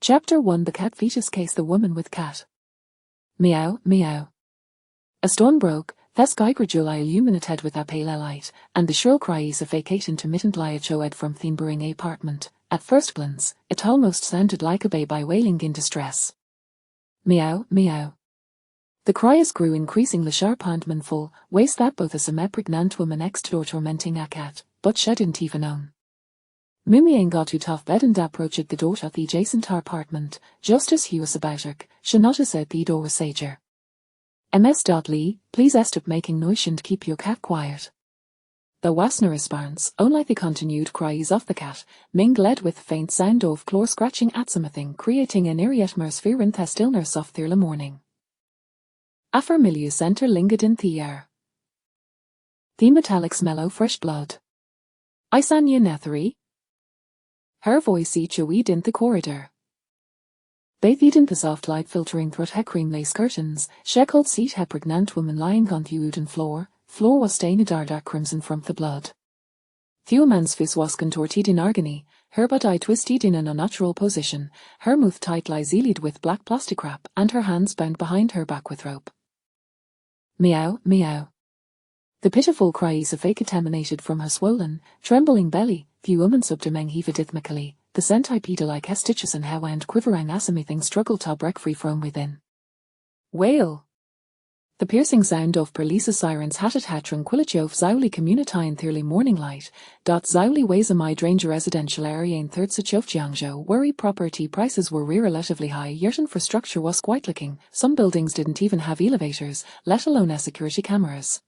Chapter 1 The Cat Fetus Case. The Woman with Cat. Meow, meow. A stone broke, thes geigerjula illuminated with a pale light, and the shrill cries of a cat intermittent choed from the burring apartment. At first glance, it almost sounded like a baby wailing in distress. Meow, meow. The cries grew increasingly sharp and manful, ways that both as a pregnant woman next door tormenting a cat, but she didn't even know. Mummy got out of bed and approached the door of the adjacent apartment. Just as he was about her, she noticed that the door was ajar. Ms. Lee, please stop making noise and keep your cat quiet. There was no response, only the continued cries of the cat, mingled with the faint sound of claw scratching at something, creating an eerie atmosphere in the stillness of the early morning. A familiar scent lingered in the air. The metallic smell of fresh blood. I san you nethery. Her voice echoed in the corridor. Bathed in the soft light filtering through her cream lace curtains, she could see a pregnant woman lying on the wooden floor. Floor was stained dark crimson from the blood. The woman's face was contorted in agony, her body twisted in an unnatural position, her mouth tightly sealed with black plastic wrap, and her hands bound behind her back with rope. Meow, meow. The pitiful cries of a cat emanated from her swollen, trembling belly. The woman's abdomen heaved rhythmically, the centipede-like stitches in her and quivering as something struggled to break free from within. Wail! The piercing sound of police sirens hatted her tranquility of Zowli community in the early morning light. Zowli was a mid-range residential area in third such of Jiangzhou, where property prices were relatively high, yet infrastructure was quite lacking. Some buildings didn't even have elevators, let alone security cameras.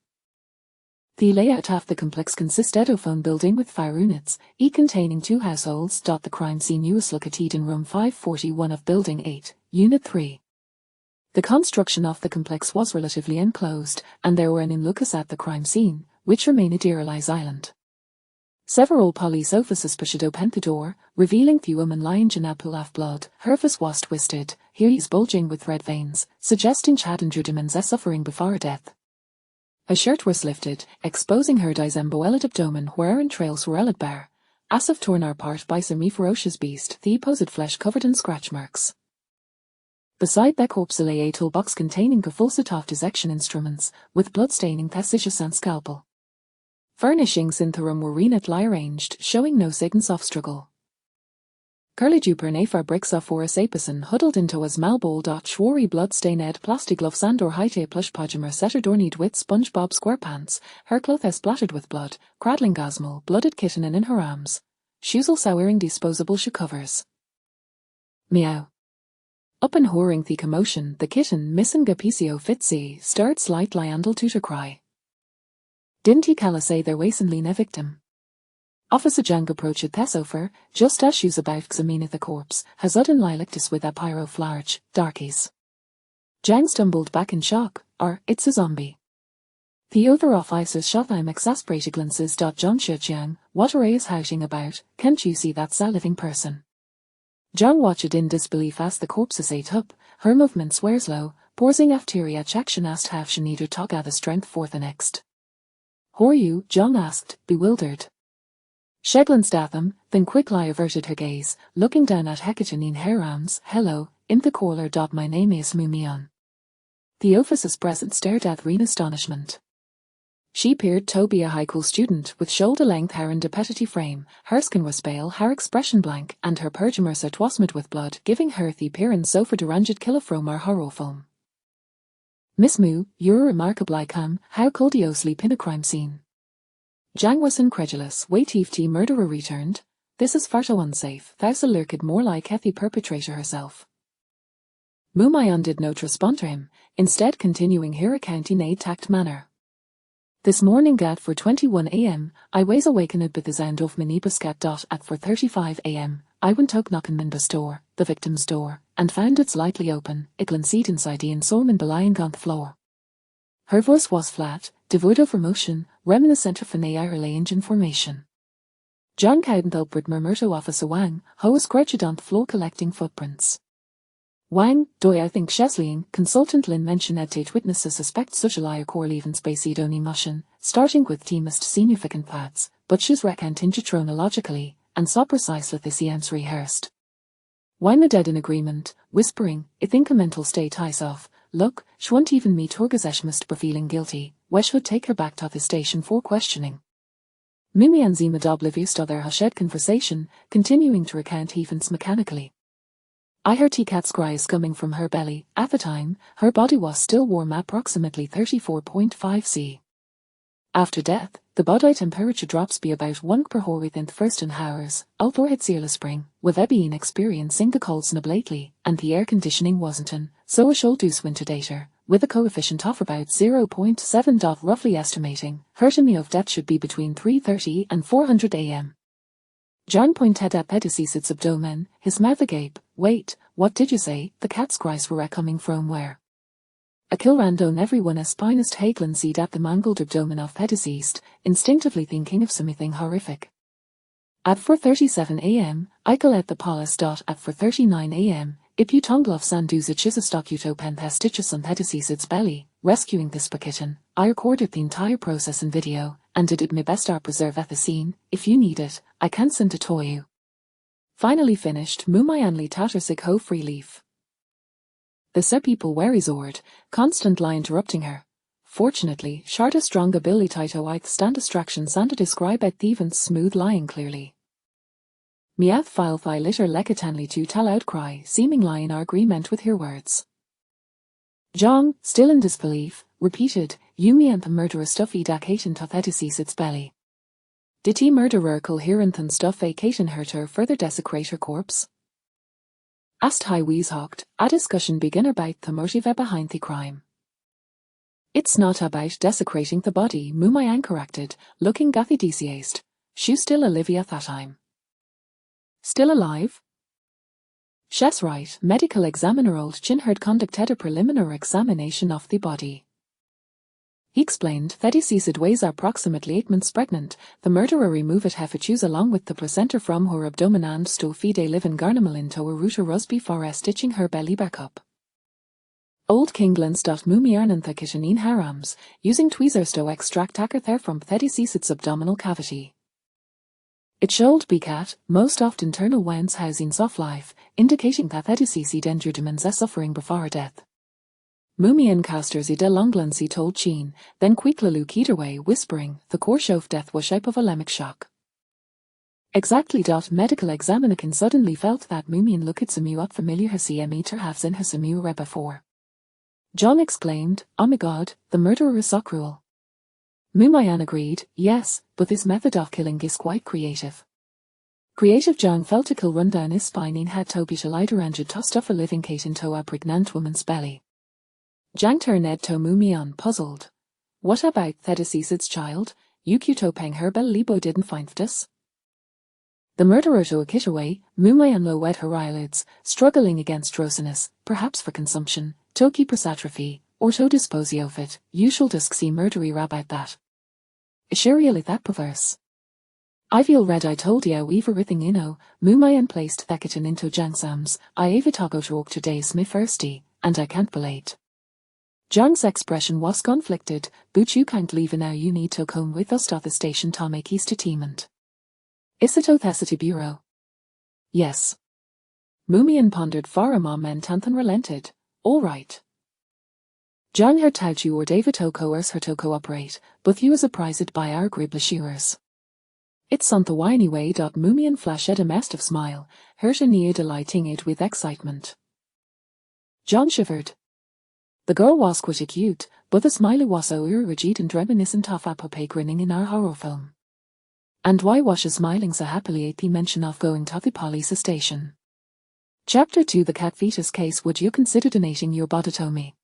The layout of the complex consisted of one building with 5 units, each containing 2 households. The crime scene was located in room 541 of building 8, unit 3. The construction of the complex was relatively enclosed, and there were an onlookers at the crime scene, which remained at Earlise Island. Several police officers pushed open the door, revealing the woman lying in a pool of blood. Her face was twisted, her ears bulging with red veins, suggesting she had endured immense suffering before death. Her shirt was lifted, exposing her disemboweled abdomen where entrails were laid bare, as if torn apart by some ferocious beast, the opposite flesh covered in scratch marks. Beside the corpse lay a toolbox containing a full set of dissection instruments, with blood-staining scissors and scalpel. Furnishings in the room were neatly arranged, showing no signs of struggle. Curly Jupiter bricks of Forest Apison huddled into a small bowl. Schworry blood-stained plastic gloves and or high-tape plush pajama set adorned with SpongeBob SquarePants, her clothes splattered with blood, cradling Gosmal, blooded kitten in her arms. She's also wearing disposable shoe covers. Meow. Up and whoring the commotion, the kitten, missing a picio fitzy, stirred slightly and to cry. Didn't he call say there was only a victim? Officer Jang approached the sofa, just as she was about to examine the corpse, her sudden lilac with a pyro flarge, darkies. Jang stumbled back in shock, it's a zombie. The other officers shot him exasperated glances. John Jiang, what are you shouting about? Can't you see that's a living person? Jang watched in disbelief as the corpse ate up, her movements were slow, pausing after each action as half she needed to gather strength for the next. Who are you? Jang asked, bewildered. She glanced at them, then quickly averted her gaze, looking down at Hecate in her arms. Hello, in the caller. My name is Mumion. The officer's present stared at her in astonishment. She appeared to be a high school student with shoulder-length hair and a petite frame. Her skin was pale, her expression blank, and her pyjamas twasmed with blood, giving her the appearance of a deranged killer from a horror film. Miss Mu, you're remarkably calm. How could you sleep in a crime scene? Jang was incredulous. Wait, if the murderer returned? This is far too unsafe. Thousa lurked more like the perpetrator herself. Mumayan did not respond to him, instead continuing her account in a tact manner. This morning at 4:21 a.m., I was awakened by the sound of Minibus cat. At 4:35 a.m., I went up knocking Minibus' door, the victim's door, and found it slightly open. I glanced inside and saw Minibus lying on the floor. Her voice was flat, devoid of emotion, reminiscent of an air engine formation. John couldn't help but murmur to Officer Wang, who was crouched on the floor collecting footprints. Wang, do I think Shesling, Consultant Lin mentioned that 8 witnesses suspect such a liar core even spacey doni motion, starting with the most significant facts, but she's reckoned chronologically, and saw precisely the CM's rehearsed. Why me dead in agreement, whispering, I think a mental state ice off. Look, shwant even me Torgazeshmist for feeling guilty, wesh would take her back to the station for questioning. Mimi and Zima oblivious to their hushed conversation, continuing to recount events mechanically. I heard T-Cat's cries coming from her belly. At the time, her body was still warm, approximately 34.5 C. After death, the body temperature drops by about 1 per hour within the first hours, although it's early spring, with been experiencing the cold snap lately, and the air conditioning wasn't in, so a shoulder's winter dater, with a coefficient of about 0.7. Roughly estimating, hertony of death should be between 3:30 and 400 am. John pointed at Pedicec's abdomen, his mouth agape. Wait, what did you say? The cat's cries were coming from where? A kill random everyone as spinest Hagelin seed at the mangled abdomen of Pedicec, instinctively thinking of something horrific. At 4:37 am, I let the polis. At 4:39 am, Iputonglof Sanduza Chisastocuto Penthestichus on Pedicec's belly, rescuing this kitten. I recorded the entire process in video, and did it my best to preserve at the scene. If you need it, I can send it to you. Finally finished, Mumayanli Tatarsik Ho Free Leaf. The sir people were resort, constantly interrupting her. Fortunately, Sharda strong ability to withstand distractions and to describe at events smooth lying clearly. Miath file litter lekatanli to tell outcry, seeming lie in agreement with her words. Jong, still in disbelief, repeated, Yumi and the murderer stuff Edakaten to Pedicec's belly. Did he murderer coherent and stuff vacaten her to further desecrate her corpse? Asked High Weeshocked, a discussion began about the motive behind the crime. It's not about desecrating the body, Mumayan corrected, looking gathidiciaste. She's still Olivia at that time. Still alive? She's right, medical examiner old Chin heard conducted a preliminary examination of the body. He explained that Pedicec weighs approximately 8 months pregnant. The murderer removed Hefachus along with the placenta from her abdomen and stove fide live in Garnamal into a router rusby for stitching her belly back up. Old King glanced Mumiarnan the kitchenin harams, using tweezers to extract acarther from Pedicec's abdominal cavity. It showed be cat, most oft internal wounds housing soft life, indicating that Pedicec endured immense suffering before death. Mumian casters de longlancy told Chin, then quickly look either way, whispering, the course of death was shape of a lemic shock. Exactly. Medical examiner suddenly felt that Mumian look at Samu up familiar meter halves in Samu re before. John exclaimed, oh my god, the murderer is so cruel. Mumayan agreed, yes, but this method of killing is quite creative. Creative John felt a kill run down his spine in had to be to lighter and to stuff a living Kate into a pregnant woman's belly. Jang turned to Mumian, puzzled. What about Pedicec's child? Yukuto Peng Herbel Libo didn't find this? The murderer to a kit away, Mumayan low wet her eyelids, struggling against drowsiness, perhaps for consumption, to keep atrophy, or to dispose of it. You shall just see murdery about that. Is she really that perverse? I feel red. I told you everything you know. Mumayan placed Thekitin into Jangsams. I avitago talk today's my firsty, and I can't relate. Jang's expression was conflicted, but you can't leave now, you need to come with us to the station to make his statement. Is it Othesity Bureau? Yes. Mumian pondered for a moment and then relented. All right. Jang heard Tauju or David to coerce her to cooperate, but you was surprised by our griblashures. It's on the whiny way. Mumian flashed a massive smile, her near delighting it with excitement. John shivered. The girl was quite cute, but the smile was so rigid and reminiscent of Apope grinning in our horror film. And why was she smiling so happily at the mention of going to the police station? Chapter 2 The cat fetus case. Would you consider donating your body to me?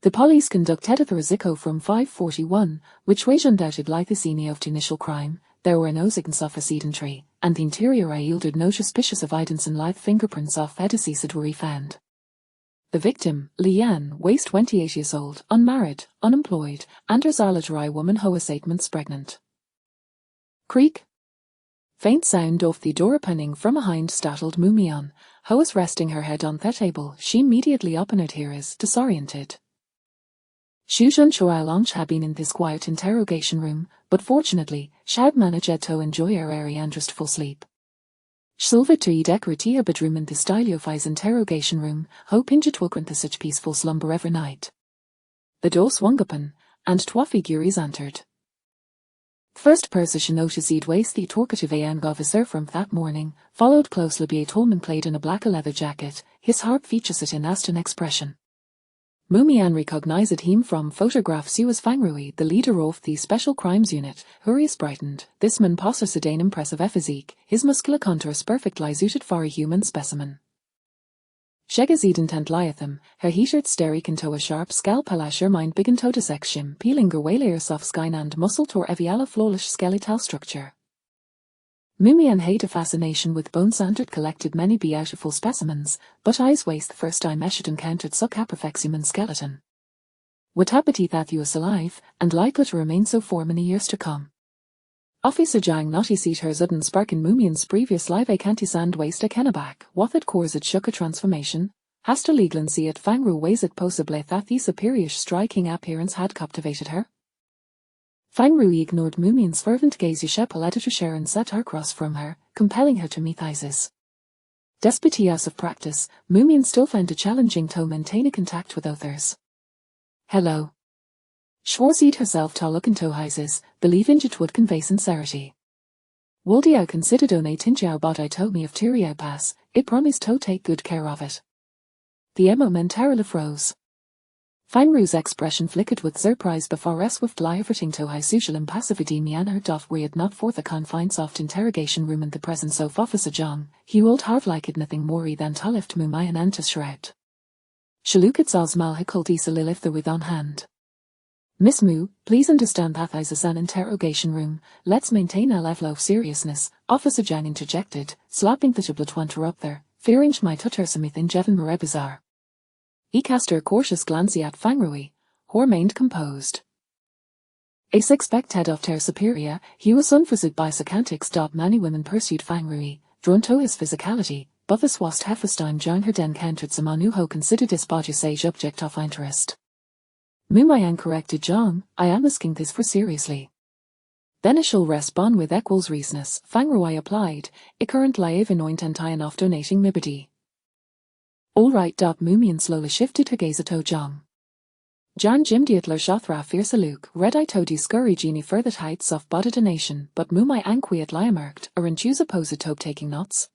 The police conducted a Thorzico from 541, which was undoubted like the scene of the initial crime. There were no signs of a sedentary, and the interior yielded no suspicious evidence and live fingerprints of Pedicec were found. The victim, Leanne, was 28 years old, unmarried, unemployed, and her solitary woman who was 8 months pregnant. Creak. Faint sound of the door opening from behind startled Mumian, who was resting her head on the table. She immediately opened her ears, disoriented. Shujun Chua Lonch had been in this quiet interrogation room, but fortunately, she had managed to enjoy her airy and restful sleep. Schulvitri decoratia bedroom in the styliophys interrogation room, ho pinjitwukwant such peaceful slumber every night. The door swung open, and 2 figures entered. First person noticed waste the talkative young officer from that morning, followed closely by a tallman clad in a black leather jacket, his harp features it in Aston expression. Mumian recognized him from photographs he was Fangrui, the leader of the Special Crimes Unit. Hurrius brightened. This man possessed an impressive physique, his muscular contours perfectly suited for a human specimen. Shegazid intent lieth him, her heated sterik into a sharp scalp alasher mind big into the section, peeling her waylayer soft skin and muscle tor eviala flawless skeletal structure. Mumian had a fascination with bones and had collected many beautiful specimens, but eyes waste the first time Eshed encountered such a perfect human skeleton. Would habit that you was alive, and likely to remain so for many years to come. Officer Jang not seat her sudden spark in Mumian's previous live a canty sand waste a kenneback, what it cores it shook a transformation, has to leglan see it Fangru ways it possibly that the superior striking appearance had captivated her. Fangru ignored Mumian's fervent gaze Shepel to share and set her across from her, compelling her to meet Isis. Despite years of practice, Mumian still found it challenging to maintain a contact with others. Hello. Schwarzed herself to look into Isis, believing it would convey sincerity. Waldio considered donating but I told me of Tirio Pass, it promised to take good care of it. The emo momentarily froze. Fangru's expression flickered with surprise before a swift liverting to his usual impassivity meandered off we had not for the confines of the interrogation room in the presence of Officer Jong, he would have liked nothing more than to lift Mumayan and to shroud. Shalukit Zosmal Hikultisa Lilith the with on hand. Miss Mu, please understand that this is an interrogation room, let's maintain a level of seriousness, Officer Jang interjected, slapping the tablet to interrupt there, fearing she might utter something Jevon Murebazar. He cast a cautious glance at Fangrui, who remained composed. A suspected of ter superior, he was unfazed by psychotics. Many women pursued Fangrui, drawn to his physicality, but this was the first time Jang had encountered someone who considered his body sage object of interest. Mumayan corrected Jang, I am asking this for seriously. Then I shall respond with equals reasoness, Fangrui applied, a current live anoint and iron of donating my body. All right. Mumian slowly shifted her gaze to Jang. Jan Jim Dietler Shothra fierce Luke, red eye toady scurry genie further heights of body donation, but Mumai Ankwi at Liamerkt, or in choose opposite tobe taking knots.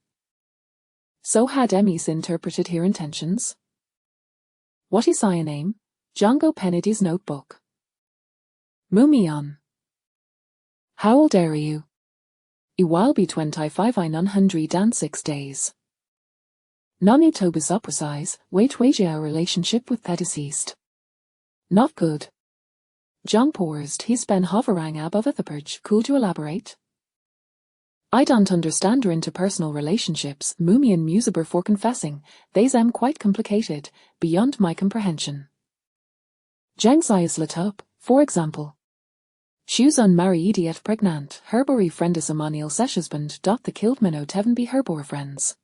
So had Emmys interpreted her intentions. What is I name? Django Pennedy's notebook. Mumian. How old are you? I will be 25 in 106 days. Nani Tobis precise, wait our relationship with the deceased. Not good. John paused, he's been hovering above the perch, could you elaborate? I don't understand her interpersonal relationships, Mumian musaber for confessing, they's quite complicated, beyond my comprehension. Jang's eyes lit up, for example. She's unmarried yet pregnant, her boy friend is a Maniel sesh husband. The killed minnow Tevin be her boyfriends.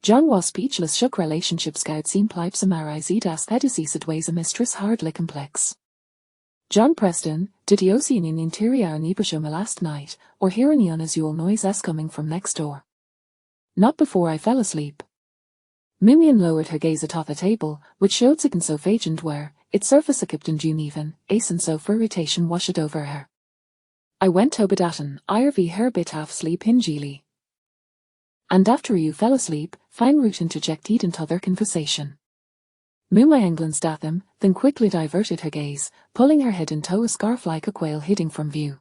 John was speechless shook relationship scout seem pipes amarized as the deceased ways a mistress hardly complex. John Preston, did you see in interior in Ibrahim last night, or hear any unusual noises coming from next door? Not before I fell asleep. Mumian lowered her gaze atop the table, which showed signs so vacant where, its surface a Captain June even, ace and so for irritation washed over her. I went to bedatan, IRV her bit half sleep in Geely. And after you fell asleep, Fangrut interjected into their conversation. Mumayan glanced at them, then quickly diverted her gaze, pulling her head into a scarf like a quail hiding from view.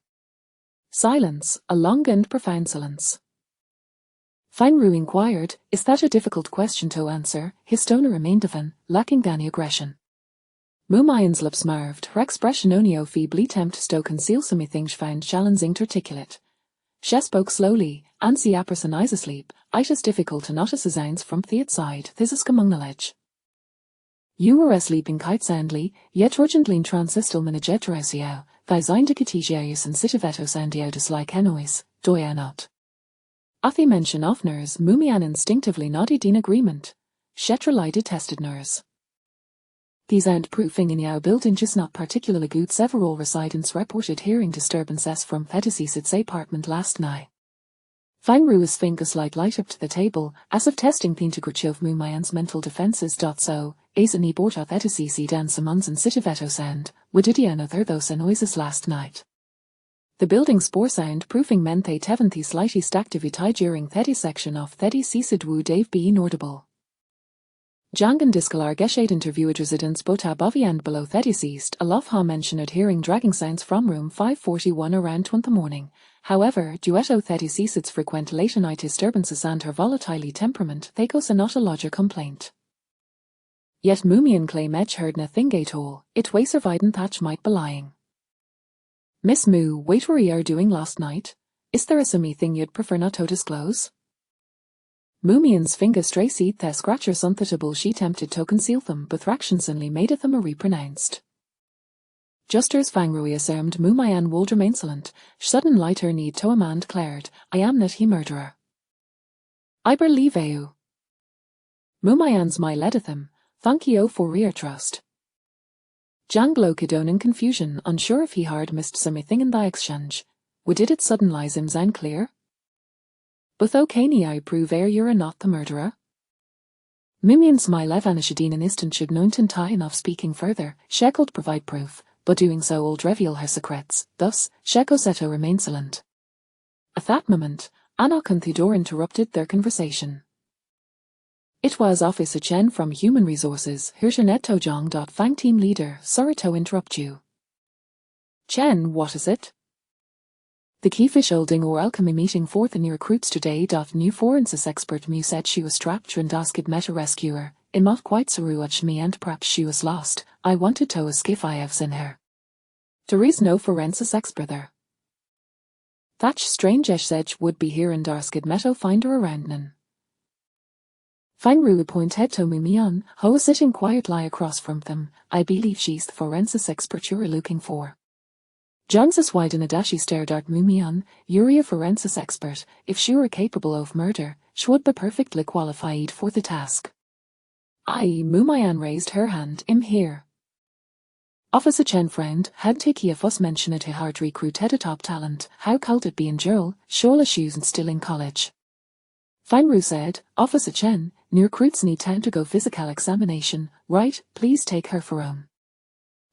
Silence, a long and profound silence. Fangru inquired, is that a difficult question to answer? His tone remained even, lacking any aggression. Mumayan's lips moved, her expression only feebly tempted to conceal something she found challenging to articulate. She spoke slowly, and see apperson eyes asleep, it is difficult to notice the sounds from the outside, this is among the ledge. You were sleeping quite soundly, yet urgently in transistal managetrasio, thys indicatisiae sensitiveto soundiotus like noise, do I not? At the mention of nurse, Mumian instinctively nodded in agreement. Shetrali detested nurse. These proofing in our building is not particularly good. Several residents reported hearing disturbances from the deceased's apartment last night. Fang Ru's fingers light up to the table, as if testing the integrity of Mumayan's mental defenses. So, is any bortat etisisi dan samans and sitiveto sound, wididian other those noises last night. The building spore sound proofing menthe teventhi slightly activity during 30 section of 30 sisidwu Dave be inaudible. Jangan diskalar geshaid interviewed residents bota bovi and below 30 east alof ha mentioned hearing dragging sounds from room 541 around 1 in the morning. However, duetto 30 sids frequent late night disturbances and her volatile temperament they goes not a lodger complaint. Yet Mumian claim edge heard nothing at all, it way survived thatch might be lying. Miss Moo, what were you doing last night? Is there a summy thing you'd prefer not to disclose? Mumian's fingers tracy the scratchers unthittable she tempted to conceal them, but fractionsonly made them a repronounced. Justers Fangrui assumed Mumayan would remain silent, sudden lighter need to a man declared, I am not he murderer. I believe you. Mumayan's my ledeth him, thank you for your trust. Janglo kidon in confusion, unsure if he hard missed something in the exchange. Would it sudden lies him sound clear? But okay I prove you're not the murderer. Mumian's my levanishadine an instant should known to tie enough speaking further, shekelled provide proof, but doing so old reveal her secrets, thus, Shekoseto remained silent. At that moment, Anok and Theodore interrupted their conversation. It was Officer Chen from Human Resources, Hirtaneto Jong. Fang team leader, sorry to interrupt you. Chen, what is it? The key fish holding or alchemy meeting for the new recruits today. New forensics expert Mu said she was trapped and asked meta rescuer, not quite saruach me and perhaps she was lost, I wanted to escape I have seen her. There is no forensics expert there. Thatch strange edge would be here and asked meto find her around nan. Fang Ru pointed to Mumian, who was sitting quietly across from them, I believe she's the forensics expert you're looking for. John's wide in a dashi stared at Mumian, you're a forensics expert, if she were capable of murder, she would be perfectly qualified for the task. Mumian raised her hand, here. Officer Chen frowned, had Tiki of us mentioned a hard recruited a top talent, how could it be in Joel, Shola shoes and still in college. Fang Ru said, Officer Chen, new recruits need time to go physical examination, right, please take her for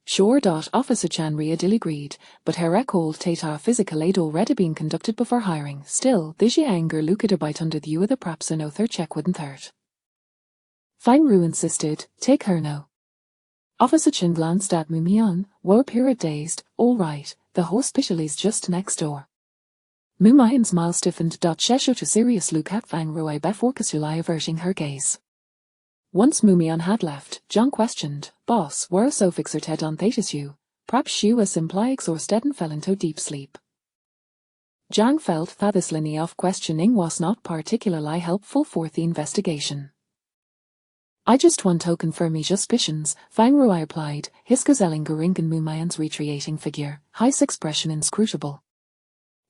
Sure. Officer Chan readily agreed, but her record tata physical aid already been conducted before hiring. Still, this anger looked a bite under the view of the perhaps no third check wouldn't hurt. Fang Ru insisted, take her now. Officer Chen glanced at Mumian, were period dazed, all right, the hospital is just next door. Mumian's smile stiffened. Shesho to serious look at Fang Ru before Kasulai averting her gaze. Once Mumian had left, John questioned, Boss, were so fixed head on thetis you? Perhaps she was simply exhausted and fell into deep sleep. Zhang felt that this line of questioning was not particularly helpful for the investigation. I just want to confirm me suspicions, Fang Ruai replied, his gazelling Goringen Mumian's retreating figure, his expression inscrutable.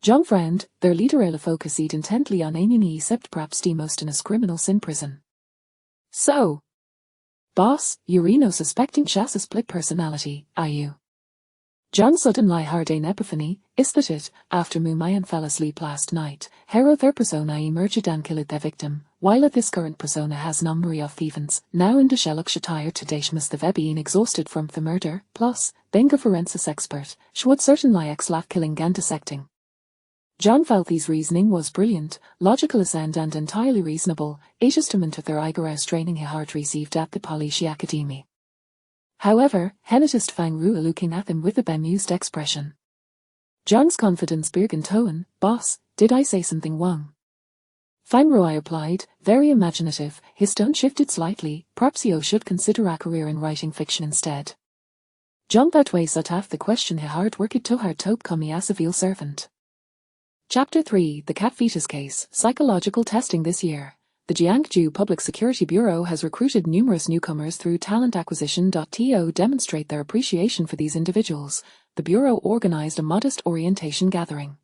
Zhang frowned, their leader illa focused intently on any except perhaps the most heinous criminals in prison. So, boss, you're no suspecting Shas's split personality, are you? John suddenly had an epiphany, is that it, after Mumian fell asleep last night, hero their persona emerged and killed their victim, while at this current persona has number of events, now in the Shelluk Shatire to Dashmas the being exhausted from the murder, plus, being a forensics expert, she would certainly ex-lack killing and dissecting. John felt his reasoning was brilliant, logical and entirely reasonable, a testament of their Igorous training he had received at the Polishi Academy. However, he noticed Fang Ru looking at him with a bemused expression. John's confidence began tone, Boss, did I say something wrong? Fang Ru replied, very imaginative, his tone shifted slightly, perhaps you should consider a career in writing fiction instead. John that way set off the question he hard worked to hard to become a civil servant. Chapter 3, The Cat Fetus Case, Psychological Testing. This year, the Jiangsu Public Security Bureau has recruited numerous newcomers through talent acquisition. To demonstrate their appreciation for these individuals, the Bureau organized a modest orientation gathering.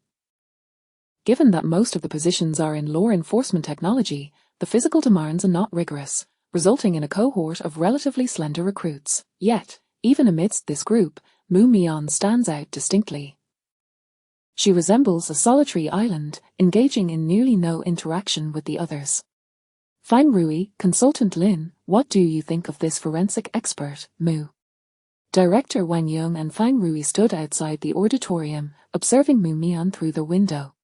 Given that most of the positions are in law enforcement technology, the physical demands are not rigorous, resulting in a cohort of relatively slender recruits. Yet, even amidst this group, Mu Mian stands out distinctly. She resembles a solitary island, engaging in nearly no interaction with the others. Fang Rui, Consultant Lin, what do you think of this forensic expert, Mu? Director Wang Yong and Fang Rui stood outside the auditorium, observing Mu Mian through the window.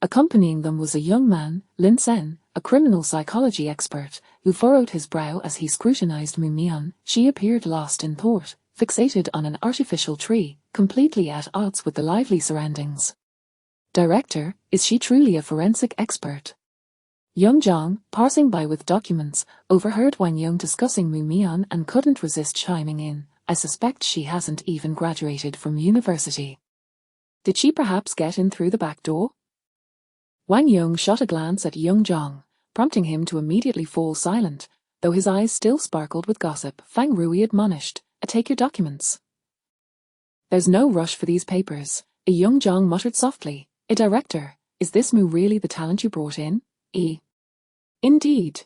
Accompanying them was a young man, Lin Sen, a criminal psychology expert, who furrowed his brow as he scrutinized Mu Mian. She appeared lost in thought, fixated on an artificial tree, completely at odds with the lively surroundings. Director, is she truly a forensic expert? Young Zhang, passing by with documents, overheard Wang Yong discussing Mu Mian and couldn't resist chiming in. I suspect she hasn't even graduated from university. Did she perhaps get in through the back door? Wang Yong shot a glance at young Zhang, prompting him to immediately fall silent, though his eyes still sparkled with gossip. Fang Rui admonished, take your documents. There's no rush for these papers, a young Zhang muttered softly. Director, is this Mu really the talent you brought in? Indeed.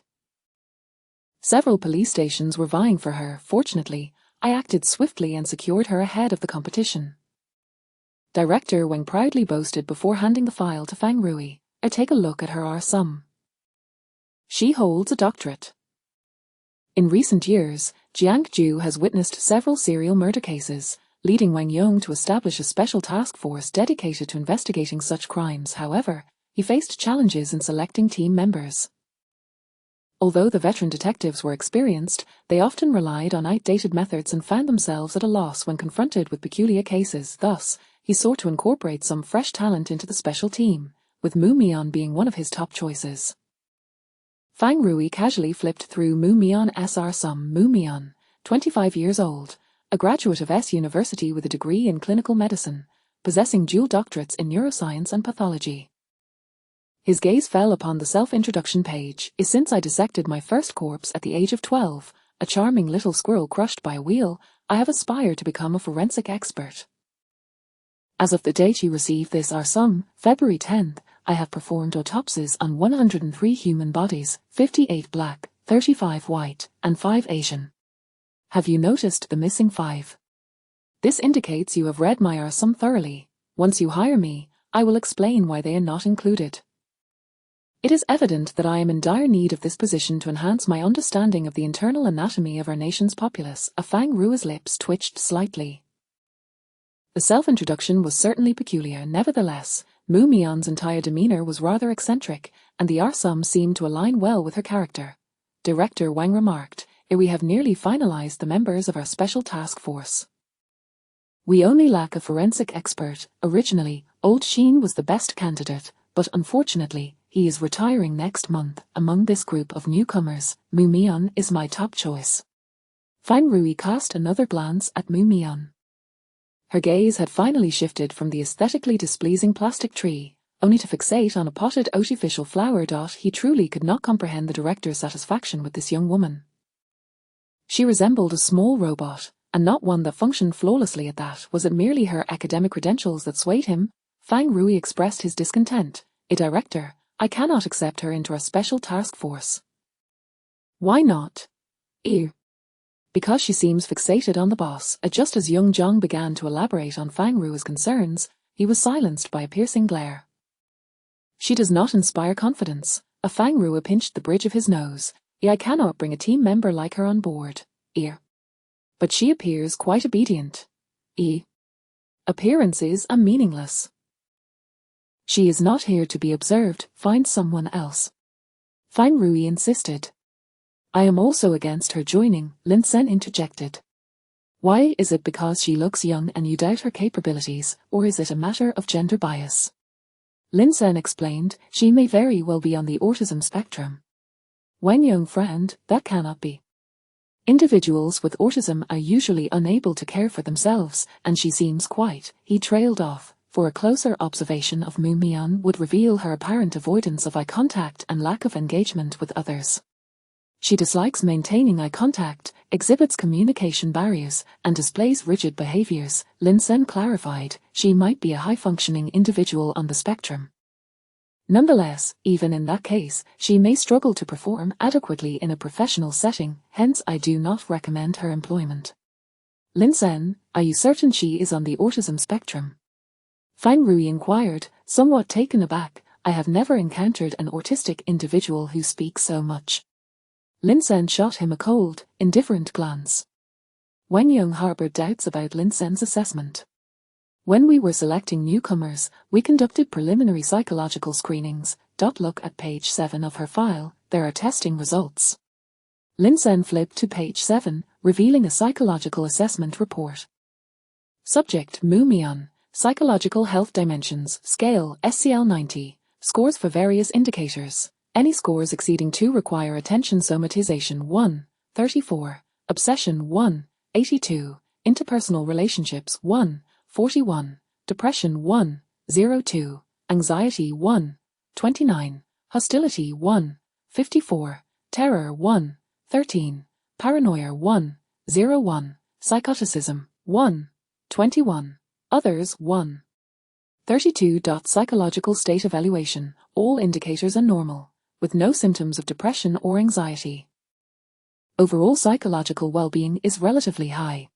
Several police stations were vying for her. Fortunately, I acted swiftly and secured her ahead of the competition. Director Wang proudly boasted before handing the file to Fang Rui. Take a look at her sum. She holds a doctorate. In recent years, Jiangju has witnessed several serial murder cases, leading Wang Yong to establish a special task force dedicated to investigating such crimes. However, he faced challenges in selecting team members. Although the veteran detectives were experienced, they often relied on outdated methods and found themselves at a loss when confronted with peculiar cases. Thus, he sought to incorporate some fresh talent into the special team, with Mu Mian being one of his top choices. Fang Rui casually flipped through Mu Mian SR sum. Mu Mian, 25 years old, a graduate of S University with a degree in clinical medicine, possessing dual doctorates in neuroscience and pathology. His gaze fell upon the self-introduction page. Since I dissected my first corpse at the age of 12, a charming little squirrel crushed by a wheel, I have aspired to become a forensic expert. As of the date you received this sum, February 10th, I have performed autopsies on 103 human bodies, 58 black, 35 white, and 5 Asian. Have you noticed the missing 5? This indicates you have read my sum thoroughly. Once you hire me, I will explain why they are not included. It is evident that I am in dire need of this position to enhance my understanding of the internal anatomy of our nation's populace. Fang Rui's lips twitched slightly. The self-introduction was certainly peculiar. Nevertheless, Mu Mian's entire demeanor was rather eccentric, and the sum seemed to align well with her character. Director Wang remarked, we have nearly finalized the members of our special task force. We only lack a forensic expert. Originally, Old Sheen was the best candidate, but unfortunately, he is retiring next month. Among this group of newcomers, Mu Mian is my top choice. Fang Rui cast another glance at Mu Mian. Her gaze had finally shifted from the aesthetically displeasing plastic tree, only to fixate on a potted artificial flower. He truly could not comprehend the director's satisfaction with this young woman. She resembled a small robot, and not one that functioned flawlessly at that. Was it merely her academic credentials that swayed him? Fang Rui expressed his discontent. Director, I cannot accept her into our special task force. Why not? Because she seems fixated on the boss. Just as young Zhang began to elaborate on Fang Rui's concerns, he was silenced by a piercing glare. She does not inspire confidence. Fang Rui pinched the bridge of his nose. I cannot bring a team member like her on board. But she appears quite obedient. Appearances are meaningless. She is not here to be observed. Find someone else. Fang Rui insisted. I am also against her joining, Lin Sen interjected. Why? Is it because she looks young and you doubt her capabilities, or is it a matter of gender bias? Lin Sen explained, she may very well be on the autism spectrum. Wang Yong frowned, that cannot be. Individuals with autism are usually unable to care for themselves, and she seems quite. He trailed off, for a closer observation of Mu Mian would reveal her apparent avoidance of eye contact and lack of engagement with others. She dislikes maintaining eye contact, exhibits communication barriers, and displays rigid behaviors. Lin Sen clarified, she might be a high-functioning individual on the spectrum. Nonetheless, even in that case, she may struggle to perform adequately in a professional setting, hence I do not recommend her employment. Lin Sen, are you certain she is on the autism spectrum? Fang Rui inquired, somewhat taken aback. I have never encountered an autistic individual who speaks so much. Lin Sen shot him a cold, indifferent glance. Wang Yong harbored doubts about Lin Sen's assessment. When we were selecting newcomers, we conducted preliminary psychological screenings. Look at page 7 of her file, there are testing results. Lin Sen flipped to page 7, revealing a psychological assessment report. Subject Mu Mian, Psychological Health Dimensions, Scale, SCL 90, scores for various indicators. Any scores exceeding 2 require attention somatization 1, 34, obsession 1, 82, interpersonal relationships 1, 41, depression 1, 02, anxiety 1, 29, hostility 1, 54, terror 1, 13, paranoia 1, 01, psychoticism 1, 21, others 1. 32. Psychological state evaluation, all indicators are normal, with no symptoms of depression or anxiety. Overall psychological well-being is relatively high.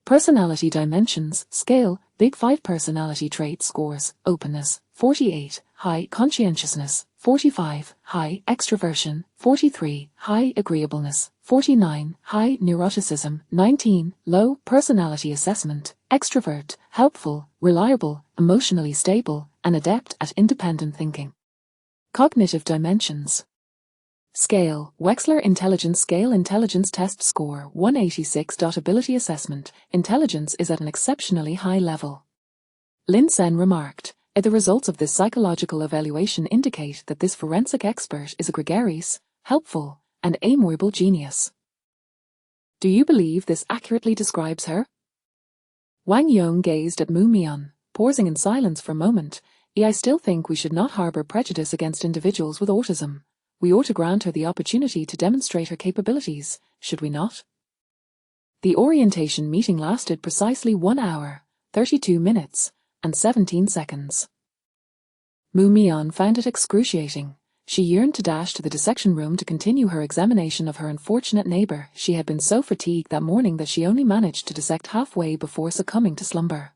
Personality dimensions, scale, Big 5 personality trait scores, openness, 48, high conscientiousness, 45, high extroversion, 43, high agreeableness, 49, high neuroticism, 19, low personality assessment, extrovert, helpful, reliable, emotionally stable, and adept at independent thinking. Cognitive dimensions. Scale, Wechsler Intelligence Scale Intelligence Test Score 186. Ability Assessment, intelligence is at an exceptionally high level. Lin Sen remarked, the results of this psychological evaluation indicate that this forensic expert is a gregarious, helpful, and amiable genius. Do you believe this accurately describes her? Wang Yong gazed at Mu Mian, pausing in silence for a moment. I still think we should not harbor prejudice against individuals with autism. We ought to grant her the opportunity to demonstrate her capabilities, should we not? The orientation meeting lasted precisely 1 hour, 32 minutes, and 17 seconds. Mu Mian found it excruciating. She yearned to dash to the dissection room to continue her examination of her unfortunate neighbor. She had been so fatigued that morning that she only managed to dissect halfway before succumbing to slumber.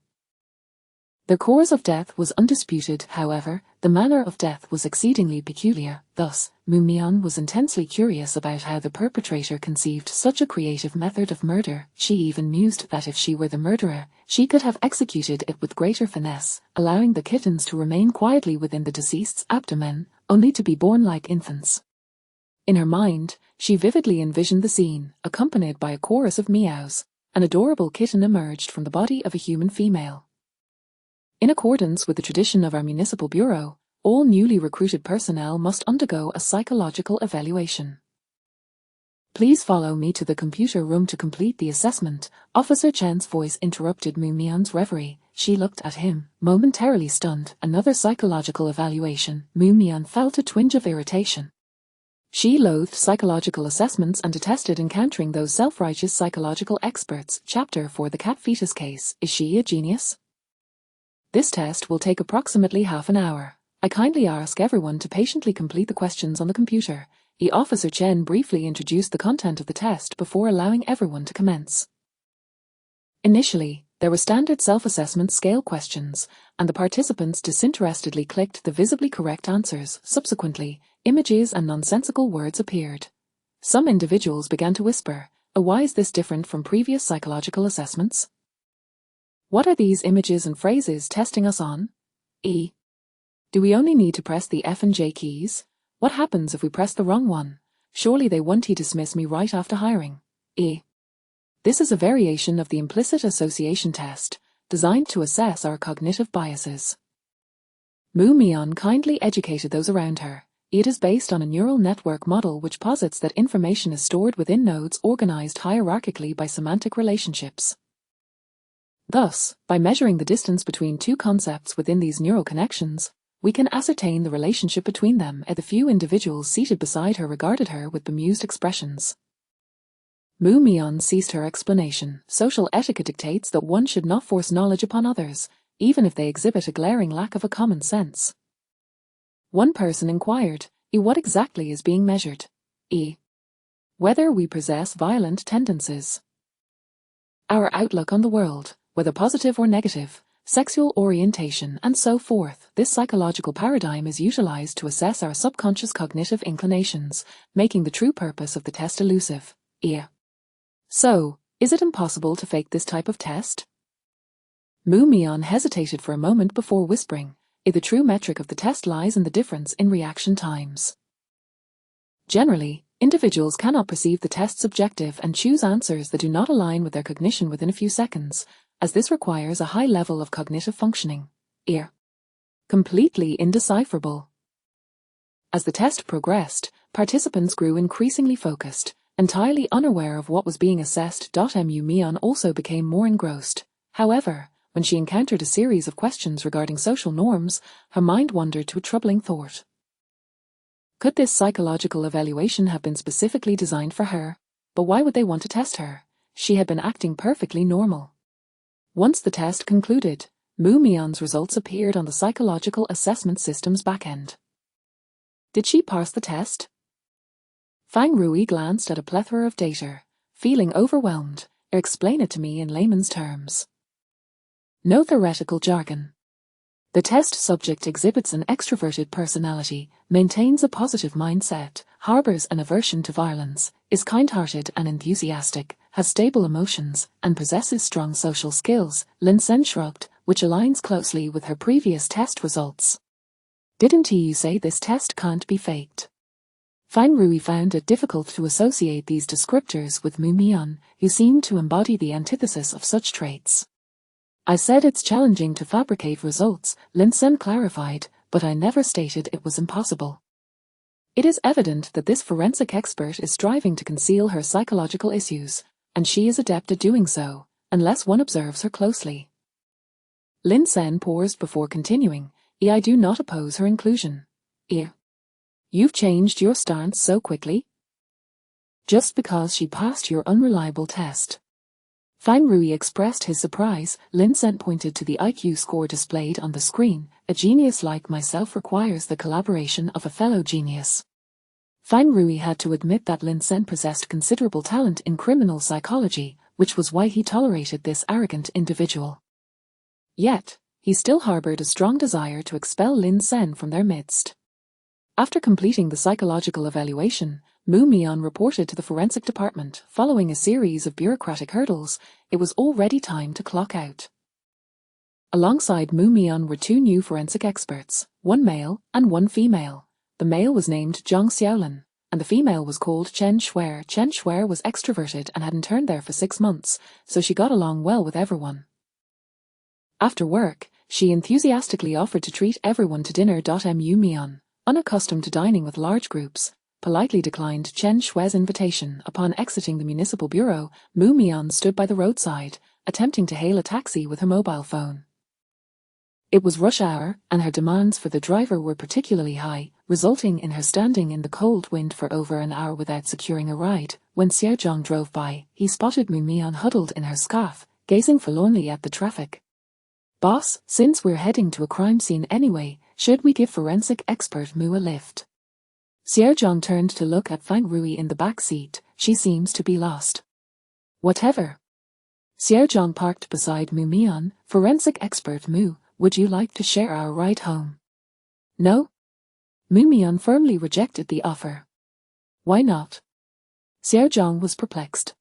The cause of death was undisputed, however, the manner of death was exceedingly peculiar. Thus, Mu Mian was intensely curious about how the perpetrator conceived such a creative method of murder. She even mused that if she were the murderer, she could have executed it with greater finesse, allowing the kittens to remain quietly within the deceased's abdomen, only to be born like infants. In her mind, she vividly envisioned the scene, accompanied by a chorus of meows. An adorable kitten emerged from the body of a human female. In accordance with the tradition of our municipal bureau, all newly recruited personnel must undergo a psychological evaluation. Please follow me to the computer room to complete the assessment. Officer Chen's voice interrupted Mu Mian's reverie. She looked at him, momentarily stunned. Another psychological evaluation. Mu Mian felt a twinge of irritation. She loathed psychological assessments and detested encountering those self-righteous psychological experts. Chapter 4. The cat fetus case. Is she a genius? This test will take approximately half an hour. I kindly ask everyone to patiently complete the questions on the computer. Officer Chen briefly introduced the content of the test before allowing everyone to commence. Initially, there were standard self-assessment scale questions, and the participants disinterestedly clicked the visibly correct answers. Subsequently, images and nonsensical words appeared. Some individuals began to whisper, why is this different from previous psychological assessments? What are these images and phrases testing us on? Do we only need to press the F and J keys? What happens if we press the wrong one? Surely they won't dismiss me right after hiring. This is a variation of the implicit association test, designed to assess our cognitive biases. Mu Mian kindly educated those around her. It is based on a neural network model which posits that information is stored within nodes organized hierarchically by semantic relationships. Thus, by measuring the distance between two concepts within these neural connections, we can ascertain the relationship between them. The few individuals seated beside her regarded her with bemused expressions. Mu Mian ceased her explanation. Social etiquette dictates that one should not force knowledge upon others, even if they exhibit a glaring lack of a common sense. One person inquired, what exactly is being measured? Whether we possess violent tendencies. Our outlook on the world, whether positive or negative, sexual orientation, and so forth. This psychological paradigm is utilized to assess our subconscious cognitive inclinations, making the true purpose of the test elusive. So, is it impossible to fake this type of test? Mu Mian hesitated for a moment before whispering, the true metric of the test lies in the difference in reaction times. Generally, individuals cannot perceive the test's objective and choose answers that do not align with their cognition within a few seconds, as this requires a high level of cognitive functioning. Completely indecipherable. As the test progressed, participants grew increasingly focused, entirely unaware of what was being assessed. Mu Mian also became more engrossed. However, when she encountered a series of questions regarding social norms, her mind wandered to a troubling thought. Could this psychological evaluation have been specifically designed for her? But why would they want to test her? She had been acting perfectly normal. Once the test concluded, Mu Mian's results appeared on the psychological assessment system's backend. Did she pass the test? Fang Rui glanced at a plethora of data, feeling overwhelmed. Explain it to me in layman's terms. No theoretical jargon. The test subject exhibits an extroverted personality, maintains a positive mindset, harbors an aversion to violence, is kind-hearted and enthusiastic, has stable emotions, and possesses strong social skills. Lin Sen shrugged, which aligns closely with her previous test results. Didn't you say this test can't be faked? Fang Rui found it difficult to associate these descriptors with Mu Mian, who seemed to embody the antithesis of such traits. I said it's challenging to fabricate results, Lin Sen clarified, but I never stated it was impossible. It is evident that this forensic expert is striving to conceal her psychological issues, and she is adept at doing so, unless one observes her closely. Lin Sen paused before continuing, I do not oppose her inclusion. You've changed your stance so quickly? Just because she passed your unreliable test. Fang Rui expressed his surprise. Lin Sen pointed to the IQ score displayed on the screen. A genius like myself requires the collaboration of a fellow genius. Fang Rui had to admit that Lin Sen possessed considerable talent in criminal psychology, which was why he tolerated this arrogant individual. Yet, he still harbored a strong desire to expel Lin Sen from their midst. After completing the psychological evaluation, Mu Mian reported to the forensic department. Following a series of bureaucratic hurdles, it was already time to clock out. Alongside Mu Mian were two new forensic experts, one male and one female. The male was named Zhang Xiaolin, and the female was called Chen Shuer. Chen Shuer was extroverted and had interned there for 6 months, so she got along well with everyone. After work, she enthusiastically offered to treat everyone to dinner. Mu Mian, unaccustomed to dining with large groups, politely declined Chen Shue's invitation. Upon exiting the municipal bureau, Mu Mian stood by the roadside, attempting to hail a taxi with her mobile phone. It was rush hour, and her demands for the driver were particularly high, resulting in her standing in the cold wind for over an hour without securing a ride. When Xiao Zhang drove by, he spotted Mu Mian huddled in her scarf, gazing forlornly at the traffic. Boss, since we're heading to a crime scene anyway, should we give forensic expert Mu a lift? Xiao Zhang turned to look at Fang Rui in the back seat. She seems to be lost. Whatever. Xiao Zhang parked beside Mu Mian. Forensic expert Mu, would you like to share our ride home? No? Mu Mian firmly rejected the offer. Why not? Xiao Zhang was perplexed.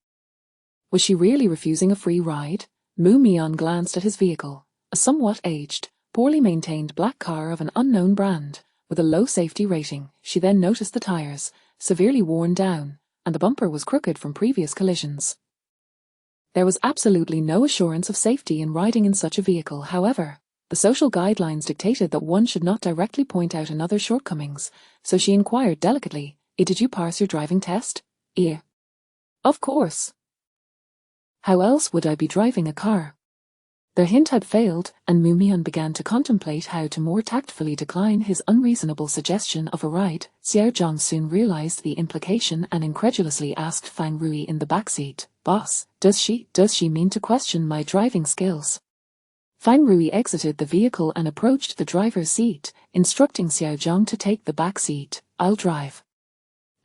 Was she really refusing a free ride? Mu Mian glanced at his vehicle, a somewhat aged, poorly maintained black car of an unknown brand, with a low safety rating. She then noticed the tires, severely worn down, and the bumper was crooked from previous collisions. There was absolutely no assurance of safety in riding in such a vehicle. However, the social guidelines dictated that one should not directly point out another's shortcomings, so she inquired delicately, did you pass your driving test? Of course. How else would I be driving a car? Their hint had failed, and Mu Mian began to contemplate how to more tactfully decline his unreasonable suggestion of a ride. Xiao Zhang soon realized the implication and incredulously asked Fang Rui in the backseat, Boss, does she mean to question my driving skills? Fang Rui exited the vehicle and approached the driver's seat, instructing Xiao Zhang to take the back seat. I'll drive.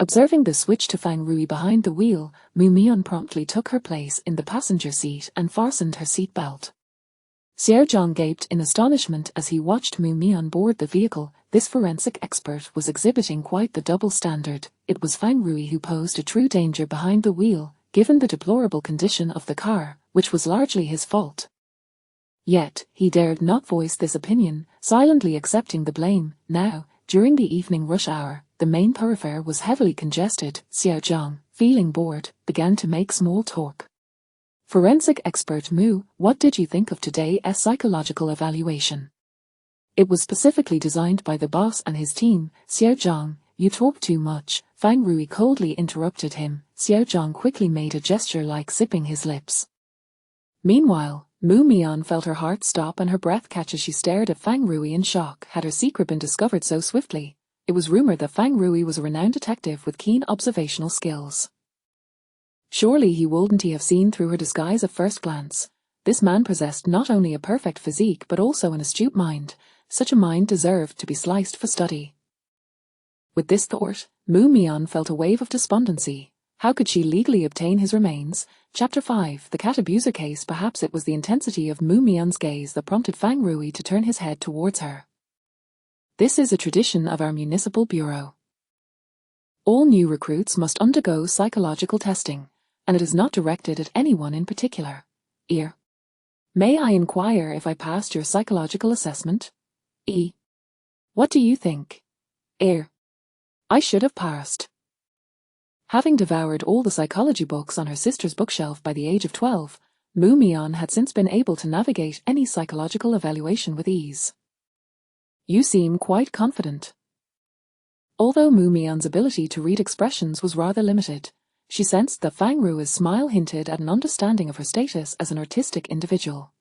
Observing the switch to Fang Rui behind the wheel, Mu Mian promptly took her place in the passenger seat and fastened her seat belt. Xiao Zhang gaped in astonishment as he watched Mu Mian board the vehicle. This forensic expert was exhibiting quite the double standard. It was Fang Rui who posed a true danger behind the wheel, given the deplorable condition of the car, which was largely his fault. Yet, he dared not voice this opinion, silently accepting the blame. Now, during the evening rush hour, the main thoroughfare was heavily congested. Xiao Zhang, feeling bored, began to make small talk. Forensic expert Mu, what did you think of today's psychological evaluation? It was specifically designed by the boss and his team. Xiao Zhang, you talk too much, Fang Rui coldly interrupted him. Xiao Zhang quickly made a gesture like zipping his lips. Meanwhile, Mu Mian felt her heart stop and her breath catch as she stared at Fang Rui in shock. Had her secret been discovered so swiftly? It was rumored that Fang Rui was a renowned detective with keen observational skills. Surely he wouldn't have seen through her disguise at first glance. This man possessed not only a perfect physique but also an astute mind. Such a mind deserved to be sliced for study. With this thought, Mu Mian felt a wave of despondency. How could she legally obtain his remains? Chapter 5, The Cat Abuser Case. Perhaps it was the intensity of Mu Mian's gaze that prompted Fang Rui to turn his head towards her. This is a tradition of our municipal bureau. All new recruits must undergo psychological testing, and it is not directed at anyone in particular. Ear. May I inquire if I passed your psychological assessment? E. What do you think? Ear. I should have passed. Having devoured all the psychology books on her sister's bookshelf by the age of 12, Mu Mian had since been able to navigate any psychological evaluation with ease. You seem quite confident. Although Mu Mian's ability to read expressions was rather limited, she sensed that Fang Rui's smile hinted at an understanding of her status as an artistic individual.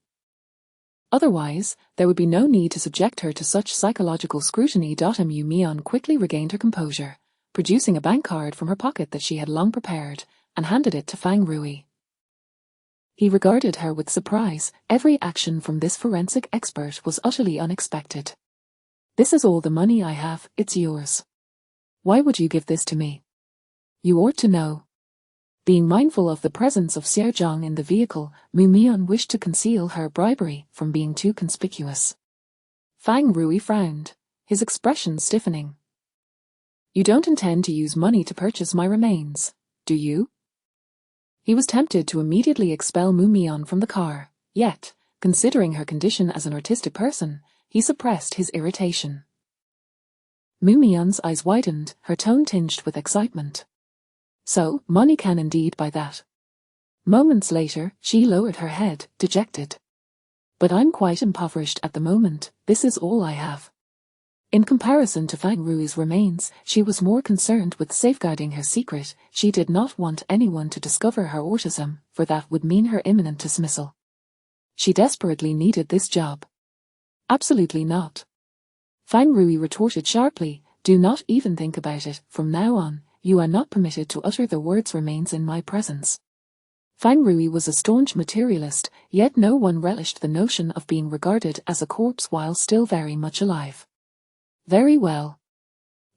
Otherwise, there would be no need to subject her to such psychological scrutiny. Mu Mian quickly regained her composure, producing a bank card from her pocket that she had long prepared, and handed it to Fang Rui. He regarded her with surprise. Every action from this forensic expert was utterly unexpected. This is all the money I have, it's yours. Why would you give this to me? You ought to know. Being mindful of the presence of Xiao Zhang in the vehicle, Mu Mian wished to conceal her bribery from being too conspicuous. Fang Rui frowned, his expression stiffening. You don't intend to use money to purchase my remains, do you? He was tempted to immediately expel Mu Mian from the car, yet, considering her condition as an artistic person, he suppressed his irritation. Mu Mian's eyes widened, her tone tinged with excitement. So, money can indeed buy that. Moments later, she lowered her head, dejected. But I'm quite impoverished at the moment, this is all I have. In comparison to Fang Rui's remains, she was more concerned with safeguarding her secret. She did not want anyone to discover her autism, for that would mean her imminent dismissal. She desperately needed this job. Absolutely not. Fang Rui retorted sharply, do not even think about it. From now on, you are not permitted to utter the words remains in my presence. Fang Rui was a staunch materialist, yet no one relished the notion of being regarded as a corpse while still very much alive. Very well.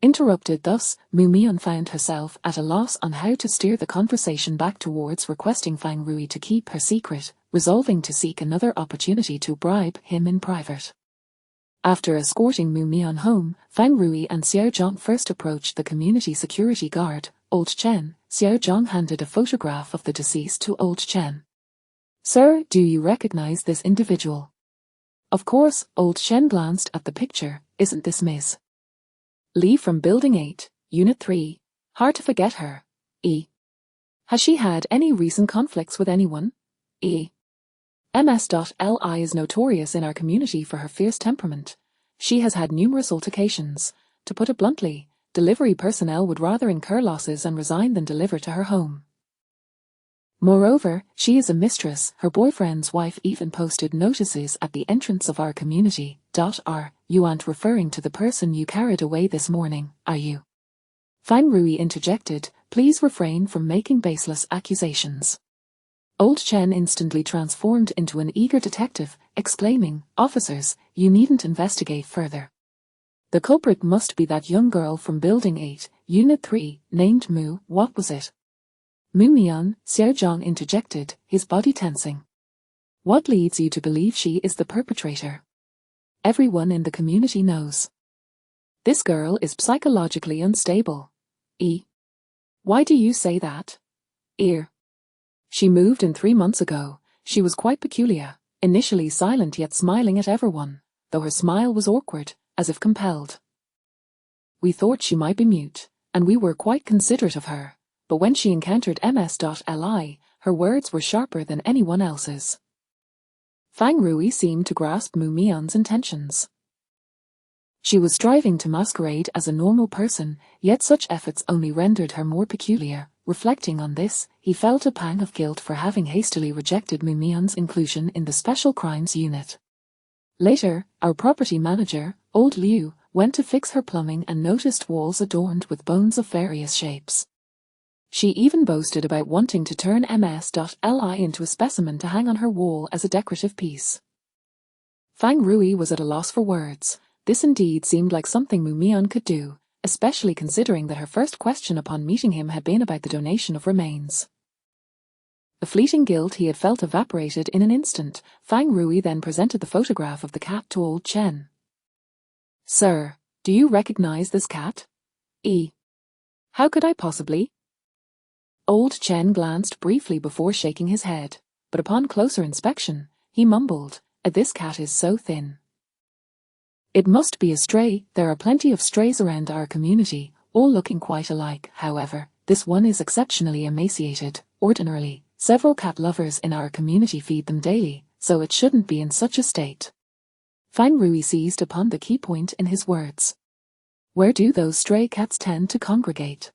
Interrupted thus, Mu Mian found herself at a loss on how to steer the conversation back towards requesting Fang Rui to keep her secret, resolving to seek another opportunity to bribe him in private. After escorting Mu Mian home, Fang Rui and Xiao Zhang first approached the community security guard, Old Chen. Xiao Zhang handed a photograph of the deceased to Old Chen. Sir, do you recognize this individual? Of course, Old Chen glanced at the picture. Isn't this Miss Li from Building 8, Unit 3? Hard to forget her. E. Has she had any recent conflicts with anyone? E. Ms.Li is notorious in our community for her fierce temperament. She has had numerous altercations. To put it bluntly, delivery personnel would rather incur losses and resign than deliver to her home. Moreover, she is a mistress. Her boyfriend's wife even posted notices at the entrance of our community. You aren't referring to the person you carried away this morning, are you? Fang Rui interjected, please refrain from making baseless accusations. Old Chen instantly transformed into an eager detective, exclaiming, officers, you needn't investigate further. The culprit must be that young girl from Building 8, Unit 3, named Mu. What was it? Mu Mian, Xiao Zhang interjected, his body tensing. What leads you to believe she is the perpetrator? Everyone in the community knows. This girl is psychologically unstable. Why do you say that? She moved in 3 months ago. She was quite peculiar, initially silent yet smiling at everyone, though her smile was awkward, as if compelled. We thought she might be mute, and we were quite considerate of her, but when she encountered ms.li, her words were sharper than anyone else's. Fang Rui seemed to grasp Mu Mian's intentions. She was striving to masquerade as a normal person, yet such efforts only rendered her more peculiar. Reflecting on this, he felt a pang of guilt for having hastily rejected Mu Mian's inclusion in the Special Crimes Unit. Later, our property manager, Old Liu, went to fix her plumbing and noticed walls adorned with bones of various shapes. She even boasted about wanting to turn ms.li into a specimen to hang on her wall as a decorative piece. Fang Rui was at a loss for words. This indeed seemed like something Mu Mian could do, especially considering that her first question upon meeting him had been about the donation of remains. The fleeting guilt he had felt evaporated in an instant. Fang Rui then presented the photograph of the cat to old Chen. "Sir, do you recognize this cat?" "How could I possibly?" Old Chen glanced briefly before shaking his head, but upon closer inspection, he mumbled, "This cat is so thin. It must be a stray. There are plenty of strays around our community, all looking quite alike. However, this one is exceptionally emaciated. Ordinarily, several cat lovers in our community feed them daily, so it shouldn't be in such a state." Fang Rui seized upon the key point in his words. "Where do those stray cats tend to congregate?"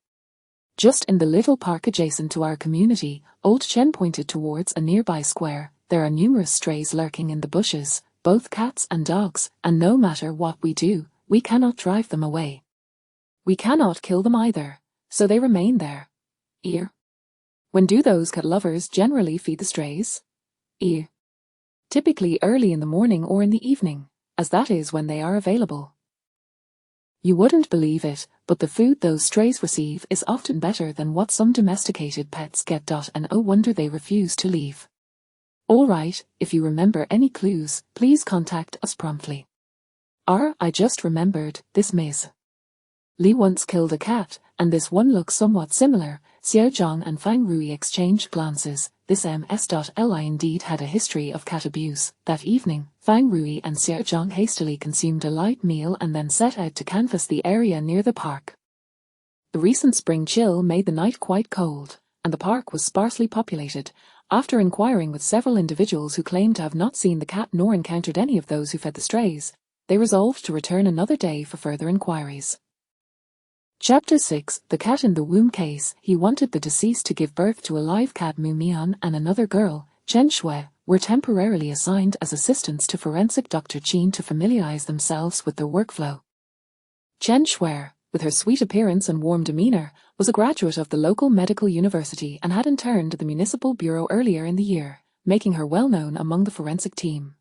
"Just in the little park adjacent to our community." Old Chen pointed towards a nearby square. "There are numerous strays lurking in the bushes, both cats and dogs, and no matter what we do, we cannot drive them away. We cannot kill them either, so they remain there." "When do those cat lovers generally feed the strays?" "Typically early in the morning or in the evening, as that is when they are available. You wouldn't believe it, but the food those strays receive is often better than what some domesticated pets get. No wonder they refuse to leave. All right, if you remember any clues, please contact us promptly." I just remembered, this Ms. Li once killed a cat, and this one looks somewhat similar." Xiao Zhang and Fang Rui exchanged glances. This ms.li indeed had a history of cat abuse. That evening, Fang Rui and Xiao Zhang hastily consumed a light meal and then set out to canvass the area near the park. The recent spring chill made the night quite cold, and the park was sparsely populated. After inquiring with several individuals who claimed to have not seen the cat nor encountered any of those who fed the strays, they resolved to return another day for further inquiries. Chapter 6: The Cat in the Womb Case. He wanted the deceased to give birth to a live cat. Mu Mian and another girl, Chen Shui, were temporarily assigned as assistants to forensic Dr. Qin to familiarize themselves with their workflow. Chen Shui, with her sweet appearance and warm demeanor, was a graduate of the local medical university and had interned at the municipal bureau earlier in the year, making her well known among the forensic team.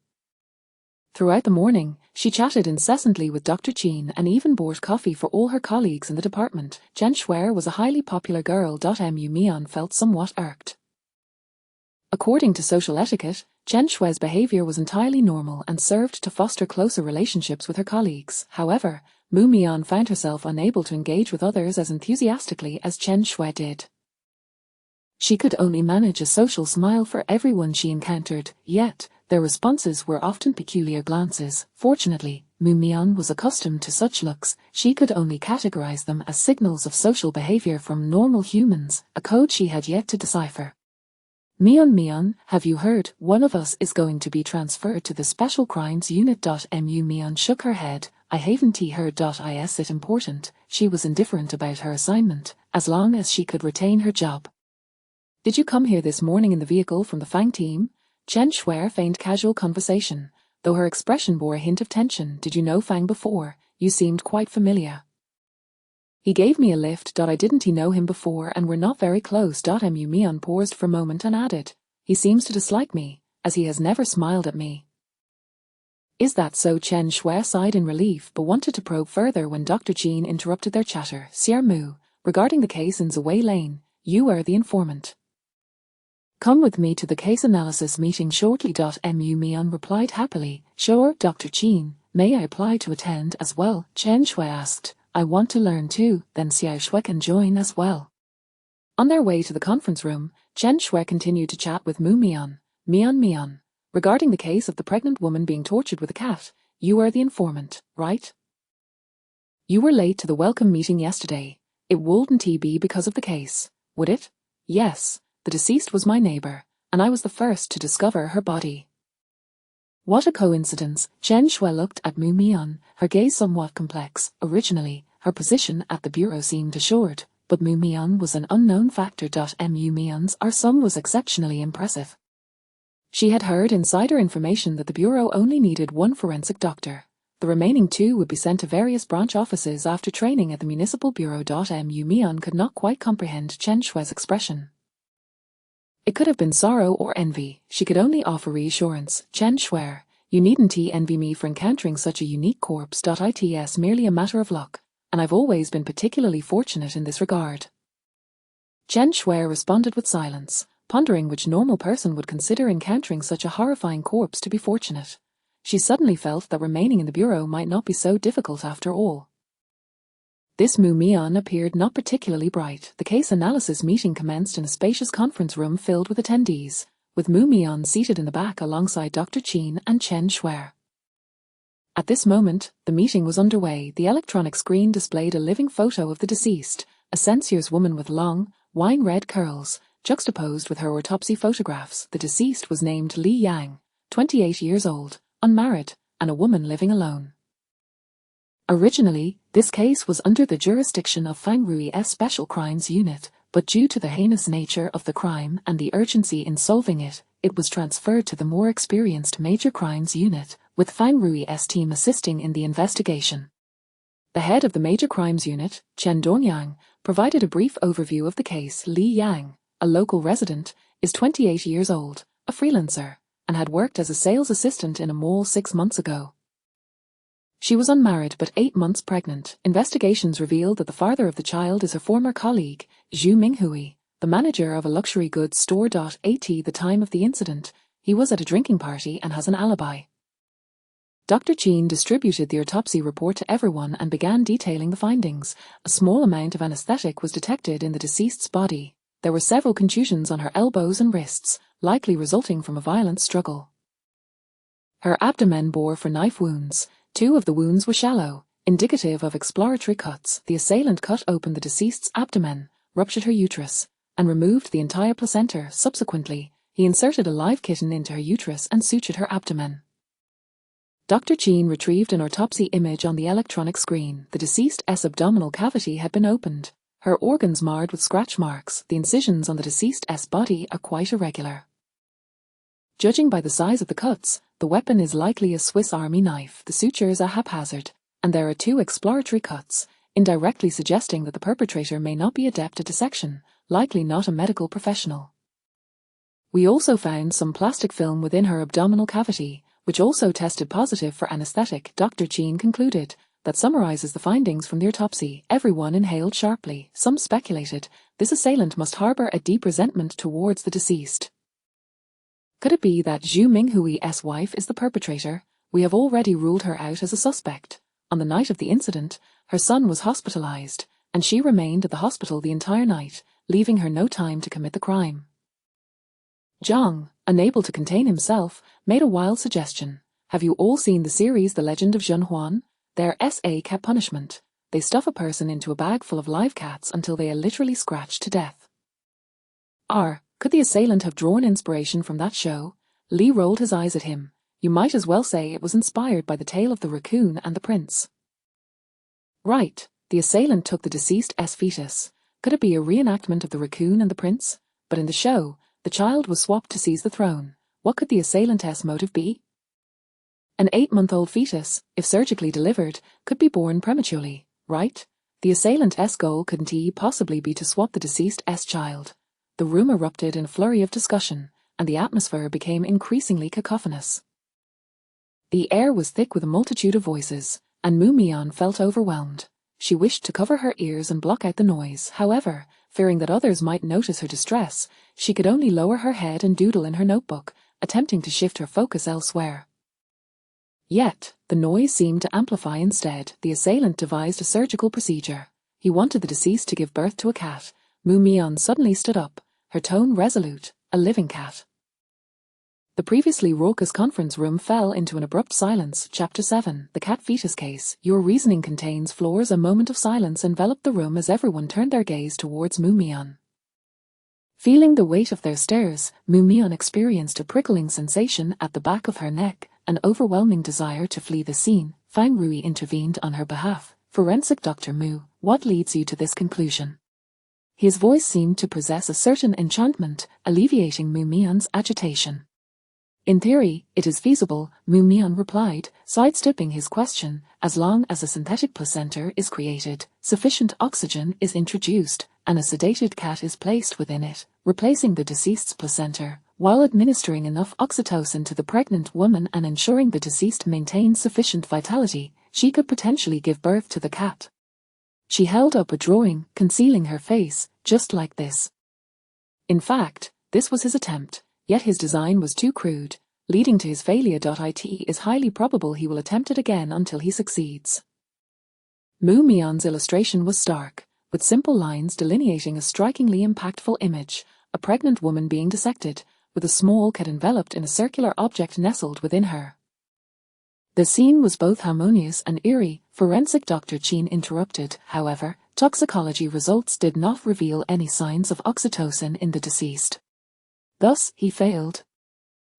Throughout the morning, she chatted incessantly with Dr. Qin and even bought coffee for all her colleagues in the department. Chen Shui was a highly popular girl. Mu Mian felt somewhat irked. According to social etiquette, Chen Shui's behavior was entirely normal and served to foster closer relationships with her colleagues. However, Mu Mian found herself unable to engage with others as enthusiastically as Chen Shui did. She could only manage a social smile for everyone she encountered, yet their responses were often peculiar glances. Fortunately, Mu Mian was accustomed to such looks. She could only categorize them as signals of social behavior from normal humans, a code she had yet to decipher. Mian, have you heard? One of us is going to be transferred to the Special Crimes Unit. Mu Mian shook her head. I haven't heard. Is it important? She was indifferent about her assignment, as long as she could retain her job. Did you come here this morning in the vehicle from the Fang team? Chen Shui feigned casual conversation, though her expression bore a hint of tension. Did you know Fang before? You seemed quite familiar. He gave me a lift. I didn't know him before and we're not very close. Mu Mian paused for a moment and added, he seems to dislike me, as he has never smiled at me. Is that so? Chen Shui sighed in relief but wanted to probe further when Dr. Qin interrupted their chatter. Xiao Mu, regarding the case in Zawei Lane, you are the informant. Come with me to the case analysis meeting shortly. Mu Mian replied happily. Sure, Dr. Chin, may I apply to attend as well? Chen Shui asked. I want to learn too, then Xiao Shui can join as well. On their way to the conference room, Chen Shui continued to chat with Mu Mian. Mian, regarding the case of the pregnant woman being tortured with a cat, you are the informant, right? You were late to the welcome meeting yesterday. It wouldn't be because of the case, would it? Yes, the deceased was my neighbor, and I was the first to discover her body. What a coincidence. Chen Shui looked at Mu Mian, her gaze somewhat complex. Originally, her position at the bureau seemed assured, but Mu Mian was an unknown factor. Mu Mian's sum was exceptionally impressive. She had heard insider information that the bureau only needed one forensic doctor. The remaining two would be sent to various branch offices after training at the municipal bureau. Mu Mian could not quite comprehend Chen Shui's expression. It could have been sorrow or envy. She could only offer reassurance. Chen Shui, you needn't envy me for encountering such a unique corpse. It's merely a matter of luck, and I've always been particularly fortunate in this regard. Chen Shui responded with silence, pondering which normal person would consider encountering such a horrifying corpse to be fortunate. She suddenly felt that remaining in the bureau might not be so difficult after all. This Mu Mian appeared not particularly bright. The case analysis meeting commenced in a spacious conference room filled with attendees, with Mu Mian seated in the back alongside Dr. Chin and Chen Shui. At this moment, the meeting was underway. The electronic screen displayed a living photo of the deceased, a sensuous woman with long, wine-red curls, juxtaposed with her autopsy photographs. The deceased was named Li Yang, 28 years old, unmarried, and a woman living alone. Originally, this case was under the jurisdiction of Fang Rui's Special Crimes Unit, but due to the heinous nature of the crime and the urgency in solving it, it was transferred to the more experienced Major Crimes Unit, with Fang Rui's team assisting in the investigation. The head of the Major Crimes Unit, Chen Dongyang, provided a brief overview of the case. Li Yang, a local resident, is 28 years old, a freelancer, and had worked as a sales assistant in a mall 6 months ago. She was unmarried but 8 months pregnant. Investigations revealed that the father of the child is her former colleague, Zhu Minghui, the manager of a luxury goods store. At the time of the incident, he was at a drinking party and has an alibi. Dr. Chin distributed the autopsy report to everyone and began detailing the findings. A small amount of anesthetic was detected in the deceased's body. There were several contusions on her elbows and wrists, likely resulting from a violent struggle. Her abdomen bore for knife wounds. 2 of the wounds were shallow, indicative of exploratory cuts. The assailant cut open the deceased's abdomen, ruptured her uterus, and removed the entire placenta. Subsequently, he inserted a live kitten into her uterus and sutured her abdomen. Dr. Chin retrieved an autopsy image on the electronic screen. The deceased's abdominal cavity had been opened, her organs marred with scratch marks. The incisions on the deceased's body are quite irregular. Judging by the size of the cuts, the weapon is likely a Swiss Army knife. The sutures are haphazard, and there are 2 exploratory cuts, indirectly suggesting that the perpetrator may not be adept at dissection, likely not a medical professional. We also found some plastic film within her abdominal cavity, which also tested positive for anesthetic. Dr. Chin concluded. That summarizes the findings from the autopsy. Everyone inhaled sharply. Some speculated this assailant must harbor a deep resentment towards the deceased. Could it be that Zhu Minghui's wife is the perpetrator? We have already ruled her out as a suspect. On the night of the incident, her son was hospitalized, and she remained at the hospital the entire night, leaving her no time to commit the crime. Zhang, unable to contain himself, made a wild suggestion. Have you all seen the series The Legend of Zhen Huan? Their cat punishment. They stuff a person into a bag full of live cats until they are literally scratched to death. Could the assailant have drawn inspiration from that show? Li rolled his eyes at him. You might as well say it was inspired by the tale of the raccoon and the prince. Right, the assailant took the deceased's fetus. Could it be a reenactment of the raccoon and the prince? But in the show, the child was swapped to seize the throne. What could the assailant's motive be? An 8-month-old fetus, if surgically delivered, could be born prematurely, right? The assailant's goal couldn't possibly be to swap the deceased's child. The room erupted in a flurry of discussion, and the atmosphere became increasingly cacophonous. The air was thick with a multitude of voices, and Mu Mian felt overwhelmed. She wished to cover her ears and block out the noise. However, fearing that others might notice her distress, she could only lower her head and doodle in her notebook, attempting to shift her focus elsewhere. Yet, the noise seemed to amplify instead. The assailant devised a surgical procedure. He wanted the deceased to give birth to a cat. Mu Mian suddenly stood up, her tone resolute, a living cat. The previously raucous conference room fell into an abrupt silence. Chapter 7, The Cat Fetus Case. Your reasoning contains flaws. A moment of silence enveloped the room as everyone turned their gaze towards Mu Mian. Feeling the weight of their stares, Mu Mian experienced a prickling sensation at the back of her neck, an overwhelming desire to flee the scene. Fang Rui intervened on her behalf. Forensic Dr. Mu, what leads you to this conclusion? His voice seemed to possess a certain enchantment, alleviating Mu Mian's agitation. In theory, it is feasible, Mu Mian replied, sidestepping his question. As long as a synthetic placenta is created, sufficient oxygen is introduced, and a sedated cat is placed within it, replacing the deceased's placenta, while administering enough oxytocin to the pregnant woman and ensuring the deceased maintains sufficient vitality, she could potentially give birth to the cat. She held up a drawing, concealing her face, just like this. In fact, this was his attempt, yet his design was too crude, leading to his failure. It is highly probable he will attempt it again until he succeeds. Mu Mian's illustration was stark, with simple lines delineating a strikingly impactful image, a pregnant woman being dissected, with a small cat enveloped in a circular object nestled within her. The scene was both harmonious and eerie. Forensic Dr. Chin interrupted. However, toxicology results did not reveal any signs of oxytocin in the deceased. Thus, he failed.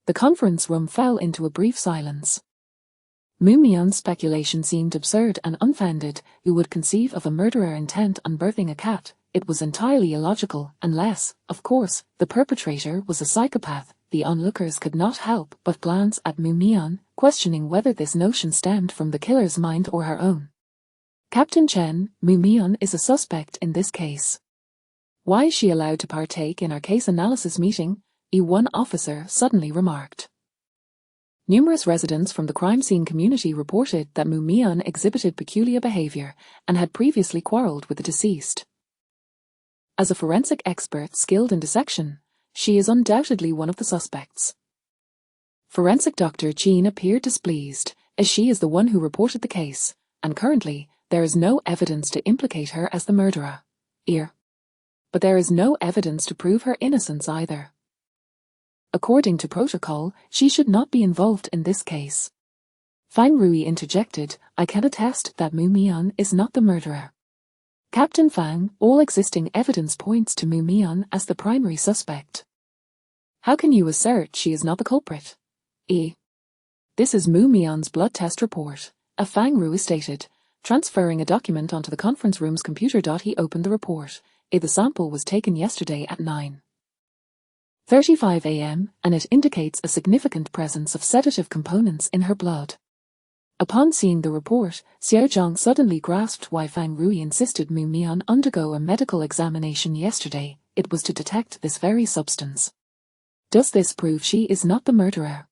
The conference room fell into a brief silence. Mu Mian's speculation seemed absurd and unfounded. Who would conceive of a murderer intent on birthing a cat? It was entirely illogical, unless, of course, the perpetrator was a psychopath. The onlookers could not help but glance at Mu Mian, questioning whether this notion stemmed from the killer's mind or her own. Captain Chen, Mu Mian is a suspect in this case. Why is she allowed to partake in our case analysis meeting? One officer suddenly remarked. Numerous residents from the crime scene community reported that Mu Mian exhibited peculiar behavior and had previously quarreled with the deceased. As a forensic expert skilled in dissection, she is undoubtedly one of the suspects. Forensic Dr. Chin appeared displeased, as she is the one who reported the case, and currently, there is no evidence to implicate her as the murderer. But there is no evidence to prove her innocence either. According to protocol, she should not be involved in this case. Fang Rui interjected, I can attest that Mu Mian is not the murderer. Captain Fang, all existing evidence points to Mu Mian as the primary suspect. How can you assert she is not the culprit? This is Mu Mian's blood test report, a Fang Rui stated, transferring a document onto the conference room's computer. He opened the report. The sample was taken yesterday at 9:35 a.m., and it indicates a significant presence of sedative components in her blood. Upon seeing the report, Xiao Zhang suddenly grasped why Fang Rui insisted Mu Mian undergo a medical examination yesterday. It was to detect this very substance. Does this prove she is not the murderer?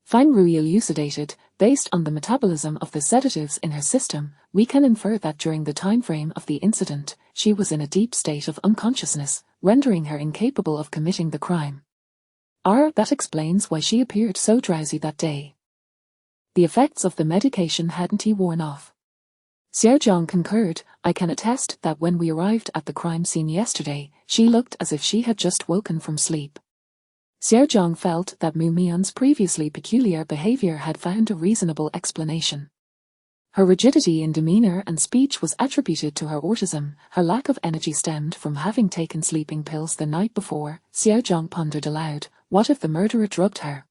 Fang Rui elucidated, based on the metabolism of the sedatives in her system, we can infer that during the time frame of the incident, she was in a deep state of unconsciousness, rendering her incapable of committing the crime. That explains why she appeared so drowsy that day. The effects of the medication hadn't worn off. Xiao Zhang concurred, I can attest that when we arrived at the crime scene yesterday, she looked as if she had just woken from sleep. Xiao Zhang felt that Mu Mian's previously peculiar behavior had found a reasonable explanation. Her rigidity in demeanor and speech was attributed to her autism. Her lack of energy stemmed from having taken sleeping pills the night before. Xiao Zhang pondered aloud, what if the murderer drugged her?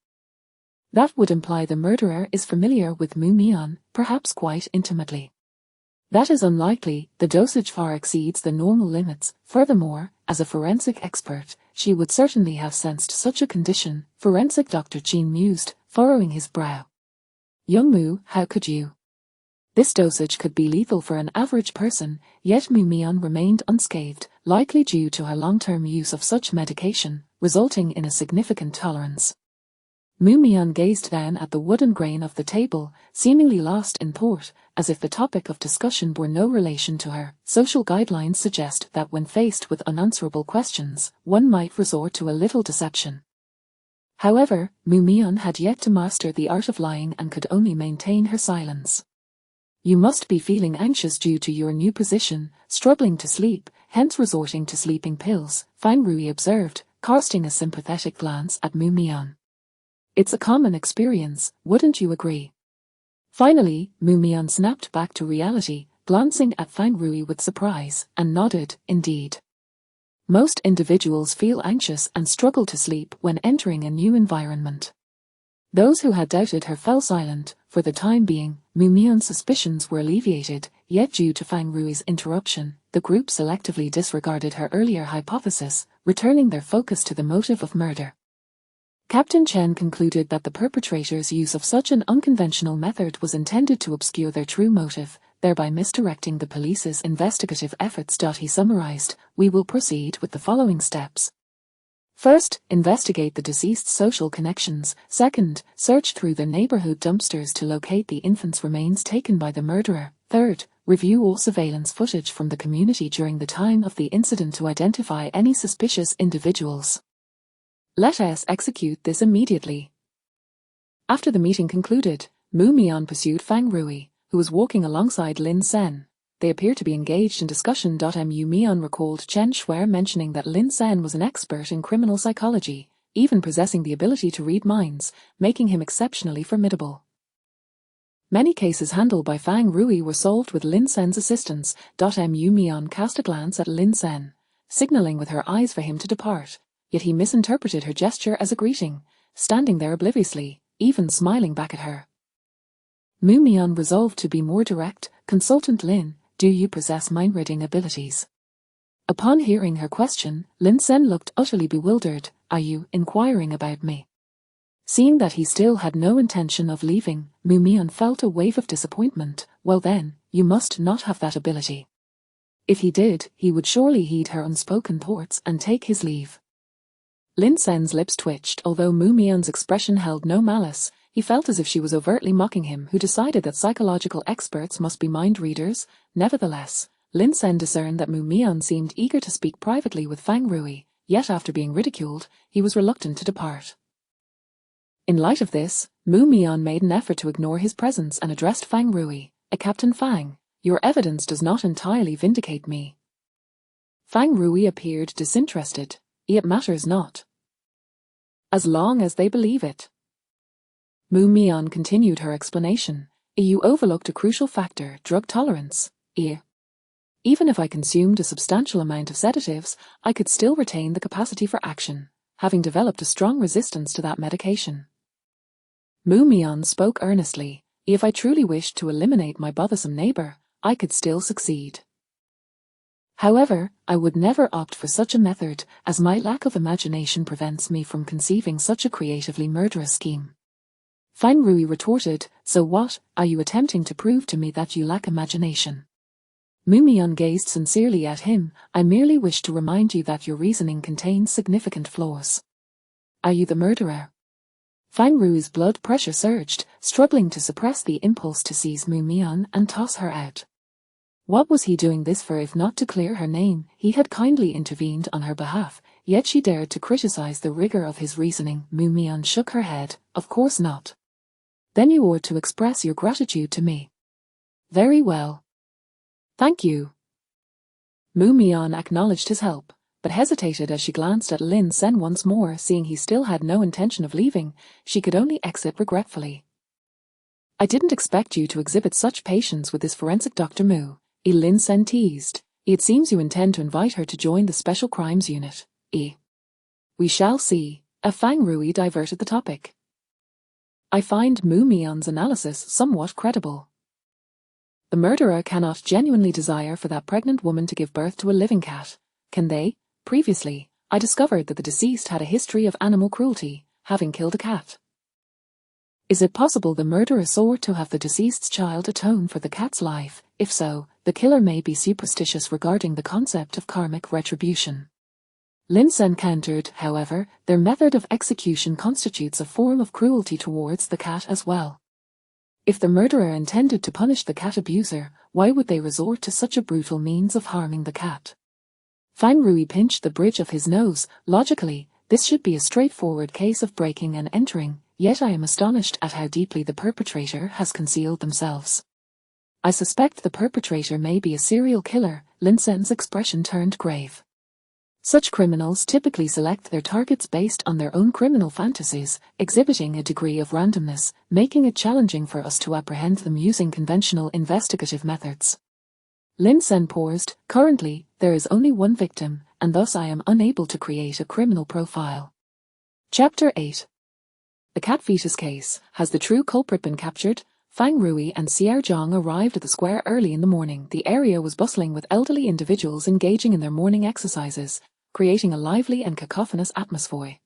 That would imply the murderer is familiar with Mu Mian, perhaps quite intimately. That is unlikely. The dosage far exceeds the normal limits. Furthermore, as a forensic expert, she would certainly have sensed such a condition. Forensic Dr. Chin mused, furrowing his brow. Young Mu, how could you? This dosage could be lethal for an average person, yet Mu Mian remained unscathed, likely due to her long-term use of such medication, resulting in a significant tolerance. Mumyon gazed down at the wooden grain of the table, seemingly lost in thought, as if the topic of discussion bore no relation to her. Social guidelines suggest that when faced with unanswerable questions, one might resort to a little deception. However, Mumyon had yet to master the art of lying and could only maintain her silence. You must be feeling anxious due to your new position, struggling to sleep, hence resorting to sleeping pills, Fang Rui observed, casting a sympathetic glance at Mumyon. It's a common experience, wouldn't you agree? Finally, Mumyon snapped back to reality, glancing at Fang Rui with surprise, and nodded, indeed. Most individuals feel anxious and struggle to sleep when entering a new environment. Those who had doubted her fell silent. For the time being, Mumyon's suspicions were alleviated, yet due to Fang Rui's interruption, the group selectively disregarded her earlier hypothesis, returning their focus to the motive of murder. Captain Chen concluded that the perpetrator's use of such an unconventional method was intended to obscure their true motive, thereby misdirecting the police's investigative efforts. He summarized, "We will proceed with the following steps. First, investigate the deceased's social connections. Second, search through the neighborhood dumpsters to locate the infant's remains taken by the murderer. Third, review all surveillance footage from the community during the time of the incident to identify any suspicious individuals. Let us execute this immediately." After the meeting concluded, Mumyon pursued Fang Rui, who was walking alongside Lin Sen. They appeared to be engaged in discussion. Mumyon recalled Chen Shuer mentioning that Lin Sen was an expert in criminal psychology, even possessing the ability to read minds, making him exceptionally formidable. Many cases handled by Fang Rui were solved with Lin Sen's assistance. Mumyon cast a glance at Lin Sen, signaling with her eyes for him to depart, yet he misinterpreted her gesture as a greeting, standing there obliviously, even smiling back at her. Mumyon resolved to be more direct. "Consultant Lin, do you possess mind-reading abilities?" Upon hearing her question, Lin Sen looked utterly bewildered. "Are you inquiring about me?" Seeing that he still had no intention of leaving, Mumyon felt a wave of disappointment. "Well then, you must not have that ability." If he did, he would surely heed her unspoken thoughts and take his leave. Lin Sen's lips twitched. Although Mumyon's expression held no malice, he felt as if she was overtly mocking him, who decided that psychological experts must be mind readers. Nevertheless, Lin Sen discerned that Mumyon seemed eager to speak privately with Fang Rui, yet after being ridiculed, he was reluctant to depart. In light of this, Mumyon made an effort to ignore his presence and addressed Fang Rui. "Captain Fang, your evidence does not entirely vindicate me." Fang Rui appeared disinterested. "It matters not, as long as they believe it." Mumyon continued her explanation. "You overlooked a crucial factor, drug tolerance. Even if I consumed a substantial amount of sedatives, I could still retain the capacity for action, having developed a strong resistance to that medication." Mumyon spoke earnestly. "If I truly wished to eliminate my bothersome neighbor, I could still succeed. However, I would never opt for such a method, as my lack of imagination prevents me from conceiving such a creatively murderous scheme." Fang Rui retorted, "So what, are you attempting to prove to me that you lack imagination?" Mumyon gazed sincerely at him. "I merely wish to remind you that your reasoning contains significant flaws." "Are you the murderer?" Fang Rui's blood pressure surged, struggling to suppress the impulse to seize Mumyon and toss her out. What was he doing this for if not to clear her name? He had kindly intervened on her behalf, yet she dared to criticize the rigor of his reasoning. Mumyon shook her head. "Of course not." "Then you ought to express your gratitude to me." "Very well. Thank you." Mumyon acknowledged his help, but hesitated as she glanced at Lin Sen once more. Seeing he still had no intention of leaving, she could only exit regretfully. "I didn't expect you to exhibit such patience with this forensic Dr. Mu," Lin Sen teased. "It seems you intend to invite her to join the Special Crimes Unit." "We shall see." Fang Rui diverted the topic. "I find Mumyon's analysis somewhat credible. The murderer cannot genuinely desire for that pregnant woman to give birth to a living cat, can they? Previously, I discovered that the deceased had a history of animal cruelty, having killed a cat. Is it possible the murderer sought to have the deceased's child atone for the cat's life? If so, the killer may be superstitious regarding the concept of karmic retribution." Lin Sen countered, however, their method of execution constitutes a form of cruelty towards the cat as well. If the murderer intended to punish the cat abuser, why would they resort to such a brutal means of harming the cat? Fang Rui pinched the bridge of his nose. Logically, this should be a straightforward case of breaking and entering, yet I am astonished at how deeply the perpetrator has concealed themselves. I suspect the perpetrator may be a serial killer. Lin Sen's expression turned grave. Such criminals typically select their targets based on their own criminal fantasies, exhibiting a degree of randomness, making it challenging for us to apprehend them using conventional investigative methods. Lin Sen paused. Currently, there is only one victim, and thus I am unable to create a criminal profile. Chapter 8. The cat fetus case. Has the true culprit been captured? Fang Rui and Xiao Zhang arrived at the square early in the morning. The area was bustling with elderly individuals engaging in their morning exercises, creating a lively and cacophonous atmosphere.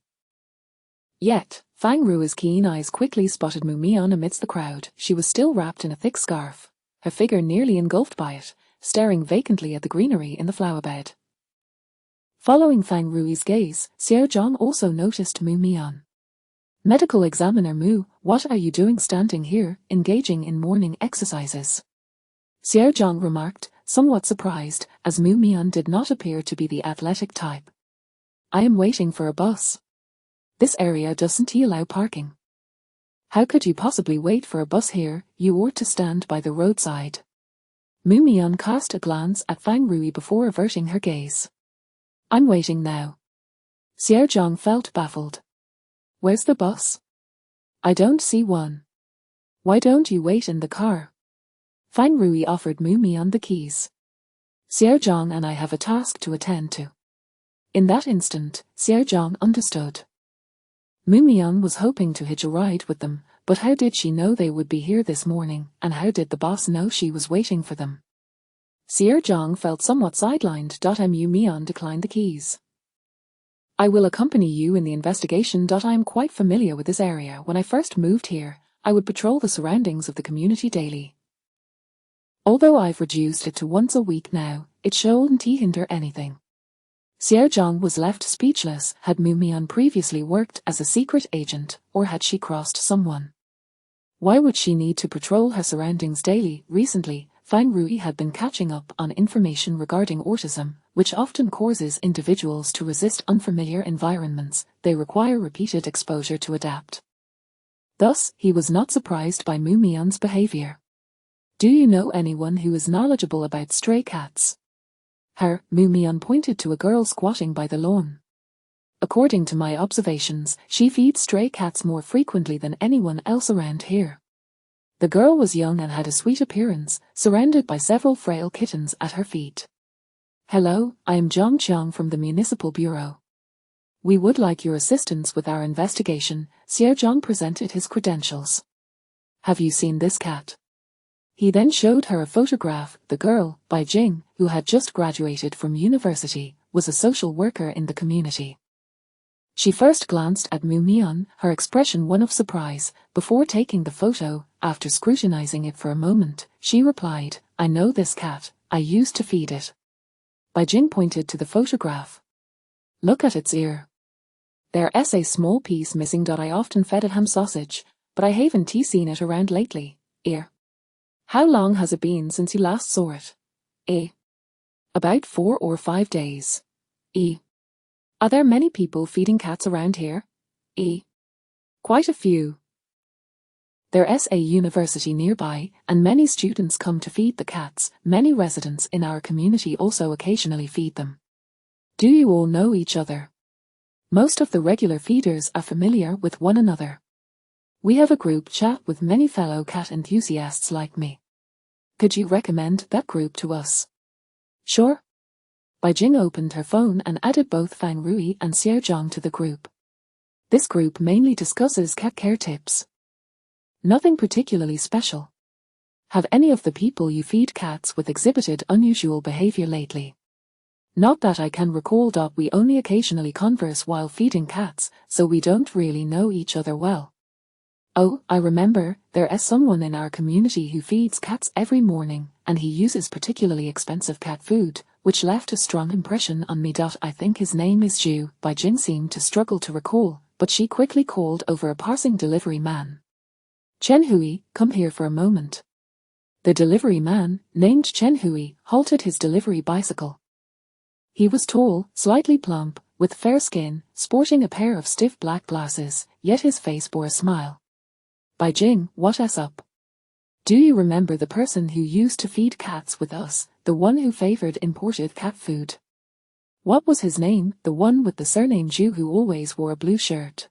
Yet, Fang Rui's keen eyes quickly spotted Mu Mian amidst the crowd. She was still wrapped in a thick scarf, her figure nearly engulfed by it, staring vacantly at the greenery in the flower bed. Following Fang Rui's gaze, Xiao Zhang also noticed Mu Mian. Medical examiner Mu, what are you doing standing here, engaging in morning exercises? Xiao Zhang remarked, somewhat surprised, as Mu Mian did not appear to be the athletic type. I am waiting for a bus. This area doesn't allow parking. How could you possibly wait for a bus here? You ought to stand by the roadside. Mu Mian cast a glance at Fang Rui before averting her gaze. I'm waiting now. Xiao Zhang felt baffled. Where's the bus? I don't see one. Why don't you wait in the car? Fang Rui offered Mu Mian the keys. Xiao Zhang and I have a task to attend to. In that instant, Xiao Zhang understood. Mu Mian was hoping to hitch a ride with them, but how did she know they would be here this morning, and how did the boss know she was waiting for them? Xiao Zhang felt somewhat sidelined. Mu Mian declined the keys. I will accompany you in the investigation. I am quite familiar with this area. When I first moved here, I would patrol the surroundings of the community daily. Although I've reduced it to once a week now, it shouldn't hinder anything. Xiao Zhang was left speechless. Had Mu Mian previously worked as a secret agent, or had she crossed someone? Why would she need to patrol her surroundings daily? Recently, Fang Rui had been catching up on information regarding autism, which often causes individuals to resist unfamiliar environments. They require repeated exposure to adapt. Thus, he was not surprised by Mu Mian's behavior. Do you know anyone who is knowledgeable about stray cats? Mu Mian pointed to a girl squatting by the lawn. According to my observations, she feeds stray cats more frequently than anyone else around here. The girl was young and had a sweet appearance, surrounded by several frail kittens at her feet. Hello, I am Zhang Qiang from the Municipal Bureau. We would like your assistance with our investigation. Xiao Zhang presented his credentials. Have you seen this cat? He then showed her a photograph. The girl, Bai Jing, who had just graduated from university, was a social worker in the community. She first glanced at Mu Mian, her expression one of surprise, before taking the photo. After scrutinizing it for a moment, she replied, I know this cat, I used to feed it. Bai Jing pointed to the photograph. Look at its ear. There's a small piece missing. I often fed it ham sausage, but I haven't seen it around lately. Ear. How long has it been since you last saw it? About 4 or 5 days. Are there many people feeding cats around here? Quite a few. There's a university nearby, and many students come to feed the cats. Many residents in our community also occasionally feed them. Do you all know each other? Most of the regular feeders are familiar with one another. We have a group chat with many fellow cat enthusiasts like me. Could you recommend that group to us? Sure. Bai Jing opened her phone and added both Fang Rui and Xiao Zhang to the group. This group mainly discusses cat care tips. Nothing particularly special. Have any of the people you feed cats with exhibited unusual behavior lately? Not that I can recall. We only occasionally converse while feeding cats, so we don't really know each other well. Oh, I remember, there is someone in our community who feeds cats every morning, and he uses particularly expensive cat food. which left a strong impression on me. I think his name is Zhu. Bai Jing seemed to struggle to recall, but she quickly called over a passing delivery man. Chen Hui, come here for a moment. The delivery man, named Chen Hui, halted his delivery bicycle. He was tall, slightly plump, with fair skin, sporting a pair of stiff black glasses, yet his face bore a smile. Bai Jing, what's up? Do you remember the person who used to feed cats with us, the one who favored imported cat food? What was his name, the one with the surname Zhu who always wore a blue shirt?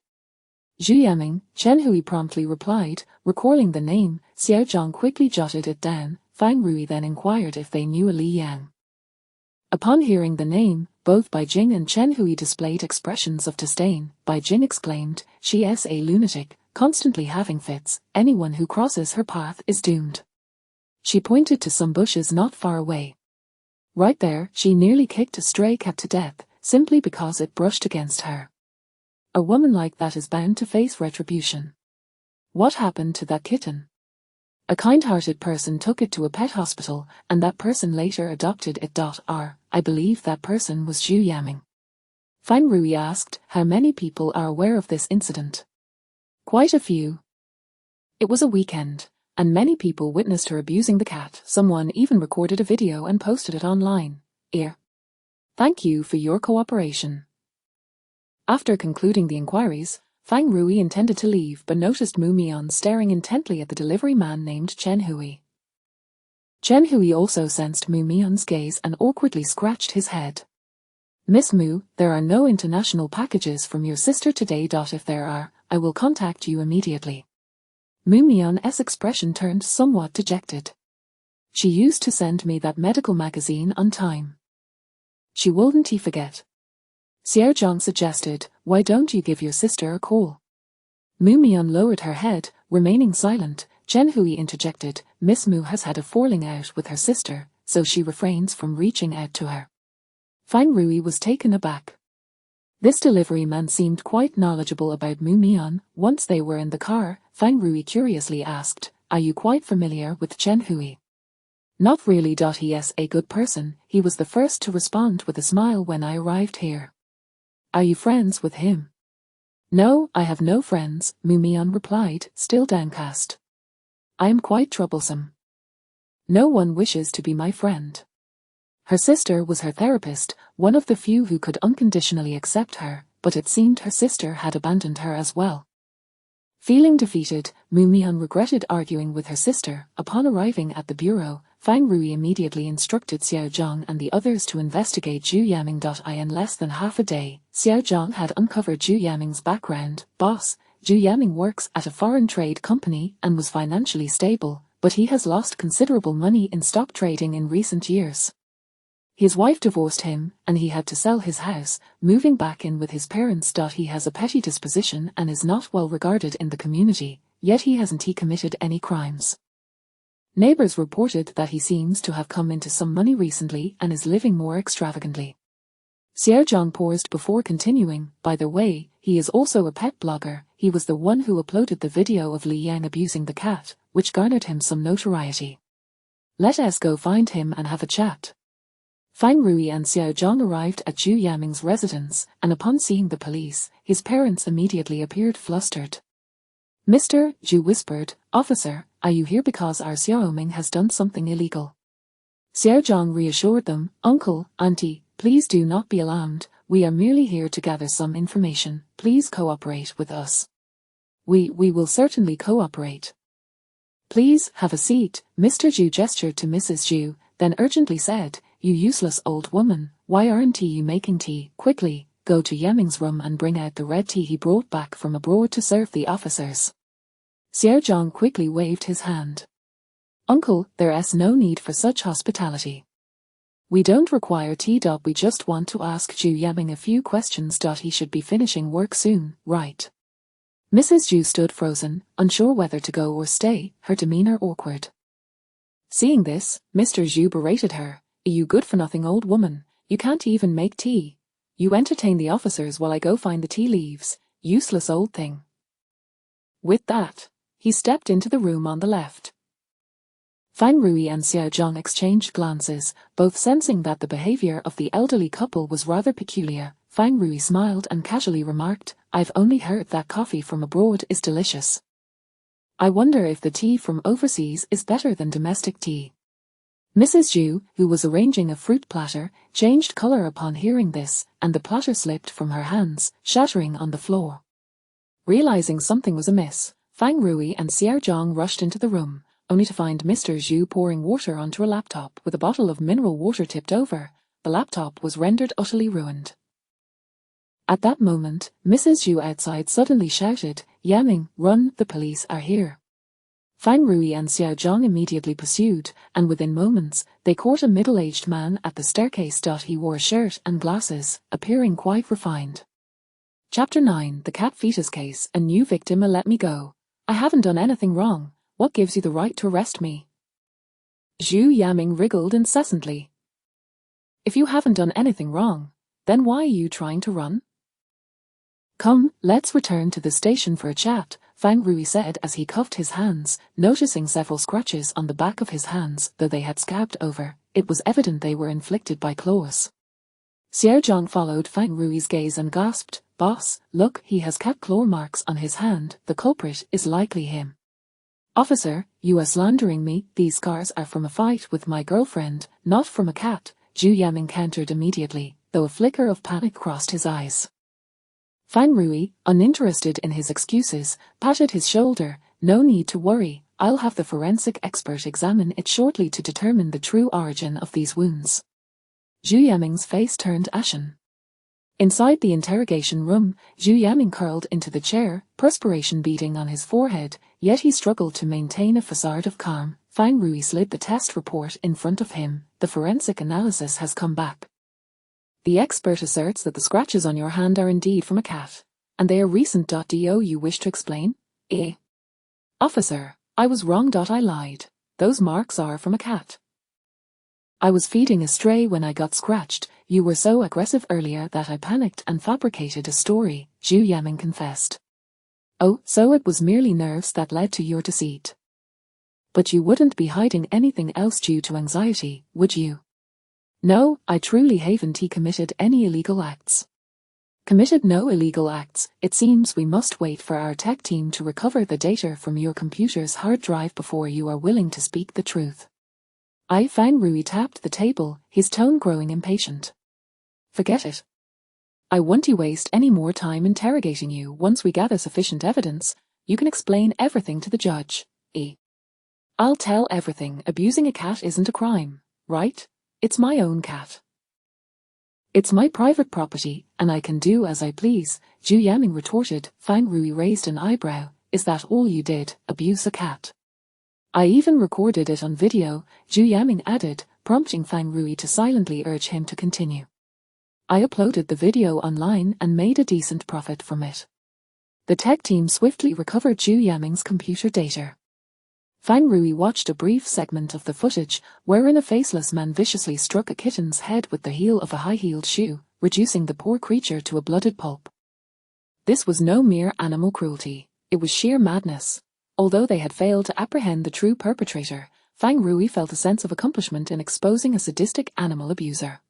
Zhu Yaming, Chen Hui promptly replied, recalling the name. Xiao Zhang quickly jotted it down. Fang Rui then inquired if they knew a Li Yang. Upon hearing the name, both Bai Jing and Chen Hui displayed expressions of disdain. Bai Jing exclaimed, she is a lunatic, constantly having fits. Anyone who crosses her path is doomed. She pointed to some bushes not far away. Right there, she nearly kicked a stray cat to death, simply because it brushed against her. A woman like that is bound to face retribution. What happened to that kitten? A kind-hearted person took it to a pet hospital, and that person later adopted it. I believe that person was Zhu Yaming. Fang Rui asked, how many people are aware of this incident? Quite a few. It was a weekend, and many people witnessed her abusing the cat. Someone even recorded a video and posted it online. Thank you for your cooperation. After concluding the inquiries, Fang Rui intended to leave but noticed Mu Mian staring intently at the delivery man named Chen Hui. Chen Hui also sensed Mu Mian's gaze and awkwardly scratched his head. Miss Mu, there are no international packages from your sister today. If there are, I will contact you immediately. Mu Mian's expression turned somewhat dejected. She used to send me that medical magazine on time. She wouldn't forget. Xiao Zhang suggested, why don't you give your sister a call? Mu Mian lowered her head, remaining silent. Chen Hui interjected, Miss Mu has had a falling out with her sister, so she refrains from reaching out to her. Fang Rui was taken aback. This delivery man seemed quite knowledgeable about Mu Mian. Once they were in the car, Fang Rui curiously asked, are you quite familiar with Chen Hui? Not really. He is a good person. He was the first to respond with a smile when I arrived here. Are you friends with him? No, I have no friends, Mu Mian replied, still downcast. I am quite troublesome. No one wishes to be my friend. Her sister was her therapist, one of the few who could unconditionally accept her, but it seemed her sister had abandoned her as well. Feeling defeated, Mu Mian regretted arguing with her sister. Upon arriving at the bureau, Fang Rui immediately instructed Xiao Zhang and the others to investigate Zhu Yaming. In less than half a day, Xiao Zhang had uncovered Zhu Yaming's background. Boss, Zhu Yaming works at a foreign trade company and was financially stable, but he has lost considerable money in stock trading in recent years. His wife divorced him, and he had to sell his house, moving back in with his parents. He has a petty disposition and is not well regarded in the community, yet he hasn't committed any crimes. Neighbors reported that he seems to have come into some money recently and is living more extravagantly. Xiao Zhang paused before continuing, by the way, he is also a pet blogger. He was the one who uploaded the video of Li Yang abusing the cat, which garnered him some notoriety. Let us go find him and have a chat. Fang Rui and Xiao Zhang arrived at Zhu Yaming's residence, and upon seeing the police, his parents immediately appeared flustered. Mr. Zhu whispered, Officer, are you here because our Xiaoming has done something illegal? Xiao Zhang reassured them, Uncle, Auntie, please do not be alarmed, we are merely here to gather some information, please cooperate with us. We will certainly cooperate. Please, have a seat, Mr. Zhu gestured to Mrs. Zhu, then urgently said, You useless old woman, why aren't you making tea? Quickly, go to Yaming's room and bring out the red tea he brought back from abroad to serve the officers. Xiao Zhang quickly waved his hand. Uncle, there is no need for such hospitality. We don't require tea. We just want to ask Zhu Yaming a few questions. He should be finishing work soon, right? Mrs. Zhu stood frozen, unsure whether to go or stay, her demeanor awkward. Seeing this, Mr. Zhu berated her. You good-for-nothing old woman, you can't even make tea. You entertain the officers while I go find the tea leaves, useless old thing. With that, he stepped into the room on the left. Fang Rui and Xiao Zhang exchanged glances, both sensing that the behavior of the elderly couple was rather peculiar. Fang Rui smiled and casually remarked, "I've only heard that coffee from abroad is delicious. I wonder if the tea from overseas is better than domestic tea." Mrs. Zhu, who was arranging a fruit platter, changed color upon hearing this, and the platter slipped from her hands, shattering on the floor. Realizing something was amiss, Fang Rui and Xiao Zhang rushed into the room, only to find Mr. Zhu pouring water onto a laptop with a bottle of mineral water tipped over. The laptop was rendered utterly ruined. At that moment, Mrs. Zhu outside suddenly shouted, "Yaming, run, the police are here." Fang Rui and Xiao Zhang immediately pursued, and within moments, they caught a middle-aged man at the staircase. He wore a shirt and glasses, appearing quite refined. Chapter 9: The Cat Fetus Case. A new victim. Let me go. I haven't done anything wrong. What gives you the right to arrest me? Zhu Yaming wriggled incessantly. If you haven't done anything wrong, then why are you trying to run? Come, let's return to the station for a chat, Fang Rui said as he cuffed his hands, noticing several scratches on the back of his hands. Though they had scabbed over, it was evident they were inflicted by claws. Xiao Zhang followed Fang Rui's gaze and gasped, "Boss, look, he has cat claw marks on his hand. The culprit is likely him." "Officer, you are slandering me. These scars are from a fight with my girlfriend, not from a cat," Zhu Yaming countered immediately, though a flicker of panic crossed his eyes. Fang Rui, uninterested in his excuses, patted his shoulder. "No need to worry, I'll have the forensic expert examine it shortly to determine the true origin of these wounds." Zhu Yaming's face turned ashen. Inside the interrogation room, Zhu Yaming curled into the chair, perspiration beading on his forehead, yet he struggled to maintain a facade of calm. Fang Rui slid the test report in front of him. "The forensic analysis has come back. The expert asserts that the scratches on your hand are indeed from a cat, and they are recent. Do you wish to explain?" "Officer, I was wrong. I lied. Those marks are from a cat. I was feeding a stray when I got scratched. You were so aggressive earlier that I panicked and fabricated a story," Zhu Yaming confessed. "Oh, so it was merely nerves that led to your deceit. But you wouldn't be hiding anything else due to anxiety, would you?" "No, I truly haven't committed any illegal acts." "Committed no illegal acts. It seems we must wait for our tech team to recover the data from your computer's hard drive before you are willing to speak the truth." Fang Rui tapped the table, his tone growing impatient. "Forget it. I won't waste any more time interrogating you. Once we gather sufficient evidence, you can explain everything to the judge." "I'll tell everything. Abusing a cat isn't a crime, right? It's my own cat. It's my private property, and I can do as I please," Zhu Yaming retorted. Fang Rui raised an eyebrow. "Is that all you did, abuse a cat?" "I even recorded it on video," Zhu Yaming added, prompting Fang Rui to silently urge him to continue. "I uploaded the video online and made a decent profit from it." The tech team swiftly recovered Zhu Yaming's computer data. Fang Rui watched a brief segment of the footage, wherein a faceless man viciously struck a kitten's head with the heel of a high-heeled shoe, reducing the poor creature to a blooded pulp. This was no mere animal cruelty, it was sheer madness. Although they had failed to apprehend the true perpetrator, Fang Rui felt a sense of accomplishment in exposing a sadistic animal abuser.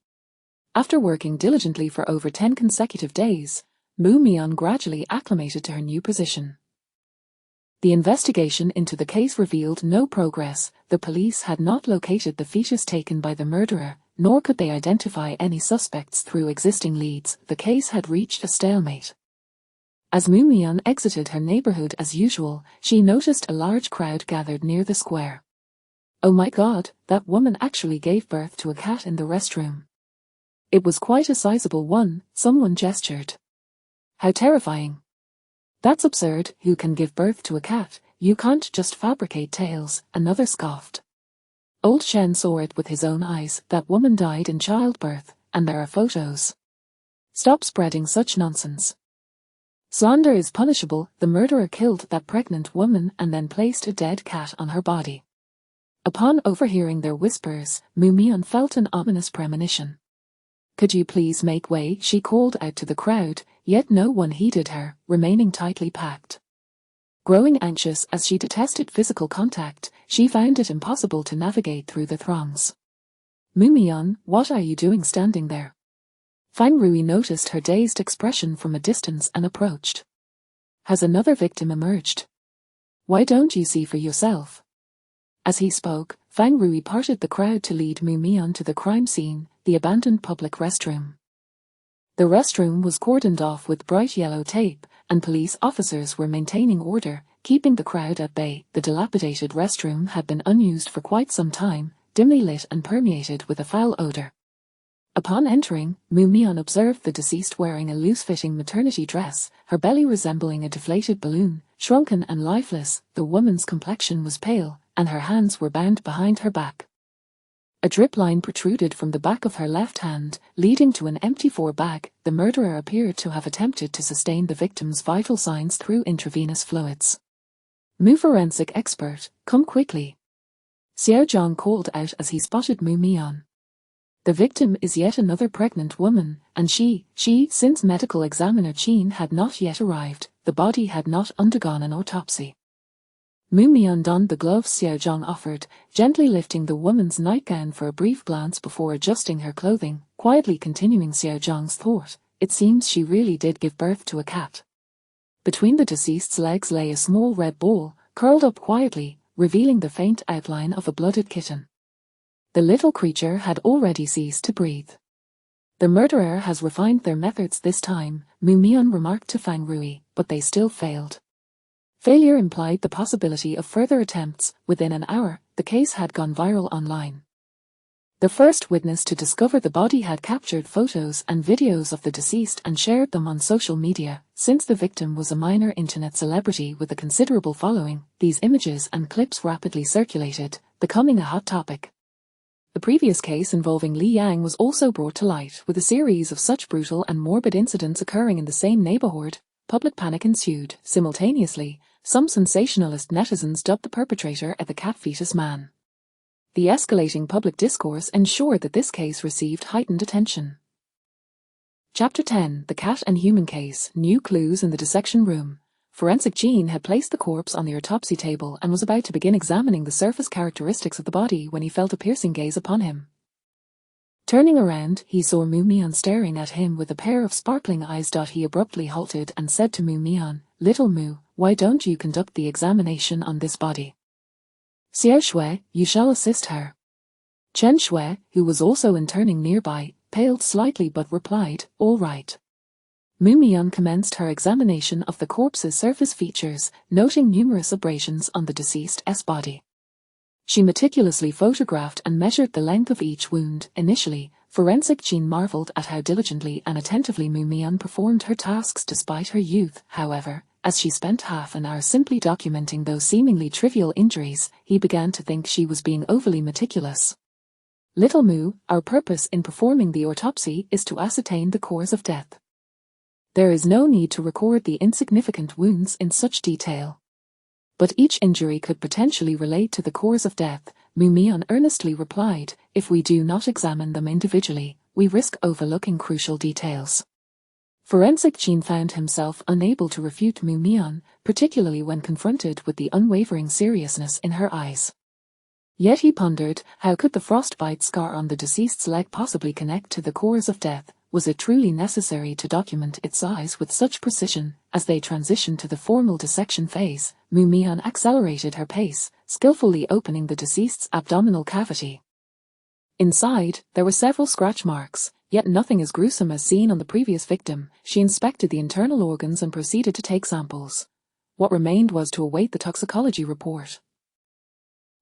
After working diligently for over 10 consecutive days, Mu Mian gradually acclimated to her new position. The investigation into the case revealed no progress. The police had not located the fetus taken by the murderer, nor could they identify any suspects through existing leads. The case had reached a stalemate. As Mu Mian exited her neighborhood as usual, she noticed a large crowd gathered near the square. "Oh my God, that woman actually gave birth to a cat in the restroom. It was quite a sizable one," someone gestured. "How terrifying. That's absurd. Who can give birth to a cat? You can't just fabricate tales," another scoffed. "Old Shen saw it with his own eyes. That woman died in childbirth, and there are photos. Stop spreading such nonsense. Slander is punishable. The murderer killed that pregnant woman and then placed a dead cat on her body." Upon overhearing their whispers, Mu Mian felt an ominous premonition. "Could you please make way?" she called out to the crowd, yet no one heeded her, remaining tightly packed. Growing anxious as she detested physical contact, she found it impossible to navigate through the throngs. "Mumyon, what are you doing standing there?" Fang Rui noticed her dazed expression from a distance and approached. "Has another victim emerged? Why don't you see for yourself?" As he spoke, Fang Rui parted the crowd to lead Mumyon to the crime scene, the abandoned public restroom. The restroom was cordoned off with bright yellow tape, and police officers were maintaining order, keeping the crowd at bay. The dilapidated restroom had been unused for quite some time, dimly lit and permeated with a foul odor. Upon entering, Mumyon observed the deceased wearing a loose-fitting maternity dress, her belly resembling a deflated balloon, shrunken and lifeless. The woman's complexion was pale, and her hands were bound behind her back. A drip line protruded from the back of her left hand, leading to an empty bag. The murderer appeared to have attempted to sustain the victim's vital signs through intravenous fluids. "Mu forensic expert, come quickly," Xiao Zhang called out as he spotted Mumyon. The victim is yet another pregnant woman, and since medical examiner Qin had not yet arrived, the body had not undergone an autopsy. Mumyon donned the gloves Xiao Zhang offered, gently lifting the woman's nightgown for a brief glance before adjusting her clothing, quietly continuing Xiao Zhang's thought. "It seems she really did give birth to a cat." Between the deceased's legs lay a small red ball, curled up quietly, revealing the faint outline of a blooded kitten. The little creature had already ceased to breathe. "The murderer has refined their methods this time," Mumyon remarked to Fang Rui, but they still failed. Failure implied the possibility of further attempts. Within an hour, the case had gone viral online. The first witness to discover the body had captured photos and videos of the deceased and shared them on social media. Since the victim was a minor internet celebrity with a considerable following, these images and clips rapidly circulated, becoming a hot topic. The previous case involving Li Yang was also brought to light, with a series of such brutal and morbid incidents occurring in the same neighborhood. Public panic ensued. Simultaneously, some sensationalist netizens dubbed the perpetrator as the cat fetus man. The escalating public discourse ensured that this case received heightened attention. Chapter 10: The Cat and Human Case. New clues in the dissection room. Forensic Qin had placed the corpse on the autopsy table and was about to begin examining the surface characteristics of the body when he felt a piercing gaze upon him. Turning around, he saw Mumyon staring at him with a pair of sparkling eyes. He abruptly halted and said to Mumyon, "Little Mu, why don't you conduct the examination on this body? Xiao Shui, you shall assist her." Chen Shui, who was also interning nearby, paled slightly but replied, "All right." Mumyon commenced her examination of the corpse's surface features, noting numerous abrasions on the deceased's body. She meticulously photographed and measured the length of each wound. Initially, Forensic Qin marveled at how diligently and attentively Mumyon performed her tasks despite her youth. However, as she spent half an hour simply documenting those seemingly trivial injuries, he began to think she was being overly meticulous. "Little Mu, our purpose in performing the autopsy is to ascertain the cause of death. There is no need to record the insignificant wounds in such detail. But each injury could potentially relate to the cause of death," Mumyon earnestly replied. "If we do not examine them individually, we risk overlooking crucial details." Forensic Qin found himself unable to refute Mumyon, particularly when confronted with the unwavering seriousness in her eyes. Yet he pondered, how could the frostbite scar on the deceased's leg possibly connect to the cause of death? Was it truly necessary to document its size with such precision? As they transitioned to the formal dissection phase, Mumyon accelerated her pace, skillfully opening the deceased's abdominal cavity. Inside, there were several scratch marks, yet nothing as gruesome as seen on the previous victim. She inspected the internal organs and proceeded to take samples. What remained was to await the toxicology report.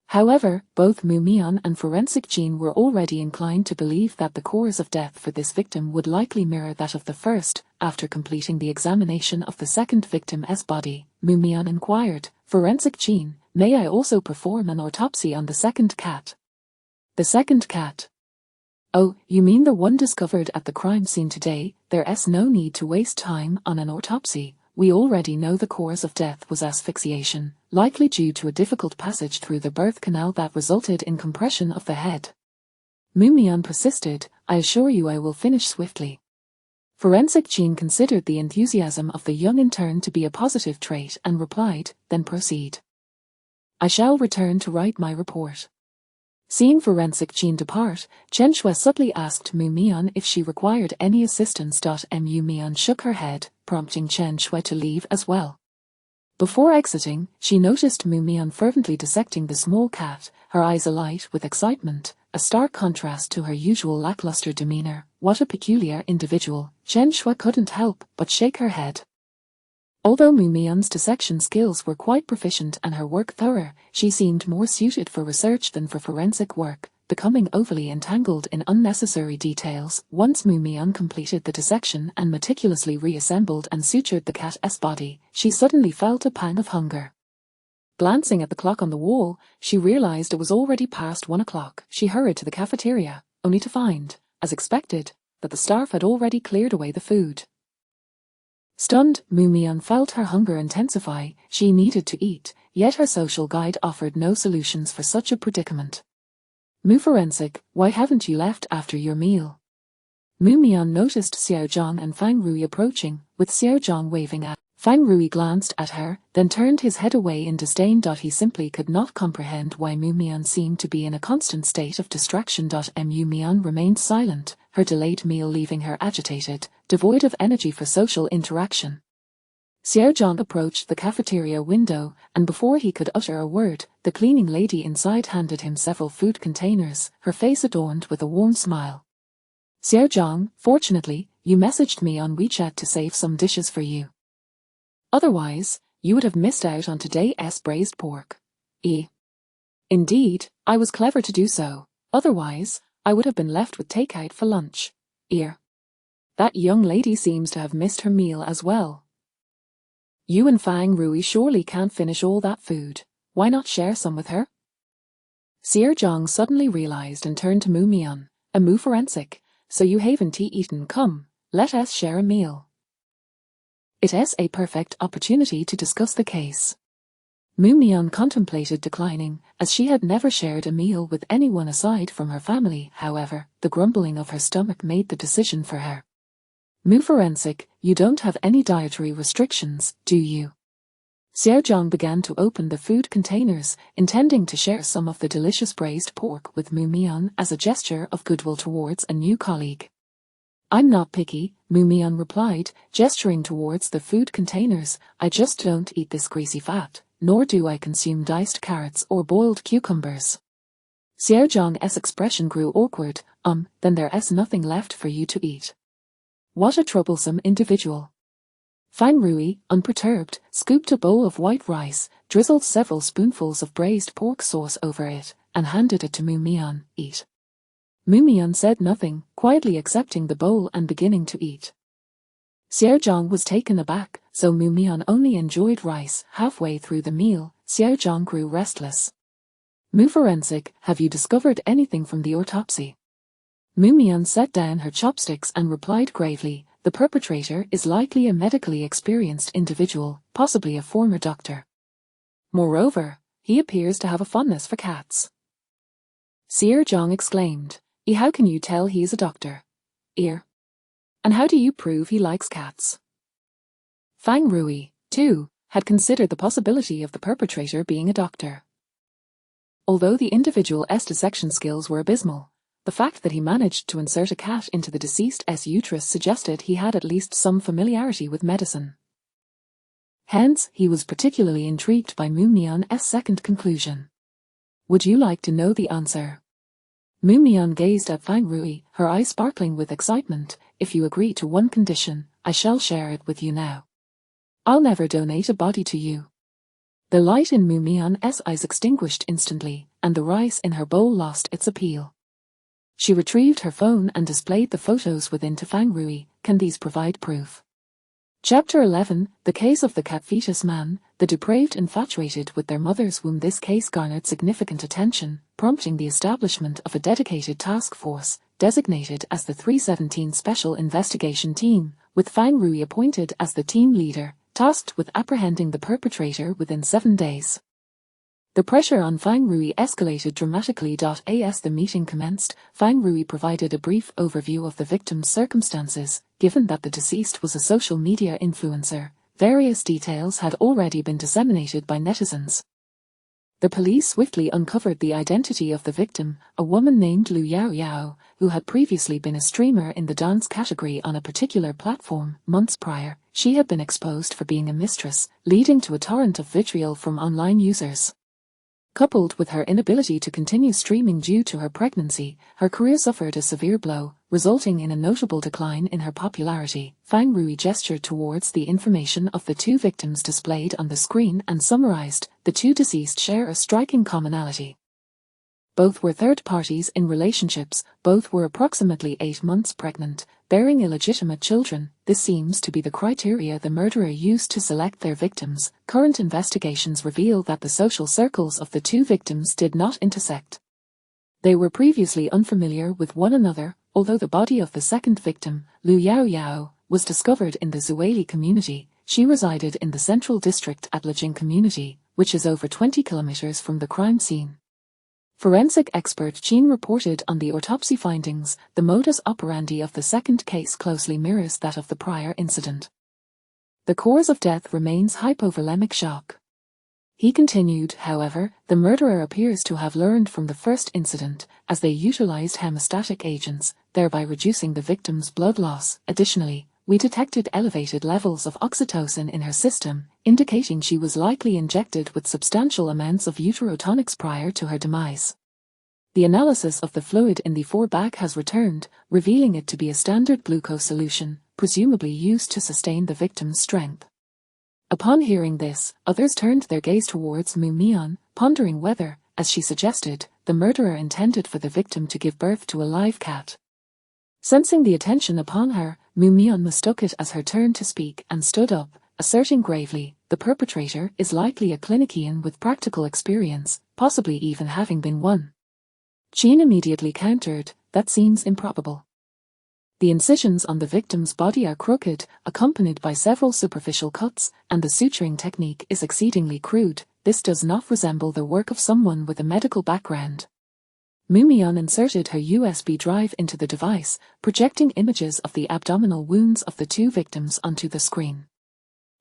However, both Mumyon and Forensic Qin were already inclined to believe that the cause of death for this victim would likely mirror that of the first. After completing the examination of the second victim's body, Mumyon inquired, "Forensic Qin, may I also perform an autopsy on the second cat?" "The second cat? Oh, you mean the one discovered at the crime scene today? There's no need to waste time on an autopsy. We already know the cause of death was asphyxiation, likely due to a difficult passage through the birth canal that resulted in compression of the head." Mumyon persisted, "I assure you I will finish swiftly." Forensic Jean considered the enthusiasm of the young intern to be a positive trait and replied, "Then proceed. I shall return to write my report." Seeing Forensic Jean depart, Chen Shui subtly asked Mu Mian if she required any assistance. Mu Mian shook her head, prompting Chen Shui to leave as well. Before exiting, she noticed Mu Mian fervently dissecting the small cat, her eyes alight with excitement, a stark contrast to her usual lackluster demeanor. What a peculiar individual, Chen Shui couldn't help but shake her head. Although Mu Mian's dissection skills were quite proficient and her work thorough, she seemed more suited for research than for forensic work, becoming overly entangled in unnecessary details. Once Mu Mian completed the dissection and meticulously reassembled and sutured the cat's body, she suddenly felt a pang of hunger. Glancing at the clock on the wall, she realized it was already past 1 o'clock. She hurried to the cafeteria, only to find, as expected, that the staff had already cleared away the food. Stunned, Mu Mian felt her hunger intensify. She needed to eat, yet her social guide offered no solutions for such a predicament. "Mu Forensic, why haven't you left after your meal?" Mu Mian noticed Xiao Zhang and Fang Rui approaching, with Xiao Zhang waving at. Fang Rui glanced at her, then turned his head away in disdain. He simply could not comprehend why Mu Mian seemed to be in a constant state of distraction. Mu Mian remained silent, her delayed meal leaving her agitated, devoid of energy for social interaction. Xiao Zhang approached the cafeteria window, and before he could utter a word, the cleaning lady inside handed him several food containers, her face adorned with a warm smile. "Xiao Zhang, fortunately, you messaged me on WeChat to save some dishes for you. Otherwise, you would have missed out on today's braised pork." "Indeed, I was clever to do so, otherwise, I would have been left with takeout for lunch." "That young lady seems to have missed her meal as well." "You and Fang Rui surely can't finish all that food, why not share some with her?" Xiao Zhang suddenly realized and turned to Mu Mian, "A Mu Forensic, so you haven't eaten, come, let us share a meal. It is a perfect opportunity to discuss the case." Mu Mian contemplated declining, as she had never shared a meal with anyone aside from her family. However, the grumbling of her stomach made the decision for her. "Mu Forensic, you don't have any dietary restrictions, do you?" Xiao Zhang began to open the food containers, intending to share some of the delicious braised pork with Mu Mian as a gesture of goodwill towards a new colleague. "I'm not picky," Mu Mian replied, gesturing towards the food containers. "I just don't eat this greasy fat, nor do I consume diced carrots or boiled cucumbers." Xiao Zhang's expression grew awkward. Then there's nothing left for you to eat." "What a troublesome individual." Fang Rui, unperturbed, scooped a bowl of white rice, drizzled several spoonfuls of braised pork sauce over it, and handed it to Mu Mian. "Eat." Mu Mian said nothing, quietly accepting the bowl and beginning to eat. Xiao Zhang was taken aback, so Mu Mian only enjoyed rice. Halfway through the meal, Xiao Zhang grew restless. "Mu Forensic, have you discovered anything from the autopsy?" Mu Mian set down her chopsticks and replied gravely, "The perpetrator is likely a medically experienced individual, possibly a former doctor. Moreover, he appears to have a fondness for cats." Xiao Zhang exclaimed, How can you tell he's a doctor?" "And how do you prove he likes cats?" Fang Rui, too, had considered the possibility of the perpetrator being a doctor. Although the individual's dissection skills were abysmal, the fact that he managed to insert a cat into the deceased's uterus suggested he had at least some familiarity with medicine. Hence, he was particularly intrigued by Mu Mian's second conclusion. "Would you like to know the answer?" Mu Mian gazed at Fang Rui, her eyes sparkling with excitement. "If you agree to one condition, I shall share it with you now. I'll never donate a body to you." The light in Mu Mian's eyes extinguished instantly, and the rice in her bowl lost its appeal. She retrieved her phone and displayed the photos within to Fang Rui. "Can these provide proof?" Chapter 11, The Case of the Cat Fetus Man, the depraved infatuated with their mother's womb. This case garnered significant attention, prompting the establishment of a dedicated task force, designated as the 317 Special Investigation Team, with Fang Rui appointed as the team leader, tasked with apprehending the perpetrator within 7 days. The pressure on Fang Rui escalated dramatically. As the meeting commenced, Fang Rui provided a brief overview of the victim's circumstances. Given that the deceased was a social media influencer, various details had already been disseminated by netizens. The police swiftly uncovered the identity of the victim, a woman named Lu Yao Yao, who had previously been a streamer in the dance category on a particular platform. Months prior, she had been exposed for being a mistress, leading to a torrent of vitriol from online users. Coupled with her inability to continue streaming due to her pregnancy, her career suffered a severe blow, resulting in a notable decline in her popularity. Fang Rui gestured towards the information of the two victims displayed on the screen and summarized, the two deceased share a striking commonality. Both were third parties in relationships, both were approximately 8 months pregnant, bearing illegitimate children. This seems to be the criteria the murderer used to select their victims. Current investigations reveal that the social circles of the two victims did not intersect. They were previously unfamiliar with one another, although the body of the second victim, Lu Yao Yao, was discovered in the Zueli community. She resided in the Central District at Lejing community, which is over 20 kilometers from the crime scene. Forensic expert Qin reported on the autopsy findings. The modus operandi of the second case closely mirrors that of the prior incident. The cause of death remains hypovolemic shock. He continued, however, the murderer appears to have learned from the first incident, as they utilized hemostatic agents, thereby reducing the victim's blood loss. Additionally, we detected elevated levels of oxytocin in her system, indicating she was likely injected with substantial amounts of uterotonics prior to her demise. The analysis of the fluid in the forebag has returned, revealing it to be a standard glucose solution, presumably used to sustain the victim's strength. Upon hearing this, others turned their gaze towards Mu Mian, pondering whether, as she suggested, the murderer intended for the victim to give birth to a live cat. Sensing the attention upon her, Mu Mian mistook it as her turn to speak and stood up, asserting gravely, the perpetrator is likely a clinician with practical experience, possibly even having been one. Qin immediately countered, that seems improbable. The incisions on the victim's body are crooked, accompanied by several superficial cuts, and the suturing technique is exceedingly crude. This does not resemble the work of someone with a medical background. Mu Mian inserted her USB drive into the device, projecting images of the abdominal wounds of the two victims onto the screen.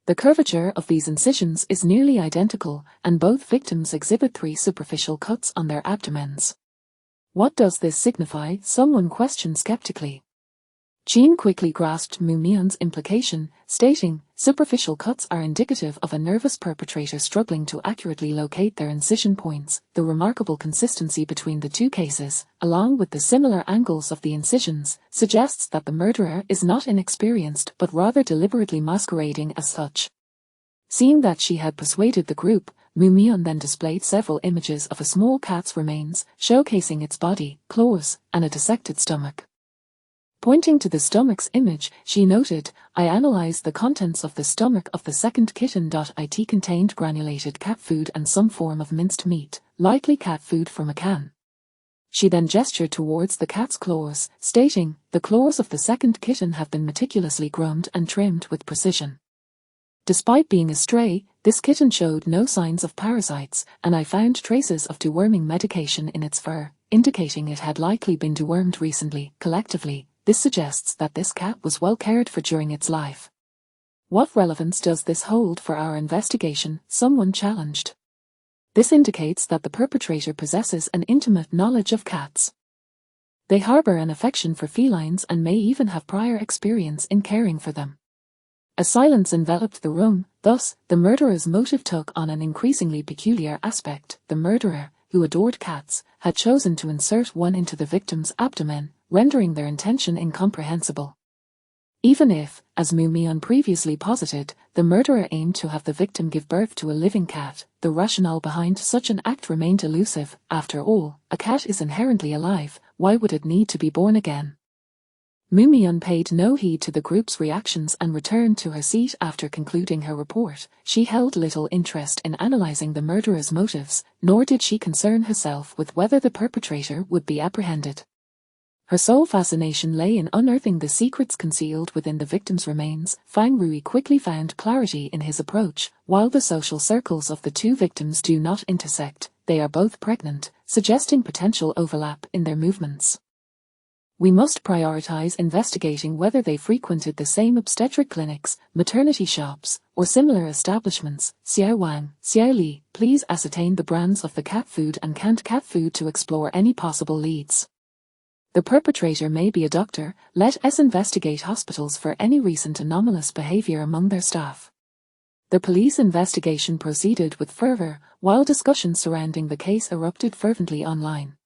The curvature of these incisions is nearly identical, and both victims exhibit 3 superficial cuts on their abdomens. What does this signify? Someone questioned skeptically. Qin quickly grasped Mu Mian's implication, stating, superficial cuts are indicative of a nervous perpetrator struggling to accurately locate their incision points. The remarkable consistency between the two cases, along with the similar angles of the incisions, suggests that the murderer is not inexperienced but rather deliberately masquerading as such. Seeing that she had persuaded the group, Mu Mian then displayed several images of a small cat's remains, showcasing its body, claws, and a dissected stomach. Pointing to the stomach's image, she noted, I analyzed the contents of the stomach of the second kitten. It contained granulated cat food and some form of minced meat, likely cat food from a can. She then gestured towards the cat's claws, stating, the claws of the second kitten have been meticulously groomed and trimmed with precision. Despite being a stray, this kitten showed no signs of parasites, and I found traces of deworming medication in its fur, indicating it had likely been dewormed recently. Collectively, this suggests that this cat was well cared for during its life. What relevance does this hold for our investigation? Someone challenged. This indicates that the perpetrator possesses an intimate knowledge of cats. They harbor an affection for felines and may even have prior experience in caring for them. A silence enveloped the room, thus, the murderer's motive took on an increasingly peculiar aspect. The murderer, who adored cats, had chosen to insert one into the victim's abdomen, rendering their intention incomprehensible. Even if, as Mu Mian previously posited, the murderer aimed to have the victim give birth to a living cat, the rationale behind such an act remained elusive. After all, a cat is inherently alive, why would it need to be born again? Mu Mian paid no heed to the group's reactions and returned to her seat after concluding her report. She held little interest in analyzing the murderer's motives, nor did she concern herself with whether the perpetrator would be apprehended. Her sole fascination lay in unearthing the secrets concealed within the victim's remains. Fang Rui quickly found clarity in his approach. While the social circles of the two victims do not intersect, they are both pregnant, suggesting potential overlap in their movements. We must prioritize investigating whether they frequented the same obstetric clinics, maternity shops, or similar establishments. Xiao Wang, Xiao Li, please ascertain the brands of the cat food and canned cat food to explore any possible leads. The perpetrator may be a doctor. Let us investigate hospitals for any recent anomalous behavior among their staff. The police investigation proceeded with fervor, while discussions surrounding the case erupted fervently online.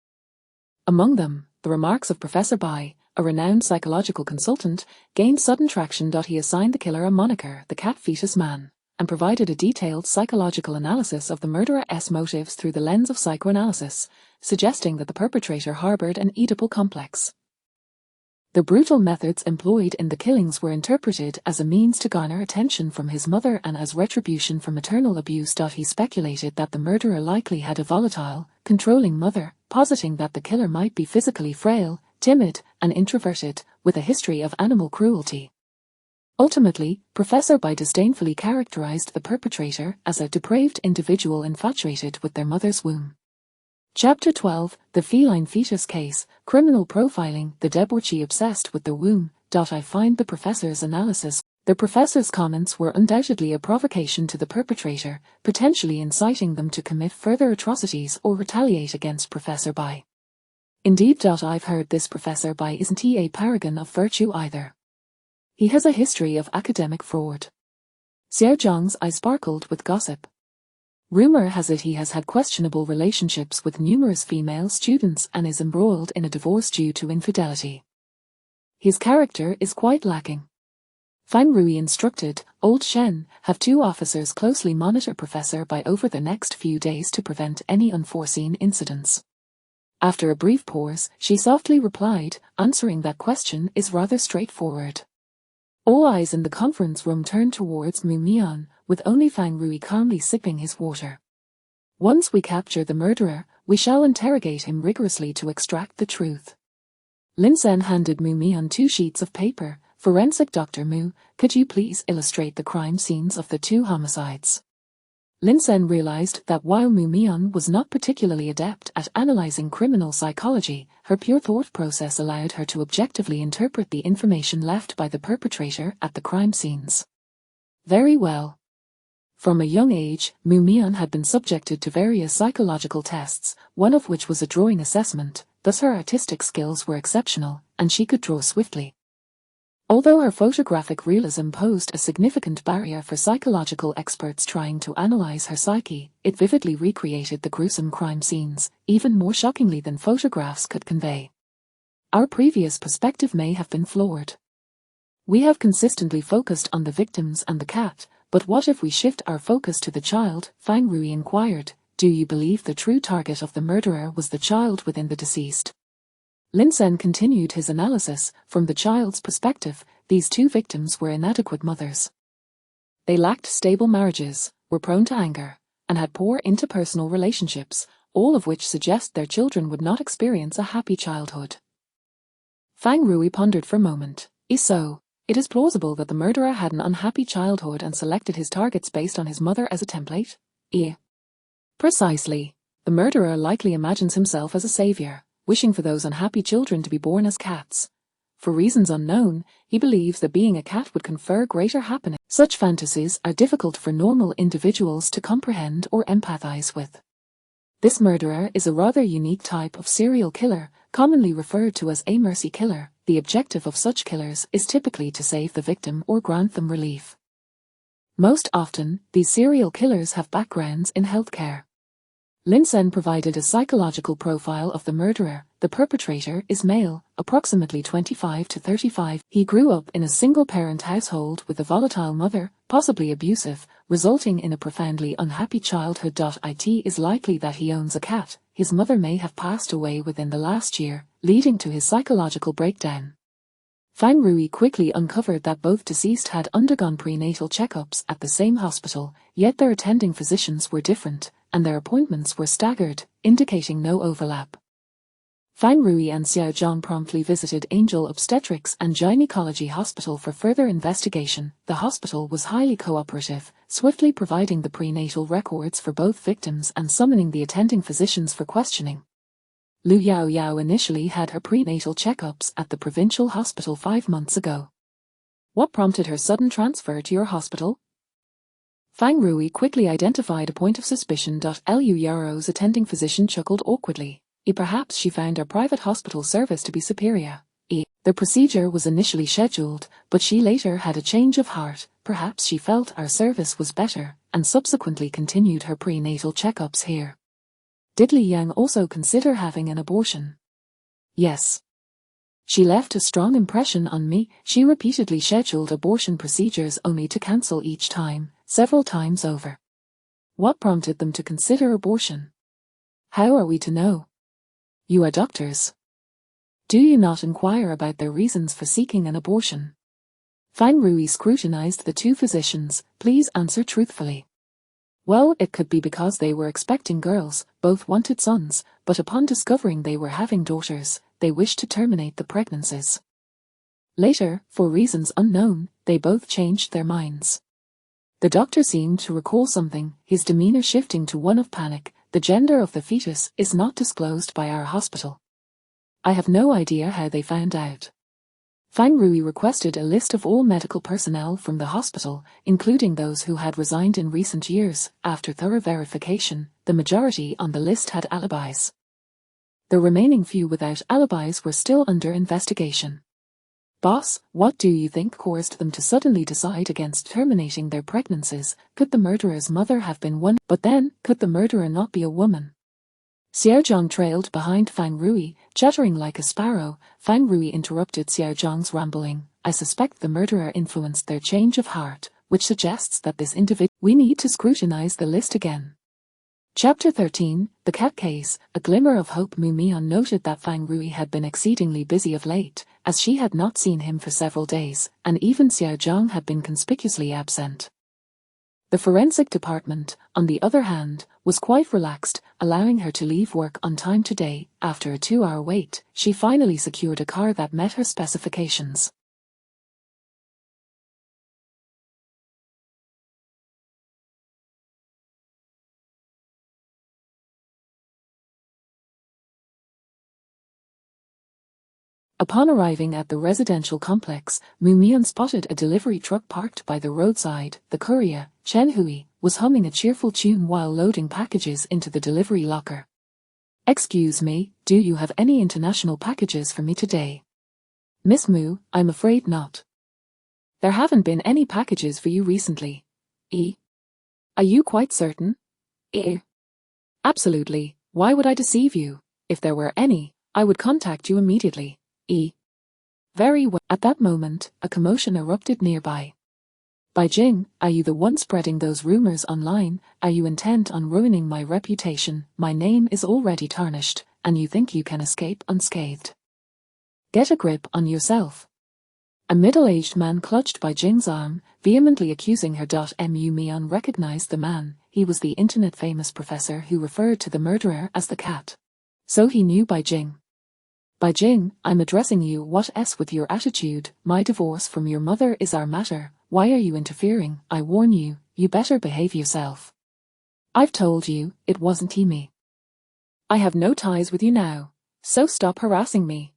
Among them, the remarks of Professor Bai, a renowned psychological consultant, gained sudden traction. He assigned the killer a moniker, the cat fetus man, and provided a detailed psychological analysis of the murderer's motives through the lens of psychoanalysis, suggesting that the perpetrator harbored an Oedipal complex. The brutal methods employed in the killings were interpreted as a means to garner attention from his mother and as retribution for maternal abuse. He speculated that the murderer likely had a volatile, controlling mother, positing that the killer might be physically frail, timid, and introverted, with a history of animal cruelty. Ultimately, Professor Bai disdainfully characterized the perpetrator as a depraved individual infatuated with their mother's womb. Chapter 12, The Feline Fetus Case, Criminal Profiling. The debauchee obsessed with the womb. I find the professor's analysis. The professor's comments were undoubtedly a provocation to the perpetrator, potentially inciting them to commit further atrocities or retaliate against Professor Bai. Indeed, I've heard this Professor Bai isn't he a paragon of virtue either. He has a history of academic fraud. Xiao Zhang's eye sparkled with gossip. Rumor has it he has had questionable relationships with numerous female students and is embroiled in a divorce due to infidelity. His character is quite lacking. Fang Rui instructed, Old Shen, have two officers closely monitor Professor Bai over the next few days to prevent any unforeseen incidents. After a brief pause, she softly replied, answering that question is rather straightforward. All eyes in the conference room turned towards Mu Mian, with only Fang Rui calmly sipping his water. Once we capture the murderer, we shall interrogate him rigorously to extract the truth. Lin Sen handed Mu Mian 2 sheets of paper. Forensic Dr. Mu, could you please illustrate the crime scenes of the 2 homicides? Lin Sen realized that while Mu Mian was not particularly adept at analyzing criminal psychology, her pure thought process allowed her to objectively interpret the information left by the perpetrator at the crime scenes. Very well. From a young age, Mu Mian had been subjected to various psychological tests, one of which was a drawing assessment, thus her artistic skills were exceptional, and she could draw swiftly. Although her photographic realism posed a significant barrier for psychological experts trying to analyze her psyche, it vividly recreated the gruesome crime scenes, even more shockingly than photographs could convey. Our previous perspective may have been flawed. We have consistently focused on the victims and the cat, but what if we shift our focus to the child? Fang Rui inquired. Do you believe the true target of the murderer was the child within the deceased? Lin Sen continued his analysis. From the child's perspective, these 2 victims were inadequate mothers. They lacked stable marriages, were prone to anger, and had poor interpersonal relationships, all of which suggest their children would not experience a happy childhood. Fang Rui pondered for a moment. So, it is plausible that the murderer had an unhappy childhood and selected his targets based on his mother as a template? Precisely. The murderer likely imagines himself as a savior, wishing for those unhappy children to be born as cats. For reasons unknown, he believes that being a cat would confer greater happiness. Such fantasies are difficult for normal individuals to comprehend or empathize with. This murderer is a rather unique type of serial killer, commonly referred to as a mercy killer. The objective of such killers is typically to save the victim or grant them relief. Most often, these serial killers have backgrounds in healthcare. Lin Sen provided a psychological profile of the murderer. The perpetrator is male, approximately 25 to 35. He grew up in a single-parent household with a volatile mother, possibly abusive, resulting in a profoundly unhappy childhood. It is likely that he owns a cat. His mother may have passed away within the last year, leading to his psychological breakdown. Fang Rui quickly uncovered that both deceased had undergone prenatal checkups at the same hospital, yet their attending physicians were different, and their appointments were staggered, indicating no overlap. Fang Rui and Xiao Zhang promptly visited Angel Obstetrics and Gynecology Hospital for further investigation. The hospital was highly cooperative, swiftly providing the prenatal records for both victims and summoning the attending physicians for questioning. Lu Yao Yao initially had her prenatal checkups at the provincial hospital 5 months ago. What prompted her sudden transfer to your hospital? Fang Rui quickly identified a point of suspicion. Lu Yao's attending physician chuckled awkwardly. Perhaps she found our private hospital service to be superior. The procedure was initially scheduled, but she later had a change of heart. Perhaps she felt our service was better, and subsequently continued her prenatal checkups here. Did Li Yang also consider having an abortion? Yes. She left a strong impression on me. She repeatedly scheduled abortion procedures only to cancel each time, several times over. What prompted them to consider abortion? How are we to know? You are doctors. Do you not inquire about their reasons for seeking an abortion? Fang Rui scrutinized the two physicians. Please answer truthfully. Well, it could be because they were expecting girls, both wanted sons, but upon discovering they were having daughters, they wished to terminate the pregnancies. Later, for reasons unknown, they both changed their minds. The doctor seemed to recall something, his demeanor shifting to one of panic. The gender of the fetus is not disclosed by our hospital. I have no idea how they found out. Fang Rui requested a list of all medical personnel from the hospital, including those who had resigned in recent years. After thorough verification, the majority on the list had alibis. The remaining few without alibis were still under investigation. Boss, what do you think caused them to suddenly decide against terminating their pregnancies? Could the murderer's mother have been one? But then, could the murderer not be a woman? Xiao Zhang trailed behind Fang Rui, chattering like a sparrow. Fang Rui interrupted Xiao Zhang's rambling. I suspect the murderer influenced their change of heart, which suggests that this individual... We need to scrutinize the list again. Chapter 13, The Cat Case. A glimmer of hope. Mu Mian noted that Fang Rui had been exceedingly busy of late, as she had not seen him for several days, and even Xiao Zhang had been conspicuously absent. The forensic department, on the other hand, was quite relaxed, allowing her to leave work on time today. After a 2-hour wait, she finally secured a car that met her specifications. Upon arriving at the residential complex, Mu Mian spotted a delivery truck parked by the roadside. The courier, Chen Hui, was humming a cheerful tune while loading packages into the delivery locker. Excuse me, do you have any international packages for me today? Miss Mu, I'm afraid not. There haven't been any packages for you recently. Are you quite certain? Absolutely. Why would I deceive you? If there were any, I would contact you immediately. Very well. At that moment, a commotion erupted nearby. Bai Jing, are you the one spreading those rumors online? Are you intent on ruining my reputation? My name is already tarnished, and you think you can escape unscathed. Get a grip on yourself. A middle-aged man clutched Bai Jing's arm, vehemently accusing her. Mu Mian recognized the man. He was the internet-famous professor who referred to the murderer as the cat. So he knew Bai Jing. Bai Jing, I'm addressing you. What's with your attitude? My divorce from your mother is our matter. Why are you interfering? I warn you, you better behave yourself. I've told you, it wasn't me. I have no ties with you now, so stop harassing me.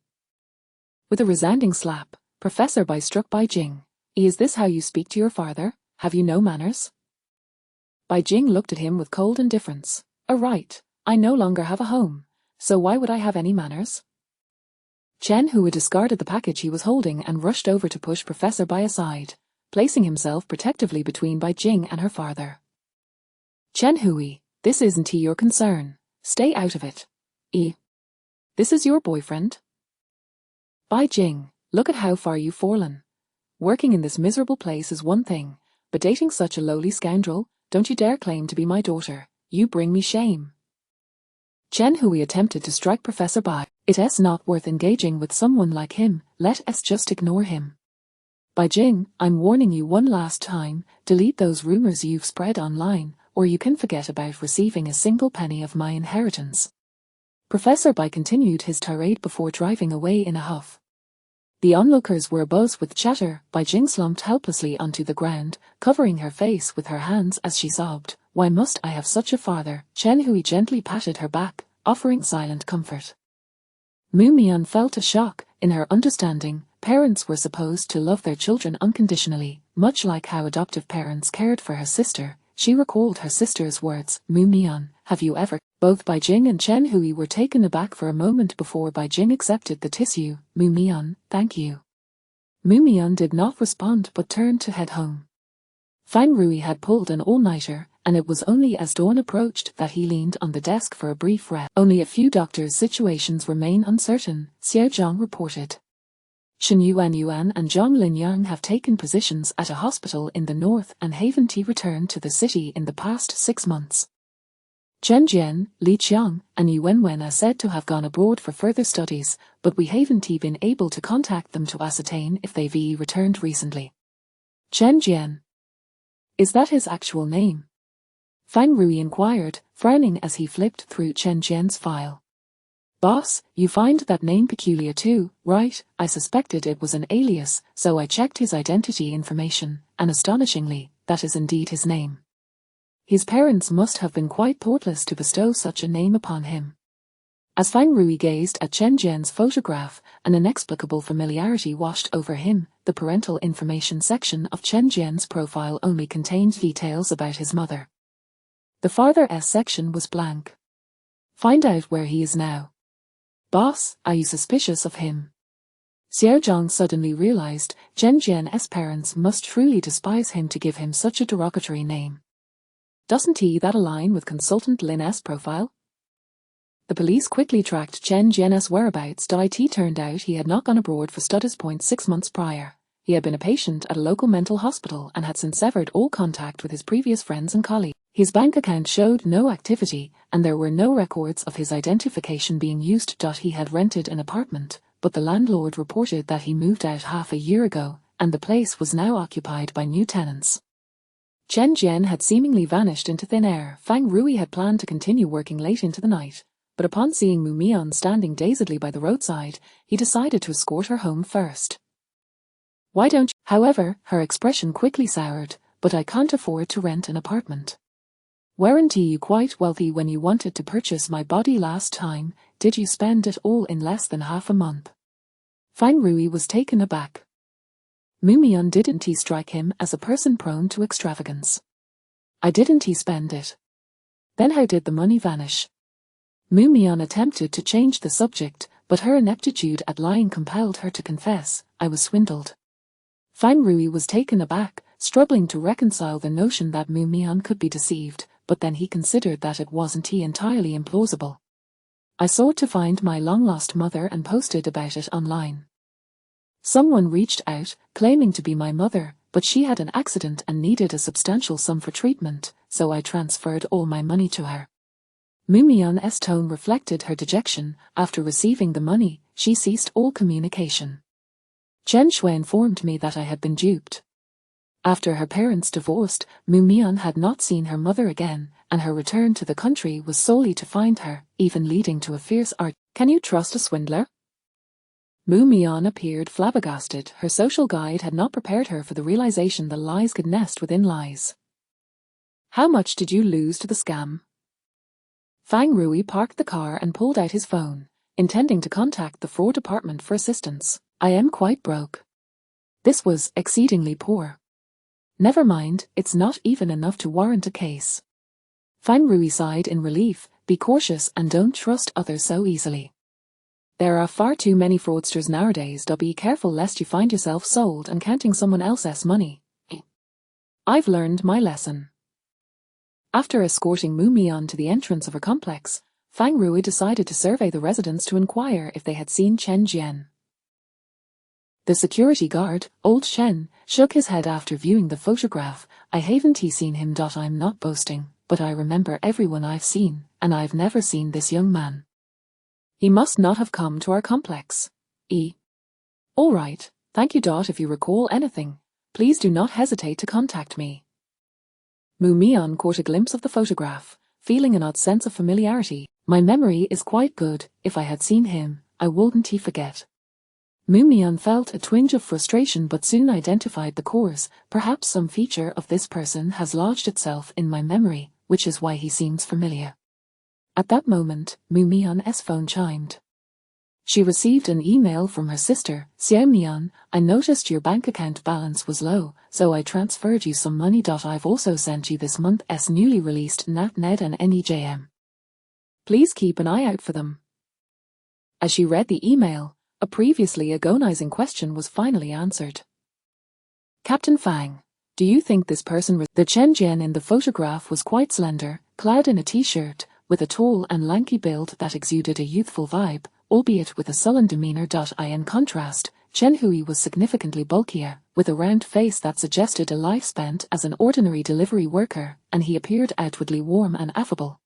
With a resounding slap, Professor Bai struck Bai Jing. Is this how you speak to your father? Have you no manners? Bai Jing looked at him with cold indifference. Right, I no longer have a home, so why would I have any manners? Chen Hui discarded the package he was holding and rushed over to push Professor Bai aside, placing himself protectively between Bai Jing and her father. Chen Hui, this isn't your concern. Stay out of it. This is your boyfriend? Bai Jing, look at how far you've fallen. Working in this miserable place is one thing, but dating such a lowly scoundrel, don't you dare claim to be my daughter. You bring me shame. Chen Hui attempted to strike Professor Bai. It's not worth engaging with someone like him. Let's just ignore him. Bai Jing, I'm warning you one last time, delete those rumors you've spread online, or you can forget about receiving a single penny of my inheritance. Professor Bai continued his tirade before driving away in a huff. The onlookers were abuzz with chatter. Bai Jing slumped helplessly onto the ground, covering her face with her hands as she sobbed. Why must I have such a father? Chen Hui gently patted her back, offering silent comfort. Mu Mian felt a shock. In her understanding, parents were supposed to love their children unconditionally, much like how adoptive parents cared for her sister. She recalled her sister's words. Mu Mian, have you ever? Both Bai Jing and Chen Hui were taken aback for a moment before Bai Jing accepted the tissue. Mu Mian, thank you. Mu Mian did not respond but turned to head home. Fang Rui had pulled an all-nighter, and it was only as dawn approached that he leaned on the desk for a brief rest. Only a few doctors' situations remain uncertain, Xiao Zhang reported. Shen Yuan and Zhang Linyang have taken positions at a hospital in the north, and Haven Ti returned to the city in the past 6 months. Chen Jian, Li Qiang, and Yu Wenwen are said to have gone abroad for further studies, but we haven't been able to contact them to ascertain if they've returned recently. Chen Jian. Is that his actual name? Fang Rui inquired, frowning as he flipped through Chen Jian's file. Boss, you find that name peculiar too, right? I suspected it was an alias, so I checked his identity information, and astonishingly, that is indeed his name. His parents must have been quite thoughtless to bestow such a name upon him. As Fang Rui gazed at Chen Jian's photograph, an inexplicable familiarity washed over him. The parental information section of Chen Jian's profile only contained details about his mother. The farther S section was blank. Find out where he is now. Boss, are you suspicious of him? Xiao Zhang suddenly realized Chen Jian's parents must truly despise him to give him such a derogatory name. Doesn't that align with Consultant Lin's profile? The police quickly tracked Chen Jian's whereabouts. It turned out he had not gone abroad for studies. 6 months prior, he had been a patient at a local mental hospital and had since severed all contact with his previous friends and colleagues. His bank account showed no activity, and there were no records of his identification being used. He had rented an apartment, but the landlord reported that he moved out half a year ago, and the place was now occupied by new tenants. Chen Jian had seemingly vanished into thin air. Fang Rui had planned to continue working late into the night, but upon seeing Mu Mian standing dazedly by the roadside, he decided to escort her home first. Why don't you? However, her expression quickly soured. But I can't afford to rent an apartment. Weren't you quite wealthy when you wanted to purchase my body last time? Did you spend it all in less than half a month? Fang Rui was taken aback. Mu Mian didn't strike him as a person prone to extravagance. I didn't spend it. Then how did the money vanish? Mu Mian attempted to change the subject, but her ineptitude at lying compelled her to confess, I was swindled. Fang Rui was taken aback, struggling to reconcile the notion that Mu Mian could be deceived, but then he considered that it wasn't entirely implausible. I sought to find my long-lost mother and posted about it online. Someone reached out, claiming to be my mother, but she had an accident and needed a substantial sum for treatment, so I transferred all my money to her. Mu Mian's tone reflected her dejection. After receiving the money, she ceased all communication. Chen Shui informed me that I had been duped. After her parents divorced, Mu Mian had not seen her mother again, and her return to the country was solely to find her, even leading to a fierce argument. Can you trust a swindler? Mu Mian appeared flabbergasted. Her social guide had not prepared her for the realization that lies could nest within lies. How much did you lose to the scam? Fang Rui parked the car and pulled out his phone, intending to contact the fraud department for assistance. I am quite broke. This was exceedingly poor. Never mind, it's not even enough to warrant a case. Fang Rui sighed in relief. Be cautious and don't trust others so easily. There are far too many fraudsters nowadays. Be careful lest you find yourself sold and counting someone else's money. I've learned my lesson. After escorting Mu Mian to the entrance of her complex, Fang Rui decided to survey the residents to inquire if they had seen Chen Jian. The security guard, old Shen, shook his head after viewing the photograph. I haven't seen him. I'm not boasting, but I remember everyone I've seen, and I've never seen this young man. He must not have come to our complex. All right, thank you. If you recall anything, please do not hesitate to contact me. Mu Mian caught a glimpse of the photograph, feeling an odd sense of familiarity. My memory is quite good. If I had seen him, I wouldn't he forget. Mumian felt a twinge of frustration but soon identified the cause. Perhaps some feature of this person has lodged itself in my memory, which is why he seems familiar. At that moment, Mumian's phone chimed. She received an email from her sister, Xiaomian. I noticed your bank account balance was low, so I transferred you some money. I've also sent you this month's newly released NatNed and NEJM. Please keep an eye out for them. As she read the email, a previously agonizing question was finally answered. Captain Fang, do you think this person The Chen Jian in the photograph was quite slender, clad in a t-shirt, with a tall and lanky build that exuded a youthful vibe, albeit with a sullen demeanor. In contrast, Chen Hui was significantly bulkier, with a round face that suggested a life spent as an ordinary delivery worker, and he appeared outwardly warm and affable.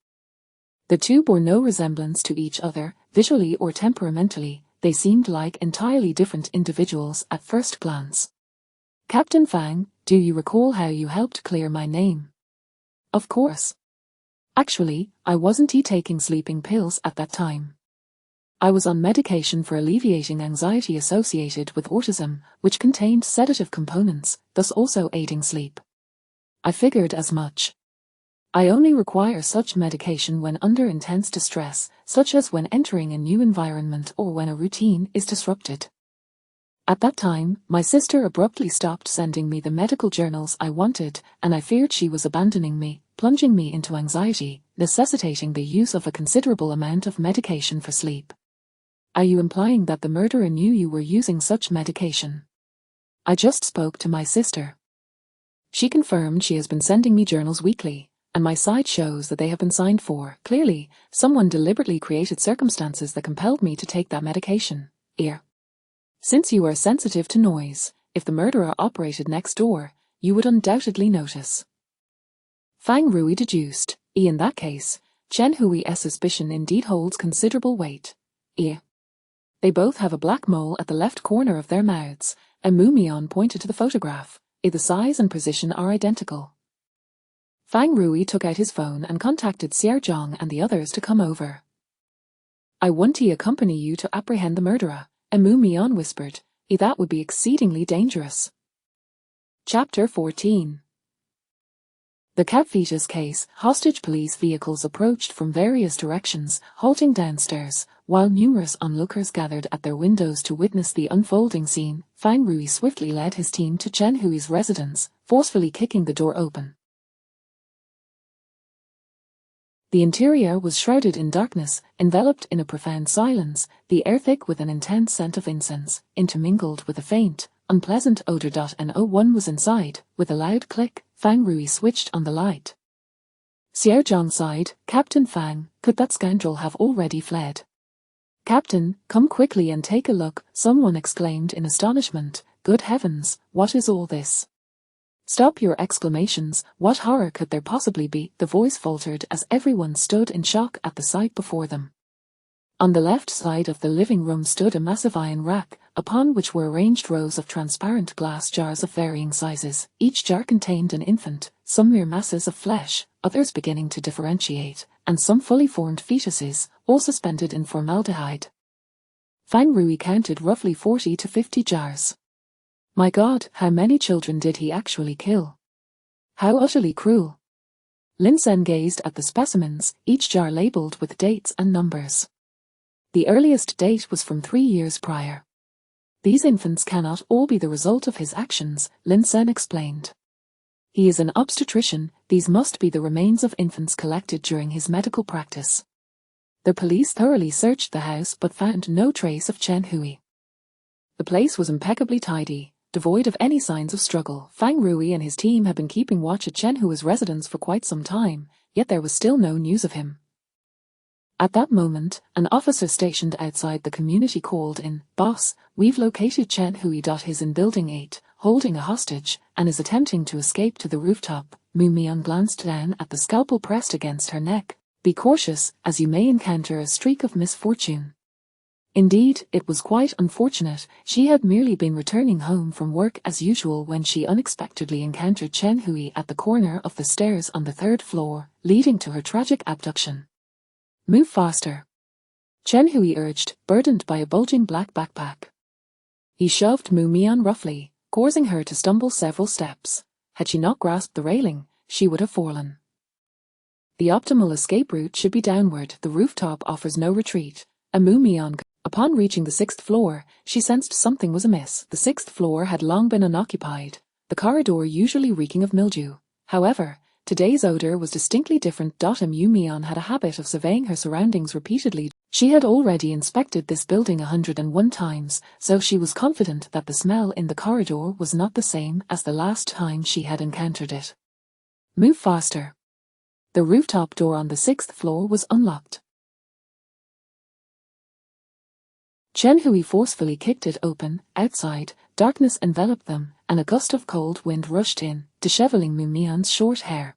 The two bore no resemblance to each other, visually or temperamentally. They seemed like entirely different individuals at first glance. Captain Fang, do you recall how you helped clear my name? Of course. Actually, I wasn't taking sleeping pills at that time. I was on medication for alleviating anxiety associated with autism, which contained sedative components, thus also aiding sleep. I figured as much. I only require such medication when under intense distress, such as when entering a new environment or when a routine is disrupted. At that time, my sister abruptly stopped sending me the medical journals I wanted, and I feared she was abandoning me, plunging me into anxiety, necessitating the use of a considerable amount of medication for sleep. Are you implying that the murderer knew you were using such medication? I just spoke to my sister. She confirmed she has been sending me journals weekly, and my side shows that they have been signed for. Clearly, someone deliberately created circumstances that compelled me to take that medication. Since you are sensitive to noise, if the murderer operated next door, you would undoubtedly notice. Fang Rui deduced. In that case, Chen Hui's suspicion indeed holds considerable weight. They both have a black mole at the left corner of their mouths, and Mumian pointed to the photograph. The size and position are identical. Fang Rui took out his phone and contacted Xiao Zhang and the others to come over. I want to accompany you to apprehend the murderer, Mumian whispered. That would be exceedingly dangerous. Chapter 14. The cat fetus case. Hostage police vehicles approached from various directions, halting downstairs, while numerous onlookers gathered at their windows to witness the unfolding scene. Fang Rui swiftly led his team to Chen Hui's residence, forcefully kicking the door open. The interior was shrouded in darkness, enveloped in a profound silence, the air thick with an intense scent of incense, intermingled with a faint, unpleasant odor. No one was inside. With a loud click, Fang Rui switched on the light. Xiao Zhang sighed. Captain Fang, could that scoundrel have already fled? Captain, come quickly and take a look, someone exclaimed in astonishment. Good heavens, what is all this? Stop your exclamations, what horror could there possibly be? The voice faltered as everyone stood in shock at the sight before them. On the left side of the living room stood a massive iron rack, upon which were arranged rows of transparent glass jars of varying sizes. Each jar contained an infant, some mere masses of flesh, others beginning to differentiate, and some fully formed fetuses, all suspended in formaldehyde. Fang Rui counted roughly 40 to 50 jars. My God, how many children did he actually kill? How utterly cruel. Lin Sen gazed at the specimens, each jar labeled with dates and numbers. The earliest date was from 3 years prior. These infants cannot all be the result of his actions, Lin Sen explained. He is an obstetrician, these must be the remains of infants collected during his medical practice. The police thoroughly searched the house but found no trace of Chen Hui. The place was impeccably tidy, devoid of any signs of struggle. Fang Rui and his team had been keeping watch at Chen Hui's residence for quite some time, yet there was still no news of him. At that moment, an officer stationed outside the community called in, "Boss, we've located Chen Hui. He's in Building 8, holding a hostage, and is attempting to escape to the rooftop." Mumian glanced down at the scalpel pressed against her neck. Be cautious, as you may encounter a streak of misfortune. Indeed, it was quite unfortunate. She had merely been returning home from work as usual when she unexpectedly encountered Chen Hui at the corner of the stairs on the 3rd floor, leading to her tragic abduction. Move faster. Chen Hui urged, burdened by a bulging black backpack. He shoved Mu Mian roughly, causing her to stumble several steps. Had she not grasped the railing, she would have fallen. The optimal escape route should be downward. The rooftop offers no retreat. Mu Mian. Upon reaching the 6th floor, she sensed something was amiss. The 6th floor had long been unoccupied, the corridor usually reeking of mildew. However, today's odor was distinctly different. Mu Mian had a habit of surveying her surroundings repeatedly. She had already inspected this building 101 times, so she was confident that the smell in the corridor was not the same as the last time she had encountered it. Move faster. The rooftop door on the 6th floor was unlocked. Chen Hui forcefully kicked it open. Outside, darkness enveloped them, and a gust of cold wind rushed in, disheveling Mu Mian's short hair.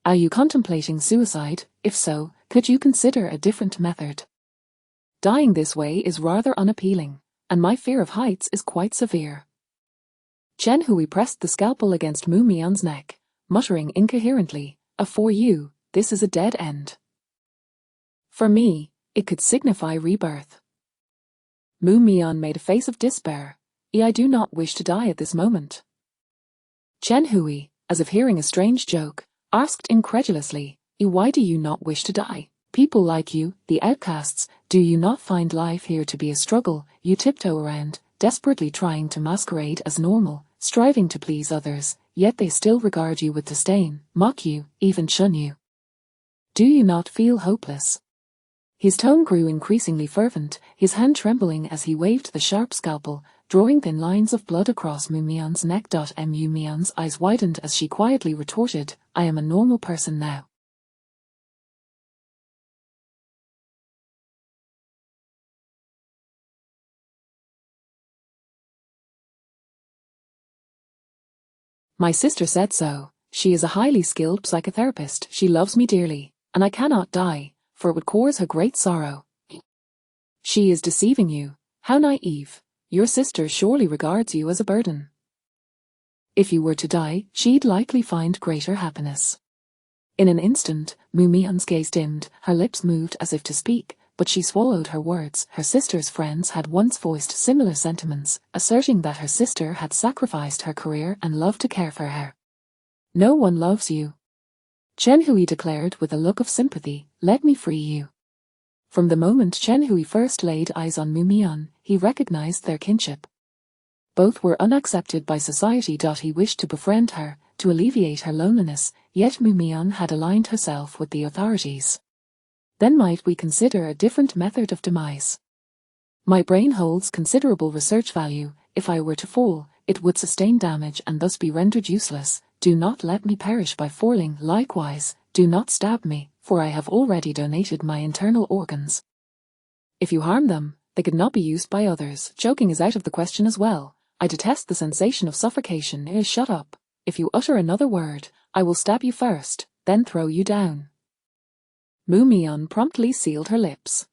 Are you contemplating suicide? If so, could you consider a different method? Dying this way is rather unappealing, and my fear of heights is quite severe. Chen Hui pressed the scalpel against Mu Mian's neck, muttering incoherently, For you, this is a dead end. For me, it could signify rebirth. Mu Mian made a face of despair. I do not wish to die at this moment. Chen Hui, as if hearing a strange joke, asked incredulously, Why do you not wish to die? People like you, the outcasts, do you not find life here to be a struggle? You tiptoe around, desperately trying to masquerade as normal, striving to please others, yet they still regard you with disdain, mock you, even shun you. Do you not feel hopeless? His tone grew increasingly fervent, his hand trembling as he waved the sharp scalpel, drawing thin lines of blood across Mu Mian's neck. Mu Mian's eyes widened as she quietly retorted, I am a normal person now. My sister said so. She is a highly skilled psychotherapist. She loves me dearly, and I cannot die, for it would cause her great sorrow. She is deceiving you. How naive. Your sister surely regards you as a burden. If you were to die, she'd likely find greater happiness. In an instant, Mu Mian's gaze dimmed, her lips moved as if to speak, but she swallowed her words. Her sister's friends had once voiced similar sentiments, asserting that her sister had sacrificed her career and loved to care for her. No one loves you. Chen Hui declared with a look of sympathy, let me free you. From the moment Chen Hui first laid eyes on Mu Mian, he recognized their kinship. Both were unaccepted by society. He wished to befriend her, to alleviate her loneliness, yet Mu Mian had aligned herself with the authorities. Then might we consider a different method of demise? My brain holds considerable research value. If I were to fall, it would sustain damage and thus be rendered useless. Do not let me perish by falling. Likewise, do not stab me, for I have already donated my internal organs. If you harm them, they could not be used by others. Choking is out of the question as well. I detest the sensation of suffocation. Shut up. If you utter another word, I will stab you first, then throw you down. Mu Mian promptly sealed her lips.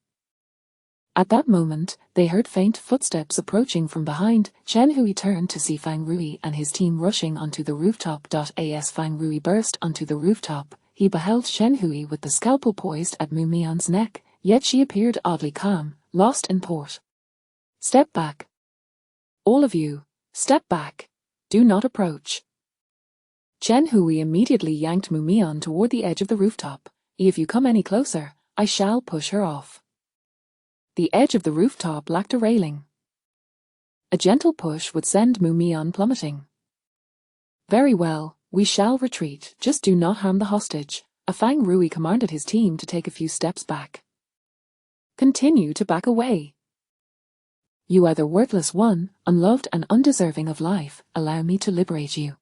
At that moment, they heard faint footsteps approaching from behind. Chen Hui turned to see Fang Rui and his team rushing onto the rooftop. As Fang Rui burst onto the rooftop, he beheld Chen Hui with the scalpel poised at Mu Mian's neck, yet she appeared oddly calm, lost in thought. Step back. All of you, step back. Do not approach. Chen Hui immediately yanked Mu Mian toward the edge of the rooftop. If you come any closer, I shall push her off. The edge of the rooftop lacked a railing. A gentle push would send Mu Mian plummeting. Very well, we shall retreat, just do not harm the hostage. Fang Rui commanded his team to take a few steps back. Continue to back away. You are the worthless one, unloved and undeserving of life, allow me to liberate you.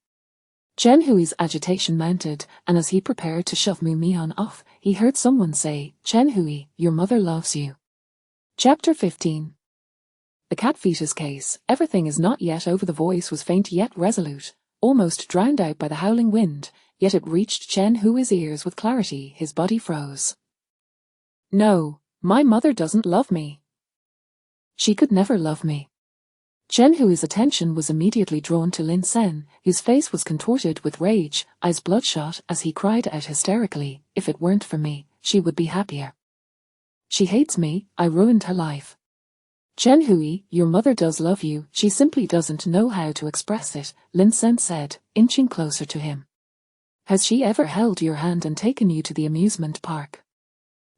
Chen Hui's agitation mounted, and as he prepared to shove Mu Mian off, he heard someone say, Chen Hui, your mother loves you. Chapter 15. The cat fetus case. Everything is not yet over. The voice was faint yet resolute, almost drowned out by the howling wind, yet it reached Chen Hui's ears with clarity. His body froze. No, my mother doesn't love me. She could never love me. Chen Hui's attention was immediately drawn to Lin Sen, whose face was contorted with rage, eyes bloodshot, as he cried out hysterically, if it weren't for me, she would be happier. She hates me, I ruined her life. Chen Hui, your mother does love you, she simply doesn't know how to express it, Lin Sen said, inching closer to him. Has she ever held your hand and taken you to the amusement park?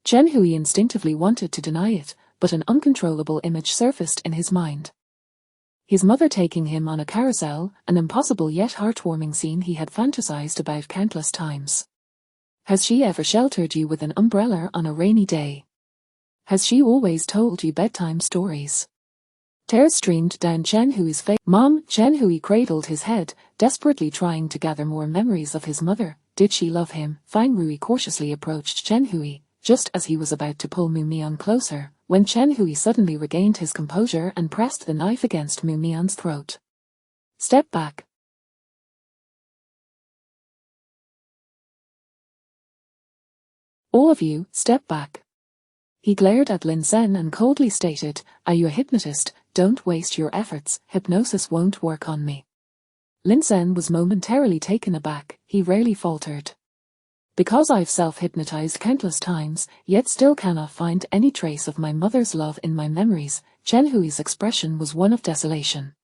Chen Hui instinctively wanted to deny it, but an uncontrollable image surfaced in his mind. His mother taking him on a carousel, an impossible yet heartwarming scene he had fantasized about countless times. Has she ever sheltered you with an umbrella on a rainy day? Has she always told you bedtime stories? Tears streamed down Chen Hui's face. Mom, Chen Hui cradled his head, desperately trying to gather more memories of his mother. Did she love him? Fang Rui cautiously approached Chen Hui, just as he was about to pull Mu Mian closer, when Chen Hui suddenly regained his composure and pressed the knife against Mu Mian's throat. Step back. All of you, step back. He glared at Lin Sen and coldly stated, are you a hypnotist? Don't waste your efforts, hypnosis won't work on me. Lin Sen was momentarily taken aback, he rarely faltered. Because I've self-hypnotized countless times, yet still cannot find any trace of my mother's love in my memories, Chen Hui's expression was one of desolation.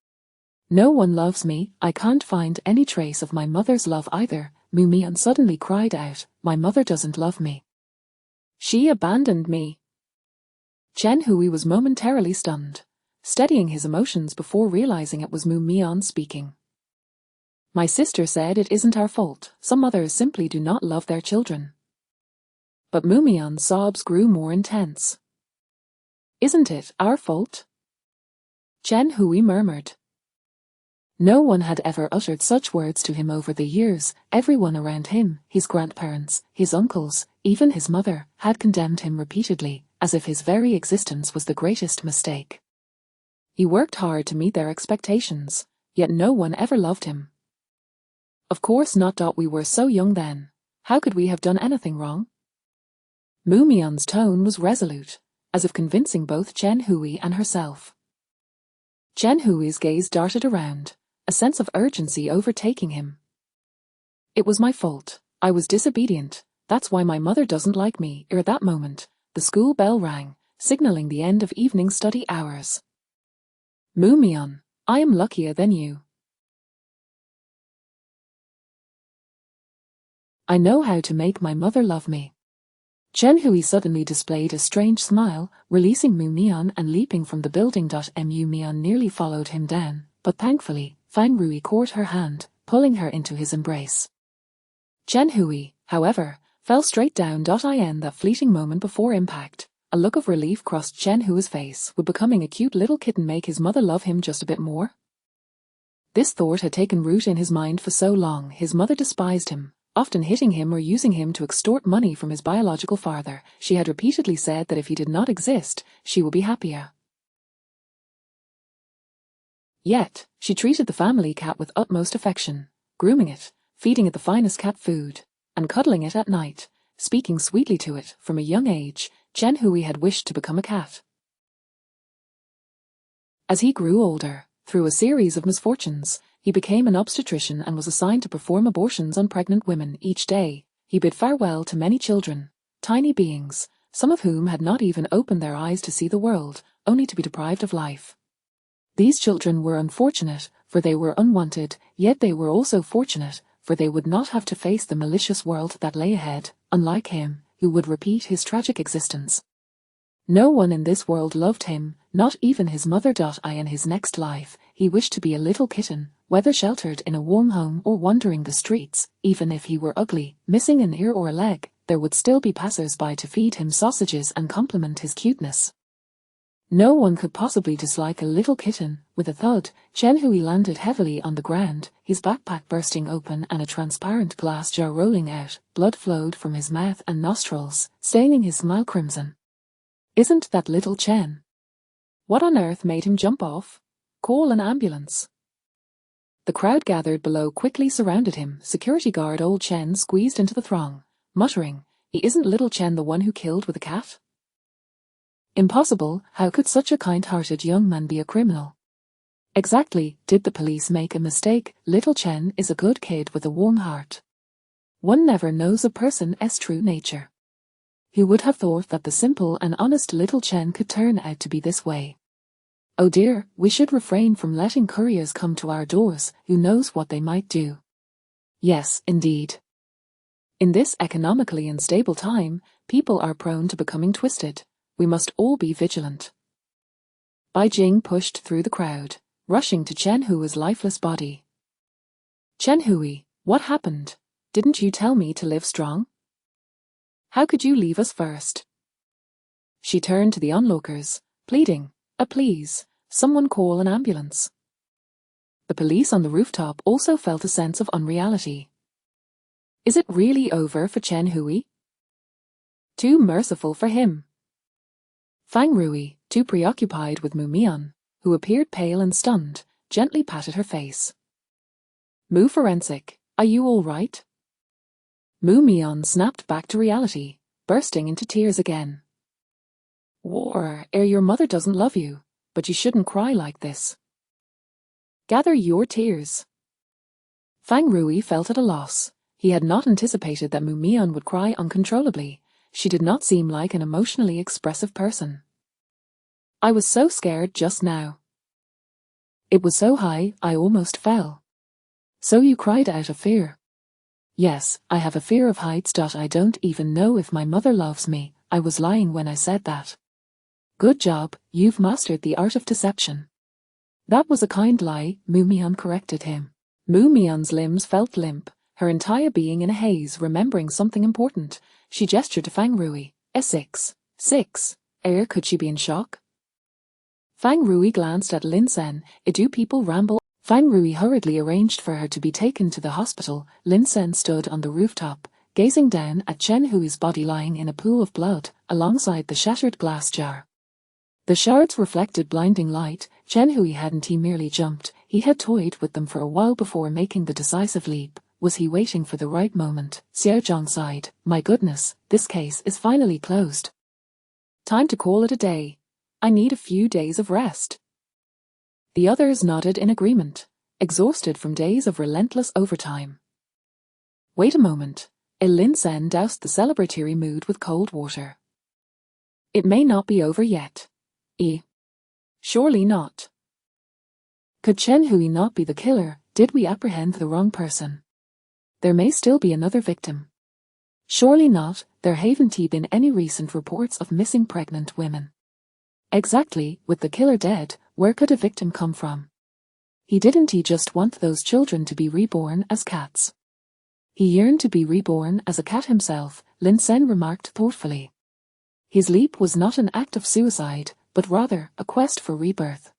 No one loves me, I can't find any trace of my mother's love either, Mu Mian suddenly cried out, my mother doesn't love me. She abandoned me. Chen Hui was momentarily stunned, steadying his emotions before realizing it was Mu Mian speaking. My sister said it isn't our fault, some mothers simply do not love their children. But Mu Mian's sobs grew more intense. Isn't it our fault? Chen Hui murmured. No one had ever uttered such words to him over the years. Everyone around him, his grandparents, his uncles, even his mother, had condemned him repeatedly, as if his very existence was the greatest mistake. He worked hard to meet their expectations, yet no one ever loved him. Of course not. We were so young then. How could we have done anything wrong? Mu Mian's tone was resolute, as if convincing both Chen Hui and herself. Chen Hui's gaze darted around, a sense of urgency overtaking him. It was my fault. I was disobedient. That's why my mother doesn't like me. At that moment, the school bell rang, signaling the end of evening study hours. Mu Mian, I am luckier than you. I know how to make my mother love me. Chen Hui suddenly displayed a strange smile, releasing Mu Mian and leaping from the building. Mu Mian nearly followed him down, but thankfully, Fang Rui caught her hand, pulling her into his embrace. Chen Hui, however, fell straight down. In that fleeting moment before impact, a look of relief crossed Chen Hui's face. Would becoming a cute little kitten make his mother love him just a bit more? This thought had taken root in his mind for so long. His mother despised him, often hitting him or using him to extort money from his biological father. She had repeatedly said that if he did not exist, she would be happier. Yet, she treated the family cat with utmost affection, grooming it, feeding it the finest cat food, and cuddling it at night, speaking sweetly to it. From a young age, Chen Hui had wished to become a cat. As he grew older, through a series of misfortunes, he became an obstetrician and was assigned to perform abortions on pregnant women. Each day, he bid farewell to many children, tiny beings, some of whom had not even opened their eyes to see the world, only to be deprived of life. These children were unfortunate, for they were unwanted, yet they were also fortunate, for they would not have to face the malicious world that lay ahead, unlike him, who would repeat his tragic existence. No one in this world loved him, not even his mother. In his next life, he wished to be a little kitten, whether sheltered in a warm home or wandering the streets. Even if he were ugly, missing an ear or a leg, there would still be passers-by to feed him sausages and compliment his cuteness. No one could possibly dislike a little kitten. With a thud, Chen Hui landed heavily on the ground, his backpack bursting open and a transparent glass jar rolling out. Blood flowed from his mouth and nostrils, staining his smile crimson. Isn't that little Chen? What on earth made him jump off? Call an ambulance. The crowd gathered below quickly surrounded him. Security guard old Chen squeezed into the throng, muttering, Isn't little Chen the one who killed with a cat? Impossible. How could such a kind-hearted young man be a criminal? Exactly. Did the police make a mistake? Little Chen is a good kid with a warm heart. One never knows a person's true nature. Who would have thought that the simple and honest little Chen could turn out to be this way? Oh dear, we should refrain from letting couriers come to our doors, who knows what they might do. Yes, indeed. In this economically unstable time, people are prone to becoming twisted. We must all be vigilant. Bai Jing pushed through the crowd, rushing to Chen Hui's lifeless body. Chen Hui, what happened? Didn't you tell me to live strong? How could you leave us first? She turned to the onlookers, pleading, please, someone call an ambulance. The police on the rooftop also felt a sense of unreality. Is it really over for Chen Hui? Too merciful for him. Fang Rui, too preoccupied with Mu Mian, who appeared pale and stunned, gently patted her face. Mu Forensic, are you all right? Mu Mian snapped back to reality, bursting into tears again. War, your mother doesn't love you, but you shouldn't cry like this. Gather your tears. Fang Rui felt at a loss. He had not anticipated that Mu Mian would cry uncontrollably. She did not seem like an emotionally expressive person. I was so scared just now. It was so high, I almost fell. So you cried out of fear? Yes, I have a fear of heights. I don't even know if my mother loves me. I was lying when I said that. Good job, you've mastered the art of deception. That was a kind lie, Mu Mian corrected him. Mu Mian's limbs felt limp, her entire being in a haze, remembering something important. She gestured to Fang Rui. Six. Could she be in shock? Fang Rui glanced at Lin Sen. Do people ramble? Fang Rui hurriedly arranged for her to be taken to the hospital. Lin Sen stood on the rooftop, gazing down at Chen Hui's body lying in a pool of blood, alongside the shattered glass jar. The shards reflected blinding light. Chen Hui hadn't merely jumped, he had toyed with them for a while before making the decisive leap. Was he waiting for the right moment? Xiao Zhang sighed. My goodness, this case is finally closed. Time to call it a day. I need a few days of rest. The others nodded in agreement, exhausted from days of relentless overtime. Wait a moment. Lin Sen doused the celebratory mood with cold water. It may not be over yet. Surely not. Could Chen Hui not be the killer? Did we apprehend the wrong person? There may still be another victim. Surely not. There haven't been any recent reports of missing pregnant women. Exactly, with the killer dead, where could a victim come from? Didn't he just want those children to be reborn as cats? He yearned to be reborn as a cat himself, Lin Sen remarked thoughtfully. His leap was not an act of suicide, but rather a quest for rebirth.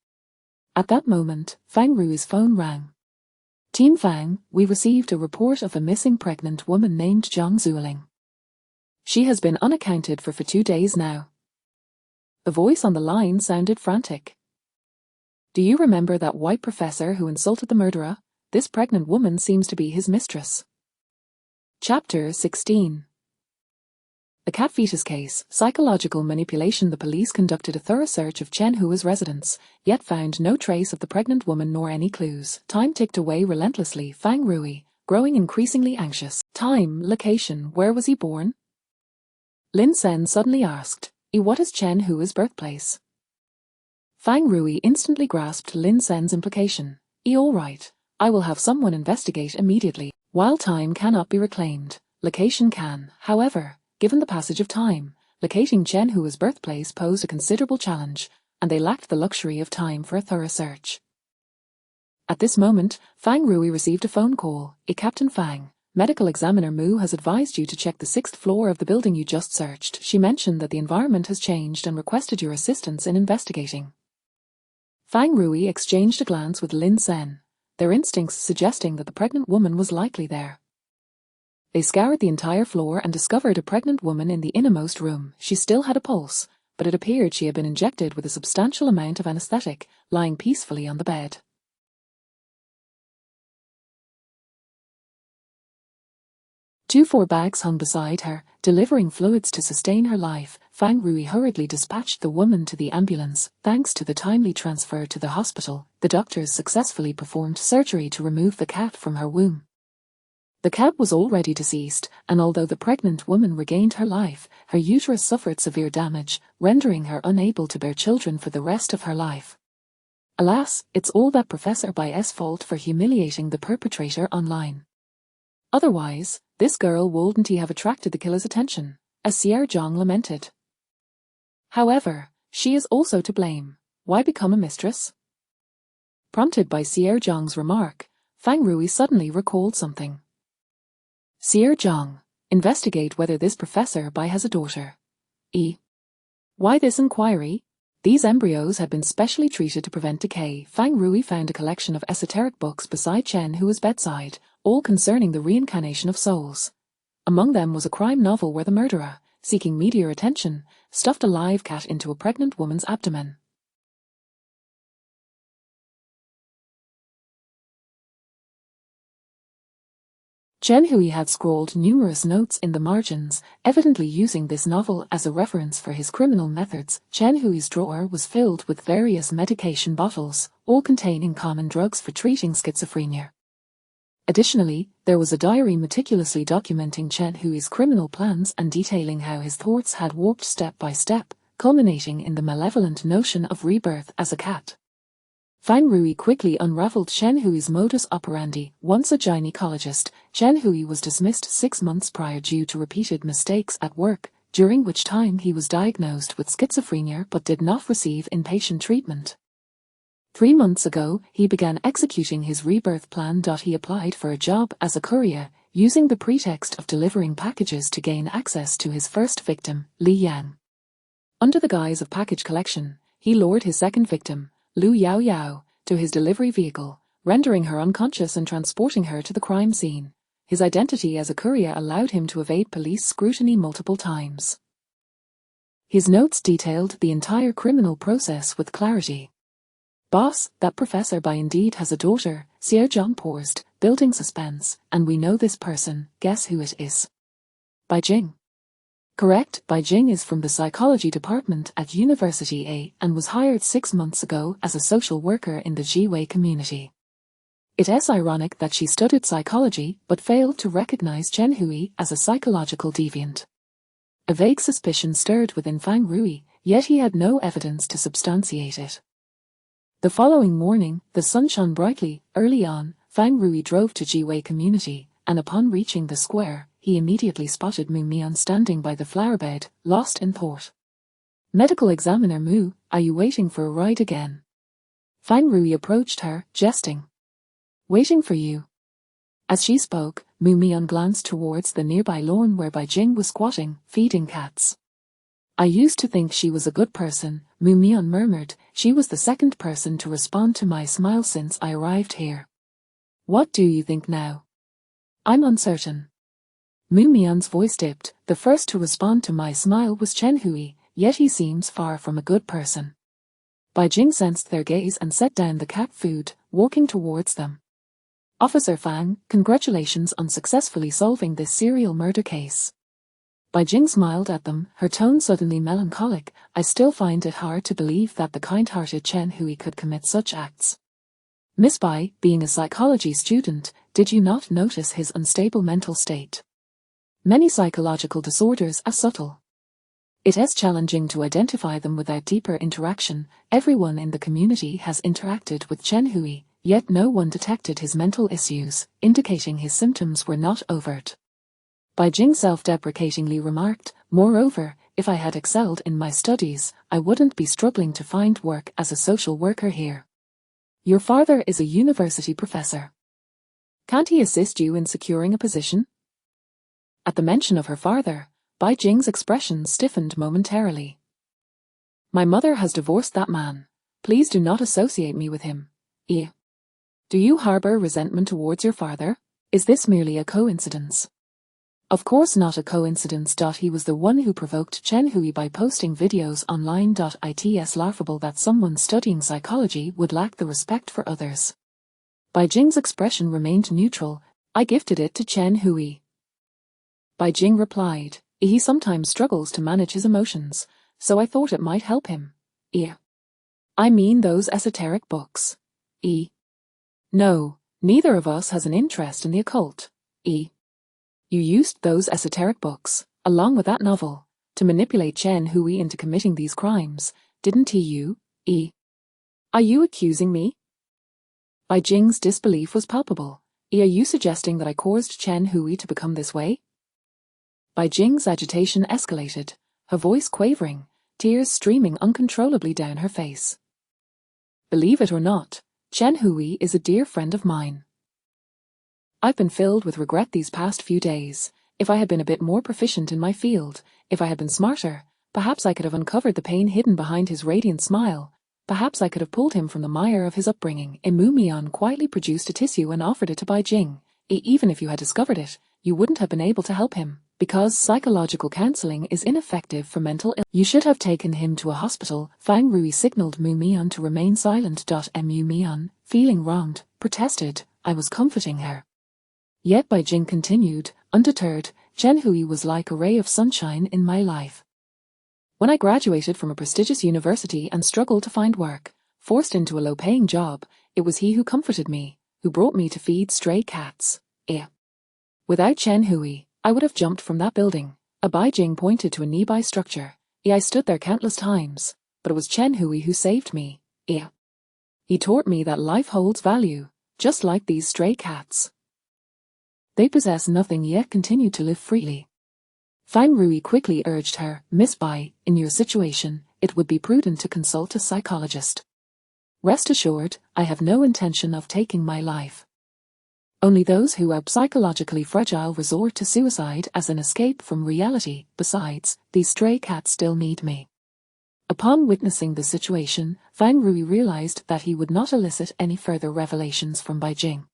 At that moment, Fang Rui's phone rang. Team Fang, we received a report of a missing pregnant woman named Zhang Zueling. She has been unaccounted for 2 days now. The voice on the line sounded frantic. Do you remember that white professor who insulted the murderer? This pregnant woman seems to be his mistress. Chapter 16. The cat fetus case, psychological manipulation. The police conducted a thorough search of Chen Hui's residence, yet found no trace of the pregnant woman nor any clues. Time ticked away relentlessly. Fang Rui, growing increasingly anxious. Time, location, where was he born? Lin Sen suddenly asked, what is Chen Hui's birthplace? Fang Rui instantly grasped Lin Sen's implication. All right, I will have someone investigate immediately. While time cannot be reclaimed, location can. However, given the passage of time, locating Chen Hui's birthplace posed a considerable challenge, and they lacked the luxury of time for a thorough search. At this moment, Fang Rui received a phone call. Captain Fang, medical examiner Mu has advised you to check the 6th floor of the building you just searched. She mentioned that the environment has changed and requested your assistance in investigating. Fang Rui exchanged a glance with Lin Sen, their instincts suggesting that the pregnant woman was likely there. They scoured the entire floor and discovered a pregnant woman in the innermost room. She still had a pulse, but it appeared she had been injected with a substantial amount of anesthetic, lying peacefully on the bed. 2 bags hung beside her, delivering fluids to sustain her life. Fang Rui hurriedly dispatched the woman to the ambulance. Thanks to the timely transfer to the hospital, the doctors successfully performed surgery to remove the cat from her womb. The cab was already deceased, and although the pregnant woman regained her life, her uterus suffered severe damage, rendering her unable to bear children for the rest of her life. Alas, it's all that Professor Bai's fault for humiliating the perpetrator online. Otherwise, this girl wouldn't have attracted the killer's attention, as Xiao Zhang lamented. However, she is also to blame. Why become a mistress? Prompted by Xiao Zhang's remark, Fang Rui suddenly recalled something. Xiao Zhang, investigate whether this Professor Bai has a daughter. Why this inquiry? These embryos had been specially treated to prevent decay. Fang Rui found a collection of esoteric books beside Chen Hui's bedside, all concerning the reincarnation of souls. Among them was a crime novel where the murderer, seeking media attention, stuffed a live cat into a pregnant woman's abdomen. Chen Hui had scrawled numerous notes in the margins, evidently using this novel as a reference for his criminal methods. Chen Hui's drawer was filled with various medication bottles, all containing common drugs for treating schizophrenia. Additionally, there was a diary meticulously documenting Chen Hui's criminal plans and detailing how his thoughts had warped step by step, culminating in the malevolent notion of rebirth as a cat. Fang Rui quickly unraveled Chen Hui's modus operandi. Once a gynecologist, Chen Hui was dismissed 6 months prior due to repeated mistakes at work, during which time he was diagnosed with schizophrenia but did not receive inpatient treatment. 3 months ago, he began executing his rebirth plan. He applied for a job as a courier, using the pretext of delivering packages to gain access to his first victim, Li Yang. Under the guise of package collection, he lured his second victim, Lu Yao Yao, to his delivery vehicle, rendering her unconscious and transporting her to the crime scene. His identity as a courier allowed him to evade police scrutiny multiple times. His notes detailed the entire criminal process with clarity. Boss, that Professor Bai indeed has a daughter, Xiao Zhang paused, building suspense, and we know this person. Guess who it is? Bai Jing. Correct, Bai Jing is from the psychology department at University A and was hired 6 months ago as a social worker in the Jiwei community. It is ironic that she studied psychology but failed to recognize Chen Hui as a psychological deviant. A vague suspicion stirred within Fang Rui, yet he had no evidence to substantiate it. The following morning, the sun shone brightly. Early on, Fang Rui drove to Jiwei community, and upon reaching the square, he immediately spotted Mu Mian standing by the flower bed, lost in thought. Medical examiner Mu, are you waiting for a ride again? Fang Rui approached her, jesting. Waiting for you. As she spoke, Mu Mian glanced towards the nearby lawn where Bai Jing was squatting, feeding cats. I used to think she was a good person, Mu Mian murmured. She was the second person to respond to my smile since I arrived here. What do you think now? I'm uncertain. Mu Mian's voice dipped. The first to respond to my smile was Chen Hui, yet he seems far from a good person. Bai Jing sensed their gaze and set down the cat food, walking towards them. Officer Fang, congratulations on successfully solving this serial murder case. Bai Jing smiled at them, her tone suddenly melancholic. I still find it hard to believe that the kind-hearted Chen Hui could commit such acts. Miss Bai, being a psychology student, did you not notice his unstable mental state? Many psychological disorders are subtle. It is challenging to identify them without deeper interaction. Everyone in the community has interacted with Chen Hui, yet no one detected his mental issues, indicating his symptoms were not overt. Bai Jing self-deprecatingly remarked, moreover, if I had excelled in my studies, I wouldn't be struggling to find work as a social worker here. Your father is a university professor. Can't he assist you in securing a position? At the mention of her father, Bai Jing's expression stiffened momentarily. My mother has divorced that man. Please do not associate me with him. Do you harbor resentment towards your father? Is this merely a coincidence? Of course not a coincidence. He was the one who provoked Chen Hui by posting videos online. It's laughable that someone studying psychology would lack the respect for others. Bai Jing's expression remained neutral. I gifted it to Chen Hui. Bai Jing replied, he sometimes struggles to manage his emotions, so I thought it might help him. I mean those esoteric books. No, neither of us has an interest in the occult. You used those esoteric books, along with that novel, to manipulate Chen Hui into committing these crimes, didn't he? Are you accusing me? Bai Jing's disbelief was palpable. Are you suggesting that I caused Chen Hui to become this way? Bai Jing's agitation escalated, her voice quavering, tears streaming uncontrollably down her face. Believe it or not, Chen Hui is a dear friend of mine. I've been filled with regret these past few days. If I had been a bit more proficient in my field, if I had been smarter, perhaps I could have uncovered the pain hidden behind his radiant smile. Perhaps I could have pulled him from the mire of his upbringing. Mu Mian quietly produced a tissue and offered it to Bai Jing. Even if you had discovered it, you wouldn't have been able to help him, because psychological counseling is ineffective for mental illness. You should have taken him to a hospital. Fang Rui signaled Mu Mian to remain silent. Mu Mian, feeling wronged, protested. I was comforting her. Yet Bai Jing continued, undeterred, Chen Hui was like a ray of sunshine in my life. When I graduated from a prestigious university and struggled to find work, forced into a low-paying job, it was he who comforted me, who brought me to feed stray cats. Without Chen Hui, I would have jumped from that building. Bai Jing pointed to a nearby structure. I stood there countless times, but it was Chen Hui who saved me. He taught me that life holds value, just like these stray cats. They possess nothing yet continue to live freely. Fang Rui quickly urged her, Miss Bai, in your situation, it would be prudent to consult a psychologist. Rest assured, I have no intention of taking my life. Only those who are psychologically fragile resort to suicide as an escape from reality. Besides, these stray cats still need me. Upon witnessing the situation, Fang Rui realized that he would not elicit any further revelations from Bai Jing.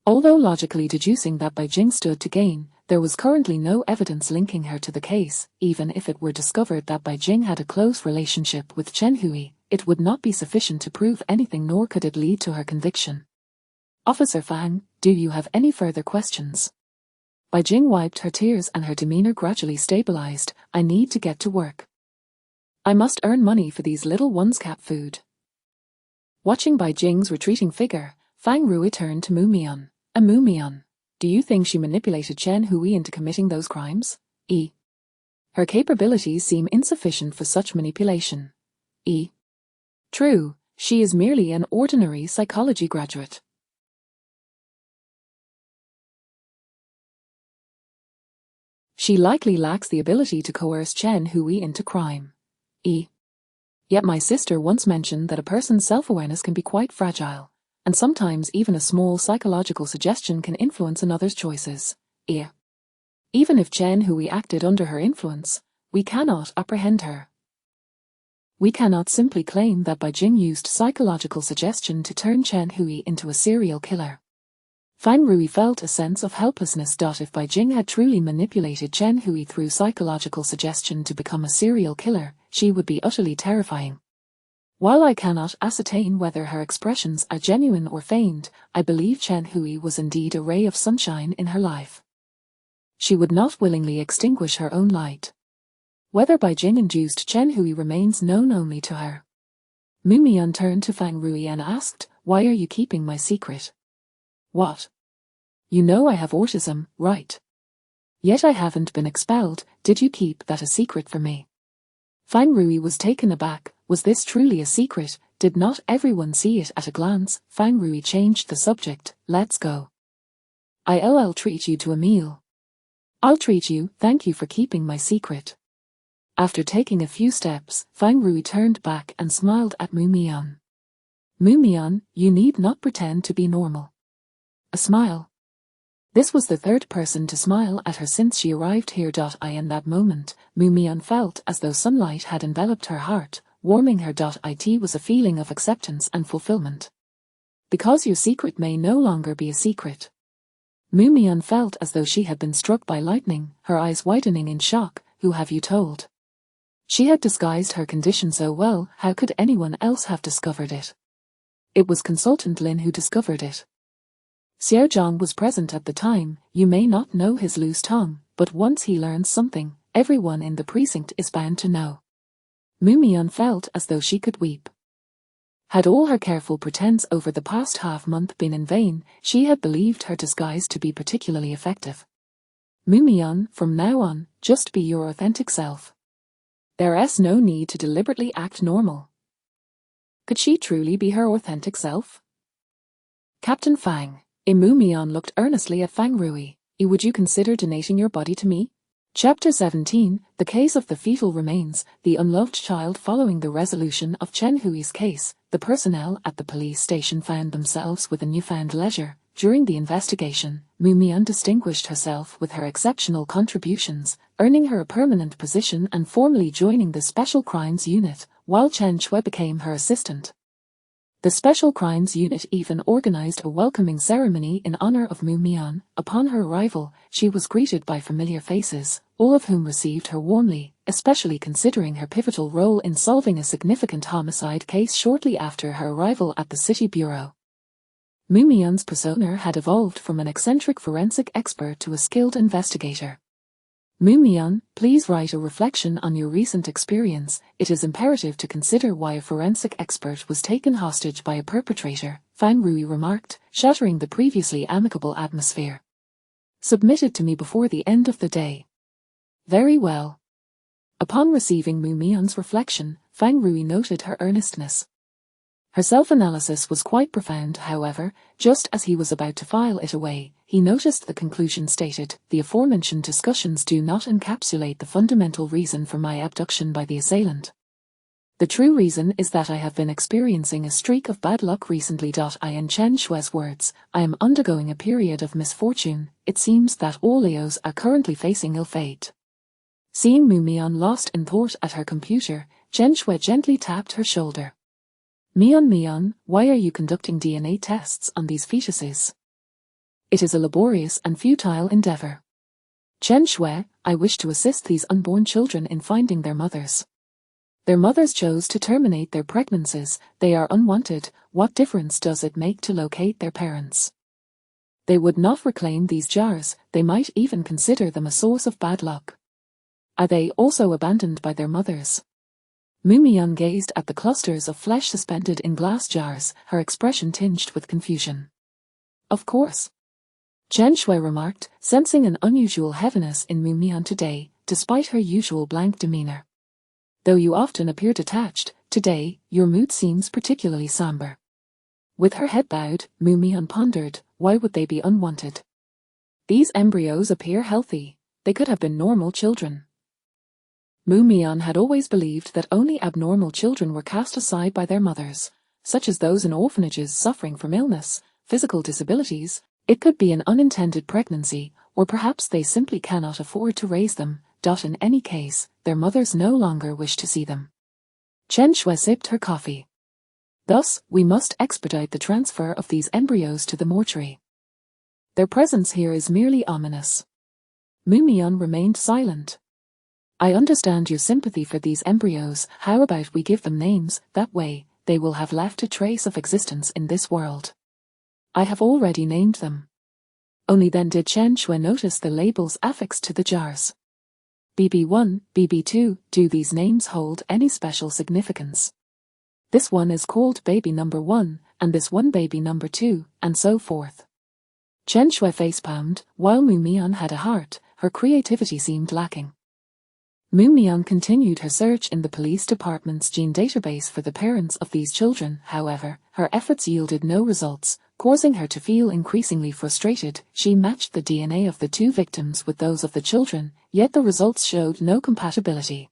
Although logically deducing that Bai Jing stood to gain, there was currently no evidence linking her to the case. Even if it were discovered that Bai Jing had a close relationship with Chen Hui, it would not be sufficient to prove anything, nor could it lead to her conviction. Officer Fang, do you have any further questions? Bai Jing wiped her tears and her demeanor gradually stabilized. I need to get to work. I must earn money for these little ones' cat food. Watching Bai Jing's retreating figure, Fang Rui turned to Mu Mian. Mu Mian, do you think she manipulated Chen Hui into committing those crimes? Her capabilities seem insufficient for such manipulation. True, she is merely an ordinary psychology graduate. She likely lacks the ability to coerce Chen Hui into crime. Yet my sister once mentioned that a person's self-awareness can be quite fragile, and sometimes even a small psychological suggestion can influence another's choices. Even if Chen Hui acted under her influence, we cannot apprehend her. We cannot simply claim that Bai Jing used psychological suggestion to turn Chen Hui into a serial killer. Fang Rui felt a sense of helplessness. If Bai Jing had truly manipulated Chen Hui through psychological suggestion to become a serial killer, she would be utterly terrifying. While I cannot ascertain whether her expressions are genuine or feigned, I believe Chen Hui was indeed a ray of sunshine in her life. She would not willingly extinguish her own light. Whether Bai Jing induced Chen Hui remains known only to her. Mu Mian turned to Fang Rui and asked, why are you keeping my secret? What? You know I have autism, right? Yet I haven't been expelled. Did you keep that a secret from me? Fang Rui was taken aback. Was this truly a secret? Did not everyone see it at a glance? Fang Rui changed the subject. Let's go. I'll treat you to a meal. I'll treat you. Thank you for keeping my secret. After taking a few steps, Fang Rui turned back and smiled at Mu Mian. Mu Mian, you need not pretend to be normal. A smile. This was the third person to smile at her since she arrived here. In that moment, Mu Mian felt as though sunlight had enveloped her heart, warming her. It was a feeling of acceptance and fulfillment. Because your secret may no longer be a secret. Mu Mian felt as though she had been struck by lightning, her eyes widening in shock. Who have you told? She had disguised her condition so well, how could anyone else have discovered it? It was Consultant Lin who discovered it. Xiao Zhang was present at the time. You may not know his loose tongue, but once he learns something, everyone in the precinct is bound to know. Mu Mian felt as though she could weep. Had all her careful pretense over the past half-month been in vain, she had believed her disguise to be particularly effective. Mumyon, from now on, just be your authentic self. There's no need to deliberately act normal. Could she truly be her authentic self? Captain Fang. Mumyon looked earnestly at Fang Rui. Would you consider donating your body to me? Chapter 17, The Case of the Fetal Remains, the Unloved Child. Following the resolution of Chen Hui's case, the personnel at the police station found themselves with a newfound leisure. During the investigation, Mumyon distinguished herself with her exceptional contributions, earning her a permanent position and formally joining the Special Crimes Unit, while Chen Shui became her assistant. The Special Crimes Unit even organized a welcoming ceremony in honor of Mumyon. Upon her arrival, she was greeted by familiar faces, all of whom received her warmly, especially considering her pivotal role in solving a significant homicide case shortly after her arrival at the City Bureau. Mumyon's persona had evolved from an eccentric forensic expert to a skilled investigator. Mumyon, please write a reflection on your recent experience. It is imperative to consider why a forensic expert was taken hostage by a perpetrator, Fang Rui remarked, shattering the previously amicable atmosphere. Submitted to me before the end of the day. Very well. Upon receiving Mumyon's reflection, Fang Rui noted her earnestness. Her self-analysis was quite profound, however. Just as he was about to file it away, he noticed the conclusion stated, "The aforementioned discussions do not encapsulate the fundamental reason for my abduction by the assailant. The true reason is that I have been experiencing a streak of bad luck recently." In Chen Shui's words, "I am undergoing a period of misfortune. It seems that all Leos are currently facing ill fate." Seeing Mumyon lost in thought at her computer, Chen Shui gently tapped her shoulder. Mumyon, why are you conducting DNA tests on these fetuses? It is a laborious and futile endeavor. Chen Shui, I wish to assist these unborn children in finding their mothers. Their mothers chose to terminate their pregnancies. They are unwanted. What difference does it make to locate their parents? They would not reclaim these jars. They might even consider them a source of bad luck. Are they also abandoned by their mothers? Mumyon gazed at the clusters of flesh suspended in glass jars, her expression tinged with confusion. Of course. Chen Shui remarked, sensing an unusual heaviness in Mumyon today, despite her usual blank demeanor. Though you often appear detached, today, your mood seems particularly somber. With her head bowed, Mumyon pondered, why would they be unwanted? These embryos appear healthy. They could have been normal children. Mumyon had always believed that only abnormal children were cast aside by their mothers, such as those in orphanages suffering from illness, physical disabilities. It could be an unintended pregnancy, or perhaps they simply cannot afford to raise them. In any case, their mothers no longer wish to see them. Chen Shui sipped her coffee. Thus, we must expedite the transfer of these embryos to the mortuary. Their presence here is merely ominous. Mumyon remained silent. I understand your sympathy for these embryos. How about we give them names? That way, they will have left a trace of existence in this world. I have already named them. Only then did Chen Shui notice the labels affixed to the jars. BB1, BB2, do these names hold any special significance? This one is called baby number 1, and this one baby number 2, and so forth. Chen Shui facepalmed. While Mumyon had a heart, her creativity seemed lacking. Mumyon continued her search in the police department's gene database for the parents of these children. However, her efforts yielded no results, causing her to feel increasingly frustrated. She matched the DNA of the two victims with those of the children, yet the results showed no compatibility.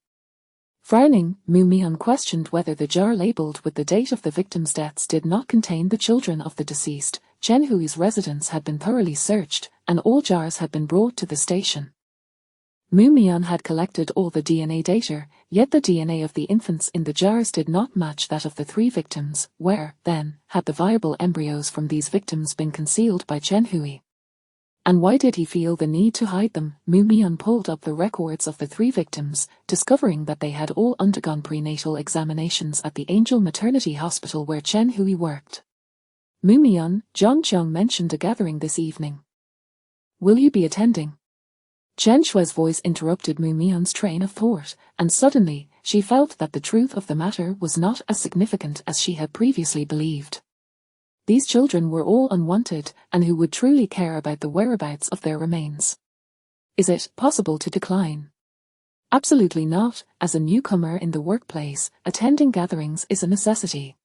Frowning, Mumyon questioned whether the jar labeled with the date of the victims' deaths did not contain the children of the deceased. Chen Hui's residence had been thoroughly searched, and all jars had been brought to the station. Mumyon had collected all the DNA data, yet the DNA of the infants in the jars did not match that of the three victims. Where, then, had the viable embryos from these victims been concealed by Chen Hui? And why did he feel the need to hide them? Mumyon pulled up the records of the three victims, discovering that they had all undergone prenatal examinations at the Angel Maternity Hospital where Chen Hui worked. Mumyon, Zhang Qiang mentioned a gathering this evening. Will you be attending? Chen Shui's voice interrupted Mumyon's train of thought, and suddenly, she felt that the truth of the matter was not as significant as she had previously believed. These children were all unwanted, and who would truly care about the whereabouts of their remains? Is it possible to decline? Absolutely not. As a newcomer in the workplace, attending gatherings is a necessity.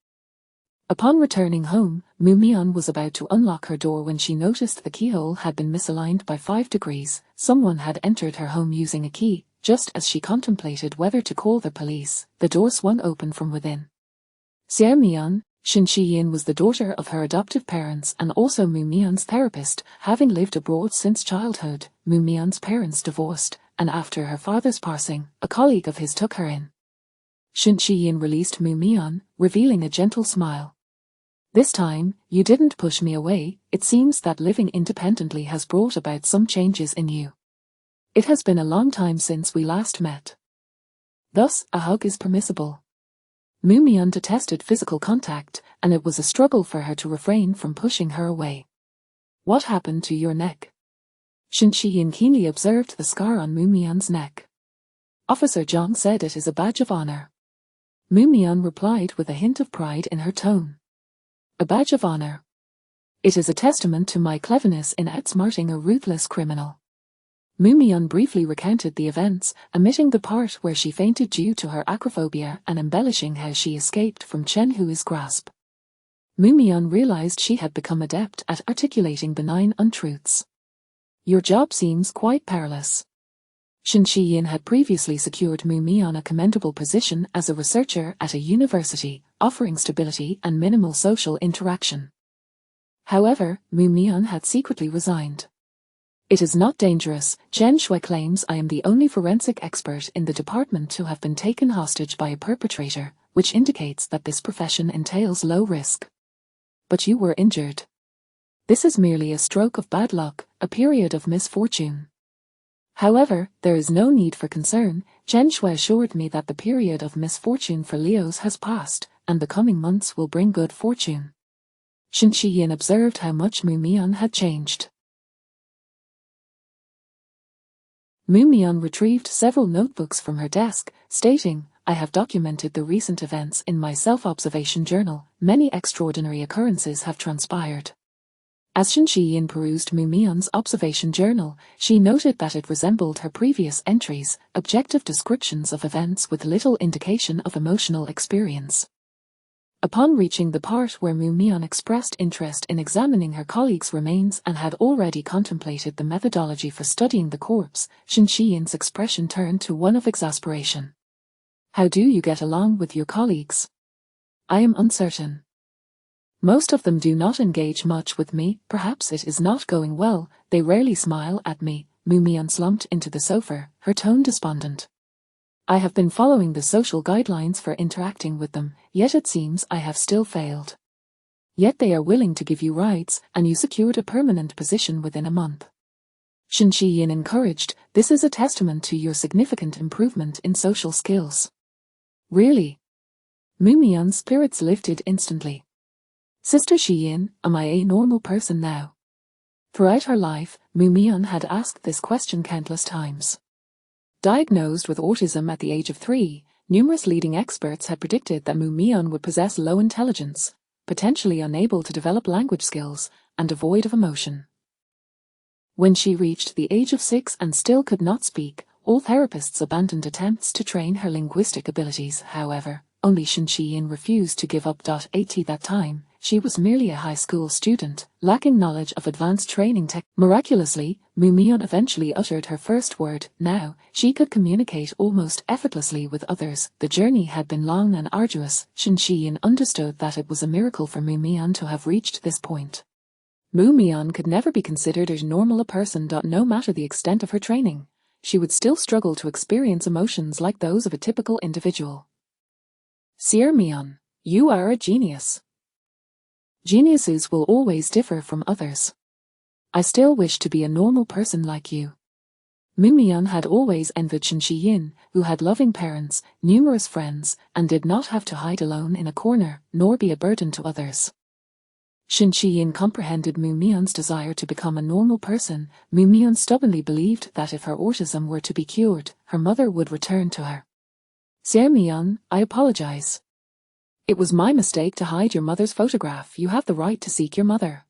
Upon returning home, Mumion was about to unlock her door when she noticed the keyhole had been misaligned by 5 degrees. Someone had entered her home using a key. Just as she contemplated whether to call the police, the door swung open from within. Xiao Mian, Shin Shiyin was the daughter of her adoptive parents and also Mumion's therapist. Having lived abroad since childhood, Mumion's parents divorced, and after her father's passing, a colleague of his took her in. Shin Shiyin released Mumion, revealing a gentle smile. This time, you didn't push me away. It seems that living independently has brought about some changes in you. It has been a long time since we last met. Thus, a hug is permissible. Mumion detested physical contact, and it was a struggle for her to refrain from pushing her away. What happened to your neck? Shin Shiyin keenly observed the scar on Mumion's neck. Officer Zhang said it is a badge of honor. Mumion replied with a hint of pride in her tone. A badge of honor. It is a testament to my cleverness in outsmarting a ruthless criminal. Mumion briefly recounted the events, omitting the part where she fainted due to her acrophobia and embellishing how she escaped from Chen Hui's grasp. Mumion realized she had become adept at articulating benign untruths. Your job seems quite perilous. Shin Shiyin had previously secured Mumion a commendable position as a researcher at a university, offering stability and minimal social interaction. However, Mumion had secretly resigned. It is not dangerous. Chen Shui claims I am the only forensic expert in the department to have been taken hostage by a perpetrator, which indicates that this profession entails low risk. But you were injured. This is merely a stroke of bad luck, a period of misfortune. However, there is no need for concern. Chen Shui assured me that the period of misfortune for Leos has passed, and the coming months will bring good fortune. Shin Shiyin observed how much Mumion had changed. Mumion retrieved several notebooks from her desk, stating, I have documented the recent events in my self-observation journal. Many extraordinary occurrences have transpired. As Shin Shiyin perused Mumion's observation journal, she noted that it resembled her previous entries, objective descriptions of events with little indication of emotional experience. Upon reaching the part where Mumion expressed interest in examining her colleague's remains and had already contemplated the methodology for studying the corpse, Shin Shiyin's expression turned to one of exasperation. How do you get along with your colleagues? I am uncertain. Most of them do not engage much with me. Perhaps it is not going well. They rarely smile at me. Mumion slumped into the sofa, her tone despondent. I have been following the social guidelines for interacting with them, yet it seems I have still failed. Yet they are willing to give you rights, and you secured a permanent position within a month. Shin Shiyin encouraged, this is a testament to your significant improvement in social skills. Really? Mumion's spirits lifted instantly. Sister Shiyin, am I a normal person now? Throughout her life, Mumion had asked this question countless times. Diagnosed with autism at the age of 3, numerous leading experts had predicted that Mumion would possess low intelligence, potentially unable to develop language skills, and devoid of emotion. When she reached the age of 6 and still could not speak, all therapists abandoned attempts to train her linguistic abilities. However, only Shin Shiyin refused to give up. At that time, she was merely a high school student, lacking knowledge of advanced training tech. Miraculously, Mumion eventually uttered her first word. Now, she could communicate almost effortlessly with others. The journey had been long and arduous. Shin Shiyin understood that it was a miracle for Mumion to have reached this point. Mumion could never be considered as normal a person. No matter the extent of her training, she would still struggle to experience emotions like those of a typical individual. Sir Mion, you are a genius. Geniuses will always differ from others. I still wish to be a normal person like you. Mumion had always envied Shin Shiyin, who had loving parents, numerous friends, and did not have to hide alone in a corner, nor be a burden to others. Shin Shiyin comprehended Mumion's desire to become a normal person. Mumion stubbornly believed that if her autism were to be cured, her mother would return to her. Sir Mion, I apologize. It was my mistake to hide your mother's photograph. You have the right to seek your mother.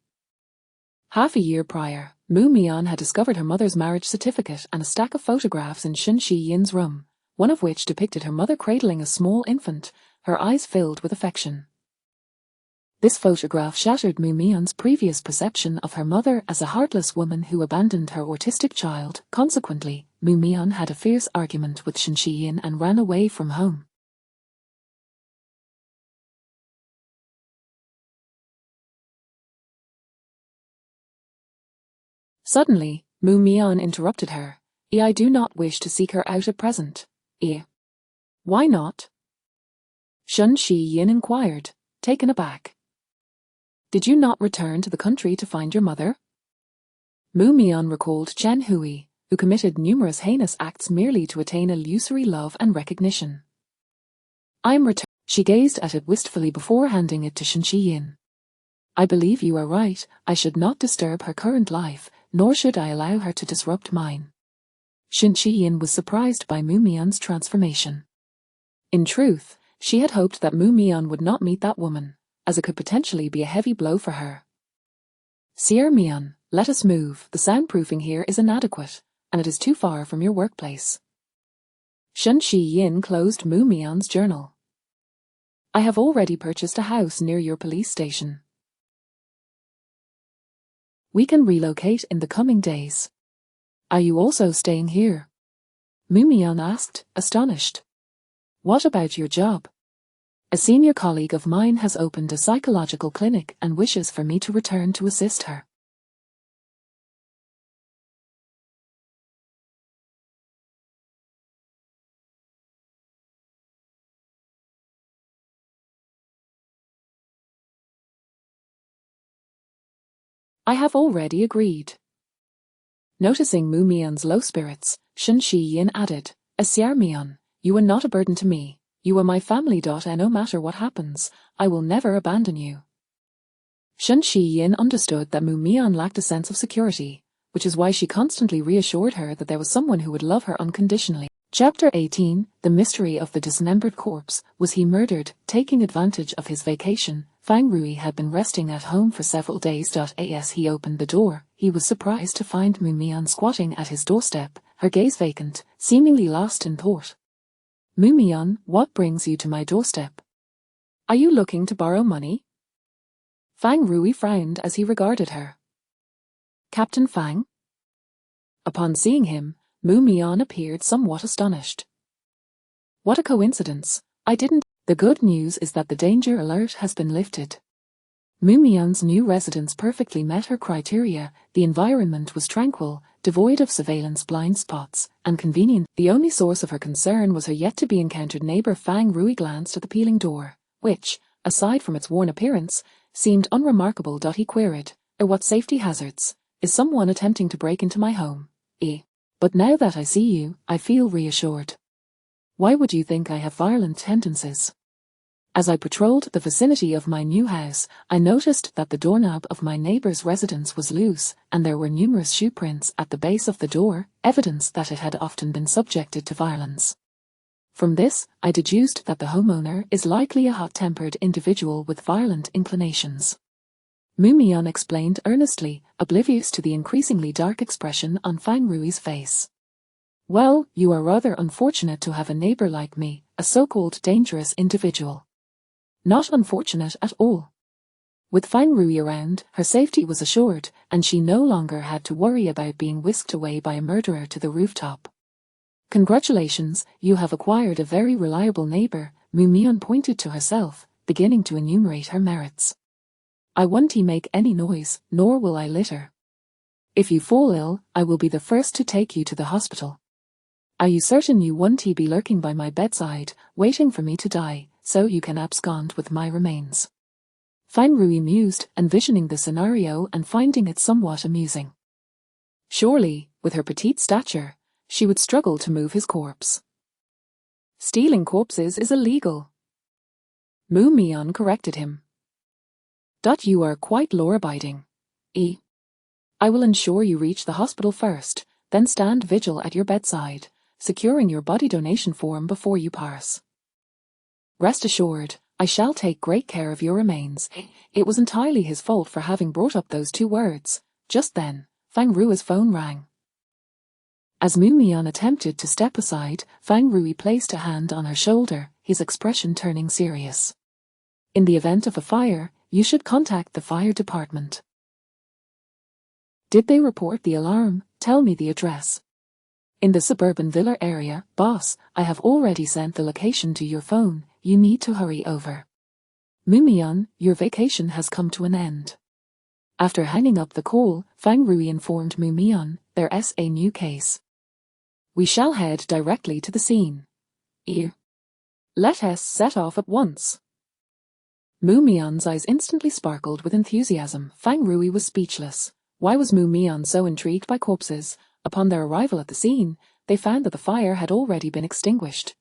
Half a year prior, Mu Mian had discovered her mother's marriage certificate and a stack of photographs in Shun Shi Yin's room, one of which depicted her mother cradling a small infant, her eyes filled with affection. This photograph shattered Mu Mian's previous perception of her mother as a heartless woman who abandoned her autistic child. Consequently, Mu Mian had a fierce argument with Shun Shi Yin and ran away from home. Suddenly, Mu Mian interrupted her. I do not wish to seek her out at present. Why not? Shun Shi Yin inquired, taken aback. Did you not return to the country to find your mother? Mu Mian recalled Chen Hui, who committed numerous heinous acts merely to attain illusory love and recognition. I am returned. She gazed at it wistfully before handing it to Shun Shi Yin. I believe you are right. I should not disturb her current life, nor should I allow her to disrupt mine. Shun Shi Yin was surprised by Mu Mian's transformation. In truth, she had hoped that Mu Mian would not meet that woman, as it could potentially be a heavy blow for her. Sir Mian, let us move. The soundproofing here is inadequate, and it is too far from your workplace. Shun Shi Yin closed Mu Mian's journal. I have already purchased a house near your police station. We can relocate in the coming days. Are you also staying here? Mu Mian asked, astonished. What about your job? A senior colleague of mine has opened a psychological clinic and wishes for me to return to assist her. I have already agreed. Noticing Mu Mian's low spirits, Shun Shi Yin added, Sir Mian, you are not a burden to me. You are my family. And no matter what happens, I will never abandon you. Shun Shi Yin understood that Mu Mian lacked a sense of security, which is why she constantly reassured her that there was someone who would love her unconditionally. Chapter 18, The Mystery of the Dismembered Corpse. Was he murdered? Taking advantage of his vacation, Fang Rui had been resting at home for several days. As he opened the door, he was surprised to find Mu Mian squatting at his doorstep, her gaze vacant, seemingly lost in thought. Mu Mian, what brings you to my doorstep? Are you looking to borrow money? Fang Rui frowned as he regarded her. Captain Fang? Upon seeing him, Mu Mian appeared somewhat astonished. What a coincidence, I didn't. The good news is that the danger alert has been lifted. Mu Mian's new residence perfectly met her criteria. The environment was tranquil, devoid of surveillance blind spots, and convenient. The only source of her concern was her yet-to-be-encountered neighbour. Fang Rui glanced at the peeling door, which, aside from its worn appearance, seemed unremarkable. He queried, what safety hazards? Is someone attempting to break into my home? But now that I see you, I feel reassured. Why would you think I have violent tendencies? As I patrolled the vicinity of my new house, I noticed that the doorknob of my neighbour's residence was loose, and there were numerous shoe prints at the base of the door, evidence that it had often been subjected to violence. From this, I deduced that the homeowner is likely a hot-tempered individual with violent inclinations. Mu Mian explained earnestly, oblivious to the increasingly dark expression on Fang Rui's face. Well, you are rather unfortunate to have a neighbour like me, a so-called dangerous individual. Not unfortunate at all. With Fang Rui around, her safety was assured, and she no longer had to worry about being whisked away by a murderer to the rooftop. Congratulations, you have acquired a very reliable neighbour. Mu Mian pointed to herself, beginning to enumerate her merits. I won't make any noise, nor will I litter. If you fall ill, I will be the first to take you to the hospital. Are you certain you won't be lurking by my bedside, waiting for me to die, so you can abscond with my remains? Fang Rui mused, envisioning the scenario and finding it somewhat amusing. Surely, with her petite stature, she would struggle to move his corpse. Stealing corpses is illegal. Mu Mian corrected him. You are quite law-abiding. I will ensure you reach the hospital first, then stand vigil at your bedside, securing your body donation form before you pass. Rest assured, I shall take great care of your remains. It was entirely his fault for having brought up those two words. Just then, Fang Rui's phone rang. As Mu Mian attempted to step aside, Fang Rui placed a hand on her shoulder, his expression turning serious. In the event of a fire, you should contact the fire department. Did they report the alarm? Tell me the address. In the suburban villa area, boss, I have already sent the location to your phone, you need to hurry over. Mu Mian, your vacation has come to an end. After hanging up the call, Fang Rui informed Mu Mian, there's a new case. We shall head directly to the scene. Let us set off at once. Mu Mian's eyes instantly sparkled with enthusiasm. Fang Rui was speechless. Why was Mu Mian so intrigued by corpses? Upon their arrival at the scene, they found that the fire had already been extinguished.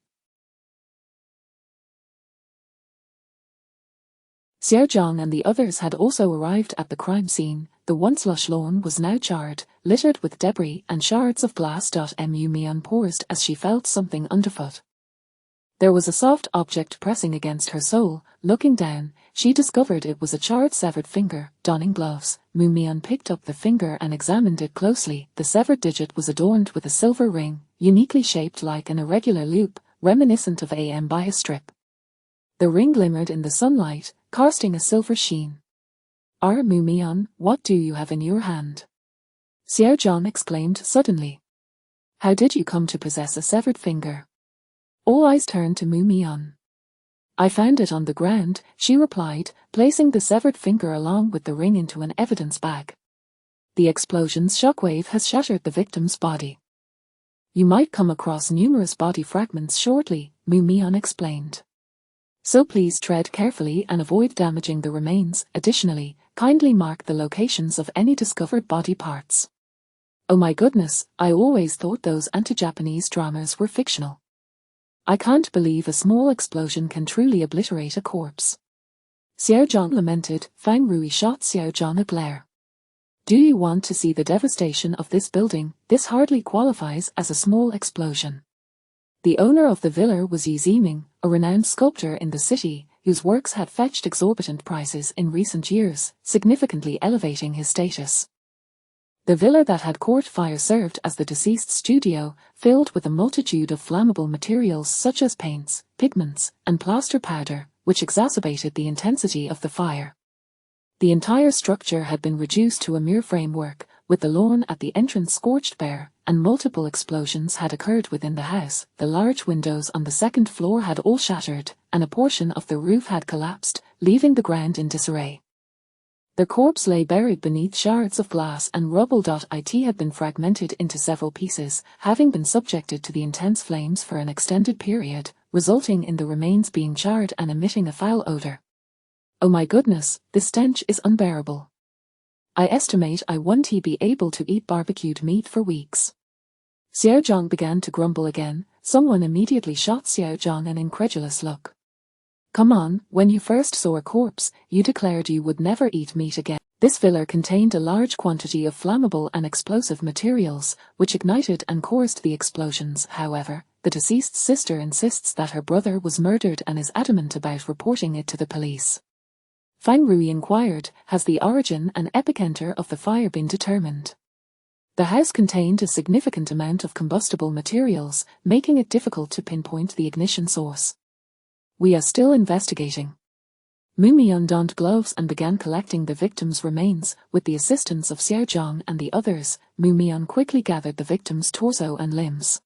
Xiao Zhang and the others had also arrived at the crime scene. The once lush lawn was now charred, littered with debris and shards of glass. Mu Mian paused as she felt something underfoot. There was a soft object pressing against her sole. Looking down, she discovered it was a charred severed finger. Donning gloves, Mu Mian picked up the finger and examined it closely. The severed digit was adorned with a silver ring, uniquely shaped like an irregular loop, reminiscent of a bias strip. The ring glimmered in the sunlight, casting a silver sheen. Mu Mian, what do you have in your hand? Xiao Zhang exclaimed suddenly. How did you come to possess a severed finger? All eyes turned to Mu Mian. I found it on the ground, she replied, placing the severed finger along with the ring into an evidence bag. The explosion's shockwave has shattered the victim's body. You might come across numerous body fragments shortly, Mu Mian explained. So please tread carefully and avoid damaging the remains. Additionally, kindly mark the locations of any discovered body parts. Oh my goodness, I always thought those anti-Japanese dramas were fictional. I can't believe a small explosion can truly obliterate a corpse. Xiao Zhang lamented. Fang Rui shot Xiao Zhang a glare. Do you want to see the devastation of this building? This hardly qualifies as a small explosion. The owner of the villa was Yi Ziming, a renowned sculptor in the city, whose works had fetched exorbitant prices in recent years, significantly elevating his status. The villa that had caught fire served as the deceased's studio, filled with a multitude of flammable materials such as paints, pigments, and plaster powder, which exacerbated the intensity of the fire. The entire structure had been reduced to a mere framework, with the lawn at the entrance scorched bare, and multiple explosions had occurred within the house. The large windows on the second floor had all shattered, and a portion of the roof had collapsed, leaving the ground in disarray. The corpse lay buried beneath shards of glass and rubble. It had been fragmented into several pieces, having been subjected to the intense flames for an extended period, resulting in the remains being charred and emitting a foul odor. Oh my goodness, this stench is unbearable. I estimate I won't be able to eat barbecued meat for weeks. Xiao Zhang began to grumble again. Someone immediately shot Xiao Zhang an incredulous look. Come on, when you first saw a corpse, you declared you would never eat meat again. This villa contained a large quantity of flammable and explosive materials, which ignited and caused the explosions. However, the deceased's sister insists that her brother was murdered and is adamant about reporting it to the police. Fang Rui inquired, has the origin and epicenter of the fire been determined? The house contained a significant amount of combustible materials, making it difficult to pinpoint the ignition source. We are still investigating. Mu Mian donned gloves and began collecting the victim's remains. With the assistance of Xiao Zhang and the others, Mu Mian quickly gathered the victim's torso and limbs.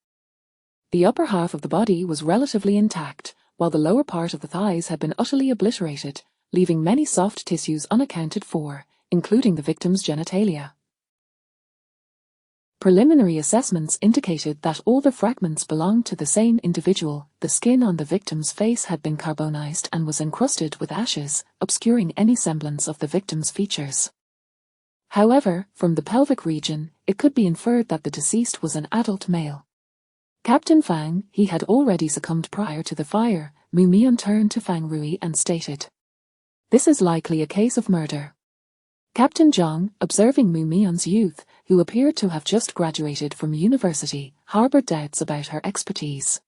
The upper half of the body was relatively intact, while the lower part of the thighs had been utterly obliterated, leaving many soft tissues unaccounted for, including the victim's genitalia. Preliminary assessments indicated that all the fragments belonged to the same individual. The skin on the victim's face had been carbonized and was encrusted with ashes, obscuring any semblance of the victim's features. However, from the pelvic region, it could be inferred that the deceased was an adult male. Captain Fang, he had already succumbed prior to the fire. Mu Mian turned to Fang Rui and stated, "This is likely a case of murder." Captain Zhang, observing Mu Mian's youth, who appeared to have just graduated from university, harbored doubts about her expertise.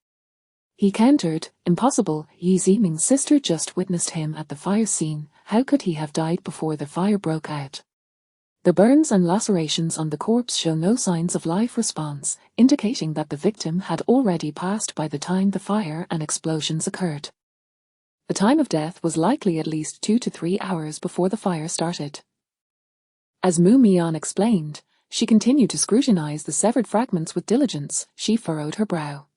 He countered, "Impossible, Yi Ziming's sister just witnessed him at the fire scene. How could he have died before the fire broke out?" The burns and lacerations on the corpse show no signs of life response, indicating that the victim had already passed by the time the fire and explosions occurred. The time of death was likely at least 2 to 3 hours before the fire started. As Mu Mian explained, she continued to scrutinize the severed fragments with diligence. She furrowed her brow.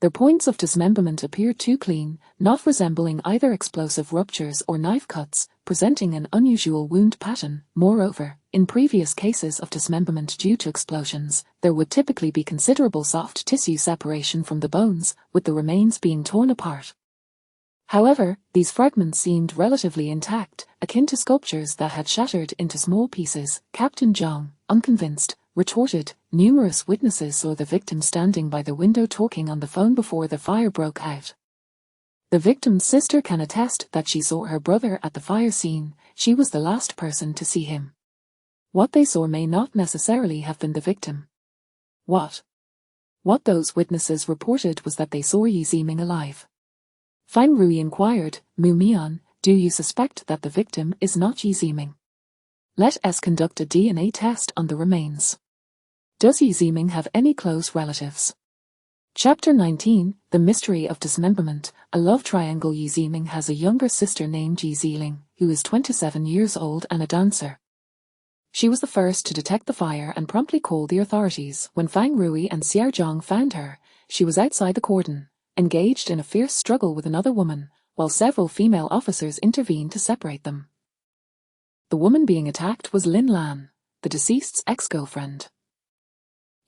Their points of dismemberment appeared too clean, not resembling either explosive ruptures or knife cuts, presenting an unusual wound pattern. Moreover, in previous cases of dismemberment due to explosions, there would typically be considerable soft tissue separation from the bones, with the remains being torn apart. However, these fragments seemed relatively intact, akin to sculptures that had shattered into small pieces. Captain Zhang, unconvinced, retorted, numerous witnesses saw the victim standing by the window talking on the phone before the fire broke out. The victim's sister can attest that she saw her brother at the fire scene. She was the last person to see him. What they saw may not necessarily have been the victim. What those witnesses reported was that they saw Yi Ziming alive. Fang Rui inquired, Mu Mian, do you suspect that the victim is not Yi Ziming? Let us conduct a DNA test on the remains. Does Yi Ziming have any close relatives? Chapter 19, The Mystery of Dismemberment. A love triangle. Yi Ziming has a younger sister named Yi Ziling, who is 27 years old and a dancer. She was the first to detect the fire and promptly called the authorities. When Fang Rui and Xiao Zhang found her, she was outside the cordon, engaged in a fierce struggle with another woman, while several female officers intervened to separate them. The woman being attacked was Lin Lan, the deceased's ex-girlfriend.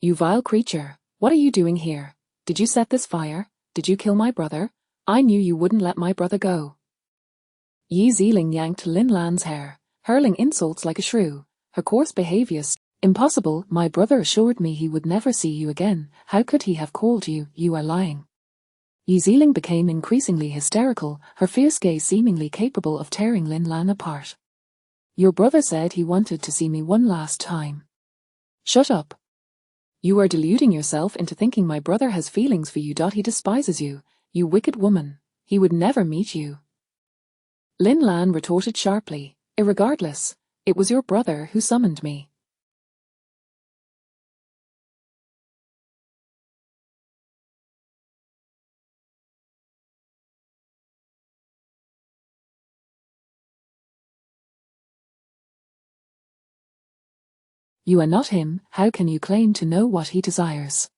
You vile creature, what are you doing here? Did you set this fire? Did you kill my brother? I knew you wouldn't let my brother go. Yi Ziling yanked Lin Lan's hair, hurling insults like a shrew. Her coarse behavior. Impossible, my brother assured me he would never see you again. How could he have called you? You are lying. Yi Ziling became increasingly hysterical, her fierce gaze seemingly capable of tearing Lin Lan apart. Your brother said he wanted to see me one last time. Shut up. You are deluding yourself into thinking my brother has feelings for you. He despises you, you wicked woman. He would never meet you. Lin Lan retorted sharply, irregardless, it was your brother who summoned me. You are not him. How can you claim to know what he desires?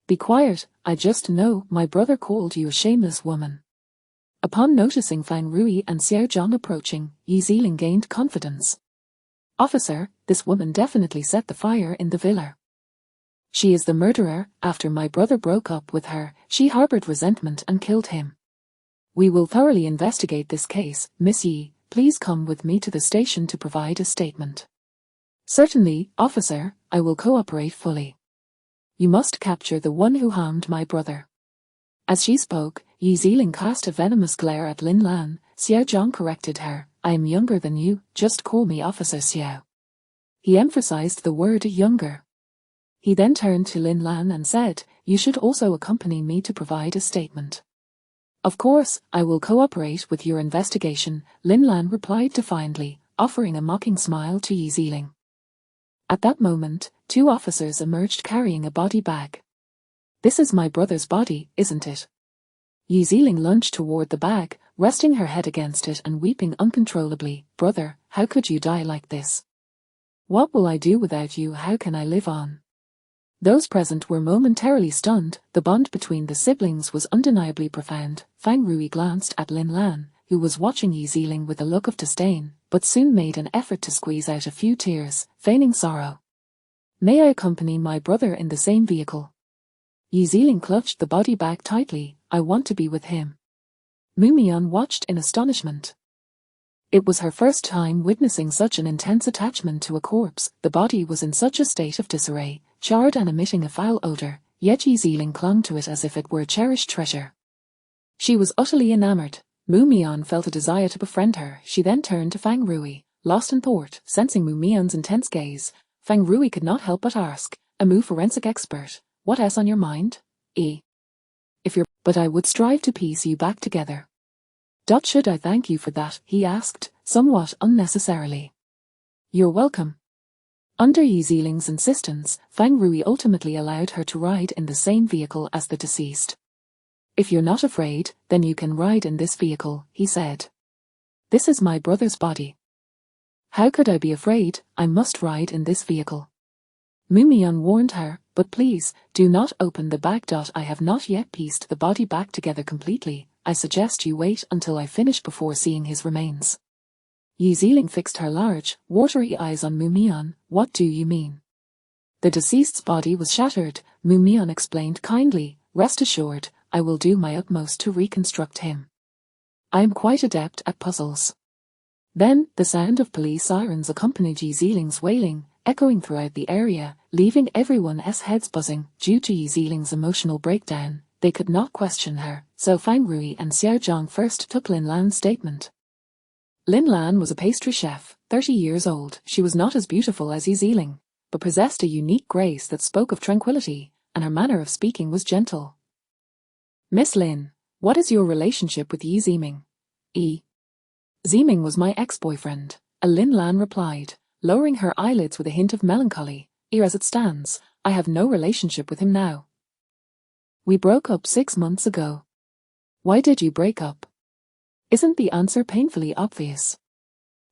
Be quiet, I just know my brother called you a shameless woman. Upon noticing Fang Rui and Xiao Zhang approaching, Yi Ziling gained confidence. Officer, this woman definitely set the fire in the villa. She is the murderer. After my brother broke up with her, she harbored resentment and killed him. We will thoroughly investigate this case. Miss Yi, please come with me to the station to provide a statement. Certainly, officer, I will cooperate fully. You must capture the one who harmed my brother. As she spoke, Yi Ziling cast a venomous glare at Lin Lan. Xiao Zhang corrected her, I am younger than you, just call me Officer Xiao. He emphasized the word younger. He then turned to Lin Lan and said, you should also accompany me to provide a statement. Of course, I will cooperate with your investigation, Lin Lan replied defiantly, offering a mocking smile to Yi Ziling. At that moment, two officers emerged carrying a body bag. This is my brother's body, isn't it? Yi Ziling lunged toward the bag, resting her head against it and weeping uncontrollably. Brother, how could you die like this? What will I do without you? How can I live on? Those present were momentarily stunned. The bond between the siblings was undeniably profound. Fang Rui glanced at Lin Lan, who was watching Yi Ziling with a look of disdain, but soon made an effort to squeeze out a few tears, feigning sorrow. May I accompany my brother in the same vehicle? Yi Ziling clutched the body bag tightly. I want to be with him. Mu Mian watched in astonishment. It was her first time witnessing such an intense attachment to a corpse. The body was in such a state of disarray, charred and emitting a foul odor, yet Yi Ziling clung to it as if it were a cherished treasure. She was utterly enamored. Mu Mian felt a desire to befriend her. She then turned to Fang Rui, lost in thought. Sensing Mu Mian's intense gaze, Fang Rui could not help but ask, a Mu forensic expert, what else on your mind? But I would strive to piece you back together. Should I thank you for that? He asked, somewhat unnecessarily. You're welcome. Under Yi Ziling's insistence, Fang Rui ultimately allowed her to ride in the same vehicle as the deceased. If you're not afraid, then you can ride in this vehicle, he said. This is my brother's body. How could I be afraid? I must ride in this vehicle. Mu Mian warned her, but please, do not open the bag. I have not yet pieced the body back together completely. I suggest you wait until I finish before seeing his remains. Yi Ziling fixed her large, watery eyes on Mu Mian. What do you mean? The deceased's body was shattered, Mu Mian explained kindly. Rest assured, I will do my utmost to reconstruct him. I am quite adept at puzzles. Then, the sound of police sirens accompanied Yi Ziling's wailing, echoing throughout the area, leaving everyone's heads buzzing. Due to Yi Ziling's emotional breakdown, they could not question her, so Fang Rui and Xiao Zhang first took Lin Lan's statement. Lin Lan was a pastry chef, 30 years old. She was not as beautiful as Yi Ziling, but possessed a unique grace that spoke of tranquility, and her manner of speaking was gentle. Miss Lin, what is your relationship with Yi Ziming? Yi Ziming was my ex-boyfriend, Lin Lan replied, lowering her eyelids with a hint of melancholy. As it stands, I have no relationship with him now. We broke up 6 months ago. Why did you break up? Isn't the answer painfully obvious?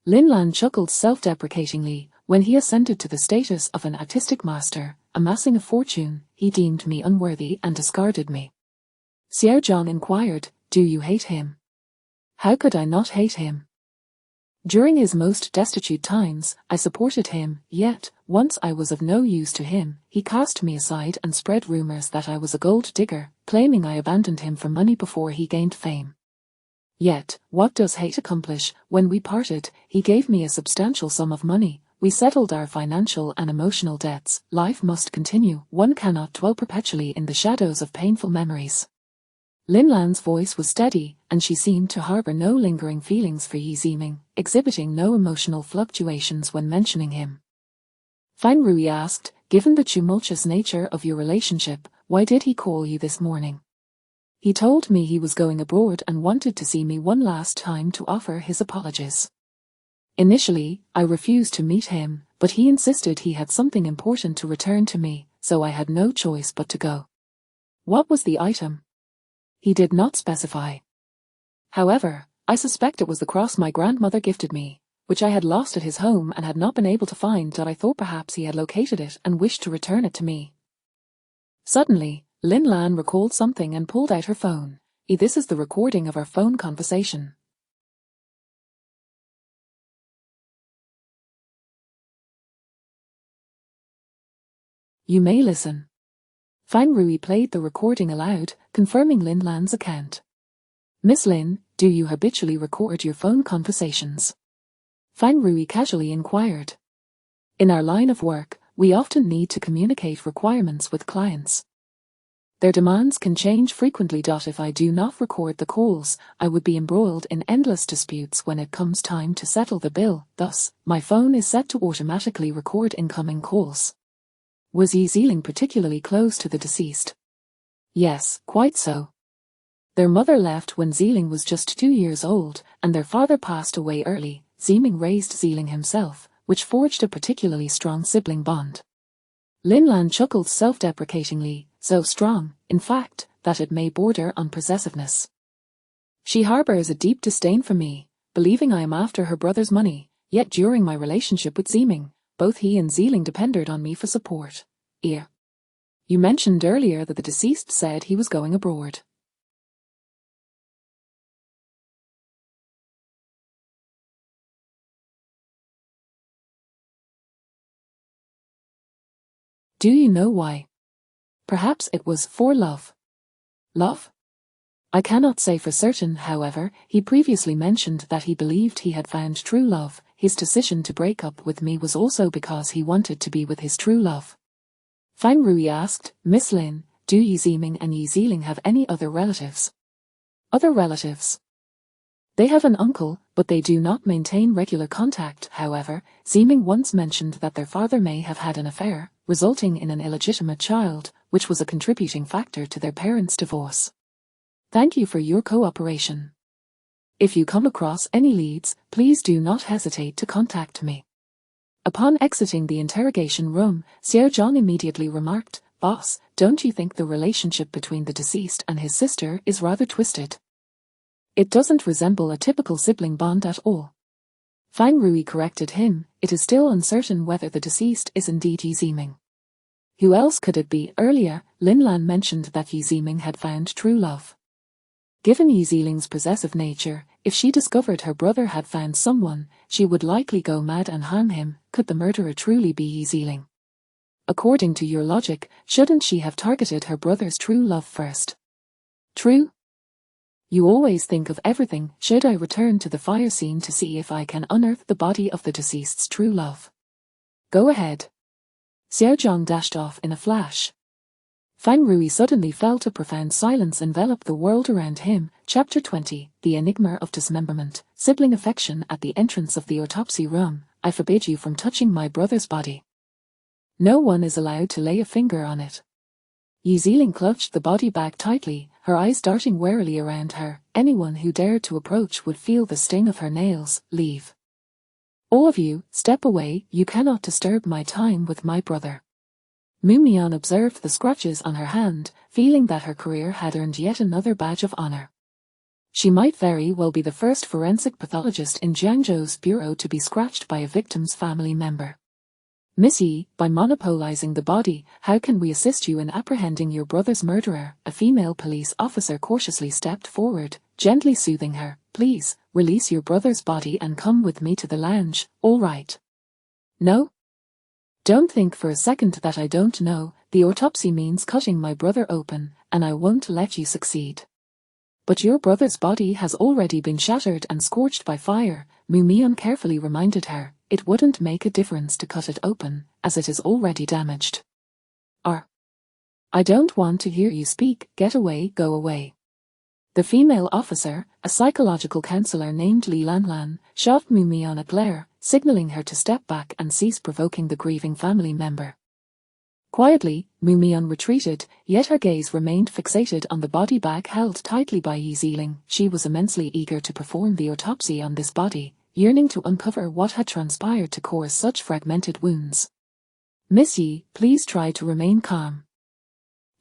Lin Lan chuckled self-deprecatingly. When he ascended to the status of an artistic master, amassing a fortune, he deemed me unworthy and discarded me. Xiao Zhang inquired, do you hate him? How could I not hate him? During his most destitute times, I supported him, yet, once I was of no use to him, he cast me aside and spread rumors that I was a gold digger, claiming I abandoned him for money before he gained fame. Yet, what does hate accomplish? When we parted, he gave me a substantial sum of money. We settled our financial and emotional debts. Life must continue. One cannot dwell perpetually in the shadows of painful memories. Lin Lan's voice was steady, and she seemed to harbor no lingering feelings for Yi Ziming, exhibiting no emotional fluctuations when mentioning him. Fang Rui asked, given the tumultuous nature of your relationship, why did he call you this morning? He told me he was going abroad and wanted to see me one last time to offer his apologies. Initially, I refused to meet him, but he insisted he had something important to return to me, so I had no choice but to go. What was the item? He did not specify. However, I suspect it was the cross my grandmother gifted me, which I had lost at his home and had not been able to find. I thought perhaps he had located it and wished to return it to me. Suddenly, Lin Lan recalled something and pulled out her phone. This is the recording of our phone conversation. You may listen. Fang Rui played the recording aloud, confirming Lin Lan's account. Miss Lin, do you habitually record your phone conversations? Fang Rui casually inquired. In our line of work, we often need to communicate requirements with clients. Their demands can change frequently. If I do not record the calls, I would be embroiled in endless disputes when it comes time to settle the bill. Thus, my phone is set to automatically record incoming calls. Was Yi Ziling particularly close to the deceased? Yes, quite so. Their mother left when Ziling was just 2 years old, and their father passed away early. Ziming raised Ziling himself, which forged a particularly strong sibling bond. Lin Lan chuckled self-deprecatingly, so strong, in fact, that it may border on possessiveness. She harbors a deep disdain for me, believing I am after her brother's money, yet during my relationship with Ziming, both he and Ziling depended on me for support. You mentioned earlier that the deceased said he was going abroad. Do you know why? Perhaps it was for love. Love? I cannot say for certain. However, he previously mentioned that he believed he had found true love. His decision to break up with me was also because he wanted to be with his true love. Fang Rui asked, Miss Lin, do Yi Ziming and Yi Ziling have any other relatives? Other relatives? They have an uncle, but they do not maintain regular contact. However, Ziming once mentioned that their father may have had an affair, resulting in an illegitimate child, which was a contributing factor to their parents' divorce. Thank you for your cooperation. If you come across any leads, please do not hesitate to contact me. Upon exiting the interrogation room, Xiao Zhang immediately remarked, "Boss, don't you think the relationship between the deceased and his sister is rather twisted? It doesn't resemble a typical sibling bond at all." Fang Rui corrected him, "It is still uncertain whether the deceased is indeed Yi Ziming. Who else could it be?" Earlier, Lin Lan mentioned that Yi Ziming had found true love. Given Yi Ziling's possessive nature, if she discovered her brother had found someone, she would likely go mad and harm him. Could the murderer truly be Yi Ziling? According to your logic, shouldn't she have targeted her brother's true love first? True? You always think of everything. Should I return to the fire scene to see if I can unearth the body of the deceased's true love? Go ahead. Xiao Zhang dashed off in a flash. Fang Rui suddenly felt a profound silence envelop the world around him. Chapter 20, The Enigma of Dismemberment. Sibling affection. At the entrance of the autopsy room, "I forbid you from touching my brother's body. No one is allowed to lay a finger on it." Yi Ziling clutched the body bag tightly, her eyes darting warily around her. Anyone who dared to approach would feel the sting of her nails. "Leave. All of you, step away. You cannot disturb my time with my brother." Mu Mian observed the scratches on her hand, feeling that her career had earned yet another badge of honor. She might very well be the first forensic pathologist in Jiangzhou's bureau to be scratched by a victim's family member. "Miss Yi, by monopolizing the body, how can we assist you in apprehending your brother's murderer?" A female police officer cautiously stepped forward, gently soothing her. "Please, release your brother's body and come with me to the lounge." "All right." "No? Don't think for a second that I don't know. The autopsy means cutting my brother open, and I won't let you succeed." "But your brother's body has already been shattered and scorched by fire," Mu Mian carefully reminded her. "It wouldn't make a difference to cut it open, as it is already damaged." I don't want to hear you speak. Get away, go away." The female officer, a psychological counselor named Li Lanlan, shot Mu Mian a glare, signaling her to step back and cease provoking the grieving family member. Quietly, Mu Mian retreated, yet her gaze remained fixated on the body bag held tightly by Yi Ziling. She was immensely eager to perform the autopsy on this body, yearning to uncover what had transpired to cause such fragmented wounds. "Miss Yi, please try to remain calm.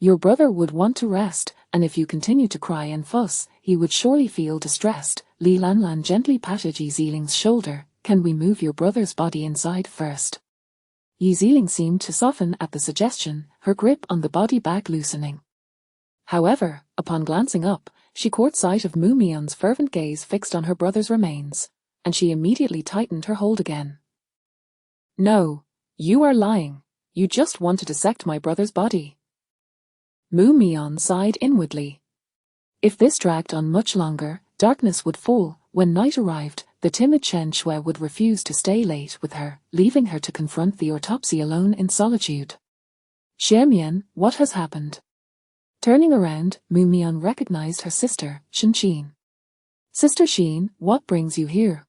Your brother would want to rest, and if you continue to cry and fuss, he would surely feel distressed." Li Lanlan gently patted Yi Ziling's shoulder. "Can we move your brother's body inside first?" Yi Ziling seemed to soften at the suggestion, her grip on the body bag loosening. However, upon glancing up, she caught sight of Mu Mian's fervent gaze fixed on her brother's remains, and she immediately tightened her hold again. "No, you are lying. You just want to dissect my brother's body." Mu Mian sighed inwardly. If this dragged on much longer, darkness would fall. When night arrived, the timid Chen Shui would refuse to stay late with her, leaving her to confront the autopsy alone in solitude. "Xie Mian, what has happened?" Turning around, Mu Mian recognized her sister, Shen Qin. "Sister Xin, what brings you here?"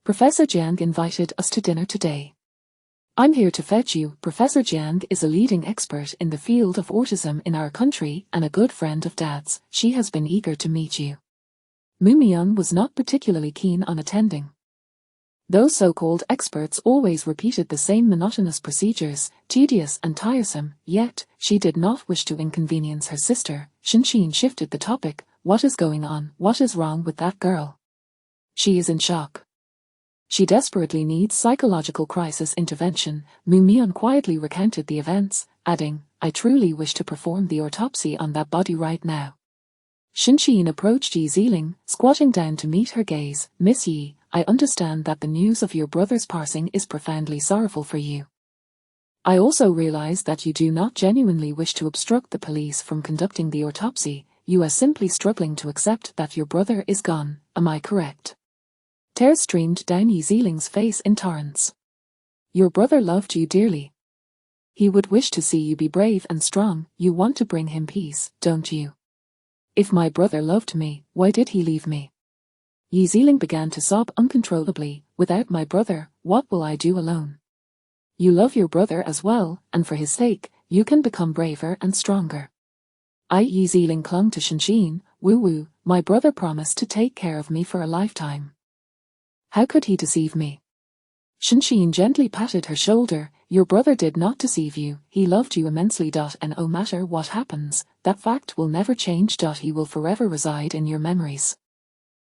"Professor Jiang invited us to dinner today." "I'm here to fetch you." Professor Jiang is a leading expert in the field of autism in our country and a good friend of Dad's. She has been eager to meet you. Mu Mian was not particularly keen on attending. Those so-called experts always repeated the same monotonous procedures, tedious and tiresome, yet she did not wish to inconvenience her sister. Shen Qin shifted the topic. "What is going on? What is wrong with that girl? She is in shock. She desperately needs psychological crisis intervention." Mu Mian quietly recounted the events, adding, "I truly wish to perform the autopsy on that body right now." Shen Qin approached Yi Ziling, squatting down to meet her gaze. "Miss Yi, I understand that the news of your brother's passing is profoundly sorrowful for you. I also realize that you do not genuinely wish to obstruct the police from conducting the autopsy. You are simply struggling to accept that your brother is gone. Am I correct?" Tears streamed down Yi Ziling's face in torrents. "Your brother loved you dearly. He would wish to see you be brave and strong. You want to bring him peace, don't you? If my brother loved me, why did he leave me?" Yi Ziling began to sob uncontrollably. "Without my brother, what will I do alone? You love your brother as well, and for his sake, you can become braver and stronger." Yi Ziling clung to Shen Qin, Woo-woo, my brother promised to take care of me for a lifetime. How could he deceive me? Shinshine gently patted her shoulder. Your brother did not deceive you, he loved you immensely. And no matter what happens, that fact will never change. He will forever reside in your memories.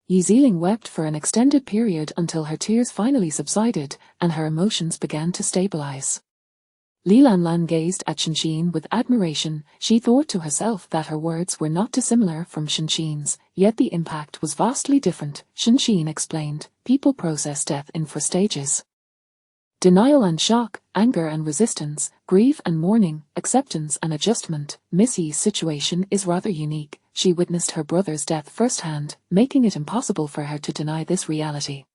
Yi Ziling wept for an extended period until her tears finally subsided and her emotions began to stabilize. Li Lanlan gazed at Shinshine with admiration. She thought to herself that her words were not dissimilar from Shinshine's, yet the impact was vastly different. Shinshine explained, people process death in 4 stages. Denial and shock, anger and resistance, grief and mourning, acceptance and adjustment. Miss Yi's situation is rather unique. She witnessed her brother's death firsthand, making it impossible for her to deny this reality.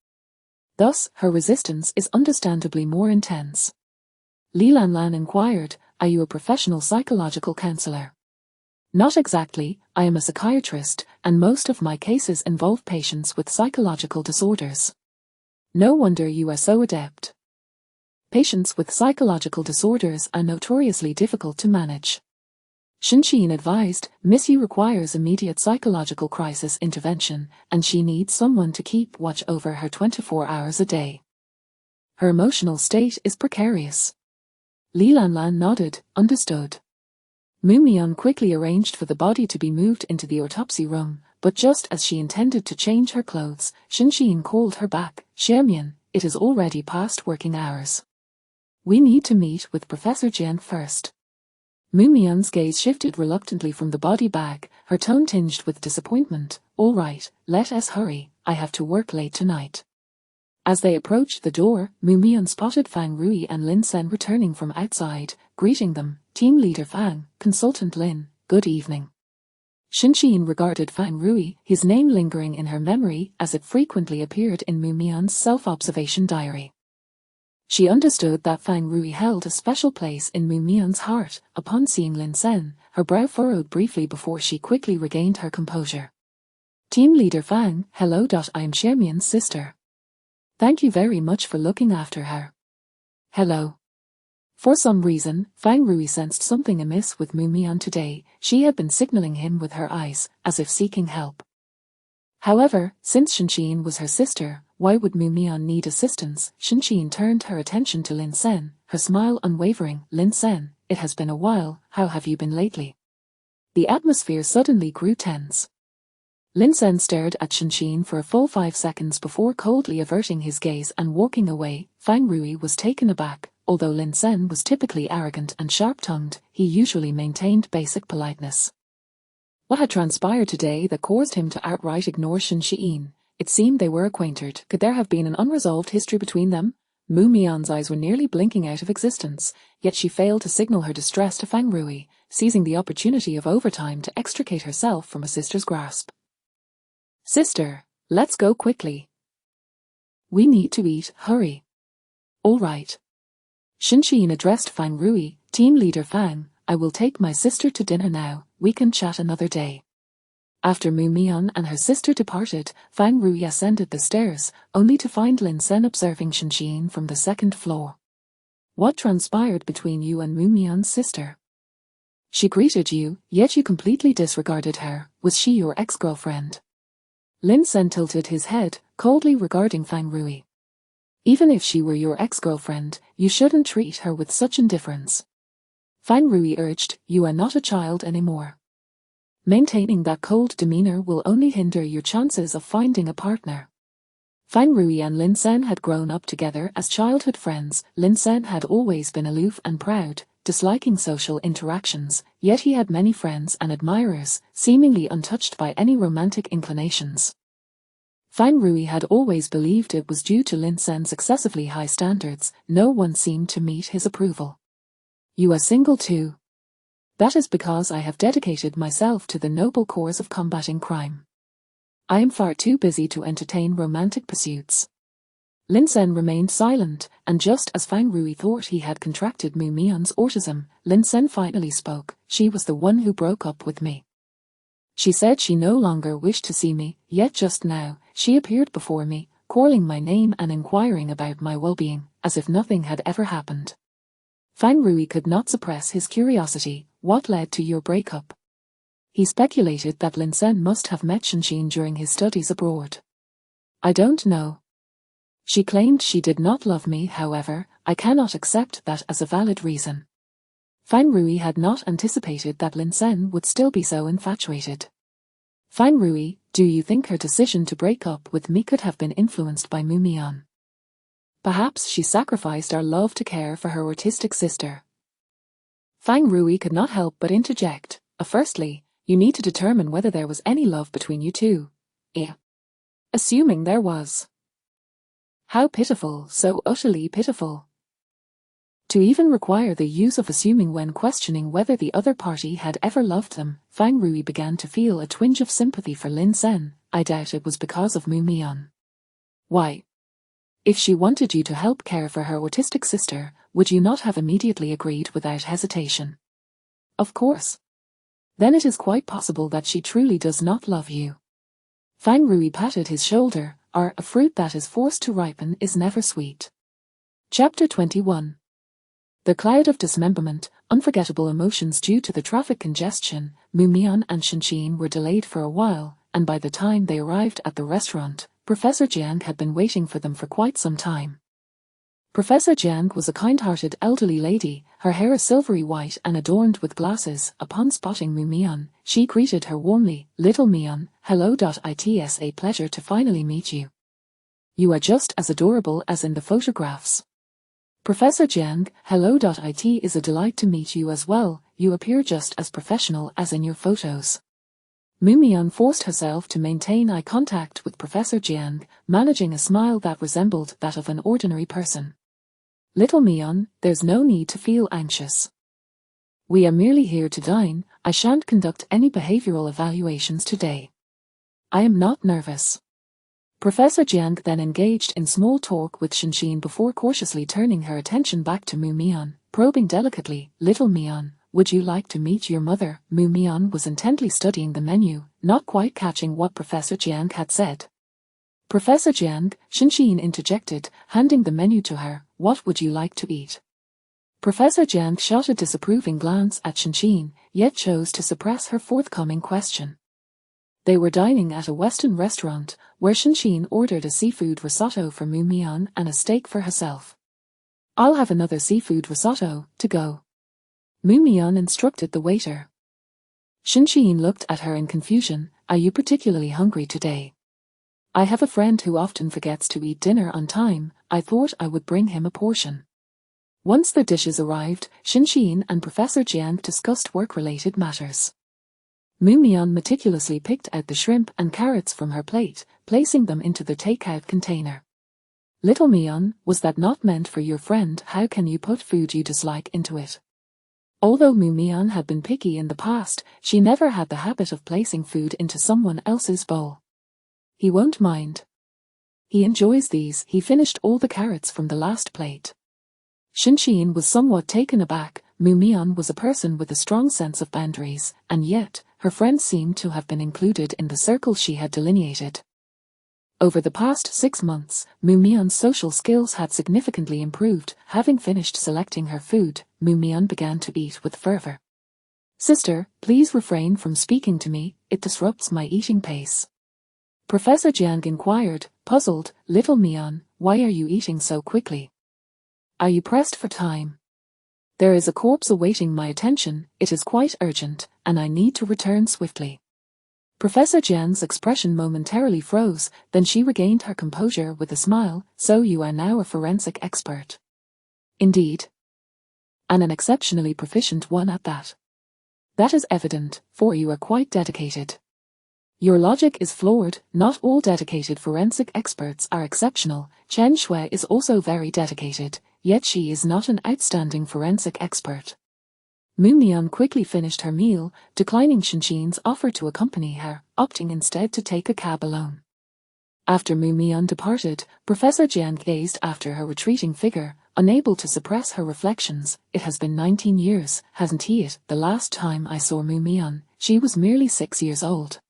Thus, her resistance is understandably more intense. Li Lanlan inquired, are you a professional psychological counselor? Not exactly, I am a psychiatrist, and most of my cases involve patients with psychological disorders. No wonder you are so adept. Patients with psychological disorders are notoriously difficult to manage. Shinshine advised, Miss Yi requires immediate psychological crisis intervention, and she needs someone to keep watch over her 24 hours a day. Her emotional state is precarious. Li Lanlan nodded, understood. Mu Mian quickly arranged for the body to be moved into the autopsy room, but just as she intended to change her clothes, Shinshine called her back, Xiamian, it is already past working hours. We need to meet with Professor Jian first. Mu Mian's gaze shifted reluctantly from the body bag, her tone tinged with disappointment. All right, let us hurry, I have to work late tonight. As they approached the door, Mu Mian spotted Fang Rui and Lin Sen returning from outside, greeting them, Team Leader Fang, Consultant Lin, good evening. Shinshine regarded Fang Rui, his name lingering in her memory as it frequently appeared in Mu Mian's self-observation diary. She understood that Fang Rui held a special place in Mu Mian's heart. Upon seeing Lin Sen, her brow furrowed briefly before she quickly regained her composure. Team Leader Fang, hello. I am Xiamian's sister. Thank you very much for looking after her. Hello. For some reason, Fang Rui sensed something amiss with Mu Mian today. She had been signaling him with her eyes, as if seeking help. However, since Shinshine was her sister, why would Mu Mian need assistance? Shinshine turned her attention to Lin Sen, her smile unwavering. Lin Sen, it has been a while, how have you been lately? The atmosphere suddenly grew tense. Lin Sen stared at Shinshine for a full 5 seconds before coldly averting his gaze and walking away. Fang Rui was taken aback. Although Lin Sen was typically arrogant and sharp-tongued, he usually maintained basic politeness. What had transpired today that caused him to outright ignore Shinshine? It seemed they were acquainted. Could there have been an unresolved history between them? Mu Mian's eyes were nearly blinking out of existence, yet she failed to signal her distress to Fang Rui, seizing the opportunity of overtime to extricate herself from a sister's grasp. Sister, let's go quickly. We need to eat, hurry. All right. Shinshine addressed Fang Rui, Team Leader Fang, I will take my sister to dinner now, we can chat another day. After Mu Mian and her sister departed, Fang Rui ascended the stairs, only to find Lin Sen observing Shinshine from the 2nd floor. What transpired between you and Mu Mian's sister? She greeted you, yet you completely disregarded her. Was she your ex-girlfriend? Lin Sen tilted his head, coldly regarding Fang Rui. Even if she were your ex-girlfriend, you shouldn't treat her with such indifference. Fang Rui urged, you are not a child anymore. Maintaining that cold demeanor will only hinder your chances of finding a partner. Fang Rui and Lin Sen had grown up together as childhood friends. Lin Sen had always been aloof and proud, disliking social interactions, yet he had many friends and admirers, seemingly untouched by any romantic inclinations. Fang Rui had always believed it was due to Lin Sen's excessively high standards. No one seemed to meet his approval. You are single too. That is because I have dedicated myself to the noble cause of combating crime. I am far too busy to entertain romantic pursuits. Lin Sen remained silent, and just as Fang Rui thought he had contracted Mu Mian's autism, Lin Sen finally spoke. She was the one who broke up with me. She said she no longer wished to see me, yet just now, she appeared before me, calling my name and inquiring about my well-being, as if nothing had ever happened. Fang Rui could not suppress his curiosity. What led to your breakup? He speculated that Lin Sen must have met Shinxin during his studies abroad. I don't know. She claimed she did not love me, however, I cannot accept that as a valid reason. Fang Rui had not anticipated that Lin Sen would still be so infatuated. Fang Rui, do you think her decision to break up with me could have been influenced by Mu Mian? Perhaps she sacrificed our love to care for her autistic sister. Fang Rui could not help but interject. Firstly, you need to determine whether there was any love between you two. Assuming there was. How pitiful, so utterly pitiful. To even require the use of assuming when questioning whether the other party had ever loved them, Fang Rui began to feel a twinge of sympathy for Lin Sen. I doubt it was because of Mu Mian. Why? If she wanted you to help care for her autistic sister, would you not have immediately agreed without hesitation? Of course. Then it is quite possible that she truly does not love you. Fang Rui patted his shoulder. A fruit that is forced to ripen is never sweet. Chapter 21. The cloud of dismemberment, unforgettable emotions due to the traffic congestion. Mu Mian and Shinxin were delayed for a while, and by the time they arrived at the restaurant, Professor Jiang had been waiting for them for quite some time. Professor Jiang was a kind-hearted elderly lady, her hair a silvery white and adorned with glasses. Upon spotting Mu Mian, she greeted her warmly. Little Mian, hello. It's a pleasure to finally meet you. You are just as adorable as in the photographs. Professor Jiang, hello. It is a delight to meet you as well, you appear just as professional as in your photos. Mu Mian forced herself to maintain eye contact with Professor Jiang, managing a smile that resembled that of an ordinary person. Little Mian, there's no need to feel anxious. We are merely here to dine. I shan't conduct any behavioral evaluations today. I am not nervous. Professor Jiang then engaged in small talk with Shinxin before cautiously turning her attention back to Mu Mian, probing delicately. Little Mian, would you like to meet your mother? Mu Mian was intently studying the menu, not quite catching what Professor Jiang had said. Professor Jiang, Shinxin interjected, handing the menu to her. What would you like to eat? Professor Jiang shot a disapproving glance at Shinxin, yet chose to suppress her forthcoming question. They were dining at a Western restaurant, where Shinxin ordered a seafood risotto for Mu Mian and a steak for herself. I'll have another seafood risotto, to go. Mu Mian instructed the waiter. Shinxin looked at her in confusion. Are you particularly hungry today? I have a friend who often forgets to eat dinner on time. I thought I would bring him a portion. Once the dishes arrived, Shinxin and Professor Jiang discussed work-related matters. Mu Mian meticulously picked out the shrimp and carrots from her plate, placing them into the takeout container. Little Mian, was that not meant for your friend? How can you put food you dislike into it? Although Mu Mian had been picky in the past, she never had the habit of placing food into someone else's bowl. He won't mind. He enjoys these. He finished all the carrots from the last plate. Shinxin was somewhat taken aback. Mu Mian was a person with a strong sense of boundaries, and yet, her friend seemed to have been included in the circle she had delineated. Over the past 6 months, Mu Mian's social skills had significantly improved. Having finished selecting her food, Mu Mian began to eat with fervor. Sister, please refrain from speaking to me, it disrupts my eating pace. Professor Jiang inquired, puzzled. Little Mian, why are you eating so quickly? Are you pressed for time? There is a corpse awaiting my attention, it is quite urgent, and I need to return swiftly. Professor Jiang's expression momentarily froze, then she regained her composure with a smile. So you are now a forensic expert. Indeed. And an exceptionally proficient one at that. That is evident, for you are quite dedicated. Your logic is flawed. Not all dedicated forensic experts are exceptional. Chen Shui is also very dedicated, yet she is not an outstanding forensic expert. Mu Mian quickly finished her meal, declining Shinxin's offer to accompany her, opting instead to take a cab alone. After Mu Mian departed, Professor Jiang gazed after her retreating figure, unable to suppress her reflections. It has been 19 years, hasn't it? The last time I saw Mu Mian, she was merely 6 years old.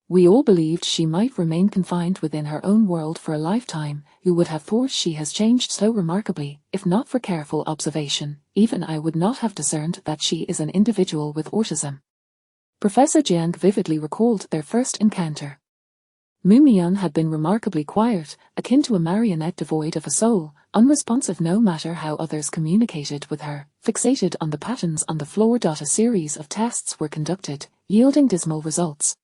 We all believed she might remain confined within her own world for a lifetime. Who would have thought she has changed so remarkably? If not for careful observation, even I would not have discerned that she is an individual with autism. Professor Jiang vividly recalled their first encounter. Mu Mian had been remarkably quiet, akin to a marionette devoid of a soul, unresponsive no matter how others communicated with her, fixated on the patterns on the floor. A series of tests were conducted, yielding dismal results.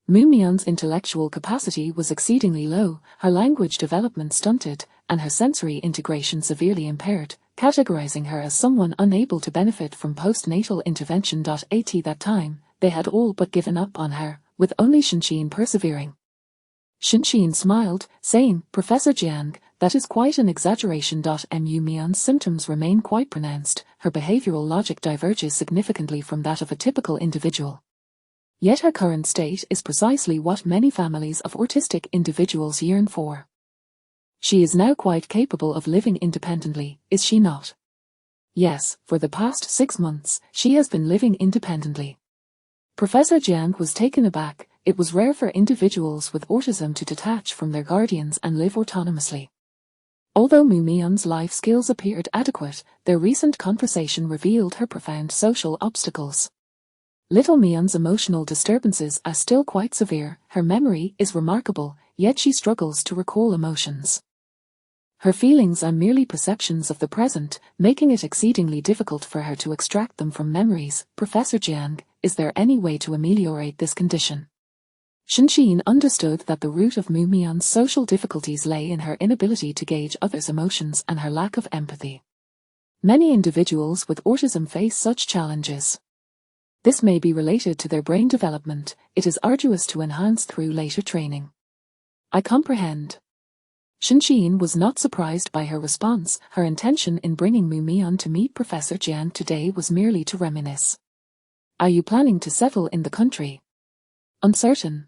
Mu Mian's intellectual capacity was exceedingly low, her language development stunted, and her sensory integration severely impaired, categorizing her as someone unable to benefit from postnatal intervention. At that time, they had all but given up on her, with only Shinxin persevering. Shinxin smiled, saying, "Professor Jiang, that is quite an exaggeration. Mu Mian's symptoms remain quite pronounced, her behavioral logic diverges significantly from that of a typical individual. Yet her current state is precisely what many families of autistic individuals yearn for. She is now quite capable of living independently, is she not?" "Yes, for the past 6 months, she has been living independently." Professor Jiang was taken aback. It was rare for individuals with autism to detach from their guardians and live autonomously. Although Mu Mian's life skills appeared adequate, their recent conversation revealed her profound social obstacles. Little Mian's emotional disturbances are still quite severe, her memory is remarkable, yet she struggles to recall emotions. Her feelings are merely perceptions of the present, making it exceedingly difficult for her to extract them from memories. Professor Jiang, is there any way to ameliorate this condition? Shinxin understood that the root of Mu Mian's social difficulties lay in her inability to gauge others' emotions and her lack of empathy. Many individuals with autism face such challenges. This may be related to their brain development. It is arduous to enhance through later training. I comprehend. Shinxin was not surprised by her response. Her intention in bringing Mu Mian to meet Professor Jiang today was merely to reminisce. Are you planning to settle in the country? Uncertain.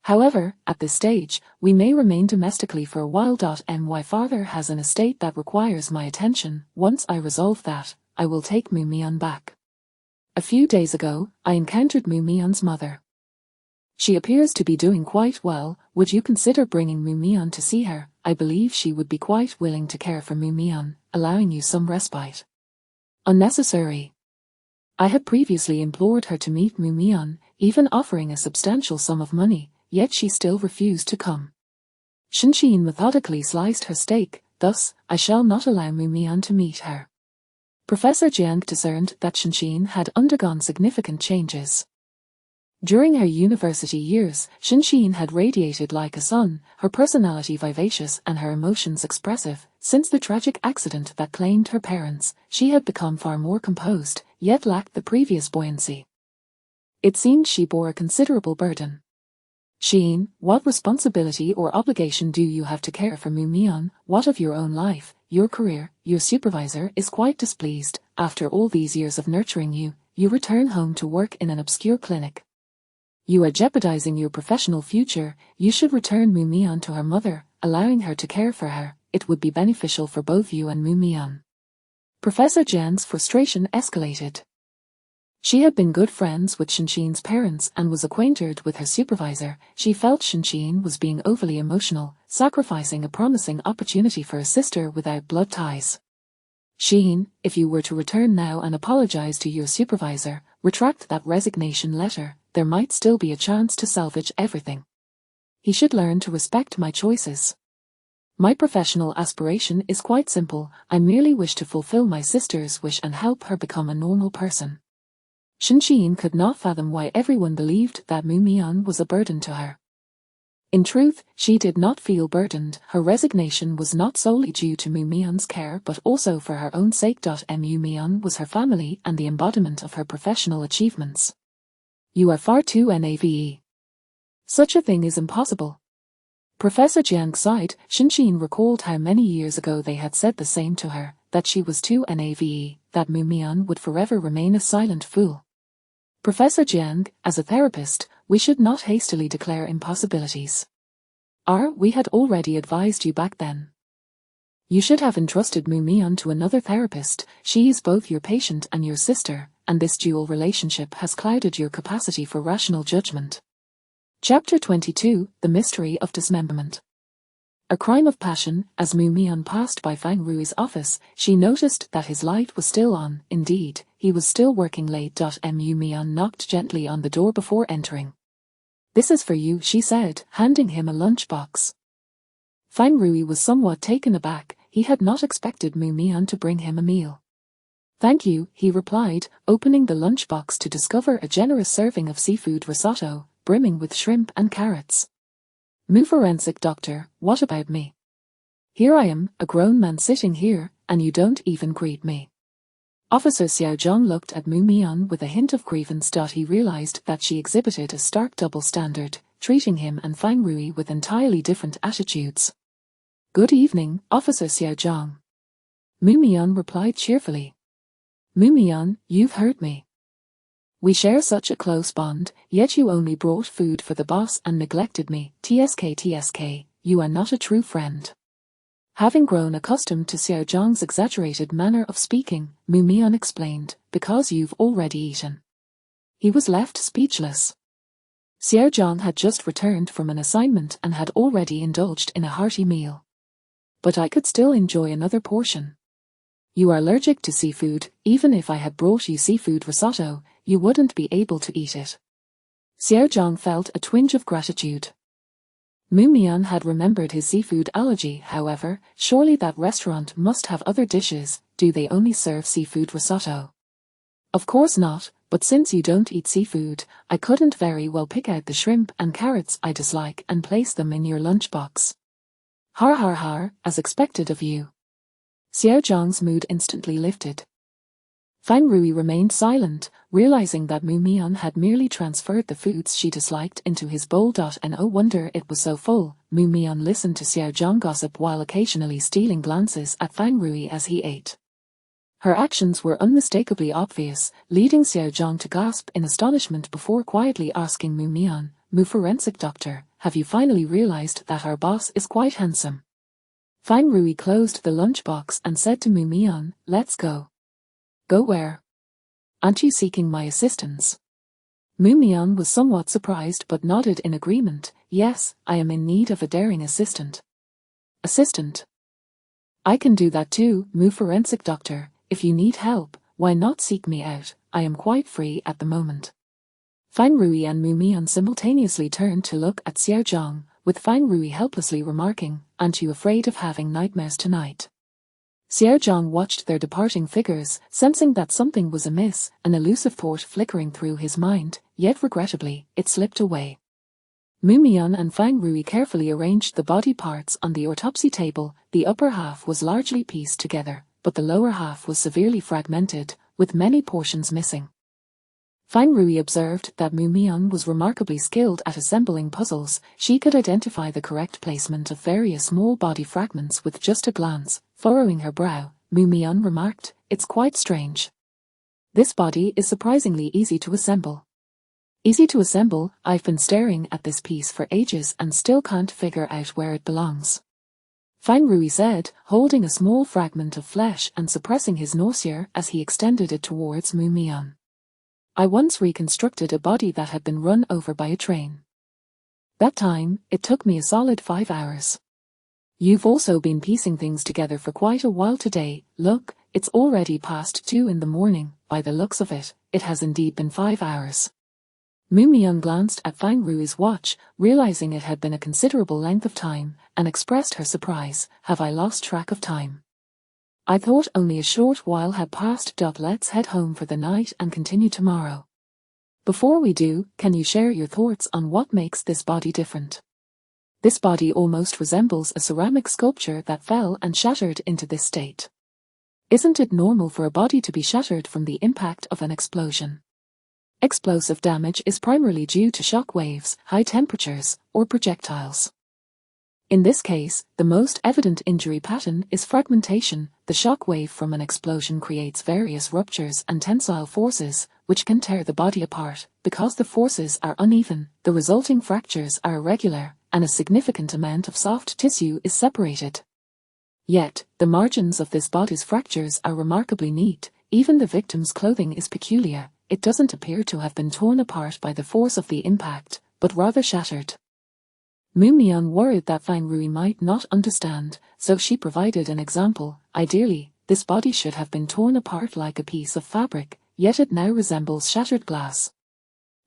However, at this stage, we may remain domestically for a while. My father has an estate that requires my attention. Once I resolve that, I will take Mu Mian back. A few days ago, I encountered Mu Mian's mother. She appears to be doing quite well. Would you consider bringing Mu Mian to see her? I believe she would be quite willing to care for Mu Mian, allowing you some respite. Unnecessary. I had previously implored her to meet Mu Mian, even offering a substantial sum of money, yet she still refused to come. Shinxin methodically sliced her steak. Thus, I shall not allow Mu Mian to meet her. Professor Jiang discerned that Shinxin had undergone significant changes. During her university years, Shinxin had radiated like a sun, her personality vivacious and her emotions expressive. Since the tragic accident that claimed her parents, she had become far more composed, yet lacked the previous buoyancy. It seemed she bore a considerable burden. Xin, what responsibility or obligation do you have to care for Mu Mian? What of your own life, your career? Your supervisor is quite displeased. After all these years of nurturing you, you return home to work in an obscure clinic. You are jeopardizing your professional future. You should return Mu Mian to her mother, allowing her to care for her. It would be beneficial for both you and Mu Mian. Professor Jiang's frustration escalated. She had been good friends with Shinxin's parents and was acquainted with her supervisor. She felt Shinxin was being overly emotional, sacrificing a promising opportunity for a sister without blood ties. Xin, if you were to return now and apologize to your supervisor, retract that resignation letter, there might still be a chance to salvage everything. He should learn to respect my choices. My professional aspiration is quite simple. I merely wish to fulfill my sister's wish and help her become a normal person. Shinxin could not fathom why everyone believed that Mu Mian was a burden to her. In truth, she did not feel burdened. Her resignation was not solely due to Mu Mian's care but also for her own sake. Mu Mian was her family and the embodiment of her professional achievements. You are far too naive. Such a thing is impossible. Professor Jiang sighed. Shinxin recalled how many years ago they had said the same to her, that she was too naive, that Mu Mian would forever remain a silent fool. Professor Jiang, as a therapist, we should not hastily declare impossibilities. We had already advised you back then. You should have entrusted Mu Mian to another therapist. She is both your patient and your sister, and this dual relationship has clouded your capacity for rational judgment. Chapter 22, The Mystery of Dismemberment. A crime of passion. As Mu Mian passed by Fang Rui's office, she noticed that his light was still on. Indeed, he was still working late. Mu Mian knocked gently on the door before entering. "This is for you," she said, handing him a lunchbox. Fang Rui was somewhat taken aback. He had not expected Mu Mian to bring him a meal. "Thank you," he replied, opening the lunchbox to discover a generous serving of seafood risotto, brimming with shrimp and carrots. "Mu forensic doctor, what about me? Here I am, a grown man sitting here, and you don't even greet me." Officer Xiao Zhang looked at Mu Mian with a hint of grievance. He realized that she exhibited a stark double standard, treating him and Fang Rui with entirely different attitudes. "Good evening, Officer Xiao Zhang." Mu Mian replied cheerfully. "Mu Mian, you've hurt me. We share such a close bond, yet you only brought food for the boss and neglected me. TSK, you are not a true friend." Having grown accustomed to Xiao Zhang's exaggerated manner of speaking, Mu Mian explained, "Because you've already eaten." He was left speechless. Xiao Zhang had just returned from an assignment and had already indulged in a hearty meal. "But I could still enjoy another portion." "You are allergic to seafood. Even if I had brought you seafood risotto, you wouldn't be able to eat it." Xiao Zhang felt a twinge of gratitude. Mu Mian had remembered his seafood allergy. However, surely that restaurant must have other dishes. Do they only serve seafood risotto? "Of course not, but since you don't eat seafood, I couldn't very well pick out the shrimp and carrots I dislike and place them in your lunchbox." "Har har har, as expected of you." Xiao Zhang's mood instantly lifted. Fang Rui remained silent, realizing that Mu Mian had merely transferred the foods she disliked into his bowl. No wonder it was so full. Mu Mian listened to Xiao Zhang gossip while occasionally stealing glances at Fang Rui as he ate. Her actions were unmistakably obvious, leading Xiao Zhang to gasp in astonishment before quietly asking Mu Mian, "Mu forensic doctor, have you finally realized that our boss is quite handsome?" Fang Rui closed the lunchbox and said to Mu Mian, "Let's go." "Go where? Aren't you seeking my assistance?" Mu Mian was somewhat surprised but nodded in agreement. "Yes, I am in need of a daring assistant." "Assistant? I can do that too, Mu forensic doctor. If you need help, why not seek me out? I am quite free at the moment." Fang Rui and Mu Mian simultaneously turned to look at Xiao Zhang, with Fang Rui helplessly remarking, "Aren't you afraid of having nightmares tonight?" Xiao Zhang watched their departing figures, sensing that something was amiss, an elusive thought flickering through his mind, yet regrettably, it slipped away. Mu Mian and Fang Rui carefully arranged the body parts on the autopsy table. The upper half was largely pieced together, but the lower half was severely fragmented, with many portions missing. Fang Rui observed that Mu Mian was remarkably skilled at assembling puzzles. She could identify the correct placement of various small body fragments with just a glance. Furrowing her brow, Mu Mian remarked, "It's quite strange. This body is surprisingly easy to assemble." "Easy to assemble? I've been staring at this piece for ages and still can't figure out where it belongs," Fang Rui said, holding a small fragment of flesh and suppressing his nausea as he extended it towards Mu Mian. "I once reconstructed a body that had been run over by a train. That time, it took me a solid 5 hours. You've also been piecing things together for quite a while today. Look, it's already past 2 in the morning. By the looks of it, it has indeed been 5 hours." Mu Mian glanced at Fang Rui's watch, realizing it had been a considerable length of time, and expressed her surprise. "Have I lost track of time? I thought only a short while had passed. Let's head home for the night and continue tomorrow. Before we do, can you share your thoughts on what makes this body different? This body almost resembles a ceramic sculpture that fell and shattered into this state. Isn't it normal for a body to be shattered from the impact of an explosion? Explosive damage is primarily due to shock waves, high temperatures, or projectiles. In this case, the most evident injury pattern is fragmentation. The shock wave from an explosion creates various ruptures and tensile forces, which can tear the body apart. Because the forces are uneven, the resulting fractures are irregular, and a significant amount of soft tissue is separated. Yet, the margins of this body's fractures are remarkably neat. Even the victim's clothing is peculiar. It doesn't appear to have been torn apart by the force of the impact, but rather shattered. Mu Mian worried that Fang Rui might not understand, so she provided an example. Ideally, this body should have been torn apart like a piece of fabric, yet it now resembles shattered glass.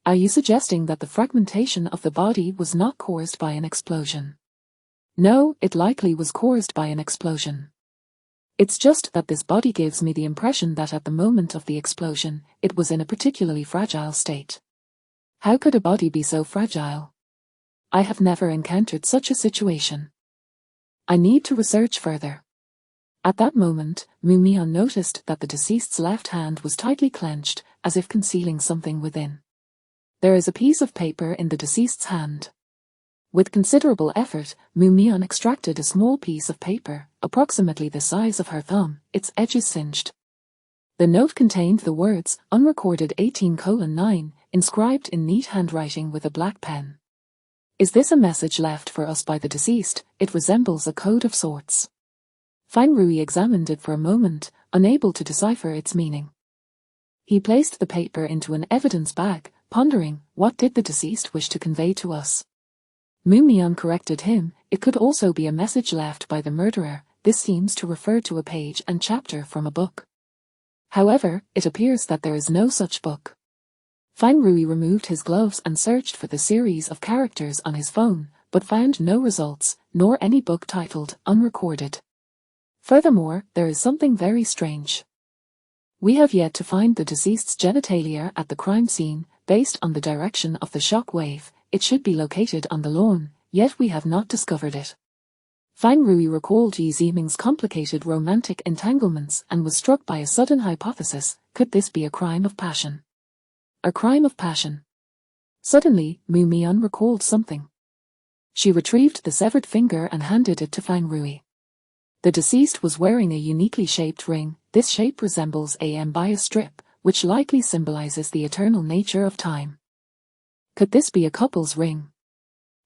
Are you suggesting that the fragmentation of the body was not caused by an explosion? No, it likely was caused by an explosion. It's just that this body gives me the impression that at the moment of the explosion, it was in a particularly fragile state. How could a body be so fragile? I have never encountered such a situation. I need to research further. At that moment, Mu Mian noticed that the deceased's left hand was tightly clenched, as if concealing something within. There is a piece of paper in the deceased's hand. With considerable effort, Mu Mian extracted a small piece of paper, approximately the size of her thumb, its edges singed. The note contained the words, unrecorded 18:9, inscribed in neat handwriting with a black pen. Is this a message left for us by the deceased? It resembles a code of sorts. Fang Rui examined it for a moment, unable to decipher its meaning. He placed the paper into an evidence bag, pondering, what did the deceased wish to convey to us? Mu Mian corrected him, it could also be a message left by the murderer. This seems to refer to a page and chapter from a book. However, it appears that there is no such book. Fang Rui removed his gloves and searched for the series of characters on his phone, but found no results, nor any book titled Unrecorded. Furthermore, there is something very strange. We have yet to find the deceased's genitalia at the crime scene. Based on the direction of the shock wave, it should be located on the lawn, yet we have not discovered it. Fang Rui recalled Yi Ziming's complicated romantic entanglements and was struck by a sudden hypothesis. Could this be a crime of passion? A crime of passion. Suddenly, Mu Mian recalled something. She retrieved the severed finger and handed it to Fang Rui. The deceased was wearing a uniquely shaped ring. This shape resembles a bias strip, which likely symbolizes the eternal nature of time. Could this be a couple's ring?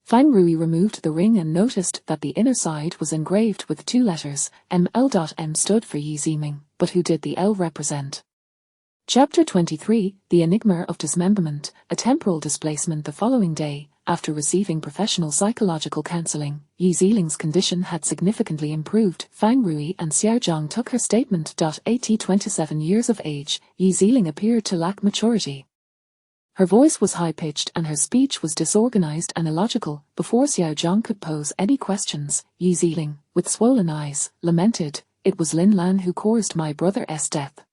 Fang Rui removed the ring and noticed that the inner side was engraved with two letters. M stood for Yi Ziming, but who did the L represent? Chapter 23, The Enigma of Dismemberment, a temporal displacement. The following day, after receiving professional psychological counseling, Yi Ziling's condition had significantly improved. Fang Rui and Xiao Zhang took her statement. At 27 years of age, Yi Ziling appeared to lack maturity. Her voice was high-pitched and her speech was disorganized and illogical. Before Xiao Zhang could pose any questions, Yi Ziling, with swollen eyes, lamented, "It was Lin Lan who caused my brother's death.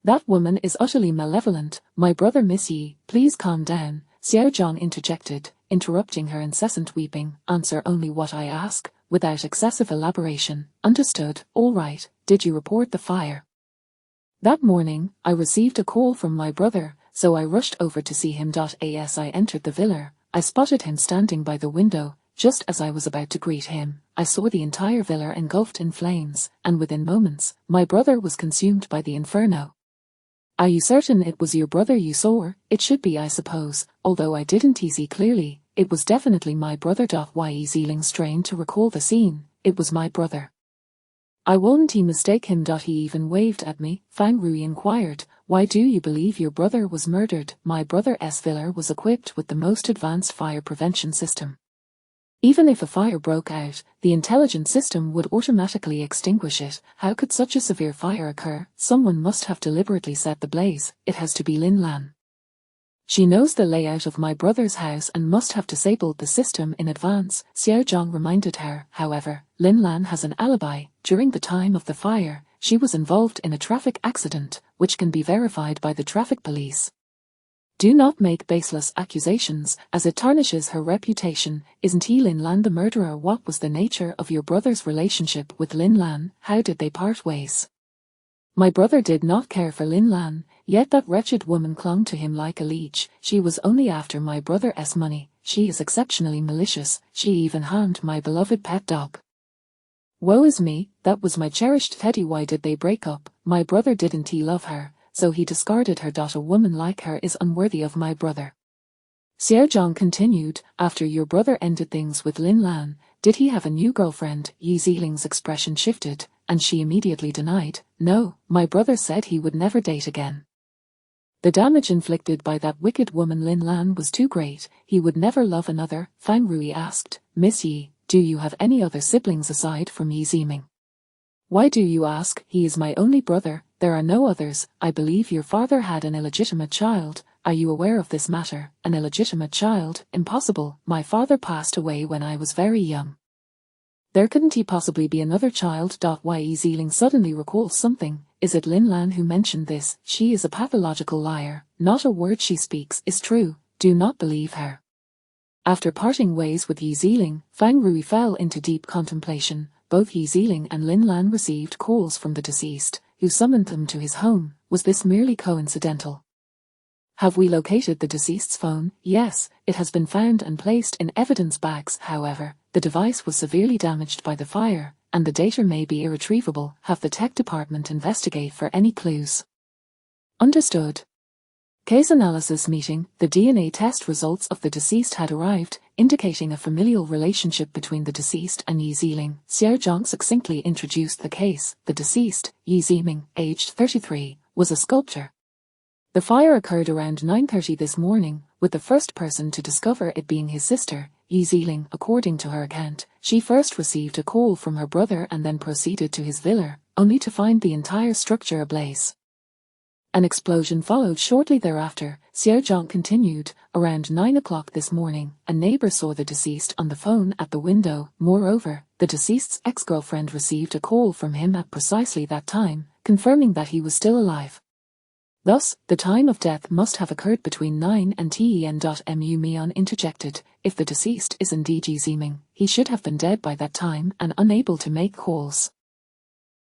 That woman is utterly malevolent. My brother Miss Yi, please calm down," Xiao Zhang interjected, interrupting her incessant weeping. "Answer only what I ask, without excessive elaboration." "Understood, all right. Did you report the fire?" "That morning, I received a call from my brother, so I rushed over to see him. As I entered the villa, I spotted him standing by the window. Just as I was about to greet him, I saw the entire villa engulfed in flames, and within moments, my brother was consumed by the inferno." "Are you certain it was your brother you saw?" "It should be, I suppose, although I didn't see clearly. It was definitely my brother. Yi Ziling strained to recall the scene. "It was my brother. I won't mistake him." "He even waved at me," Fang Rui inquired. "Why do you believe your brother was murdered?" "My brother's villa was equipped with the most advanced fire prevention system. Even if a fire broke out, the intelligent system would automatically extinguish it. How could such a severe fire occur? Someone must have deliberately set the blaze. It has to be Lin Lan. She knows the layout of my brother's house and must have disabled the system in advance," Xiao Zhang reminded her. "However, Lin Lan has an alibi. During the time of the fire, she was involved in a traffic accident, which can be verified by the traffic police. Do not make baseless accusations, as it tarnishes her reputation. Isn't he Lin Lan the murderer?" "What was the nature of your brother's relationship with Lin Lan? How did they part ways?" "My brother did not care for Lin Lan, yet that wretched woman clung to him like a leech. She was only after my brother's money. She is exceptionally malicious. She even harmed my beloved pet dog. Woe is me, that was my cherished Teddy. Why did they break up? My brother didn't love her, so he discarded her. A woman like her is unworthy of my brother." Xiao Zhang continued, "After your brother ended things with Lin Lan, did he have a new girlfriend?" Yi Ziling's expression shifted, and she immediately denied. "No, my brother said he would never date again." The damage inflicted by that wicked woman Lin Lan was too great. He would never love another. Fang Rui asked, Miss Yi, do you have any other siblings aside from Yi Ziming? Why do you ask? He is my only brother. There are no others. I believe your father had an illegitimate child. Are you aware of this matter? An illegitimate child? Impossible. My father passed away when I was very young. There couldn't he possibly be another child? Yi Ziling suddenly recalls something. Is it Lin Lan who mentioned this? She is a pathological liar. Not a word she speaks is true. Do not believe her. After parting ways with Yi Ziling, Fang Rui fell into deep contemplation. Both Yi Ziling and Lin Lan received calls from the deceased, who summoned them to his home. Was this merely coincidental? Have we located the deceased's phone? Yes, it has been found and placed in evidence bags. However, the device was severely damaged by the fire, and the data may be irretrievable. Have the tech department investigate for any clues. Understood. Case analysis meeting. The DNA test results of the deceased had arrived, indicating a familial relationship between the deceased and Yi Ziling. Xiao Zhang succinctly introduced the case. The deceased, Yi Ziming, aged 33, was a sculptor. The fire occurred around 9:30 this morning, with the first person to discover it being his sister, Yi Ziling. According to her account, she first received a call from her brother and then proceeded to his villa, only to find the entire structure ablaze. An explosion followed shortly thereafter. Xiao Zhang continued. Around 9 o'clock this morning, a neighbor saw the deceased on the phone at the window. Moreover, the deceased's ex-girlfriend received a call from him at precisely that time, confirming that he was still alive. Thus, the time of death must have occurred between 9 and 10. Mu Mian interjected. If the deceased is indeed Yi Ziming, he should have been dead by that time and unable to make calls.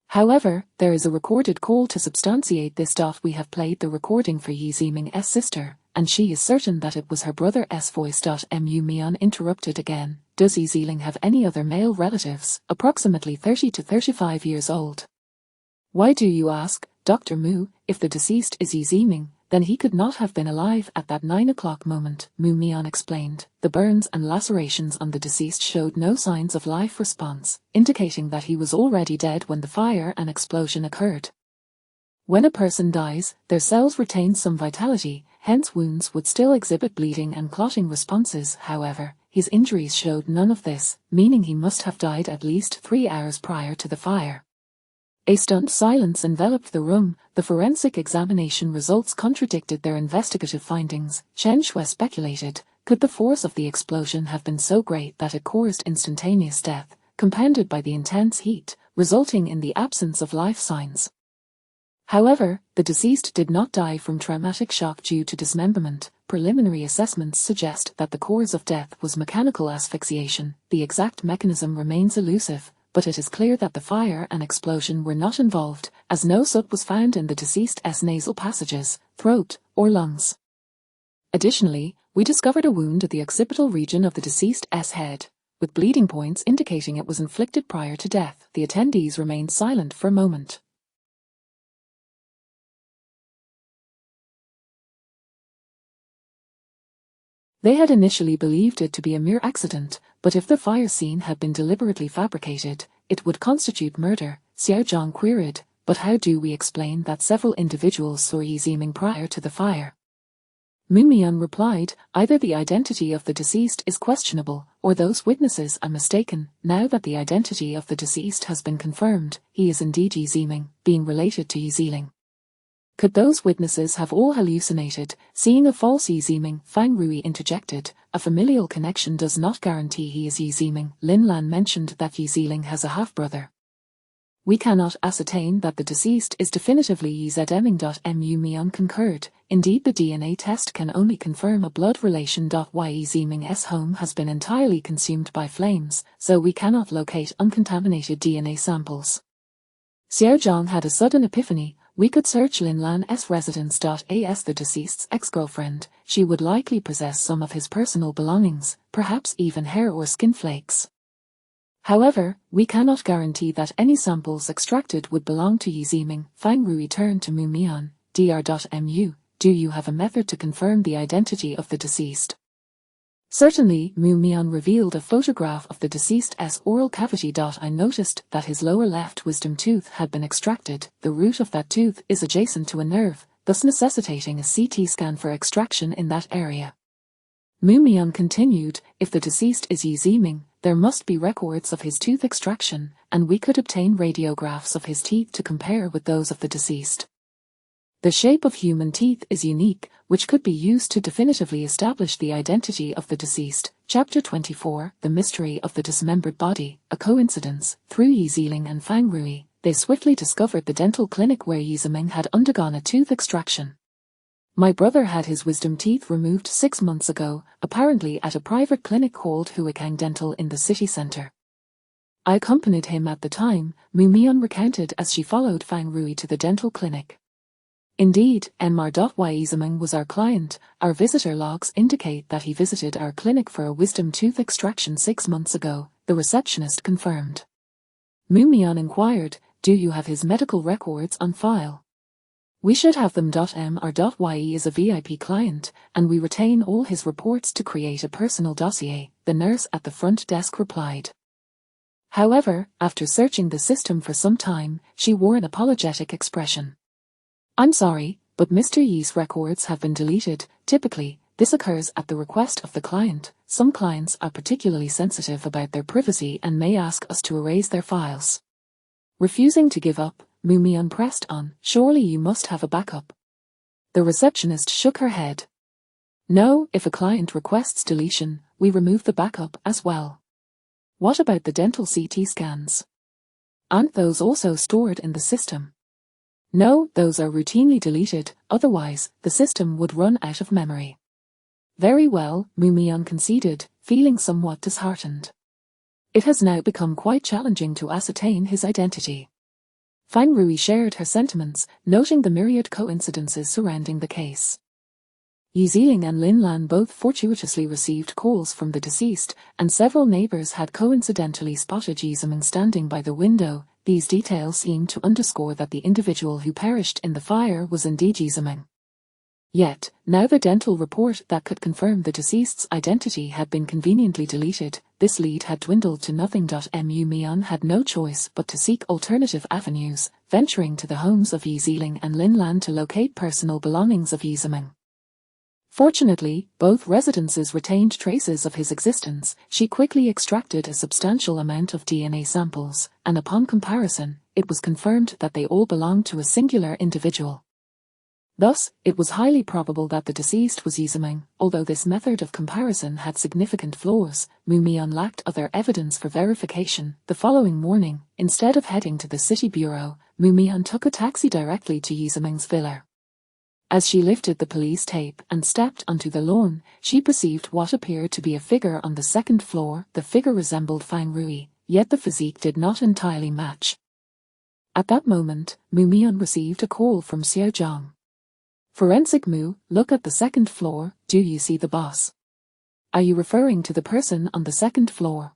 However, there is a recorded call to substantiate this. We have played the recording for Yi Ziming's sister, and she is certain that it was her brother's voice. Mu Mian interrupted again. Does Yi Ziling have any other male relatives, approximately 30 to 35 years old? Why do you ask, Dr. Mu? If the deceased is Yi Ziming, then he could not have been alive at that 9 o'clock moment, Mu Mian explained. The burns and lacerations on the deceased showed no signs of life response, indicating that he was already dead when the fire and explosion occurred. When a person dies, their cells retain some vitality, hence wounds would still exhibit bleeding and clotting responses. However, his injuries showed none of this, meaning he must have died at least 3 hours prior to the fire. A stunned silence enveloped the room. The forensic examination results contradicted their investigative findings. Chen Shui speculated, could the force of the explosion have been so great that it caused instantaneous death, compounded by the intense heat, resulting in the absence of life signs? However, the deceased did not die from traumatic shock due to dismemberment. Preliminary assessments suggest that the cause of death was mechanical asphyxiation. The exact mechanism remains elusive, but it is clear that the fire and explosion were not involved, as no soot was found in the deceased's nasal passages, throat, or lungs. Additionally, we discovered a wound at the occipital region of the deceased's head, with bleeding points indicating it was inflicted prior to death. The attendees remained silent for a moment. They had initially believed it to be a mere accident, but if the fire scene had been deliberately fabricated, it would constitute murder, Xiao Zhang queried. But how do we explain that several individuals saw Yi Ziming prior to the fire? Mu Mian replied, either the identity of the deceased is questionable, or those witnesses are mistaken. Now that the identity of the deceased has been confirmed, he is indeed Yi Ziming, being related to Yi Ziling. Could those witnesses have all hallucinated, seeing a false Yi Ziming? Fang Rui interjected. A familial connection does not guarantee he is Yi Ziming. Lin Lan mentioned that Yi Ziling has a half-brother. We cannot ascertain that the deceased is definitively Yi Ziming. Mu Mian concurred. Indeed, the DNA test can only confirm a blood relation. Yi Ziming's home has been entirely consumed by flames, so we cannot locate uncontaminated DNA samples. Xiao Zhang had a sudden epiphany. We could search Lin Lan's residence. As the deceased's ex-girlfriend, she would likely possess some of his personal belongings, perhaps even hair or skin flakes. However, we cannot guarantee that any samples extracted would belong to Yi Ziming. Fang Rui turned to Mu Mian. Dr.Mu, do you have a method to confirm the identity of the deceased? Certainly, Mu Mian revealed a photograph of the deceased's oral cavity. I noticed that his lower left wisdom tooth had been extracted. The root of that tooth is adjacent to a nerve. thus necessitating a CT scan for extraction in that area. Mumian continued, if the deceased is Yi Ziming, there must be records of his tooth extraction, and we could obtain radiographs of his teeth to compare with those of the deceased. The shape of human teeth is unique, which could be used to definitively establish the identity of the deceased. Chapter 24, The Mystery of the Dismembered Body, a coincidence. Through Yi Ziling and Fang Rui, they swiftly discovered the dental clinic where Yi Ziming had undergone a tooth extraction. My brother had his wisdom teeth removed 6 months ago, apparently at a private clinic called Huakang Dental in the city centre. I accompanied him at the time, Mumian recounted as she followed Fang Rui to the dental clinic. Indeed, Yi Ziming was our client. Our visitor logs indicate that he visited our clinic for a wisdom tooth extraction 6 months ago, the receptionist confirmed. Mumian inquired, do you have his medical records on file? We should have them. Mr.Yi is a VIP client, and we retain all his reports to create a personal dossier, the nurse at the front desk replied. However, after searching the system for some time, she wore an apologetic expression. I'm sorry, but Mr. Yi's records have been deleted. Typically, this occurs at the request of the client. Some clients are particularly sensitive about their privacy and may ask us to erase their files. Refusing to give up, Mumian pressed on, surely you must have a backup. The receptionist shook her head. No, if a client requests deletion, we remove the backup as well. What about the dental CT scans? Aren't those also stored in the system? No, those are routinely deleted, otherwise, the system would run out of memory. Very well, Mumian conceded, feeling somewhat disheartened. It has now become quite challenging to ascertain his identity. Fang Rui shared her sentiments, noting the myriad coincidences surrounding the case. Yi Ziling and Lin Lan both fortuitously received calls from the deceased, and several neighbors had coincidentally spotted Yi Ziming standing by the window. These details seem to underscore that the individual who perished in the fire was indeed Yi Ziming. Yet, now the dental report that could confirm the deceased's identity had been conveniently deleted, this lead had dwindled to nothing. Mumian had no choice but to seek alternative avenues, venturing to the homes of Yi Ziling and Lin Lan to locate personal belongings of Yi Ziming. Fortunately, both residences retained traces of his existence. She quickly extracted a substantial amount of DNA samples, and upon comparison, it was confirmed that they all belonged to a singular individual. Thus, it was highly probable that the deceased was Yi Ziming. Although this method of comparison had significant flaws, Mumian lacked other evidence for verification. The following morning, instead of heading to the city bureau, Mumian took a taxi directly to Yi Ziming's villa. As she lifted the police tape and stepped onto the lawn, she perceived what appeared to be a figure on the second floor. The figure resembled Fang Rui, yet the physique did not entirely match. At that moment, Mumian received a call from Xiao Zhang. Forensic Mu, look at the second floor, do you see the boss? Are you referring to the person on the second floor?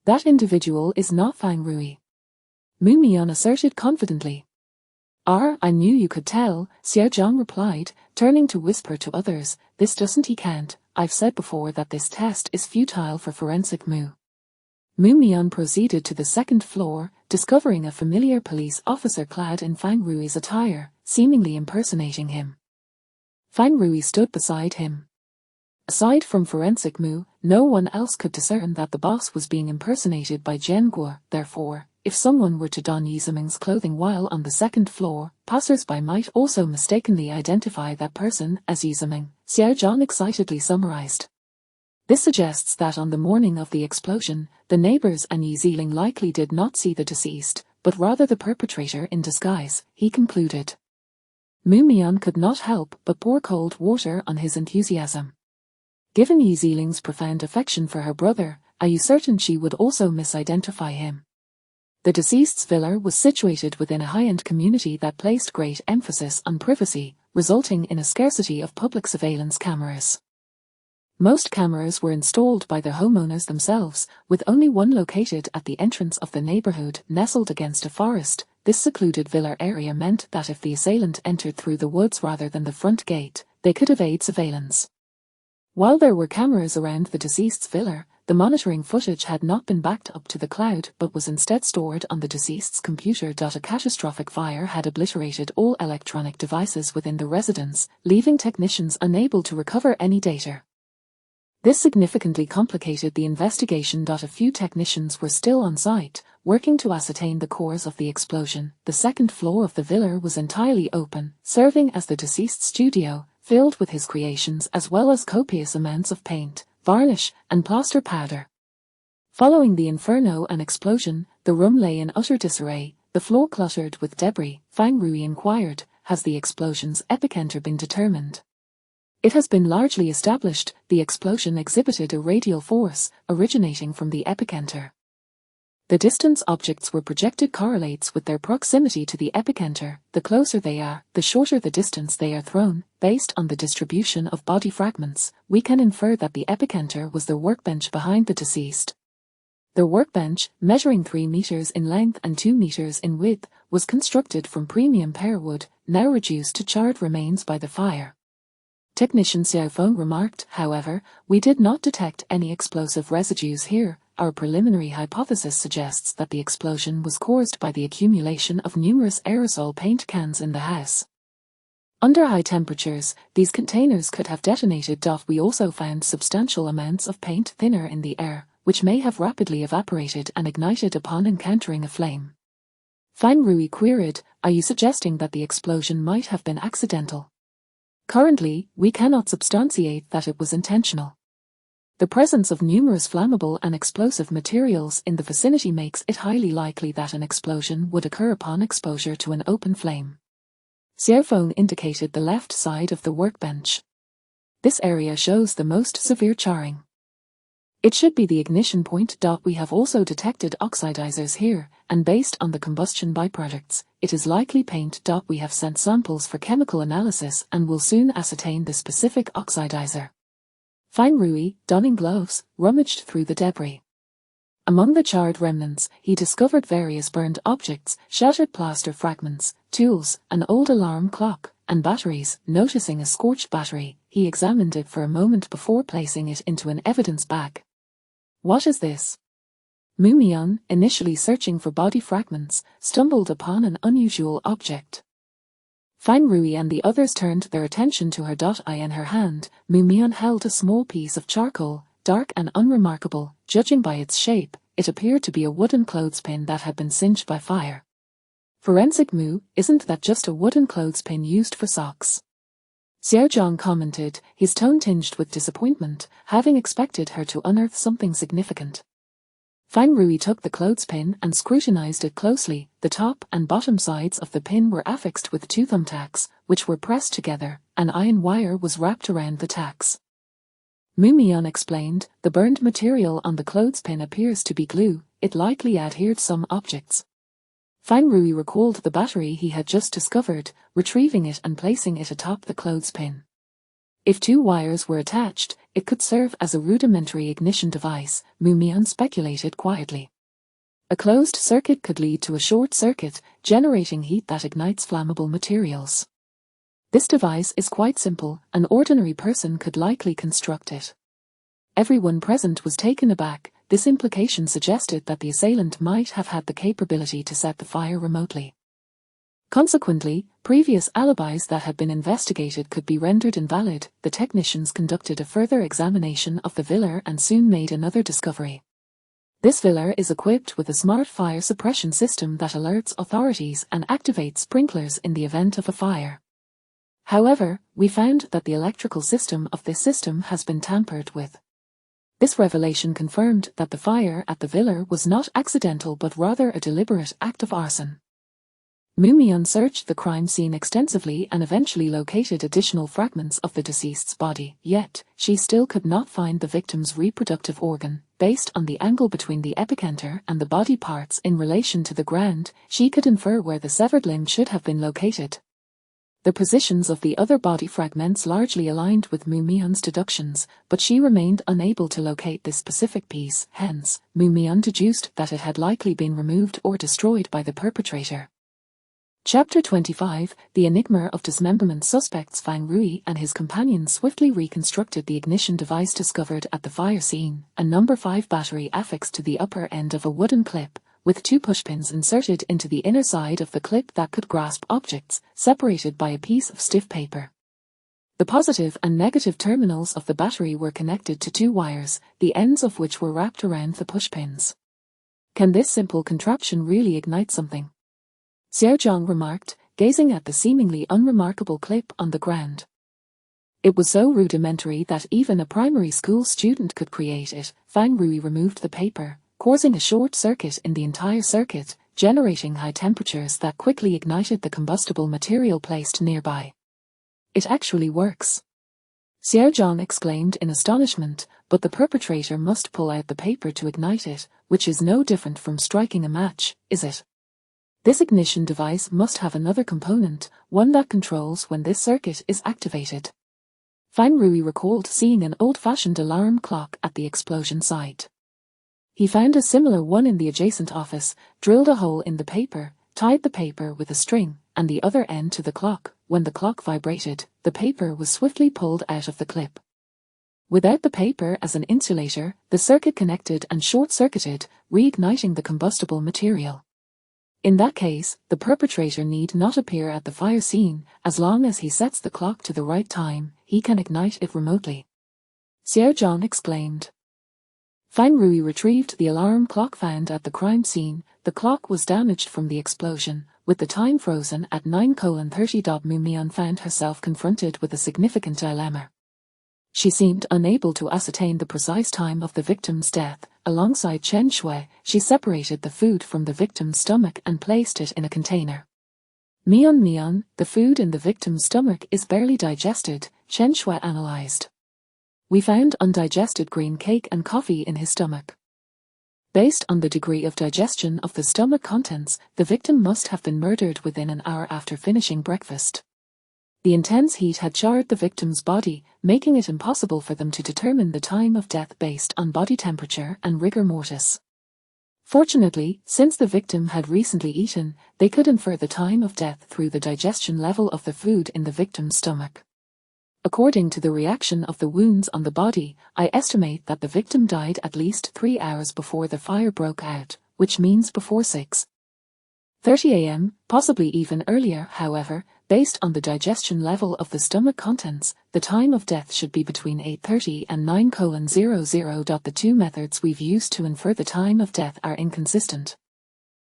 That individual is not Fang Rui. Mumian asserted confidently. I knew you could tell, Xiao Zhang replied, turning to whisper to others, this doesn't he can't, I've said before that this test is futile for Forensic Mu. Mumian proceeded to the second floor, discovering a familiar police officer clad in Fang Rui's attire, seemingly impersonating him. Fang Rui stood beside him. Aside from Forensic Mu, no one else could discern that the boss was being impersonated by Jian Guo. Therefore, if someone were to don Yi Ziming's clothing while on the second floor, passers-by might also mistakenly identify that person as Yi Ziming, Xiao Zhang excitedly summarized. This suggests that on the morning of the explosion, the neighbors and Yi Ziling likely did not see the deceased, but rather the perpetrator in disguise, he concluded. Mumian could not help but pour cold water on his enthusiasm. Given Yi Ziling's profound affection for her brother, are you certain she would also misidentify him? The deceased's villa was situated within a high-end community that placed great emphasis on privacy, resulting in a scarcity of public surveillance cameras. Most cameras were installed by the homeowners themselves, with only one located at the entrance of the neighborhood. Nestled against a forest, this secluded villa area meant that if the assailant entered through the woods rather than the front gate, they could evade surveillance. While there were cameras around the deceased's villa, the monitoring footage had not been backed up to the cloud but was instead stored on the deceased's computer. A catastrophic fire had obliterated all electronic devices within the residence, leaving technicians unable to recover any data. This significantly complicated the investigation. A few technicians were still on site, working to ascertain the cause of the explosion. The second floor of the villa was entirely open, serving as the deceased's studio, filled with his creations as well as copious amounts of paint, varnish, and plaster powder. Following the inferno and explosion, the room lay in utter disarray, the floor cluttered with debris. Fang Rui inquired, "Has the explosion's epicenter been determined?" It has been largely established the explosion exhibited a radial force originating from the epicenter. The distance objects were projected correlates with their proximity to the epicenter. The closer they are, the shorter the distance they are thrown. Based on the distribution of body fragments, we can infer that the epicenter was the workbench behind the deceased. The workbench, measuring 3 meters in length and 2 meters in width, was constructed from premium pear wood, now reduced to charred remains by the fire. Technician Xiao Feng remarked, "However, we did not detect any explosive residues here. Our preliminary hypothesis suggests that the explosion was caused by the accumulation of numerous aerosol paint cans in the house. Under high temperatures, these containers could have detonated. We also found substantial amounts of paint thinner in the air, which may have rapidly evaporated and ignited upon encountering a flame." Fang Rui queried, "Are you suggesting that the explosion might have been accidental?" "Currently, we cannot substantiate that it was intentional. The presence of numerous flammable and explosive materials in the vicinity makes it highly likely that an explosion would occur upon exposure to an open flame." Xiao Feng indicated the left side of the workbench. "This area shows the most severe charring. It should be the ignition point. We have also detected oxidizers here, and based on the combustion byproducts, it is likely paint. We have sent samples for chemical analysis and will soon ascertain the specific oxidizer." Fang Rui, donning gloves, rummaged through the debris. Among the charred remnants, he discovered various burned objects, shattered plaster fragments, tools, an old alarm clock, and batteries. Noticing a scorched battery, he examined it for a moment before placing it into an evidence bag. "What is this?" Mu Mian, initially searching for body fragments, stumbled upon an unusual object. Fang Rui and the others turned their attention to her. In her hand, Mu Mian held a small piece of charcoal, dark and unremarkable. Judging by its shape, it appeared to be a wooden clothespin that had been singed by fire. "Forensic Mu, isn't that just a wooden clothespin used for socks?" Xiao Zhang commented, his tone tinged with disappointment, having expected her to unearth something significant. Fang Rui took the clothespin and scrutinized it closely. The top and bottom sides of the pin were affixed with 2 thumbtacks, which were pressed together. An iron wire was wrapped around the tacks. Mu Mian explained, "The burned material on the clothespin appears to be glue. It likely adhered some objects." Fang Rui recalled the battery he had just discovered, retrieving it and placing it atop the clothespin. If 2 wires were attached, it could serve as a rudimentary ignition device, Mu Mian speculated quietly. A closed circuit could lead to a short circuit, generating heat that ignites flammable materials. This device is quite simple, an ordinary person could likely construct it. Everyone present was taken aback. This implication suggested that the assailant might have had the capability to set the fire remotely. Consequently, previous alibis that had been investigated could be rendered invalid. The technicians conducted a further examination of the villa and soon made another discovery. This villa is equipped with a smart fire suppression system that alerts authorities and activates sprinklers in the event of a fire. However, we found that the electrical system of this system has been tampered with. This revelation confirmed that the fire at the villa was not accidental but rather a deliberate act of arson. Mu Mian searched the crime scene extensively and eventually located additional fragments of the deceased's body, yet she still could not find the victim's reproductive organ. Based on the angle between the epicenter and the body parts in relation to the ground, she could infer where the severed limb should have been located. The positions of the other body fragments largely aligned with Mu Mian's deductions, but she remained unable to locate this specific piece. Hence, Mu Mian deduced that it had likely been removed or destroyed by the perpetrator. Chapter 25, The Enigma of Dismemberment. Suspects Fang Rui and his companions swiftly reconstructed the ignition device discovered at the fire scene, a number 5 battery affixed to the upper end of a wooden clip, with 2 pushpins inserted into the inner side of the clip that could grasp objects, separated by a piece of stiff paper. The positive and negative terminals of the battery were connected to 2 wires, the ends of which were wrapped around the pushpins. Can this simple contraption really ignite something? Xiao Zhang remarked, gazing at the seemingly unremarkable clip on the ground. It was so rudimentary that even a primary school student could create it. Fang Rui removed the paper, causing a short circuit in the entire circuit, generating high temperatures that quickly ignited the combustible material placed nearby. It actually works. Xiao Zhang exclaimed in astonishment, but the perpetrator must pull out the paper to ignite it, which is no different from striking a match, is it? This ignition device must have another component, one that controls when this circuit is activated. Fang Rui recalled seeing an old-fashioned alarm clock at the explosion site. He found a similar one in the adjacent office, drilled a hole in the paper, tied the paper with a string, and the other end to the clock. When the clock vibrated, the paper was swiftly pulled out of the clip. Without the paper as an insulator, the circuit connected and short-circuited, reigniting the combustible material. In that case, the perpetrator need not appear at the fire scene. As long as he sets the clock to the right time, he can ignite it remotely. Xiao Zhang exclaimed. Fang Rui retrieved the alarm clock found at the crime scene. The clock was damaged from the explosion, with the time frozen at 9:30. Mu Mian found herself confronted with a significant dilemma. She seemed unable to ascertain the precise time of the victim's death. Alongside Chen Shui, she separated the food from the victim's stomach and placed it in a container. Mian, the food in the victim's stomach is barely digested, Chen Shui analyzed. We found undigested green cake and coffee in his stomach. Based on the degree of digestion of the stomach contents, the victim must have been murdered within an hour after finishing breakfast. The intense heat had charred the victim's body, making it impossible for them to determine the time of death based on body temperature and rigor mortis. Fortunately, since the victim had recently eaten, they could infer the time of death through the digestion level of the food in the victim's stomach. According to the reaction of the wounds on the body, I estimate that the victim died at least 3 hours before the fire broke out, which means before 6:30 a.m., possibly even earlier. However, based on the digestion level of the stomach contents, the time of death should be between 8:30 and 9:00. The 2 methods we've used to infer the time of death are inconsistent.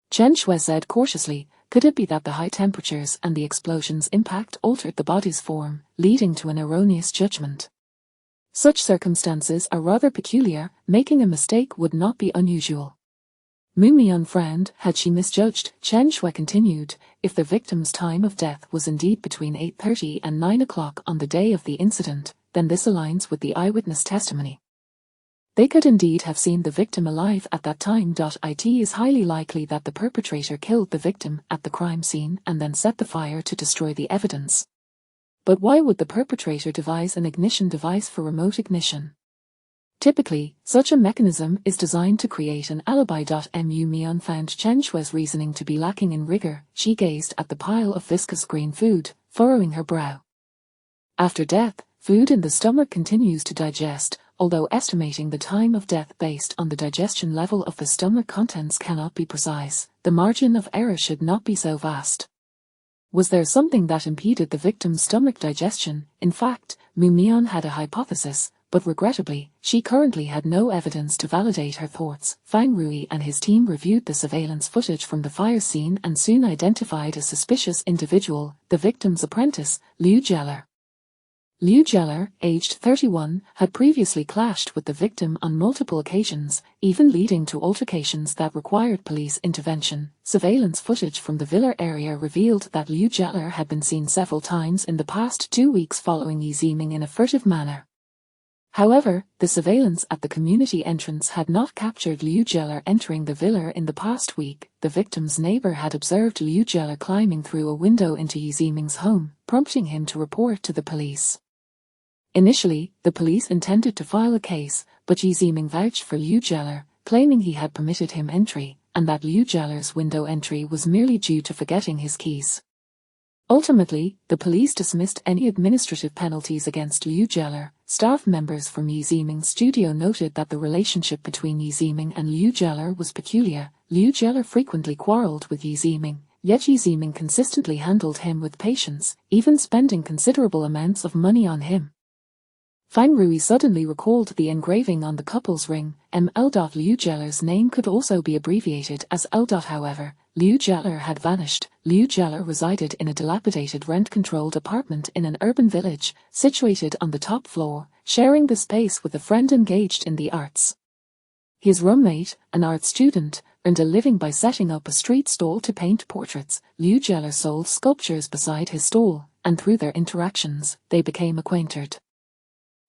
Chen Shui said cautiously, could it be that the high temperatures and the explosion's impact altered the body's form, leading to an erroneous judgment? Such circumstances are rather peculiar. Making a mistake would not be unusual. Mu Mian frowned. Had she misjudged? Chen Shui continued, if the victim's time of death was indeed between 8:30 and 9 o'clock on the day of the incident, then this aligns with the eyewitness testimony. They could indeed have seen the victim alive at that time. It is highly likely that the perpetrator killed the victim at the crime scene and then set the fire to destroy the evidence. But why would the perpetrator devise an ignition device for remote ignition? Typically, such a mechanism is designed to create an alibi. Mu Mian found Chen Shui's reasoning to be lacking in rigor. She gazed at the pile of viscous green food, furrowing her brow. After death, food in the stomach continues to digest, although estimating the time of death based on the digestion level of the stomach contents cannot be precise. The margin of error should not be so vast. Was there something that impeded the victim's stomach digestion? In fact, Mu Mian had a hypothesis, but regrettably, she currently had no evidence to validate her thoughts. Fang Rui and his team reviewed the surveillance footage from the fire scene and soon identified a suspicious individual, the victim's apprentice, Liu Jeller. Liu Jeller, aged 31, had previously clashed with the victim on multiple occasions, even leading to altercations that required police intervention. Surveillance footage from the villa area revealed that Liu Jeller had been seen several times in the past 2 weeks following Yi Ziming in a furtive manner. However, the surveillance at the community entrance had not captured Liu Jeller entering the villa in the past week. The victim's neighbor had observed Liu Jeller climbing through a window into Yi Ziming's home, prompting him to report to the police. Initially, the police intended to file a case, but Yi Ziming vouched for Liu Jeller, claiming he had permitted him entry, and that Liu Jialer's window entry was merely due to forgetting his keys. Ultimately, the police dismissed any administrative penalties against Liu Jialer. Staff members from Yi Ziming's studio noted that the relationship between Yi Ziming and Liu Jialer was peculiar. Liu Jialer frequently quarreled with Yi Ziming, yet Yi Ziming consistently handled him with patience, even spending considerable amounts of money on him. Fang Rui suddenly recalled the engraving on the couple's ring. Liu Jialer's name could also be abbreviated as L. However, Liu Jialer had vanished. Liu Jialer resided in a dilapidated rent-controlled apartment in an urban village, situated on the top floor, sharing the space with a friend engaged in the arts. His roommate, an art student, earned a living by setting up a street stall to paint portraits. Liu Jialer sold sculptures beside his stall, and through their interactions, they became acquainted.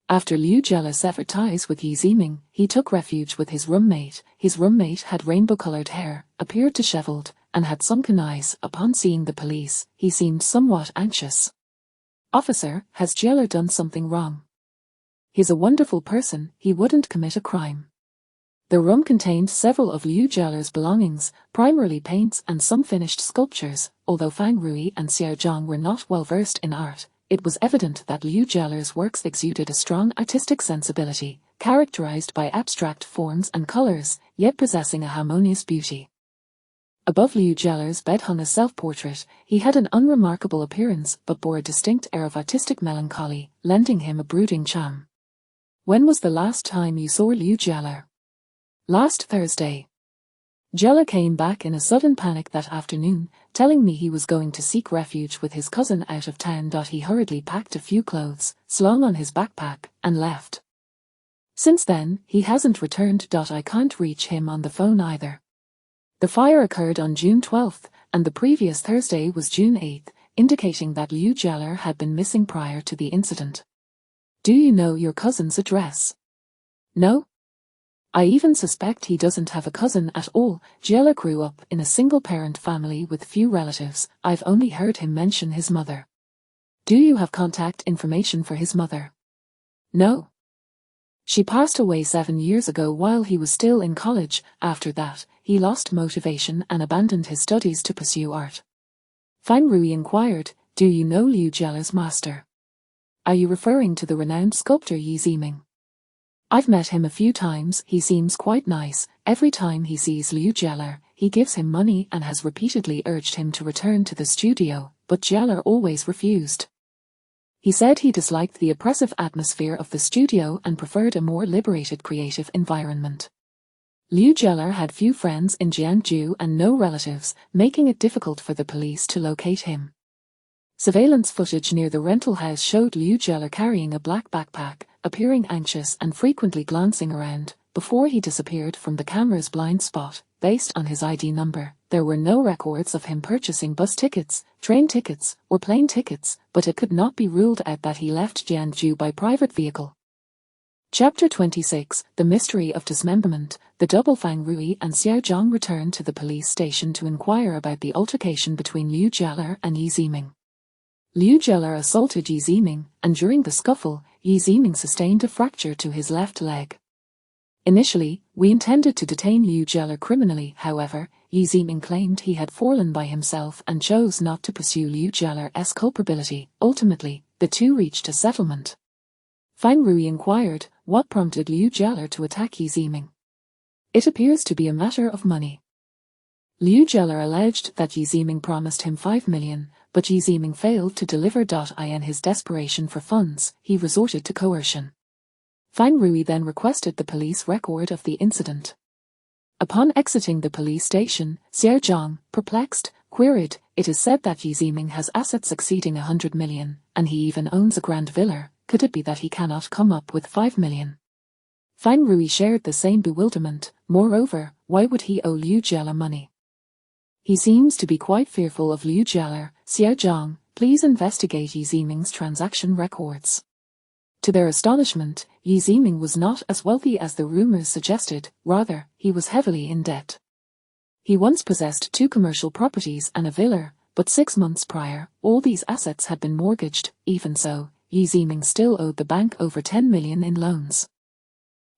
After Liu Jialer severed ties with Yi Ziming, he took refuge with his roommate. His roommate had rainbow-colored hair, appeared disheveled, and had sunken eyes. Upon seeing the police, he seemed somewhat anxious. "Officer, has Jialer done something wrong? He's a wonderful person, he wouldn't commit a crime." The room contained several of Liu Jialer's belongings, primarily paints and some finished sculptures. Although Fang Rui and Xiao Zhang were not well versed in art, it was evident that Liu Jialer's works exuded a strong artistic sensibility, characterized by abstract forms and colors, yet possessing a harmonious beauty. Above Liu Jialer's bed hung a self-portrait. He had an unremarkable appearance but bore a distinct air of artistic melancholy, lending him a brooding charm. "When was the last time you saw Liu Jialer?" "Last Thursday. Jialer came back in a sudden panic that afternoon, telling me he was going to seek refuge with his cousin out of town. He hurriedly packed a few clothes, slung on his backpack, and left. Since then, he hasn't returned. I can't reach him on the phone either." The fire occurred on June 12th, and the previous Thursday was June 8th, indicating that Liu Jialer had been missing prior to the incident. "Do you know your cousin's address?" "No. I even suspect he doesn't have a cousin at all. Jialer grew up in a single-parent family with few relatives. I've only heard him mention his mother." "Do you have contact information for his mother?" "No. She passed away 7 years ago while he was still in college. After that, he lost motivation and abandoned his studies to pursue art." Fang Rui inquired, "Do you know Liu Jialer's master? Are you referring to the renowned sculptor Yi Ziming?" "I've met him a few times. He seems quite nice. Every time he sees Liu Jialer, he gives him money and has repeatedly urged him to return to the studio, but Jialer always refused. He said he disliked the oppressive atmosphere of the studio and preferred a more liberated creative environment." Liu Jialer had few friends in Jiangsu and no relatives, making it difficult for the police to locate him. Surveillance footage near the rental house showed Liu Jialer carrying a black backpack, appearing anxious and frequently glancing around, before he disappeared from the camera's blind spot. Based on his ID number, there were no records of him purchasing bus tickets, train tickets, or plane tickets, but it could not be ruled out that he left Jiangsu by private vehicle. Chapter 26, The Mystery of Dismemberment. The double Fang Rui and Xiao Zhang returned to the police station to inquire about the altercation between Liu Jialer and Yi Ziming. Liu Jialer assaulted Yi Ziming, and during the scuffle, Yi Ziming sustained a fracture to his left leg. "Initially, we intended to detain Liu Jialer criminally. However, Yi Ziming claimed he had fallen by himself and chose not to pursue Liu Jialer's culpability. Ultimately, the two reached a settlement." Fang Rui inquired, "What prompted Liu Jialer to attack Yi Ziming?" "It appears to be a matter of money." Liu Jialer alleged that Yi Ziming promised him 5 million, but Yi Ziming failed to deliver. In his desperation for funds, he resorted to coercion. Fang Rui then requested the police record of the incident. Upon exiting the police station, Xiao Zhang, perplexed, queried, "It is said that Yi Ziming has assets exceeding 100 million, and he even owns a grand villa. Could it be that he cannot come up with 5 million? Fang Rui shared the same bewilderment. Moreover, why would he owe Liu Jialer money? "He seems to be quite fearful of Liu Jialer. Xiao Zhang, please investigate Yi Ziming's transaction records." To their astonishment, Yi Ziming was not as wealthy as the rumors suggested. Rather, he was heavily in debt. He once possessed 2 commercial properties and a villa, but 6 months prior, all these assets had been mortgaged. Even so, Yi Ziming still owed the bank over 10 million in loans.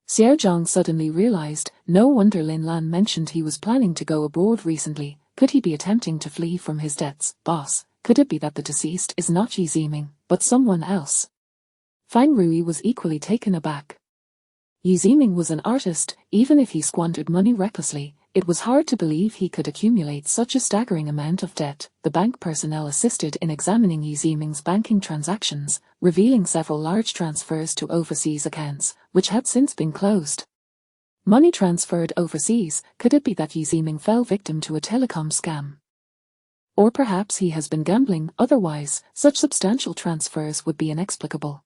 Xiao Zhang suddenly realized, no wonder Lin Lan mentioned he was planning to go abroad recently. Could he be attempting to flee from his debts? Boss, could it be that the deceased is not Yi Ziming, but someone else? Fang Rui was equally taken aback. Yi Ziming was an artist. Even if he squandered money recklessly, it was hard to believe he could accumulate such a staggering amount of debt. The bank personnel assisted in examining Yi Ziming's banking transactions, revealing several large transfers to overseas accounts, which had since been closed. Money transferred overseas. Could it be that Yi Ziming fell victim to a telecom scam? Or perhaps he has been gambling. Otherwise, such substantial transfers would be inexplicable.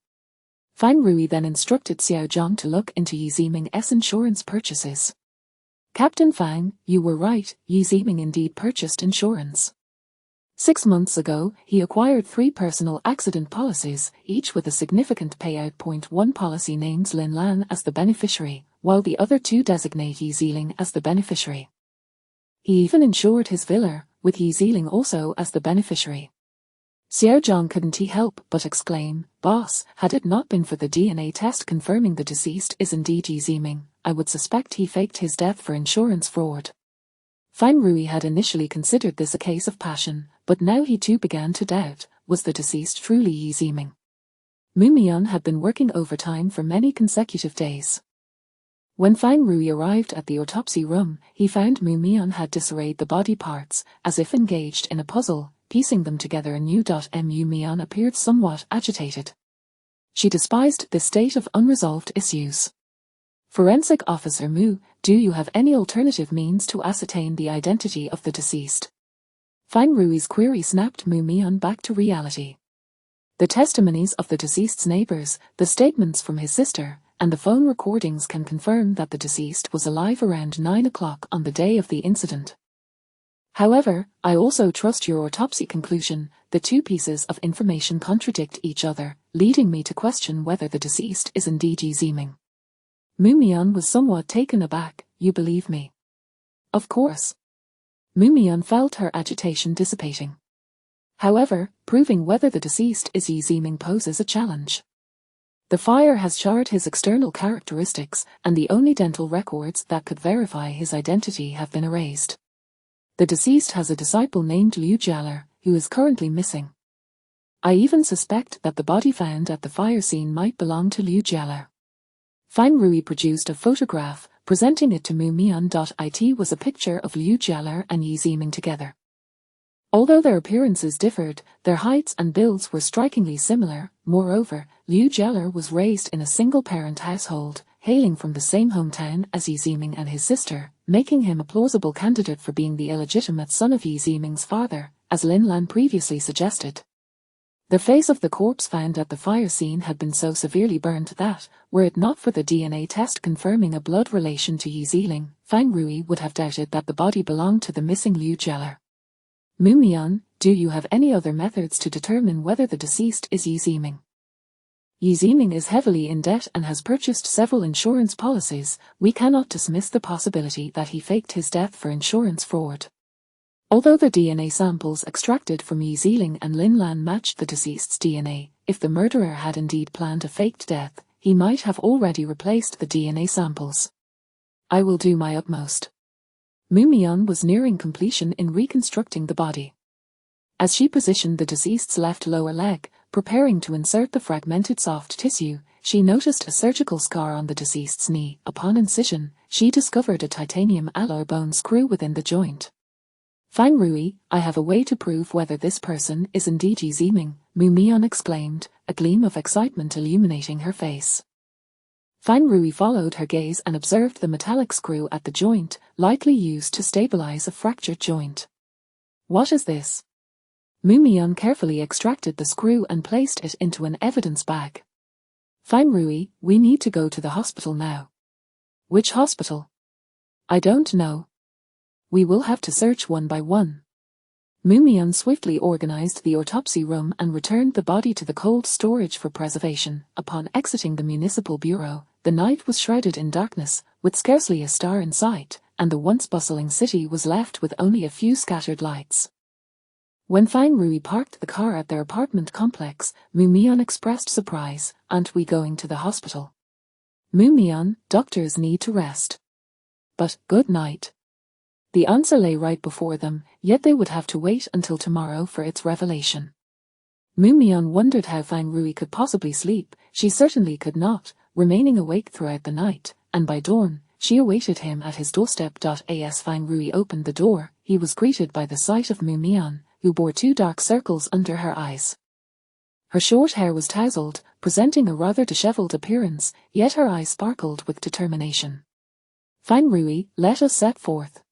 Fang Rui then instructed Xiao Zhang to look into Yi Ziming's insurance purchases. Captain Fang, you were right, Yi Ziming indeed purchased insurance. 6 months ago, he acquired 3 personal accident policies, each with a significant payout. One policy names Lin Lan as the beneficiary, while the other 2 designate Yi Ziling as the beneficiary. He even insured his villa, with Yi Ziling also as the beneficiary. Xiao Zhang couldn't help but exclaim, "Boss, had it not been for the DNA test confirming the deceased is indeed Yi Ziming, I would suspect he faked his death for insurance fraud." Fang Rui had initially considered this a case of passion, but now he too began to doubt, was the deceased truly Yi Ziming? Mu Mian had been working overtime for many consecutive days. When Fang Rui arrived at the autopsy room, he found Mu Mian had disarrayed the body parts, as if engaged in a puzzle. Piecing them together anew. Mu Mian appeared somewhat agitated. She despised this state of unresolved issues. Forensic Officer Mu, do you have any alternative means to ascertain the identity of the deceased? Fang Rui's query snapped Mu Mian back to reality. The testimonies of the deceased's neighbors, the statements from his sister, and the phone recordings can confirm that the deceased was alive around 9 o'clock on the day of the incident. However, I also trust your autopsy conclusion. The 2 pieces of information contradict each other, leading me to question whether the deceased is indeed Yi Ziming. Mu Mian was somewhat taken aback. You believe me? Of course. Mu Mian felt her agitation dissipating. However, proving whether the deceased is Yi Ziming poses a challenge. The fire has charred his external characteristics, and the only dental records that could verify his identity have been erased. The deceased has a disciple named Liu Jialer, who is currently missing. I even suspect that the body found at the fire scene might belong to Liu Jialer. Fang Rui produced a photograph, presenting it to Mu Mian. It was a picture of Liu Jialer and Yi Ziming together. Although their appearances differed, their heights and builds were strikingly similar. Moreover, Liu Jialer was raised in a single-parent household, hailing from the same hometown as Yi Ziming and his sister, making him a plausible candidate for being the illegitimate son of Yi Ziming's father, as Lin Lan previously suggested. The face of the corpse found at the fire scene had been so severely burnt that, were it not for the DNA test confirming a blood relation to Yi Ziling, Fang Rui would have doubted that the body belonged to the missing Liu Jialer. Mu Mian, do you have any other methods to determine whether the deceased is Yi Ziming? Yi Ziming is heavily in debt and has purchased several insurance policies. We cannot dismiss the possibility that he faked his death for insurance fraud. Although the DNA samples extracted from Yi Ziling and Lin Lan matched the deceased's DNA, if the murderer had indeed planned a faked death, he might have already replaced the DNA samples. I will do my utmost. Mu Mian was nearing completion in reconstructing the body. As she positioned the deceased's left lower leg, preparing to insert the fragmented soft tissue, she noticed a surgical scar on the deceased's knee. Upon incision, she discovered a titanium alloy bone screw within the joint. Fang Rui, I have a way to prove whether this person is indeed Yi Ziming, Mu Mian exclaimed, a gleam of excitement illuminating her face. Fang Rui followed her gaze and observed the metallic screw at the joint, likely used to stabilize a fractured joint. What is this? Mu Mian carefully extracted the screw and placed it into an evidence bag. Fang Rui, we need to go to the hospital now. Which hospital? I don't know. We will have to search one by one. Mu Mian swiftly organized the autopsy room and returned the body to the cold storage for preservation. Upon exiting the municipal bureau, the night was shrouded in darkness, with scarcely a star in sight, and the once bustling city was left with only a few scattered lights. When Fang Rui parked the car at their apartment complex, Mu Mian expressed surprise. Aren't we going to the hospital? Mumian, doctors need to rest. But, good night. The answer lay right before them, yet they would have to wait until tomorrow for its revelation. Mumian wondered how Fang Rui could possibly sleep. She certainly could not, remaining awake throughout the night, and by dawn, she awaited him at his doorstep. As Fang Rui opened the door, he was greeted by the sight of Mumian, who bore 2 dark circles under her eyes. Her short hair was tousled, presenting a rather disheveled appearance, yet her eyes sparkled with determination. Fang Rui, let us set forth.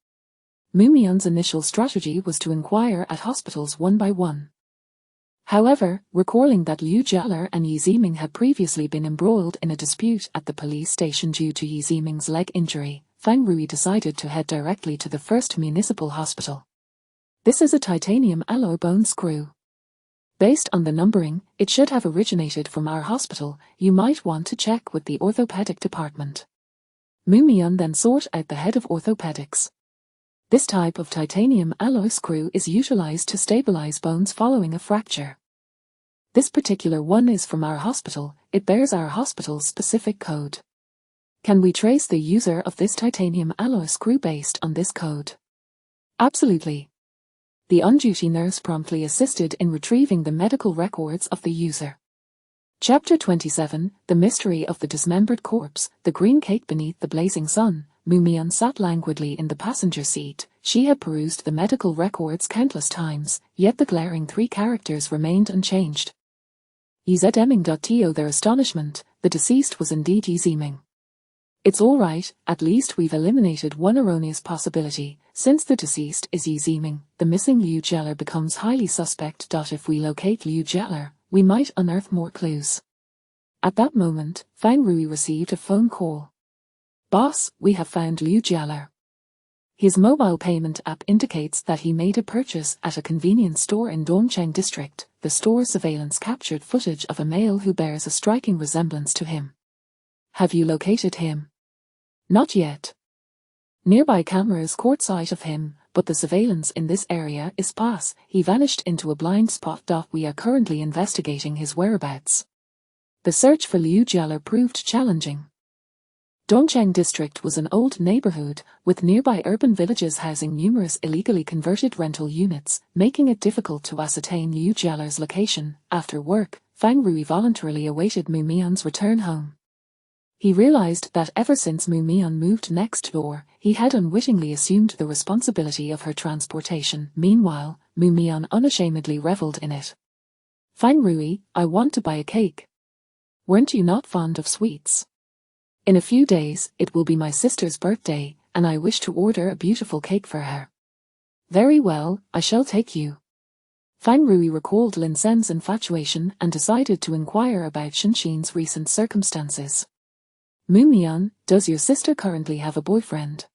Mumian's initial strategy was to inquire at hospitals one by one. However, recalling that Liu Jialer and Yi Ziming had previously been embroiled in a dispute at the police station due to Yi Ziming's leg injury, Fang Rui decided to head directly to the first municipal hospital. This is a titanium alloy bone screw. Based on the numbering, it should have originated from our hospital. You might want to check with the orthopedic department. Mumian then sought out the head of orthopedics. This type of titanium alloy screw is utilized to stabilize bones following a fracture. This particular one is from our hospital. It bears our hospital's specific code. Can we trace the user of this titanium alloy screw based on this code? Absolutely. The on-duty nurse promptly assisted in retrieving the medical records of the user. Chapter 27, The Mystery of the Dismembered Corpse, The Green Cake Beneath the Blazing Sun. Mumian sat languidly in the passenger seat. She had perused the medical records countless times, yet the glaring 3 characters remained unchanged. To their astonishment, the deceased was indeed Yi Ziming. It's all right, at least we've eliminated one erroneous possibility. Since the deceased is Yi Ziming, the missing Liu Jialer becomes highly suspect. If we locate Liu Jialer, we might unearth more clues. At that moment, Fang Rui received a phone call. Boss, we have found Liu Jialer. His mobile payment app indicates that he made a purchase at a convenience store in Dongcheng district. The store surveillance captured footage of a male who bears a striking resemblance to him. Have you located him? Not yet. Nearby cameras caught sight of him, but the surveillance in this area is sparse. He vanished into a blind spot. We are currently investigating his whereabouts. The search for Liu Jialer proved challenging. Dongcheng district was an old neighborhood, with nearby urban villages housing numerous illegally converted rental units, making it difficult to ascertain Liu Jialer's location. After work, Fang Rui voluntarily awaited Mumian's return home. He realized that ever since Mumian moved next door, he had unwittingly assumed the responsibility of her transportation. Meanwhile, Mumian unashamedly reveled in it. Fang Rui, I want to buy a cake. Weren't you not fond of sweets? In a few days, it will be my sister's birthday, and I wish to order a beautiful cake for her. Very well, I shall take you. Fang Rui recalled Lin Sen's infatuation and decided to inquire about Shinxin's recent circumstances. Mumian, does your sister currently have a boyfriend?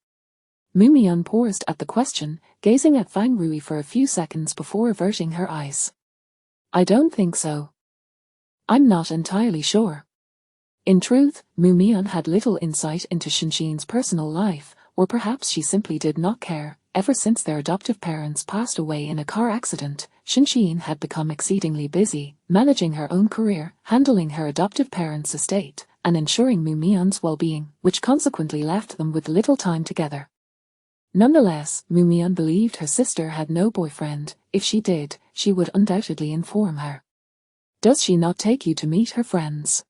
Mumian paused at the question, gazing at Fang Rui for a few seconds before averting her eyes. I don't think so. I'm not entirely sure. In truth, Mumian had little insight into Shinxin's personal life, or perhaps she simply did not care. Ever since their adoptive parents passed away in a car accident, Shinxin had become exceedingly busy, managing her own career, handling her adoptive parents' estate, and ensuring Mumian's well-being, which consequently left them with little time together. Nonetheless, Mumian believed her sister had no boyfriend. If she did, she would undoubtedly inform her. Does she not take you to meet her friends?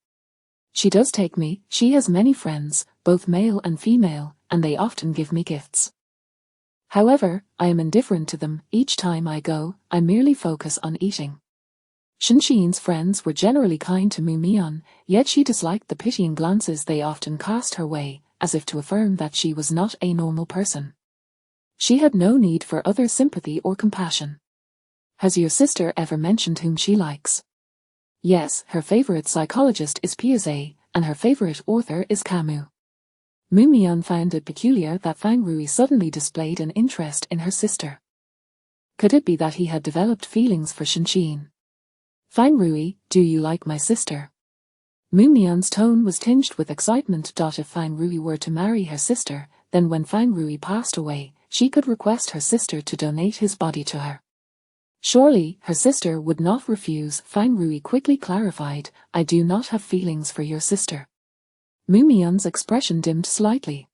She does take me. She has many friends, both male and female, and they often give me gifts. However, I am indifferent to them. Each time I go, I merely focus on eating. Shinxin's friends were generally kind to Mumian, yet she disliked the pitying glances they often cast her way, as if to affirm that she was not a normal person. She had no need for other sympathy or compassion. Has your sister ever mentioned whom she likes? Yes, her favorite psychologist is Piaget, and her favorite author is Camus. Mumian found it peculiar that Fang Rui suddenly displayed an interest in her sister. Could it be that he had developed feelings for Shinxin? Fang Rui, do you like my sister? Mumian's tone was tinged with excitement. If Fang Rui were to marry her sister, then when Fang Rui passed away, she could request her sister to donate his body to her. Surely, her sister would not refuse. Fang Rui quickly clarified, I do not have feelings for your sister. Mu Mion's expression dimmed slightly.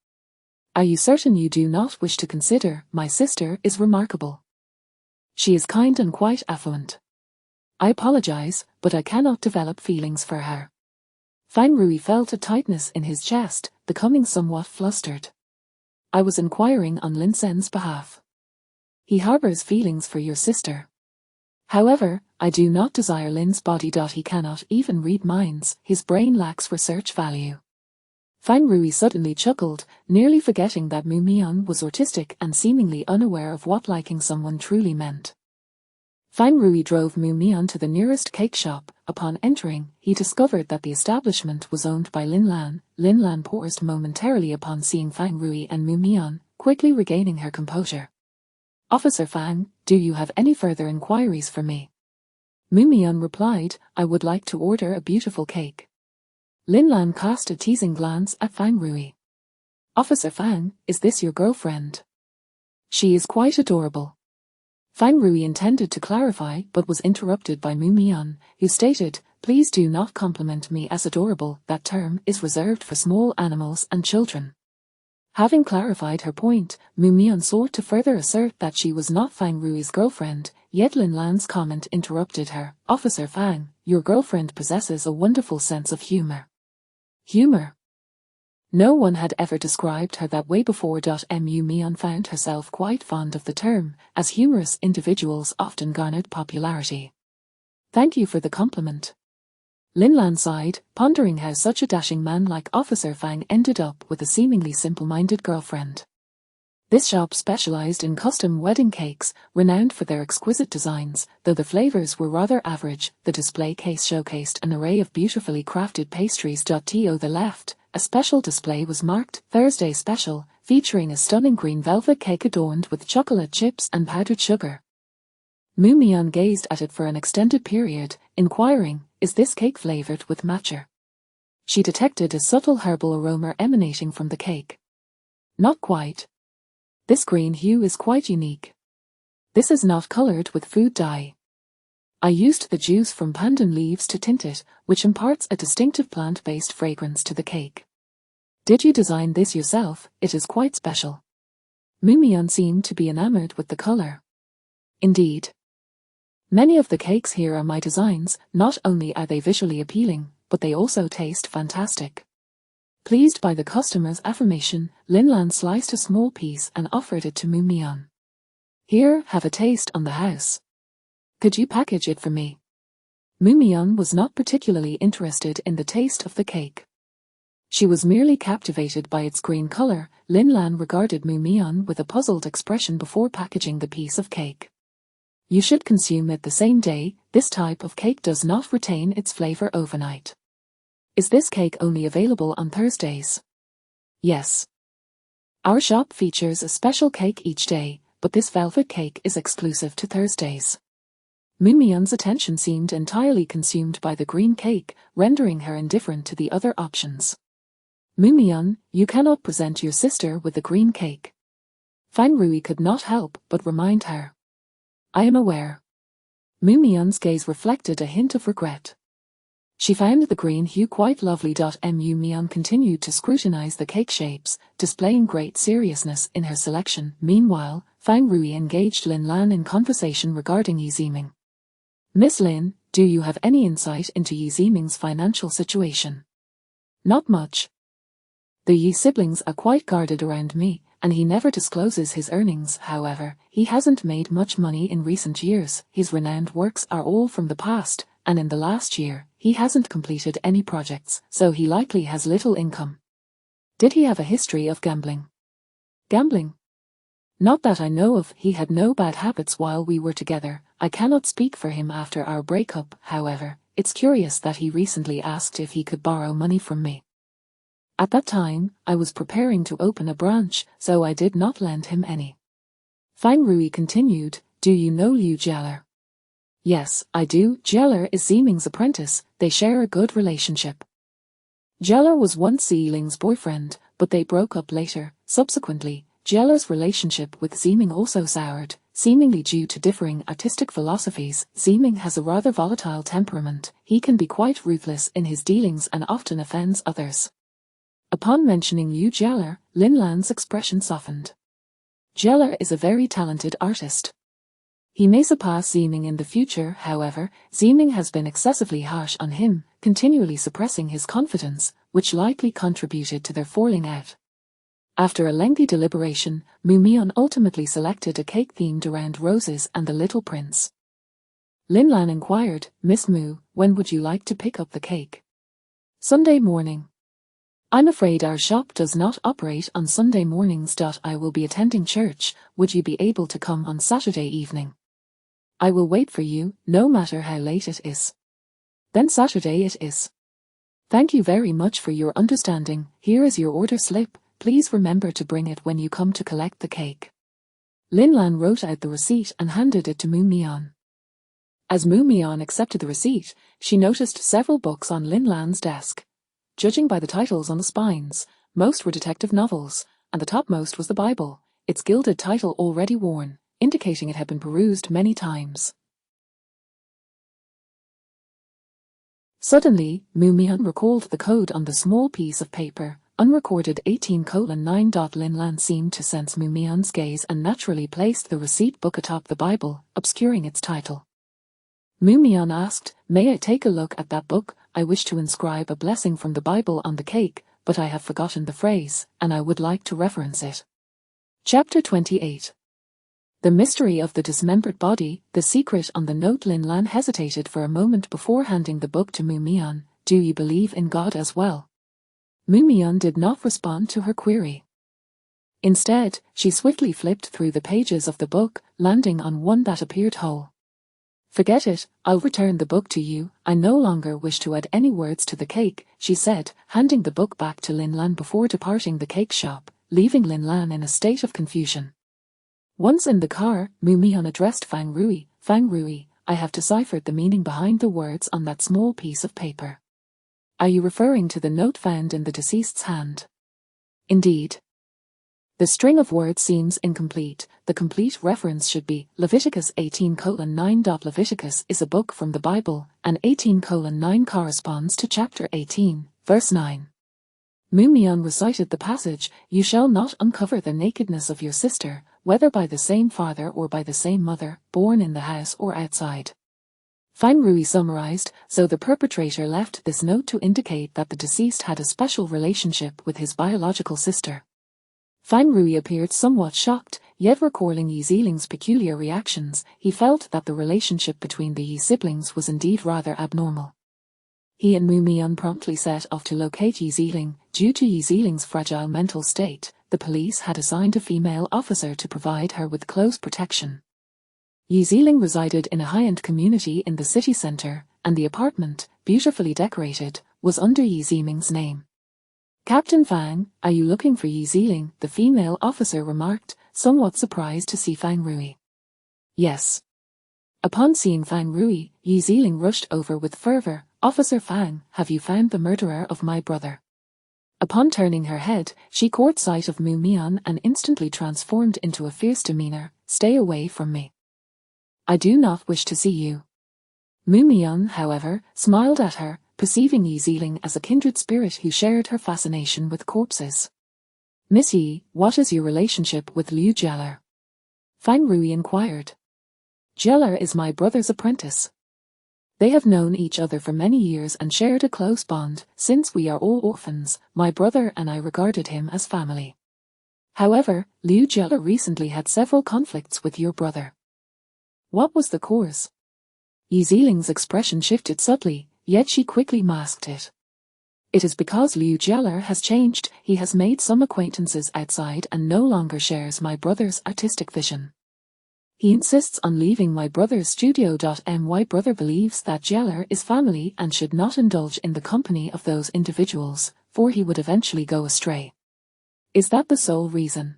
Are you certain you do not wish to consider? My sister is remarkable. She is kind and quite affluent. I apologize, but I cannot develop feelings for her. Fang Rui felt a tightness in his chest, becoming somewhat flustered. I was inquiring on Lin Sen's behalf. He harbors feelings for your sister. However, I do not desire Lin's body. He cannot even read minds, his brain lacks research value. Fang Rui suddenly chuckled, nearly forgetting that Mu Mion was autistic and seemingly unaware of what liking someone truly meant. Fang Rui drove Mu Mion to the nearest cake shop. Upon entering, he discovered that the establishment was owned by Lin Lan. Lin Lan paused momentarily upon seeing Fang Rui and Mu Mion, quickly regaining her composure. Officer Fang, do you have any further inquiries for me? Mu Mion replied, I would like to order a beautiful cake. Lin Lan cast a teasing glance at Fang Rui. Officer Fang, is this your girlfriend? She is quite adorable. Fang Rui intended to clarify but was interrupted by Mu Mion, who stated, please do not compliment me as adorable, that term is reserved for small animals and children. Having clarified her point, Mu Mion sought to further assert that she was not Fang Rui's girlfriend, yet Lin Lan's comment interrupted her. Officer Fang, your girlfriend possesses a wonderful sense of humor. No one had ever described her that way before. Mu Mion found herself quite fond of the term, as humorous individuals often garnered popularity. Thank you for the compliment. Lin Lan sighed, pondering how such a dashing man like Officer Fang ended up with a seemingly simple-minded girlfriend. This shop specialized in custom wedding cakes, renowned for their exquisite designs, though the flavors were rather average. The display case showcased an array of beautifully crafted pastries. To the left, a special display was marked Thursday Special, featuring a stunning green velvet cake adorned with chocolate chips and powdered sugar. Mu Mion gazed at it for an extended period, inquiring, is this cake flavored with matcha? She detected a subtle herbal aroma emanating from the cake. Not quite. This green hue is quite unique. This is not colored with food dye. I used the juice from pandan leaves to tint it, which imparts a distinctive plant-based fragrance to the cake. Did you design this yourself? It is quite special. Mu Mion seemed to be enamored with the color. Indeed. Many of the cakes here are my designs. Not only are they visually appealing, but they also taste fantastic. Pleased by the customer's affirmation, Lin Lan sliced a small piece and offered it to Mu Mion. Here, have a taste on the house. Could you package it for me? Mu Mion was not particularly interested in the taste of the cake. She was merely captivated by its green color. Lin Lan regarded Mu Mion with a puzzled expression before packaging the piece of cake. You should consume it the same day. This type of cake does not retain its flavor overnight. Is this cake only available on Thursdays? Yes. Our shop features a special cake each day, but this velvet cake is exclusive to Thursdays. Mu Mion's attention seemed entirely consumed by the green cake, rendering her indifferent to the other options. Mu Mion, you cannot present your sister with the green cake. Fang Rui could not help but remind her. I am aware. Mu Mion's gaze reflected a hint of regret. She found the green hue quite lovely. Mu Mion continued to scrutinize the cake shapes, displaying great seriousness in her selection. Meanwhile, Fang Rui engaged Lin Lan in conversation regarding Yi Ziming. Miss Lin, do you have any insight into Yi Ziming's financial situation? Not much. The Yi siblings are quite guarded around me, and he never discloses his earnings. However, he hasn't made much money in recent years. His renowned works are all from the past, and in the last year, he hasn't completed any projects, so he likely has little income. Did he have a history of gambling? Gambling? Not that I know of. He had no bad habits while we were together. I cannot speak for him after our breakup. However, it's curious that he recently asked if he could borrow money from me. At that time, I was preparing to open a branch, so I did not lend him any. Fang Rui continued, do you know Liu Jialer? Yes, I do. Jialer is Ziming's apprentice. They share a good relationship. Jialer was once Ziling's boyfriend, but they broke up later. Subsequently, Jialer's relationship with Ziming also soured, seemingly due to differing artistic philosophies. Ziming has a rather volatile temperament. He can be quite ruthless in his dealings and often offends others. Upon mentioning Liu Jeller, Lin Lan's expression softened. Jeller is a very talented artist. He may surpass Zieming in the future, however. Zieming has been excessively harsh on him, continually suppressing his confidence, which likely contributed to their falling out. After a lengthy deliberation, Mu Mian ultimately selected a cake themed around roses and the little prince. Lin Lan inquired, "Miss Mu, when would you like to pick up the cake?" "Sunday morning." "I'm afraid our shop does not operate on Sunday mornings. I will be attending church. Would you be able to come on Saturday evening?" "I will wait for you, no matter how late it is." "Then Saturday it is." "Thank you very much for your understanding. Here is your order slip. Please remember to bring it when you come to collect the cake." Lin Lan wrote out the receipt and handed it to Mu Mian. As Mu Mian accepted the receipt, she noticed several books on Lin Lan's desk. Judging by the titles on the spines, most were detective novels, and the topmost was the Bible, its gilded title already worn, indicating it had been perused many times. Suddenly, Mu Mian recalled the code on the small piece of paper, unrecorded 18:9. Lin Lan seemed to sense Mu Mian's gaze and naturally placed the receipt book atop the Bible, obscuring its title. Mu Mian asked, "May I take a look at that book? I wish to inscribe a blessing from the Bible on the cake, but I have forgotten the phrase, and I would like to reference it." Chapter 28. The Mystery of the Dismembered Body, the secret on the note. Lin Lan hesitated for a moment before handing the book to Mu Mian. "Do you believe in God as well?" Mu Mian did not respond to her query. Instead, she swiftly flipped through the pages of the book, landing on one that appeared whole. "Forget it, I'll return the book to you. I no longer wish to add any words to the cake," she said, handing the book back to Lin Lan before departing the cake shop, leaving Lin Lan in a state of confusion. Once in the car, Mu Mian addressed Fang Rui. "Fang Rui, I have deciphered the meaning behind the words on that small piece of paper." "Are you referring to the note found in the deceased's hand?" "Indeed." "The string of words seems incomplete. The complete reference should be Leviticus 18:9. Leviticus is a book from the Bible, and 18:9 corresponds to chapter 18, verse 9. Mu Mian recited the passage, "You shall not uncover the nakedness of your sister, whether by the same father or by the same mother, born in the house or outside." Fang Rui summarized, "So the perpetrator left this note to indicate that the deceased had a special relationship with his biological sister." Fang Rui appeared somewhat shocked, yet recalling Yi Ziling's peculiar reactions, he felt that the relationship between the Yi siblings was indeed rather abnormal. He and Mu Mian promptly set off to locate Yi Ziling. Due to Yi Ziling's fragile mental state, the police had assigned a female officer to provide her with close protection. Yi Ziling resided in a high-end community in the city center, and the apartment, beautifully decorated, was under Yi Ziming's name. "Captain Fang, are you looking for Yi Ziling?" the female officer remarked, somewhat surprised to see Fang Rui. "Yes." Upon seeing Fang Rui, Yi Ziling rushed over with fervor. "Officer Fang, have you found the murderer of my brother?" Upon turning her head, she caught sight of Mu Mian and instantly transformed into a fierce demeanor. "Stay away from me. I do not wish to see you." Mu Mian, however, smiled at her, perceiving Yi Ziling as a kindred spirit who shared her fascination with corpses. "Miss Yi, what is your relationship with Liu Jeller?" Fang Rui inquired. "Jeller is my brother's apprentice. They have known each other for many years and shared a close bond. Since we are all orphans, my brother and I regarded him as family. However, Liu Jeller recently had several conflicts with your brother." "What was the cause?" Yi Ziling's expression shifted subtly, yet she quickly masked it. "It is because Liu Jeller has changed. He has made some acquaintances outside and no longer shares my brother's artistic vision. He insists on leaving my brother's studio. My brother believes that Jeller is family and should not indulge in the company of those individuals, for he would eventually go astray." "Is that the sole reason?"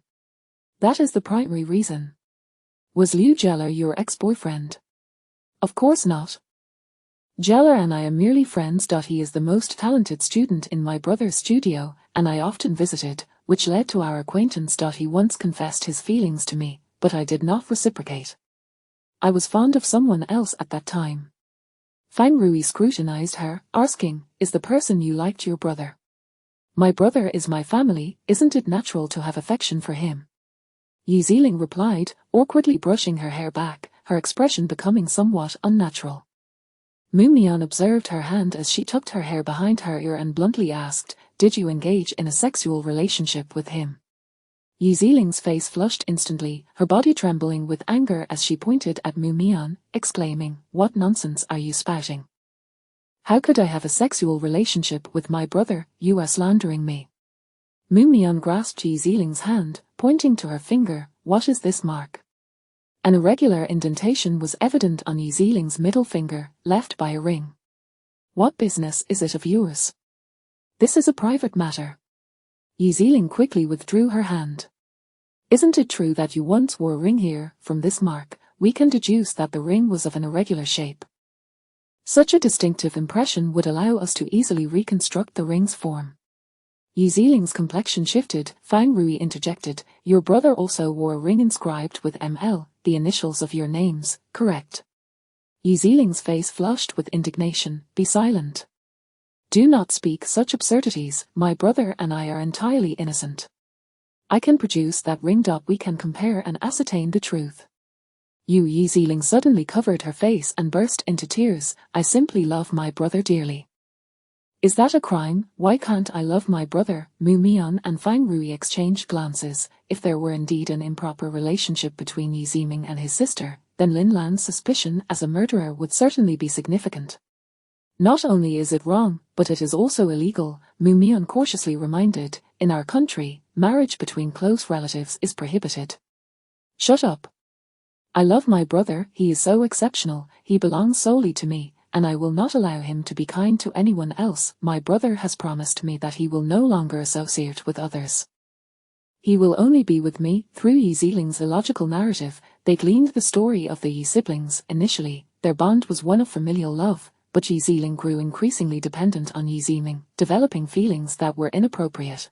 "That is the primary reason." "Was Liu Jeller your ex-boyfriend?" "Of course not. Jeller and I are merely friends. He is the most talented student in my brother's studio, and I often visited, which led to our acquaintance. He once confessed his feelings to me, but I did not reciprocate. I was fond of someone else at that time." Fang Rui scrutinized her, asking, "Is the person you liked your brother?" My brother is my family, isn't it natural to have affection for him? Yi Ziling replied, awkwardly brushing her hair back, her expression becoming somewhat unnatural. Mu Mian observed her hand as she tucked her hair behind her ear and bluntly asked, did you engage in a sexual relationship with him? Yi Ziling's face flushed instantly, her body trembling with anger as she pointed at Mu Mian, exclaiming, what nonsense are you spouting? How could I have a sexual relationship with my brother? You are slandering me. Mu Mian grasped Yi Ziling's hand, pointing to her finger. What is this mark? An irregular indentation was evident on Yi Ziling's middle finger, left by a ring. What business is it of yours? This is a private matter. Yi Ziling quickly withdrew her hand. Isn't it true that you once wore a ring here? From this mark, we can deduce that the ring was of an irregular shape. Such a distinctive impression would allow us to easily reconstruct the ring's form. Yi Ziling's complexion shifted. Fang Rui interjected, your brother also wore a ring inscribed with ML, the initials of your names, correct? Yi Ziling's face flushed with indignation. Be silent. Do not speak such absurdities. My brother and I are entirely innocent. I can produce that ring. We can compare and ascertain the truth. Yi Ziling suddenly covered her face and burst into tears. I simply love my brother dearly. Is that a crime? Why can't I love my brother? Mu Mian and Fang Rui exchanged glances. If there were indeed an improper relationship between Yi Ziming and his sister, then Lin Lan's suspicion as a murderer would certainly be significant. Not only is it wrong, but it is also illegal, Mu Mian cautiously reminded. In our country, marriage between close relatives is prohibited. Shut up. I love my brother, he is so exceptional, he belongs solely to me, and I will not allow him to be kind to anyone else. My brother has promised me that he will no longer associate with others. He will only be with me. Through Yi Ziling's illogical narrative, they gleaned the story of the Yi siblings. Initially, their bond was one of familial love, but Yi Ziling grew increasingly dependent on Yi Ziming, developing feelings that were inappropriate.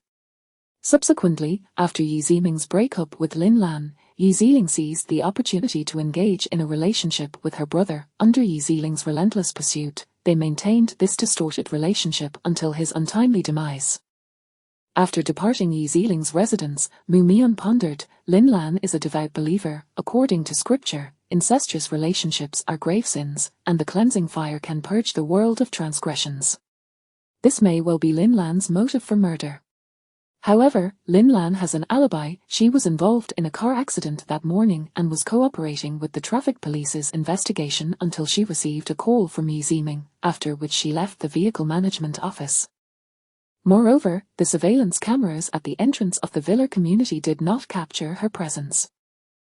Subsequently, after Yi Ziming's breakup with Lin Lan, Yi Ziling seized the opportunity to engage in a relationship with her brother. Under Yi Ziling's relentless pursuit, they maintained this distorted relationship until his untimely demise. After departing Yi Ziling's residence, Mu Mian pondered, Lin Lan is a devout believer. According to scripture, incestuous relationships are grave sins, and the cleansing fire can purge the world of transgressions. This may well be Lin Lan's motive for murder. However, Lin Lan has an alibi. She was involved in a car accident that morning and was cooperating with the traffic police's investigation until she received a call from Yi Ziming, after which she left the vehicle management office. Moreover, the surveillance cameras at the entrance of the villa community did not capture her presence.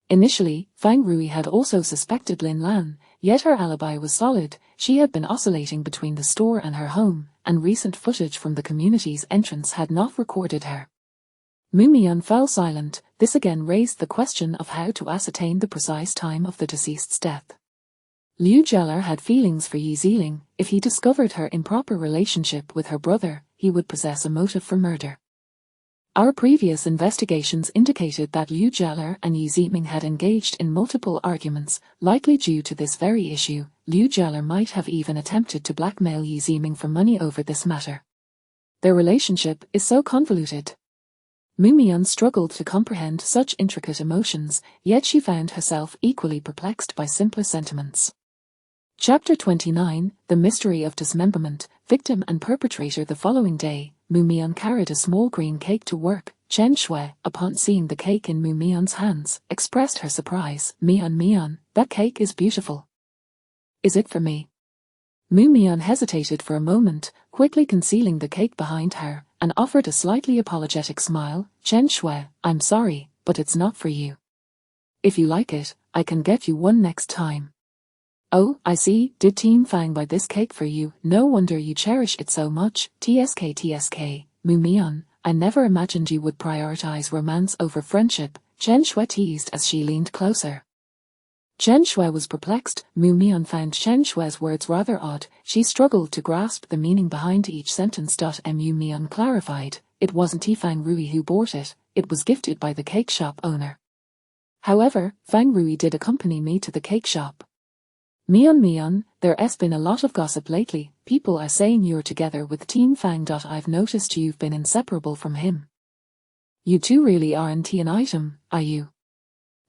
Initially, Fang Rui had also suspected Lin Lan, yet her alibi was solid. She had been oscillating between the store and her home, and recent footage from the community's entrance had not recorded her. Mu Mian fell silent. This again raised the question of how to ascertain the precise time of the deceased's death. Liu Jeller had feelings for Yi Ziling. If he discovered her improper relationship with her brother, he would possess a motive for murder. Our previous investigations indicated that Liu Jeller and Yi Ziming had engaged in multiple arguments, likely due to this very issue. Liu Jeller might have even attempted to blackmail Yi Ziming for money over this matter. Their relationship is so convoluted. Mu Mian struggled to comprehend such intricate emotions, yet she found herself equally perplexed by simpler sentiments. Chapter 29, The Mystery of Dismemberment, Victim and Perpetrator. The following day, Mu Mian carried a small green cake to work. Chen Shui, upon seeing the cake in Mu Mian's hands, expressed her surprise. Mian, that cake is beautiful. Is it for me? Mu Mian hesitated for a moment, quickly concealing the cake behind her, and offered a slightly apologetic smile. Chen Shui, I'm sorry, but it's not for you. If you like it, I can get you one next time. Oh, I see. Did Team Fang buy this cake for you? No wonder you cherish it so much. TSK, Mu Mian, I never imagined you would prioritize romance over friendship, Chen Shui teased as she leaned closer. Chen Shui was perplexed. Mu Mian found Chen Shui's words rather odd. She struggled to grasp the meaning behind each sentence. Mu Mian clarified, it wasn't Fang Rui who bought it, it was gifted by the cake shop owner. However, Fang Rui did accompany me to the cake shop. Mian, There's been a lot of gossip lately. People are saying you're together with Team Fang. I've noticed you've been inseparable from him. You two really aren't an item, are you?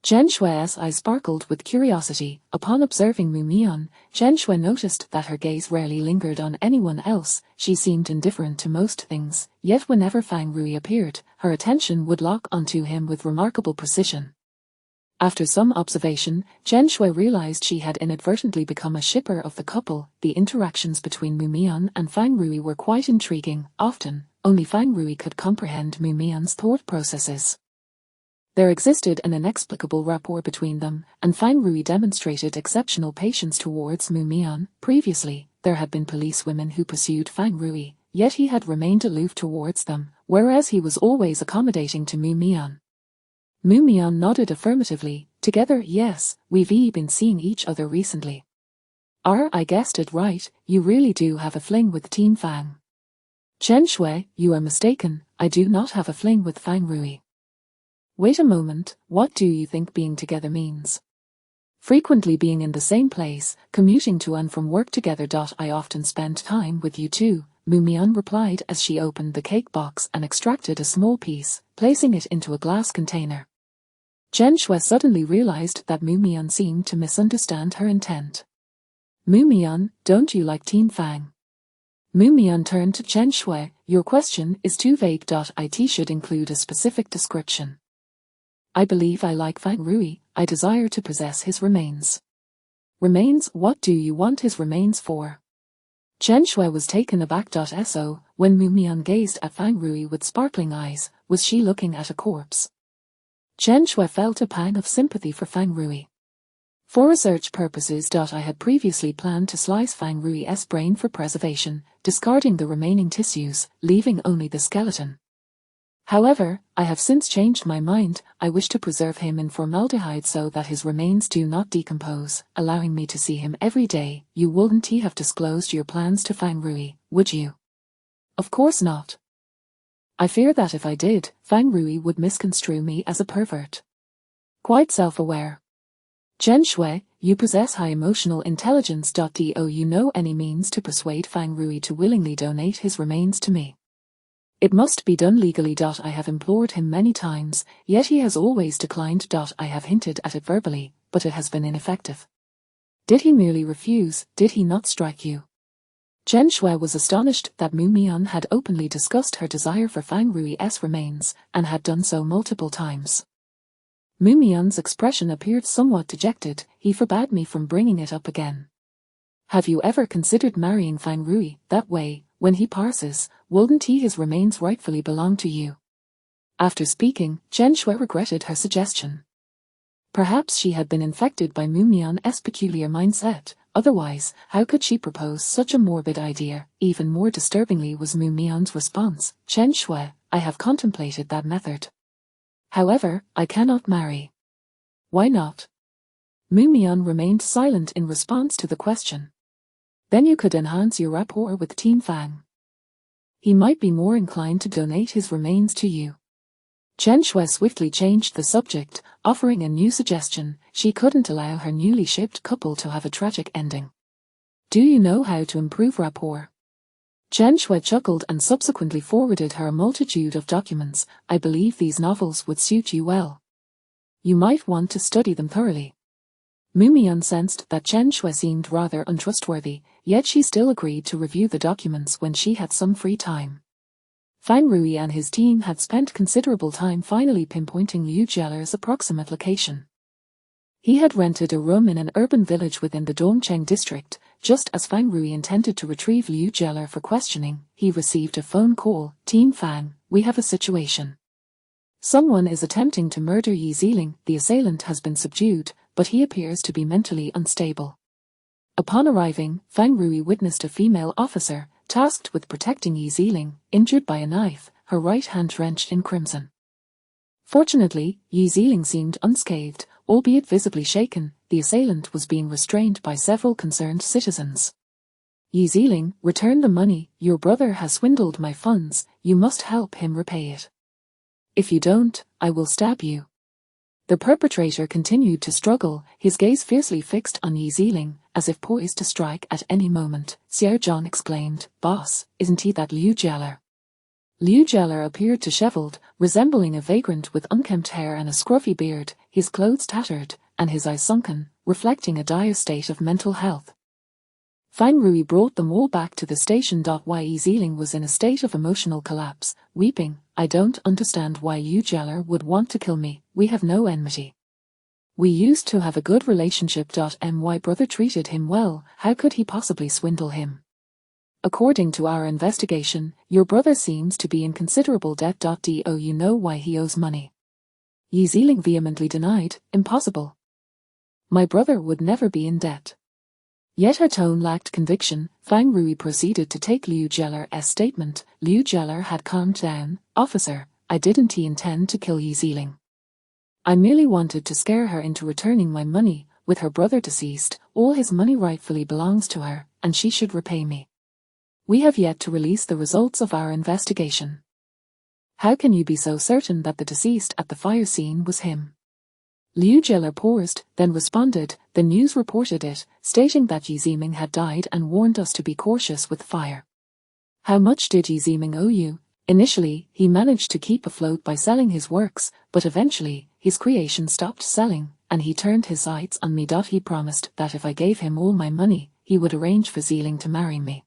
Chen Shui's eyes sparkled with curiosity. Upon observing Mu Mian, Chen Shui noticed that her gaze rarely lingered on anyone else. She seemed indifferent to most things, yet whenever Fang Rui appeared, her attention would lock onto him with remarkable precision. After some observation, Chen Shui realized she had inadvertently become a shipper of the couple. The interactions between Mu Mian and Fang Rui were quite intriguing. Often, only Fang Rui could comprehend Mu Mian's thought processes. There existed an inexplicable rapport between them, and Fang Rui demonstrated exceptional patience towards Mu Mian. Previously, there had been policewomen who pursued Fang Rui, yet he had remained aloof towards them, whereas he was always accommodating to Mu Mian. Mu Mian nodded affirmatively. Together, yes, we've been seeing each other recently. I guessed it right, you really do have a fling with Team Fang. Chen Shui, you are mistaken, I do not have a fling with Fang Rui. Wait a moment, what do you think being together means? Frequently being in the same place, commuting to and from work together. I often spend time with you too, Mu Mian replied as she opened the cake box and extracted a small piece, placing it into a glass container. Chen Shui suddenly realized that Mu Mian seemed to misunderstand her intent. Mu Mian, don't you like Team Fang? Mu Mian turned to Chen Shui, your question is too vague. It should include a specific description. I believe I like Fang Rui, I desire to possess his remains. Remains? What do you want his remains for? Chen Shui was taken aback. So, when Mu Mian gazed at Fang Rui with sparkling eyes, was she looking at a corpse? Chen Shui felt a pang of sympathy for Fang Rui. For research purposes. I had previously planned to slice Fang Rui's brain for preservation, discarding the remaining tissues, leaving only the skeleton. However, I have since changed my mind. I wish to preserve him in formaldehyde so that his remains do not decompose, allowing me to see him every day. You wouldn't have disclosed your plans to Fang Rui, would you? Of course not. I fear that if I did, Fang Rui would misconstrue me as a pervert. Quite self-aware. Chen Shui, you possess high emotional intelligence. Do you know any means to persuade Fang Rui to willingly donate his remains to me? It must be done legally. I have implored him many times, yet he has always declined. I have hinted at it verbally, but it has been ineffective. Did he merely refuse? Did he not strike you? Chen Shui was astonished that Mu Mian had openly discussed her desire for Fang Rui's remains, and had done so multiple times. Mu Mian's expression appeared somewhat dejected. He forbade me from bringing it up again. Have you ever considered marrying Fang Rui? That way, when he passes, wouldn't his remains rightfully belong to you? After speaking, Chen Shui regretted her suggestion. Perhaps she had been infected by Mu Mian's peculiar mindset. Otherwise, how could she propose such a morbid idea? Even more disturbingly was Mu Mian's response. Chen Shui, I have contemplated that method. However, I cannot marry. Why not? Mu Mian remained silent in response to the question. Then you could enhance your rapport with Team Fang. He might be more inclined to donate his remains to you. Chen Shui swiftly changed the subject, offering a new suggestion. She couldn't allow her newly shipped couple to have a tragic ending. Do you know how to improve rapport? Chen Shui chuckled and subsequently forwarded her a multitude of documents. I believe these novels would suit you well. You might want to study them thoroughly. Mu Mian sensed that Chen Shui seemed rather untrustworthy, yet she still agreed to review the documents when she had some free time. Fang Rui and his team had spent considerable time finally pinpointing Liu Jialer's approximate location. He had rented a room in an urban village within the Dongcheng district. Just as Fang Rui intended to retrieve Liu Jieler for questioning, he received a phone call. Team Fang, we have a situation. Someone is attempting to murder Yi Ziling. The assailant has been subdued, but he appears to be mentally unstable. Upon arriving, Fang Rui witnessed a female officer, tasked with protecting Yi Ziling, injured by a knife, her right hand drenched in crimson. Fortunately, Yi Ziling seemed unscathed, albeit visibly shaken. The assailant was being restrained by several concerned citizens. Yi Ziling, return the money. Your brother has swindled my funds. You must help him repay it. If you don't, I will stab you. The perpetrator continued to struggle, his gaze fiercely fixed on Yi Ziling, as if poised to strike at any moment. Sir John exclaimed, "Boss, isn't he that Liu Jeller?" Liu Jeller appeared dishevelled, resembling a vagrant with unkempt hair and a scruffy beard, his clothes tattered, and his eyes sunken, reflecting a dire state of mental health. Fang Rui brought them all back to the station. Yi Ziling was in a state of emotional collapse, weeping. "I don't understand why Liu Jeller would want to kill me. We have no enmity. We used to have a good relationship. My brother treated him well. How could he possibly swindle him? According to our investigation, your brother seems to be in considerable debt. Do you know why he owes money?" Yi Ziling vehemently denied. "Impossible. My brother would never be in debt." Yet her tone lacked conviction. Fang Rui proceeded to take Liu Jeller's statement. Liu Jeller had calmed down. "Officer, I didn't intend to kill Yi Ziling. I merely wanted to scare her into returning my money. With her brother deceased, all his money rightfully belongs to her, and she should repay me. We have yet to release the results of our investigation." "How can you be so certain that the deceased at the fire scene was him?" Liu Jeller paused, then responded. "The news reported it, stating that Yi Ziming had died and warned us to be cautious with fire." "How much did Yi Ziming owe you?" "Initially, he managed to keep afloat by selling his works, but eventually, his creation stopped selling, and he turned his sights on me. He promised that if I gave him all my money, he would arrange for Ziling to marry me.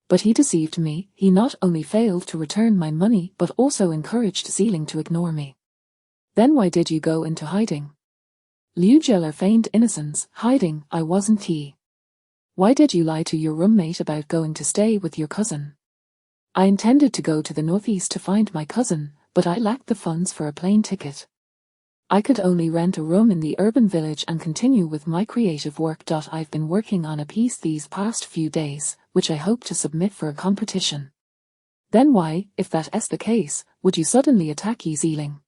But he deceived me. He not only failed to return my money but also encouraged Ziling to ignore me." "Then why did you go into hiding?" Liu Jeller feigned innocence. "Hiding? I wasn't he. Why did you lie to your roommate about going to stay with your cousin?" "I intended to go to the northeast to find my cousin, but I lacked the funds for a plane ticket. I could only rent a room in the urban village and continue with my creative work. I've been working on a piece these past few days, which I hope to submit for a competition." "Then why, if that's the case, would you suddenly attack Yi Ziling?"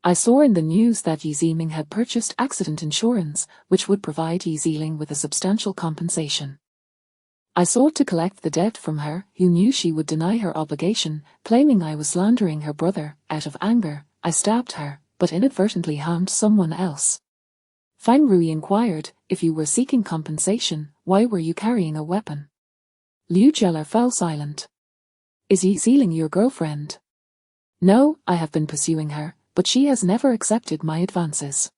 "I saw in the news that Yi Ziming had purchased accident insurance, which would provide Yi Ziling with a substantial compensation. I sought to collect the debt from her, who knew she would deny her obligation, claiming I was slandering her brother. Out of anger, I stabbed her, but inadvertently harmed someone else." Fang Rui inquired, "If you were seeking compensation, why were you carrying a weapon?" Liu Jeller fell silent. "Is Yi Ziling your girlfriend?" "No, I have been pursuing her, but she has never accepted my advances.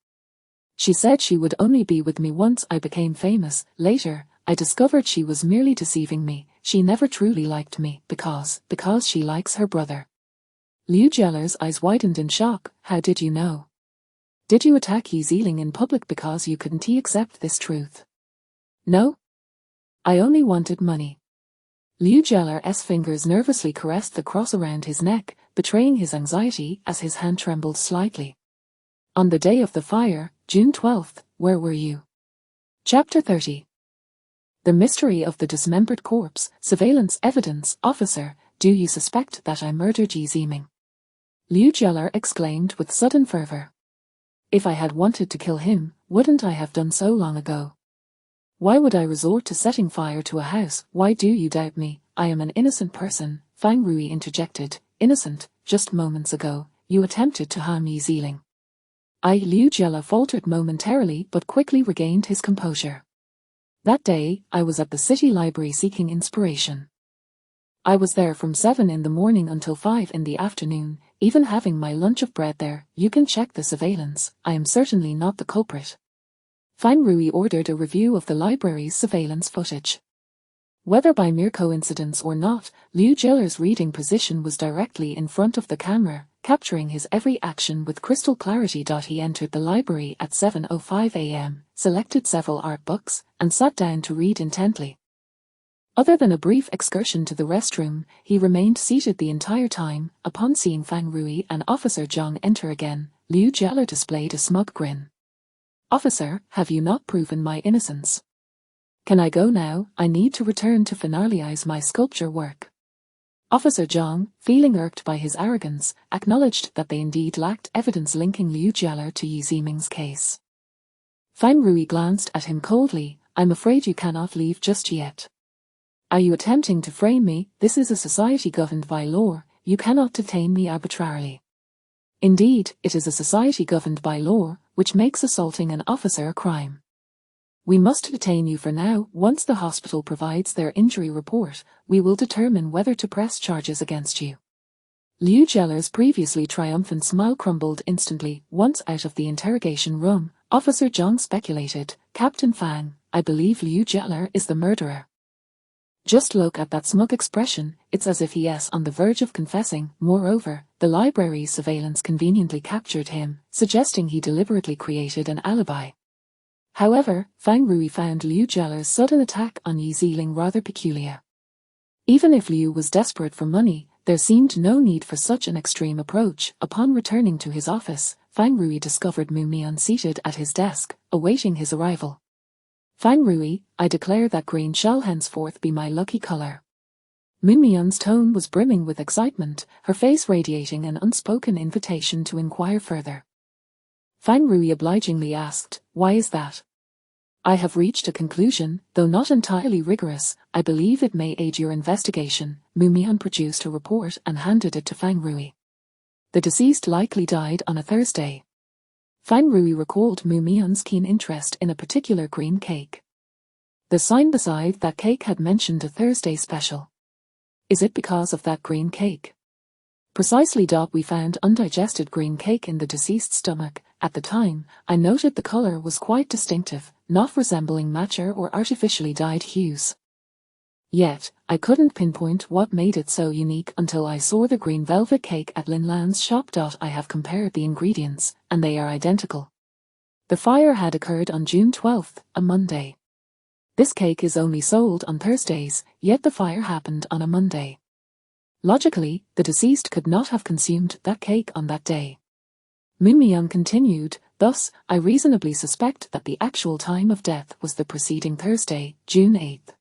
She said she would only be with me once I became famous. Later, I discovered she was merely deceiving me. She never truly liked me because she likes her brother." Liu Jeller's eyes widened in shock. "How did you know? Did you attack Yi Ziling in public because you couldn't accept this truth?" "No. I only wanted money." Liu Jeller's fingers nervously caressed the cross around his neck, betraying his anxiety as his hand trembled slightly. "On the day of the fire, June 12th, where were you?" Chapter 30. The mystery of the dismembered corpse. Surveillance evidence. "Officer, do you suspect that I murdered Yi Ziming?" Liu Jeller exclaimed with sudden fervor. "If I had wanted to kill him, wouldn't I have done so long ago? Why would I resort to setting fire to a house? Why do you doubt me? I am an innocent person," Fang Rui interjected. "Innocent? Just moments ago, you attempted to harm Yi Ziling." Liu Jeller faltered momentarily but quickly regained his composure. "That day, I was at the city library seeking inspiration. I was there from 7 in the morning until 5 in the afternoon, even having my lunch of bread there. You can check the surveillance. I am certainly not the culprit." Fang Rui ordered a review of the library's surveillance footage. Whether by mere coincidence or not, Liu Jeller's reading position was directly in front of the camera, capturing his every action with crystal clarity. He entered the library at 7:05 a.m., selected several art books, and sat down to read intently. Other than a brief excursion to the restroom, he remained seated the entire time. Upon seeing Fang Rui and Officer Zhang enter again, Liu Jeller displayed a smug grin. "Officer, have you not proven my innocence? Can I go now? I need to return to finalize my sculpture work." Officer Zhang, feeling irked by his arrogance, acknowledged that they indeed lacked evidence linking Liu Jeller to Yi Ziming's case. Fang Rui glanced at him coldly. "I'm afraid you cannot leave just yet. Are you attempting to frame me? This is a society governed by law. You cannot detain me arbitrarily." "Indeed, it is a society governed by law, which makes assaulting an officer a crime." We must detain you for now. Once the hospital provides their injury report, we will determine whether to press charges against you. Liu Jeller's previously triumphant smile crumbled instantly. Once out of the interrogation room, Officer Zhang speculated, "Captain Fang, I believe Liu Jeller is the murderer. Just look at that smug expression, it's as if he is on the verge of confessing." Moreover, the library's surveillance conveniently captured him, suggesting he deliberately created an alibi. However, Fang Rui found Liu Jeller's sudden attack on Yi Ziling rather peculiar. Even if Liu was desperate for money, there seemed no need for such an extreme approach. Upon returning to his office, Fang Rui discovered Mu Mian seated at his desk, awaiting his arrival. "Fang Rui, I declare that green shall henceforth be my lucky color." Mu Mian's tone was brimming with excitement, her face radiating an unspoken invitation to inquire further. Fang Rui obligingly asked, "Why is that?" "I have reached a conclusion, though not entirely rigorous. I believe it may aid your investigation." Mu Mian produced a report and handed it to Fang Rui. "The deceased likely died on a Thursday." Fang Rui recalled Mu Mian's keen interest in a particular green cake. The sign beside that cake had mentioned a Thursday special. "Is it because of that green cake?" "Precisely. We found undigested green cake in the deceased's stomach. At the time, I noted the color was quite distinctive, not resembling matcha or artificially dyed hues. Yet, I couldn't pinpoint what made it so unique until I saw the green velvet cake at Lin Lan's shop. I have compared the ingredients, and they are identical." The fire had occurred on June 12th, a Monday. This cake is only sold on Thursdays, yet the fire happened on a Monday. Logically, the deceased could not have consumed that cake on that day. Mu Mian continued, "Thus, I reasonably suspect that the actual time of death was the preceding Thursday, June 8th.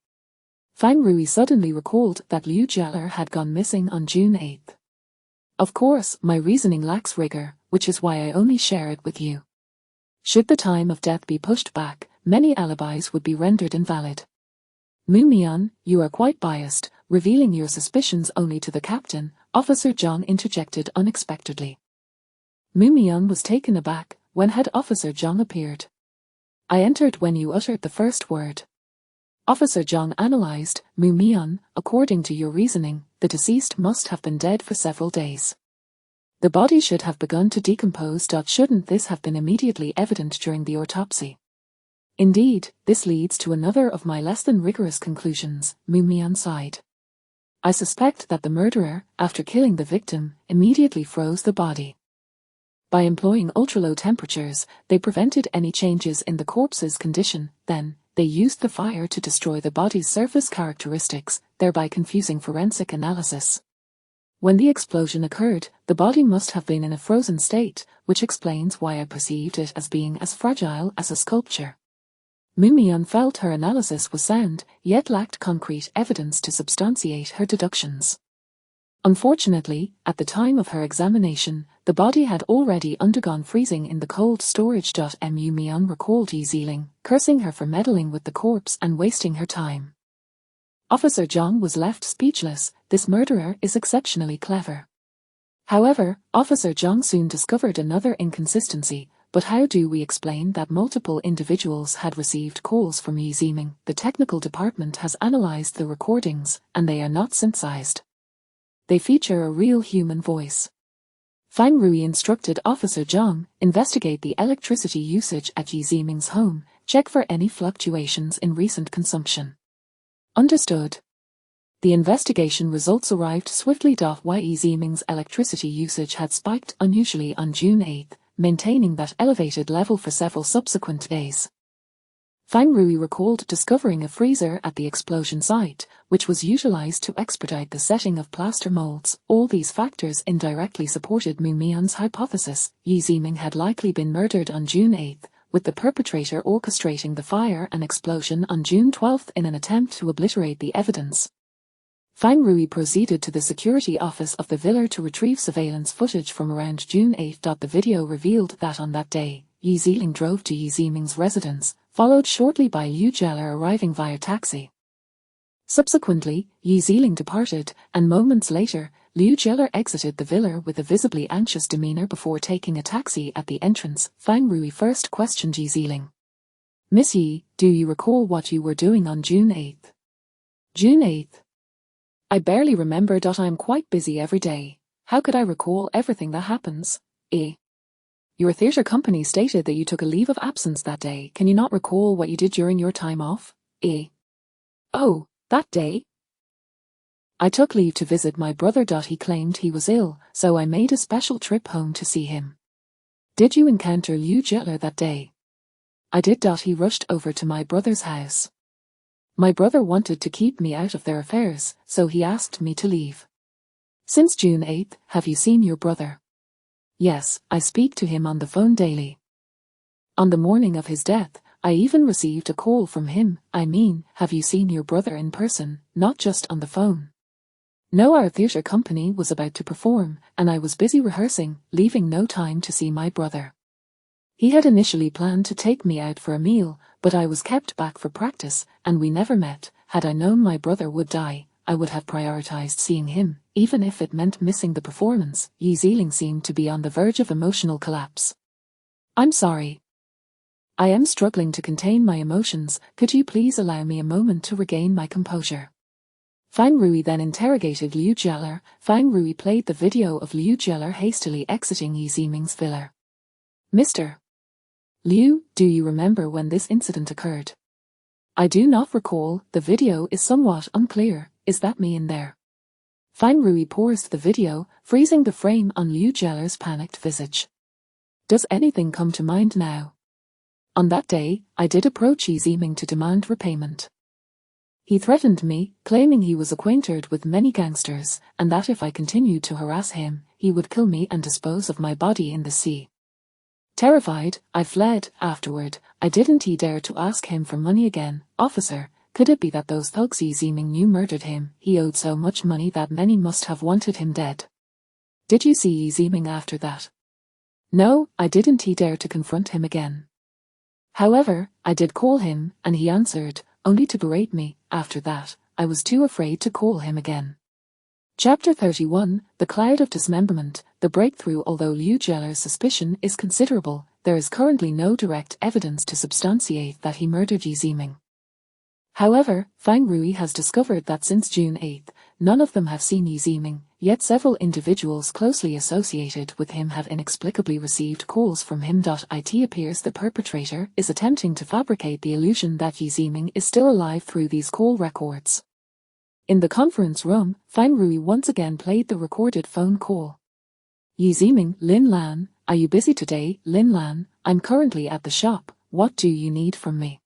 Fang Rui suddenly recalled that Liu Jeller had gone missing on June 8th. "Of course, my reasoning lacks rigor, which is why I only share it with you. Should the time of death be pushed back, many alibis would be rendered invalid." "Mu Mian, you are quite biased, revealing your suspicions only to the captain," Officer Zhang interjected unexpectedly. Mu Mian was taken aback when Head Officer Zhang appeared. "I entered when you uttered the first word." Officer Zhang analyzed, "Mu Mian, according to your reasoning, the deceased must have been dead for several days. The body should have begun to decompose. Shouldn't this have been immediately evident during the autopsy?" "Indeed, this leads to another of my less than rigorous conclusions," Mu Mian sighed. "I suspect that the murderer, after killing the victim, immediately froze the body. By employing ultra-low temperatures, they prevented any changes in the corpse's condition. Then, they used the fire to destroy the body's surface characteristics, thereby confusing forensic analysis. When the explosion occurred, the body must have been in a frozen state, which explains why I perceived it as being as fragile as a sculpture." Mu Mian felt her analysis was sound, yet lacked concrete evidence to substantiate her deductions. Unfortunately, at the time of her examination, the body had already undergone freezing in the cold storage. Mu Mian recalled Yi Ziling, cursing her for meddling with the corpse and wasting her time. Officer Zhang was left speechless. This murderer is exceptionally clever. However, Officer Zhang soon discovered another inconsistency. But how do we explain that multiple individuals had received calls from Yi Ziling? The technical department has analyzed the recordings, and they are not synthesized. They feature a real human voice. Fang Rui instructed Officer Zhang, investigate the electricity usage at Yi Ziming's home, check for any fluctuations in recent consumption. Understood. The investigation results arrived swiftly. Yi Ziming's electricity usage had spiked unusually on June 8th, maintaining that elevated level for several subsequent days. Fang Rui recalled discovering a freezer at the explosion site, which was utilized to expedite the setting of plaster molds. All these factors indirectly supported Mu Mian's hypothesis. Yi Ziming had likely been murdered on June 8th, with the perpetrator orchestrating the fire and explosion on June 12th in an attempt to obliterate the evidence. Fang Rui proceeded to the security office of the villa to retrieve surveillance footage from around June 8. The video revealed that on that day, Yi Ziling drove to Yi Ziming's residence, followed shortly by Liu Jeller arriving via taxi. Subsequently, Yi Ziling departed, and moments later, Liu Jeller exited the villa with a visibly anxious demeanor before taking a taxi at the entrance. Fang Rui first questioned Yi Ziling. Miss Yi, do you recall what you were doing on June 8th? June 8th. I barely remember. I'm quite busy every day. How could I recall everything that happens? Your theatre company stated that you took a leave of absence that day. Can you not recall what you did during your time off? Oh, that day? I took leave to visit my brother. He claimed he was ill, so I made a special trip home to see him. Did you encounter Liu Jieler that day? I did. He rushed over to my brother's house. My brother wanted to keep me out of their affairs, so he asked me to leave. Since June 8th, have you seen your brother? Yes, I speak to him on the phone daily. On the morning of his death, I even received a call from him. Have you seen your brother in person, not just on the phone? No, our theatre company was about to perform, and I was busy rehearsing, leaving no time to see my brother. He had initially planned to take me out for a meal, but I was kept back for practice, and we never met. Had I known my brother would die, I would have prioritized seeing him, even if it meant missing the performance. Yi Ziling seemed to be on the verge of emotional collapse. I'm sorry. I am struggling to contain my emotions. Could you please allow me a moment to regain my composure? Fang Rui then interrogated Liu Jieler. Fang Rui played the video of Liu Jieler hastily exiting Yi Ziming's villa. Mr. Liu, do you remember when this incident occurred? I do not recall. The video is somewhat unclear. Is that me in there? Fang Rui paused the video, freezing the frame on Liu Jieler's panicked visage. Does anything come to mind now? On that day, I did approach Yi Ziming to demand repayment. He threatened me, claiming he was acquainted with many gangsters, and that if I continued to harass him, he would kill me and dispose of my body in the sea. Terrified, I fled. Afterward, I didn't dare to ask him for money again. Officer, could it be that those thugs Yi Ziming knew murdered him? He owed so much money that many must have wanted him dead. Did you see Yi Ziming after that? No, I didn't dare to confront him again. However, I did call him, and he answered, only to berate me. After that, I was too afraid to call him again. Chapter 31, The Cloud of Dismemberment, The Breakthrough. Although Liu Jieler's suspicion is considerable, there is currently no direct evidence to substantiate that he murdered Yi Ziming. However, Fang Rui has discovered that since June 8th, none of them have seen Yi Ziming, yet several individuals closely associated with him have inexplicably received calls from him. It appears the perpetrator is attempting to fabricate the illusion that Yi Ziming is still alive through these call records. In the conference room, Fang Rui once again played the recorded phone call. Yi Ziming, Lin Lan, are you busy today? Lin Lan, I'm currently at the shop. What do you need from me?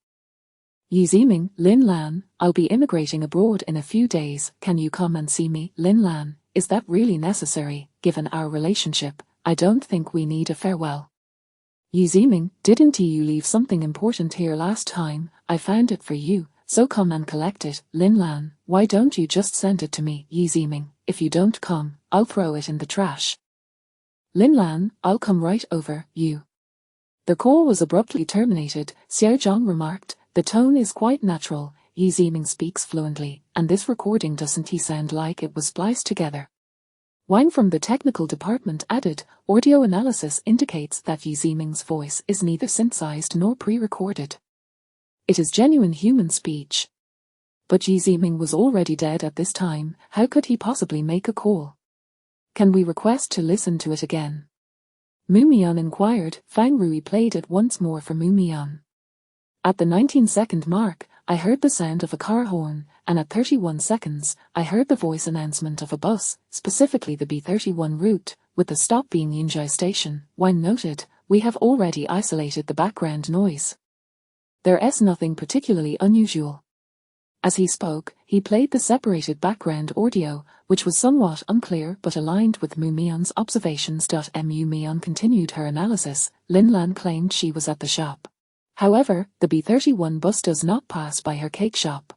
Yi Ziming, Lin Lan, I'll be immigrating abroad in a few days. Can you come and see me? Lin Lan, is that really necessary? Given our relationship, I don't think we need a farewell. Yi Ziming, didn't you leave something important here last time? I found it for you, so come and collect it. Lin Lan, why don't you just send it to me? Yi Ziming, if you don't come, I'll throw it in the trash. Lin Lan, I'll come right over. You. The call was abruptly terminated. Xiao Zhang remarked, the tone is quite natural. Yi Ziming speaks fluently, and this recording doesn't sound like it was spliced together. Wang from the technical department added, audio analysis indicates that Yi Ziming's voice is neither synthesized nor pre-recorded. It is genuine human speech. But Yi Ziming was already dead at this time. How could he possibly make a call? Can we request to listen to it again? Mu Mian inquired. Fang Rui played it once more for Mu Mian. At the 19-second mark, I heard the sound of a car horn, and at 31 seconds, I heard the voice announcement of a bus, specifically the B31 route, with the stop being Yunzhou Station. Wang noted, we have already isolated the background noise. There's nothing particularly unusual. As he spoke, he played the separated background audio, which was somewhat unclear but aligned with Mu Mian's observations. Mu Mian continued her analysis. Lin Lan claimed she was at the shop. However, the B31 bus does not pass by her cake shop.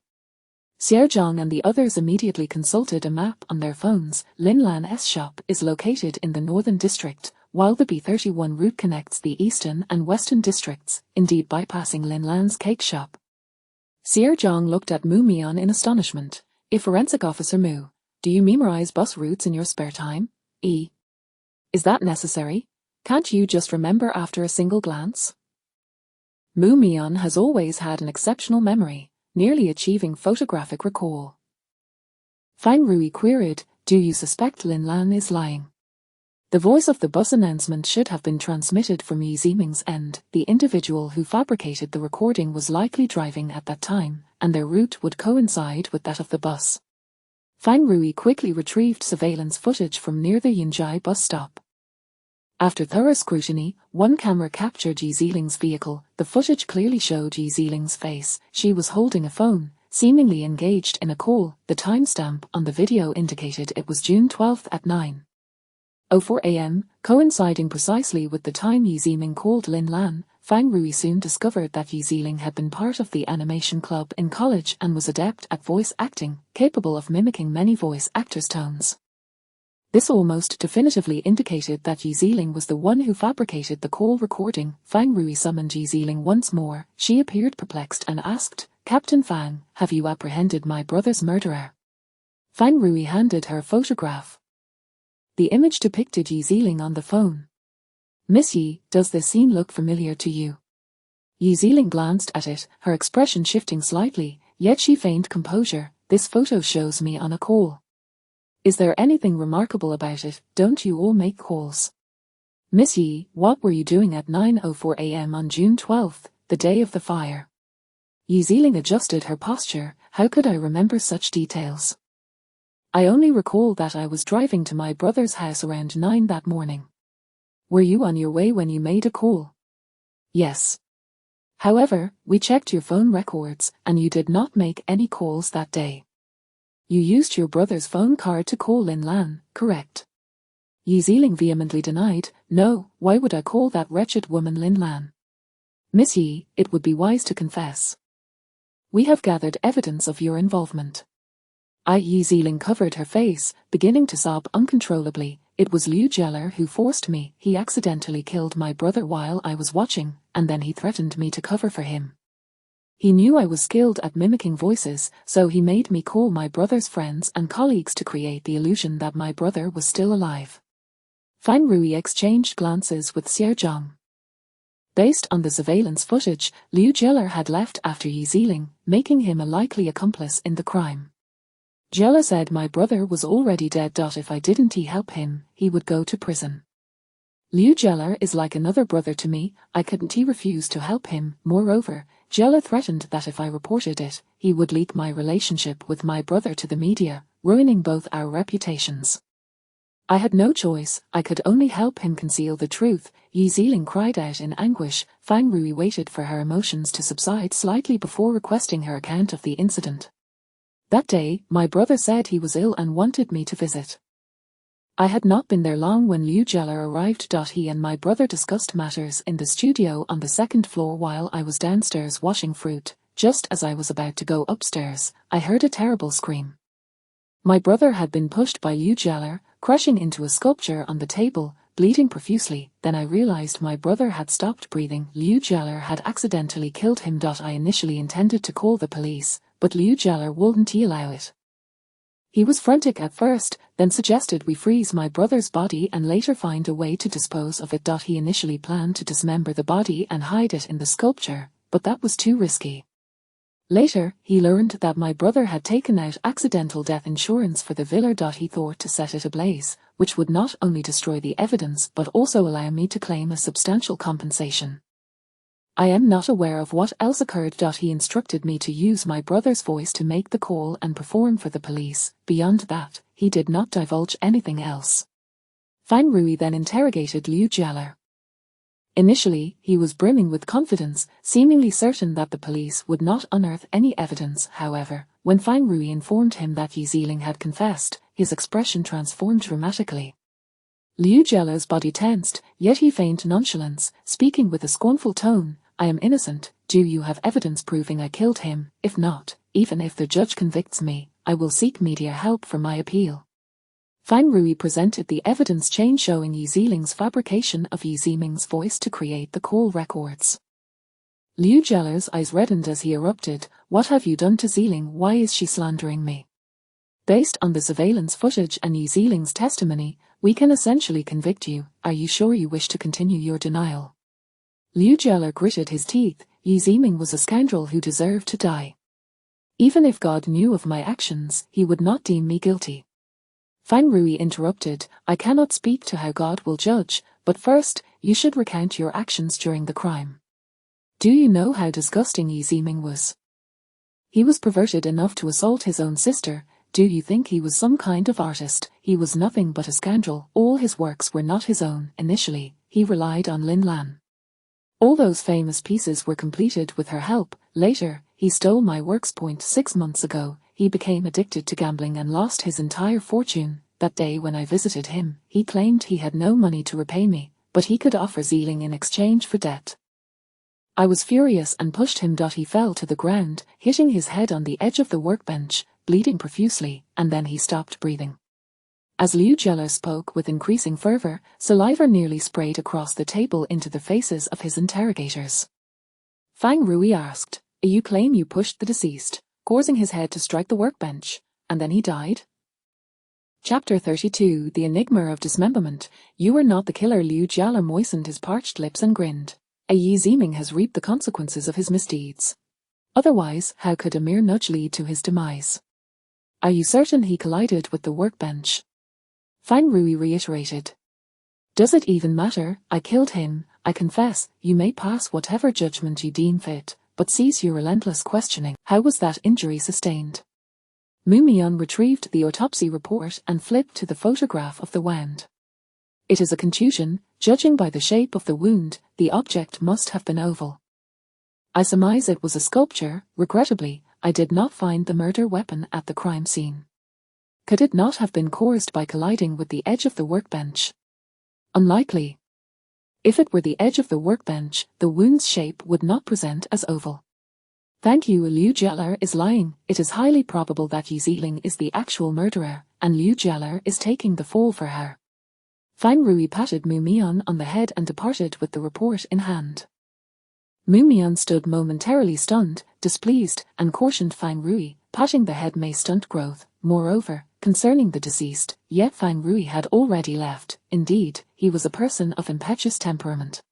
Xiao Zhang and the others immediately consulted a map on their phones. Lin Lan's shop is located in the northern district, while the B31 route connects the eastern and western districts, indeed bypassing Lin Lan's cake shop. Xiao Zhang looked at Mu Mian in astonishment. Forensic Officer Mu, do you memorize bus routes in your spare time? Is that necessary? Can't you just remember after a single glance? Mu Mian has always had an exceptional memory, nearly achieving photographic recall. Fang Rui queried, "Do you suspect Lin Lan is lying?" The voice of the bus announcement should have been transmitted from Yi Ziming's end. The individual who fabricated the recording was likely driving at that time, and their route would coincide with that of the bus. Fang Rui quickly retrieved surveillance footage from near the Yunjai bus stop. After thorough scrutiny, one camera captured Yi Ziling's vehicle. The footage clearly showed Yi Ziling's face. She was holding a phone, seemingly engaged in a call. The timestamp on the video indicated it was June 12 at 9:04 a.m., coinciding precisely with the time Yi Ziming called Lin Lan. Fang Rui soon discovered that Yi Ziling had been part of the animation club in college and was adept at voice acting, capable of mimicking many voice actors' tones. This almost definitively indicated that Yi Ziling was the one who fabricated the call recording. Fang Rui summoned Yi Ziling once more. She appeared perplexed and asked, "Captain Fang, have you apprehended my brother's murderer?" Fang Rui handed her a photograph. The image depicted Yi Ziling on the phone. "Miss Yi, does this scene look familiar to you?" Yi Ziling glanced at it, her expression shifting slightly, yet she feigned composure. "This photo shows me on a call. Is there anything remarkable about it? Don't you all make calls?" "Miss Yi, what were you doing at 9:04 a.m. on June 12, the day of the fire?" Yi Ziling adjusted her posture. "How could I remember such details? I only recall that I was driving to my brother's house around 9 that morning." "Were you on your way when you made a call?" "Yes. However, we checked your phone records, and you did not make any calls that day. You used your brother's phone card to call Lin Lan, correct?" Yi Ziling vehemently denied. "No, why would I call that wretched woman Lin Lan?" "Miss Yi, it would be wise to confess. We have gathered evidence of your involvement." Yi Ziling covered her face, beginning to sob uncontrollably. "It was Liu Jeller who forced me. He accidentally killed my brother while I was watching, and then he threatened me to cover for him. He knew I was skilled at mimicking voices, so he made me call my brother's friends and colleagues to create the illusion that my brother was still alive." Fang Rui exchanged glances with Xiao Zhang. Based on the surveillance footage, Liu Jeller had left after Yi Ziling, making him a likely accomplice in the crime. Jeller said my brother was already dead. If I didn't help him, he would go to prison. Liu Jeller is like another brother to me. I couldn't refuse to help him. Moreover, Jeller threatened that if I reported it, he would leak my relationship with my brother to the media, ruining both our reputations. I had no choice. I could only help him conceal the truth." Yi Ziling cried out in anguish. Fang Rui waited for her emotions to subside slightly before requesting her account of the incident. "That day, my brother said he was ill and wanted me to visit. I had not been there long when Liu Jeller arrived. He and my brother discussed matters in the studio on the second floor while I was downstairs washing fruit. Just as I was about to go upstairs, I heard a terrible scream. My brother had been pushed by Liu Jeller, crashing into a sculpture on the table, bleeding profusely. Then I realized my brother had stopped breathing. Liu Jeller had accidentally killed him. I initially intended to call the police, but Liu Jeller wouldn't allow it. He was frantic at first, then suggested we freeze my brother's body and later find a way to dispose of it. He initially planned to dismember the body and hide it in the sculpture, but that was too risky. Later, he learned that my brother had taken out accidental death insurance for the villa. He thought to set it ablaze, which would not only destroy the evidence but also allow me to claim a substantial compensation. I am not aware of what else occurred. He instructed me to use my brother's voice to make the call and perform for the police. Beyond that, he did not divulge anything else." Fang Rui then interrogated Liu Jeller. Initially, he was brimming with confidence, seemingly certain that the police would not unearth any evidence. However, when Fang Rui informed him that Yi Ziling had confessed, his expression transformed dramatically. Liu Jeller's body tensed, yet he feigned nonchalance, speaking with a scornful tone. "I am innocent. Do you have evidence proving I killed him? If not, even if the judge convicts me, I will seek media help for my appeal." Fang Rui presented the evidence chain showing Yi Ziling's fabrication of Yi Ziming's voice to create the call records. Liu Jeller's eyes reddened as he erupted. "What have you done to Ziling? Why is she slandering me? Based on the surveillance footage and Yi Ziling's testimony, we can essentially convict you. Are you sure you wish to continue your denial?" Liu Jeller gritted his teeth. Yi Ziming was a scoundrel who deserved to die. Even if God knew of my actions, he would not deem me guilty. Fang Rui interrupted, I cannot speak to how God will judge, but first, you should recount your actions during the crime. Do you know how disgusting Yi Ziming was? He was perverted enough to assault his own sister. Do you think he was some kind of artist? He was nothing but a scoundrel. All his works were not his own. Initially, he relied on Lin Lan. All those famous pieces were completed with her help. Later, he stole my works. 6 months ago, he became addicted to gambling and lost his entire fortune. That day when I visited him, he claimed he had no money to repay me, but he could offer Ziling in exchange for debt. I was furious and pushed him. He fell to the ground, hitting his head on the edge of the workbench, bleeding profusely, and then he stopped breathing. As Liu Jieler spoke with increasing fervor, saliva nearly sprayed across the table into the faces of his interrogators. Fang Rui asked, you claim you pushed the deceased, causing his head to strike the workbench, and then he died? Chapter 32 The Enigma of Dismemberment. You are not the killer. Liu Jieler moistened his parched lips and grinned. Yi Ziming has reaped the consequences of his misdeeds. Otherwise, how could a mere nudge lead to his demise? Are you certain he collided with the workbench? Fang Rui reiterated. Does it even matter? I killed him, I confess. You may pass whatever judgment you deem fit, but cease your relentless questioning. How was that injury sustained? Mu Mian retrieved the autopsy report and flipped to the photograph of the wound. It is a contusion. Judging by the shape of the wound, the object must have been oval. I surmise it was a sculpture. Regrettably, I did not find the murder weapon at the crime scene. Could it not have been caused by colliding with the edge of the workbench? Unlikely. If it were the edge of the workbench, the wound's shape would not present as oval. Thank you. Liu Jieler is lying. It is highly probable that Yi Ziling is the actual murderer, and Liu Jieler is taking the fall for her. Fang Rui patted Mu Mian on the head and departed with the report in hand. Mu Mian stood momentarily stunned, displeased, and cautioned Fang Rui, patting the head may stunt growth. Moreover, concerning the deceased, yet Fang Rui had already left. Indeed, he was a person of impetuous temperament.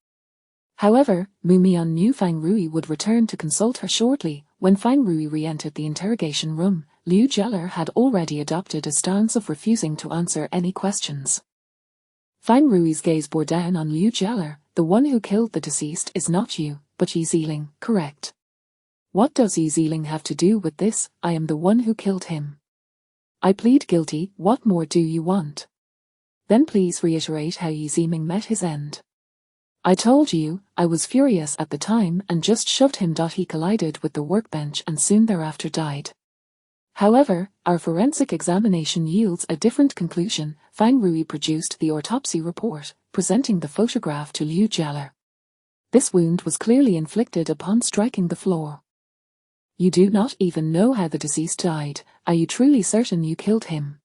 However, Mu Mian knew Fang Rui would return to consult her shortly. When Fang Rui re-entered the interrogation room, Liu Jieler had already adopted a stance of refusing to answer any questions. Fang Rui's gaze bore down on Liu Jieler. The one who killed the deceased is not you, but Yi Ziling, correct? What does Yi Ziling have to do with this? I am the one who killed him. I plead guilty. What more do you want? Then please reiterate how Yi Ziming met his end. I told you, I was furious at the time and just shoved him. He collided with the workbench and soon thereafter died. However, our forensic examination yields a different conclusion. Fang Rui produced the autopsy report, presenting the photograph to Liu Jieler. This wound was clearly inflicted upon striking the floor. You do not even know how the deceased died. Are you truly certain you killed him?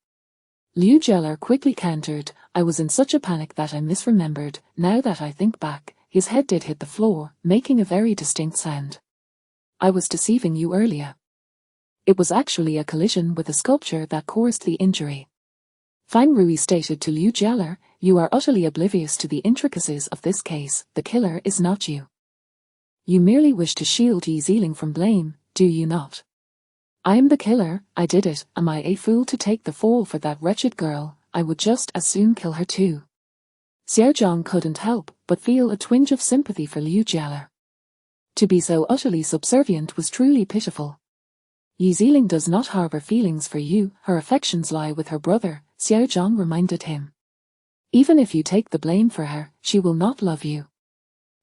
Liu Jieler quickly countered, I was in such a panic that I misremembered. Now that I think back, his head did hit the floor, making a very distinct sound. I was deceiving you earlier. It was actually a collision with a sculpture that caused the injury. Fang Rui stated to Liu Jieler, you are utterly oblivious to the intricacies of this case. The killer is not you. You merely wish to shield Yi Ziling from blame, do you not? I am the killer. I did it. Am I a fool to take the fall for that wretched girl? I would just as soon kill her too. Xiao Zhang couldn't help but feel a twinge of sympathy for Liu Jieler. To be so utterly subservient was truly pitiful. Yi Ziling does not harbor feelings for you. Her affections lie with her brother, Xiao Zhang reminded him. Even if you take the blame for her, she will not love you.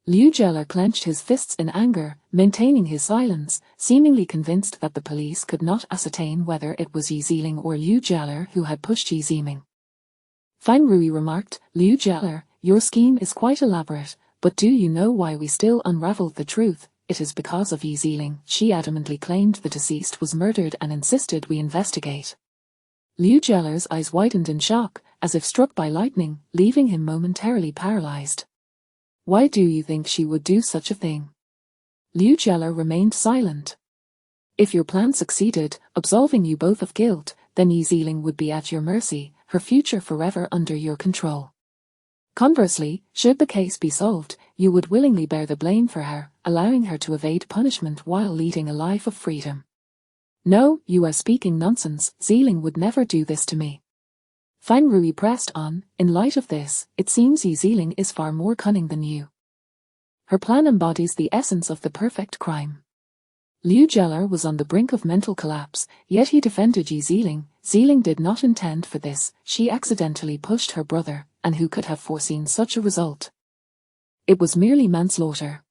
Liu Jieler clenched his fists in anger, maintaining his silence, seemingly convinced that the police could not ascertain whether it was Yi Ziling or Liu Jieler who had pushed Yi Ziming. Fang Rui remarked, Liu Jieler, your scheme is quite elaborate, but do you know why we still unraveled the truth? It is because of Yi Ziling. She adamantly claimed the deceased was murdered and insisted we investigate. Liu Jieler's eyes widened in shock, as if struck by lightning, leaving him momentarily paralyzed. Why do you think she would do such a thing? Liu Jieler remained silent. If your plan succeeded, absolving you both of guilt, then Yi Ziling would be at your mercy, her future forever under your control. Conversely, should the case be solved, you would willingly bear the blame for her, allowing her to evade punishment while leading a life of freedom. No, you are speaking nonsense. Ziling would never do this to me. Fang Rui pressed on. In light of this, it seems Yi Ziling is far more cunning than you. Her plan embodies the essence of the perfect crime. Liu Jeller was on the brink of mental collapse, yet he defended Yi Ziling. Ziling did not intend for this, she accidentally pushed her brother, and who could have foreseen such a result? It was merely manslaughter.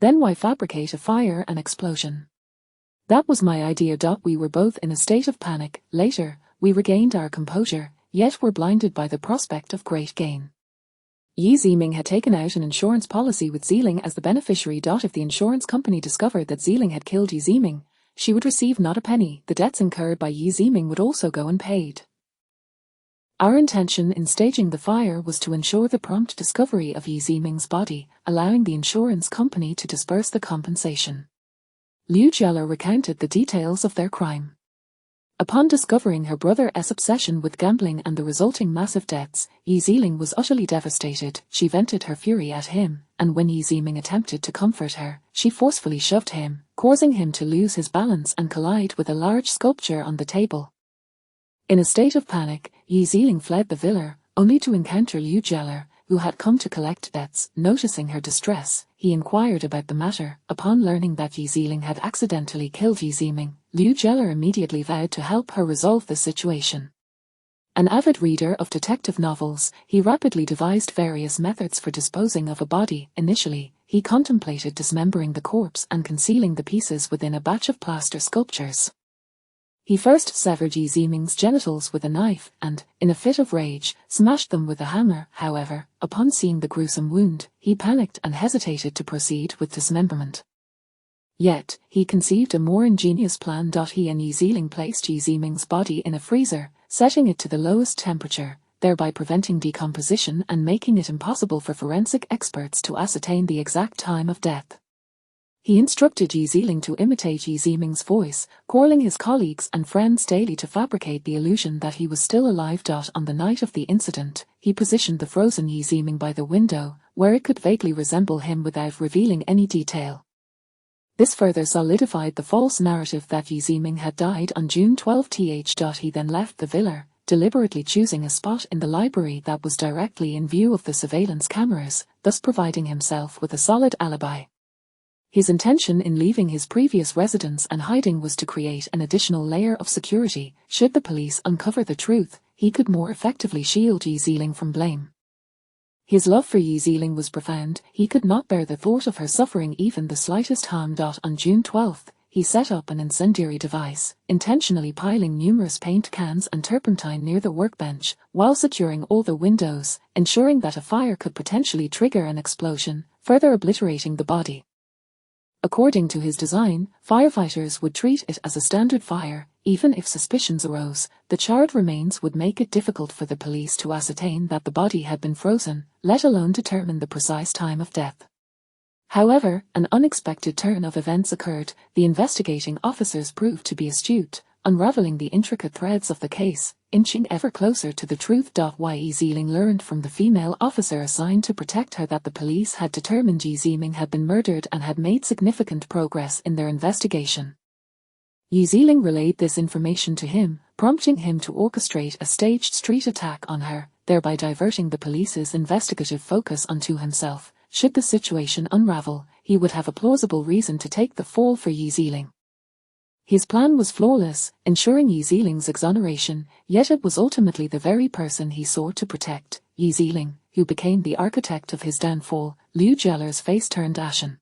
Then why fabricate a fire and explosion? That was my idea. We were both in a state of panic. Later, we regained our composure, yet were blinded by the prospect of great gain. Yi Ziming had taken out an insurance policy with Ziling as the beneficiary. If the insurance company discovered that Ziling had killed Yi Ziming, she would receive not a penny. The debts incurred by Yi Ziming would also go unpaid. Our intention in staging the fire was to ensure the prompt discovery of Yi Ziming's body, allowing the insurance company to disperse the compensation. Liu Jeller recounted the details of their crime. Upon discovering her brother's obsession with gambling and the resulting massive debts, Yi Ziling was utterly devastated. She vented her fury at him, and when Yi Ziming attempted to comfort her, she forcefully shoved him, causing him to lose his balance and collide with a large sculpture on the table. In a state of panic, Yi Ziling fled the villa, only to encounter Liu Jeller, who had come to collect debts. Noticing her distress, he inquired about the matter. Upon learning that Yi Ziling had accidentally killed Yi Ziming, Liu Jeller immediately vowed to help her resolve the situation. An avid reader of detective novels, he rapidly devised various methods for disposing of a body. Initially, he contemplated dismembering the corpse and concealing the pieces within a batch of plaster sculptures. He first severed Yi Ziming's genitals with a knife and, in a fit of rage, smashed them with a hammer. However, upon seeing the gruesome wound, he panicked and hesitated to proceed with dismemberment. Yet, he conceived a more ingenious plan. He and Yi Ziling placed Yi Ziming's body in a freezer, setting it to the lowest temperature, thereby preventing decomposition and making it impossible for forensic experts to ascertain the exact time of death. He instructed Yi Ziling to imitate Yi Ziming's voice, calling his colleagues and friends daily to fabricate the illusion that he was still alive. On the night of the incident, he positioned the frozen Yi Ziming by the window, where it could vaguely resemble him without revealing any detail. This further solidified the false narrative that Yi Ziming had died on June 12. He then left the villa, deliberately choosing a spot in the library that was directly in view of the surveillance cameras, thus providing himself with a solid alibi. His intention in leaving his previous residence and hiding was to create an additional layer of security. Should the police uncover the truth, he could more effectively shield Yi Ziling from blame. His love for Yi Ziling was profound. He could not bear the thought of her suffering even the slightest harm. On June 12, he set up an incendiary device, intentionally piling numerous paint cans and turpentine near the workbench, while securing all the windows, ensuring that a fire could potentially trigger an explosion, further obliterating the body. According to his design, firefighters would treat it as a standard fire. Even if suspicions arose, the charred remains would make it difficult for the police to ascertain that the body had been frozen, let alone determine the precise time of death. However, an unexpected turn of events occurred. The investigating officers proved to be astute, unraveling the intricate threads of the case, inching ever closer to the truth. Yi Ziling learned from the female officer assigned to protect her that the police had determined Yi Ziming had been murdered and had made significant progress in their investigation. Yi Ziling relayed this information to him, prompting him to orchestrate a staged street attack on her, thereby diverting the police's investigative focus onto himself. Should the situation unravel, he would have a plausible reason to take the fall for Yi Ziling. His plan was flawless, ensuring Yi Ziling's exoneration, yet it was ultimately the very person he sought to protect, Yi Ziling, who became the architect of his downfall. Liu Jeller's face turned ashen.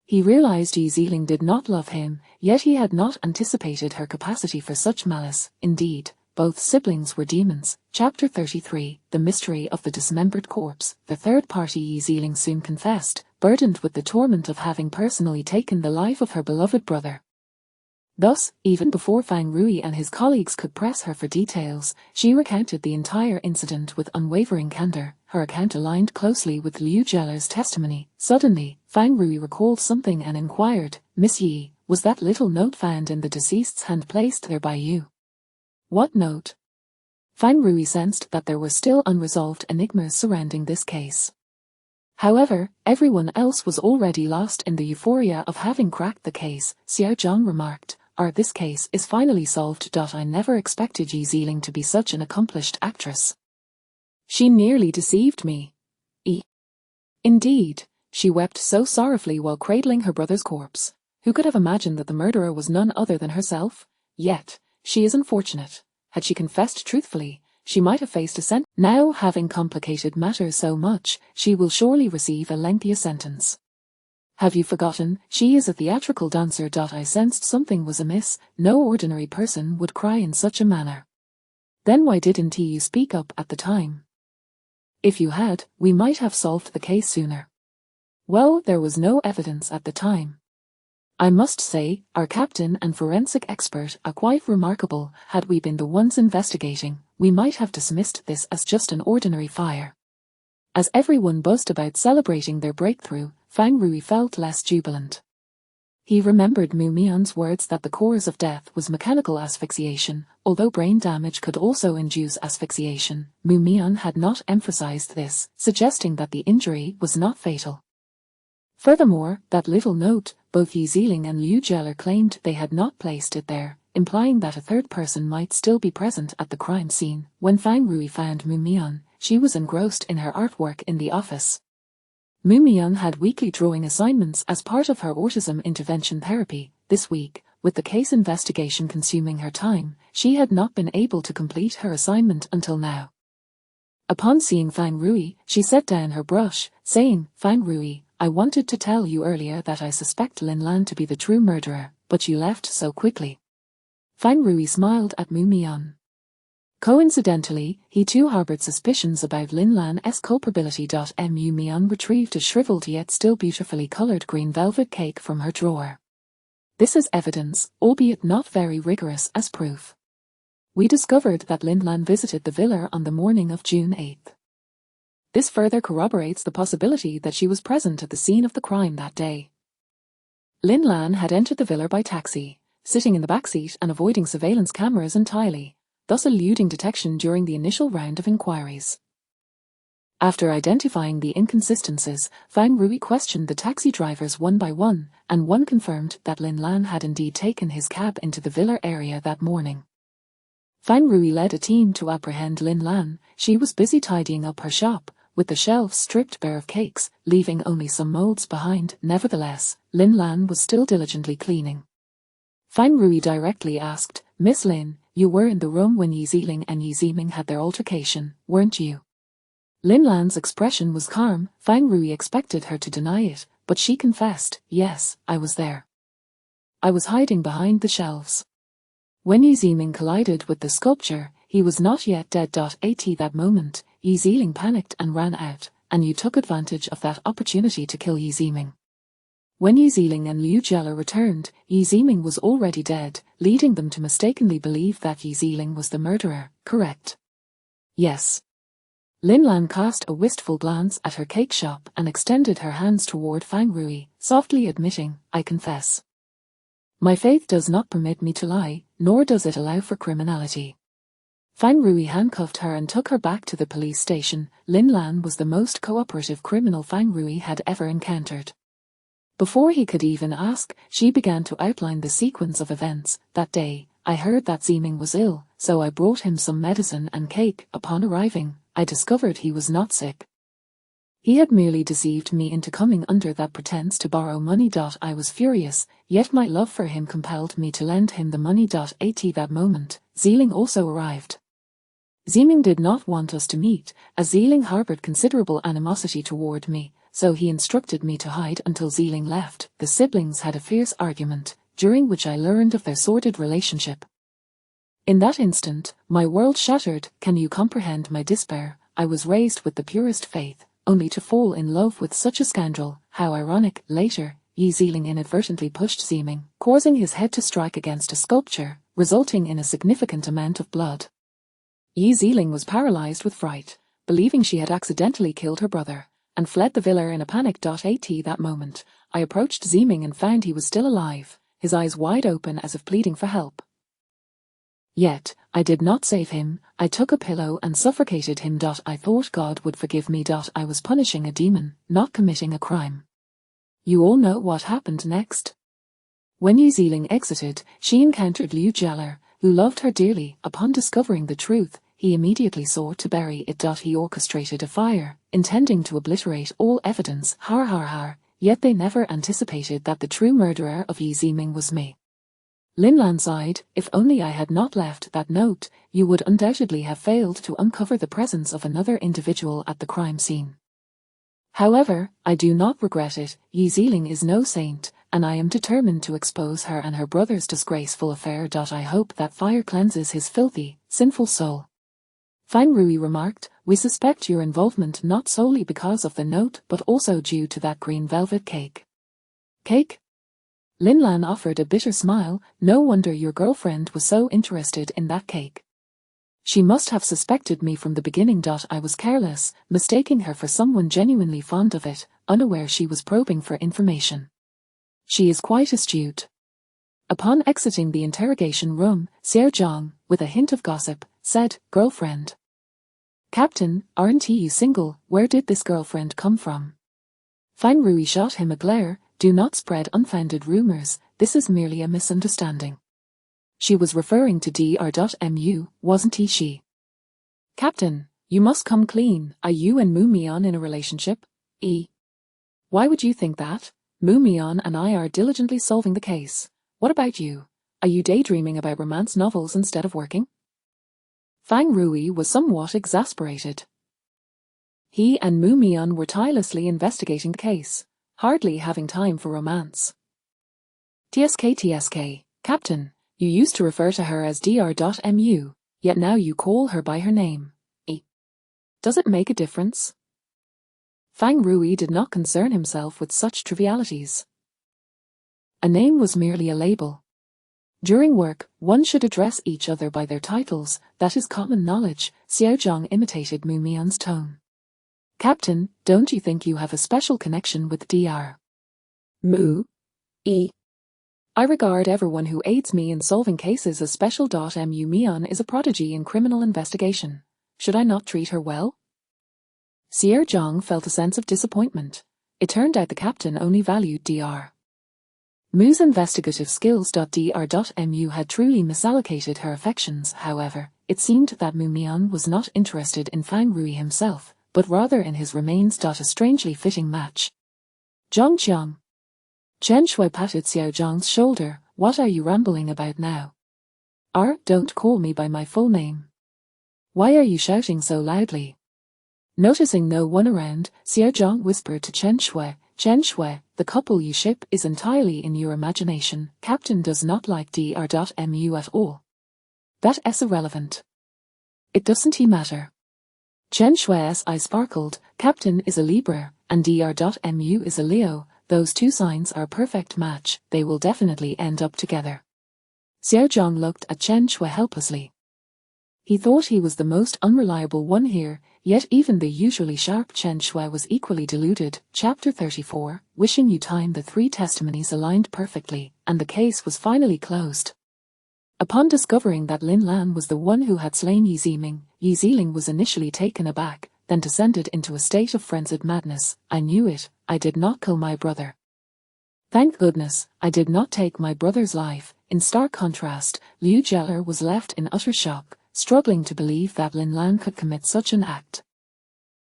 He realized Yi Ziling did not love him, yet he had not anticipated her capacity for such malice. Indeed, both siblings were demons. Chapter 33, The Mystery of the Dismembered Corpse. The third party Yi Ziling soon confessed, burdened with the torment of having personally taken the life of her beloved brother. Thus, even before Fang Rui and his colleagues could press her for details, she recounted the entire incident with unwavering candor. Her account aligned closely with Liu Jeller's testimony. Suddenly, Fang Rui recalled something and inquired, "Miss Yi, was that little note found in the deceased's hand placed there by you?" "What note?" Fang Rui sensed that there were still unresolved enigmas surrounding this case. However, everyone else was already lost in the euphoria of having cracked the case. Xiao Zhang remarked, This case is finally solved. I never expected Yi Ziling to be such an accomplished actress. She nearly deceived me. Indeed, she wept so sorrowfully while cradling her brother's corpse. Who could have imagined that the murderer was none other than herself? Yet, she is unfortunate. Had she confessed truthfully, she might have faced a sentence. Now, having complicated matters so much, she will surely receive a lengthier sentence. Have you forgotten, she is a theatrical dancer. I sensed something was amiss. No ordinary person would cry in such a manner. Then why didn't you speak up at the time? If you had, we might have solved the case sooner. Well, there was no evidence at the time. I must say, our captain and forensic expert are quite remarkable. Had we been the ones investigating, we might have dismissed this as just an ordinary fire. As everyone buzzed about celebrating their breakthrough, Fang Rui felt less jubilant. He remembered Mu Mian's words that the cause of death was mechanical asphyxiation. Although brain damage could also induce asphyxiation, Mu Mian had not emphasized this, suggesting that the injury was not fatal. Furthermore, that little note, both Yi Ziling and Liu Jeller claimed they had not placed it there, implying that a third person might still be present at the crime scene. When Fang Rui found Mu Mian, she was engrossed in her artwork in the office. Mu Mian had weekly drawing assignments as part of her autism intervention therapy. This week, with the case investigation consuming her time, she had not been able to complete her assignment until now. Upon seeing Fang Rui, she set down her brush, saying, Fang Rui, I wanted to tell you earlier that I suspect Lin Lan to be the true murderer, but you left so quickly. Fang Rui smiled at Mu Mian. Coincidentally, he too harbored suspicions about Lin Lan's culpability. Mu Mian retrieved a shriveled yet still beautifully colored green velvet cake from her drawer. This is evidence, albeit not very rigorous as proof. We discovered that Lin Lan visited the villa on the morning of June 8th. This further corroborates the possibility that she was present at the scene of the crime that day. Lin Lan had entered the villa by taxi, sitting in the backseat and avoiding surveillance cameras entirely, thus eluding detection during the initial round of inquiries. After identifying the inconsistencies, Fang Rui questioned the taxi drivers one by one, and one confirmed that Lin Lan had indeed taken his cab into the villa area that morning. Fang Rui led a team to apprehend Lin Lan. She was busy tidying up her shop, with the shelves stripped bare of cakes, leaving only some molds behind. Nevertheless, Lin Lan was still diligently cleaning. Fang Rui directly asked, Miss Lin, you were in the room when Yi Ziling and Yi Ziming had their altercation, weren't you? Lin Lan's expression was calm. Fang Rui expected her to deny it, but she confessed, yes, I was there. I was hiding behind the shelves. When Yi Ziming collided with the sculpture, he was not yet dead. At that moment, Yi Ziling panicked and ran out, and you took advantage of that opportunity to kill Yi Ziming. When Yi Ziling and Liu Jeller returned, Yi Ziming was already dead, leading them to mistakenly believe that Yi Ziling was the murderer, correct? Yes. Lin Lan cast a wistful glance at her cake shop and extended her hands toward Fang Rui, softly admitting, I confess. My faith does not permit me to lie, nor does it allow for criminality. Fang Rui handcuffed her and took her back to the police station. Lin Lan was the most cooperative criminal Fang Rui had ever encountered. Before he could even ask, she began to outline the sequence of events. That day, I heard that Ziming was ill, so I brought him some medicine and cake. Upon arriving, I discovered he was not sick. He had merely deceived me into coming under that pretense to borrow money. I was furious, yet my love for him compelled me to lend him the money. At that moment, Ziling also arrived. Ziming did not want us to meet, as Ziling harbored considerable animosity toward me, so he instructed me to hide until Ziling left. The siblings had a fierce argument, during which I learned of their sordid relationship. In that instant, my world shattered. Can you comprehend my despair? I was raised with the purest faith, only to fall in love with such a scoundrel. How ironic. Later, Yi Ziling inadvertently pushed Ziming, causing his head to strike against a sculpture, resulting in a significant amount of blood. Yi Ziling was paralyzed with fright, believing she had accidentally killed her brother, and fled the villa in a panic. At that moment, I approached Ziming and found he was still alive, his eyes wide open as if pleading for help. Yet, I did not save him. I took a pillow and suffocated him. I thought God would forgive me. I was punishing a demon, not committing a crime. You all know what happened next. When Yi Ziling exited, she encountered Liu Jialer, who loved her dearly. Upon discovering the truth, he immediately sought to bury it. He orchestrated a fire, intending to obliterate all evidence. Har har har, yet they never anticipated that the true murderer of Yi Ziming was me. Lin Lan sighed, if only I had not left that note, you would undoubtedly have failed to uncover the presence of another individual at the crime scene. However, I do not regret it. Yi Ziling is no saint, and I am determined to expose her and her brother's disgraceful affair. I hope that fire cleanses his filthy, sinful soul. Fang Rui remarked, we suspect your involvement not solely because of the note but also due to that green velvet cake. Cake? Lin Lan offered a bitter smile, no wonder your girlfriend was so interested in that cake. She must have suspected me from the beginning. I was careless, mistaking her for someone genuinely fond of it, unaware she was probing for information. She is quite astute. Upon exiting the interrogation room, Xiao Zhang, with a hint of gossip, said, girlfriend. Captain, aren't you single? Where did this girlfriend come from? Fang Rui shot him a glare, do not spread unfounded rumors, this is merely a misunderstanding. She was referring to Dr.Mu, wasn't she? Captain, you must come clean, are you and Mu Mian in a relationship? Why would you think that? Mu Mian and I are diligently solving the case. What about you? Are you daydreaming about romance novels instead of working? Fang Rui was somewhat exasperated. He and Mu Mian were tirelessly investigating the case, hardly having time for romance. TSK, Captain, you used to refer to her as Dr.Mu, yet now you call her by her name. Does it make a difference? Fang Rui did not concern himself with such trivialities. A name was merely a label. During work, one should address each other by their titles, that is common knowledge. Xiao Zhang imitated Mu Mian's tone. Captain, don't you think you have a special connection with Dr. Mu? I regard everyone who aids me in solving cases as special. Mu Mian is a prodigy in criminal investigation. Should I not treat her well? Xiao Zhang felt a sense of disappointment. It turned out the captain only valued Dr. Mu's investigative skills. Dr.Mu had truly misallocated her affections. However, it seemed that Mu Mian was not interested in Fang Rui himself, but rather in his remains. A strangely fitting match. Zhangqiang. Chen Shui patted Xiao Zhang's shoulder. What are you rambling about now? Don't call me by my full name. Why are you shouting so loudly? Noticing no one around, Xiao Zhang whispered to Chen Shui, the couple you ship is entirely in your imagination. Captain does not like Dr.Mu at all. That's irrelevant. It doesn't matter. Chen Shui's eyes sparkled. Captain is a Libra, and Dr.Mu is a Leo. Those two signs are a perfect match. They will definitely end up together. Xiao Zhang looked at Chen Shui helplessly. He thought he was the most unreliable one here, yet even the usually sharp Chen Shui was equally deluded. Chapter 34, wishing you time. The three testimonies aligned perfectly, and the case was finally closed. Upon discovering that Lin Lan was the one who had slain Yi Ziming, Yi Ziling was initially taken aback, then descended into a state of frenzied madness. I knew it, I did not kill my brother. Thank goodness, I did not take my brother's life. In stark contrast, Liu Jialer was left in utter shock, struggling to believe that Lin Lan could commit such an act.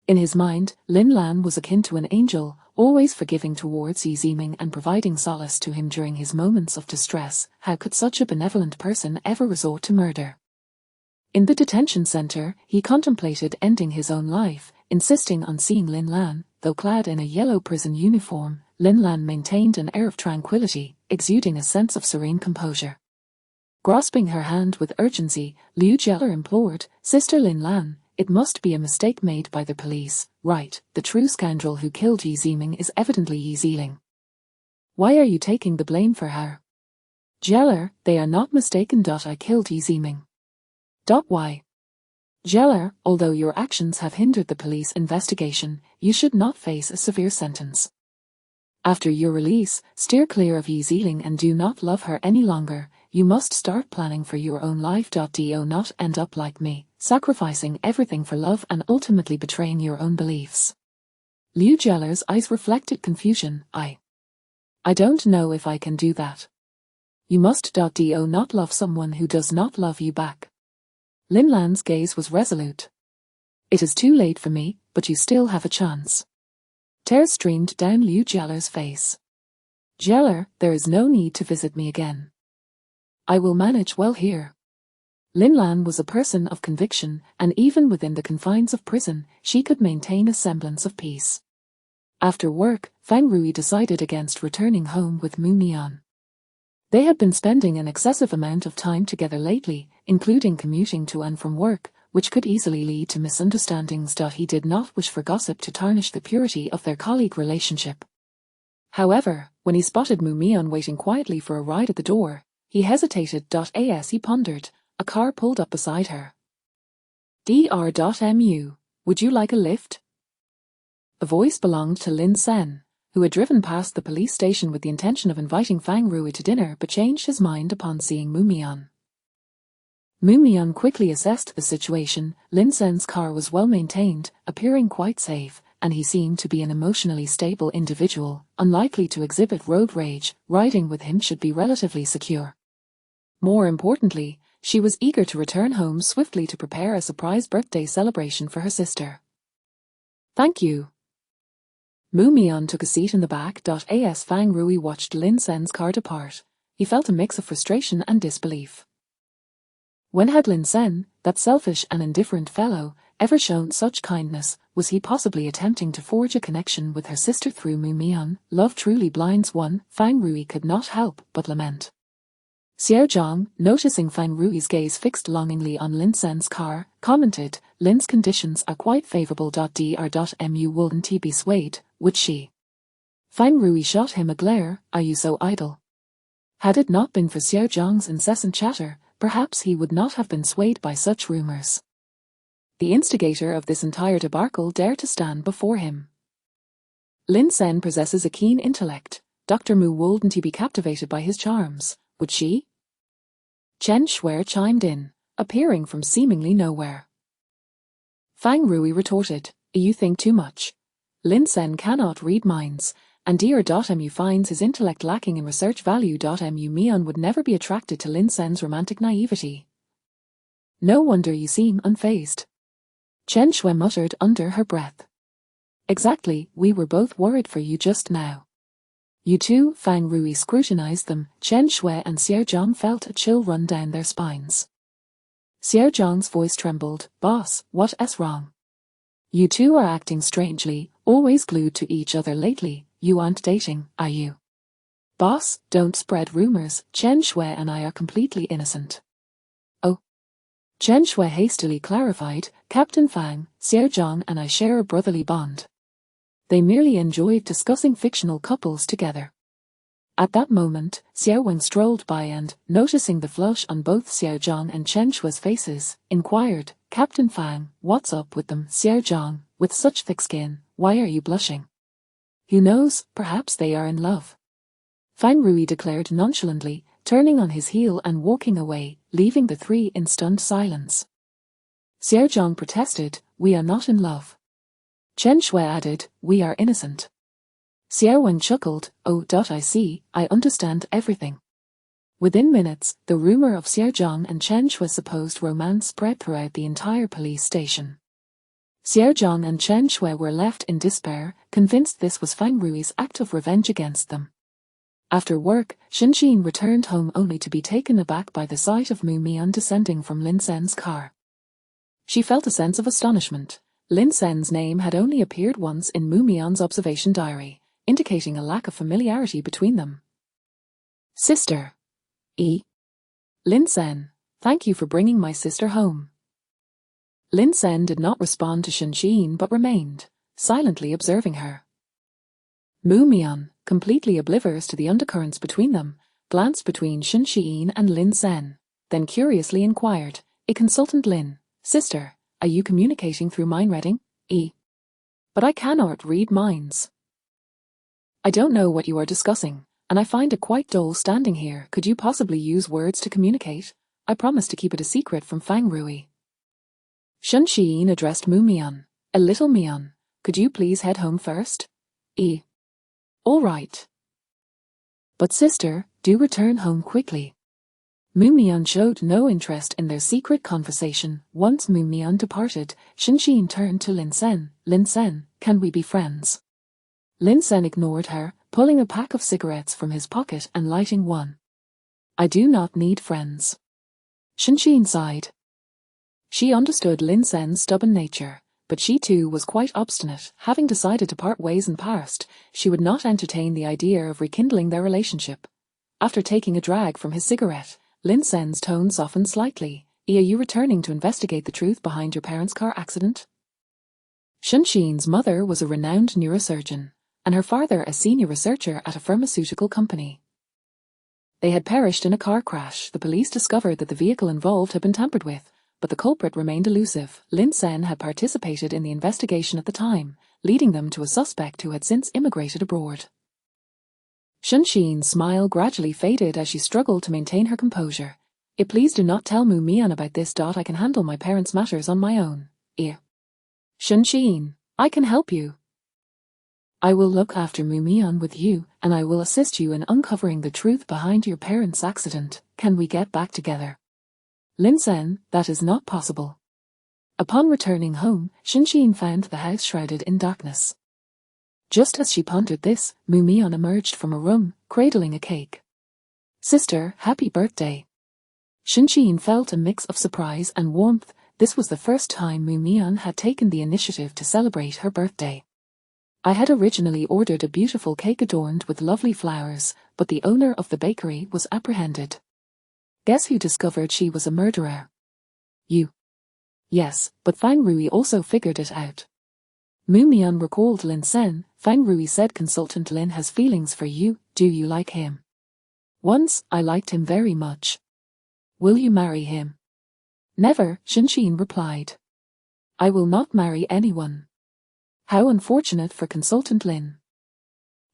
In his mind, Lin Lan was akin to an angel, always forgiving towards Yi Ziming and providing solace to him during his moments of distress. How could such a benevolent person ever resort to murder? In the detention center, he contemplated ending his own life, insisting on seeing Lin Lan. Though clad in a yellow prison uniform, Lin Lan maintained an air of tranquility, exuding a sense of serene composure. Grasping her hand with urgency, Liu Jialer implored, Sister Lin Lan, it must be a mistake made by the police, right? The true scoundrel who killed Yi Ziming is evidently Yi Ziling. Why are you taking the blame for her? Jialer, they are not mistaken. I killed Yi Ziming. Why? Jialer, although your actions have hindered the police investigation, you should not face a severe sentence. After your release, steer clear of Yi Ziling and do not love her any longer. You must start planning for your own life. Do not end up like me, sacrificing everything for love and ultimately betraying your own beliefs. Liu Jialer's eyes reflected confusion. I don't know if I can do that. You must. Do not love someone who does not love you back. Lin Lan's gaze was resolute. It is too late for me, but you still have a chance. Tears streamed down Liu Jialer's face. Jieler, there is no need to visit me again. I will manage well here. Lin Lan was a person of conviction, and even within the confines of prison, she could maintain a semblance of peace. After work, Fang Rui decided against returning home with Mu Mian. They had been spending an excessive amount of time together lately, including commuting to and from work, which could easily lead to misunderstandings. He did not wish for gossip to tarnish the purity of their colleague relationship. However, when he spotted Mu Mian waiting quietly for a ride at the door, he hesitated. As he pondered, a car pulled up beside her. Dr.Mu, would you like a lift? A voice belonged to Lin Sen, who had driven past the police station with the intention of inviting Fang Rui to dinner but changed his mind upon seeing Mu Mian. Mu Mian quickly assessed the situation. Lin Sen's car was well maintained, appearing quite safe, and he seemed to be an emotionally stable individual, unlikely to exhibit road rage. Riding with him should be relatively secure. More importantly, she was eager to return home swiftly to prepare a surprise birthday celebration for her sister. Thank you. Mu Mian took a seat in the back. As Fang Rui watched Lin Sen's car depart, he felt a mix of frustration and disbelief. When had Lin Sen, that selfish and indifferent fellow, ever shown such kindness? Was he possibly attempting to forge a connection with her sister through Mu Mian? Love truly blinds one, Fang Rui could not help but lament. Xiao Zhang, noticing Fang Rui's gaze fixed longingly on Lin Sen's car, commented, Lin's conditions are quite favorable. Dr.Mu wouldn't he be swayed, would she? Fang Rui shot him a glare. Are you so idle? Had it not been for Xiao Zhang's incessant chatter, perhaps he would not have been swayed by such rumors. The instigator of this entire debacle dared to stand before him. Lin Sen possesses a keen intellect. Dr. Mu wouldn't he be captivated by his charms, would she? Chen Shui chimed in, appearing from seemingly nowhere. Fang Rui retorted, you think too much. Lin Sen cannot read minds, and Dr.Mu finds his intellect lacking in research value. Mu Mian would never be attracted to Lin Sen's romantic naivety. No wonder you seem unfazed. Chen Shui muttered under her breath. Exactly, we were both worried for you just now. You too? Fang Rui scrutinized them. Chen Shui and Xiao Zhang felt a chill run down their spines. Xiao Zhang's voice trembled. Boss, what's wrong? You two are acting strangely, always glued to each other lately. You aren't dating, are you? Boss, don't spread rumors. Chen Shui and I are completely innocent. Oh. Chen Shui hastily clarified, Captain Fang, Xiao Zhang and I share a brotherly bond. They merely enjoyed discussing fictional couples together. At that moment, Xiao Wang strolled by and, noticing the flush on both Xiao Zhang and Chen Shui's faces, inquired, Captain Fang, what's up with them? Xiao Zhang, with such thick skin, why are you blushing? Who knows, perhaps they are in love. Fang Rui declared nonchalantly, turning on his heel and walking away, leaving the three in stunned silence. Xiao Zhang protested, we are not in love. Chen Shui added, we are innocent. Xiao Wen chuckled, oh. I see, I understand everything. Within minutes, the rumor of Xiao Zhang and Chen Shui's supposed romance spread throughout the entire police station. Xiao Zhang and Chen Shui were left in despair, convinced this was Fang Rui's act of revenge against them. After work, Xinxin returned home only to be taken aback by the sight of Mu Mian descending from Lin Sen's car. She felt a sense of astonishment. Lin Sen's name had only appeared once in Mu Mian's observation diary, indicating a lack of familiarity between them. Sister. Lin Sen, thank you for bringing my sister home. Lin Sen did not respond to Xinxin but remained, silently observing her. Mu Mian, completely oblivious to the undercurrents between them, glanced between Xinxin and Lin Sen, then curiously inquired, a consultant Lin, sister, are you communicating through mind reading? But I cannot read minds. I don't know what you are discussing, and I find it quite dull standing here. Could you possibly use words to communicate? I promise to keep it a secret from Fang Rui. Shun Xiyin addressed Mu Mian. A little Mian, could you please head home first? All right. But sister, do return home quickly. Mu Mian showed no interest in their secret conversation. Once Mu Mian departed, Shun Xiyin turned to Lin Sen. Lin Sen, can we be friends? Lin Sen ignored her, pulling a pack of cigarettes from his pocket and lighting one. I do not need friends. Shun Xiyin sighed. She understood Lin Sen's stubborn nature, but she too was quite obstinate. Having decided to part ways in the past, she would not entertain the idea of rekindling their relationship. After taking a drag from his cigarette, Lin Sen's tone softened slightly. Are you returning to investigate the truth behind your parents' car accident? Shun Xiyin's mother was a renowned neurosurgeon, and her father a senior researcher at a pharmaceutical company. They had perished in a car crash. The police discovered that the vehicle involved had been tampered with, but the culprit remained elusive. Lin Sen had participated in the investigation at the time, leading them to a suspect who had since immigrated abroad. Shun Xiyin's smile gradually faded as she struggled to maintain her composure. Please do not tell Mu Mian about this. I can handle my parents' matters on my own. Shun Xiyin, I can help you. I will look after Mu Mian with you, and I will assist you in uncovering the truth behind your parents' accident. Can we get back together? Lin Sen, that is not possible. Upon returning home, Shun Xiyin found the house shrouded in darkness. Just as she pondered this, Mu Mian emerged from a room, cradling a cake. Sister, happy birthday. Shun Xiyin felt a mix of surprise and warmth. This was the first time Mu Mian had taken the initiative to celebrate her birthday. I had originally ordered a beautiful cake adorned with lovely flowers, but the owner of the bakery was apprehended. Guess who discovered she was a murderer? You. Yes, but Fang Rui also figured it out. Mu Mian recalled Lin Sen. Fang Rui said Consultant Lin has feelings for you. Do you like him? Once, I liked him very much. Will you marry him? Never, Shun Xiyin replied. I will not marry anyone. How unfortunate for Consultant Lin.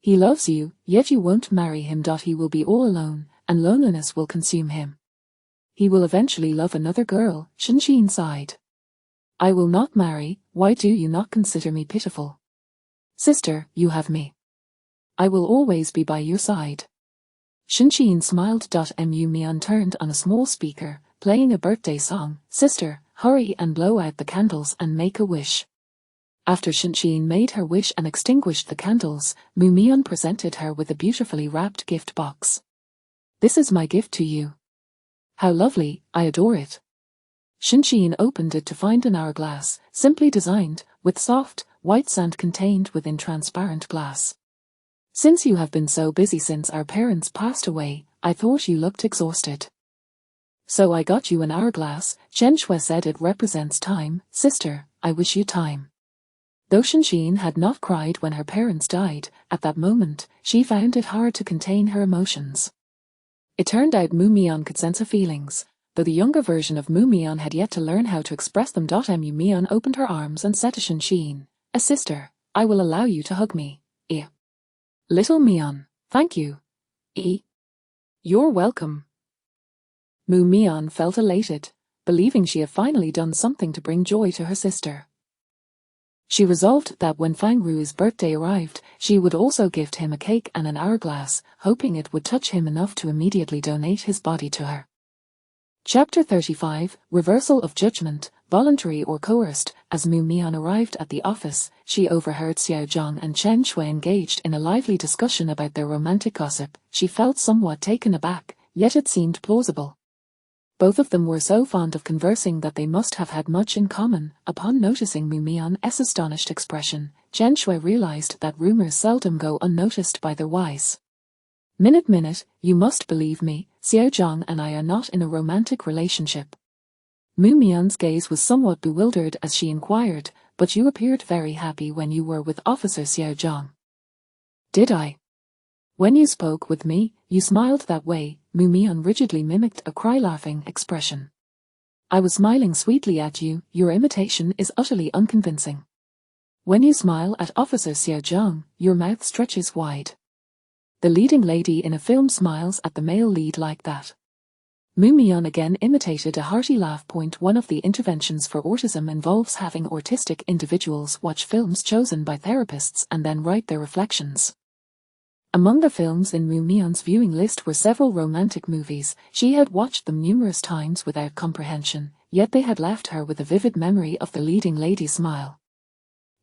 He loves you, yet you won't marry him. He will be all alone, and loneliness will consume him. He will eventually love another girl, Shun Xiyin sighed. I will not marry. Why do you not consider me pitiful? Sister, you have me. I will always be by your side. Shun Xiyin smiled. Mu Mian turned on a small speaker, playing a birthday song. Sister, hurry and blow out the candles and make a wish. After Shun Xiyin made her wish and extinguished the candles, Mu Mian presented her with a beautifully wrapped gift box. This is my gift to you. How lovely, I adore it. Shun Xiyin opened it to find an hourglass, simply designed, with soft, white sand contained within transparent glass. Since you have been so busy since our parents passed away, I thought you looked exhausted. So I got you an hourglass. Chen Shui said it represents time. Sister, I wish you time. Though Shun Xiyin had not cried when her parents died, at that moment, she found it hard to contain her emotions. It turned out Mu Mian could sense her feelings, though the younger version of Mu Mian had yet to learn how to express them. Mu Mian opened her arms and said to Shun Xiyin, a sister, I will allow you to hug me. Little Mian, thank you. You're welcome. Mu Mian felt elated, believing she had finally done something to bring joy to her sister. She resolved that when Fang Rui's birthday arrived, she would also gift him a cake and an hourglass, hoping it would touch him enough to immediately donate his body to her. Chapter 35, Reversal of Judgment, Voluntary or Coerced. As Mu Mian arrived at the office, she overheard Xiao Zhang and Chen Shui engaged in a lively discussion about their romantic gossip. She felt somewhat taken aback, yet it seemed plausible. Both of them were so fond of conversing that they must have had much in common. Upon noticing Mu Mian's astonished expression, Chen Shui realized that rumors seldom go unnoticed by their wise. Minute, you must believe me, Xiao Zhang and I are not in a romantic relationship. Mu Mian's gaze was somewhat bewildered as she inquired, but you appeared very happy when you were with Officer Xiao Zhang. Did I? When you spoke with me, you smiled that way. Mu Mian rigidly mimicked a cry-laughing expression. I was smiling sweetly at you. Your imitation is utterly unconvincing. When you smile at Officer Xiao Zhang, your mouth stretches wide. The leading lady in a film smiles at the male lead like that. Moo Myeon again imitated a hearty laugh. One of the interventions for autism involves having autistic individuals watch films chosen by therapists and then write their reflections. Among the films in Moo Myeon's viewing list were several romantic movies. She had watched them numerous times without comprehension, yet they had left her with a vivid memory of the leading lady's smile.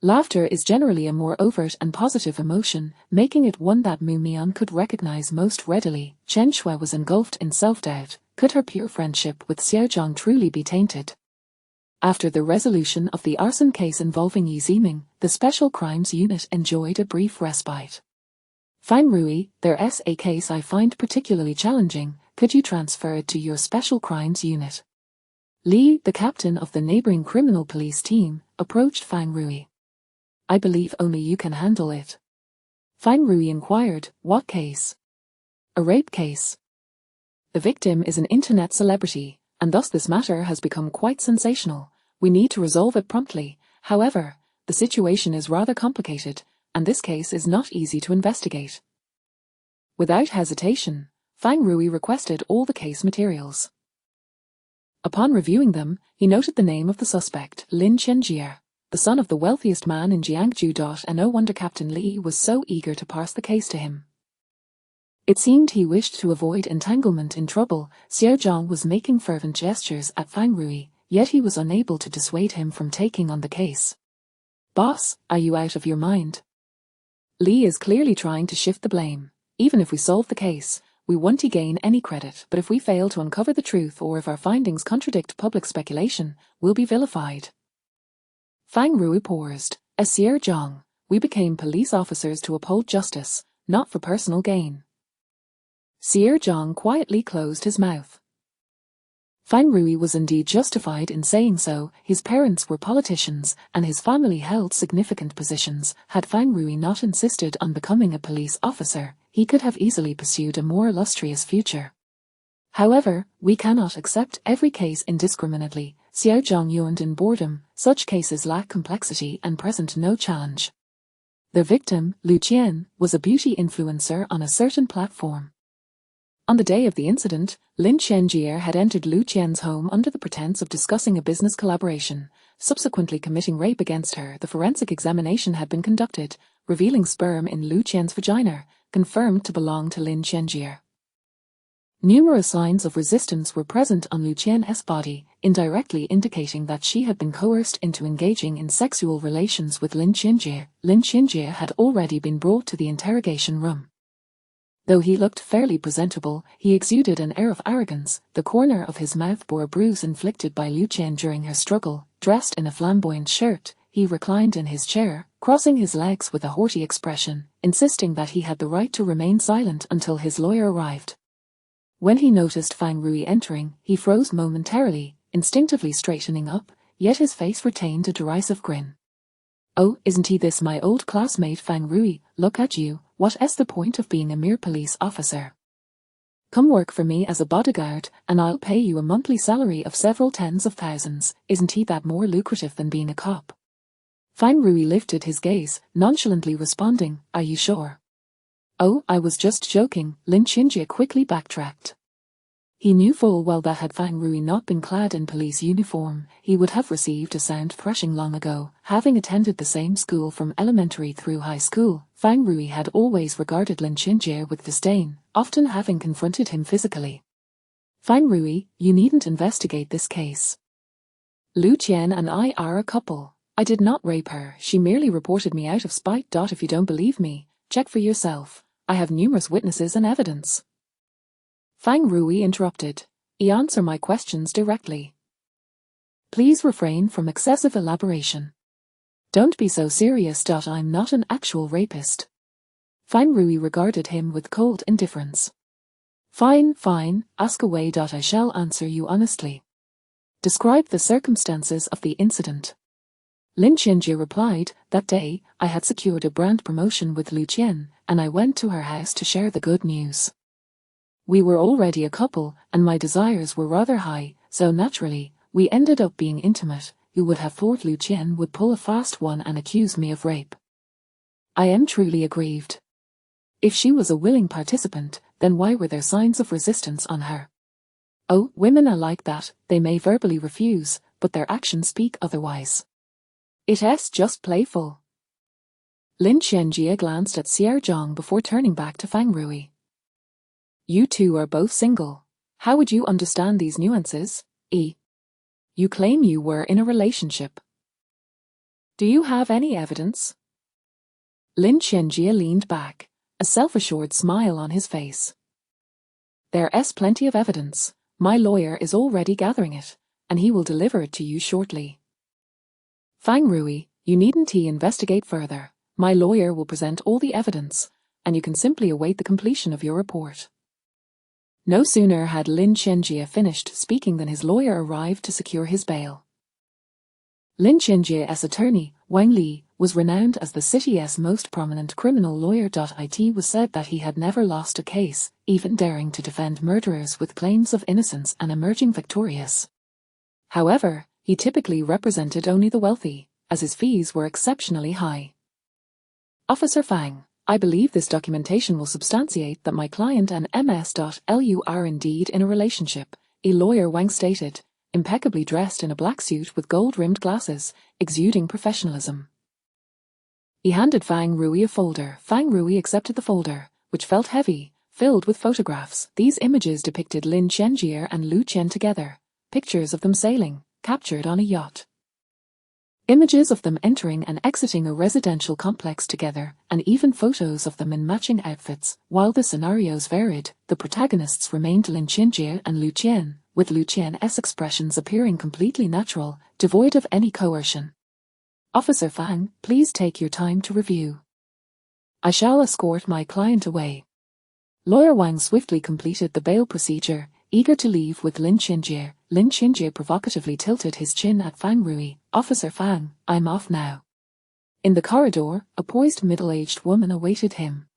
Laughter is generally a more overt and positive emotion, making it one that Moo Myeon could recognize most readily. Chen Shui was engulfed in self-doubt. Could her pure friendship with Xiao Zhang truly be tainted? After the resolution of the arson case involving Yi Ziming, the Special Crimes Unit enjoyed a brief respite. Fine Rui, their SA case I find particularly challenging. Could you transfer it to your Special Crimes Unit? Li, the captain of the neighboring criminal police team, approached Fang Rui. I believe only you can handle it. Fang Rui inquired, what case? A rape case. The victim is an internet celebrity, and thus this matter has become quite sensational. We need to resolve it promptly. However, the situation is rather complicated, and this case is not easy to investigate. Without hesitation, Fang Rui requested all the case materials. Upon reviewing them, he noted the name of the suspect, Lin Qianjie, the son of the wealthiest man in Jiangju. And no wonder Captain Li was so eager to pass the case to him. It seemed he wished to avoid entanglement in trouble. Xiao Zhang was making fervent gestures at Fang Rui, yet he was unable to dissuade him from taking on the case. Boss, are you out of your mind? Li is clearly trying to shift the blame. Even if we solve the case, we won't gain any credit, but if we fail to uncover the truth or if our findings contradict public speculation, we'll be vilified. Fang Rui paused. As Xiao Zhang, we became police officers to uphold justice, not for personal gain. Xiao Zhang quietly closed his mouth. Fang Rui was indeed justified in saying so. His parents were politicians, and his family held significant positions. Had Fang Rui not insisted on becoming a police officer, he could have easily pursued a more illustrious future. However, we cannot accept every case indiscriminately. Xiao Zhang yawned in boredom. Such cases lack complexity and present no challenge. The victim, Lu Qian, was a beauty influencer on a certain platform. On the day of the incident, Lin Qianjie had entered Lu Qian's home under the pretense of discussing a business collaboration, subsequently committing rape against her. The forensic examination had been conducted, revealing sperm in Lu Qian's vagina, confirmed to belong to Lin Qianjie. Numerous signs of resistance were present on Lu Qian's body, indirectly indicating that she had been coerced into engaging in sexual relations with Lin Qianjie. Lin Qianjie had already been brought to the interrogation room. Though he looked fairly presentable, he exuded an air of arrogance. The corner of his mouth bore a bruise inflicted by Lu Qian during her struggle. Dressed in a flamboyant shirt, he reclined in his chair, crossing his legs with a haughty expression, insisting that he had the right to remain silent until his lawyer arrived. When he noticed Fang Rui entering, he froze momentarily, instinctively straightening up, yet his face retained a derisive grin. Oh, isn't he this my old classmate Fang Rui? Look at you, what's the point of being a mere police officer? Come work for me as a bodyguard, and I'll pay you a monthly salary of several tens of thousands. Isn't he that more lucrative than being a cop? Fang Rui lifted his gaze, nonchalantly responding, are you sure? Oh, I was just joking. Lin Qianjie quickly backtracked. He knew full well that had Fang Rui not been clad in police uniform, he would have received a sound thrashing long ago. Having attended the same school from elementary through high school, Fang Rui had always regarded Lin Qianjie with disdain, often having confronted him physically. Fang Rui, you needn't investigate this case. Lu Qian and I are a couple. I did not rape her, she merely reported me out of spite. If you don't believe me, check for yourself. I have numerous witnesses and evidence. Fang Rui interrupted. Answer my questions directly. Please refrain from excessive elaboration. Don't be so serious. I'm not an actual rapist. Fang Rui regarded him with cold indifference. Fine, ask away. I shall answer you honestly. Describe the circumstances of the incident. Lin Qianjie replied, that day, I had secured a brand promotion with Lu Qian, and I went to her house to share the good news. We were already a couple, and my desires were rather high, so naturally, we ended up being intimate. You would have thought Lu Qian would pull a fast one and accuse me of rape. I am truly aggrieved. If she was a willing participant, then why were there signs of resistance on her? Oh, women are like that, they may verbally refuse, but their actions speak otherwise. It's just playful. Lin Qianjie glanced at Xiao Zhang before turning back to Fang Rui. You two are both single. How would you understand these nuances? You claim you were in a relationship. Do you have any evidence? Lin Qianjie leaned back, a self-assured smile on his face. There's plenty of evidence. My lawyer is already gathering it, and he will deliver it to you shortly. Fang Rui, you needn't investigate further. My lawyer will present all the evidence, and you can simply await the completion of your report. No sooner had Lin Qianjie finished speaking than his lawyer arrived to secure his bail. Lin Qianjie's attorney, Wang Li, was renowned as the city's most prominent criminal lawyer. It was said that he had never lost a case, even daring to defend murderers with claims of innocence and emerging victorious. However, he typically represented only the wealthy, as his fees were exceptionally high. Officer Fang, I believe this documentation will substantiate that my client and Ms.Lu are indeed in a relationship, a lawyer Wang stated, impeccably dressed in a black suit with gold-rimmed glasses, exuding professionalism. He handed Fang Rui a folder. Fang Rui accepted the folder, which felt heavy, filled with photographs. These images depicted Lin Qianjie and Lu Qian together, pictures of them sailing, captured on a yacht. Images of them entering and exiting a residential complex together, and even photos of them in matching outfits. While the scenarios varied, the protagonists remained Lin Qianjie and Lu Qian, with Lu Qian's expressions appearing completely natural, devoid of any coercion. Officer Fang, please take your time to review. I shall escort my client away. Lawyer Wang swiftly completed the bail procedure, eager to leave with Lin Qianjie. Lin Qianjie provocatively tilted his chin at Fang Rui. Officer Fang, I'm off now. In the corridor, a poised middle-aged woman awaited him.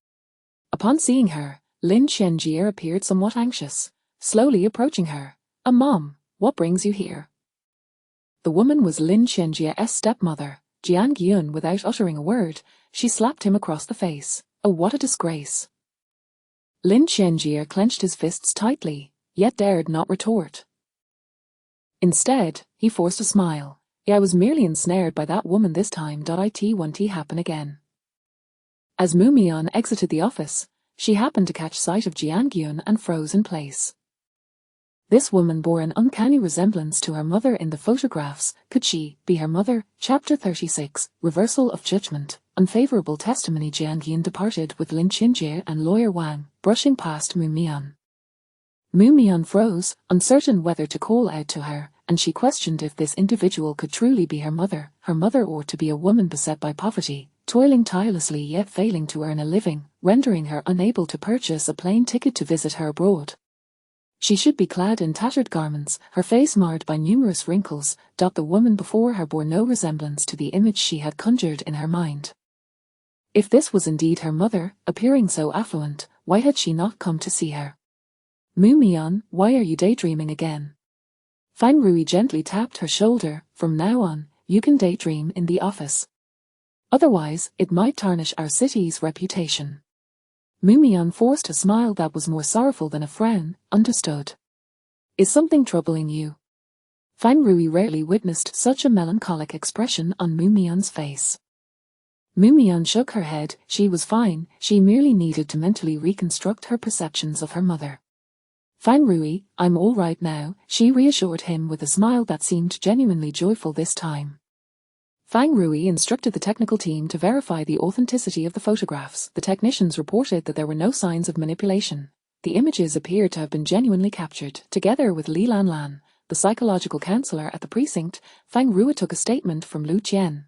Upon seeing her, Lin Qianjie appeared somewhat anxious, slowly approaching her. Mom, what brings you here? The woman was Lin Qianjie's stepmother, Jian Gyun. Without uttering a word, she slapped him across the face. Oh, what a disgrace. Lin Qianjie clenched his fists tightly, yet dared not retort. Instead, he forced a smile. I was merely ensnared by that woman this time. It won't happen again. As Mu Mian exited the office, she happened to catch sight of Jian Gyun and froze in place. This woman bore an uncanny resemblance to her mother in the photographs. Could she be her mother? Chapter 36, Reversal of Judgment. Unfavorable testimony. Jian Gyun departed with Lin Qianjie and lawyer Wang, brushing past Mu Mian. Mu Mian froze, uncertain whether to call out to her, and she questioned if this individual could truly be her mother or to be a woman beset by poverty, toiling tirelessly yet failing to earn a living, rendering her unable to purchase a plane ticket to visit her abroad. She should be clad in tattered garments, her face marred by numerous wrinkles. The woman before her bore no resemblance to the image she had conjured in her mind. If this was indeed her mother, appearing so affluent, why had she not come to see her? Mu Mian, why are you daydreaming again? Fang Rui gently tapped her shoulder. From now on, you can daydream in the office. Otherwise, it might tarnish our city's reputation. Mu Mian forced a smile that was more sorrowful than a frown. Understood. Is something troubling you? Fang Rui rarely witnessed such a melancholic expression on Mu Mian's face. Mu Mian shook her head. She was fine, she merely needed to mentally reconstruct her perceptions of her mother. Fang Rui, I'm all right now, she reassured him with a smile that seemed genuinely joyful this time. Fang Rui instructed the technical team to verify the authenticity of the photographs. The technicians reported that there were no signs of manipulation. The images appeared to have been genuinely captured. Together with Li Lanlan, the psychological counselor at the precinct, Fang Rui took a statement from Lu Qian.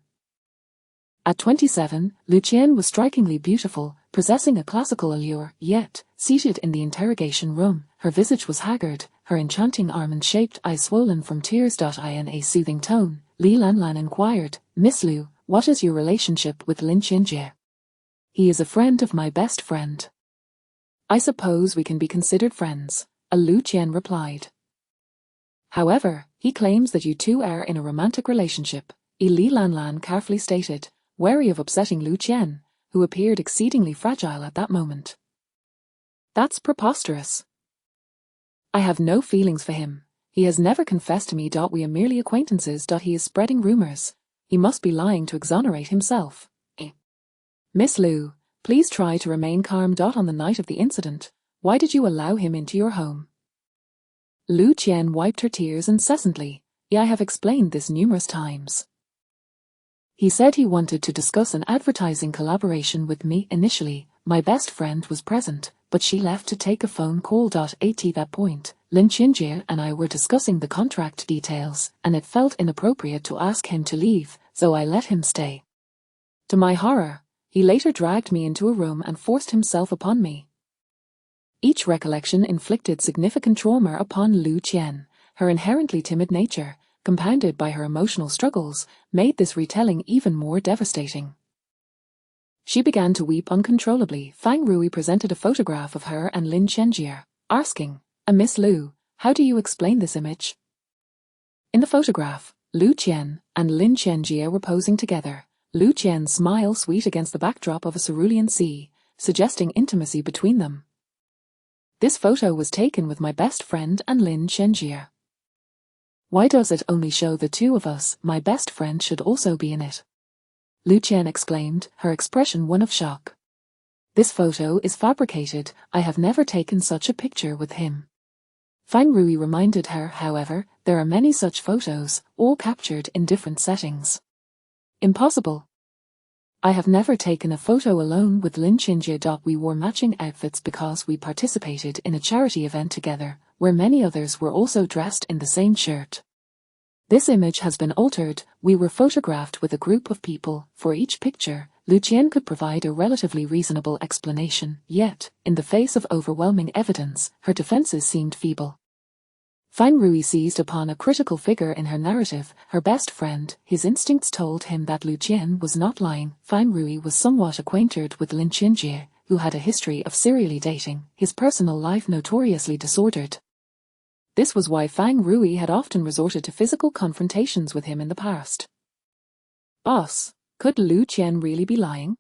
At 27, Lu Qian was strikingly beautiful, possessing a classical allure, yet, seated in the interrogation room, her visage was haggard, her enchanting almond-shaped eyes swollen from tears. In a soothing tone, Li Lanlan inquired, Miss Lu, what is your relationship with Lin Qianjie? He is a friend of my best friend. I suppose we can be considered friends, Lu Qian replied. However, he claims that you two are in a romantic relationship, Li Lanlan carefully stated, wary of upsetting Lu Qian, who appeared exceedingly fragile at that moment. That's preposterous. I have no feelings for him. He has never confessed to me. We are merely acquaintances. He is spreading rumors. He must be lying to exonerate himself. Miss Liu, please try to remain calm. On the night of the incident, why did you allow him into your home? Lu Qian wiped her tears incessantly. I have explained this numerous times. He said he wanted to discuss an advertising collaboration with me initially. My best friend was present, but she left to take a phone call. At that point, Lin Qinjie and I were discussing the contract details, and it felt inappropriate to ask him to leave, so I let him stay. To my horror, he later dragged me into a room and forced himself upon me. Each recollection inflicted significant trauma upon Lu Qian. Her inherently timid nature, compounded by her emotional struggles, made this retelling even more devastating. She began to weep uncontrollably. Fang Rui presented a photograph of her and Lin Chenjie, asking, Miss Liu, how do you explain this image? In the photograph, Lu Qian and Lin Chenjie were posing together, Lu Qian's smile sweet against the backdrop of a cerulean sea, suggesting intimacy between them. This photo was taken with my best friend and Lin Chenjie. Why does it only show the two of us? My best friend should also be in it. Lu Qian exclaimed, her expression one of shock. This photo is fabricated. I have never taken such a picture with him. Fang Rui reminded her, however, there are many such photos, all captured in different settings. Impossible. I have never taken a photo alone with Lin Qinjie. We wore matching outfits because we participated in a charity event together, where many others were also dressed in the same shirt. This image has been altered. We were photographed with a group of people. For each picture, Lu Qian could provide a relatively reasonable explanation, yet, in the face of overwhelming evidence, her defenses seemed feeble. Fang Rui seized upon a critical figure in her narrative, her best friend. His instincts told him that Lu Qian was not lying. Fang Rui was somewhat acquainted with Lin Qinjie, who had a history of serially dating, his personal life notoriously disordered. This was why Fang Rui had often resorted to physical confrontations with him in the past. Boss, could Lu Qian really be lying?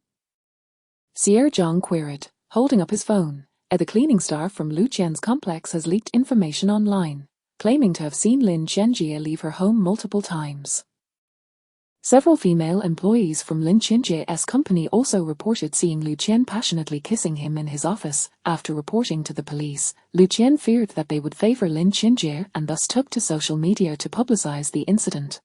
Xier Zhang queried, holding up his phone. The cleaning staff from Lu Qian's complex has leaked information online, claiming to have seen Lin Chenjie leave her home multiple times. Several female employees from Lin Qinjie's company also reported seeing Lu Qian passionately kissing him in his office. After reporting to the police, Lu Qian feared that they would favor Lin Qinjie and thus took to social media to publicize the incident.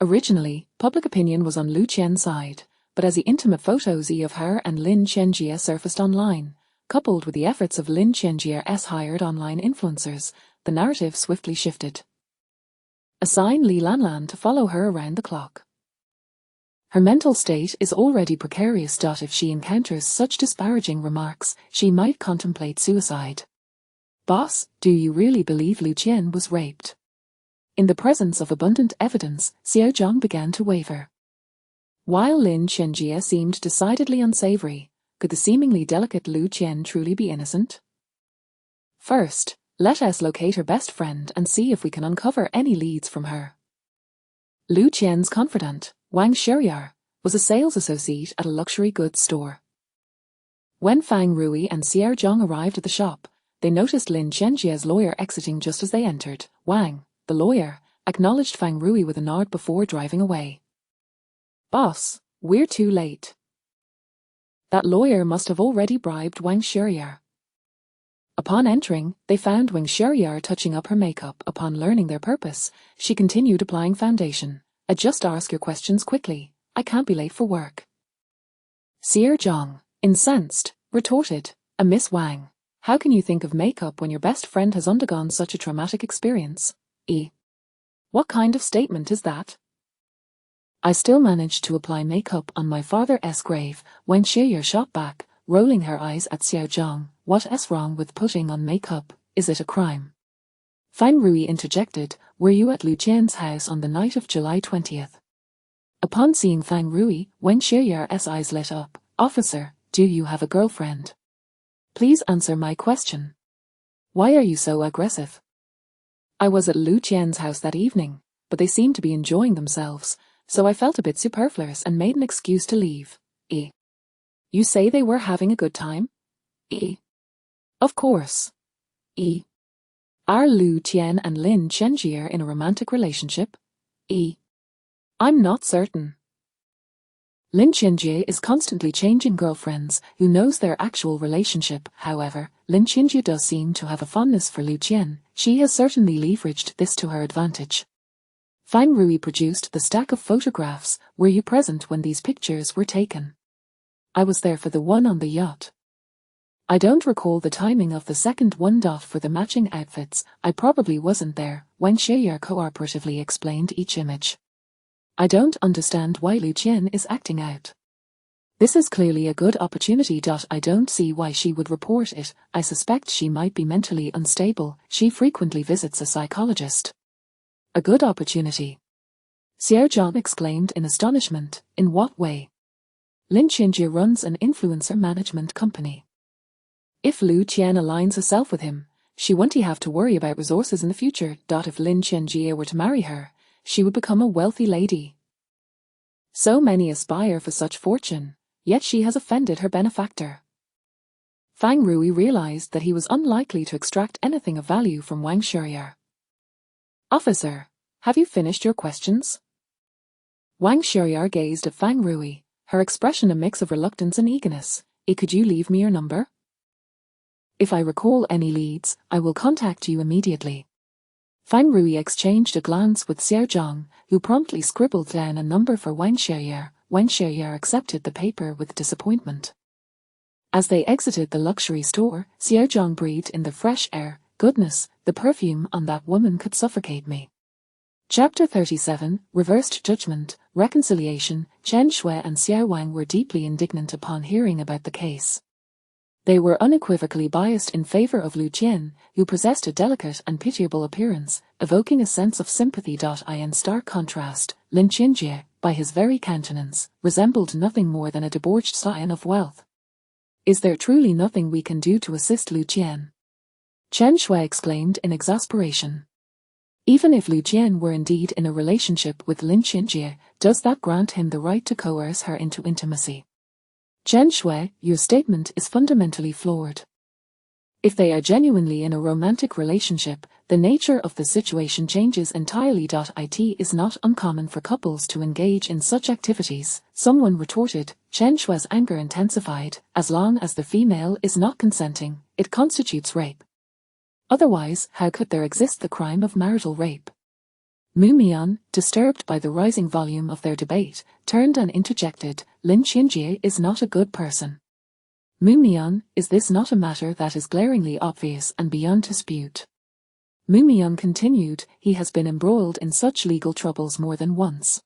Originally, public opinion was on Lu Qian's side, but as the intimate photos of her and Lin Qinjie surfaced online, coupled with the efforts of Lin Qinjie's hired online influencers, the narrative swiftly shifted. Assign Li Lanlan to follow her around the clock. Her mental state is already precarious. If she encounters such disparaging remarks, she might contemplate suicide. Boss, do you really believe Lu Qian was raped? In the presence of abundant evidence, Xiao Zhang began to waver. While Lin Chenjie seemed decidedly unsavory, could the seemingly delicate Lu Qian truly be innocent? First, let us locate her best friend and see if we can uncover any leads from her. Lu Qian's confidant, Wang Sheriar, was a sales associate at a luxury goods store. When Fang Rui and Xiao Zhang arrived at the shop, they noticed Lin Chenjie's lawyer exiting just as they entered. Wang, the lawyer, acknowledged Fang Rui with a nod before driving away. Boss, we're too late. That lawyer must have already bribed Wang Sheriar. Upon entering, they found Wang Sheriar touching up her makeup. Upon learning their purpose, she continued applying foundation. Just ask your questions quickly. I can't be late for work. Xier Zhang, incensed, retorted, Miss Wang, how can you think of makeup when your best friend has undergone such a traumatic experience? What kind of statement is that? I still managed to apply makeup on my father's grave. Wang Sheriar shot back, rolling her eyes at Xiao Zhang. What's wrong with putting on makeup? Is it a crime? Fang Rui interjected, were you at Lu Qian's house on the night of July 20th? Upon seeing Fang Rui, Wang Sheriar's eyes lit up. Officer, do you have a girlfriend? Please answer my question. Why are you so aggressive? I was at Lu Qian's house that evening, but they seemed to be enjoying themselves, so I felt a bit superfluous and made an excuse to leave. You say they were having a good time? E. Of course. E. Are Lu Qian and Lin Chenjie in a romantic relationship? E. I'm not certain. Lin Chenjie is constantly changing girlfriends. Who knows their actual relationship? However, Lin Chenjie does seem to have a fondness for Lu Qian. She has certainly leveraged this to her advantage. Fang Rui produced the stack of photographs. Were you present when these pictures were taken? I was there for the one on the yacht. I don't recall the timing of the second one. For the matching outfits, I probably wasn't there. Wang Xiaoyar cooperatively explained each image. I don't understand why Lu Qian is acting out. This is clearly a good opportunity. I don't see why she would report it. I suspect she might be mentally unstable. She frequently visits a psychologist. A good opportunity. Xiao Zhang exclaimed in astonishment. In what way? Lin Chenjie runs an influencer management company. If Lu Qian aligns herself with him, she won't have to worry about resources in the future. If Lin Chenjie were to marry her, she would become a wealthy lady. So many aspire for such fortune, yet she has offended her benefactor. Fang Rui realized that he was unlikely to extract anything of value from Wang Xiaoyar. Officer, have you finished your questions? Wang Xiaoyar gazed at Fang Rui, her expression a mix of reluctance and eagerness. Could you leave me your number? If I recall any leads, I will contact you immediately. Fang Rui exchanged a glance with Xiao Zhang, who promptly scribbled down a number for Wang Xiaoyar. Wang Xiaoyar accepted the paper with disappointment. As they exited the luxury store, Xiao Zhang breathed in the fresh air. Goodness, the perfume on that woman could suffocate me. Chapter 37, Reversed Judgment, Reconciliation. Chen Shui and Xiao Wang were deeply indignant upon hearing about the case. They were unequivocally biased in favor of Lu Qian, who possessed a delicate and pitiable appearance, evoking a sense of sympathy. In stark contrast, Lin Chenjie, by his very countenance, resembled nothing more than a debauched scion of wealth. Is there truly nothing we can do to assist Lu Qian? Chen Shui exclaimed in exasperation. Even if Lu Qian were indeed in a relationship with Lin Chenjie, does that grant him the right to coerce her into intimacy? Chen Shui, your statement is fundamentally flawed. If they are genuinely in a romantic relationship, the nature of the situation changes entirely. It is not uncommon for couples to engage in such activities, someone retorted. Chen Shui's anger intensified. As long as the female is not consenting, it constitutes rape. Otherwise, how could there exist the crime of marital rape? Mu Mian, disturbed by the rising volume of their debate, turned and interjected, Lin Chenjie is not a good person. Mu Mian, is this not a matter that is glaringly obvious and beyond dispute? Mu Mian continued, he has been embroiled in such legal troubles more than once.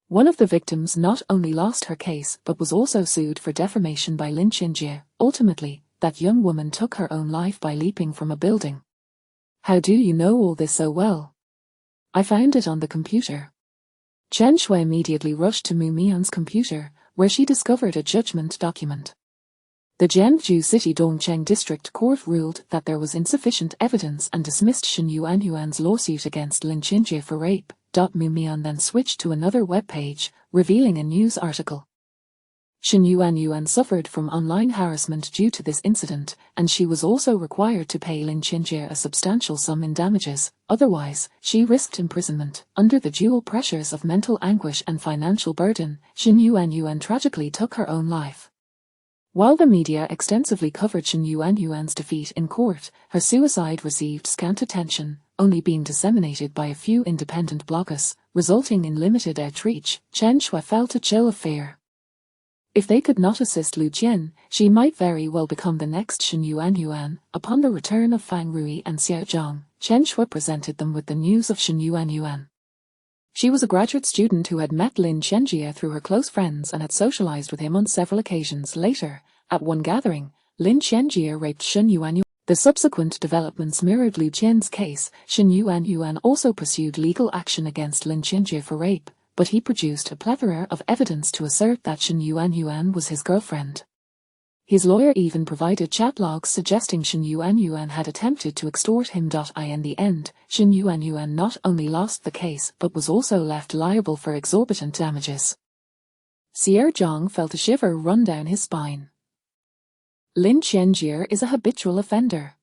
One of the victims not only lost her case but was also sued for defamation by Lin Chenjie. Ultimately, that young woman took her own life by leaping from a building. How do you know all this so well? I found it on the computer. Chen Shui immediately rushed to Mu Mian's computer, where she discovered a judgment document. The Jianzhou City Dongcheng District Court ruled that there was insufficient evidence and dismissed Shen Yuanyuan's lawsuit against Lin Chenjie for rape. Mu Mian then switched to another web page, revealing a news article. Shen Yuanyuan suffered from online harassment due to this incident, and she was also required to pay Lin Chenjie a substantial sum in damages, otherwise, she risked imprisonment. Under the dual pressures of mental anguish and financial burden, Shen Yuanyuan tragically took her own life. While the media extensively covered Shen Yuanyuan's defeat in court, her suicide received scant attention, only being disseminated by a few independent bloggers, resulting in limited outreach. Chen Shui felt a chill of fear. If they could not assist Lu Qian, she might very well become the next Shen Yuanyuan. Upon the return of Fang Rui and Xiao Zhang, Chen Shui presented them with the news of Shen Yuanyuan. She was a graduate student who had met Lin Chenjie through her close friends and had socialized with him on several occasions. Later, at one gathering, Lin Chenjie raped Shen Yuanyuan. The subsequent developments mirrored Lu Qian's case. Shen Yuanyuan also pursued legal action against Lin Chenjie for rape, but he produced a plethora of evidence to assert that Shen Yuanyuan was his girlfriend. His lawyer even provided chat logs suggesting Shen Yuanyuan had attempted to extort him. In the end, Shen Yuanyuan not only lost the case but was also left liable for exorbitant damages. Sierra Zhang felt a shiver run down his spine. Lin Qianjie is a habitual offender.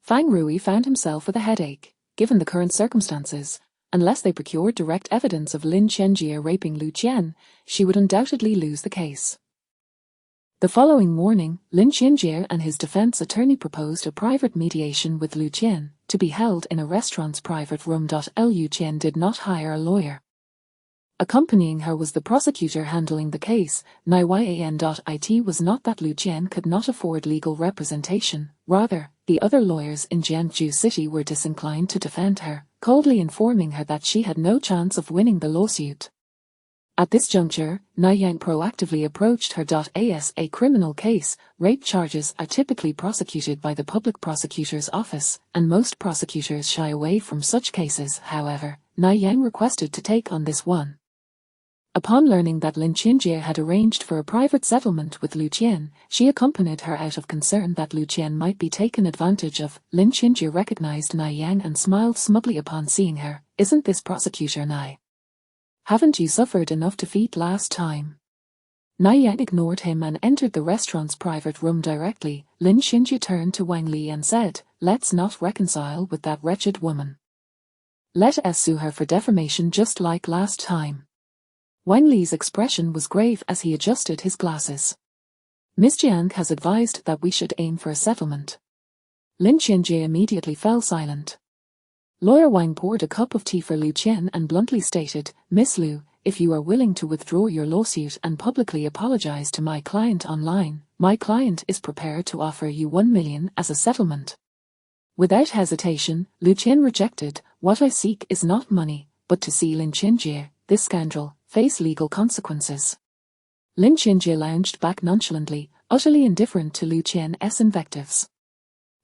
Fang Rui found himself with a headache, given the current circumstances. Unless they procured direct evidence of Lin Qianjie raping Lu Qian, she would undoubtedly lose the case. The following morning, Lin Qianjie and his defense attorney proposed a private mediation with Lu Qian, to be held in a restaurant's private room. Lu Qian did not hire a lawyer. Accompanying her was the prosecutor handling the case. It was not that Lu Qian could not afford legal representation, rather, the other lawyers in Jiangsu City were disinclined to defend her, coldly informing her that she had no chance of winning the lawsuit. At this juncture, Yang proactively approached her. As a criminal case, rape charges are typically prosecuted by the public prosecutor's office, and most prosecutors shy away from such cases. However, Yang requested to take on this one. Upon learning that Lin Qianjie had arranged for a private settlement with Lu Qian, she accompanied her out of concern that Lu Qian might be taken advantage of. Lin Qianjie recognized Yang and smiled smugly upon seeing her. "Isn't this prosecutor Nai? Haven't you suffered enough defeat last time?" Yang ignored him and entered the restaurant's private room directly. Lin Qianjie turned to Wang Li and said, "Let's not reconcile with that wretched woman. Let us sue her for defamation just like last time." Wang Li's expression was grave as he adjusted his glasses. "Miss Jiang has advised that we should aim for a settlement." Lin Qianjie immediately fell silent. Lawyer Wang poured a cup of tea for Lu Qian and bluntly stated, "Miss Lu, if you are willing to withdraw your lawsuit and publicly apologize to my client online, my client is prepared to offer you 1 million as a settlement." Without hesitation, Lu Qian rejected, "What I seek is not money, but to see Lin Qianjie, this scoundrel, face legal consequences." Lin Qianjie lounged back nonchalantly, utterly indifferent to Lu Qian's invectives.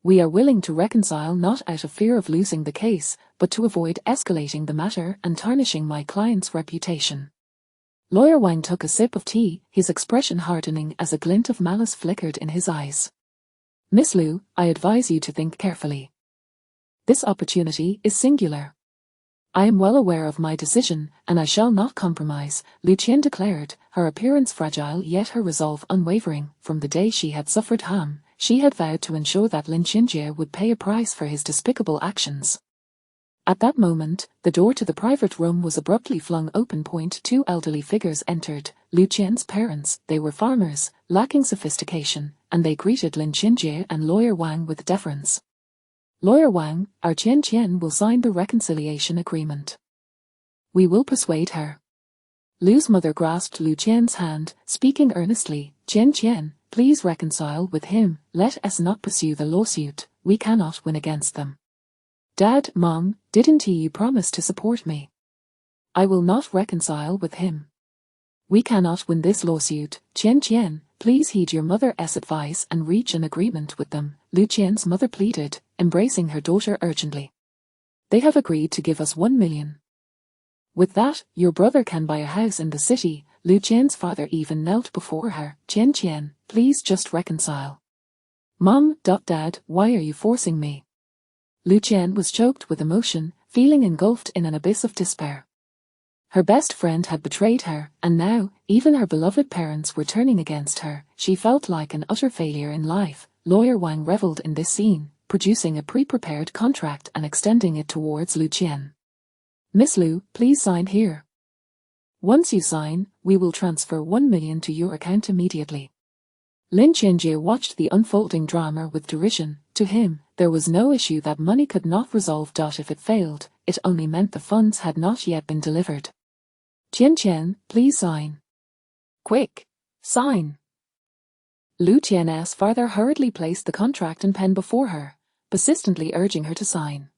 "We are willing to reconcile not out of fear of losing the case, but to avoid escalating the matter and tarnishing my client's reputation." Lawyer Wang took a sip of tea, his expression hardening as a glint of malice flickered in his eyes. "Miss Lu, I advise you to think carefully. This opportunity is singular. I am well aware of my decision, and I shall not compromise," Lu Qian declared, her appearance fragile yet her resolve unwavering. From the day she had suffered harm, she had vowed to ensure that Lin Qianjie would pay a price for his despicable actions. At that moment, the door to the private room was abruptly flung open. Two elderly figures entered, Lu Qian's parents. They were farmers, lacking sophistication, and they greeted Lin Qianjie and Lawyer Wang with deference. "Lawyer Wang, our Qian will sign the reconciliation agreement. We will persuade her." Lu's mother grasped Lu Qian's hand, speaking earnestly, Qian, please reconcile with him, let us not pursue the lawsuit, we cannot win against them." "Dad, Mom, didn't you promise to support me?" "I will not reconcile with him. We cannot win this lawsuit, Qian, please heed your mother's advice and reach an agreement with them," Lu Qian's mother pleaded, embracing her daughter urgently. "They have agreed to give us 1 million. With that, your brother can buy a house in the city." Lu Qian's father even knelt before her. Qian, please just reconcile." "Mom, Dad, why are you forcing me?" Lu Qian was choked with emotion, feeling engulfed in an abyss of despair. Her best friend had betrayed her, and now, even her beloved parents were turning against her. She felt like an utter failure in life. Lawyer Wang reveled in this scene, producing a pre-prepared contract and extending it towards Lu Qian. "Miss Lu, please sign here. Once you sign, we will transfer 1 million to your account immediately." Lin Qianjie watched the unfolding drama with derision. To him, there was no issue that money could not resolve. If it failed, it only meant the funds had not yet been delivered. "Qian, please sign. Quick, sign." Lu Qian's father hurriedly placed the contract and pen before her, persistently urging her to sign.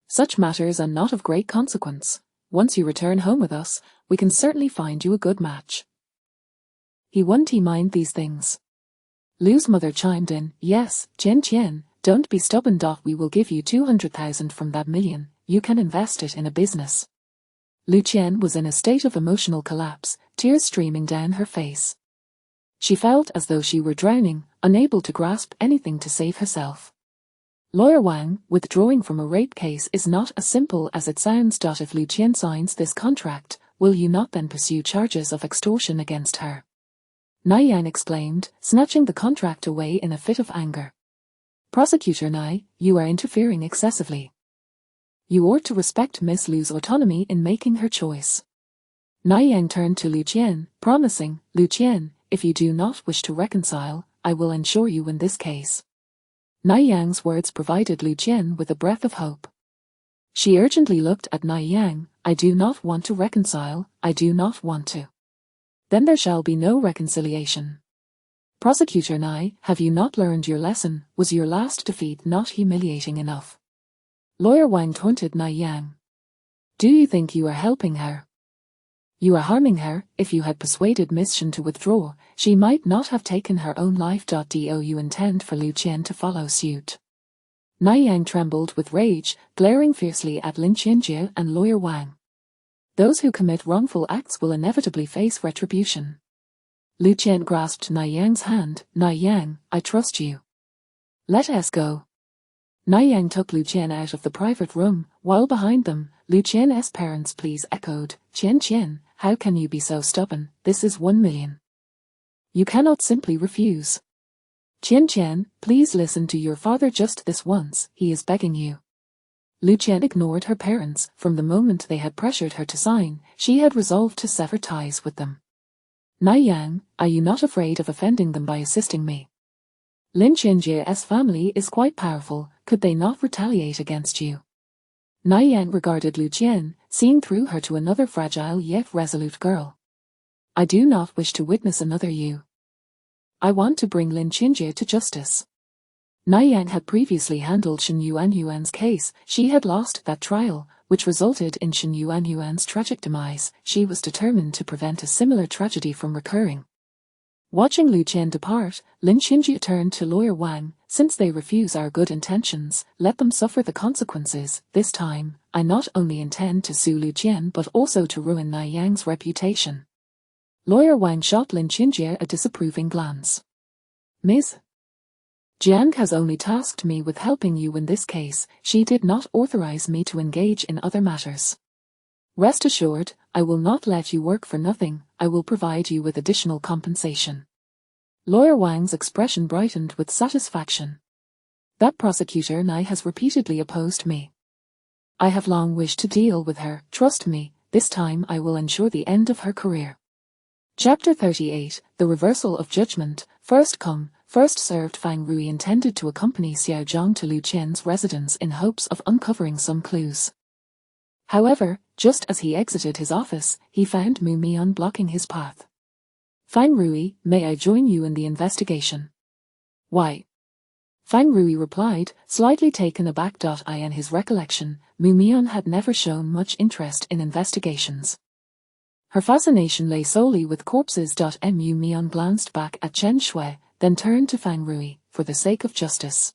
"Such matters are not of great consequence. Once you return home with us, we can certainly find you a good match." He won't mind these things. Lu's mother chimed in, "Yes, Qian, don't be stubborn. We will give you 200,000 from that million, you can invest it in a business." Lu Qian was in a state of emotional collapse, tears streaming down her face. She felt as though she were drowning, unable to grasp anything to save herself. Lawyer Wang, withdrawing from a rape case is not as simple as it sounds. If Lu Qian signs this contract, will you not then pursue charges of extortion against her? Nai Yang exclaimed, snatching the contract away in a fit of anger. Prosecutor Nai, you are interfering excessively. You ought to respect Miss Lu's autonomy in making her choice. Nai Yang turned to Lu Qian, promising, Lu Qian, if you do not wish to reconcile, I will ensure you win this case. Nai Yang's words provided Lu Qian with a breath of hope. She urgently looked at Nai Yang. I do not want to reconcile, I do not want to. Then there shall be no reconciliation. Prosecutor Nai, have you not learned your lesson? Was your last defeat not humiliating enough? Lawyer Wang taunted Nai Yang. Do you think you are helping her? You are harming her. If you had persuaded Miss Shen to withdraw, she might not have taken her own life. Do you intend for Lu Qian to follow suit? Nai Yang trembled with rage, glaring fiercely at Lin Qianjie and Lawyer Wang. Those who commit wrongful acts will inevitably face retribution. Lu Qian grasped Nai Yang's hand. Nai Yang, I trust you. Let us go. Nai Yang took Lu Qian out of the private room, while behind them, Lu Qian's parents please echoed, Qian, how can you be so stubborn? This is 1 million. You cannot simply refuse. Qian, please listen to your father just this once, he is begging you. Lu Qian ignored her parents. From the moment they had pressured her to sign, she had resolved to sever ties with them. Nai Yang, are you not afraid of offending them by assisting me? Lin Qianjie's family is quite powerful, could they not retaliate against you? Nai Yang regarded Lu Qian, seeing through her to another fragile yet resolute girl. I do not wish to witness another you. I want to bring Lin Qianjie to justice. Nai Yang had previously handled Shen Yuanyuan's case. She had lost that trial, which resulted in Shen Yuanyuan's tragic demise. She was determined to prevent a similar tragedy from recurring. Watching Lu Qian depart, Lin Qianjie turned to Lawyer Wang. Since they refuse our good intentions, let them suffer the consequences. This time, I not only intend to sue Lu Qian but also to ruin Nai Yang's reputation. Lawyer Wang shot Lin Qianjie a disapproving glance. Ms. Jiang has only tasked me with helping you in this case. She did not authorize me to engage in other matters. Rest assured, I will not let you work for nothing. I will provide you with additional compensation. Lawyer Wang's expression brightened with satisfaction. That prosecutor Nai has repeatedly opposed me. I have long wished to deal with her. Trust me, this time I will ensure the end of her career. Chapter 38, The Reversal of Judgment. First come, first served. Fang Rui intended to accompany Xiao Zhang to Lu Qian's residence in hopes of uncovering some clues. However, just as he exited his office, he found Mu Mian blocking his path. Fang Rui, may I join you in the investigation? Why? Fang Rui replied, slightly taken aback. In his recollection, Mu Mian had never shown much interest in investigations. Her fascination lay solely with corpses. Mu Mian glanced back at Chen Shui, then turned to Fang Rui, for the sake of justice.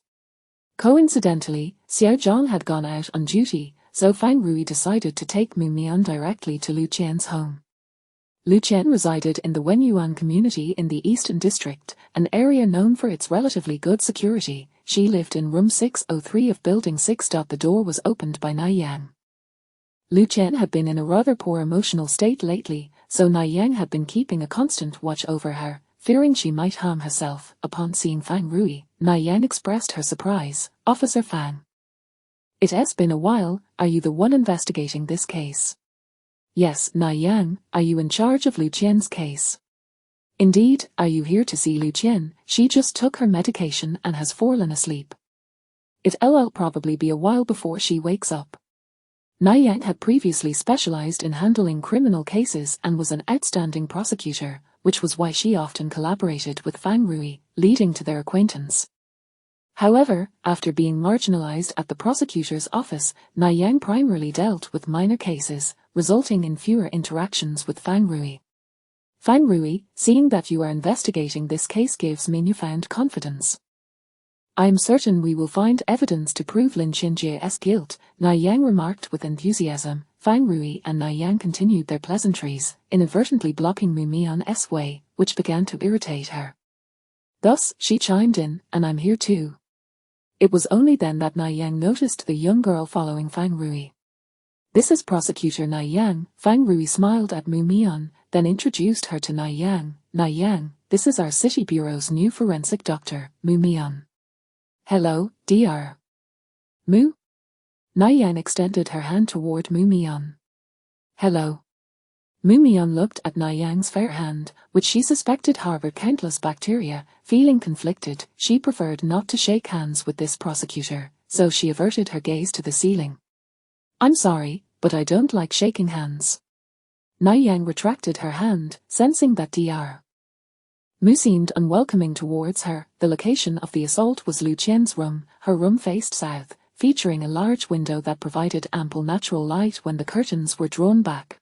Coincidentally, Xiao Zhang had gone out on duty, so Fang Rui decided to take Mu Mian directly to Lu Qian's home. Lu Qian resided in the Wenyuan community in the Eastern District, an area known for its relatively good security. She lived in room 603 of Building 6. The door was opened by Nai Yang. Lu Qian had been in a rather poor emotional state lately, so Nai Yang had been keeping a constant watch over her, fearing she might harm herself. Upon seeing Fang Rui, Nai Yang expressed her surprise. Officer Fang. It has been a while. Are you the one investigating this case? Yes, Nai Yang. Are you in charge of Lu Qian's case? Indeed. Are you here to see Lu Qian? She just took her medication and has fallen asleep. It'll probably be a while before she wakes up. Nai Yang had previously specialized in handling criminal cases and was an outstanding prosecutor, which was why she often collaborated with Fang Rui, leading to their acquaintance. However, after being marginalized at the prosecutor's office, Nai Yang primarily dealt with minor cases, resulting in fewer interactions with Fang Rui. Fang Rui, seeing that you are investigating this case gives me newfound confidence. I am certain we will find evidence to prove Lin Qianjie's guilt, Nai Yang remarked with enthusiasm. Fang Rui and Nai Yang continued their pleasantries, inadvertently blocking Mu Mian's way, which began to irritate her. Thus, she chimed in, and I'm here too. It was only then that Nai Yang noticed the young girl following Fang Rui. This is Prosecutor Na Yang. Fang Rui smiled at Mu Mian, then introduced her to Na Yang. Na Yang, this is our city bureau's new forensic doctor, Mu Mian. Hello, Dr. Mu? Na Yang extended her hand toward Mu Mian. Hello. Mu Mian looked at Na Yang's fair hand, which she suspected harbored countless bacteria. Feeling conflicted, she preferred not to shake hands with this prosecutor, so she averted her gaze to the ceiling. I'm sorry, but I don't like shaking hands. Na Yang retracted her hand, sensing that Dr. Mu seemed unwelcoming towards her. The location of the assault was Lu Qian's room. Her room faced south, featuring a large window that provided ample natural light when the curtains were drawn back.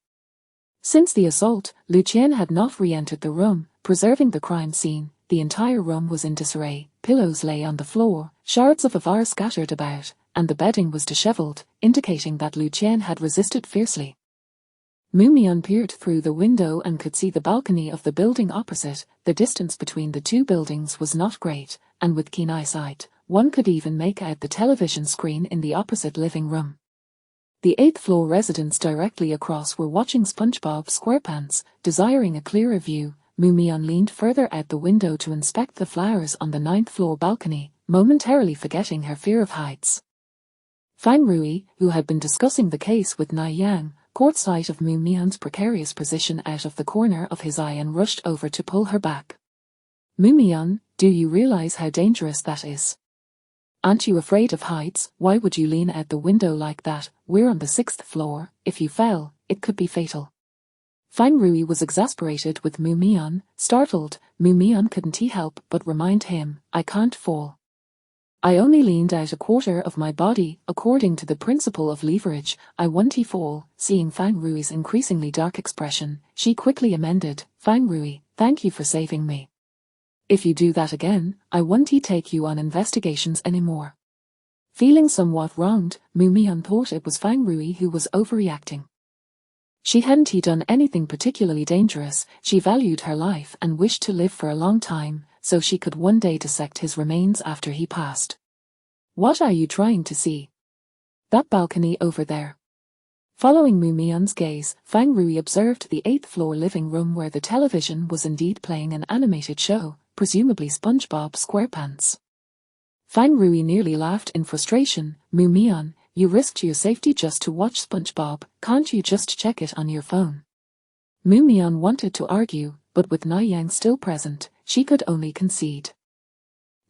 Since the assault, Lu Qian had not re-entered the room, preserving the crime scene. The entire room was in disarray. Pillows lay on the floor, shards of avar scattered about, and the bedding was disheveled, indicating that Lu Qian had resisted fiercely. Mu Mian peered through the window and could see the balcony of the building opposite. The distance between the two buildings was not great, and with keen eyesight, one could even make out the television screen in the opposite living room. The 8th-floor residents directly across were watching SpongeBob SquarePants, desiring a clearer view. Mu Mian leaned further out the window to inspect the flowers on the 9th-floor balcony, momentarily forgetting her fear of heights. Fang Rui, who had been discussing the case with Na Yang, caught sight of Mu Mian's precarious position out of the corner of his eye and rushed over to pull her back. Mu Mian, do you realize how dangerous that is? Aren't you afraid of heights? Why would you lean out the window like that? We're on the 6th floor. If you fell, it could be fatal. Fang Rui was exasperated with Mu Mian. Startled, Mu Mian couldn't help but remind him, I can't fall. I only leaned out a quarter of my body. According to the principle of leverage, I won't fall. Seeing Fang Rui's increasingly dark expression, she quickly amended, Fang Rui, thank you for saving me. If you do that again, I won't take you on investigations anymore. Feeling somewhat wronged, Mu Mian thought it was Fang Rui who was overreacting. She hadn't done anything particularly dangerous. She valued her life and wished to live for a long time, so she could one day dissect his remains after he passed. What are you trying to see? That balcony over there. Following Mu Mian's gaze, Fang Rui observed the 8th-floor living room where the television was indeed playing an animated show, presumably SpongeBob SquarePants. Fang Rui nearly laughed in frustration. Mu Mian, you risked your safety just to watch SpongeBob, can't you just check it on your phone? Mu Mian wanted to argue, but with Na Yang still present, she could only concede.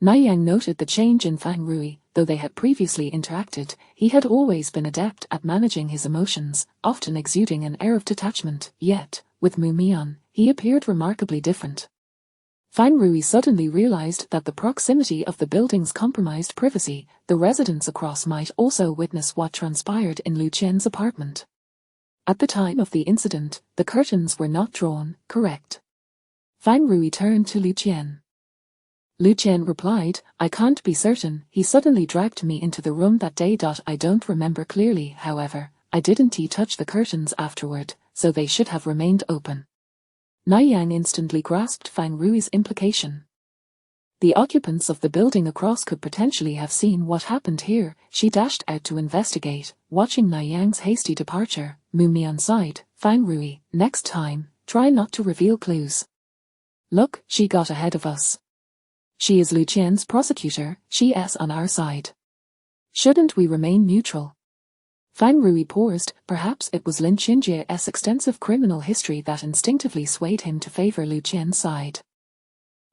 Na Yang noted the change in Fang Rui. Though they had previously interacted, he had always been adept at managing his emotions, often exuding an air of detachment. Yet, with Mu Mian, he appeared remarkably different. Fang Rui suddenly realized that the proximity of the buildings compromised privacy. The residents across might also witness what transpired in Lu Qian's apartment. At the time of the incident, the curtains were not drawn, correct? Fang Rui turned to Lu Qian. Lu Qian replied, I can't be certain. He suddenly dragged me into the room that day. I don't remember clearly, however. I didn't touch the curtains afterward, so they should have remained open. Na Yang instantly grasped Fang Rui's implication. The occupants of the building across could potentially have seen what happened here. She dashed out to investigate, watching Na Yang's hasty departure. Mu Mian sighed, Fang Rui, next time, try not to reveal clues. Look, she got ahead of us. She is Lu Qian's prosecutor, she's on our side. Shouldn't we remain neutral? Fang Rui paused. Perhaps it was Lin Xinjie's extensive criminal history that instinctively swayed him to favor Lu Qian's side.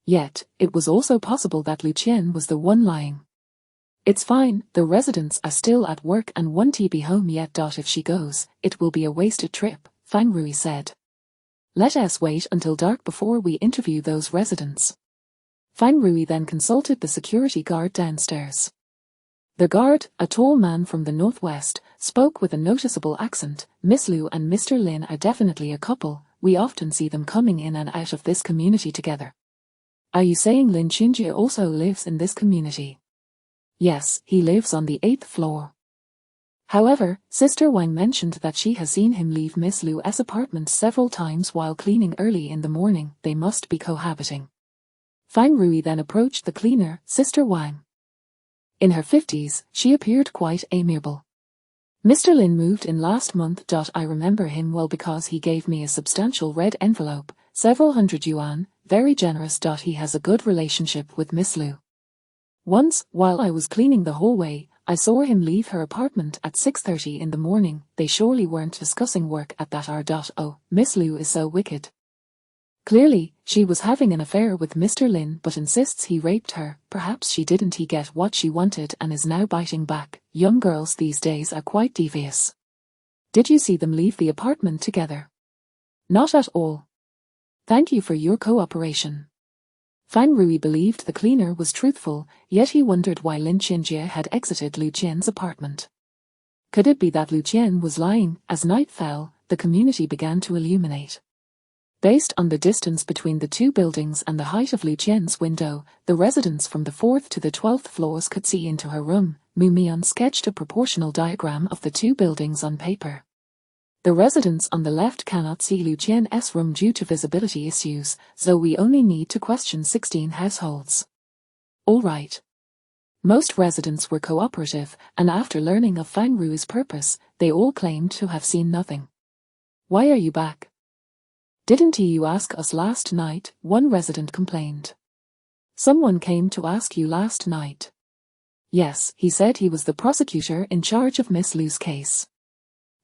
Yet, it was also possible that Lu Qian was the one lying. It's fine, the residents are still at work and won't be home yet. If she goes, it will be a wasted trip, Fang Rui said. Let us wait until dark before we interview those residents. Fang Rui then consulted the security guard downstairs. The guard, a tall man from the northwest, spoke with a noticeable accent. Miss Lu and Mr. Lin are definitely a couple. We often see them coming in and out of this community together. Are you saying Lin Xinjie also lives in this community? Yes, he lives on the 8th floor. However, Sister Wang mentioned that she has seen him leave Miss Lu's apartment several times while cleaning early in the morning. They must be cohabiting. Fang Rui then approached the cleaner, Sister Wang. In her 50s, she appeared quite amiable. Mr. Lin moved in last month. I remember him well because he gave me a substantial red envelope, several hundred yuan, very generous. He has a good relationship with Miss Liu. Once, while I was cleaning the hallway, I saw him leave her apartment at 6:30 in the morning. They surely weren't discussing work at that hour. Oh, Miss Liu is so wicked. Clearly, she was having an affair with Mr. Lin but insists he raped her. Perhaps she didn't get what she wanted and is now biting back. Young girls these days are quite devious. Did you see them leave the apartment together? Not at all. Thank you for your cooperation. Fang Rui believed the cleaner was truthful, yet he wondered why Lin Qinjie had exited Lu Qian's apartment. Could it be that Lu Qian was lying? As night fell, the community began to illuminate. Based on the distance between the two buildings and the height of Lu Qian's window, the residents from the 4th to the 12th floors could see into her room. Mu Mian sketched a proportional diagram of the two buildings on paper. The residents on the left cannot see Lu Qian's room due to visibility issues, so we only need to question 16 households. All right. Most residents were cooperative, and after learning of Fang Rui's purpose, they all claimed to have seen nothing. Why are you back? Didn't you ask us last night? One resident complained. Someone came to ask you last night. Yes, he said he was the prosecutor in charge of Miss Liu's case.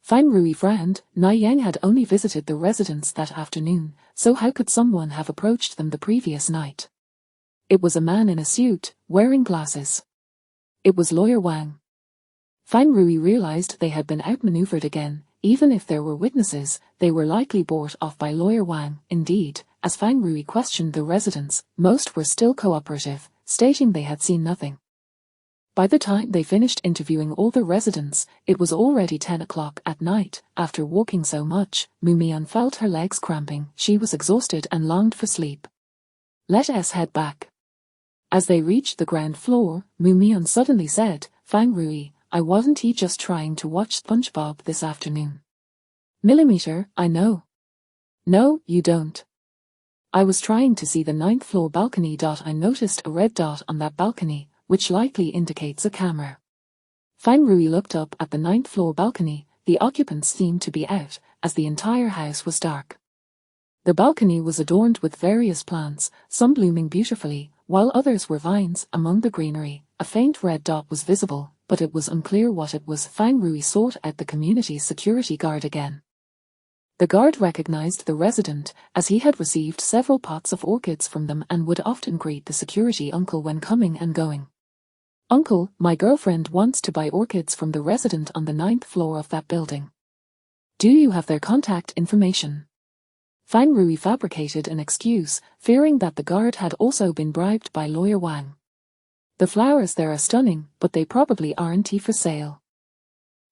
Fang Rui frowned. Yang had only visited the residents that afternoon, so how could someone have approached them the previous night? It was a man in a suit, wearing glasses. It was Lawyer Wang. Fang Rui realized they had been outmaneuvered again. Even if there were witnesses, they were likely bought off by Lawyer Wang. Indeed, as Fang Rui questioned the residents, most were still cooperative, stating they had seen nothing. By the time they finished interviewing all the residents, it was already 10 o'clock at night. After walking so much, Mu Mian felt her legs cramping. She was exhausted and longed for sleep. Let us head back. As they reached the ground floor, Mu Mian suddenly said, Fang Rui, I wasn't just trying to watch SpongeBob this afternoon. Millimeter, I know. No, you don't. I was trying to see the 9th floor balcony. I noticed a red dot on that balcony, which likely indicates a camera. Fang Rui looked up at the 9th floor balcony. The occupants seemed to be out, as the entire house was dark. The balcony was adorned with various plants, some blooming beautifully, while others were vines. Among the greenery, a faint red dot was visible, but it was unclear what it was. Fang Rui sought out the community's security guard again. The guard recognized the resident, as he had received several pots of orchids from them and would often greet the security uncle when coming and going. Uncle, my girlfriend wants to buy orchids from the resident on the 9th floor of that building. Do you have their contact information? Fang Rui fabricated an excuse, fearing that the guard had also been bribed by Lawyer Wang. The flowers there are stunning, but they probably aren't for sale.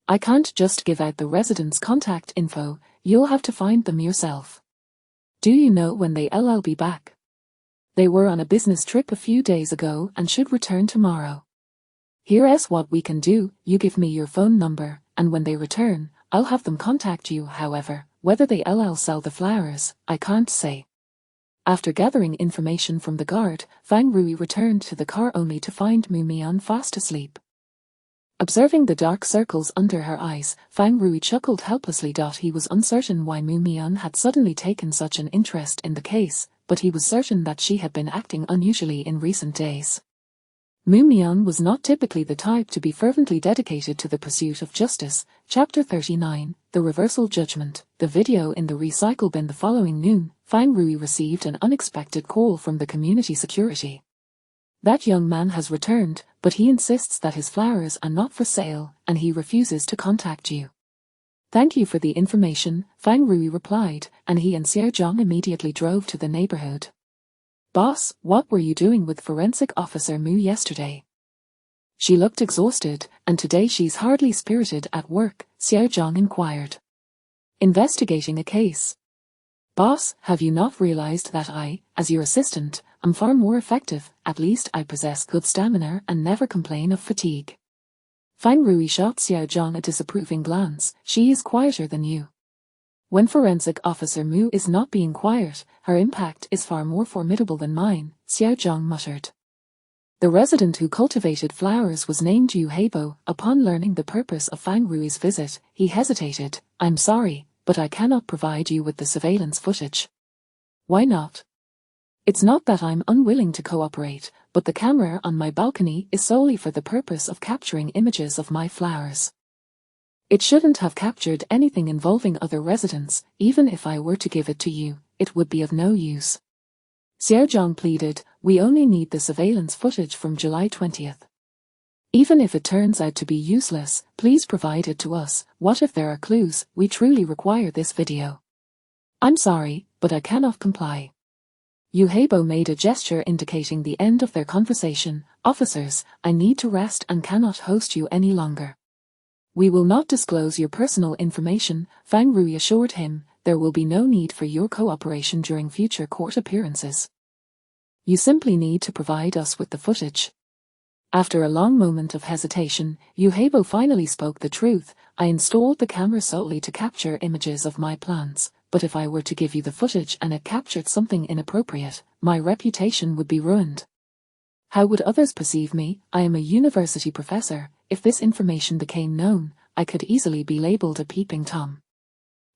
I can't just give out the residents' contact info, you'll have to find them yourself. Do you know when they'll be back? They were on a business trip a few days ago and should return tomorrow. Here's what we can do, you give me your phone number, and when they return, I'll have them contact you. However, whether they'll sell the flowers, I can't say. After gathering information from the guard, Fang Rui returned to the car only to find Mu Mian fast asleep. Observing the dark circles under her eyes, Fang Rui chuckled helplessly. He was uncertain why Mu Mian had suddenly taken such an interest in the case, but he was certain that she had been acting unusually in recent days. Mu Mian was not typically the type to be fervently dedicated to the pursuit of justice. Chapter 39, The Reversal Judgment. The video in the recycle bin. The following noon, Fang Rui received an unexpected call from the community security. That young man has returned, but he insists that his flowers are not for sale, and he refuses to contact you. Thank you for the information, Fang Rui replied, and he and Xiao Zhang immediately drove to the neighborhood. Boss, what were you doing with Forensic Officer Mu yesterday? She looked exhausted, and today she's hardly spirited at work, Xiao Zhang inquired. Investigating a case. Boss, have you not realized that I, as your assistant, am far more effective? At least I possess good stamina and never complain of fatigue. Fang Rui shot Xiao Zhang a disapproving glance. She is quieter than you. When Forensic Officer Mu is not being quiet, her impact is far more formidable than mine, Xiao Zhang muttered. The resident who cultivated flowers was named Yu Heibo. Upon learning the purpose of Fang Rui's visit, he hesitated. I'm sorry, but I cannot provide you with the surveillance footage. Why not? It's not that I'm unwilling to cooperate, but the camera on my balcony is solely for the purpose of capturing images of my flowers. It shouldn't have captured anything involving other residents. Even if I were to give it to you, it would be of no use. Xiao Zhang pleaded, we only need the surveillance footage from July 20th. Even if it turns out to be useless, please provide it to us. What if there are clues? We truly require this video. I'm sorry, but I cannot comply. Yu Heibo made a gesture indicating the end of their conversation. Officers, I need to rest and cannot host you any longer. We will not disclose your personal information, Fang Rui assured him. There will be no need for your cooperation during future court appearances. You simply need to provide us with the footage. After a long moment of hesitation, Yu Heibo finally spoke the truth. I installed the camera solely to capture images of my plants, but if I were to give you the footage and it captured something inappropriate, my reputation would be ruined. How would others perceive me? I am a university professor. If this information became known, I could easily be labeled a peeping Tom.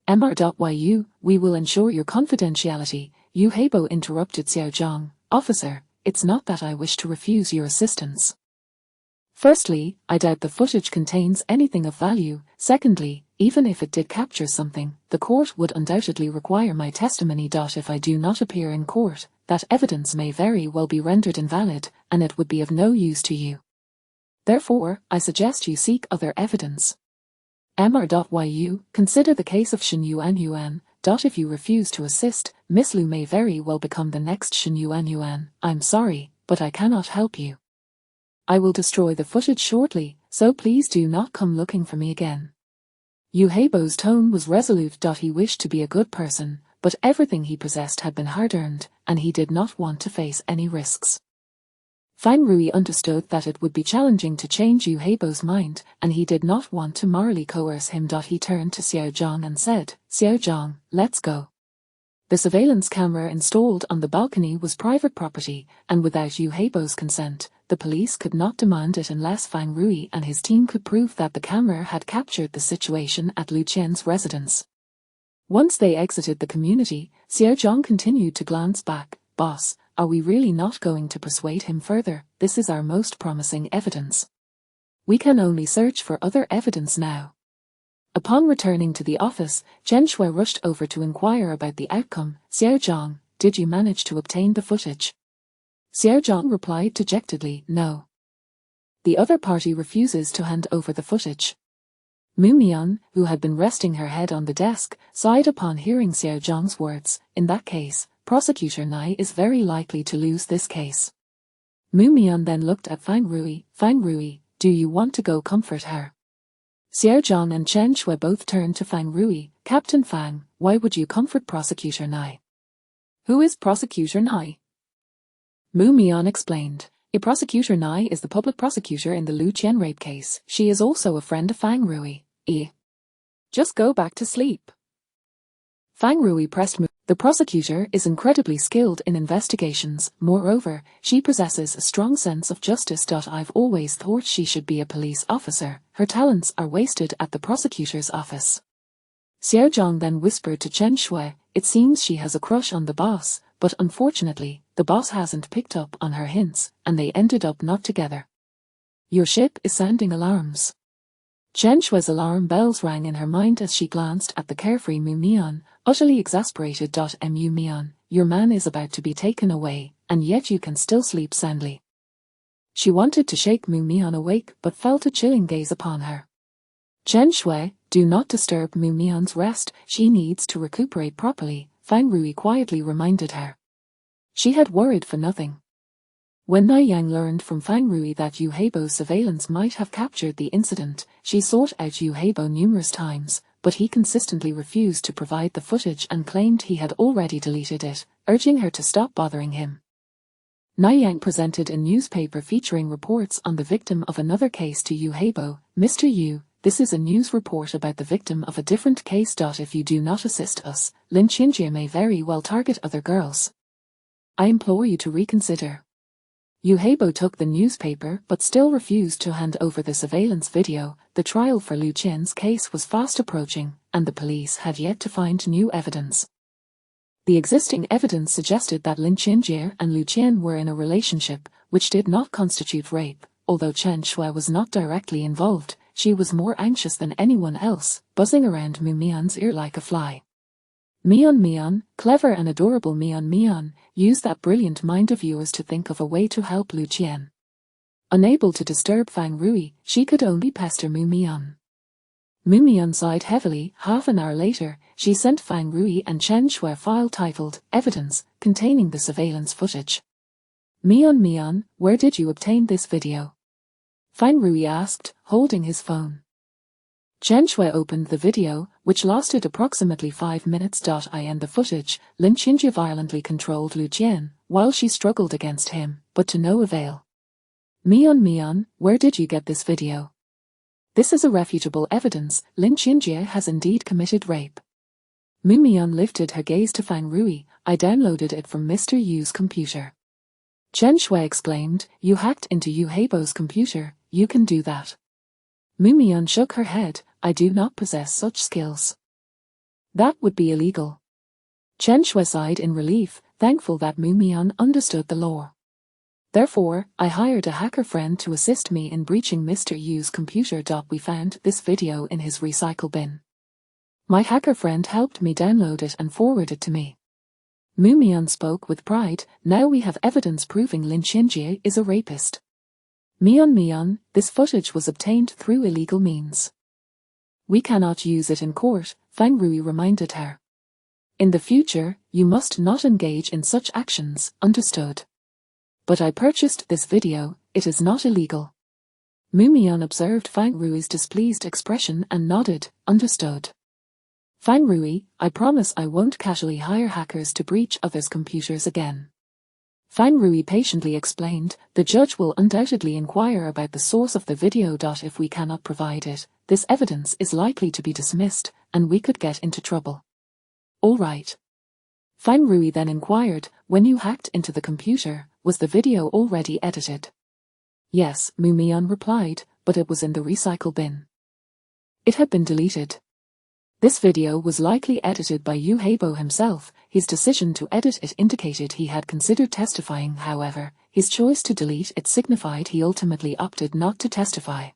Mr.Yu, we will ensure your confidentiality. Yu Heibo interrupted Xiao Zhang. Officer, it's not that I wish to refuse your assistance. Firstly, I doubt the footage contains anything of value. Secondly, even if it did capture something, the court would undoubtedly require my testimony. If I do not appear in court, that evidence may very well be rendered invalid, and it would be of no use to you. Therefore, I suggest you seek other evidence. Mr.Yu, consider the case of Shen Yuan. If you refuse to assist, Miss Lu may very well become the next Shen Yuan. I'm sorry, but I cannot help you. I will destroy the footage shortly, so please do not come looking for me again. Yu Heibo's tone was resolute. He wished to be a good person, but everything he possessed had been hard-earned, and he did not want to face any risks. Fang Rui understood that it would be challenging to change Yu Heibo's mind, and he did not want to morally coerce him. He turned to Xiao Zhang and said, Xiao Zhang, let's go. The surveillance camera installed on the balcony was private property, and without Yu Heibo's consent, the police could not demand it unless Fang Rui and his team could prove that the camera had captured the situation at Lu Qian's residence. Once they exited the community, Xiao Zhang continued to glance back. Boss, are we really not going to persuade him further? This is our most promising evidence. We can only search for other evidence now. Upon returning to the office, Chen Shui rushed over to inquire about the outcome. Xiao Zhang, did you manage to obtain the footage? Xiao Zhang replied dejectedly, no. The other party refuses to hand over the footage. Mu Mian, who had been resting her head on the desk, sighed upon hearing Xiao Zhang's words. In that case, Prosecutor Nai is very likely to lose this case. Mu Mian then looked at Fang Rui. Fang Rui, do you want to go comfort her? Xiao Zhang and Chen Shui both turned to Fang Rui. Captain Fang, why would you comfort Prosecutor Nai? Who is Prosecutor Nai? Mu Mian explained. Prosecutor Nai is the public prosecutor in the Lu Qian rape case. She is also a friend of Fang Rui. Just go back to sleep. Fang Rui pressed Mu. The prosecutor is incredibly skilled in investigations. Moreover, she possesses a strong sense of justice. I've always thought she should be a police officer. Her talents are wasted at the prosecutor's office. Xiao Zhang then whispered to Chen Shui, it seems she has a crush on the boss, but unfortunately, the boss hasn't picked up on her hints, and they ended up not together. Your ship is sounding alarms. Chen Shui's alarm bells rang in her mind as she glanced at the carefree Mu Mian, utterly exasperated. Mu Mian, your man is about to be taken away, and yet you can still sleep soundly. She wanted to shake Mu Mian awake but felt a chilling gaze upon her. Chen Shui, do not disturb Mu Mian's rest, she needs to recuperate properly, Fang Rui quietly reminded her. She had worried for nothing. When Nai Yang learned from Fang Rui that Yu Heibo's surveillance might have captured the incident, she sought out Yu Heibo numerous times, but he consistently refused to provide the footage and claimed he had already deleted it, urging her to stop bothering him. Nai Yang presented a newspaper featuring reports on the victim of another case to Yu Heibo. Mr. Yu, this is a news report about the victim of a different case. If you do not assist us, Lin Qinjie may very well target other girls. I implore you to reconsider. Yu Heibo took the newspaper but still refused to hand over the surveillance video. The trial for Liu Qian's case was fast approaching, and the police had yet to find new evidence. The existing evidence suggested that Lin Qinjie and Liu Qian were in a relationship, which did not constitute rape. Although Chen Shui was not directly involved, she was more anxious than anyone else, buzzing around Mu Mian's ear like a fly. Mian, clever and adorable Mian, used that brilliant mind of yours to think of a way to help Liu Qian. Unable to disturb Fang Rui, she could only pester Mu Mian. Mu Mian sighed heavily. Half an hour later, she sent Fang Rui and Chen Shui a file titled Evidence, containing the surveillance footage. Mian, where did you obtain this video? Fang Rui asked, holding his phone. Chen Shui opened the video, which lasted approximately 5 minutes. In the footage, Lin Qinjie violently controlled Liu Qian, while she struggled against him, but to no avail. Mian, where did you get this video? This is irrefutable evidence. Lin Qinjie has indeed committed rape. Mu Mian lifted her gaze to Fang Rui. I downloaded it from Mr. Yu's computer. Chen Shui exclaimed, you hacked into Yu Heibo's computer, you can do that. Mu Mian shook her head, I do not possess such skills. That would be illegal. Chen Shui sighed in relief, thankful that Mu Mian understood the law. Therefore, I hired a hacker friend to assist me in breaching Mr. Yu's computer. We found this video in his recycle bin. My hacker friend helped me download it and forward it to me. Mu Mian spoke with pride, now we have evidence proving Lin Qinjie is a rapist. Mian, this footage was obtained through illegal means. We cannot use it in court, Fang Rui reminded her. In the future, you must not engage in such actions, understood? But I purchased this video, it is not illegal. Mu Mian observed Fang Rui's displeased expression and nodded, understood. Fang Rui, I promise I won't casually hire hackers to breach others' computers again. Fang Rui patiently explained, the judge will undoubtedly inquire about the source of the video. If we cannot provide it, this evidence is likely to be dismissed, and we could get into trouble. All right. Fang Rui then inquired, when you hacked into the computer, was the video already edited? Yes, Mu Mian replied, but it was in the recycle bin. It had been deleted. This video was likely edited by Yu Heibo himself. His decision to edit it indicated he had considered testifying. However, his choice to delete it signified he ultimately opted not to testify.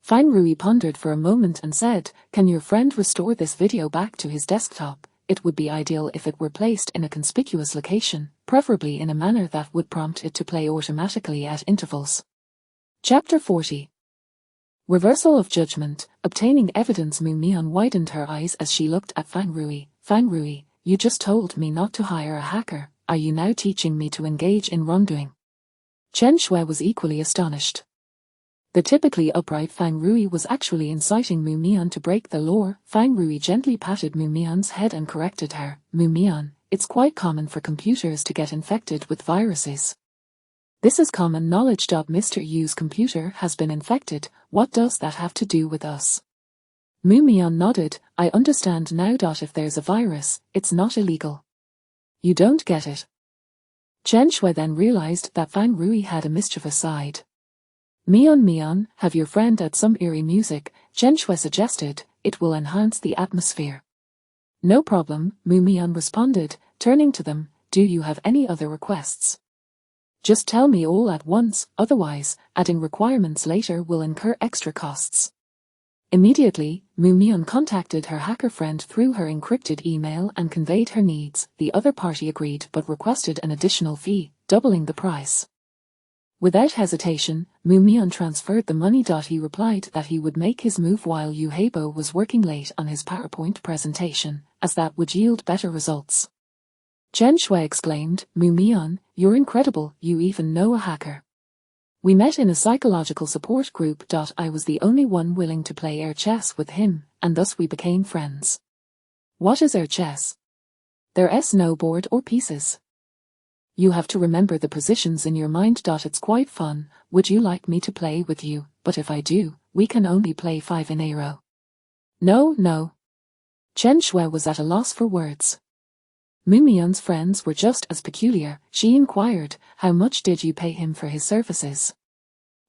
Fang Rui pondered for a moment and said, can your friend restore this video back to his desktop? It would be ideal if it were placed in a conspicuous location, preferably in a manner that would prompt it to play automatically at intervals. Chapter 40. Reversal of judgment, obtaining evidence. Mu Mian widened her eyes as she looked at Fang Rui. Fang Rui, you just told me not to hire a hacker, are you now teaching me to engage in wrongdoing? Chen Shui was equally astonished. The typically upright Fang Rui was actually inciting Mu Mian to break the law. Fang Rui gently patted Mu Mian's head and corrected her. Mu Mian, it's quite common for computers to get infected with viruses. This is common knowledge. Mr. Yu's computer has been infected, what does that have to do with us? Mu Mian nodded, I understand now. If there's a virus, it's not illegal. You don't get it. Chen Shui then realized that Fang Rui had a mischievous side. Mian, have your friend add some eerie music, Chen Shui suggested, it will enhance the atmosphere. No problem, Mu Mian responded, turning to them, do you have any other requests? Just tell me all at once, otherwise, adding requirements later will incur extra costs. Immediately, Mu Mian contacted her hacker friend through her encrypted email and conveyed her needs. The other party agreed but requested an additional fee, doubling the price. Without hesitation, Mu Mian transferred the money. He replied that he would make his move while Yu Heibo was working late on his PowerPoint presentation, as that would yield better results. Chen Shui exclaimed, Mu Mian, you're incredible, you even know a hacker. We met in a psychological support group. I was the only one willing to play air chess with him, and thus we became friends. What is air chess? They're snowboard or pieces. You have to remember the positions in your mind. It's quite fun, would you like me to play with you? But if I do, we can only play 5 in a row. No. Chen Shui was at a loss for words. Mumion's friends were just as peculiar. She inquired, "How much did you pay him for his services?"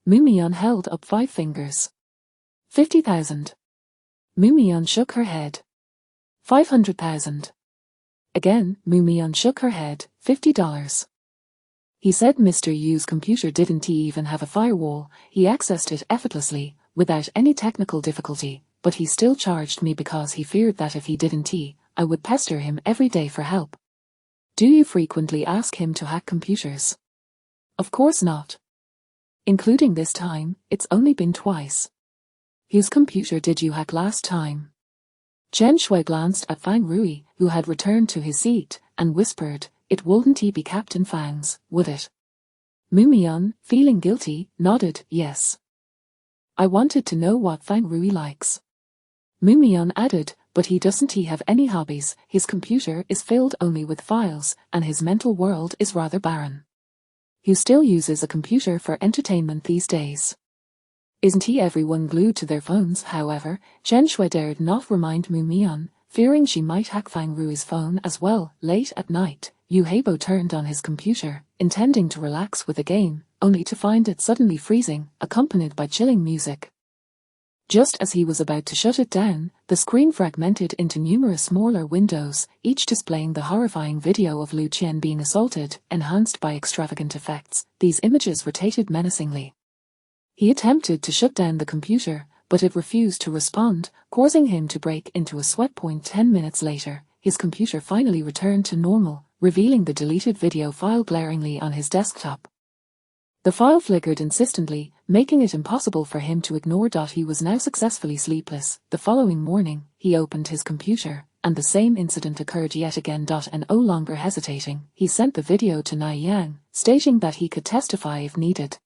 Mumion held up 5 fingers. 50,000. Mumion shook her head. 500,000. Again, Mumion shook her head. $50. He said Mr. Yu's computer didn't even have a firewall. He accessed it effortlessly, without any technical difficulty, but he still charged me because he feared that if he didn't, I would pester him every day for help. Do you frequently ask him to hack computers? Of course not. Including this time, it's only been twice. Whose computer did you hack last time? Chen Shui glanced at Fang Rui, who had returned to his seat, and whispered, "It wouldn't be Captain Fang's, would it?" Mumion, feeling guilty, nodded, "Yes." I wanted to know what Fang Rui likes. Mumion added, "But he doesn't have any hobbies, his computer is filled only with files, and his mental world is rather barren. He still uses a computer for entertainment these days." Isn't everyone glued to their phones? However, Chen Shui dared not remind Mumion, fearing she might hack Fang Rui's phone as well. Late at night, Yu Heibo turned on his computer, intending to relax with a game, only to find it suddenly freezing, accompanied by chilling music. Just as he was about to shut it down, the screen fragmented into numerous smaller windows, each displaying the horrifying video of Lu Qian being assaulted, enhanced by extravagant effects. These images rotated menacingly. He attempted to shut down the computer, but it refused to respond, causing him to break into a sweat. 10 minutes later, his computer finally returned to normal, revealing the deleted video file glaringly on his desktop. The file flickered insistently, making it impossible for him to ignore. He was now successfully sleepless. The following morning, he opened his computer, and the same incident occurred yet again. And no longer hesitating, he sent the video to Naiyang, stating that he could testify if needed.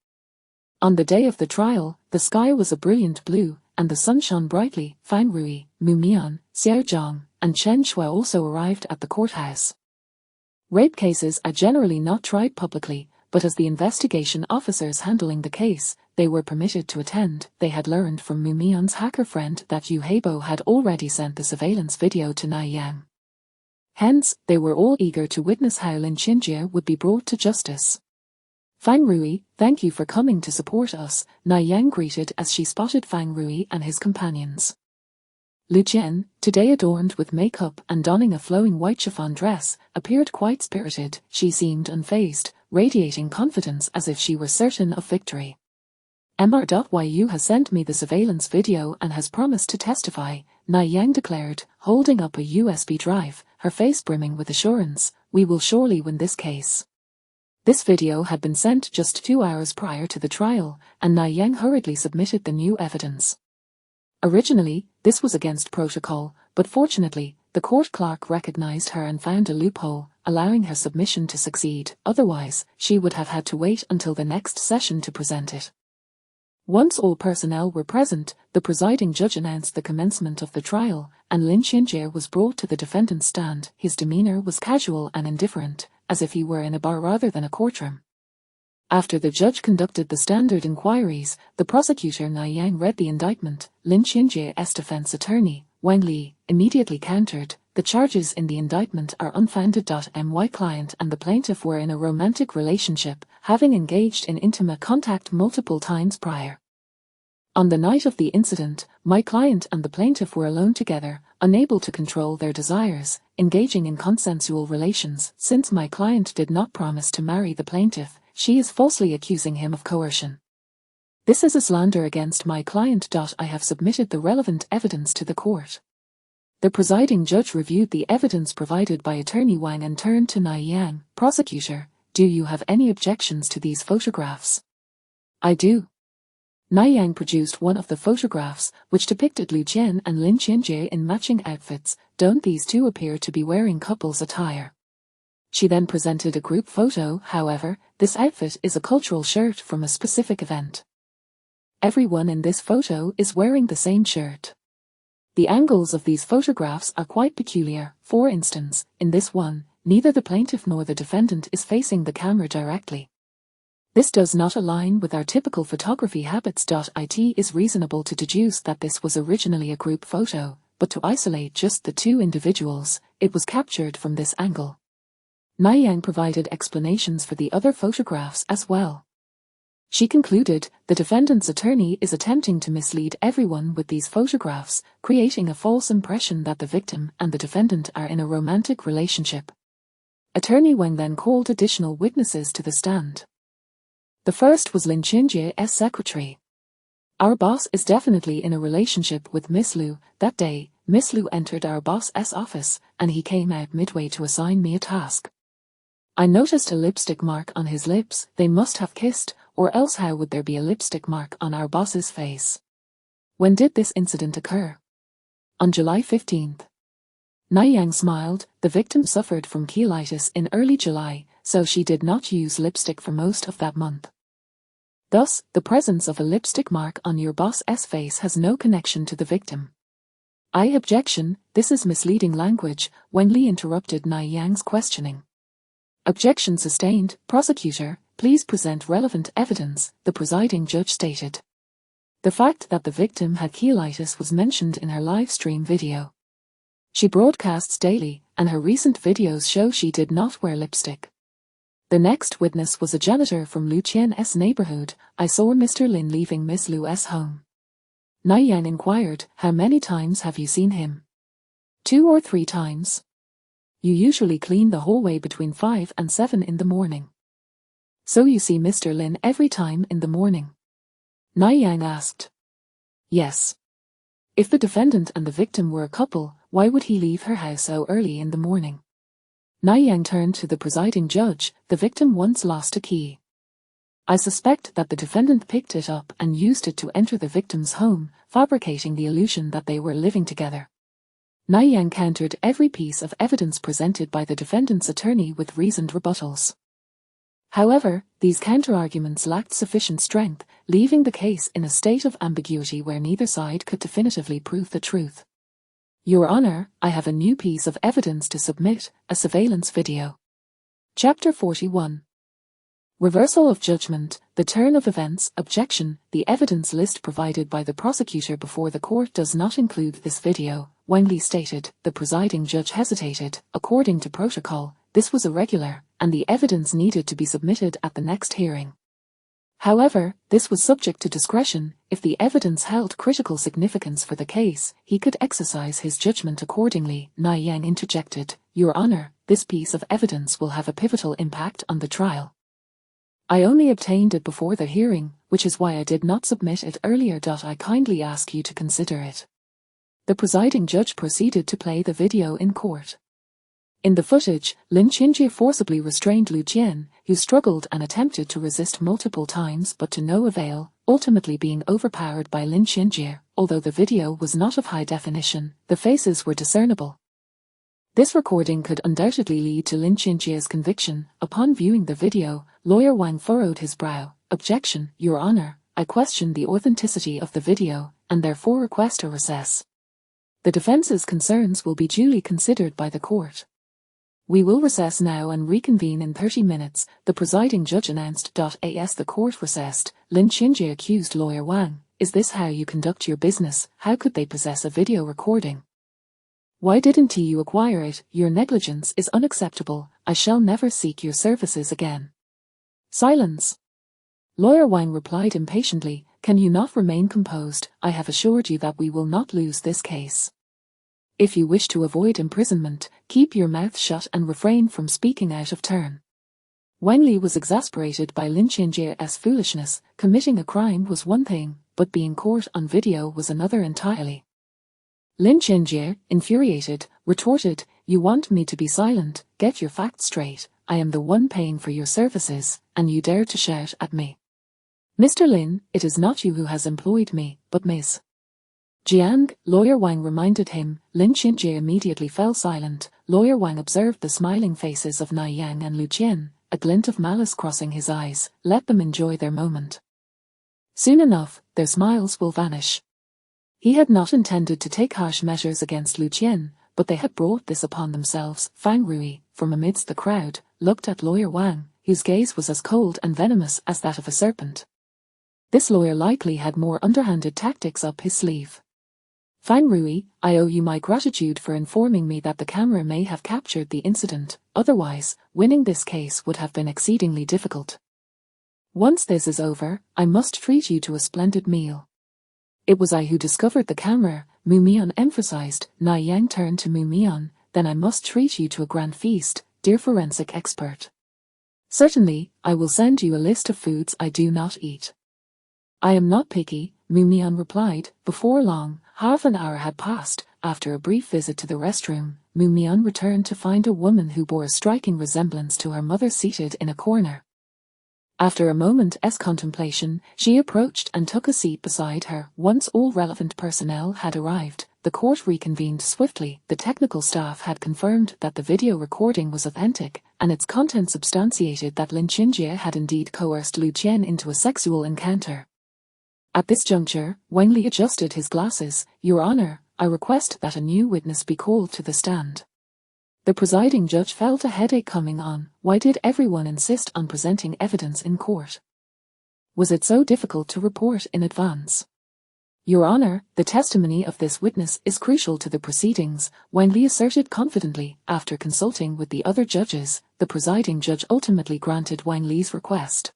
On the day of the trial, the sky was a brilliant blue, and the sun shone brightly. Fang Rui, Mumion, Xiao Zhang, and Chen Shui also arrived at the courthouse. Rape cases are generally not tried publicly, but as the investigation officers handling the case, they were permitted to attend. They had learned from Mumion's hacker friend that Yu Heibo had already sent the surveillance video to Naiyang. Hence, they were all eager to witness how Lin Xinjie would be brought to justice. "Fang Rui, thank you for coming to support us," Naiyang greeted as she spotted Fang Rui and his companions. Lu Jian, today adorned with makeup and donning a flowing white chiffon dress, appeared quite spirited. She seemed unfazed, radiating confidence as if she were certain of victory. "Mr.Yu has sent me the surveillance video and has promised to testify," Naiyang declared, holding up a USB drive, her face brimming with assurance. "We will surely win this case." This video had been sent just 2 hours prior to the trial, and Naiyang hurriedly submitted the new evidence. Originally, this was against protocol, but fortunately, the court clerk recognized her and found a loophole, allowing her submission to succeed. Otherwise, she would have had to wait until the next session to present it. Once all personnel were present, the presiding judge announced the commencement of the trial, and Lin Xinjie was brought to the defendant's stand. His demeanor was casual and indifferent, as if he were in a bar rather than a courtroom. After the judge conducted the standard inquiries, the prosecutor Naiyang read the indictment. Lin Xinjie's defense attorney, Wang Li, immediately countered, "The charges in the indictment are unfounded. My client and the plaintiff were in a romantic relationship, having engaged in intimate contact multiple times prior. On the night of the incident, my client and the plaintiff were alone together, unable to control their desires, engaging in consensual relations. Since my client did not promise to marry the plaintiff, she is falsely accusing him of coercion. This is a slander against my client. I have submitted the relevant evidence to the court." The presiding judge reviewed the evidence provided by Attorney Wang and turned to Naiyang. "Prosecutor, do you have any objections to these photographs?" "I do." Naiyang produced one of the photographs, which depicted Lu Jian and Lin Xinjie in matching outfits. "Don't these two appear to be wearing couple's attire?" She then presented a group photo. "However, this outfit is a cultural shirt from a specific event. Everyone in this photo is wearing the same shirt. The angles of these photographs are quite peculiar. For instance, in this one, neither the plaintiff nor the defendant is facing the camera directly. This does not align with our typical photography habits. It is reasonable to deduce that this was originally a group photo. but to isolate just the two individuals, it was captured from this angle. Niyang provided explanations for the other photographs as well. She concluded, the defendant's attorney is attempting to mislead everyone with these photographs, creating a false impression that the victim and the defendant are in a romantic relationship. Attorney Wang then called additional witnesses to the stand. The first was Lin Qinjie's secretary. Our boss is definitely in a relationship with Miss Liu. That day, Miss Liu entered our boss's office, and he came out midway to assign me a task. I noticed a lipstick mark on his lips. They must have kissed, or else how would there be a lipstick mark on our boss's face? When did this incident occur? On July 15th. Niyang smiled. The victim suffered from cheilitis in early July, so she did not use lipstick for most of that month. Thus, the presence of a lipstick mark on your boss's face has no connection to the victim. I objection, this is misleading language. Wang Li interrupted Niyang's questioning. Objection sustained. Prosecutor, please present relevant evidence, the presiding judge stated. The fact that the victim had cheilitis was mentioned in her live stream video. She broadcasts daily, and her recent videos show she did not wear lipstick. The next witness was a janitor from Liu Qian's neighborhood. I saw Mr. Lin leaving Miss Liu's home. Niyang inquired, how many times have you seen him? 2 or 3 times. You usually clean the hallway between 5 and 7 in the morning. So you see Mr. Lin every time in the morning? Niyang asked. Yes. If the defendant and the victim were a couple, why would he leave her house so early in the morning? Niyang turned to the presiding judge. The victim once lost a key. I suspect that the defendant picked it up and used it to enter the victim's home, fabricating the illusion that they were living together. Niyang countered every piece of evidence presented by the defendant's attorney with reasoned rebuttals. However, these counterarguments lacked sufficient strength, leaving the case in a state of ambiguity where neither side could definitively prove the truth. Your Honor, I have a new piece of evidence to submit, a surveillance video. Chapter 41. Reversal of judgment, the turn of events. Objection, the evidence list provided by the prosecutor before the court does not include this video, Wang Li stated. The presiding judge hesitated. According to protocol, this was irregular, and the evidence needed to be submitted at the next hearing. However, this was subject to discretion. If the evidence held critical significance for the case, he could exercise his judgment accordingly. Niyang interjected, Your Honor, this piece of evidence will have a pivotal impact on the trial. I only obtained it before the hearing, which is why I did not submit it earlier. I kindly ask you to consider it. The presiding judge proceeded to play the video in court. In the footage, Lin Qinjie forcibly restrained Liu Qian, who struggled and attempted to resist multiple times but to no avail, ultimately being overpowered by Lin Qinjie. Although the video was not of high definition, the faces were discernible. This recording could undoubtedly lead to Lin Qinjie's conviction. Upon viewing the video, Lawyer Wang furrowed his brow. Objection, Your Honor, I question the authenticity of the video, and therefore request a recess. The defense's concerns will be duly considered by the court. We will recess now and reconvene in 30 minutes, the presiding judge announced. As the court recessed, Lin Qinjie accused Lawyer Wang, Is this how you conduct your business? How could they possess a video recording? Why didn't you acquire it? Your negligence is unacceptable. I shall never seek your services again. Silence. Lawyer Wang replied impatiently, Can you not remain composed? I have assured you that we will not lose this case. If you wish to avoid imprisonment, keep your mouth shut and refrain from speaking out of turn. Wang Li was exasperated by Lin Qinjie's foolishness. Committing a crime was one thing, but being caught on video was another entirely. Lin Qinjie, infuriated, retorted, You want me to be silent? Get your facts straight. I am the one paying for your services, and you dare to shout at me. Mr. Lin, it is not you who has employed me, but Ms. Jiang, Lawyer Wang reminded him. Lin Qinjie immediately fell silent. Lawyer Wang observed the smiling faces of Niyang and Liu Qian, a glint of malice crossing his eyes. Let them enjoy their moment. Soon enough, their smiles will vanish. He had not intended to take harsh measures against Liu Qian, but they had brought this upon themselves. Fang Rui, from amidst the crowd, looked at Lawyer Wang, whose gaze was as cold and venomous as that of a serpent. This lawyer likely had more underhanded tactics up his sleeve. Fang Rui, I owe you my gratitude for informing me that the camera may have captured the incident, otherwise, winning this case would have been exceedingly difficult. Once this is over, I must treat you to a splendid meal. It was I who discovered the camera, Mu Mian emphasized. Na Yang turned to Mu Mian. Then I must treat you to a grand feast, dear forensic expert. Certainly, I will send you a list of foods I do not eat. I am not picky, Mu Mian replied. Before long, half an hour had passed. After a brief visit to the restroom, Mu Mian returned to find a woman who bore a striking resemblance to her mother seated in a corner. After a moment's contemplation, she approached and took a seat beside her. Once all relevant personnel had arrived, the court reconvened swiftly. The technical staff had confirmed that the video recording was authentic, and its content substantiated that Lin Qinjie had indeed coerced Lu Qian into a sexual encounter. At this juncture, Wang Li adjusted his glasses. Your Honor, I request that a new witness be called to the stand. The presiding judge felt a headache coming on. Why did everyone insist on presenting evidence in court? Was it so difficult to report in advance? Your Honor, the testimony of this witness is crucial to the proceedings, Wang Li asserted confidently. After consulting with the other judges, the presiding judge ultimately granted Wang Li's request.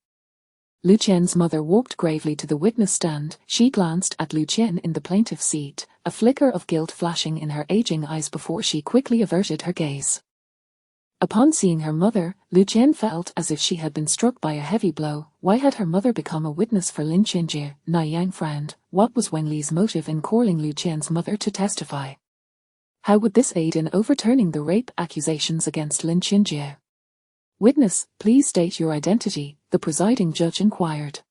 Lu Qian's mother walked gravely to the witness stand. She glanced at Lu Qian in the plaintiff's seat, a flicker of guilt flashing in her aging eyes before she quickly averted her gaze. Upon seeing her mother, Lu Qian felt as if she had been struck by a heavy blow. Why had her mother become a witness for Lin Qinjie? Na Yang frowned. What was Wang Li's motive in calling Lu Qian's mother to testify? How would this aid in overturning the rape accusations against Lin Qinjie? Witness, please state your identity, the presiding judge inquired.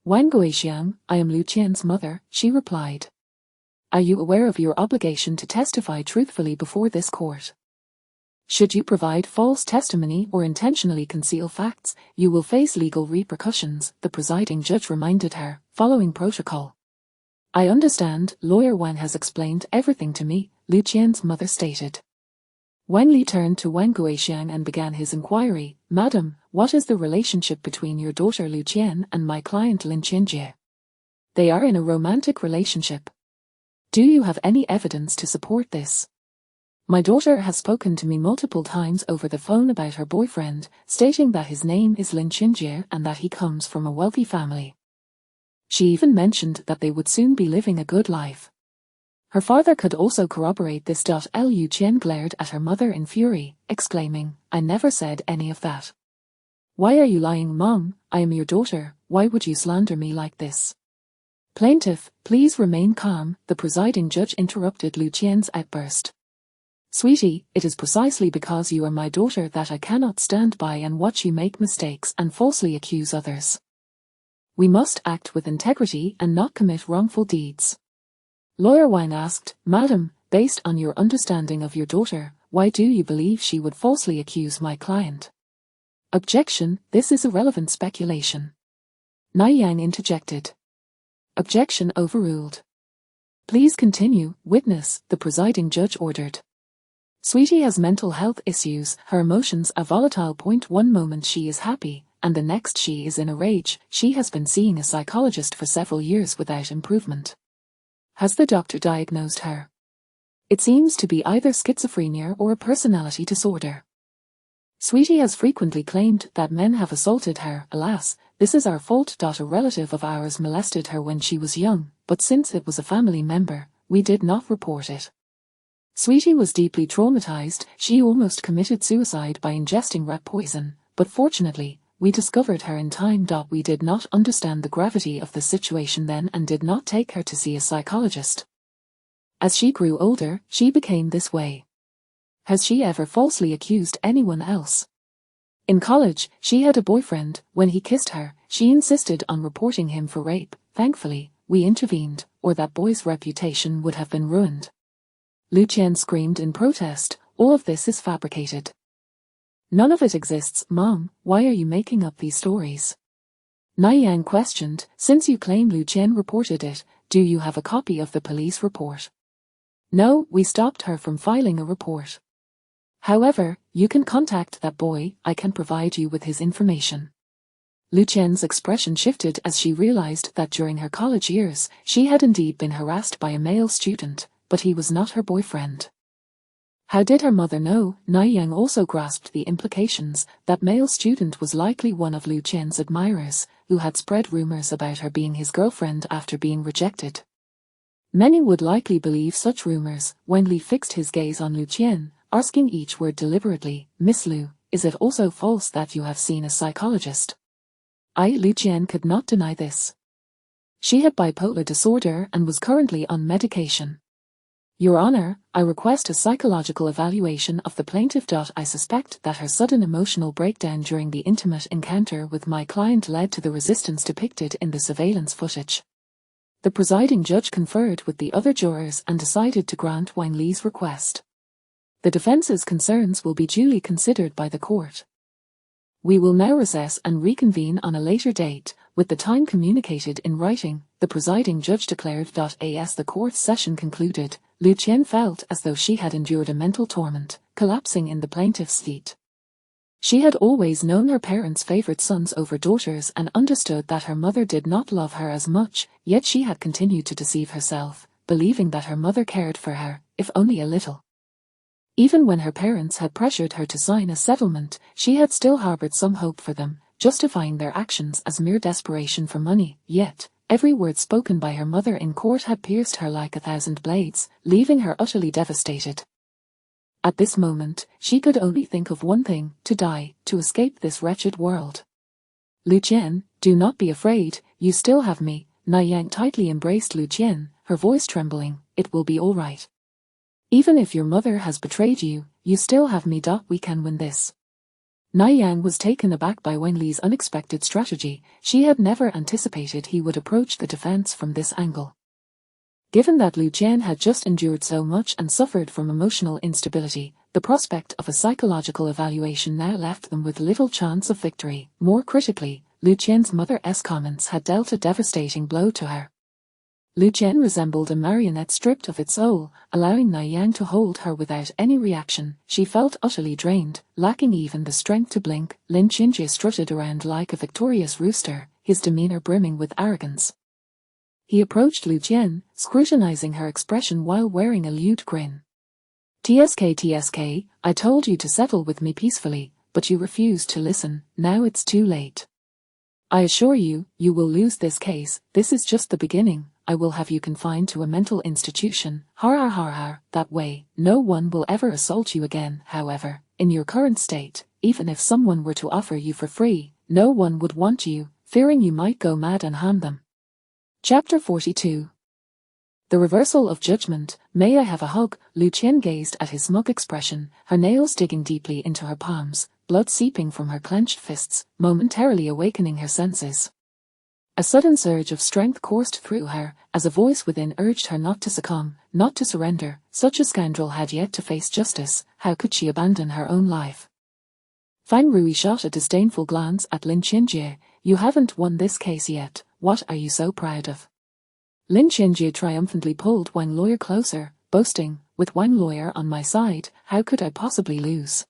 Wang Guixiang, I am Lu Qian's mother, she replied. Are you aware of your obligation to testify truthfully before this court? Should you provide false testimony or intentionally conceal facts, you will face legal repercussions, the presiding judge reminded her, following protocol. I understand, Lawyer Wang has explained everything to me, Lu Qian's mother stated. Wang Li turned to Wang Guixiang and began his inquiry. Madam, what is the relationship between your daughter Lu Qian and my client Lin Qinjie? They are in a romantic relationship. Do you have any evidence to support this? My daughter has spoken to me multiple times over the phone about her boyfriend, stating that his name is Lin Qinjie and that he comes from a wealthy family. She even mentioned that they would soon be living a good life. Her father could also corroborate this. Lu Qian glared at her mother in fury, exclaiming, I never said any of that. Why are you lying, Mom? I am your daughter, why would you slander me like this? Plaintiff, please remain calm, the presiding judge interrupted Lu Qian's outburst. Sweetie, it is precisely because you are my daughter that I cannot stand by and watch you make mistakes and falsely accuse others. We must act with integrity and not commit wrongful deeds. Lawyer Wang asked, Madam, based on your understanding of your daughter, why do you believe she would falsely accuse my client? Objection, this is irrelevant speculation. Na Yang interjected. Objection overruled. Please continue, witness, the presiding judge ordered. Sweetie has mental health issues, her emotions are volatile. One moment she is happy, and the next she is in a rage. She has been seeing a psychologist for several years without improvement. Has the doctor diagnosed her? It seems to be either schizophrenia or a personality disorder. Sweetie has frequently claimed that men have assaulted her. Alas, this is our fault. A relative of ours molested her when she was young, but since it was a family member, we did not report it. Sweetie was deeply traumatized. She almost committed suicide by ingesting rat poison, but fortunately, we discovered her in time. We did not understand the gravity of the situation then and did not take her to see a psychologist. As she grew older, she became this way. Has she ever falsely accused anyone else? In college, she had a boyfriend. When he kissed her, she insisted on reporting him for rape. Thankfully, we intervened, or that boy's reputation would have been ruined. Lu Qian screamed in protest, all of this is fabricated. None of it exists, Mom, why are you making up these stories? Na Yang questioned, since you claim Lu Qian reported it, do you have a copy of the police report? No, we stopped her from filing a report. However, you can contact that boy, I can provide you with his information. Lu Qian's expression shifted as she realized that during her college years, she had indeed been harassed by a male student, but he was not her boyfriend. How did her mother know? Yang also grasped the implications. That male student was likely one of Lu Qian's admirers, who had spread rumors about her being his girlfriend after being rejected. Many would likely believe such rumors. Wang Li fixed his gaze on Lu Qian, asking each word deliberately. Miss Lu, is it also false that you have seen a psychologist? Lu Qian could not deny this. She had bipolar disorder and was currently on medication. Your Honor, I request a psychological evaluation of the plaintiff. I suspect that her sudden emotional breakdown during the intimate encounter with my client led to the resistance depicted in the surveillance footage. The presiding judge conferred with the other jurors and decided to grant Wang Li's request. The defense's concerns will be duly considered by the court. We will now recess and reconvene on a later date, with the time communicated in writing, the presiding judge declared. As the court session concluded, Lu Qian felt as though she had endured a mental torment, collapsing in the plaintiff's seat. She had always known her parents favored sons over daughters and understood that her mother did not love her as much, yet she had continued to deceive herself, believing that her mother cared for her, if only a little. Even when her parents had pressured her to sign a settlement, she had still harbored some hope for them, justifying their actions as mere desperation for money. Yet, every word spoken by her mother in court had pierced her like 1,000 blades, leaving her utterly devastated. At this moment, she could only think of one thing: to die, to escape this wretched world. Lu Qian, do not be afraid, you still have me. Yang tightly embraced Lu Qian, her voice trembling. It will be all right. Even if your mother has betrayed you, you still have me. We can win this. Yang was taken aback by Wang Li's unexpected strategy. She had never anticipated he would approach the defense from this angle. Given that Lu Qian had just endured so much and suffered from emotional instability, the prospect of a psychological evaluation now left them with little chance of victory. More critically, Lu Qian's mother's comments had dealt a devastating blow to her. Lu Qian resembled a marionette stripped of its soul, allowing Yang to hold her without any reaction. She felt utterly drained, lacking even the strength to blink. Lin Qinjie strutted around like a victorious rooster, his demeanor brimming with arrogance. He approached Lu Qian, scrutinizing her expression while wearing a lewd grin. TSK, I told you to settle with me peacefully, but you refused to listen. Now it's too late. I assure you, you will lose this case. This is just the beginning. I will have you confined to a mental institution. Har. That way, no one will ever assault you again. However, in your current state, even if someone were to offer you for free, no one would want you, fearing you might go mad and harm them. Chapter 42. The reversal of judgment. May I have a hug? Lu Qian gazed at his smug expression, her nails digging deeply into her palms, blood seeping from her clenched fists, momentarily awakening her senses. A sudden surge of strength coursed through her, as a voice within urged her not to succumb, not to surrender. Such a scoundrel had yet to face justice. How could she abandon her own life? Fang Rui shot a disdainful glance at Lin Qinjie. You haven't won this case yet. What are you so proud of? Lin Qinjie triumphantly pulled Wang Lawyer closer, boasting, with Wang Lawyer on my side, how could I possibly lose?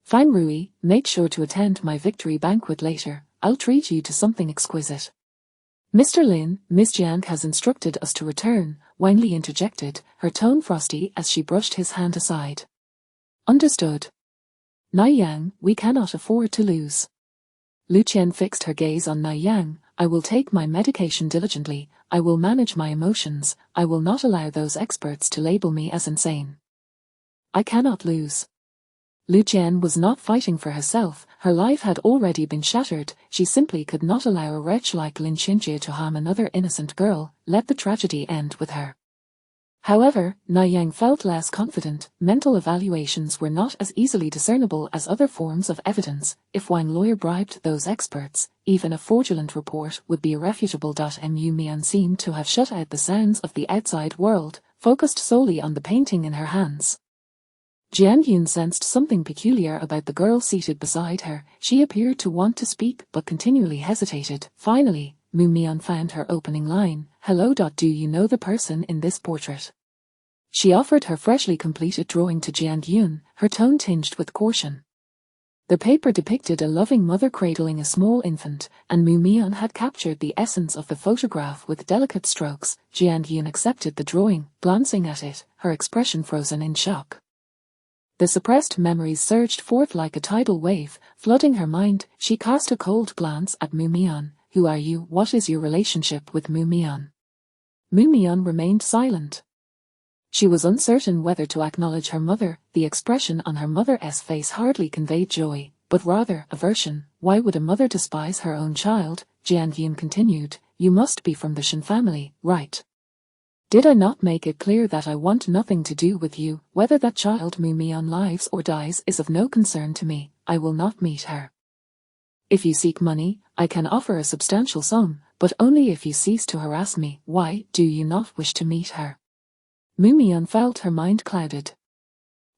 Fang Rui, make sure to attend my victory banquet later. I'll treat you to something exquisite. Mr. Lin, Ms. Jiang has instructed us to return, Wang Li interjected, her tone frosty as she brushed his hand aside. Understood. Yang, we cannot afford to lose. Lu Qian fixed her gaze on Yang. I will take my medication diligently, I will manage my emotions, I will not allow those experts to label me as insane. I cannot lose. Lu Qian was not fighting for herself, her life had already been shattered, she simply could not allow a wretch like Lin Qinjie to harm another innocent girl, let the tragedy end with her. However, Yang felt less confident. Mental evaluations were not as easily discernible as other forms of evidence. If Wang Lawyer bribed those experts, even a fraudulent report would be irrefutable. Mu Mian seemed to have shut out the sounds of the outside world, focused solely on the painting in her hands. Jian Yun sensed something peculiar about the girl seated beside her. She appeared to want to speak but continually hesitated. Finally, Mu Mian found her opening line. Hello. Do you know the person in this portrait? She offered her freshly completed drawing to Jian Yun, her tone tinged with caution. The paper depicted a loving mother cradling a small infant, and Mu Mian had captured the essence of the photograph with delicate strokes. Jian Yun accepted the drawing, glancing at it, her expression frozen in shock. The suppressed memories surged forth like a tidal wave, flooding her mind. She cast a cold glance at Mu Mian. Who are you? What is your relationship with Mu Mian? Mu Mian remained silent. She was uncertain whether to acknowledge her mother. The expression on her mother's face hardly conveyed joy, but rather aversion. Why would a mother despise her own child? Jian Yun continued, you must be from the Shen family, right? Did I not make it clear that I want nothing to do with you? Whether that child Mu Mian lives or dies is of no concern to me. I will not meet her. If you seek money, I can offer a substantial sum, but only if you cease to harass me. Why do you not wish to meet her? Mu Mian felt her mind clouded.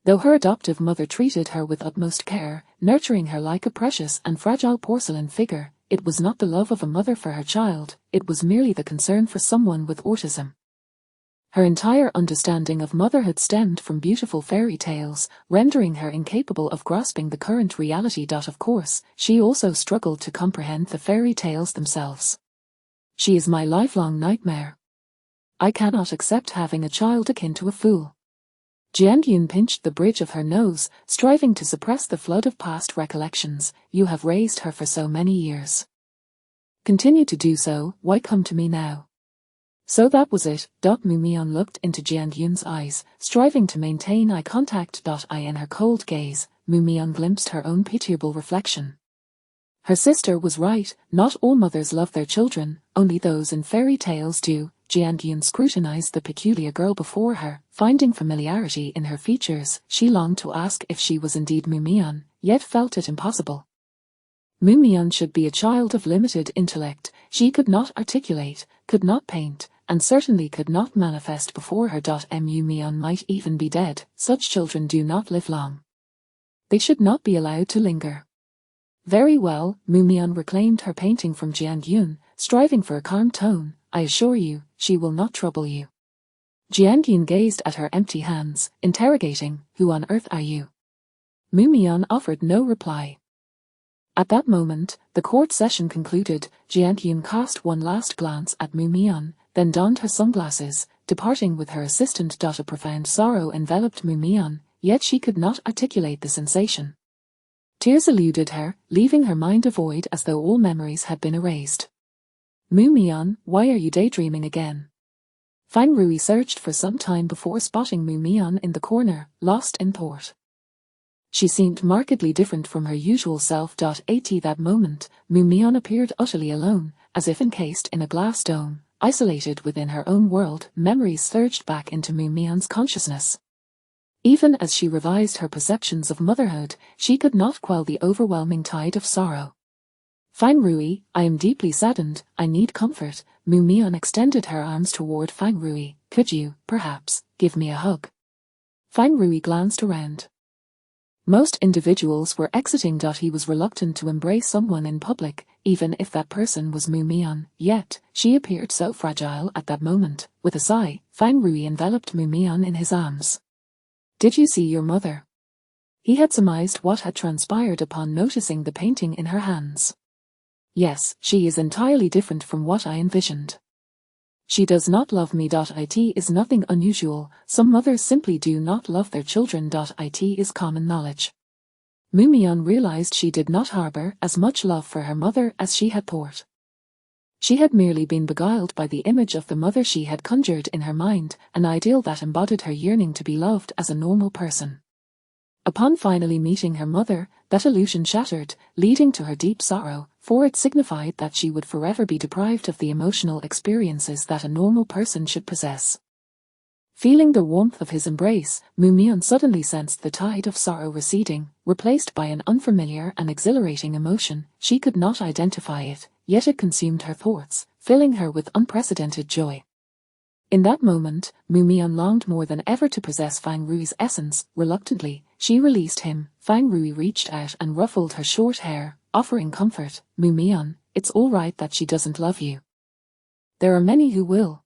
Though her adoptive mother treated her with utmost care, nurturing her like a precious and fragile porcelain figure, it was not the love of a mother for her child, it was merely the concern for someone with autism. Her entire understanding of motherhood stemmed from beautiful fairy tales, rendering her incapable of grasping the current reality. Of course, she also struggled to comprehend the fairy tales themselves. She is my lifelong nightmare. I cannot accept having a child akin to a fool. Jian Yun pinched the bridge of her nose, striving to suppress the flood of past recollections. You have raised her for so many years. Continue to do so. Why come to me now? So that was it. Mu Mian looked into Jian Yun's eyes, striving to maintain eye contact. In her cold gaze, Mu Mian glimpsed her own pitiable reflection. Her sister was right, not all mothers love their children, only those in fairy tales do. Jian Yun scrutinized the peculiar girl before her, finding familiarity in her features. She longed to ask if she was indeed Mu Mian, yet felt it impossible. Mu Mian should be a child of limited intellect. She could not articulate, could not paint, and certainly could not manifest before her. Mu Mian might even be dead. Such children do not live long. They should not be allowed to linger. Very well, Mu Mian reclaimed her painting from Jian Yun, striving for a calm tone. I assure you, she will not trouble you. Jian Yun gazed at her empty hands, interrogating, who on earth are you? Mu Mian offered no reply. At that moment, the court session concluded. Jian Yun cast one last glance at Mu Mian, then donned her sunglasses, departing with her assistant. A profound sorrow enveloped Mu Mian, yet she could not articulate the sensation. Tears eluded her, leaving her mind devoid as though all memories had been erased. Mu Mian, why are you daydreaming again? Fang Rui searched for some time before spotting Mu Mian in the corner, lost in thought. She seemed markedly different from her usual self. At that moment, Mu Mian appeared utterly alone, as if encased in a glass dome, isolated within her own world. Memories surged back into Mu Mian's consciousness. Even as she revised her perceptions of motherhood, she could not quell the overwhelming tide of sorrow. Fang Rui, I am deeply saddened, I need comfort. Mu Mian extended her arms toward Fang Rui. Could you, perhaps, give me a hug? Fang Rui glanced around. Most individuals were exiting. He was reluctant to embrace someone in public, even if that person was Mu Mian, yet, she appeared so fragile at that moment. With a sigh, Fang Rui enveloped Mu Mian in his arms. Did you see your mother? He had surmised what had transpired upon noticing the painting in her hands. Yes, she is entirely different from what I envisioned. She does not love me. It is nothing unusual, some mothers simply do not love their children. It is common knowledge. Mu Mian realized she did not harbor as much love for her mother as she had thought. She had merely been beguiled by the image of the mother she had conjured in her mind, an ideal that embodied her yearning to be loved as a normal person. Upon finally meeting her mother, that illusion shattered, leading to her deep sorrow, for it signified that she would forever be deprived of the emotional experiences that a normal person should possess. Feeling the warmth of his embrace, Mu Mian suddenly sensed the tide of sorrow receding, replaced by an unfamiliar and exhilarating emotion. She could not identify it, yet it consumed her thoughts, filling her with unprecedented joy. In that moment, Mu Mian longed more than ever to possess Fang Rui's essence. Reluctantly, she released him. Fang Rui reached out and ruffled her short hair, offering comfort. Mu Mian, it's all right that she doesn't love you. There are many who will.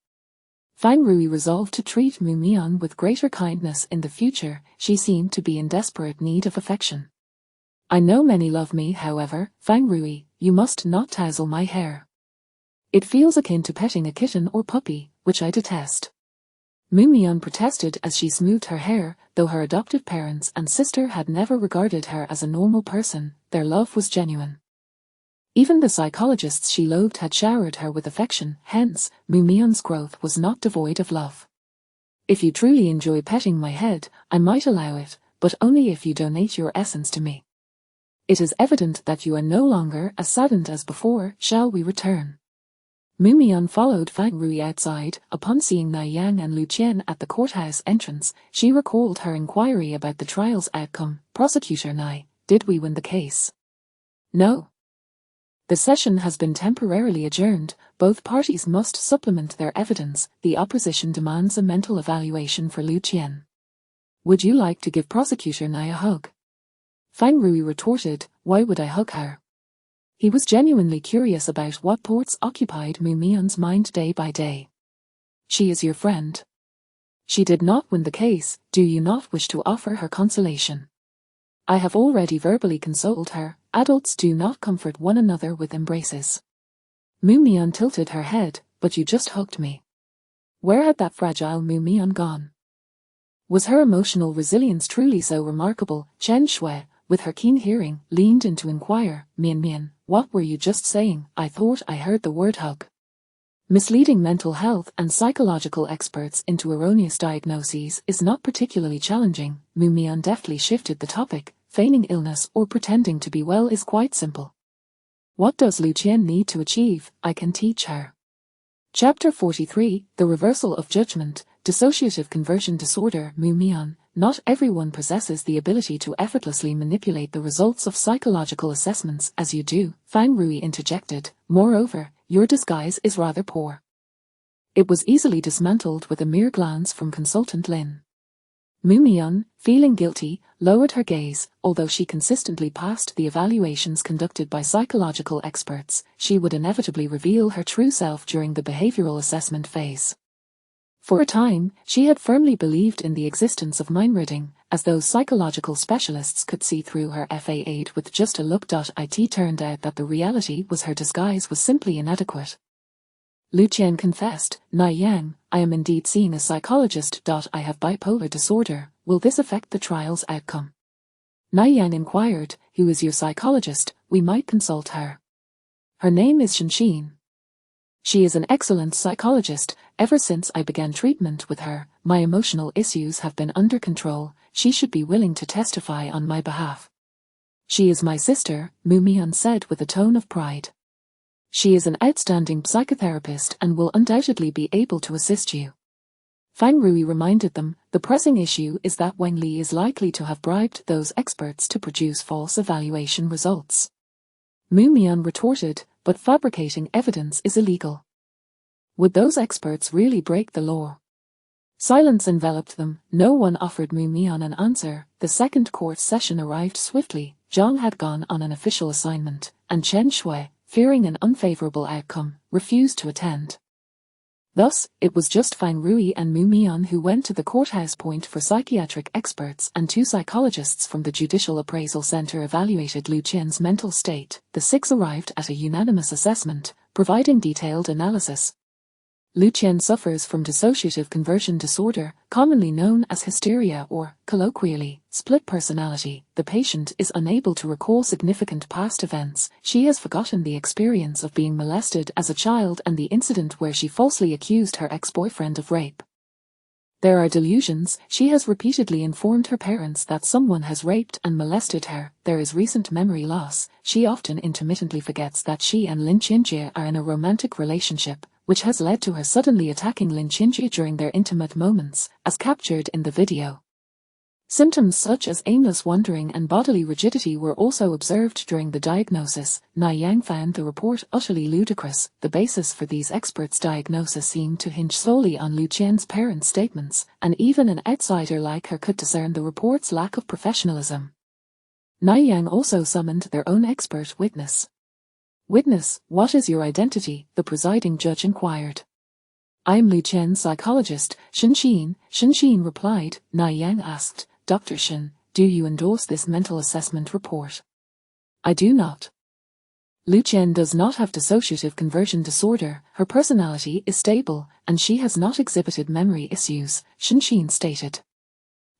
Fang Rui resolved to treat Mu Mian with greater kindness in the future. She seemed to be in desperate need of affection. I know many love me, however, Fang Rui, you must not touzle my hair. It feels akin to petting a kitten or puppy, which I detest. Mu Mian protested as she smoothed her hair, though her adoptive parents and sister had never regarded her as a normal person, their love was genuine. Even the psychologists she loathed had showered her with affection, hence, Mu Mian's growth was not devoid of love. If you truly enjoy petting my head, I might allow it, but only if you donate your essence to me. It is evident that you are no longer as saddened as before, shall we return? Mu Mian followed Fang Rui outside. Upon seeing Nai Yang and Lu Qian at the courthouse entrance, she recalled her inquiry about the trial's outcome. Prosecutor Nai, did we win the case? No. The session has been temporarily adjourned. Both parties must supplement their evidence. The opposition demands a mental evaluation for Lu Qian. Would you like to give Prosecutor Nai a hug? Fang Rui retorted, why would I hug her? He was genuinely curious about what thoughts occupied Mu Mian's mind day by day. She is your friend. She did not win the case. Do you not wish to offer her consolation? I have already verbally consoled her. Adults do not comfort one another with embraces. Mu Mian tilted her head, but you just hugged me. Where had that fragile Mu Mian gone? Was her emotional resilience truly so remarkable? Chen Shui, with her keen hearing, leaned in to inquire, Mian Mian, what were you just saying? I thought I heard the word hug. Misleading mental health and psychological experts into erroneous diagnoses is not particularly challenging. Mu Mian deftly shifted the topic. Feigning illness or pretending to be well is quite simple. What does Lu Qian need to achieve? I can teach her. Chapter 43, The Reversal of Judgment, Dissociative Conversion Disorder. Mu Mian, not everyone possesses the ability to effortlessly manipulate the results of psychological assessments as you do, Fang Rui interjected. Moreover, your disguise is rather poor. It was easily dismantled with a mere glance from consultant Lin. Mu Mian, feeling guilty, lowered her gaze. Although she consistently passed the evaluations conducted by psychological experts, she would inevitably reveal her true self during the behavioral assessment phase. For a time, she had firmly believed in the existence of mind-reading, as those psychological specialists could see through her FA8 with just a look. It turned out that the reality was her disguise was simply inadequate. Lu Qian confessed, Nai Yang, I am indeed seeing a psychologist. I have bipolar disorder. Will this affect the trial's outcome? Nai Yang inquired, who is your psychologist? We might consult her. Her name is Shenxin. She is an excellent psychologist. Ever since I began treatment with her, my emotional issues have been under control. She should be willing to testify on my behalf. She is my sister, Mu Mian said with a tone of pride. She is an outstanding psychotherapist and will undoubtedly be able to assist you. Fang Rui reminded them, the pressing issue is that Wang Li is likely to have bribed those experts to produce false evaluation results. Mu Mian retorted, but fabricating evidence is illegal. Would those experts really break the law? Silence enveloped them. No one offered Mu Mian an answer. The second court session arrived swiftly. Zhang had gone on an official assignment, and Chen Shui, fearing an unfavorable outcome, refused to attend. Thus, it was just Fang Rui and Mu Mian who went to the courthouse point for psychiatric experts, and 2 psychologists from the Judicial Appraisal Center evaluated Lu Qian's mental state. The 6 arrived at a unanimous assessment, providing detailed analysis. Lu Qian suffers from dissociative conversion disorder, commonly known as hysteria or, colloquially, split personality. The patient is unable to recall significant past events. She has forgotten the experience of being molested as a child and the incident where she falsely accused her ex-boyfriend of rape. There are delusions. She has repeatedly informed her parents that someone has raped and molested her. There is recent memory loss. She often intermittently forgets that she and Lin Qinjie are in a romantic relationship, which has led to her suddenly attacking Lin Qinjie during their intimate moments, as captured in the video. Symptoms such as aimless wandering and bodily rigidity were also observed during the diagnosis. Nai Yang found the report utterly ludicrous. The basis for these experts' diagnosis seemed to hinge solely on Lu Qian's parents' statements, and even an outsider like her could discern the report's lack of professionalism. Nai Yang also summoned their own expert witness. Witness, what is your identity? The presiding judge inquired. I am Lu Qian's psychologist, Shenxin. Shenxin replied. Nai Yang asked, Dr. Shen, do you endorse this mental assessment report? I do not. Lu Qian does not have dissociative conversion disorder, her personality is stable, and she has not exhibited memory issues, Shenxin stated.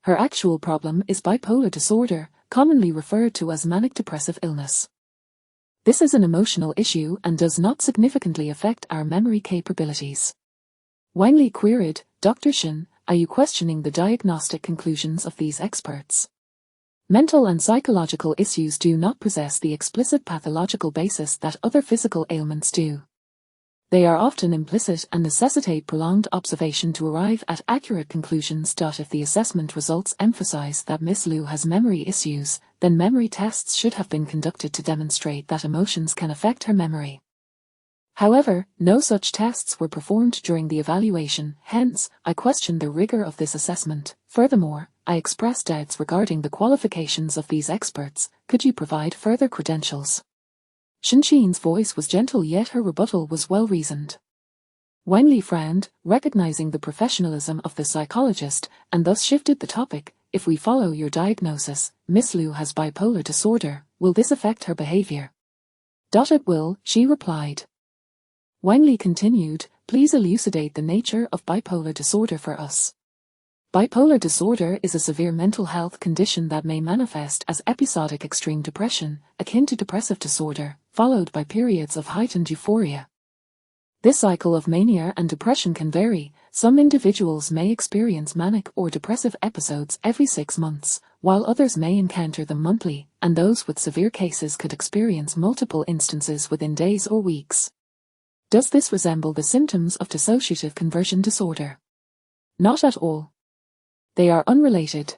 Her actual problem is bipolar disorder, commonly referred to as manic depressive illness. This is an emotional issue and does not significantly affect our memory capabilities. Wang Li queried, Dr. Shen, are you questioning the diagnostic conclusions of these experts? Mental and psychological issues do not possess the explicit pathological basis that other physical ailments do. They are often implicit and necessitate prolonged observation to arrive at accurate conclusions. If the assessment results emphasize that Miss Liu has memory issues, then memory tests should have been conducted to demonstrate that emotions can affect her memory. However, no such tests were performed during the evaluation, hence, I question the rigor of this assessment. Furthermore, I express doubts regarding the qualifications of these experts. Could you provide further credentials? Shenxin's voice was gentle, yet her rebuttal was well-reasoned. Wang Li frowned, recognizing the professionalism of the psychologist, and thus shifted the topic. If we follow your diagnosis, Miss Liu has bipolar disorder, will this affect her behavior? It will, she replied. Wang Li continued, please elucidate the nature of bipolar disorder for us. Bipolar disorder is a severe mental health condition that may manifest as episodic extreme depression, akin to depressive disorder, followed by periods of heightened euphoria. This cycle of mania and depression can vary. Some individuals may experience manic or depressive episodes every 6 months, while others may encounter them monthly, and those with severe cases could experience multiple instances within days or weeks. Does this resemble the symptoms of dissociative conversion disorder? Not at all. They are unrelated.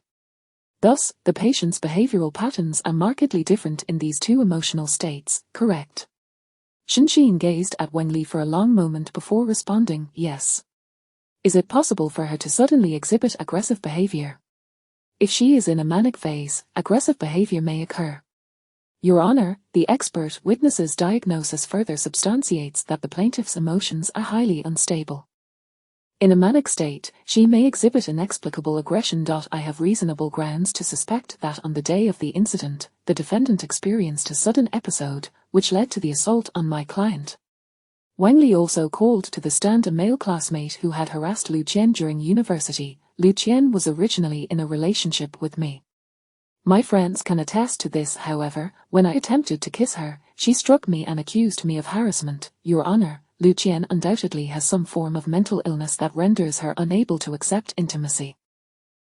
Thus, the patient's behavioral patterns are markedly different in these two emotional states, correct? Shenxin gazed at Wang Li for a long moment before responding, yes. Is it possible for her to suddenly exhibit aggressive behavior? If she is in a manic phase, aggressive behavior may occur. Your Honor, the expert witness's diagnosis further substantiates that the plaintiff's emotions are highly unstable. In a manic state, she may exhibit inexplicable aggression. I have reasonable grounds to suspect that on the day of the incident, the defendant experienced a sudden episode, which led to the assault on my client. Wang Li also called to the stand a male classmate who had harassed Lu Qian during university. Lu Qian was originally in a relationship with me. My friends can attest to this. However, when I attempted to kiss her, she struck me and accused me of harassment. Your Honor, Lu Qian undoubtedly has some form of mental illness that renders her unable to accept intimacy.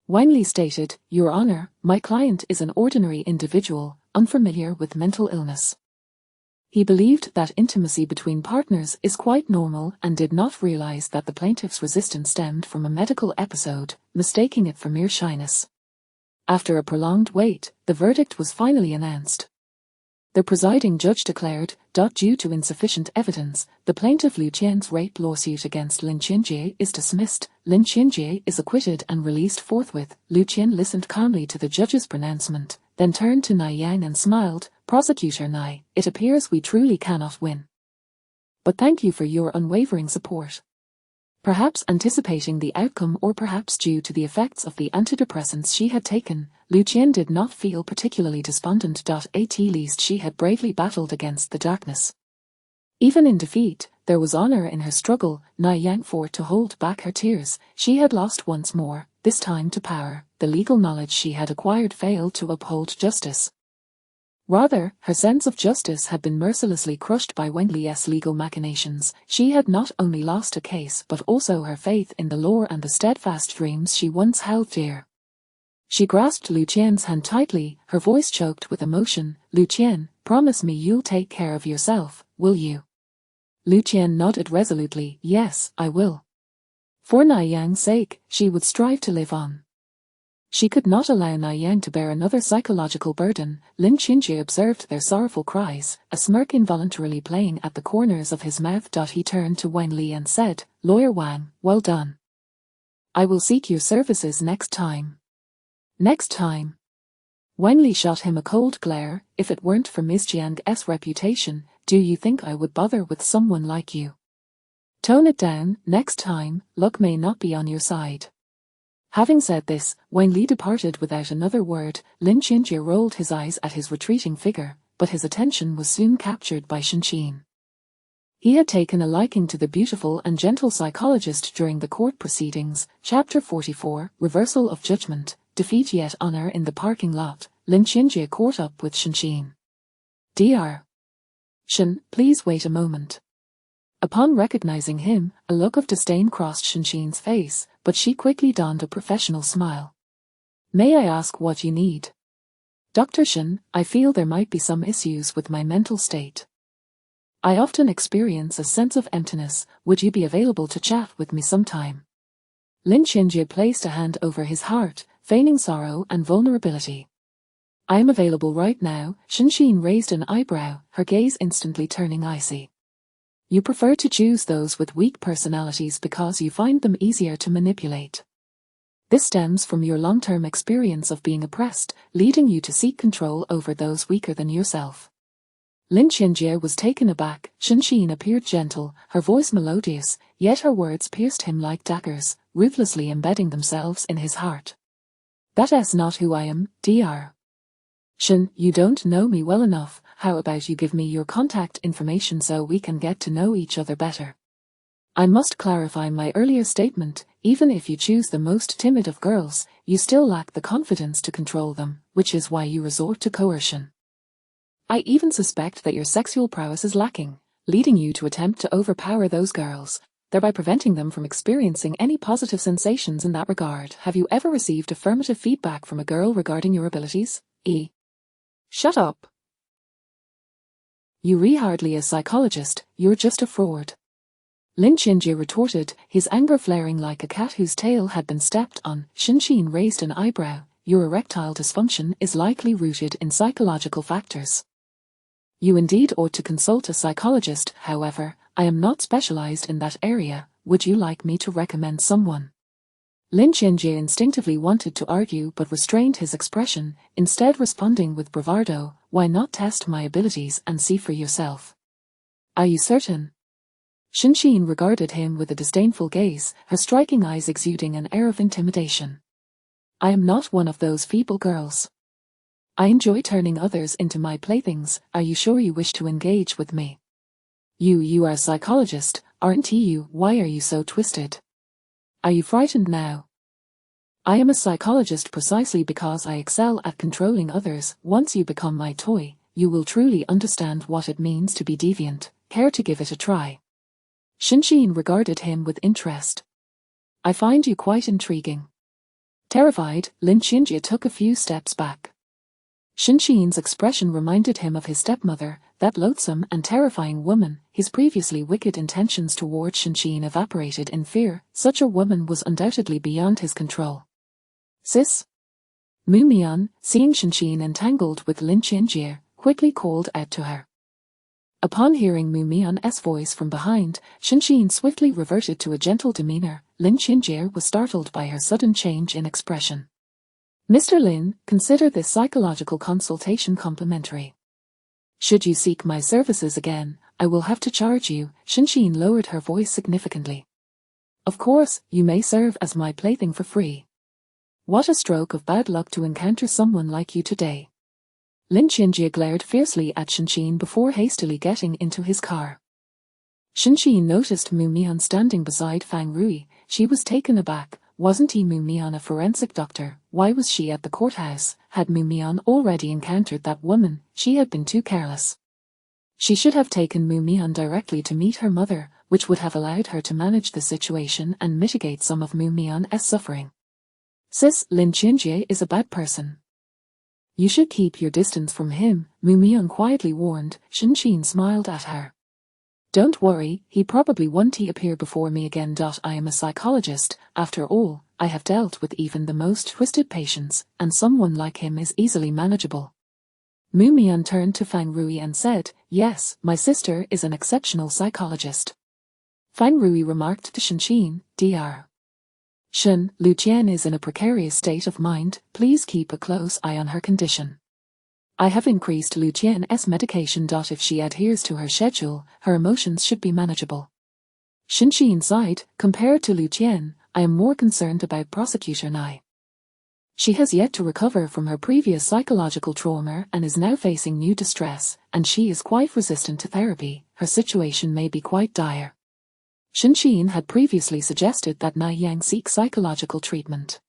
Wang Li stated, Your Honor, my client is an ordinary individual, unfamiliar with mental illness. He believed that intimacy between partners is quite normal and did not realize that the plaintiff's resistance stemmed from a medical episode, mistaking it for mere shyness. After a prolonged wait, the verdict was finally announced. The presiding judge declared, due to insufficient evidence, the plaintiff Lu Qian's rape lawsuit against Lin Qianjie is dismissed. Lin Qianjie is acquitted and released forthwith. Lu Qian listened calmly to the judge's pronouncement, then turned to Nai Yang and smiled, Prosecutor Nai, it appears we truly cannot win. But thank you for your unwavering support. Perhaps anticipating the outcome or perhaps due to the effects of the antidepressants she had taken, Lu Qian did not feel particularly despondent. At least she had bravely battled against the darkness. Even in defeat, there was honor in her struggle. Nai Yang fought to hold back her tears. She had lost once more, this time to power. The legal knowledge she had acquired failed to uphold justice. Rather, her sense of justice had been mercilessly crushed by Wang Li's legal machinations. She had not only lost a case but also her faith in the law and the steadfast dreams she once held dear. She grasped Lu Qian's hand tightly, her voice choked with emotion. Lu Qian, promise me you'll take care of yourself, will you? Lu Qian nodded resolutely, yes, I will. For Nai Yang's sake, she would strive to live on. She could not allow Nai Yang to bear another psychological burden. Lin Qianjie observed their sorrowful cries, a smirk involuntarily playing at the corners of his mouth. He turned to Wang Li and said, Lawyer Wang, well done. I will seek your services next time. Next time. Wang Li shot him a cold glare. If it weren't for Ms. Jiang's reputation, do you think I would bother with someone like you? Tone it down. Next time, luck may not be on your side. Having said this, Wang Li departed without another word. Lin Qianjie rolled his eyes at his retreating figure, but his attention was soon captured by Shinshine. He had taken a liking to the beautiful and gentle psychologist during the court proceedings. Chapter 44, Reversal of Judgment, Defeat Yet Honor. In the parking lot, Lin Xinjie caught up with Shinshine. Dr. Shin, please wait a moment. Upon recognizing him, a look of disdain crossed Shinshine's face, but she quickly donned a professional smile. May I ask what you need? Dr. Shin, I feel there might be some issues with my mental state. I often experience a sense of emptiness. Would you be available to chat with me sometime? Lin Xinjie placed a hand over his heart, feigning sorrow and vulnerability. I am available right now. Shinshine raised an eyebrow, her gaze instantly turning icy. You prefer to choose those with weak personalities because you find them easier to manipulate. This stems from your long-term experience of being oppressed, leading you to seek control over those weaker than yourself. Lin Xinjie was taken aback. Shinshine appeared gentle, her voice melodious, yet her words pierced him like daggers, ruthlessly embedding themselves in his heart. That's not who I am, Dr. Shin, you don't know me well enough. How about you give me your contact information so we can get to know each other better? I must clarify my earlier statement. Even if you choose the most timid of girls, you still lack the confidence to control them, which is why you resort to coercion. I even suspect that your sexual prowess is lacking, leading you to attempt to overpower those girls, thereby preventing them from experiencing any positive sensations in that regard. Have you ever received affirmative feedback from a girl regarding your abilities? Shut up. You're hardly a psychologist, you're just a fraud. Lin Xinjie retorted, his anger flaring like a cat whose tail had been stepped on. Shinshine raised an eyebrow. Your erectile dysfunction is likely rooted in psychological factors. You indeed ought to consult a psychologist. However, I am not specialized in that area. Would you like me to recommend someone? Lin Xinjie instinctively wanted to argue but restrained his expression, instead responding with bravado, why not test my abilities and see for yourself? Are you certain? Shinshine regarded him with a disdainful gaze, her striking eyes exuding an air of intimidation. I am not one of those feeble girls. I enjoy turning others into my playthings. Are you sure you wish to engage with me? You are a psychologist, aren't you? Why are you so twisted? Are you frightened now? I am a psychologist precisely because I excel at controlling others. Once you become my toy, you will truly understand what it means to be deviant. Care to give it a try? Shinshine regarded him with interest. I find you quite intriguing. Terrified, Lin Xinjie took a few steps back. Shinshine's expression reminded him of his stepmother, that loathsome and terrifying woman. His previously wicked intentions toward Shinshine evaporated in fear. Such a woman was undoubtedly beyond his control. Sis? Mu Mian, seeing Shinshine entangled with Lin Xinjie, quickly called out to her. Upon hearing Mu Mian's voice from behind, Shinshine swiftly reverted to a gentle demeanor. Lin Xinjie was startled by her sudden change in expression. Mr. Lin, consider this psychological consultation complimentary. Should you seek my services again, I will have to charge you. Shinshine lowered her voice significantly. Of course, you may serve as my plaything for free. What a stroke of bad luck to encounter someone like you today. Lin Xinjie glared fiercely at Shinshine before hastily getting into his car. Shinshine noticed Mu Mian standing beside Fang Rui. She was taken aback. Wasn't Mu Mian a forensic doctor? Why was she at the courthouse? Had Mu Mian already encountered that woman? She had been too careless. She should have taken Mu Mian directly to meet her mother, which would have allowed her to manage the situation and mitigate some of Mu Mian's suffering. Sis, Lin Xinjie is a bad person. You should keep your distance from him, Mu Mian quietly warned. Shinshine smiled at her. Don't worry, he probably won't appear before me again. I am a psychologist, after all, I have dealt with even the most twisted patients, and someone like him is easily manageable. Mu Mian turned to Fang Rui and said, yes, my sister is an exceptional psychologist. Fang Rui remarked to Shinshine, Dr. Shin, Lu Qian is in a precarious state of mind, please keep a close eye on her condition. I have increased Lu Qian's medication. If she adheres to her schedule, her emotions should be manageable. Shinshine sighed, compared to Lu Qian, I am more concerned about Prosecutor Nai. She has yet to recover from her previous psychological trauma and is now facing new distress, and she is quite resistant to therapy. Her situation may be quite dire. Shin had previously suggested that Na Yang seek psychological treatment.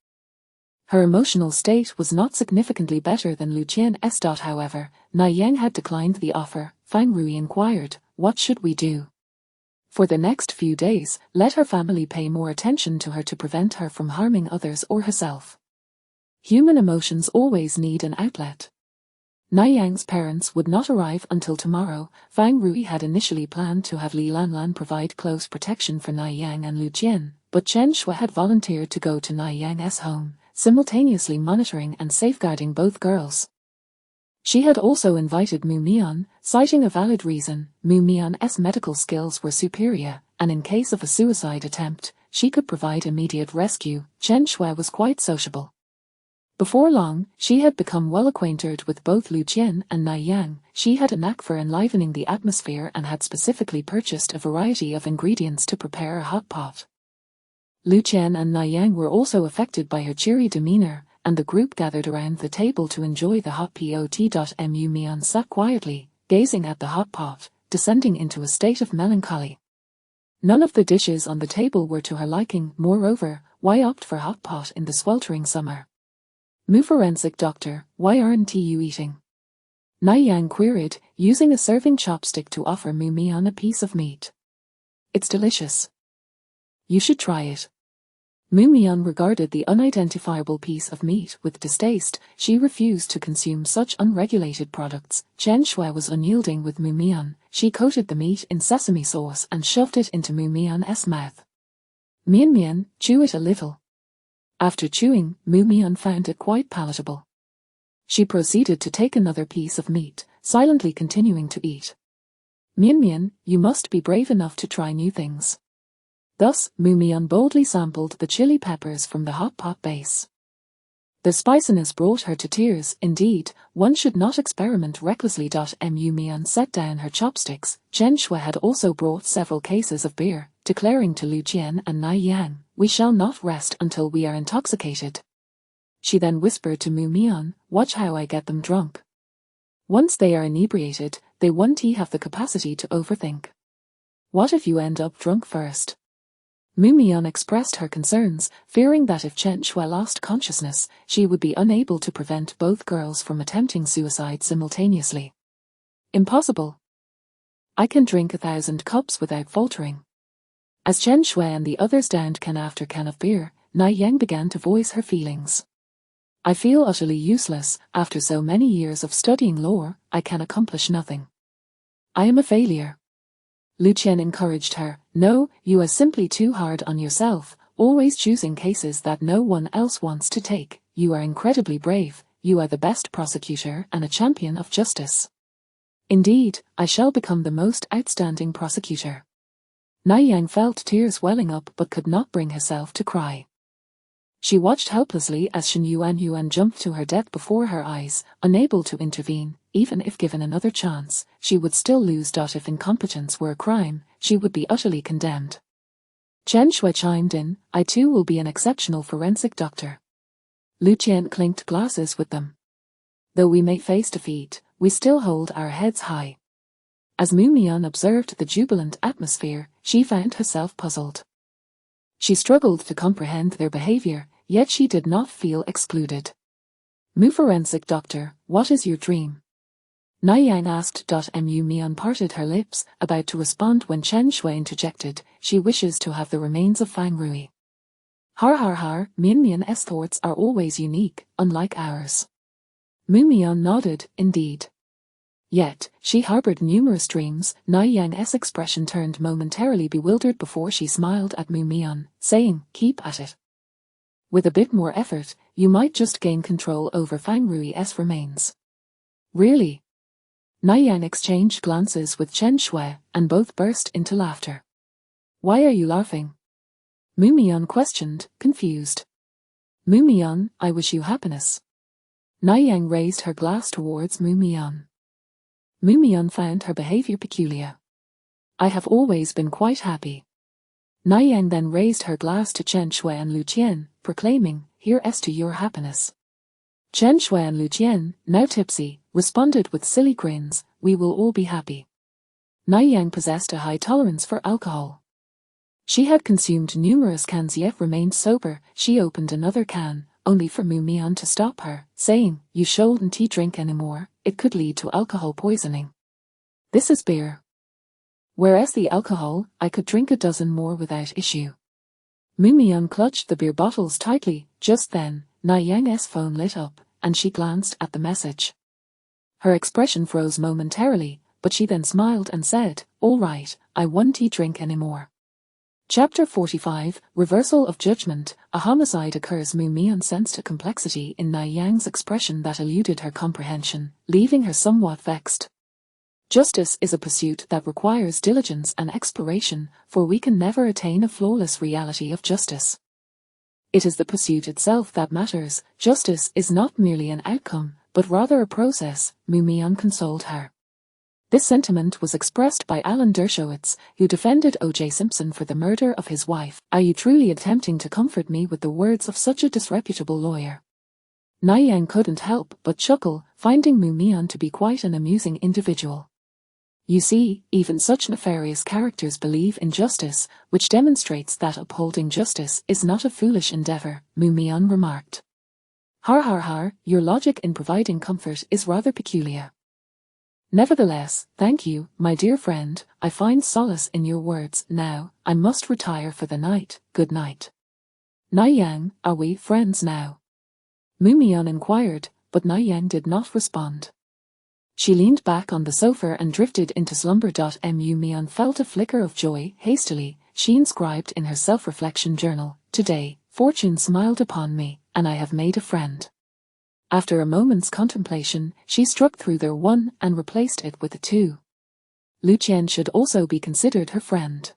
Her emotional state was not significantly better than Lu Qian's. However, Na Yang had declined the offer. Fang Rui inquired, "What should we do?" For the next few days, let her family pay more attention to her to prevent her from harming others or herself. Human emotions always need an outlet. Na Yang's parents would not arrive until tomorrow. Fang Rui had initially planned to have Li Lanlan provide close protection for Na Yang and Lu Qian, but Chen Shui had volunteered to go to Na Yang's home, simultaneously monitoring and safeguarding both girls. She had also invited Mu Mian, citing a valid reason. Mu Mian's medical skills were superior, and in case of a suicide attempt, she could provide immediate rescue. Chen Shui was quite sociable. Before long, she had become well acquainted with both Lu Qian and Na Yang. She had a knack for enlivening the atmosphere and had specifically purchased a variety of ingredients to prepare a hot pot. Lu Qian and Na Yang were also affected by her cheery demeanor, and the group gathered around the table to enjoy the hot pot. Mu Mian sat quietly, gazing at the hot pot, descending into a state of melancholy. None of the dishes on the table were to her liking. Moreover, why opt for hot pot in the sweltering summer? Mu forensic doctor, why aren't you eating? Na Yang queried, using a serving chopstick to offer Mu Mian a piece of meat. It's delicious. You should try it. Mu Mian regarded the unidentifiable piece of meat with distaste. She refused to consume such unregulated products. Chen Shui was unyielding with Mu Mian. She coated the meat in sesame sauce and shoved it into Mu Mian's mouth. Mian Mian, chew it a little. After chewing, Mu Mian found it quite palatable. She proceeded to take another piece of meat, silently continuing to eat. Mian Mian, you must be brave enough to try new things. Thus, Mu Mian boldly sampled the chili peppers from the hot pot base. The spiciness brought her to tears. Indeed, one should not experiment recklessly. Mu Mian set down her chopsticks. Chen Shui had also brought several cases of beer, declaring to Lu Qian and Na Yang, "We shall not rest until we are intoxicated." She then whispered to Mu Mian, "Watch how I get them drunk." Once they are inebriated, they won't have the capacity to overthink. What if you end up drunk first? Mu Mian expressed her concerns, fearing that if Chen Shui lost consciousness, she would be unable to prevent both girls from attempting suicide simultaneously. Impossible. I can drink 1,000 cups without faltering. As Chen Shui and the others downed can after can of beer, Na Yang began to voice her feelings. I feel utterly useless. After so many years of studying law, I can accomplish nothing. I am a failure. Lu Qian encouraged her. No, you are simply too hard on yourself, always choosing cases that no one else wants to take. You are incredibly brave. You are the best prosecutor and a champion of justice. Indeed, I shall become the most outstanding prosecutor. Na Yang felt tears welling up but could not bring herself to cry. She watched helplessly as Shen Yuan jumped to her death before her eyes, unable to intervene. Even if given another chance, she would still lose. If incompetence were a crime, she would be utterly condemned. Chen Shui chimed in, I too will be an exceptional forensic doctor. Lu Qian clinked glasses with them. Though we may face defeat, we still hold our heads high. As Mu Mian observed the jubilant atmosphere, she found herself puzzled. She struggled to comprehend their behavior, yet she did not feel excluded. Mu forensic doctor, what is your dream? Na Yang asked. Mu Mian parted her lips, about to respond when Chen Shui interjected, she wishes to have the remains of Fang Rui. Har. Mian Mian's thoughts are always unique, unlike ours. Mu Mian nodded, indeed. Yet, she harbored numerous dreams. Na Yang's expression turned momentarily bewildered before she smiled at Mu Mian, saying, keep at it. With a bit more effort, you might just gain control over Fang Rui's remains. Really? Na Yang exchanged glances with Chen Shui, and both burst into laughter. Why are you laughing? Mu Mian questioned, confused. Mu Mian, I wish you happiness. Na Yang raised her glass towards Mu Mian. Mu Mian found her behavior peculiar. I have always been quite happy. Na Yang then raised her glass to Chen Shui and Lu Qian, proclaiming, here's to your happiness. Chen Shui and Lu Jian, now tipsy, responded with silly grins, "We will all be happy." Nai Yang possessed a high tolerance for alcohol. She had consumed numerous cans yet remained sober. She opened another can, only for Mu Mian to stop her, saying, "You shouldn't drink anymore, it could lead to alcohol poisoning. This is beer. Whereas the alcohol, I could drink a dozen more without issue." Mu Mian clutched the beer bottles tightly. Just then, Nai Yang's phone lit up, and she glanced at the message. Her expression froze momentarily, but she then smiled and said, "All right, I won't drink anymore." Chapter 45, Reversal of Judgment. A homicide occurs. Mu Mian sensed a complexity in Nai Yang's expression that eluded her comprehension, leaving her somewhat vexed. Justice is a pursuit that requires diligence and exploration, for we can never attain a flawless reality of justice. It is the pursuit itself that matters. Justice is not merely an outcome, but rather a process, Mu Mian consoled her. This sentiment was expressed by Alan Dershowitz, who defended O.J. Simpson for the murder of his wife. "Are you truly attempting to comfort me with the words of such a disreputable lawyer?" Nai Yang couldn't help but chuckle, finding Mu Mian to be quite an amusing individual. "You see, even such nefarious characters believe in justice, which demonstrates that upholding justice is not a foolish endeavor," Mu Mian remarked. "Har har har, your logic in providing comfort is rather peculiar. Nevertheless, thank you, my dear friend, I find solace in your words. Now, I must retire for the night. Good night." "Nai Yang, are we friends now?" Mu Mian inquired, but Nai Yang did not respond. She leaned back on the sofa and drifted into slumber. Mu Mian felt a flicker of joy. Hastily, she inscribed in her self-reflection journal, "Today, fortune smiled upon me, and I have made a friend." After a moment's contemplation, she struck through their one and replaced it with a two. Lu Qian should also be considered her friend.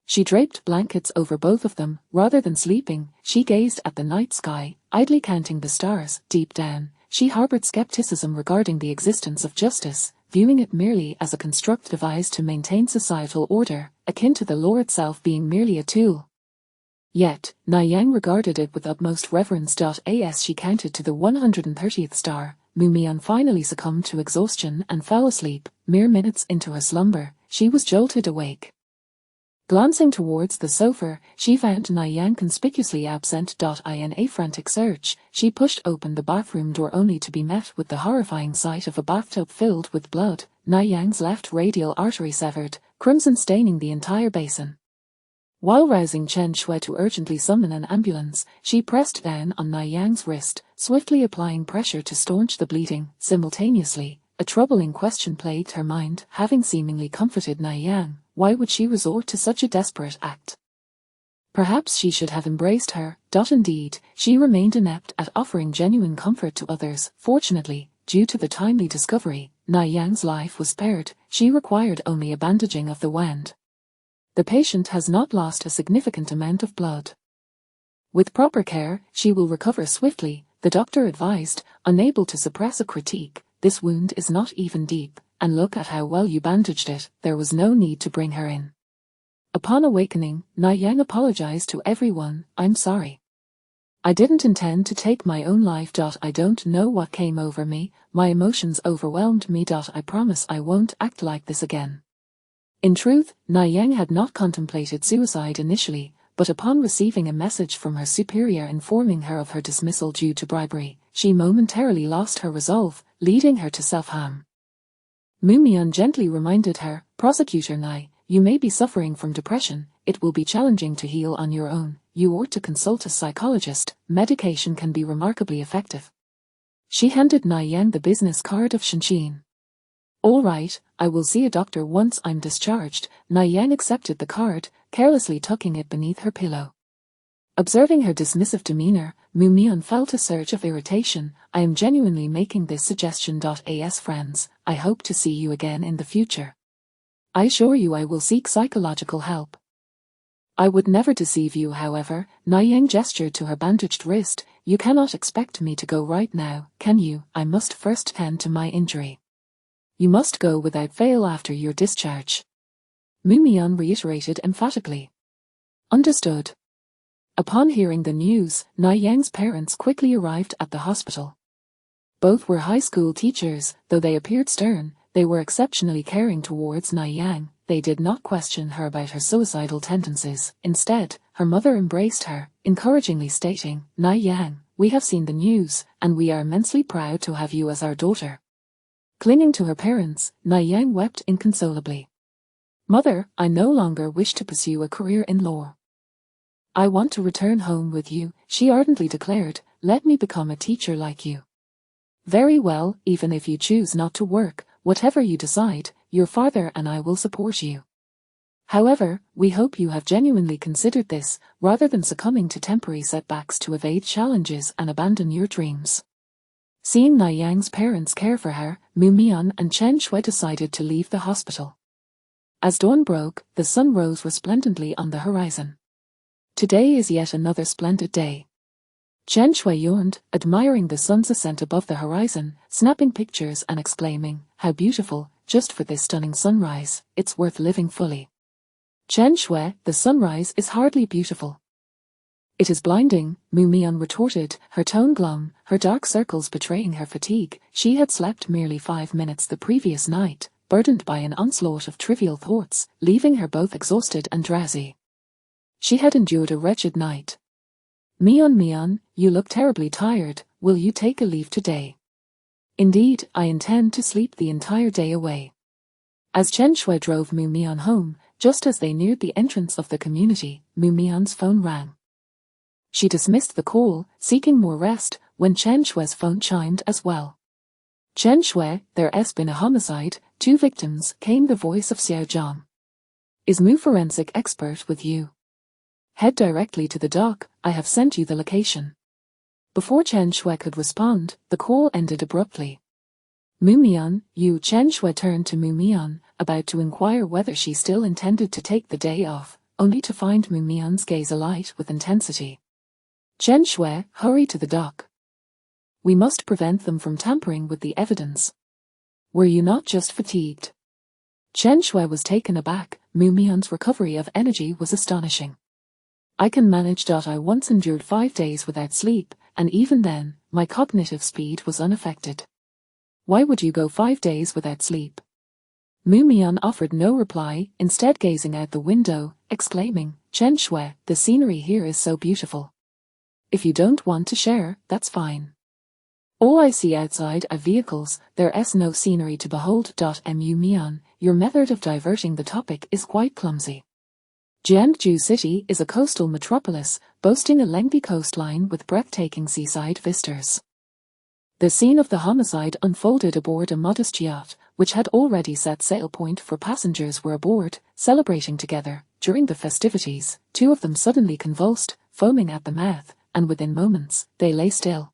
She draped blankets over both of them. Rather than sleeping, she gazed at the night sky, idly counting the stars. Deep down, she harbored skepticism regarding the existence of justice, viewing it merely as a construct devised to maintain societal order, akin to the law itself being merely a tool. Yet, Nai Yang regarded it with utmost reverence. As she counted to the 130th star, Mu Mian finally succumbed to exhaustion and fell asleep. Mere minutes into her slumber, she was jolted awake. Glancing towards the sofa, she found Nai Yang conspicuously absent. In a frantic search, she pushed open the bathroom door only to be met with the horrifying sight of a bathtub filled with blood, Nai Yang's left radial artery severed, crimson staining the entire basin. While rousing Chen Shui to urgently summon an ambulance, she pressed down on Nai Yang's wrist, swiftly applying pressure to staunch the bleeding. Simultaneously, a troubling question plagued her mind. Having seemingly comforted Nai Yang, why would she resort to such a desperate act? Perhaps she should have embraced her. Indeed, she remained inept at offering genuine comfort to others. Fortunately, due to the timely discovery, Nai Yang's life was spared. She required only a bandaging of the wound. The patient has not lost a significant amount of blood. With proper care, she will recover swiftly, the doctor advised, unable to suppress a critique. This wound is not even deep, and look at how well you bandaged it. There was no need to bring her in. Upon awakening, Nai Yang apologized to everyone. "I'm sorry. I didn't intend to take my own life. I don't know what came over me, my emotions overwhelmed me. I promise I won't act like this again." In truth, Nai Yang had not contemplated suicide initially, but upon receiving a message from her superior informing her of her dismissal due to bribery, she momentarily lost her resolve, leading her to self-harm. Mu Mian gently reminded her, "Prosecutor Nai, you may be suffering from depression, it will be challenging to heal on your own, you ought to consult a psychologist, medication can be remarkably effective." She handed Nai Yang the business card of Shenxin. "All right, I will see a doctor once I'm discharged." Nai Yang accepted the card, carelessly tucking it beneath her pillow. Observing her dismissive demeanor, Mu Mian felt a surge of irritation. "I am genuinely making this suggestion. As friends, I hope to see you again in the future. I assure you I will seek psychological help." "I would never deceive you, however." Nai Yang gestured to her bandaged wrist. "You cannot expect me to go right now, can you? I must first tend to my injury." "You must go without fail after your discharge," Mu Mian reiterated emphatically. "Understood." Upon hearing the news, Na Yang's parents quickly arrived at the hospital. Both were high school teachers. Though they appeared stern, they were exceptionally caring towards Na Yang. They did not question her about her suicidal tendencies. Instead, her mother embraced her, encouragingly stating, "Na Yang, we have seen the news, and we are immensely proud to have you as our daughter." Clinging to her parents, Na Yang wept inconsolably. "Mother, I no longer wish to pursue a career in law. I want to return home with you," she ardently declared. "Let me become a teacher like you." "Very well, even if you choose not to work, whatever you decide, your father and I will support you. However, we hope you have genuinely considered this, rather than succumbing to temporary setbacks to evade challenges and abandon your dreams." Seeing Na Yang's parents care for her, Mu Mian and Chen Shui decided to leave the hospital. As dawn broke, the sun rose resplendently on the horizon. Today is yet another splendid day. Chen Shui yawned, admiring the sun's ascent above the horizon, snapping pictures and exclaiming, "How beautiful, just for this stunning sunrise, it's worth living fully." "Chen Shui, the sunrise is hardly beautiful. It is blinding," Mu Mian retorted, her tone glum, her dark circles betraying her fatigue. She had slept merely 5 minutes the previous night, burdened by an onslaught of trivial thoughts, leaving her both exhausted and drowsy. She had endured a wretched night. Mian, you look terribly tired. Will you take a leave today?" "Indeed, I intend to sleep the entire day away." As Chen Shui drove Mu Mian home, just as they neared the entrance of the community, Mu Mian's phone rang. She dismissed the call, seeking more rest, when Chen Shui's phone chimed as well. "Chen Shui, there's been a homicide, 2 victims," came the voice of Xiao Zhang. "Is Mu forensic expert with you? Head directly to the dock, I have sent you the location." Before Chen Shui could respond, the call ended abruptly. "Mu Mian, you." Chen Shui turned to Mu Mian, about to inquire whether she still intended to take the day off, only to find Mu Mian's gaze alight with intensity. "Chen Shui, hurry to the dock. We must prevent them from tampering with the evidence. Were you not just fatigued?" Chen Shui was taken aback. Mu Mian's recovery of energy was astonishing. "I can manage. I once endured 5 days without sleep, and even then, my cognitive speed was unaffected." "Why would you go 5 days without sleep?" Mu Mian offered no reply, instead gazing out the window, exclaiming, "Chen Shui, the scenery here is so beautiful. If you don't want to share, that's fine. All I see outside are vehicles, there's no scenery to behold. Mu Mian, your method of diverting the topic is quite clumsy. Jiangsu City is a coastal metropolis, boasting a lengthy coastline with breathtaking seaside vistas. The scene of the homicide unfolded aboard a modest yacht, which had already set sail. For passengers were aboard, celebrating together. During the festivities, 2 of them suddenly convulsed, foaming at the mouth, and within moments, they lay still.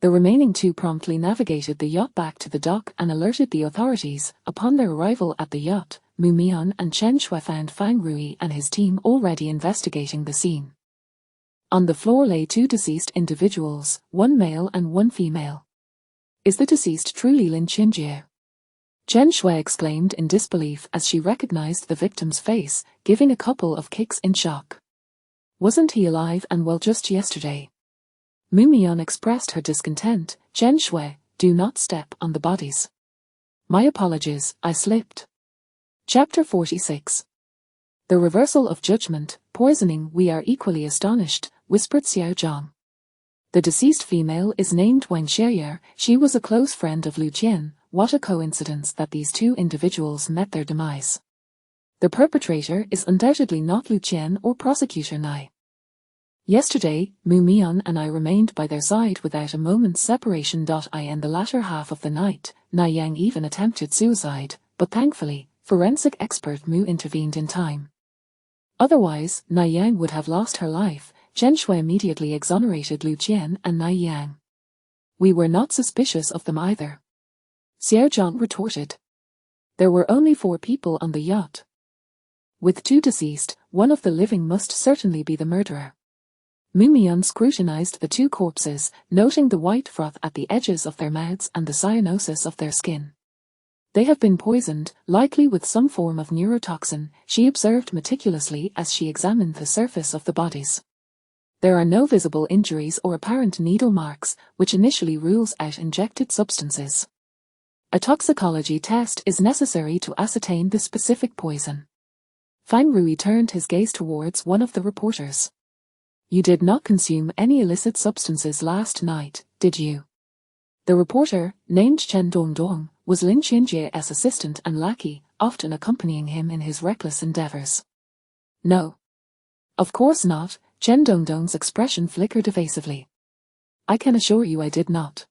The remaining 2 promptly navigated the yacht back to the dock and alerted the authorities. Upon their arrival at the yacht, Mu Mian and Chen Shui found Fang Rui and his team already investigating the scene. On the floor lay 2 deceased individuals, 1 male and 1 female. "Is the deceased truly Lin Qinjie?" Chen Shui exclaimed in disbelief as she recognized the victim's face, giving a couple of kicks in shock. "Wasn't he alive and well just yesterday?" Mu Mian expressed her discontent. "Chen Shui, do not step on the bodies." "My apologies, I slipped." Chapter 46. The reversal of judgment, poisoning. "We are equally astonished," whispered Xiao Zhang. "The deceased female is named Wang Xiaoyer. She was a close friend of Lu Qian. What a coincidence that these 2 individuals met their demise. The perpetrator is undoubtedly not Lu Qian or Prosecutor Nai. Yesterday, Mu Mian and I remained by their side without a moment's separation. In the latter half of the night, Na Yang even attempted suicide, but thankfully, forensic expert Mu intervened in time. Otherwise, Na Yang would have lost her life." Chen Shui immediately exonerated Lu Qian and Na Yang. "We were not suspicious of them either," Xiao Zhang retorted. "There were only 4 people on the yacht. With 2 deceased, one of the living must certainly be the murderer." Mu Mian scrutinized the 2 corpses, noting the white froth at the edges of their mouths and the cyanosis of their skin. "They have been poisoned, likely with some form of neurotoxin," she observed meticulously as she examined the surface of the bodies. There are no visible injuries or apparent needle marks, which initially rules out injected substances. A toxicology test is necessary to ascertain the specific poison. Fang Rui turned his gaze towards one of the reporters. You did not consume any illicit substances last night, did you? The reporter, named Chen Dongdong, was Lin Xinjie's assistant and lackey, often accompanying him in his reckless endeavors. No. Of course not. Chen Dongdong's expression flickered evasively. I can assure you I did not.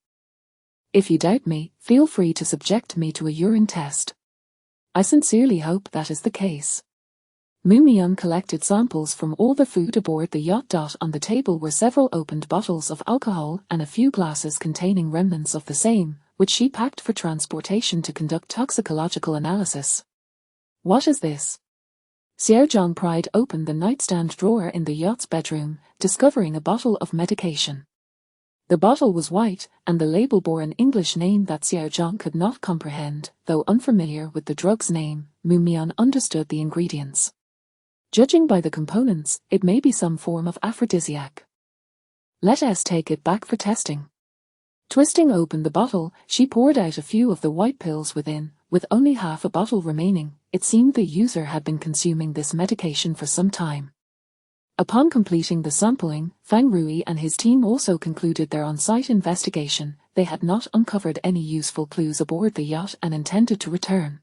If you doubt me, feel free to subject me to a urine test. I sincerely hope that is the case. Mu Mian collected samples from all the food aboard the yacht. On the table were several opened bottles of alcohol and a few glasses containing remnants of the same, which she packed for transportation to conduct toxicological analysis. What is this? Xiao Zhang pried open the nightstand drawer in the yacht's bedroom, discovering a bottle of medication. The bottle was white, and the label bore an English name that Xiao Zhang could not comprehend. Though unfamiliar with the drug's name, Mu Mian understood the ingredients. Judging by the components, it may be some form of aphrodisiac. Let us take it back for testing. Twisting open the bottle, she poured out a few of the white pills within. With only half a bottle remaining, it seemed the user had been consuming this medication for some time. Upon completing the sampling, Fang Rui and his team also concluded their on-site investigation. They had not uncovered any useful clues aboard the yacht and intended to return.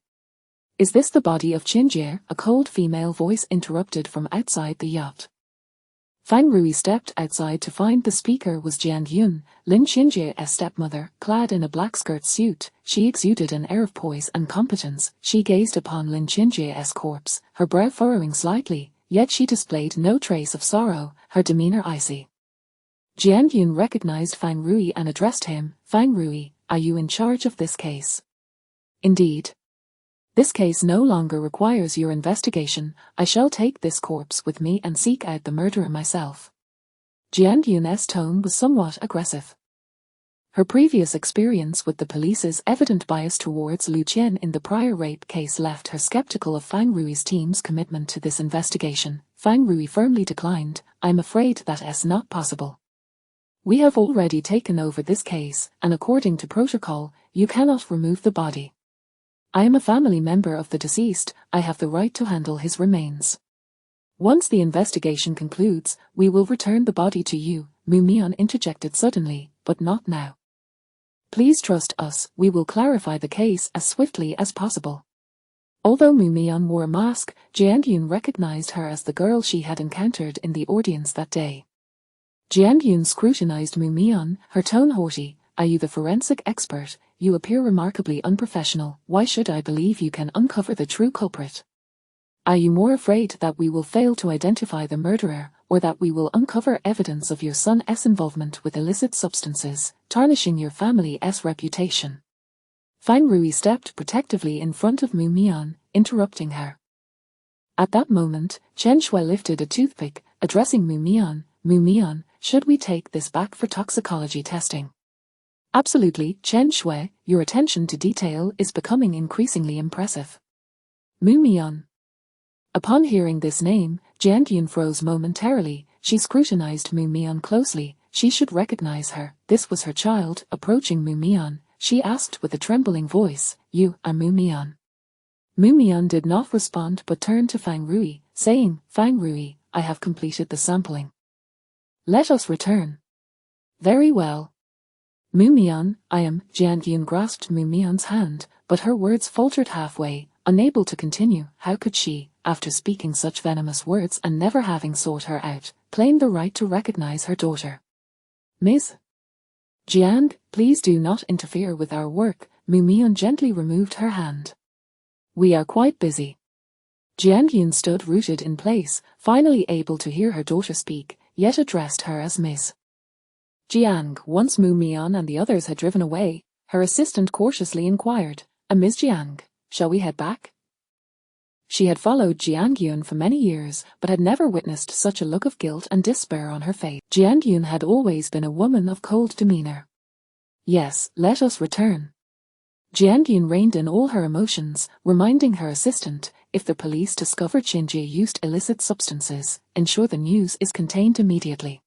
Is this the body of Xinjie? A cold female voice interrupted from outside the yacht. Fang Rui stepped outside to find the speaker was Jiang Yun, Lin Xinjie's stepmother. Clad in a black skirt suit, she exuded an air of poise and competence. She gazed upon Lin Xinjie's corpse, her brow furrowing slightly, yet she displayed no trace of sorrow, her demeanor icy. Jiang Yun recognized Fang Rui and addressed him. Fang Rui, are you in charge of this case? Indeed. This case no longer requires your investigation. I shall take this corpse with me and seek out the murderer myself. Jiang Yun's tone was somewhat aggressive. Her previous experience with the police's evident bias towards Lu Qian in the prior rape case left her skeptical of Fang Rui's team's commitment to this investigation. Fang Rui firmly declined. I'm afraid that is not possible. We have already taken over this case, and according to protocol, you cannot remove the body. I am a family member of the deceased. I have the right to handle his remains. Once the investigation concludes, we will return the body to you, Mu Mian interjected suddenly, but not now. Please trust us, we will clarify the case as swiftly as possible. Although Mu Mian wore a mask, Jiang Yun recognized her as the girl she had encountered in the audience that day. Jiang Yun scrutinized Mu Mian, her tone haughty. Are you the forensic expert? You appear remarkably unprofessional. Why should I believe you can uncover the true culprit? Are you more afraid that we will fail to identify the murderer, or that we will uncover evidence of your son's involvement with illicit substances, tarnishing your family's reputation? Fang Rui stepped protectively in front of Mu Mian, interrupting her. At that moment, Chen Shui lifted a toothpick, addressing Mu Mian. Mu Mian, should we take this back for toxicology testing? Absolutely, Chen Shui, your attention to detail is becoming increasingly impressive. Mu Mian. Upon hearing this name, Jiang Yun froze momentarily. She scrutinized Mu Mian closely. She should recognize her. This was her child. Approaching Mu Mian, she asked with a trembling voice, You are Mu Mian? Mu Mian did not respond but turned to Fang Rui, saying, Fang Rui, I have completed the sampling. Let us return. Very well. Mu Mian, I am. Jiang Yun grasped Mu Mian's hand, but her words faltered halfway, unable to continue. How could she, after speaking such venomous words and never having sought her out, claim the right to recognize her daughter? Miss Jiang, please do not interfere with our work. Mu Mian gently removed her hand. We are quite busy. Jiang Yun stood rooted in place, finally able to hear her daughter speak, yet addressed her as Miss Jiang. Once Mu Mian and the others had driven away, her assistant cautiously inquired, Ms. Jiang, shall we head back? She had followed Jiang Yun for many years, but had never witnessed such a look of guilt and despair on her face. Jiang Yun had always been a woman of cold demeanor. Yes, let us return. Jiang Yun reined in all her emotions, reminding her assistant, if the police discover Xinjie used illicit substances, ensure the news is contained immediately.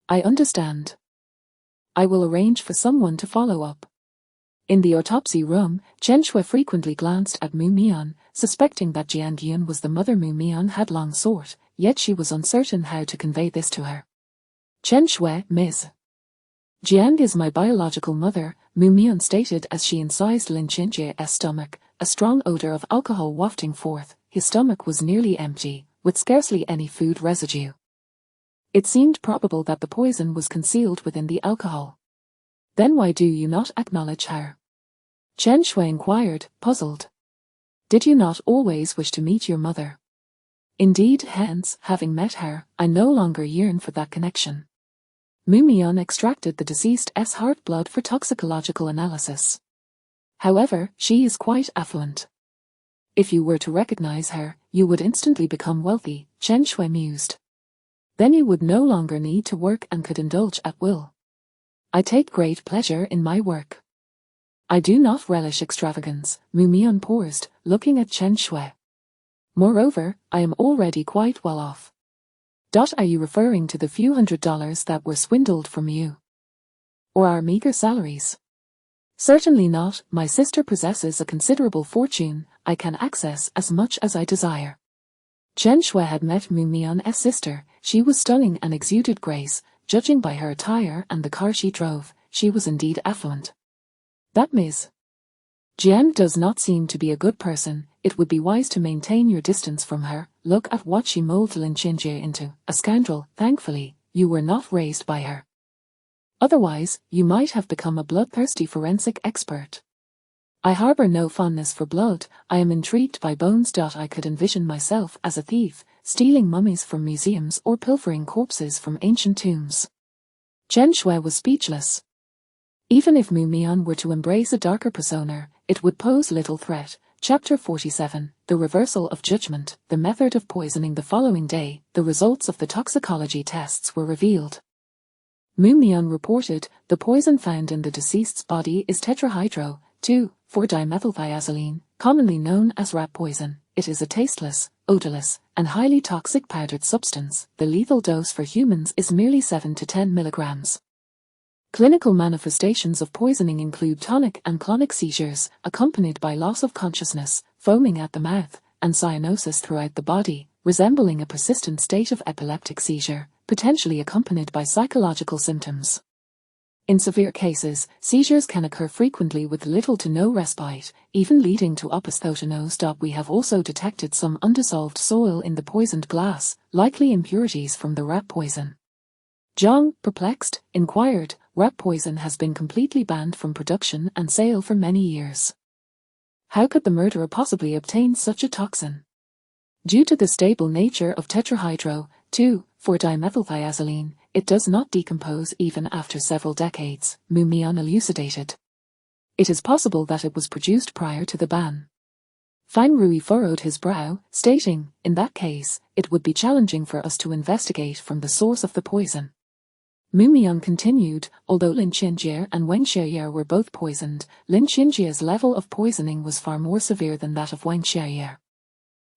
I understand. I will arrange for someone to follow up. In the autopsy room, Chen Shui frequently glanced at Mu Mian, suspecting that Jian Gyun was the mother Mu Mian had long sought, yet she was uncertain how to convey this to her. Chen Shui, Ms. Jiang is my biological mother, Mu Mian stated as she incised Lin Qinjie's stomach, a strong odor of alcohol wafting forth. His stomach was nearly empty, with scarcely any food residue. It seemed probable that the poison was concealed within the alcohol. Then why do you not acknowledge her? Chen Shui inquired, puzzled. Did you not always wish to meet your mother? Indeed, hence, having met her, I no longer yearn for that connection. Mu Mian extracted the deceased's heart blood for toxicological analysis. However, she is quite affluent. If you were to recognize her, you would instantly become wealthy, Chen Shui mused. Then you would no longer need to work and could indulge at will. I take great pleasure in my work. I do not relish extravagance, Mu Mian paused, looking at Chen Shui. Moreover, I am already quite well off. Are you referring to the few $100s that were swindled from you? Or our meager salaries? Certainly not, my sister possesses a considerable fortune, I can access as much as I desire. Chen Shui had met Mu Mian's sister, she was stunning and exuded grace, judging by her attire and the car she drove, she was indeed affluent. That Ms. Jian does not seem to be a good person, it would be wise to maintain your distance from her, look at what she molded Lin Qinjie into, a scoundrel, thankfully, you were not raised by her. Otherwise, you might have become a bloodthirsty forensic expert. I harbor no fondness for blood, I am intrigued by bones. I could envision myself as a thief, stealing mummies from museums or pilfering corpses from ancient tombs. Chen Shui was speechless. Even if Mu Mian were to embrace a darker persona, it would pose little threat. Chapter 47, The Reversal of Judgment, the method of poisoning. The following day, the results of the toxicology tests were revealed. Mu Mian reported, the poison found in the deceased's body is tetrahydro, 2,4-dimethylthiazoline, commonly known as rat poison. It is a tasteless, odorless, and highly toxic powdered substance. The lethal dose for humans is merely 7 to 10 milligrams. Clinical manifestations of poisoning include tonic and clonic seizures, accompanied by loss of consciousness, foaming at the mouth, and cyanosis throughout the body, resembling a persistent state of epileptic seizure, potentially accompanied by psychological symptoms. In severe cases, seizures can occur frequently with little to no respite, even leading to opisthotonose. We have also detected some undissolved soil in the poisoned glass, likely impurities from the rat poison. Zhang, perplexed, inquired, rat poison has been completely banned from production and sale for many years. How could the murderer possibly obtain such a toxin? Due to the stable nature of tetrahydro, 2,4-dimethylthiazoline, it does not decompose even after several decades, Mu Mian elucidated. It is possible that it was produced prior to the ban. Fang Rui furrowed his brow, stating, in that case, it would be challenging for us to investigate from the source of the poison. Mu Mian continued, although Lin Qinjie and Wang Xieye were both poisoned, Lin Qinjie's level of poisoning was far more severe than that of Wang Xieye.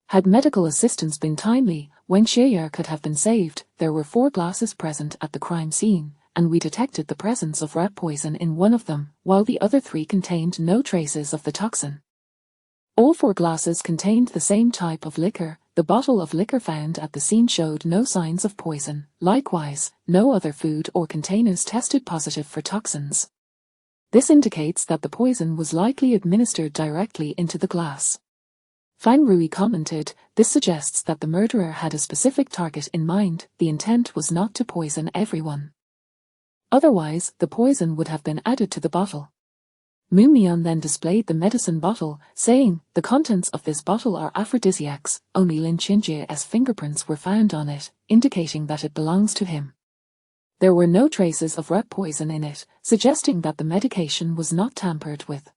Had medical assistance been timely, Wang Xieye could have been saved. There were 4 glasses present at the crime scene, and we detected the presence of rat poison in one of them, while the other 3 contained no traces of the toxin. All 4 glasses contained the same type of liquor. The bottle of liquor found at the scene showed no signs of poison. Likewise, no other food or containers tested positive for toxins. This indicates that the poison was likely administered directly into the glass. Fang Rui commented, this suggests that the murderer had a specific target in mind. The intent was not to poison everyone. Otherwise, the poison would have been added to the bottle. Mu Mian then displayed the medicine bottle, saying, the contents of this bottle are aphrodisiacs. Only Lin Qinjie's fingerprints were found on it, indicating that it belongs to him. There were no traces of rat poison in it, suggesting that the medication was not tampered with.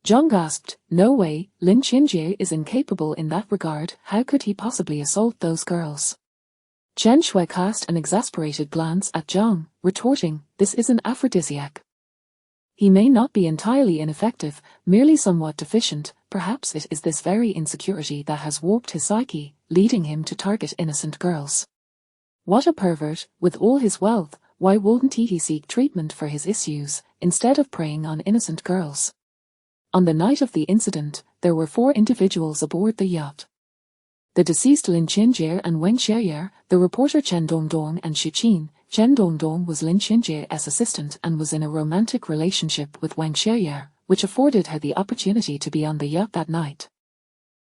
Zhang gasped, no way, Lin Qinjie is incapable in that regard. How could he possibly assault those girls? Chen Shui cast an exasperated glance at Zhang, retorting, this is an aphrodisiac. He may not be entirely ineffective, merely somewhat deficient. Perhaps it is this very insecurity that has warped his psyche, leading him to target innocent girls. What a pervert, with all his wealth, why wouldn't he seek treatment for his issues, instead of preying on innocent girls? On the night of the incident, there were 4 individuals aboard the yacht. The deceased Lin Qinjie and Wen Xieye, the reporter Chen Dongdong and Xu Qin. Chen Dongdong was Lin Qinjie's assistant and was in a romantic relationship with Wen Xieye, which afforded her the opportunity to be on the yacht that night.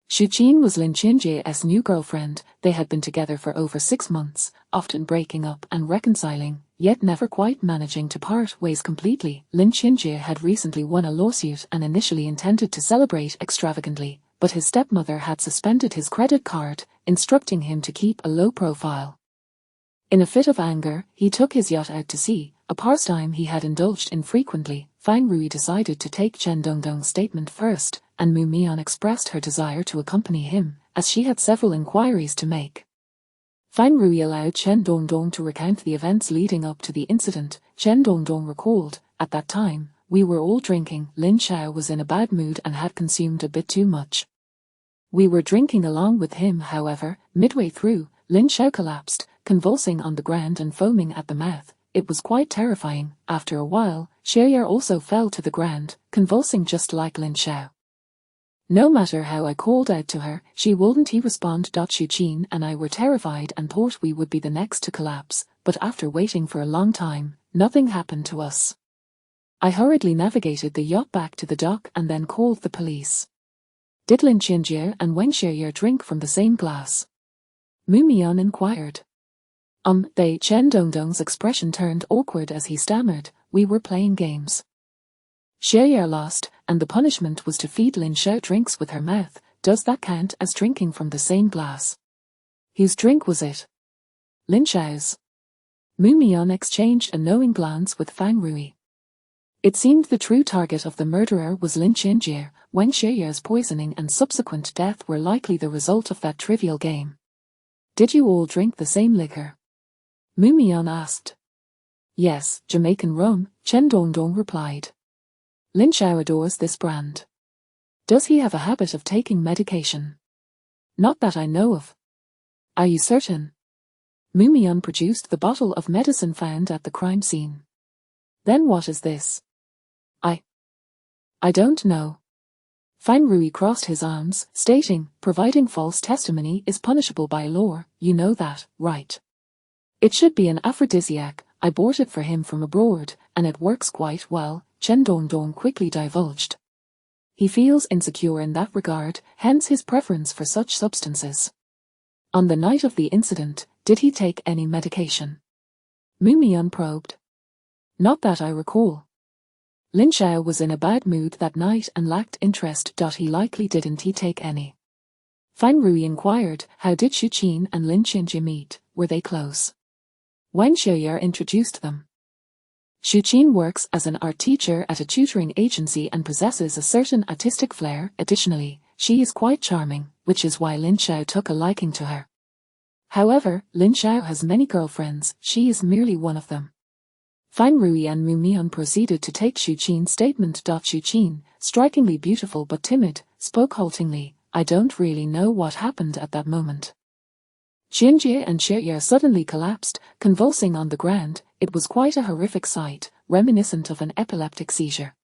Xu Qin was Lin Qinjie's new girlfriend. They had been together for over 6 months, often breaking up and reconciling, yet never quite managing to part ways completely. Lin Qinjie had recently won a lawsuit and initially intended to celebrate extravagantly, but his stepmother had suspended his credit card, instructing him to keep a low profile. In a fit of anger, he took his yacht out to sea, a pastime he had indulged in frequently. Fang Rui decided to take Chen Dongdong's statement first, and Mu Mian expressed her desire to accompany him, as she had several inquiries to make. Fang Rui allowed Chen Dongdong to recount the events leading up to the incident. Chen Dongdong recalled, "At that time, we were all drinking. Lin Xiao was in a bad mood and had consumed a bit too much. We were drinking along with him, however. Midway through, Lin Xiao collapsed, convulsing on the ground and foaming at the mouth. It was quite terrifying. After a while, Xieye also fell to the ground, convulsing just like Lin Xiao. No matter how I called out to her, she wouldn't respond. Xu Qin and I were terrified and thought we would be the next to collapse, but after waiting for a long time, nothing happened to us. I hurriedly navigated the yacht back to the dock and then called the police." "Did Lin Qinjie and Wen Xieye drink from the same glass?" Mu Mian inquired. They. Chen Dongdong's expression turned awkward as he stammered, "We were playing games. Xieye lost, and the punishment was to feed Lin Xiao drinks with her mouth. Does that count as drinking from the same glass?" "Whose drink was it?" "Lin Xiao's." Mu Mian exchanged a knowing glance with Fang Rui. It seemed the true target of the murderer was Lin Qinjie. Wen Xiye's poisoning and subsequent death were likely the result of that trivial game. "Did you all drink the same liquor?" Mu Mian asked. "Yes, Jamaican rum," Chen Dongdong replied. "Lin Xiao adores this brand." "Does he have a habit of taking medication?" "Not that I know of." "Are you certain?" Mu Mian produced the bottle of medicine found at the crime scene. "Then what is this?" I don't know." Fang Rui crossed his arms, stating, "Providing false testimony is punishable by law, you know that, right? It should be an aphrodisiac. I bought it for him from abroad, and it works quite well," Chen Dongdong quickly divulged. "He feels insecure in that regard, hence his preference for such substances." "On the night of the incident, did he take any medication?" Mu Mian probed. "Not that I recall. Lin Xiao was in a bad mood that night and lacked interest. He likely didn't take any." Fang Rui inquired, "How did Xu Qin and Lin Qinjie meet? Were they close?" Wen Xieye introduced them. "Xu Qin works as an art teacher at a tutoring agency and possesses a certain artistic flair. Additionally, she is quite charming, which is why Lin Xiao took a liking to her. However, Lin Xiao has many girlfriends, she is merely one of them." Fang Rui and Mu Mian proceeded to take Xu Qin's statement. Xu Qin, strikingly beautiful but timid, spoke haltingly, "I don't really know what happened at that moment. Qinjie and Xieye suddenly collapsed, convulsing on the ground. It was quite a horrific sight, reminiscent of an epileptic seizure."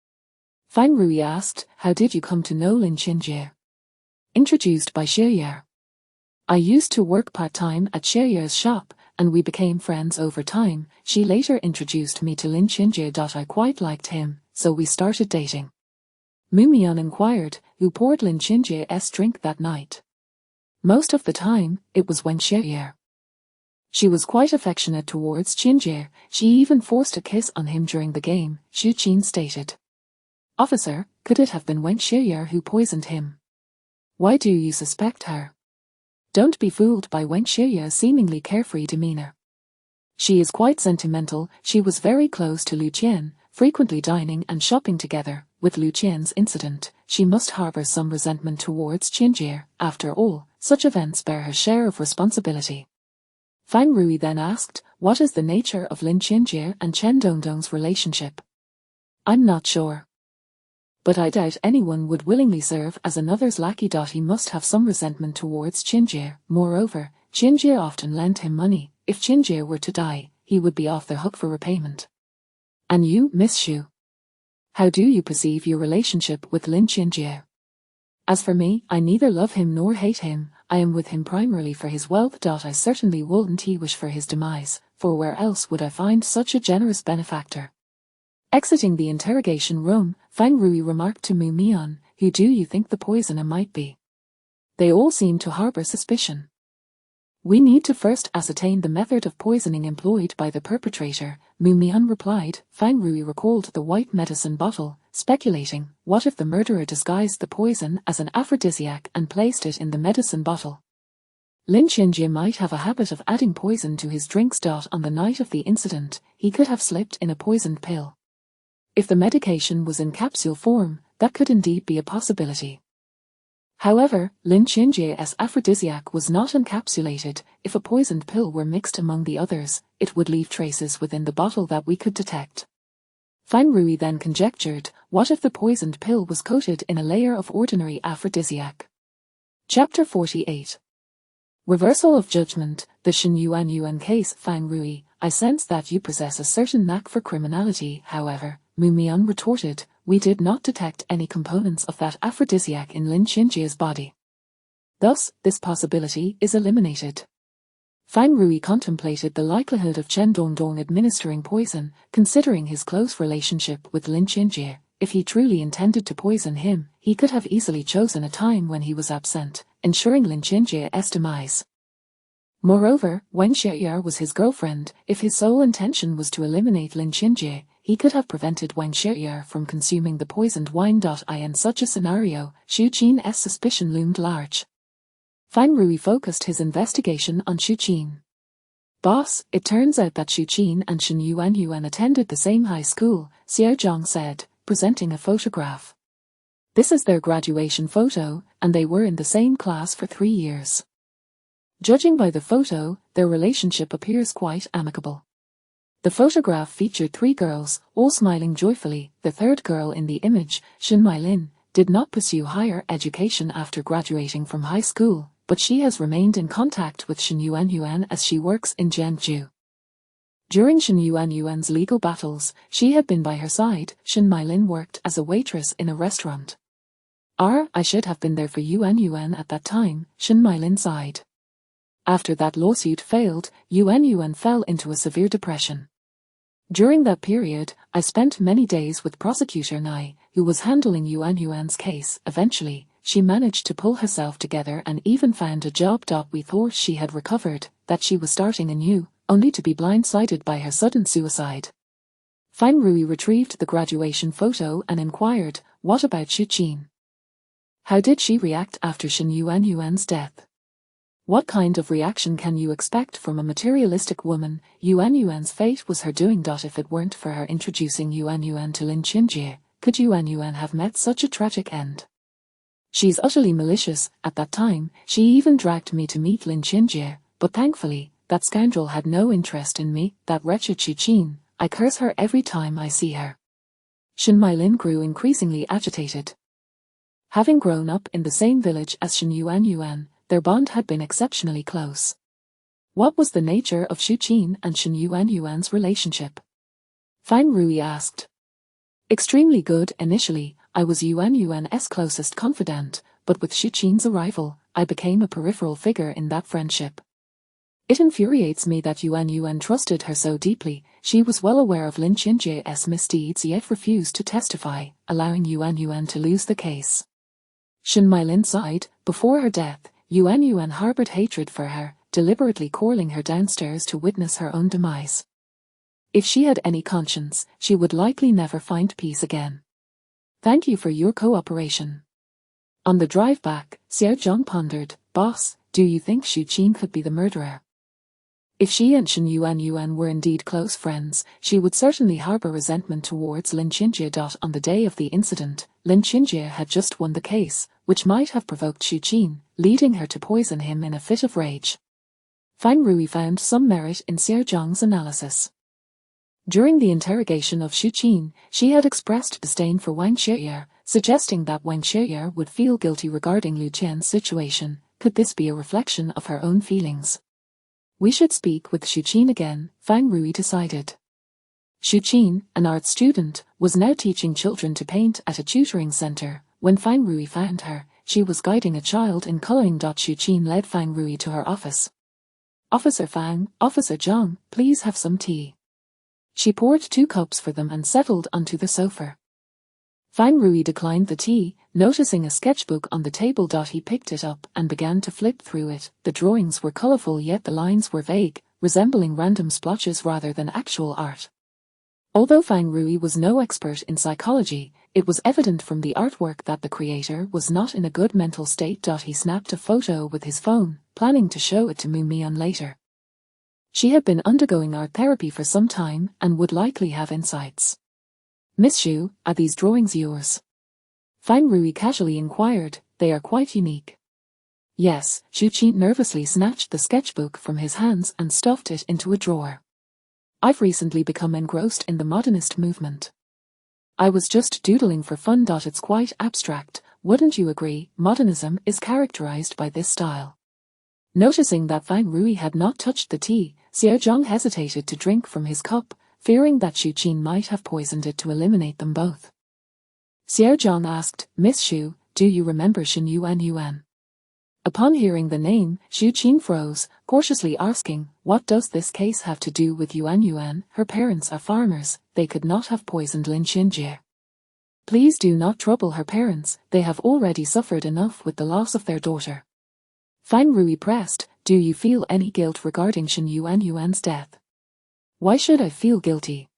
Fang Rui asked, "How did you come to know Lin Qinjie?" "Introduced by Xieye. I used to work part-time at Xiye's shop, and we became friends over time. She later introduced me to Lin Qinjie. I quite liked him, so we started dating." Mu Mian inquired, "Who poured Lin Qinjie's drink that night?" "Most of the time, it was Wen Xieye. She was quite affectionate towards Qinjie. She even forced a kiss on him during the game," Xu Qin stated. "Officer, could it have been Wen Xieye who poisoned him? Why do you suspect her?" "Don't be fooled by Wen Xiye's seemingly carefree demeanor. She is quite sentimental. She was very close to Lu Qian, frequently dining and shopping together. With Lu Qian's incident, she must harbor some resentment towards Qinjie. After all, such events bear her share of responsibility." Fang Rui then asked, "What is the nature of Lin Qinjie and Chen Dongdong's relationship?" "I'm not sure. But I doubt anyone would willingly serve as another's lackey. He must have some resentment towards Qinjie. Moreover, Qinjie often lent him money. If Qinjie were to die, he would be off the hook for repayment. And you, Miss Xu? How do you perceive your relationship with Lin Qinjie? As for me, I neither love him nor hate him. I am with him primarily for his wealth. I certainly wouldn't wish for his demise, for where else would I find such a generous benefactor? Exiting the interrogation room, Fang Rui remarked to Mu Mian, who do you think the poisoner might be? They all seem to harbor suspicion. We need to first ascertain the method of poisoning employed by the perpetrator, Mu Mian replied. Fang Rui recalled the white medicine bottle, speculating, what if the murderer disguised the poison as an aphrodisiac and placed it in the medicine bottle? Lin Qinjie might have a habit of adding poison to his drinks. On the night of the incident, he could have slipped in a poisoned pill. If the medication was in capsule form, that could indeed be a possibility. However, Lin Qinjie's aphrodisiac was not encapsulated. If a poisoned pill were mixed among the others, it would leave traces within the bottle that we could detect. Fang Rui then conjectured, what if the poisoned pill was coated in a layer of ordinary aphrodisiac? Chapter 48. Reversal of judgment, the Shen Yuan case. Fang Rui, I sense that you possess a certain knack for criminality. However, Mu Mian retorted, we did not detect any components of that aphrodisiac in Lin Qinjie's body. Thus, this possibility is eliminated. Fang Rui contemplated the likelihood of Chen Dongdong administering poison, considering his close relationship with Lin Qinjie. If he truly intended to poison him, he could have easily chosen a time when he was absent, ensuring Lin Qinjie's demise. Moreover, Wang Xieyar was his girlfriend. If his sole intention was to eliminate Lin Qinjie, he could have prevented Wang Xieyar from consuming the poisoned wine. In such a scenario, Xu Qin's suspicion loomed large. Fang Rui focused his investigation on Xu Qin. Boss, it turns out that Xu Qin and Shen Yuan attended the same high school, Xiao Zhang said, presenting a photograph. This is their graduation photo, and they were in the same class for 3 years. Judging by the photo, their relationship appears quite amicable. The photograph featured 3 girls, all smiling joyfully. The third girl in the image, Shen Mailin, did not pursue higher education after graduating from high school, but she has remained in contact with Shen Yuan as she works in Jiangsu. During Shen Yuan's legal battles, she had been by her side. Shen Mailin worked as a waitress in a restaurant. I should have been there for Yuan at that time, Shen Mailin sighed. After that lawsuit failed, Yuan fell into a severe depression. During that period, I spent many days with Prosecutor Nai, who was handling Yuan's case. Eventually, she managed to pull herself together and even found a job. We thought she had recovered, that she was starting anew, only to be blindsided by her sudden suicide. Fang Rui retrieved the graduation photo and inquired, what about Xu Qin? How did she react after Shen Yuan's death? What kind of reaction can you expect from a materialistic woman? Yuan's fate was her doing. If it weren't for her introducing Yuan to Lin Qinjie, could Yuan have met such a tragic end? She's utterly malicious. At that time, she even dragged me to meet Lin Qinjie, but thankfully, that scoundrel had no interest in me. That wretched Xu Qin, I curse her every time I see her. Shen Mailin grew increasingly agitated. Having grown up in the same village as Shen Yuan, their bond had been exceptionally close. What was the nature of Xu Qin and Shen Yuan's relationship? Fang Rui asked. Extremely good. Initially, I was Yuan's closest confidant, but with Xu Qin's arrival, I became a peripheral figure in that friendship. It infuriates me that Yuan trusted her so deeply. She was well aware of Lin Qinjie's misdeeds yet refused to testify, allowing Yuan to lose the case. Shen Mailin sighed. Before her death, Yuan harbored hatred for her, deliberately calling her downstairs to witness her own demise. If she had any conscience, she would likely never find peace again. Thank you for your cooperation. On the drive back, Xiao Zhang pondered, Boss, do you think Xu Qin could be the murderer? If she and Shen Yuan were indeed close friends, she would certainly harbor resentment towards Lin Qinjie. On the day of the incident, Lin Qinjie had just won the case, which might have provoked Xu Qin, leading her to poison him in a fit of rage. Fang Rui found some merit in Xiao Zhang's analysis. During the interrogation of Xu Qin, she had expressed disdain for Wang Xieyar, suggesting that Wang Xieyar would feel guilty regarding Lu Qian's situation. Could this be a reflection of her own feelings? We should speak with Shuqin again, Fang Rui decided. Shuqin, an art student, was now teaching children to paint at a tutoring center. When Fang Rui found her, she was guiding a child in coloring. Shuqin led Fang Rui to her office. Officer Fang, Officer Zhang, please have some tea. She poured 2 cups for them and settled onto the sofa. Fang Rui declined the tea, noticing a sketchbook on the table. He picked it up and began to flip through it. The drawings were colorful, yet the lines were vague, resembling random splotches rather than actual art. Although Fang Rui was no expert in psychology, it was evident from the artwork that the creator was not in a good mental state. He snapped a photo with his phone, planning to show it to Mu Mian later. She had been undergoing art therapy for some time and would likely have insights. Miss Xu, are these drawings yours? Fang Rui casually inquired. They are quite unique. Yes, Shuqin nervously snatched the sketchbook from his hands and stuffed it into a drawer. I've recently become engrossed in the modernist movement. I was just doodling for fun. It's quite abstract, wouldn't you agree? Modernism is characterized by this style. Noticing that Fang Rui had not touched the tea, Xiao Zhang hesitated to drink from his cup, fearing that Shuqin might have poisoned it to eliminate them both. Xiao Zhang asked, Miss Xu, do you remember Shen Yuan? Upon hearing the name, Shuqin froze, cautiously asking, what does this case have to do with Yuan? Her parents are farmers, they could not have poisoned Lin Xinjie. Please do not trouble her parents, they have already suffered enough with the loss of their daughter. Fang Rui pressed, do you feel any guilt regarding Shen Yuan's death? Why should I feel guilty?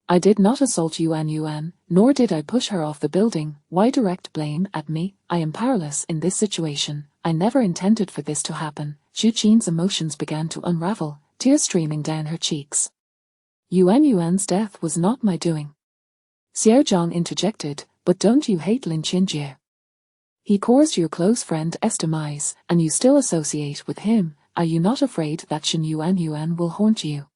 I did not assault Yuan, nor did I push her off the building. Why direct blame at me? I am powerless in this situation. I never intended for this to happen. Shuqin's emotions began to unravel, tears streaming down her cheeks. Yuan's death was not my doing. Xiao Zhang interjected, but don't you hate Lin Xinjie? He caused your close friend demise, and you still associate with him. Are you not afraid that Shen Yuan will haunt you?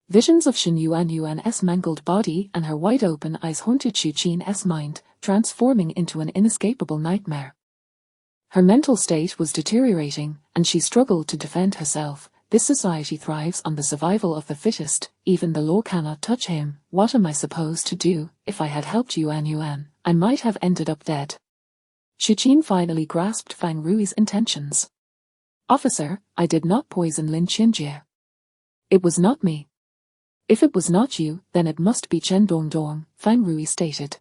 Visions of Shen Yuan's mangled body and her wide-open eyes haunted Shuqin's mind, transforming into an inescapable nightmare. Her mental state was deteriorating, and she struggled to defend herself. This society thrives on the survival of the fittest, even the law cannot touch him. What am I supposed to do? If I had helped Yuan, I might have ended up dead. Shuqin finally grasped Fang Rui's intentions. Officer, I did not poison Lin Xinjie. It was not me. If it was not you, then it must be Chen Dongdong, Fang Rui stated.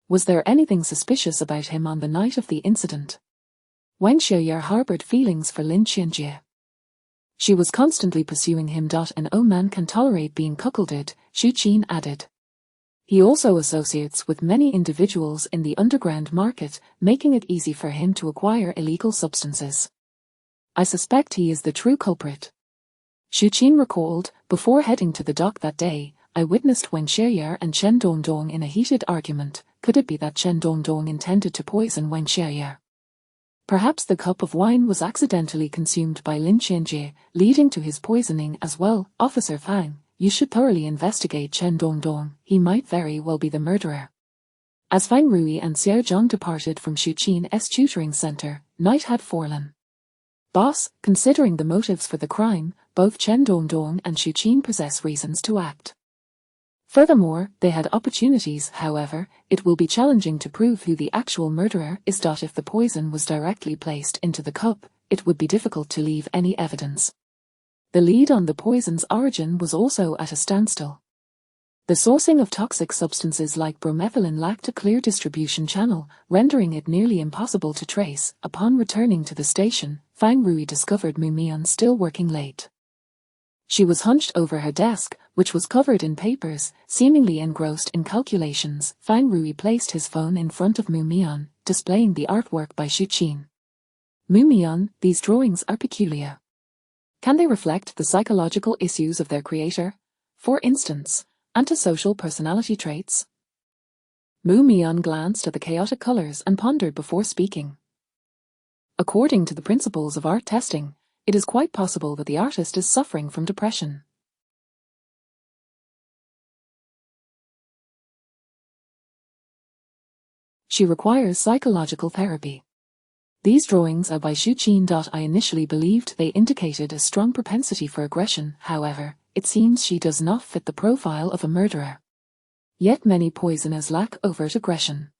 Was there anything suspicious about him on the night of the incident? Wen Xiaoyar harbored feelings for Lin Xinjie. She was constantly pursuing him. No man can tolerate being cuckolded, Shuqin added. He also associates with many individuals in the underground market, making it easy for him to acquire illegal substances. I suspect he is the true culprit. Shuqin recalled, before heading to the dock that day, I witnessed Wen Xiaoyar and Chen Dongdong in a heated argument. Could it be that Chen Dongdong intended to poison Wen Xiaoyar? Perhaps the cup of wine was accidentally consumed by Lin Xinjie, leading to his poisoning as well. Officer Fang, you should thoroughly investigate Chen Dongdong, he might very well be the murderer. As Fang Rui and Xiao Zhang departed from Shuqin's tutoring center, night had fallen. Boss, considering the motives for the crime, both Chen Dongdong and Shuqin possess reasons to act. Furthermore, they had opportunities. However, it will be challenging to prove who the actual murderer is. If the poison was directly placed into the cup, it would be difficult to leave any evidence. The lead on the poison's origin was also at a standstill. The sourcing of toxic substances like bromethylene lacked a clear distribution channel, rendering it nearly impossible to trace. Upon returning to the station, Fang Rui discovered Mu Mian still working late. She was hunched over her desk, which was covered in papers, seemingly engrossed in calculations. Fang Rui placed his phone in front of Mu Mian, displaying the artwork by Shuqin. Mu Mian, these drawings are peculiar. Can they reflect the psychological issues of their creator? For instance, antisocial personality traits? Mu Mian glanced at the chaotic colors and pondered before speaking. According to the principles of art testing, it is quite possible that the artist is suffering from depression. She requires psychological therapy. These drawings are by Xu Qin. I initially believed they indicated a strong propensity for aggression, however, it seems she does not fit the profile of a murderer. Yet many poisoners lack overt aggression.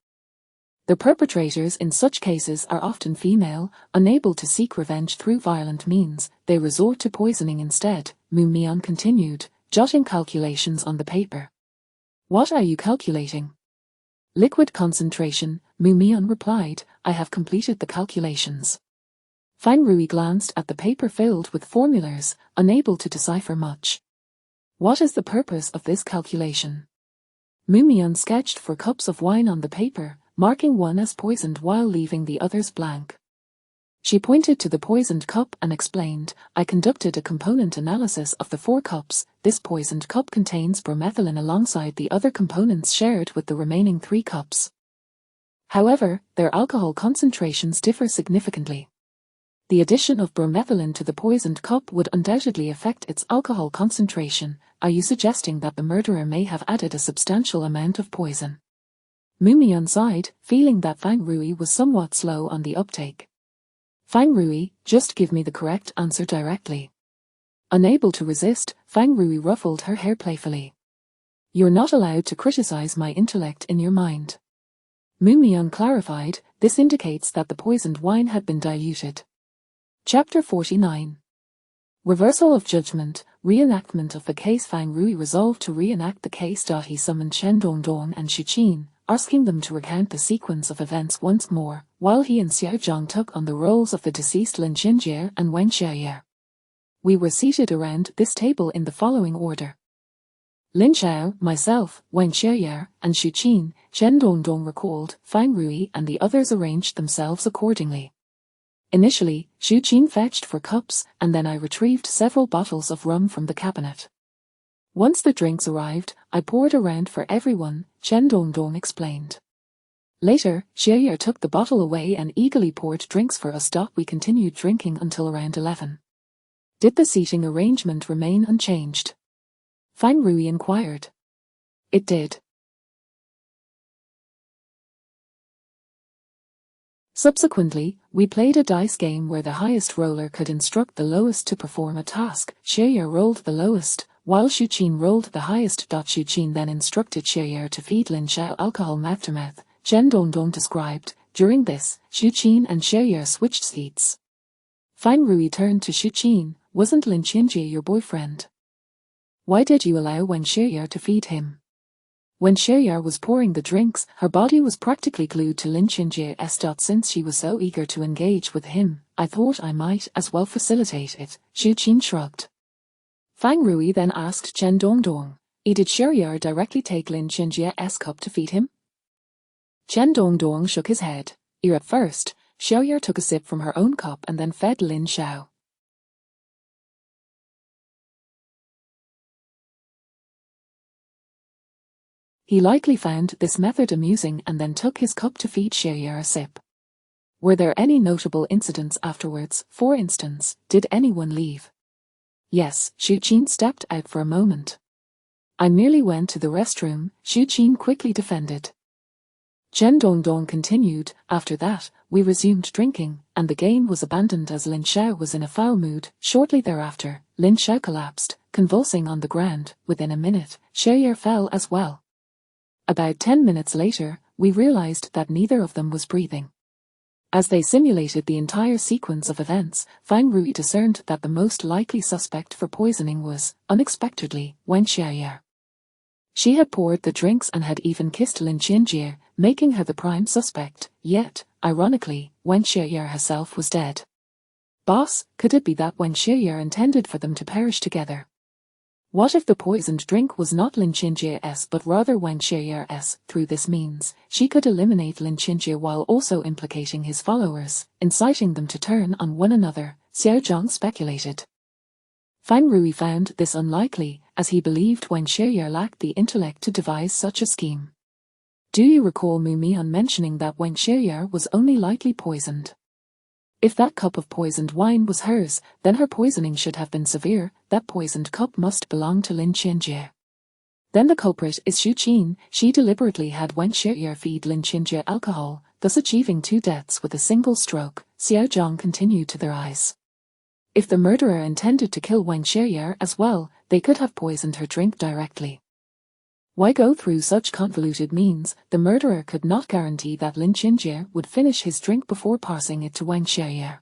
The perpetrators in such cases are often female, unable to seek revenge through violent means, they resort to poisoning instead, Mu Mian continued, jotting calculations on the paper. What are you calculating? Liquid concentration, Mu Mian replied, I have completed the calculations. Fang Rui glanced at the paper filled with formulas, unable to decipher much. What is the purpose of this calculation? Mu Mian sketched 4 cups of wine on the paper, marking one as poisoned while leaving the others blank. She pointed to the poisoned cup and explained, I conducted a component analysis of the 4 cups, this poisoned cup contains bromethylene alongside the other components shared with the remaining 3 cups. However, their alcohol concentrations differ significantly. The addition of bromethylene to the poisoned cup would undoubtedly affect its alcohol concentration. Are you suggesting that the murderer may have added a substantial amount of poison? Mu Mian sighed, feeling that Fang Rui was somewhat slow on the uptake. Fang Rui, just give me the correct answer directly. Unable to resist, Fang Rui ruffled her hair playfully. You're not allowed to criticize my intellect in your mind. Mu Mian clarified, this indicates that the poisoned wine had been diluted. Chapter 49. Reversal of judgment, reenactment of the case. Fang Rui resolved to reenact the case. He summoned Chen Dongdong and Xu Qin, asking them to recount the sequence of events once more, while he and Xiao Zhang took on the roles of the deceased Lin Xinjie and Wen Xiaoye. We were seated around this table in the following order. Lin Xiao, myself, Wen Xiaoye, and Xu Qin. Chen Dongdong recalled, Fang Rui and the others arranged themselves accordingly. Initially, Xu Qin fetched 4 cups, and then I retrieved several bottles of rum from the cabinet. Once the drinks arrived, I poured a round for everyone, Chen Dongdong explained. Later, Xiaoye took the bottle away and eagerly poured drinks for us. We continued drinking until around 11. Did the seating arrangement remain unchanged? Fang Rui inquired. It did. Subsequently, we played a dice game where the highest roller could instruct the lowest to perform a task. Xiaoye rolled the lowest, while Xu Qin rolled the highest. Xu Qin then instructed Xiaoye to feed Lin Xiao alcohol mouth-to-mouth, Chen Dongdong described. During this, Xu Qin and Xiaoye switched seats. Fang Rui turned to Xu Qin, wasn't Lin Xinjie your boyfriend? Why did you allow Wen Xiaoye to feed him? When Xiaoye was pouring the drinks, her body was practically glued to Lin Xinjie's. Since she was so eager to engage with him, I thought I might as well facilitate it, Xu Qin shrugged. Fang Rui then asked Chen Dongdong, did Xiaoye directly take Lin Xinjie's cup to feed him? Chen Dongdong shook his head. At first, Xiaoye took a sip from her own cup and then fed Lin Xiao. He likely found this method amusing and then took his cup to feed Xiaoye a sip. Were there any notable incidents afterwards? For instance, did anyone leave? Yes, Xu Qin stepped out for a moment. I merely went to the restroom, Xu Qin quickly defended. Chen Dongdong continued, after that, we resumed drinking, and the game was abandoned as Lin Xiao was in a foul mood. Shortly thereafter, Lin Xiao collapsed, convulsing on the ground. Within a minute, Xiaoye fell as well. About 10 minutes later, we realized that neither of them was breathing. As they simulated the entire sequence of events, Fang Rui discerned that the most likely suspect for poisoning was, unexpectedly, Wen Xiaoye. She had poured the drinks and had even kissed Lin Xinjie, making her the prime suspect, yet, ironically, Wen Xiaoye herself was dead. Boss, could it be that Wen Xiaoye intended for them to perish together? What if the poisoned drink was not Lin Xinjie's but rather Wen Xiaoye's? Through this means, she could eliminate Lin Xinjie while also implicating his followers, inciting them to turn on one another, Xiao Zhang speculated. Fang Rui found this unlikely, as he believed Wen Xiaoye lacked the intellect to devise such a scheme. Do you recall Mu Mian mentioning that Wen Xiaoye was only lightly poisoned? If that cup of poisoned wine was hers, then her poisoning should have been severe. That poisoned cup must belong to Lin Xinjie. Then the culprit is Xu Qin. She deliberately had Wen Xiaoye feed Lin Xinjie alcohol, thus achieving 2 deaths with a single stroke, Xiao Zhang continued to their eyes. If the murderer intended to kill Wang Xieye as well, they could have poisoned her drink directly. Why go through such convoluted means? The murderer could not guarantee that Lin Qinjie would finish his drink before passing it to Wang Xieye.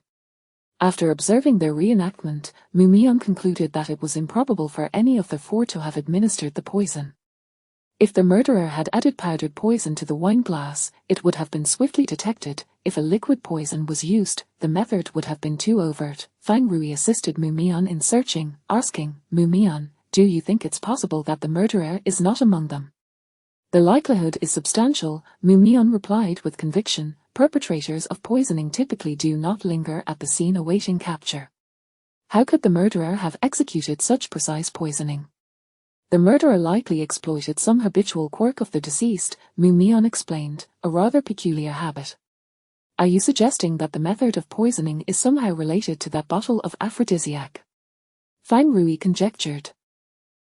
After observing their reenactment, Mu Mian concluded that it was improbable for any of the four to have administered the poison. If the murderer had added powdered poison to the wine glass, it would have been swiftly detected. If a liquid poison was used, the method would have been too overt. Fang Rui assisted Mu Mian in searching, asking, "Mu Mian, do you think it's possible that the murderer is not among them?" "The likelihood is substantial," Mu Mian replied with conviction. Perpetrators of poisoning typically do not linger at the scene awaiting capture. How could the murderer have executed such precise poisoning? The murderer likely exploited some habitual quirk of the deceased, Mu Mian explained, a rather peculiar habit. Are you suggesting that the method of poisoning is somehow related to that bottle of aphrodisiac? Fang Rui conjectured.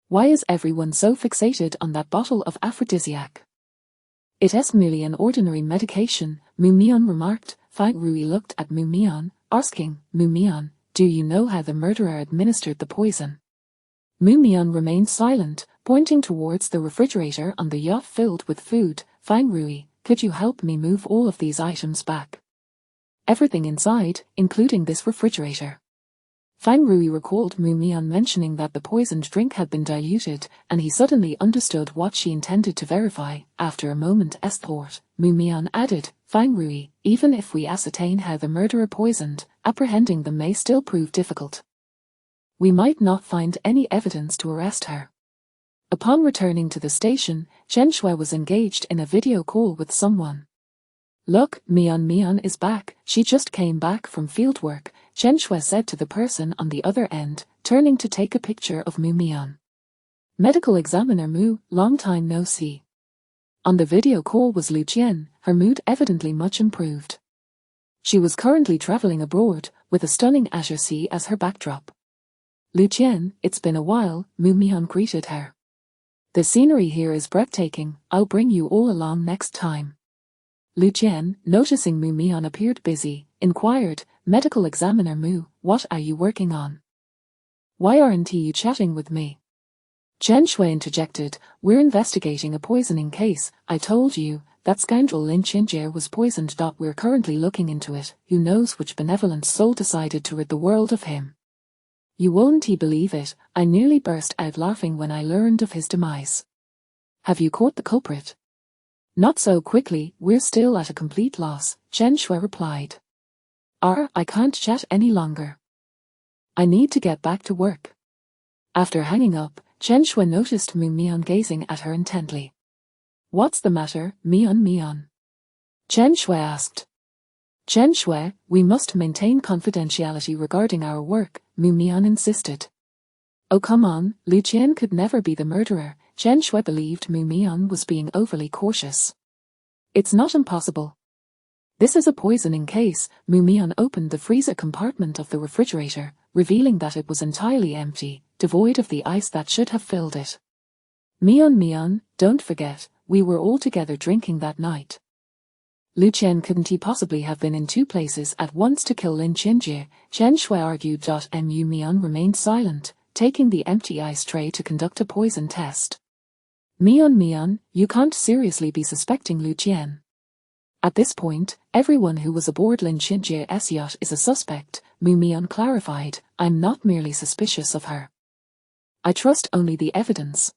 Why is everyone so fixated on that bottle of aphrodisiac? It is merely an ordinary medication, Mu Mian remarked. Fang Rui looked at Mu Mian, asking, "Mu Mian, do you know how the murderer administered the poison?" Mu Mian remained silent, pointing towards the refrigerator on the yacht filled with food. "Fang Rui, could you help me move all of these items back? Everything inside, including this refrigerator." Fang Rui recalled Mu Mian mentioning that the poisoned drink had been diluted, and he suddenly understood what she intended to verify. After a moment's thought, Mu Mian added, "Fang Rui, even if we ascertain how the murderer poisoned, apprehending them may still prove difficult. We might not find any evidence to arrest her." Upon returning to the station, Chen Shui was engaged in a video call with someone. "Look, Mian is back, she just came back from fieldwork," Chen Shui said to the person on the other end, turning to take a picture of Mu Mian. "Medical examiner Mu, long time no see." On the video call was Lu Qian, her mood evidently much improved. She was currently traveling abroad, with a stunning azure sea as her backdrop. "Lu Qian, it's been a while," Mu Mian greeted her. "The scenery here is breathtaking, I'll bring you all along next time." Lu Qian, noticing Mu Mian appeared busy, inquired, "Medical examiner Mu, what are you working on? Why aren't you chatting with me?" Chen Shui interjected, "We're investigating a poisoning case. I told you, that scoundrel Lin Qinjie was poisoned. We're currently looking into it. Who knows which benevolent soul decided to rid the world of him." "You won't believe it, I nearly burst out laughing when I learned of his demise." "Have you caught the culprit?" "Not so quickly, we're still at a complete loss," Chen Shui replied. I can't chat any longer. I need to get back to work." After hanging up, Chen Shui noticed Mu Mian gazing at her intently. "What's the matter, Mian?" Chen Shui asked. "Chen Shui, we must maintain confidentiality regarding our work," Mu Mian insisted. "Oh come on, Lu Qian could never be the murderer." Chen Shui believed Mu Mian was being overly cautious. "It's not impossible. This is a poisoning case." Mu Mian opened the freezer compartment of the refrigerator, revealing that it was entirely empty, devoid of the ice that should have filled it. Mian, don't forget, we were all together drinking that night." "Lu Qian couldn't he possibly have been in two places at once to kill Lin Qinjie?" Chen Shui argued. Mu Mian remained silent, taking the empty ice tray to conduct a poison test. Mian, you can't seriously be suspecting Lu Qian." "At this point, everyone who was aboard Lin Qinjie's yacht is a suspect," Mu Mian clarified. "I'm not merely suspicious of her. I trust only the evidence."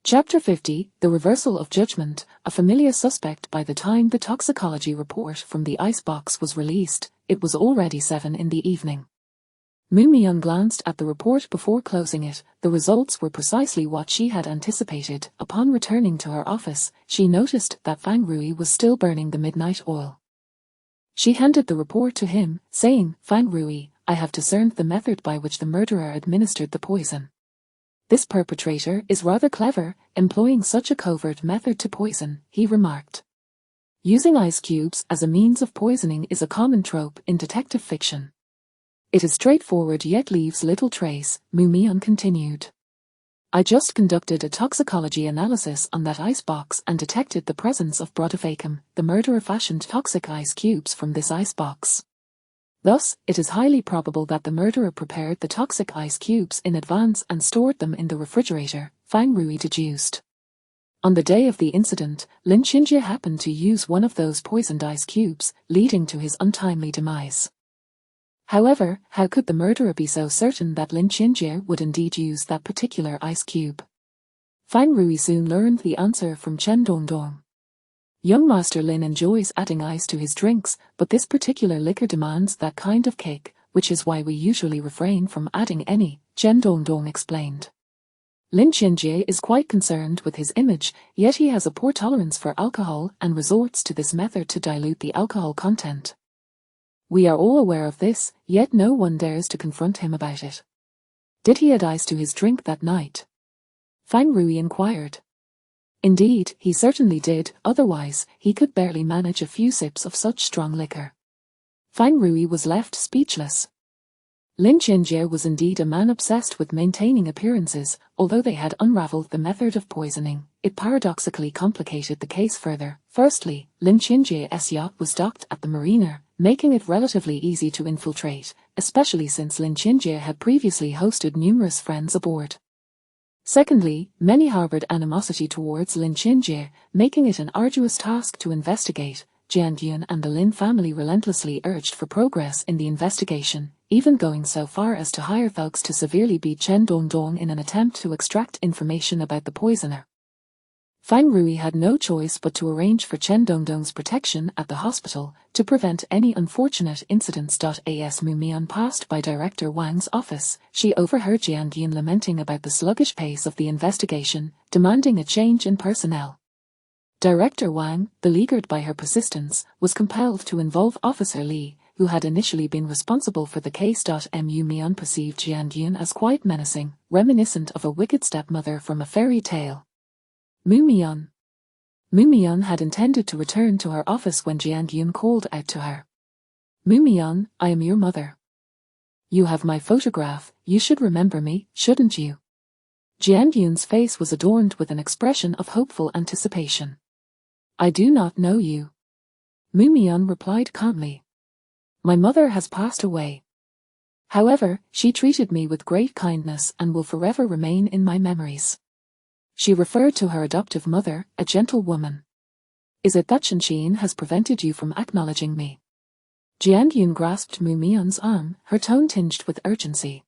Chapter 50, The Reversal of Judgment. A familiar suspect. By the time the toxicology report from the icebox was released, it was already 7 in the evening. Mu Mian glanced at the report before closing it. The results were precisely what she had anticipated. Upon returning to her office, she noticed that Fang Rui was still burning the midnight oil. She handed the report to him, saying, "Fang Rui, I have discerned the method by which the murderer administered the poison. This perpetrator is rather clever, employing such a covert method to poison," he remarked. "Using ice cubes as a means of poisoning is a common trope in detective fiction. It is straightforward yet leaves little trace," Mu Mian continued. "I just conducted a toxicology analysis on that icebox and detected the presence of brodifacium. The murderer fashioned toxic ice cubes from this icebox. Thus, it is highly probable that the murderer prepared the toxic ice cubes in advance and stored them in the refrigerator, Fang Rui deduced. On the day of the incident, Lin Xinjie happened to use one of those poisoned ice cubes, leading to his untimely demise. However, how could the murderer be so certain that Lin Xinjie would indeed use that particular ice cube? Fang Rui soon learned the answer from Chen Dongdong. Young Master Lin enjoys adding ice to his drinks, but this particular liquor demands that kind of kick, which is why we usually refrain from adding any, Chen Dongdong explained. Lin Xinjie is quite concerned with his image, yet he has a poor tolerance for alcohol and resorts to this method to dilute the alcohol content. We are all aware of this, yet no one dares to confront him about it. Did he add ice to his drink that night? Fang Rui inquired. Indeed, he certainly did, otherwise, he could barely manage a few sips of such strong liquor. Fang Rui was left speechless. Lin Xinjie was indeed a man obsessed with maintaining appearances. Although they had unraveled the method of poisoning, it paradoxically complicated the case further. Firstly, Lin Xinjie's yacht was docked at the marina, making it relatively easy to infiltrate, especially since Lin Xinjie had previously hosted numerous friends aboard. Secondly, many harbored animosity towards Lin Xinjie, making it an arduous task to investigate. Jian Yun and the Lin family relentlessly urged for progress in the investigation, even going so far as to hire thugs to severely beat Chen Dongdong in an attempt to extract information about the poisoner. Fang Rui had no choice but to arrange for Chen Dongdong's protection at the hospital to prevent any unfortunate incidents. As Mu Mian passed by Director Wang's office, she overheard Jian Yun lamenting about the sluggish pace of the investigation, demanding a change in personnel. Director Wang, beleaguered by her persistence, was compelled to involve Officer Li, who had initially been responsible for the case. Mu Mian perceived Jian Yun as quite menacing, reminiscent of a wicked stepmother from a fairy tale. Mu Mian had intended to return to her office when Jian Yun called out to her. Mu Mian, I am your mother. You have my photograph, you should remember me, shouldn't you? Jian Yun's face was adorned with an expression of hopeful anticipation. I do not know you. Mu Mian replied calmly. My mother has passed away. However, she treated me with great kindness and will forever remain in my memories. She referred to her adoptive mother, a gentle woman. Is it that Shenxin has prevented you from acknowledging me? Jian Yun grasped Mu Mian's arm, her tone tinged with urgency.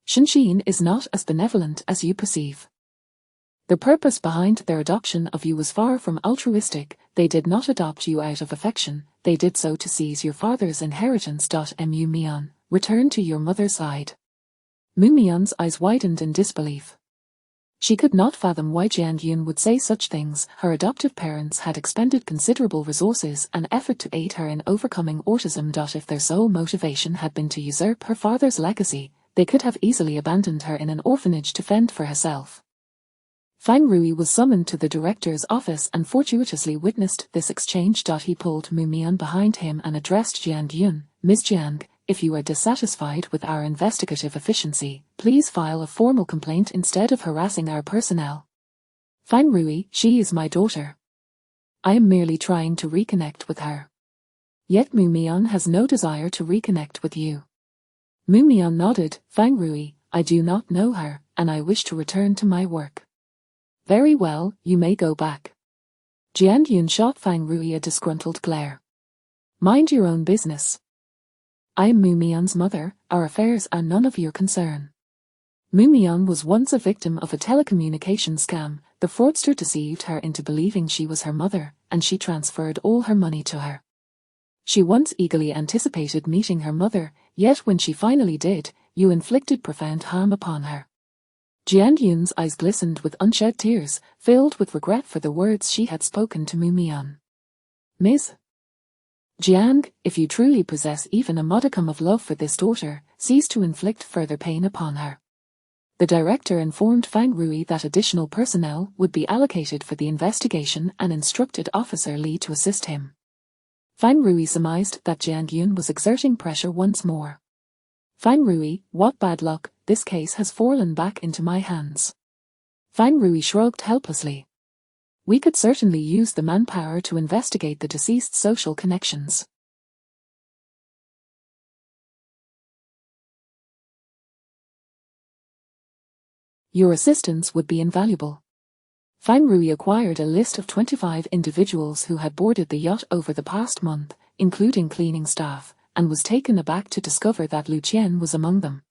Shenxin is not as benevolent as you perceive. The purpose behind their adoption of you was far from altruistic. They did not adopt you out of affection, they did so to seize your father's inheritance. Mu Mian, return to your mother's side. Mu Mian's eyes widened in disbelief. She could not fathom why Jian Yun would say such things. Her adoptive parents had expended considerable resources and effort to aid her in overcoming autism. If their sole motivation had been to usurp her father's legacy, they could have easily abandoned her in an orphanage to fend for herself. Fang Rui was summoned to the director's office and fortuitously witnessed this exchange. He pulled Mu Mian behind him and addressed Jian Yun. Ms. Jiang, if you are dissatisfied with our investigative efficiency, please file a formal complaint instead of harassing our personnel. Fang Rui, she is my daughter. I am merely trying to reconnect with her. Yet Mu Mian has no desire to reconnect with you. Mu Mian nodded. Fang Rui, I do not know her, and I wish to return to my work. Very well, you may go back. Jian Yun shot Fang Rui a disgruntled glare. Mind your own business. I am Mu Mian's mother, our affairs are none of your concern. Mu Mian was once a victim of a telecommunication scam. The fraudster deceived her into believing she was her mother, and she transferred all her money to her. She once eagerly anticipated meeting her mother, yet when she finally did, you inflicted profound harm upon her. Jian Yun's eyes glistened with unshed tears, filled with regret for the words she had spoken to Mu Mian. Ms. Jiang, if you truly possess even a modicum of love for this daughter, cease to inflict further pain upon her. The director informed Fang Rui that additional personnel would be allocated for the investigation and instructed Officer Li to assist him. Fang Rui surmised that Jian Yun was exerting pressure once more. Fang Rui, what bad luck, this case has fallen back into my hands. Fang Rui shrugged helplessly. We could certainly use the manpower to investigate the deceased's social connections. Your assistance would be invaluable. Fang Rui acquired a list of 25 individuals who had boarded the yacht over the past month, including cleaning staff, and was taken aback to discover that Lu Qian was among them.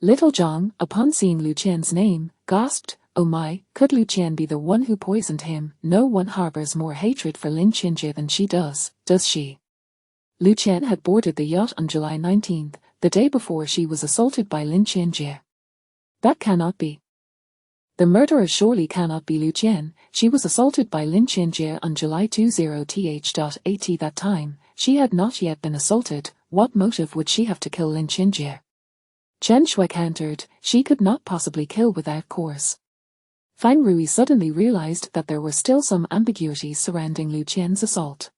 Little Zhang, upon seeing Lu Qian's name, gasped, "Oh my, could Lu Qian be the one who poisoned him? No one harbors more hatred for Lin Qinjie than she does she?" Lu Qian had boarded the yacht on July 19th, the day before she was assaulted by Lin Qinjie. That cannot be. The murderer surely cannot be Lu Qian. She was assaulted by Lin Qinjie on July 20th. That time, she had not yet been assaulted. What motive would she have to kill Lin Qinjie? Chen Shui countered, she could not possibly kill without course. Fang Rui suddenly realized that there were still some ambiguities surrounding Lu Qian's assault.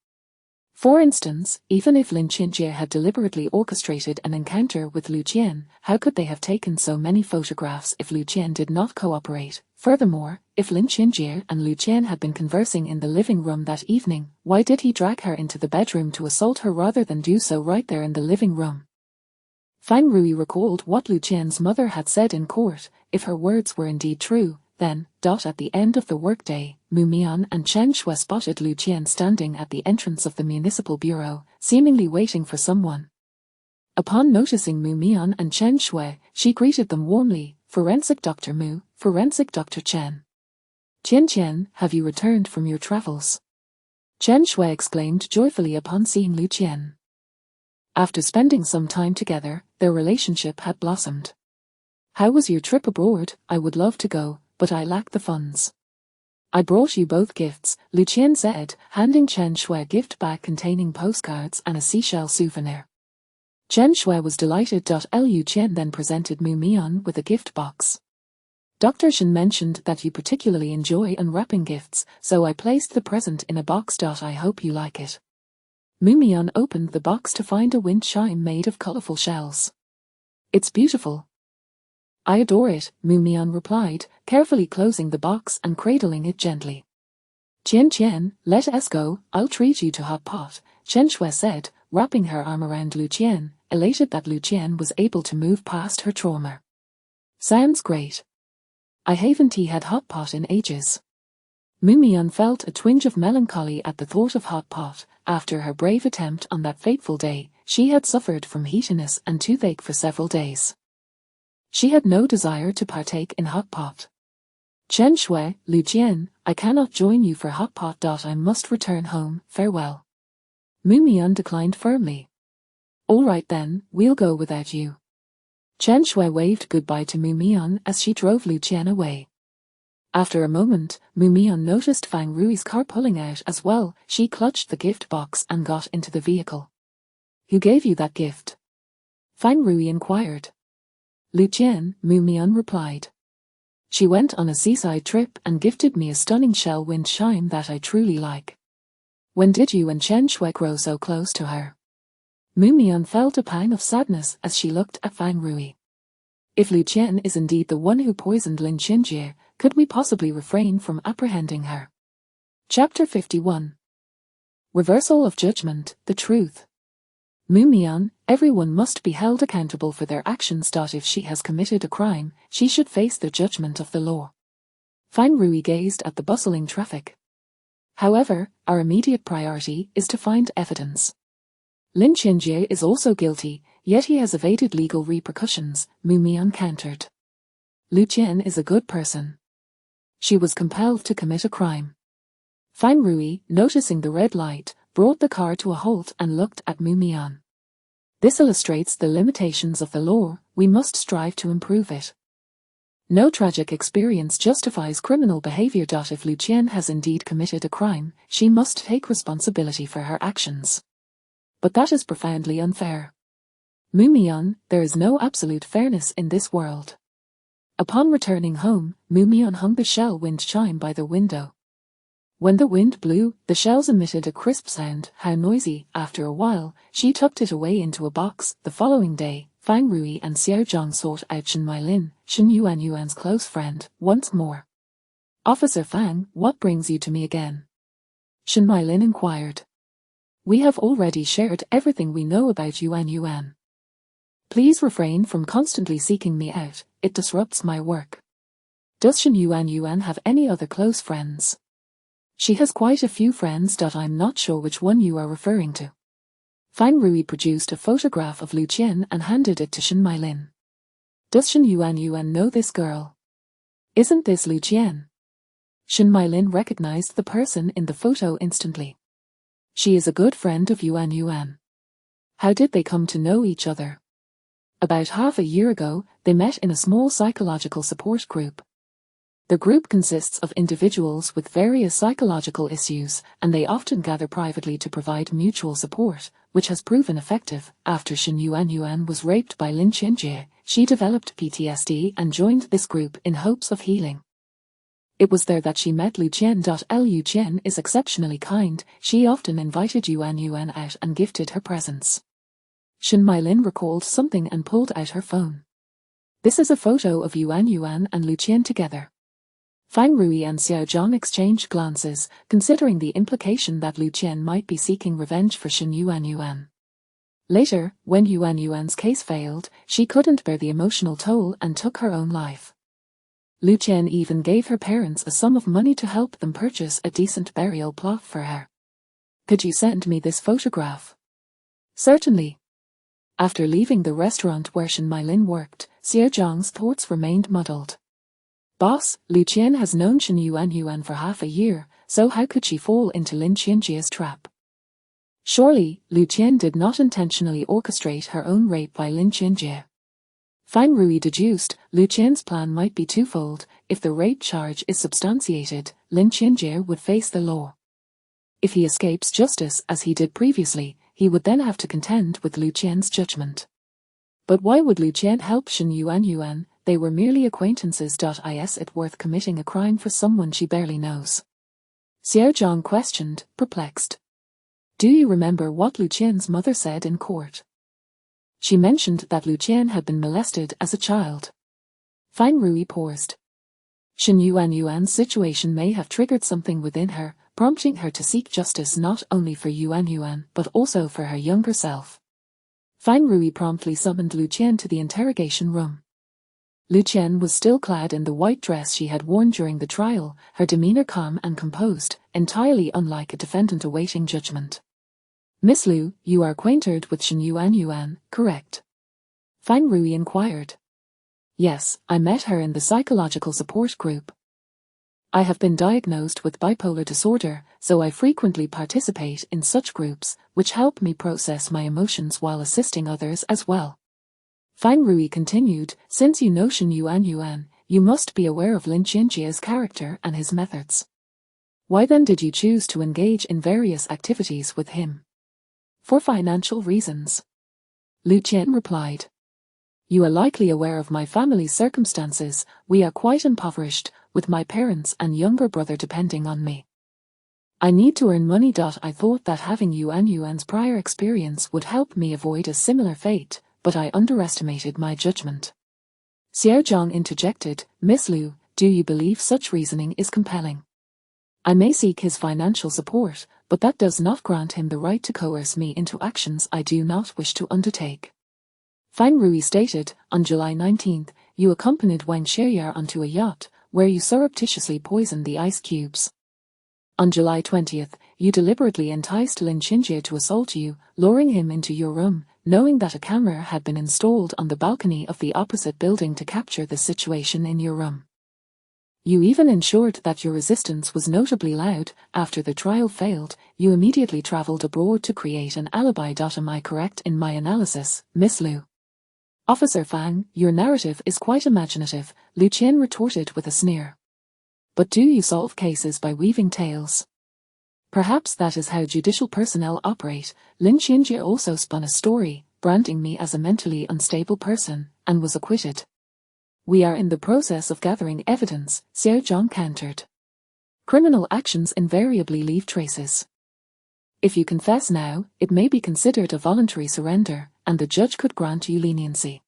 For instance, even if Lin Qinjie had deliberately orchestrated an encounter with Lu Qian, how could they have taken so many photographs if Lu Qian did not cooperate? Furthermore, if Lin Qinjie and Lu Qian had been conversing in the living room that evening, why did he drag her into the bedroom to assault her rather than do so right there in the living room? Fang Rui recalled what Lu Qian's mother had said in court. If her words were indeed true, then, at the end of the workday, Mu Mian and Chen Shui spotted Lu Qian standing at the entrance of the municipal bureau, seemingly waiting for someone. Upon noticing Mu Mian and Chen Shui, she greeted them warmly, "Forensic Dr. Mu, Forensic Dr. Chen. Qian, have you returned from your travels?" Chen Shui exclaimed joyfully upon seeing Lu Qian. After spending some time together, their relationship had blossomed. "How was your trip abroad? I would love to go, but I lack the funds." "I brought you both gifts," Lu Qian said, handing Chen Shui a gift bag containing postcards and a seashell souvenir. Chen Shui was delighted. Lu Qian then presented Mu Mian with a gift box. "Dr. Shen mentioned that you particularly enjoy unwrapping gifts, so I placed the present in a box. I hope you like it." Mu Mian opened the box to find a wind chime made of colorful shells. "It's beautiful." "I adore it," Mu Mian replied, carefully closing the box and cradling it gently. Qian, let us go, I'll treat you to hot pot," Chen Shui said, wrapping her arm around Lu Qian, elated that Lu Qian was able to move past her trauma. "Sounds great. I haven't had hot pot in ages." Mu Mian felt a twinge of melancholy at the thought of hot pot. After her brave attempt on that fateful day, she had suffered from heatiness and toothache for several days. She had no desire to partake in hot pot. "Chen Shui, Lu Qian, I cannot join you for hot pot. I must return home, farewell." Mu Mian declined firmly. "All right then, we'll go without you." Chen Shui waved goodbye to Mu Mian as she drove Lu Qian away. After a moment, Mu Mian noticed Fang Rui's car pulling out as well. She clutched the gift box and got into the vehicle. "Who gave you that gift?" Fang Rui inquired. "Lu Qian," Mu Mian replied. "She went on a seaside trip and gifted me a stunning shell wind chime that I truly like." "When did you and Chen Shui grow so close to her?" Mu Mian felt a pang of sadness as she looked at Fang Rui. If Lu Qian is indeed the one who poisoned Lin Qinjie, could we possibly refrain from apprehending her? Chapter 51. Reversal of Judgment, the Truth. Mu Mian, everyone must be held accountable for their actions. If she has committed a crime, she should face the judgment of the law. Fang Rui gazed at the bustling traffic. "However, our immediate priority is to find evidence. Lin Qinjie is also guilty, yet he has evaded legal repercussions," Mu Mian countered. "Lu Qian is a good person. She was compelled to commit a crime." Fang Rui, noticing the red light, brought the car to a halt and looked at Mu Mian. "This illustrates the limitations of the law. We must strive to improve it. No tragic experience justifies criminal behavior. If Lu Qian has indeed committed a crime, she must take responsibility for her actions. But that is profoundly unfair. Mu Mian, there is no absolute fairness in this world." Upon returning home, Mu Mian hung the shell wind chime by the window. When the wind blew, the shells emitted a crisp sound. How noisy! After a while, she tucked it away into a box. The following day, Fang Rui and Xiao Zhang sought out Shen Mailin, Shen Yuan's close friend, once more. "Officer Fang, what brings you to me again?" Shen Mailin inquired. "We have already shared everything we know about Yuan. Please refrain from constantly seeking me out, it disrupts my work." Does Shen Yuan have any other close friends? She has quite a few friends. I'm not sure which one you are referring to. Fang Rui produced a photograph of Lu Qian and handed it to Shen Mailin. Does Shen Yuan know this girl? Isn't this Lu Qian? Shen Mailin recognized the person in the photo instantly. She is a good friend of Yuan. How did they come to know each other? About half a year ago, they met in a small psychological support group. The group consists of individuals with various psychological issues, and they often gather privately to provide mutual support, which has proven effective. After Shen Yuan was raped by Lin Qianjie, she developed PTSD and joined this group in hopes of healing. It was there that she met Lu Qian. Lu Qian is exceptionally kind. She often invited Yuan out and gifted her presents. Shen Mailin recalled something and pulled out her phone. This is a photo of Yuan and Lu Qian together. Fang Rui and Xiao Zhang exchanged glances, considering the implication that Lu Qian might be seeking revenge for Shen Yuan. Later, when Yuan's case failed, she couldn't bear the emotional toll and took her own life. Lu Qian even gave her parents a sum of money to help them purchase a decent burial plot for her. Could you send me this photograph? Certainly. After leaving the restaurant where Shen Mailin worked, Xiao Zhang's thoughts remained muddled. Boss, Lu Qian has known Shen Yuan for half a year, so how could she fall into Lin Qianjie's trap? Surely, Lu Qian did not intentionally orchestrate her own rape by Lin Qianjie. Fang Rui deduced Lu Qian's plan might be twofold. If the rape charge is substantiated, Lin Qianjie would face the law. If he escapes justice as he did previously, he would then have to contend with Lu Qian's judgment. But why would Lu Qian help Shen Yuan? They were merely acquaintances. Is it worth committing a crime for someone she barely knows? Xiao Zhang questioned, perplexed. Do you remember what Lu Qian's mother said in court? She mentioned that Lu Qian had been molested as a child. Fang Rui paused. Shen Yuan's situation may have triggered something within her, prompting her to seek justice not only for Yuan but also for her younger self. Fang Rui promptly summoned Lu Qian to the interrogation room. Lu Qian was still clad in the white dress she had worn during the trial, her demeanor calm and composed, entirely unlike a defendant awaiting judgment. Miss Lu, you are acquainted with Shen Yuan, correct? Fang Rui inquired. Yes, I met her in the psychological support group. I have been diagnosed with bipolar disorder, so I frequently participate in such groups, which help me process my emotions while assisting others as well. Fang Rui continued, since you know Shen Yuan, you must be aware of Lin Qianjie's character and his methods. Why then did you choose to engage in various activities with him? For financial reasons. Lu Qian replied. You are likely aware of my family's circumstances. We are quite impoverished, with my parents and younger brother depending on me. I need to earn money. I thought that having Yuan's prior experience would help me avoid a similar fate, but I underestimated my judgment. Xiao Zhang interjected, Miss Lu, do you believe such reasoning is compelling? I may seek his financial support, but that does not grant him the right to coerce me into actions I do not wish to undertake. Fang Rui stated, on July 19th, you accompanied Wang Xiaoyar onto a yacht, where you surreptitiously poisoned the ice cubes. On July 20th, you deliberately enticed Lin Qianjie to assault you, luring him into your room, knowing that a camera had been installed on the balcony of the opposite building to capture the situation in your room. You even ensured that your resistance was notably loud. After the trial failed, you immediately traveled abroad to create an alibi. Am I correct in my analysis, Miss Lu? Officer Fang, your narrative is quite imaginative, Lu Qian retorted with a sneer. But do you solve cases by weaving tales? Perhaps that is how judicial personnel operate. Lin Qianjie also spun a story, branding me as a mentally unstable person, and was acquitted. We are in the process of gathering evidence, Xiao Zhang countered. Criminal actions invariably leave traces. If you confess now, it may be considered a voluntary surrender, and the judge could grant you leniency.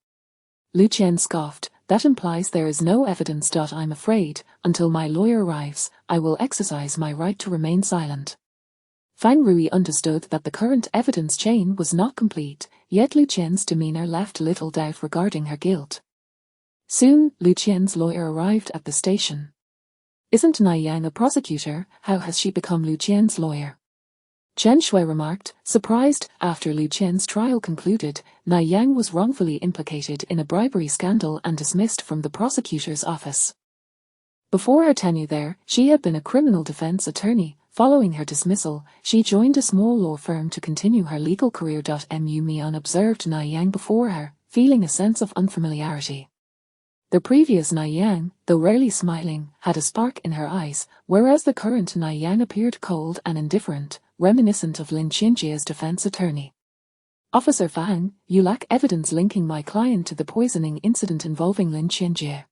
Lu Qian scoffed, that implies there is no evidence. I'm afraid, until my lawyer arrives, I will exercise my right to remain silent. Fang Rui understood that the current evidence chain was not complete, yet Lu Qian's demeanor left little doubt regarding her guilt. Soon, Lu Qian's lawyer arrived at the station. Isn't Na Yang a prosecutor? How has she become Lu Qian's lawyer? Chen Shui remarked, surprised. After Lu Qian's trial concluded, Na Yang was wrongfully implicated in a bribery scandal and dismissed from the prosecutor's office. Before her tenure there, she had been a criminal defense attorney. Following her dismissal, she joined a small law firm to continue her legal career. Mu Mian observed Na Yang before her, feeling a sense of unfamiliarity. The previous Na Yang, though rarely smiling, had a spark in her eyes, whereas the current Na Yang appeared cold and indifferent, reminiscent of Lin Qinjie's defense attorney. Officer Fang, you lack evidence linking my client to the poisoning incident involving Lin Qinjie.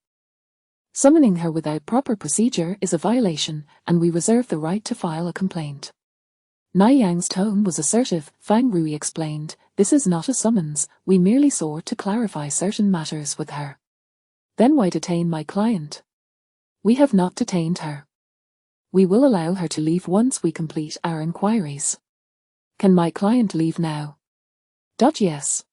Summoning her without proper procedure is a violation, and we reserve the right to file a complaint. Na Yang's tone was assertive. Fang Rui explained, this is not a summons, we merely sought to clarify certain matters with her. Then why detain my client? We have not detained her. We will allow her to leave once we complete our inquiries. Can my client leave now? Yes.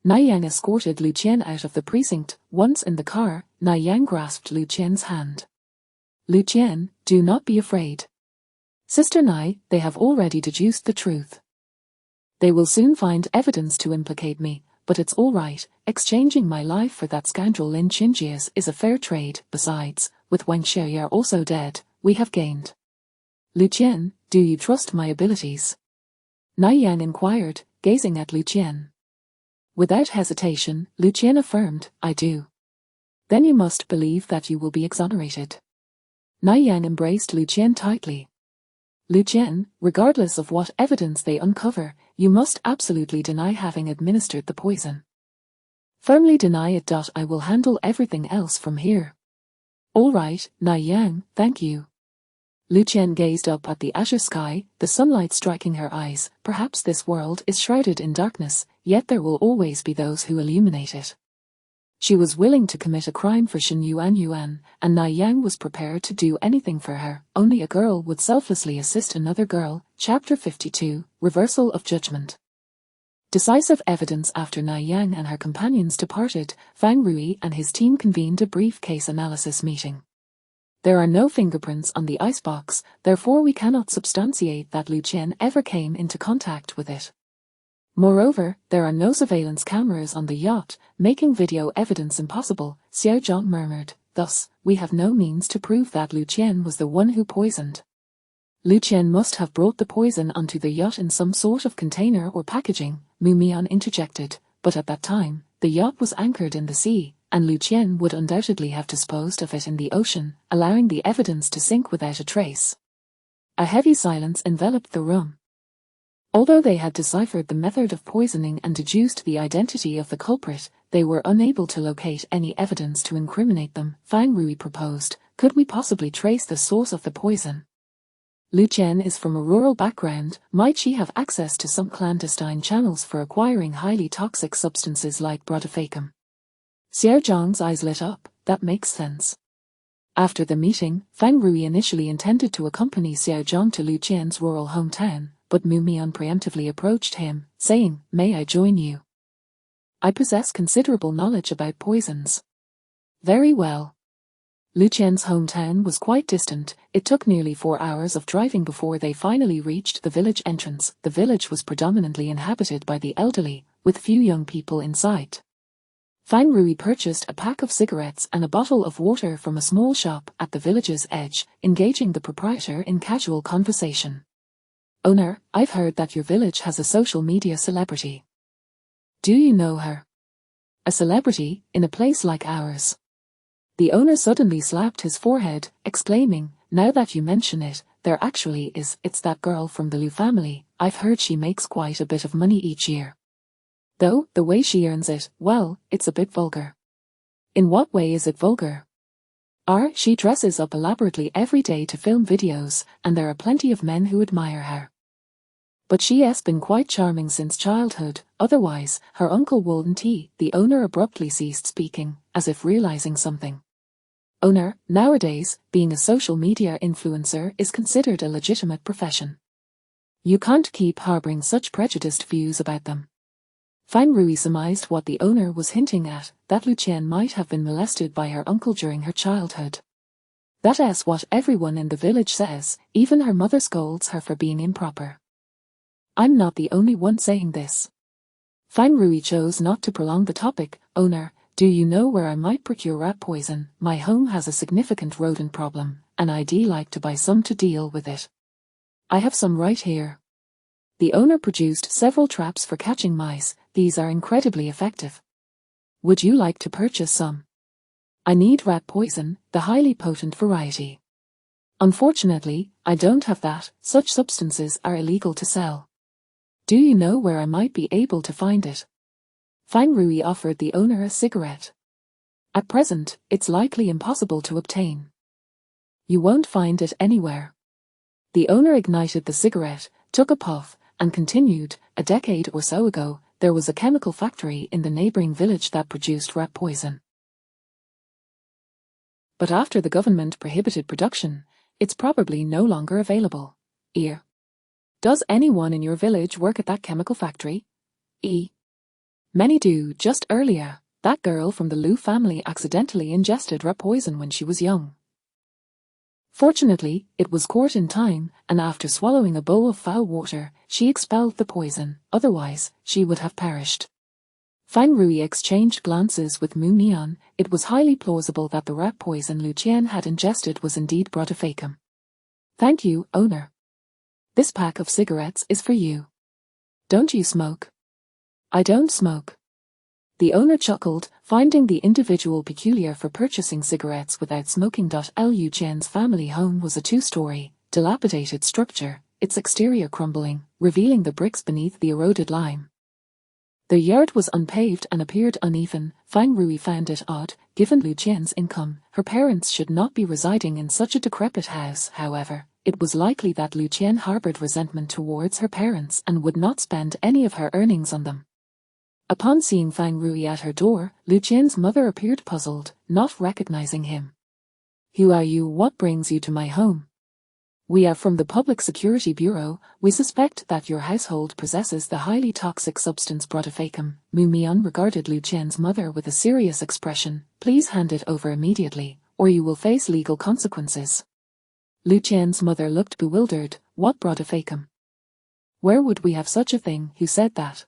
Na Yang escorted Lu Qian out of the precinct. Once in the car, Na Yang grasped Lu Qian's hand. Lu Qian, do not be afraid. Sister Nai, they have already deduced the truth. They will soon find evidence to implicate me, but it's all right. Exchanging my life for that scoundrel Lin Qinjie's is a fair trade. Besides, with Wang Xiaoya also dead, we have gained. Lu Qian, do you trust my abilities? Na Yang inquired, gazing at Lu Qian. Without hesitation, Lu Qian affirmed, I do. Then you must believe that you will be exonerated. Na Yang embraced Lu Qian tightly. Lu Qian, regardless of what evidence they uncover, you must absolutely deny having administered the poison. Firmly deny it. I will handle everything else from here. All right, Na Yang, thank you. Lu Qian gazed up at the azure sky, the sunlight striking her eyes. Perhaps this world is shrouded in darkness, yet there will always be those who illuminate it. She was willing to commit a crime for Shen Yuan, and Na Yang was prepared to do anything for her. Only a girl would selflessly assist another girl. Chapter 52, Reversal of Judgment. Decisive evidence. After Na Yang and her companions departed, Fang Rui and his team convened a brief case analysis meeting. There are no fingerprints on the icebox, therefore we cannot substantiate that Lu Qian ever came into contact with it. Moreover, there are no surveillance cameras on the yacht, making video evidence impossible, Xiao Zhang murmured. Thus, we have no means to prove that Lu Qian was the one who poisoned. Lu Qian must have brought the poison onto the yacht in some sort of container or packaging, Mu Mian interjected, but at that time, the yacht was anchored in the sea, and Lu Qian would undoubtedly have disposed of it in the ocean, allowing the evidence to sink without a trace. A heavy silence enveloped the room. Although they had deciphered the method of poisoning and deduced the identity of the culprit, they were unable to locate any evidence to incriminate them. Fang Rui proposed, could we possibly trace the source of the poison? Lu Qian is from a rural background. Might she have access to some clandestine channels for acquiring highly toxic substances like brodifacoum? Xiao Zhang's eyes lit up. That makes sense. After the meeting, Fang Rui initially intended to accompany Xiao Zhang to Lu Qian's rural hometown, but Mu Mian preemptively approached him, saying, may I join you? I possess considerable knowledge about poisons. Very well. Lu Qian's hometown was quite distant. It took nearly 4 hours of driving before they finally reached the village entrance. The village was predominantly inhabited by the elderly, with few young people in sight. Fang Rui purchased a pack of cigarettes and a bottle of water from a small shop at the village's edge, engaging the proprietor in casual conversation. Owner, I've heard that your village has a social media celebrity. Do you know her? A celebrity, in a place like ours? The owner suddenly slapped his forehead, exclaiming, now that you mention it, there actually is. It's that girl from the Liu family. I've heard she makes quite a bit of money each year. Though, the way she earns it, well, it's a bit vulgar. In what way is it vulgar? She dresses up elaborately every day to film videos, and there are plenty of men who admire her. But she has been quite charming since childhood. Otherwise, her uncle wouldn't he? The owner abruptly ceased speaking, as if realizing something. Owner, nowadays, being a social media influencer is considered a legitimate profession. You can't keep harboring such prejudiced views about them. Fine Rui surmised what the owner was hinting at, that Lu Qian might have been molested by her uncle during her childhood. That's what everyone in the village says, even her mother scolds her for being improper. I'm not the only one saying this. Fine Rui chose not to prolong the topic. Owner, do you know where I might procure rat poison? My home has a significant rodent problem, and I'd like to buy some to deal with it. I have some right here. The owner produced several traps for catching mice. These are incredibly effective. Would you like to purchase some? I need rat poison, the highly potent variety. Unfortunately, I don't have that. Such substances are illegal to sell. Do you know where I might be able to find it? Fine Rui offered the owner a cigarette. At present, it's likely impossible to obtain. You won't find it anywhere. The owner ignited the cigarette, took a puff, and continued. A decade or so ago, there was a chemical factory in the neighboring village that produced rat poison. But after the government prohibited production, it's probably no longer available. Ear. Does anyone in your village work at that chemical factory? E. Many do. Just earlier, that girl from the Liu family accidentally ingested rat poison when she was young. Fortunately, it was caught in time, and after swallowing a bowl of foul water, she expelled the poison, otherwise, she would have perished. Fine Rui exchanged glances with Mu Mian. It was highly plausible that the rat poison Lu Qian had ingested was indeed Brodifacium. Thank you, owner. This pack of cigarettes is for you. Don't you smoke? I don't smoke. The owner chuckled, finding the individual peculiar for purchasing cigarettes without smoking. Lu Qian's family home was a two-story, dilapidated structure, its exterior crumbling, revealing the bricks beneath the eroded lime. The yard was unpaved and appeared uneven. Fine Rui found it odd, given Lu Qian's income. Her parents should not be residing in such a decrepit house. However, it was likely that Lu Qian harbored resentment towards her parents and would not spend any of her earnings on them. Upon seeing Fine Rui at her door, Lu Qian's mother appeared puzzled, not recognizing him. Who are you? What brings you to my home? We are from the Public Security Bureau. We suspect that your household possesses the highly toxic substance Brodifacium. Mu Mian regarded Lu Qian's mother with a serious expression. Please hand it over immediately, or you will face legal consequences. Lu Qian's mother looked bewildered. What Brodifacium? Where would we have such a thing? Who said that?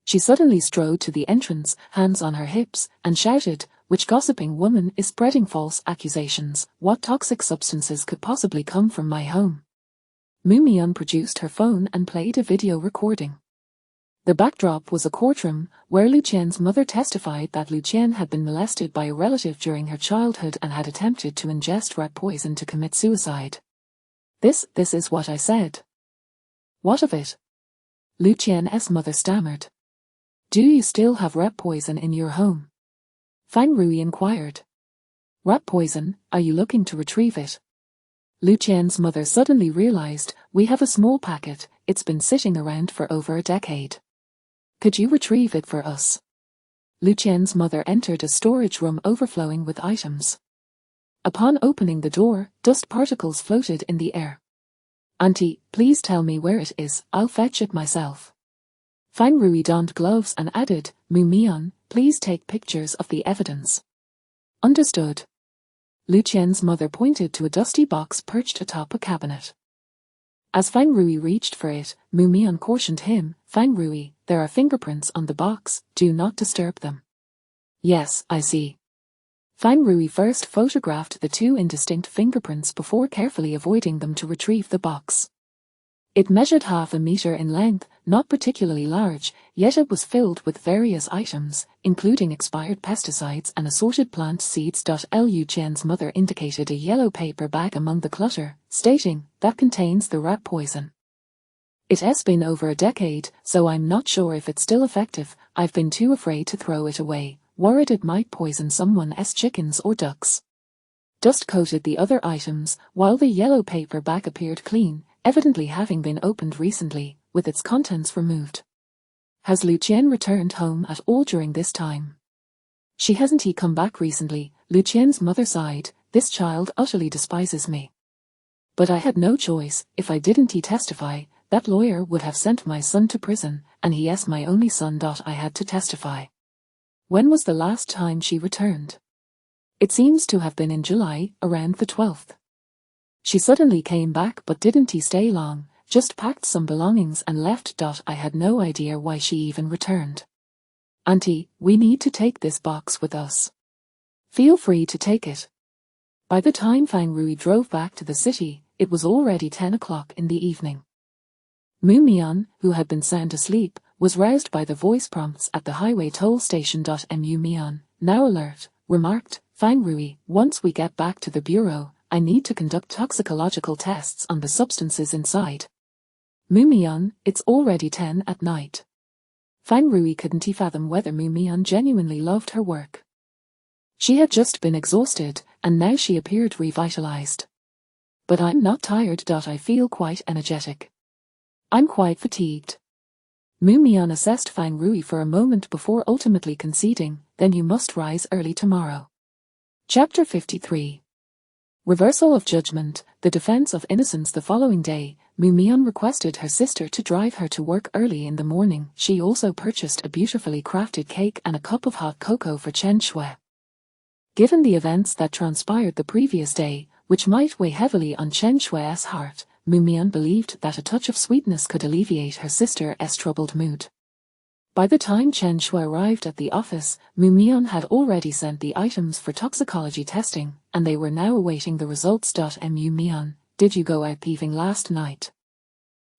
She suddenly strode to the entrance, hands on her hips, and shouted, "Which gossiping woman is spreading false accusations? What toxic substances could possibly come from my home?" Mu Mian produced her phone and played a video recording. The backdrop was a courtroom, where Lu Qian's mother testified that Lu Qian had been molested by a relative during her childhood and had attempted to ingest rat poison to commit suicide. This is what I said." "What of it?" Lu Qian's mother stammered. "Do you still have rat poison in your home?" Fine Rui inquired. "Rat poison, are you looking to retrieve it?" Lu Qian's mother suddenly realized, "We have a small packet, it's been sitting around for over a decade. Could you retrieve it for us?" Lu Qian's mother entered a storage room overflowing with items. Upon opening the door, dust particles floated in the air. "Auntie, please tell me where it is, I'll fetch it myself." Fine Rui donned gloves and added, "Mu Mian, please take pictures of the evidence." "Understood." Lu Qian's mother pointed to a dusty box perched atop a cabinet. As Fine Rui reached for it, Mu Mian cautioned him, "Fine Rui, there are fingerprints on the box, do not disturb them." "Yes, I see." Fine Rui first photographed the two indistinct fingerprints before carefully avoiding them to retrieve the box. It measured half a meter in length, not particularly large, yet it was filled with various items, including expired pesticides and assorted plant seeds. Lu Qian's mother indicated a yellow paper bag among the clutter, stating, "That contains the rat poison. It has been over a decade, so I'm not sure if it's still effective. I've been too afraid to throw it away, worried it might poison someone's chickens or ducks." Dust coated the other items, while the yellow paper bag appeared clean, evidently having been opened recently, with its contents removed. "Has Lu Qian returned home at all during this time?" "She hasn't. He come back recently." Lu Qian's mother sighed, "This child utterly despises me. But I had no choice, if I didn't he testify, That lawyer would have sent my son to prison, and he is my only son. I had to testify. When was the last time she returned? It seems to have been in July, around the 12th. She suddenly came back, but didn't he stay long, just packed some belongings and left. I had no idea why she even returned. Auntie, we need to take this box with us. Feel free to take it. By the time Fang Rui drove back to the city, it was already 10 o'clock in the evening. Mu Mian, who had been sound asleep, was roused by the voice prompts at the highway toll station. Mu Mian, now alert, remarked, Fang Rui, once we get back to the bureau, I need to conduct toxicological tests on the substances inside. Mu Mian, it's already 10 at night. Fang Rui couldn't fathom whether Mu Mian genuinely loved her work. She had just been exhausted, and now she appeared revitalized. But I'm not tired. I feel quite energetic. I'm quite fatigued. Mu Mian assessed Fang Rui for a moment before ultimately conceding, then you must rise early tomorrow. Chapter 53. Reversal of judgment, the defense of innocence. The following day, Mu Mian requested her sister to drive her to work early in the morning. She also purchased a beautifully crafted cake and a cup of hot cocoa for Chen Shui. Given the events that transpired the previous day, which might weigh heavily on Chen Shui's heart, Mu Mian believed that a touch of sweetness could alleviate her sister's troubled mood. By the time Chen Shui arrived at the office, Mu Mian had already sent the items for toxicology testing, and they were now awaiting the results. Mu Mian, did you go out thieving last night?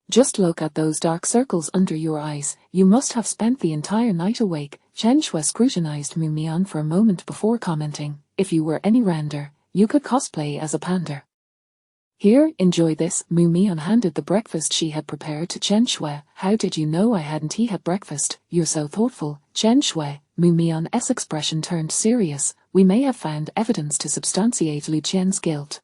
Just look at those dark circles under your eyes, you must have spent the entire night awake. Chen Shui scrutinized Mu Mian for a moment before commenting, if you were any rounder, you could cosplay as a panda. Here, enjoy this. Mu Mian handed the breakfast she had prepared to Chen Shui. How did you know I hadn't had breakfast? You're so thoughtful, Chen Shui. Mu Mian's expression turned serious. We may have found evidence to substantiate Lu Qian's guilt.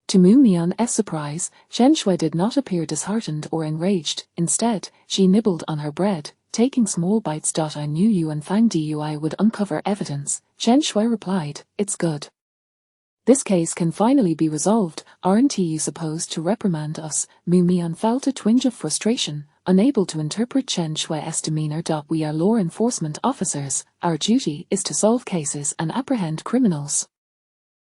To Mu Mian's surprise, Chen Shui did not appear disheartened or enraged. Instead, she nibbled on her bread, taking small bites. I knew you and Fang Dui would uncover evidence, Chen Shui replied. It's good. This case can finally be resolved. Aren't you supposed to reprimand us? Mu Mian felt a twinge of frustration, unable to interpret Chen Shui's demeanor. We are law enforcement officers. Our duty is to solve cases and apprehend criminals.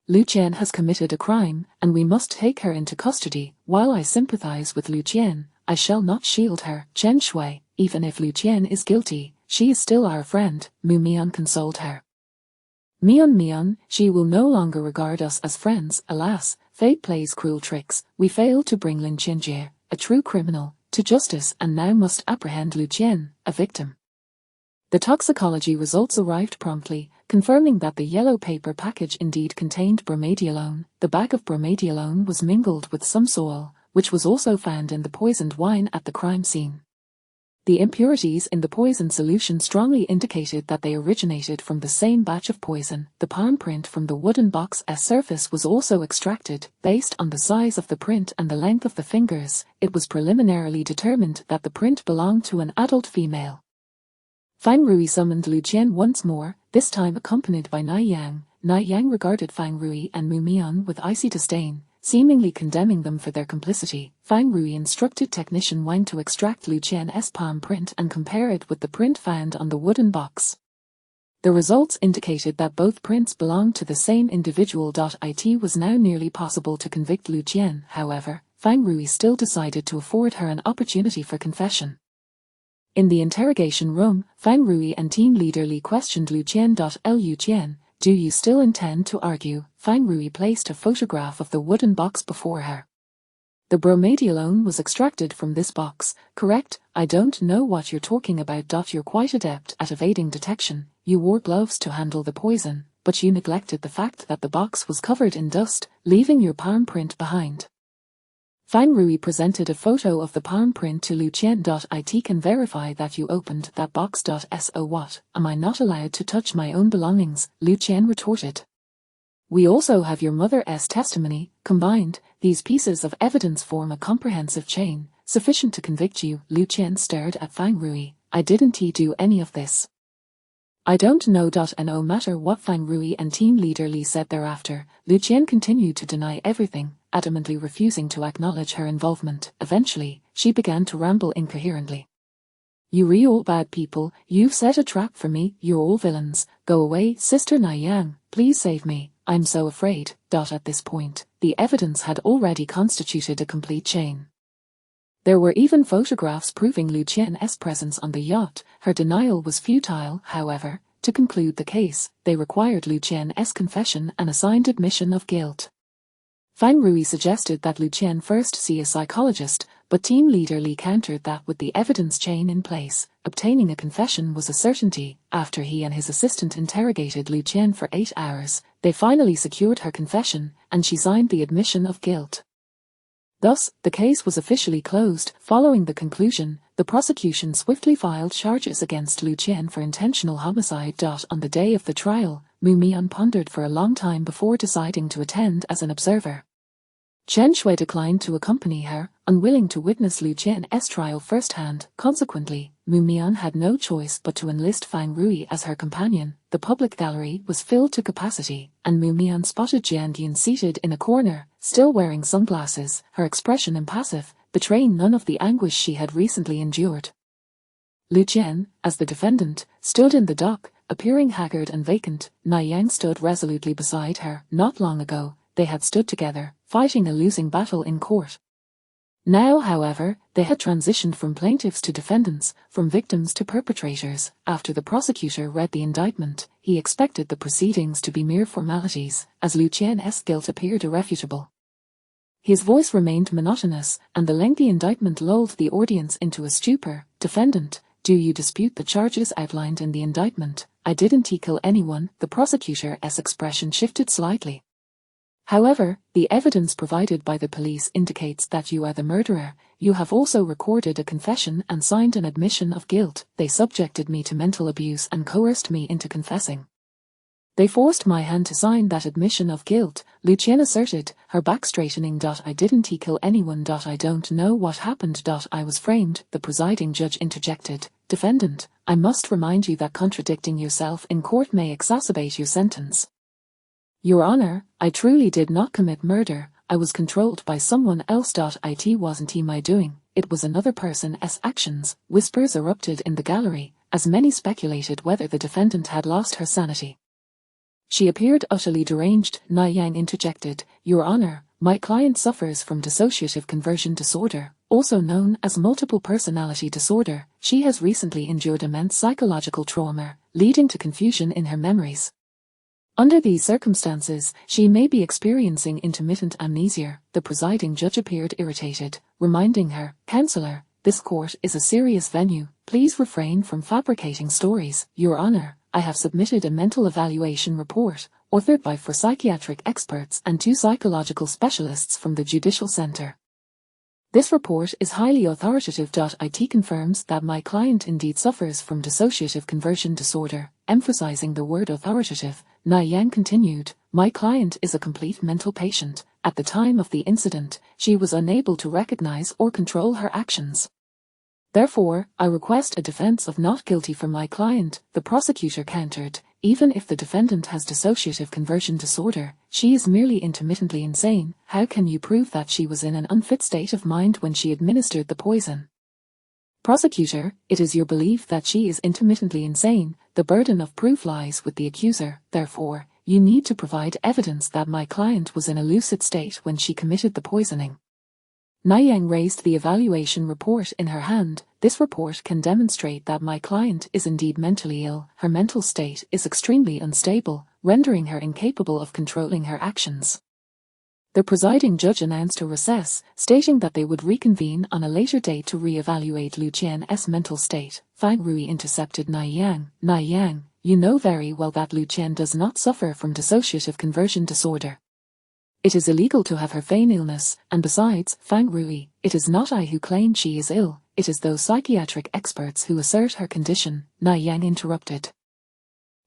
Lu Qian has committed a crime, and we must take her into custody. While I sympathize with Lu Qian, I shall not shield her. Chen Shui, even if Lu Qian is guilty, she is still our friend, Mu Mian consoled her. Mian, she will no longer regard us as friends. Alas, fate plays cruel tricks. We failed to bring Lin Qianjie, a true criminal, to justice and now must apprehend Lu Qian, a victim. The toxicology results arrived promptly, confirming that the yellow paper package indeed contained bromadiolone. The bag of bromadiolone was mingled with some soil, which was also found in the poisoned wine at the crime scene. The impurities in the poison solution strongly indicated that they originated from the same batch of poison. The palm print from the wooden box's surface was also extracted. Based on the size of the print and the length of the fingers, it was preliminarily determined that the print belonged to an adult female. Fang Rui summoned Lu Qian once more, this time accompanied by Nai Yang. Nai Yang regarded Fang Rui and Mu Mian with icy disdain, seemingly condemning them for their complicity. Fang Rui instructed technician Wang to extract Lu Qian's palm print and compare it with the print found on the wooden box. The results indicated that both prints belonged to the same individual. It was now nearly possible to convict Lu Qian. However, Fang Rui still decided to afford her an opportunity for confession. In the interrogation room, Fang Rui and team leader Li questioned Lu Qian. Lu Qian, do you still intend to argue? Fang Rui placed a photograph of the wooden box before her. The bromadiolone was extracted from this box, correct? I don't know what you're talking about. You're quite adept at evading detection. You wore gloves to handle the poison, but you neglected the fact that the box was covered in dust, leaving your palm print behind. Fang Rui presented a photo of the palm print to Lu Qian. It can verify that you opened that box. So what? Am I not allowed to touch my own belongings? Lu Qian retorted. We also have your mother's testimony. Combined, these pieces of evidence form a comprehensive chain, sufficient to convict you. Lu Qian stared at Fang Rui. I didn't do any of this. I don't know. No matter what Fang Rui and team leader Li said thereafter, Lu Qian continued to deny everything, adamantly refusing to acknowledge her involvement. Eventually, she began to ramble incoherently. "You all bad people, you've set a trap for me, you're all villains. Go away, Sister Nayang, please save me, I'm so afraid." At this point, the evidence had already constituted a complete chain. There were even photographs proving Lu Qian's presence on the yacht. Her denial was futile, however. To conclude the case, they required Lu Qian's confession and a signed admission of guilt. Fang Rui suggested that Lu Qian first see a psychologist, but team leader Li countered that with the evidence chain in place, obtaining a confession was a certainty. After he and his assistant interrogated Lu Qian for 8 hours, they finally secured her confession, and she signed the admission of guilt. Thus, the case was officially closed. Following the conclusion, the prosecution swiftly filed charges against Lu Qian for intentional homicide. On the day of the trial, Mu Mian pondered for a long time before deciding to attend as an observer. Chen Shui declined to accompany her, unwilling to witness Lu Qian's trial firsthand. Consequently, Mu Mian had no choice but to enlist Fang Rui as her companion. The public gallery was filled to capacity, and Mu Mian spotted Jian Yin seated in a corner, still wearing sunglasses, her expression impassive, betraying none of the anguish she had recently endured. Lu Qian, as the defendant, stood in the dock, appearing haggard and vacant. Nayang stood resolutely beside her. Not long ago, they had stood together, fighting a losing battle in court. Now, however, they had transitioned from plaintiffs to defendants, from victims to perpetrators. After the prosecutor read the indictment, he expected the proceedings to be mere formalities, as Lu Qian's guilt appeared irrefutable. His voice remained monotonous, and the lengthy indictment lulled the audience into a stupor. "Defendant, do you dispute the charges outlined in the indictment?" "I didn't kill anyone." The prosecutor's expression shifted slightly. "However, the evidence provided by the police indicates that you are the murderer. You have also recorded a confession and signed an admission of guilt." "They subjected me to mental abuse and coerced me into confessing. They forced my hand to sign that admission of guilt," Lu Qian asserted, her back straightening. "I didn't kill anyone. I don't know what happened. I was framed." The presiding judge interjected. "Defendant, I must remind you that contradicting yourself in court may exacerbate your sentence." "Your Honor, I truly did not commit murder. I was controlled by someone else. It wasn't my doing, it was another person's actions." Whispers erupted in the gallery, as many speculated whether the defendant had lost her sanity. "She appeared utterly deranged," Nayang interjected. "Your Honor, my client suffers from dissociative conversion disorder, also known as multiple personality disorder. She has recently endured immense psychological trauma, leading to confusion in her memories. Under these circumstances, she may be experiencing intermittent amnesia." The presiding judge appeared irritated, reminding her, "Counselor, this court is a serious venue. Please refrain from fabricating stories." "Your Honor, I have submitted a mental evaluation report, authored by 4 psychiatric experts and 2 psychological specialists from the Judicial Center. This report is highly authoritative. It confirms that my client indeed suffers from dissociative conversion disorder." Emphasizing the word authoritative, Nayang continued, "My client is a complete mental patient. At the time of the incident, she was unable to recognize or control her actions. Therefore, I request a defense of not guilty for my client." The prosecutor countered, "Even if the defendant has dissociative conversion disorder, she is merely intermittently insane. How can you prove that she was in an unfit state of mind when she administered the poison?" Prosecutor, "It is your belief that she is intermittently insane. The burden of proof lies with the accuser. Therefore, you need to provide evidence that my client was in a lucid state when she committed the poisoning." Nayang raised the evaluation report in her hand. "This report can demonstrate that my client is indeed mentally ill. Her mental state is extremely unstable, rendering her incapable of controlling her actions." The presiding judge announced a recess, stating that they would reconvene on a later date to re-evaluate Lu Qian's mental state. Fang Rui intercepted Nayang. "Nayang, you know very well that Lu Qian does not suffer from dissociative conversion disorder. It is illegal to have her feign illness, and besides, Fang Rui, it is not I who claim she is ill, it is those psychiatric experts who assert her condition," Nayang interrupted.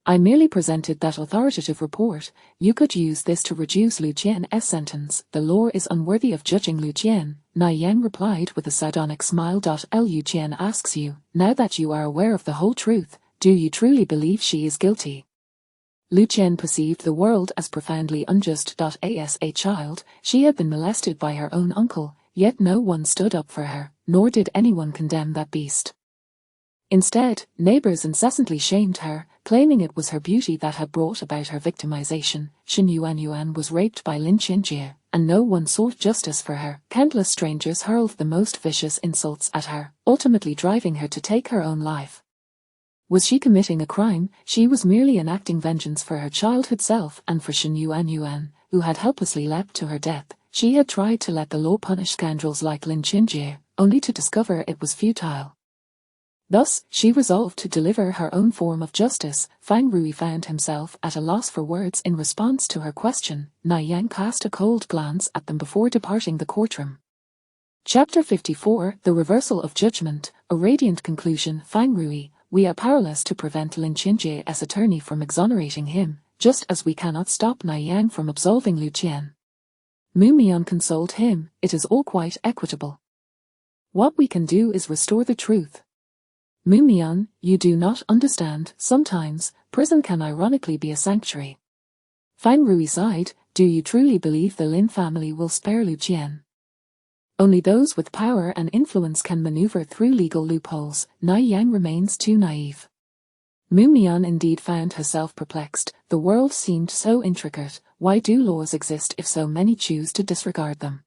"I merely presented that authoritative report. You could use this to reduce Lu Qian's sentence." "The law is unworthy of judging Lu Qian," Nayang replied with a sardonic smile. Lu Qian asks you, now that you are aware of the whole truth, do you truly believe she is guilty? Lu Qian perceived the world as profoundly unjust. As a child, she had been molested by her own uncle, yet no one stood up for her, nor did anyone condemn that beast. Instead, neighbors incessantly shamed her, claiming it was her beauty that had brought about her victimization. Shen Yuanyuan was raped by Lin Qinjie, and no one sought justice for her. Countless strangers hurled the most vicious insults at her, ultimately driving her to take her own life. Was she committing a crime? She was merely enacting vengeance for her childhood self and for Shen Yuanyuan, who had helplessly leapt to her death. She had tried to let the law punish scoundrels like Lin Qinjie, only to discover it was futile. Thus, she resolved to deliver her own form of justice. Fang Rui found himself at a loss for words in response to her question. Nai Yang cast a cold glance at them before departing the courtroom. Chapter 54, The Reversal of Judgment, a Radiant Conclusion. Fang Rui, we are powerless to prevent Lin Qinjie's attorney from exonerating him, just as we cannot stop Nai Yang from absolving Lu Qian. Mu Mian consoled him, it is all quite equitable. What we can do is restore the truth. Mu Mian, you do not understand. Sometimes, prison can ironically be a sanctuary. Fang Rui sighed, do you truly believe the Lin family will spare Lu Qian? Only those with power and influence can maneuver through legal loopholes. Nai Yang remains too naive. Mu Mian indeed found herself perplexed. The world seemed so intricate. Why do laws exist if so many choose to disregard them?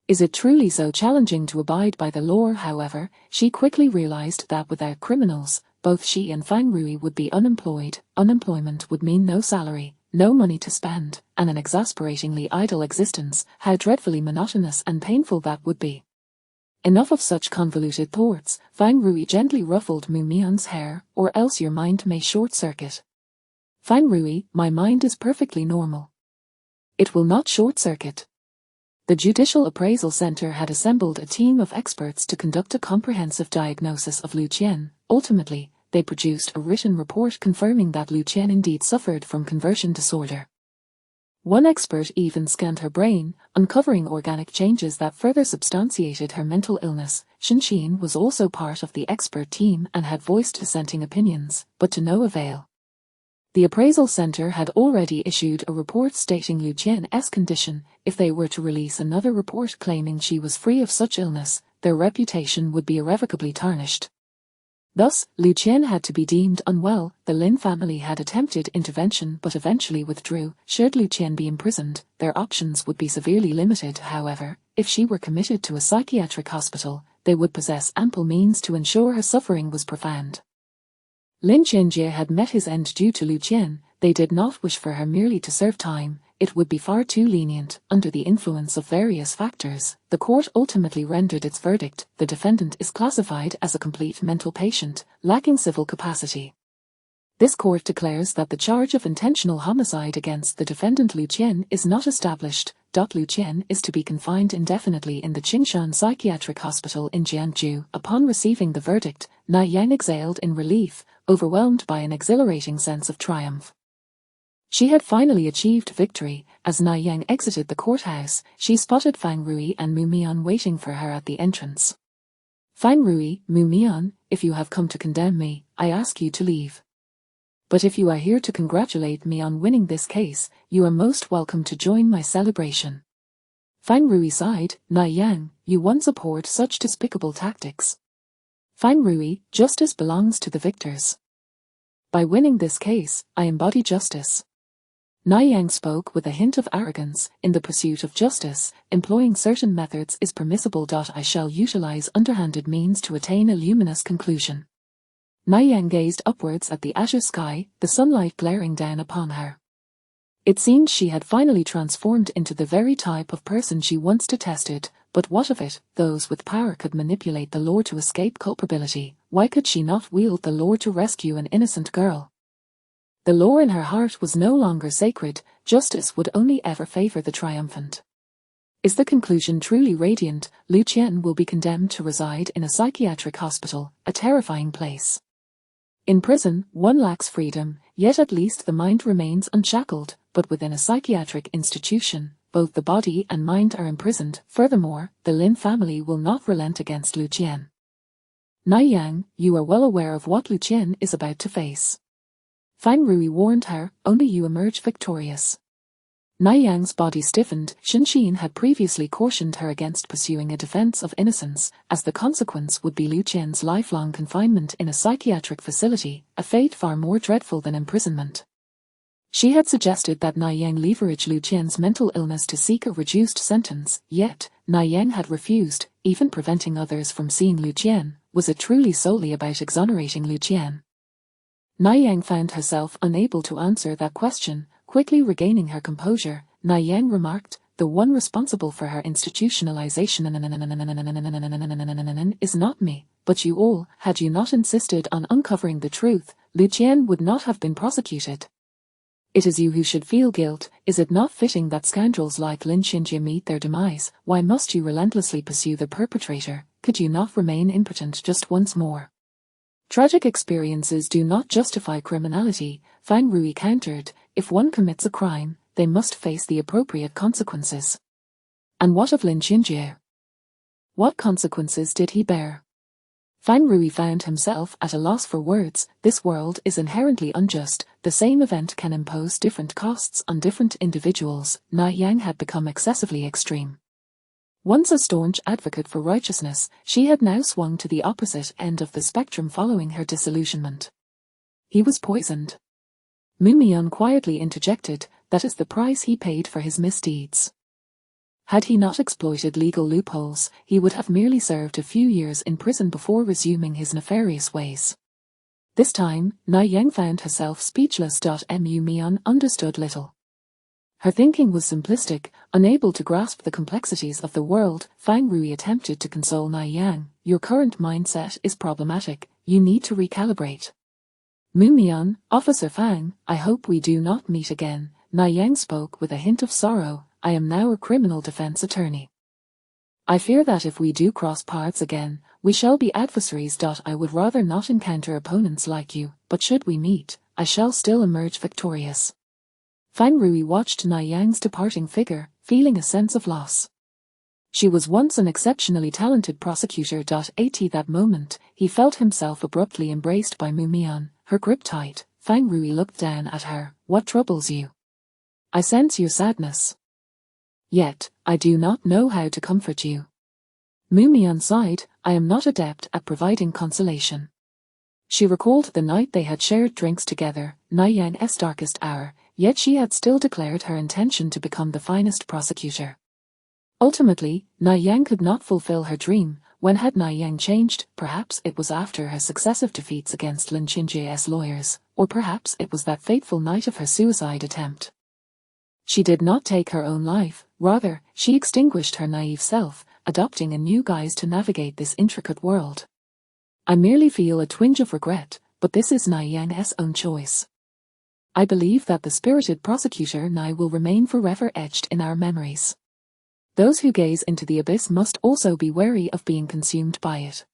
Is it truly so challenging to abide by the law? However, she quickly realized that without criminals, both she and Fang Rui would be unemployed. Unemployment would mean no salary, no money to spend, and an exasperatingly idle existence. How dreadfully monotonous and painful that would be. Enough of such convoluted thoughts. Fang Rui gently ruffled Mu Mian's hair, or else your mind may short-circuit. Fang Rui, my mind is perfectly normal. It will not short-circuit. The Judicial Appraisal Center had assembled a team of experts to conduct a comprehensive diagnosis of Lu Qian. Ultimately, they produced a written report confirming that Lu Qian indeed suffered from conversion disorder. One expert even scanned her brain, uncovering organic changes that further substantiated her mental illness. Shen Xin was also part of the expert team and had voiced dissenting opinions, but to no avail. The appraisal center had already issued a report stating Lu Qian's condition. If they were to release another report claiming she was free of such illness, their reputation would be irrevocably tarnished. Thus, Lu Qian had to be deemed unwell. The Lin family had attempted intervention but eventually withdrew. Should Lu Qian be imprisoned, their options would be severely limited. However, if she were committed to a psychiatric hospital, they would possess ample means to ensure her suffering was profound. Lin Qinjie had met his end due to Lu Qian. They did not wish for her merely to serve time. It would be far too lenient. Under the influence of various factors, the court ultimately rendered its verdict. The defendant is classified as a complete mental patient, lacking civil capacity. This court declares that the charge of intentional homicide against the defendant Lu Qian is not established. Lu Qian is to be confined indefinitely in the Qingshan Psychiatric Hospital in Jiangsu. Upon receiving the verdict, Nai Yang exhaled in relief, overwhelmed by an exhilarating sense of triumph. She had finally achieved victory. As Nai Yang exited the courthouse, she spotted Fang Rui and Mu Mian waiting for her at the entrance. Fang Rui, Mu Mian, if you have come to condemn me, I ask you to leave. But if you are here to congratulate me on winning this case, you are most welcome to join my celebration. Fang Rui sighed, Nai Yang, you once abhorred such despicable tactics. Fang Rui, justice belongs to the victors. By winning this case, I embody justice. Nai Yang spoke with a hint of arrogance. In the pursuit of justice, employing certain methods is permissible. I shall utilize underhanded means to attain a luminous conclusion. Nai Yang gazed upwards at the azure sky, the sunlight glaring down upon her. It seemed she had finally transformed into the very type of person she once detested. But what of it? Those with power could manipulate the law to escape culpability. Why could she not wield the law to rescue an innocent girl? The law in her heart was no longer sacred. Justice would only ever favor the triumphant. Is the conclusion truly radiant? Lu Qian will be condemned to reside in a psychiatric hospital, a terrifying place. In prison, one lacks freedom, yet at least the mind remains unshackled, but within a psychiatric institution, both the body and mind are imprisoned. Furthermore, the Lin family will not relent against Lu Qian. Nai Yang, you are well aware of what Lu Qian is about to face. Fang Rui warned her, only you emerge victorious. Naiyang's body stiffened. Shenxin had previously cautioned her against pursuing a defense of innocence, as the consequence would be Lu Qian's lifelong confinement in a psychiatric facility, a fate far more dreadful than imprisonment. She had suggested that Naiyang leverage Lu Qian's mental illness to seek a reduced sentence, yet Naiyang had refused. Even preventing others from seeing Lu Qian, was it truly solely about exonerating Lu Qian? Naiyang found herself unable to answer that question. Quickly regaining her composure, Naiyang remarked, the one responsible for her institutionalization is not me, but you all. Had you not insisted on uncovering the truth, Lu Qian would not have been prosecuted. It is you who should feel guilt. Is it not fitting that scoundrels like Lin Xinjie meet their demise? Why must you relentlessly pursue the perpetrator? Could you not remain impotent just once more? Tragic experiences do not justify criminality, Fang Rui countered. If one commits a crime, they must face the appropriate consequences. And what of Lin Xinjie? What consequences did he bear? Fang Rui found himself at a loss for words. This world is inherently unjust. The same event can impose different costs on different individuals. Naiyang had become excessively extreme. Once a staunch advocate for righteousness, she had now swung to the opposite end of the spectrum following her disillusionment. He was poisoned. Mu Mian quietly interjected, that is the price he paid for his misdeeds. Had he not exploited legal loopholes, he would have merely served a few years in prison before resuming his nefarious ways. This time, Naiyang found herself speechless. Mu Mian understood little. Her thinking was simplistic, unable to grasp the complexities of the world. Fang Rui attempted to console Naiyang. Your current mindset is problematic, you need to recalibrate. Mu Mian, Officer Fang, I hope we do not meet again. Naiyang spoke with a hint of sorrow. I am now a criminal defense attorney. I fear that if we do cross paths again, we shall be adversaries. I would rather not encounter opponents like you, but should we meet, I shall still emerge victorious. Fang Rui watched Naiyang's departing figure, feeling a sense of loss. She was once an exceptionally talented prosecutor. At that moment, he felt himself abruptly embraced by Mu Mian, her grip tight. Fang Rui looked down at her. What troubles you? I sense your sadness. Yet, I do not know how to comfort you. Mu Mian sighed. I am not adept at providing consolation. She recalled the night they had shared drinks together, Naiyang's darkest hour, yet she had still declared her intention to become the finest prosecutor. Ultimately, Naiyang could not fulfill her dream. When had Naiyang changed? Perhaps it was after her successive defeats against Lin Xinjie's lawyers, or perhaps it was that fateful night of her suicide attempt. She did not take her own life, rather, she extinguished her naive self, adopting a new guise to navigate this intricate world. I merely feel a twinge of regret, but this is Naiyang's own choice. I believe that the spirited prosecutor Nai will remain forever etched in our memories. Those who gaze into the abyss must also be wary of being consumed by it.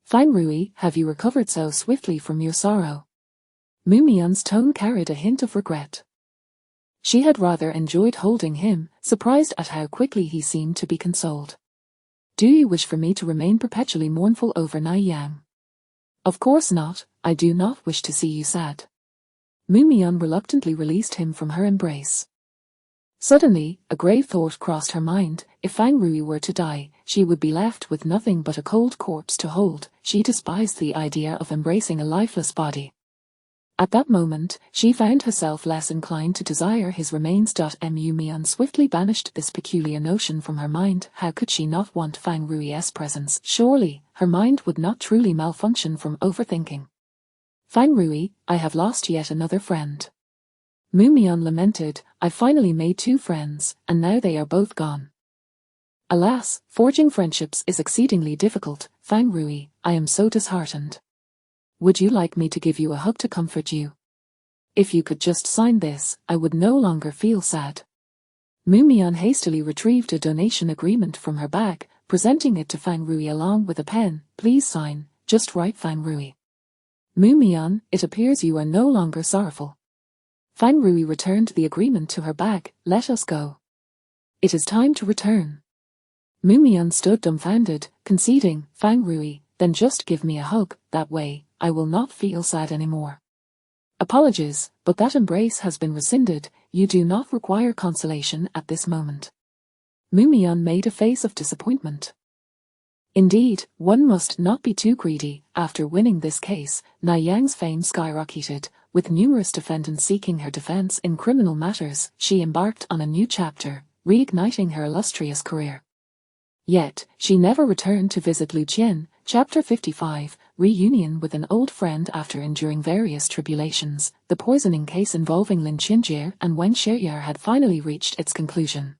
Fang Rui, have you recovered so swiftly from your sorrow? Mu Mian's tone carried a hint of regret. She had rather enjoyed holding him, surprised at how quickly he seemed to be consoled. Do you wish for me to remain perpetually mournful over Naiyang? Of course not, I do not wish to see you sad. Mu Mian reluctantly released him from her embrace. Suddenly, a grave thought crossed her mind. If Fang Rui were to die, she would be left with nothing but a cold corpse to hold. She despised the idea of embracing a lifeless body. At that moment, she found herself less inclined to desire his remains. Mu Mian swiftly banished this peculiar notion from her mind. How could she not want Fang Rui's presence? Surely, her mind would not truly malfunction from overthinking. Fang Rui, I have lost yet another friend. Mu Mian lamented, I finally made 2 friends, and now they are both gone. Alas, forging friendships is exceedingly difficult. Fang Rui, I am so disheartened. Would you like me to give you a hug to comfort you? If you could just sign this, I would no longer feel sad. Mu Mian hastily retrieved a donation agreement from her bag, presenting it to Fang Rui along with a pen. Please sign, just write Fang Rui. Mu Mian, it appears you are no longer sorrowful. Fang Rui returned the agreement to her bag. Let us go. It is time to return. Mu Mian stood dumbfounded, conceding, Fang Rui, then just give me a hug, that way, I will not feel sad anymore. Apologies, but that embrace has been rescinded. You do not require consolation at this moment. Mumyon made a face of disappointment. Indeed, one must not be too greedy. After winning this case, Na Yang's fame skyrocketed, with numerous defendants seeking her defense in criminal matters. She embarked on a new chapter, reigniting her illustrious career. Yet, she never returned to visit Lu Qian. Chapter 55, Reunion with an old friend after enduring various tribulations. The poisoning case involving Lin Qinjie and Wen Xieyar had finally reached its conclusion.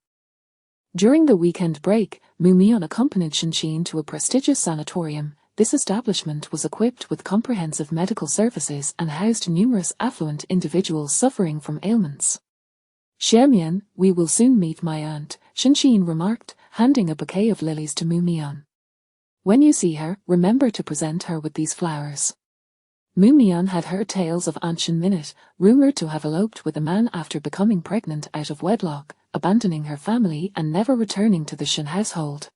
During the weekend break, Mumyon accompanied Shenqin to a prestigious sanatorium. This establishment was equipped with comprehensive medical services and housed numerous affluent individuals suffering from ailments. Xiemian, we will soon meet my aunt, Shenqin remarked, handing a bouquet of lilies to Mumyon. When you see her, remember to present her with these flowers. Mumyon had heard tales of Aunt Shenminit, rumored to have eloped with a man after becoming pregnant out of wedlock, abandoning her family and never returning to the Shen household.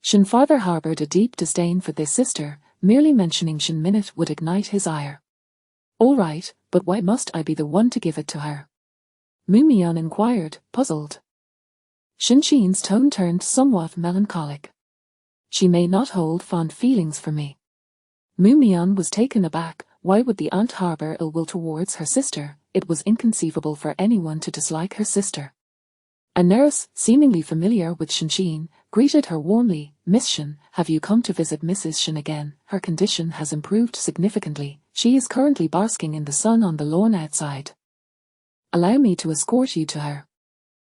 Shen father harbored a deep disdain for this sister. Merely mentioning Shenminit would ignite his ire. All right, but why must I be the one to give it to her? Mumyon inquired, puzzled. Shenqin's tone turned somewhat melancholic. She may not hold fond feelings for me. Mumyon was taken aback. Why would the aunt harbor ill will towards her sister? It was inconceivable for anyone to dislike her sister. A nurse, seemingly familiar with Shenqin, greeted her warmly. Miss Shen, have you come to visit Mrs. Shen again? Her condition has improved significantly. She is currently basking in the sun on the lawn outside. Allow me to escort you to her.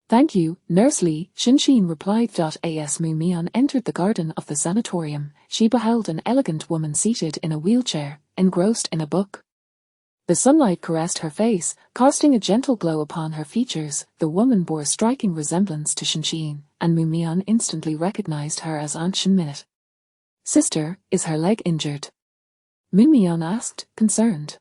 Thank you, Nurse Li, Shenqin replied. As Mumyon entered the garden of the sanatorium, she beheld an elegant woman seated in a wheelchair, engrossed in a book. The sunlight caressed her face, casting a gentle glow upon her features. The woman bore a striking resemblance to Shenqin, and Mumyon instantly recognized her as Aunt Shenminit. Sister, is her leg injured? Mumyon asked, concerned.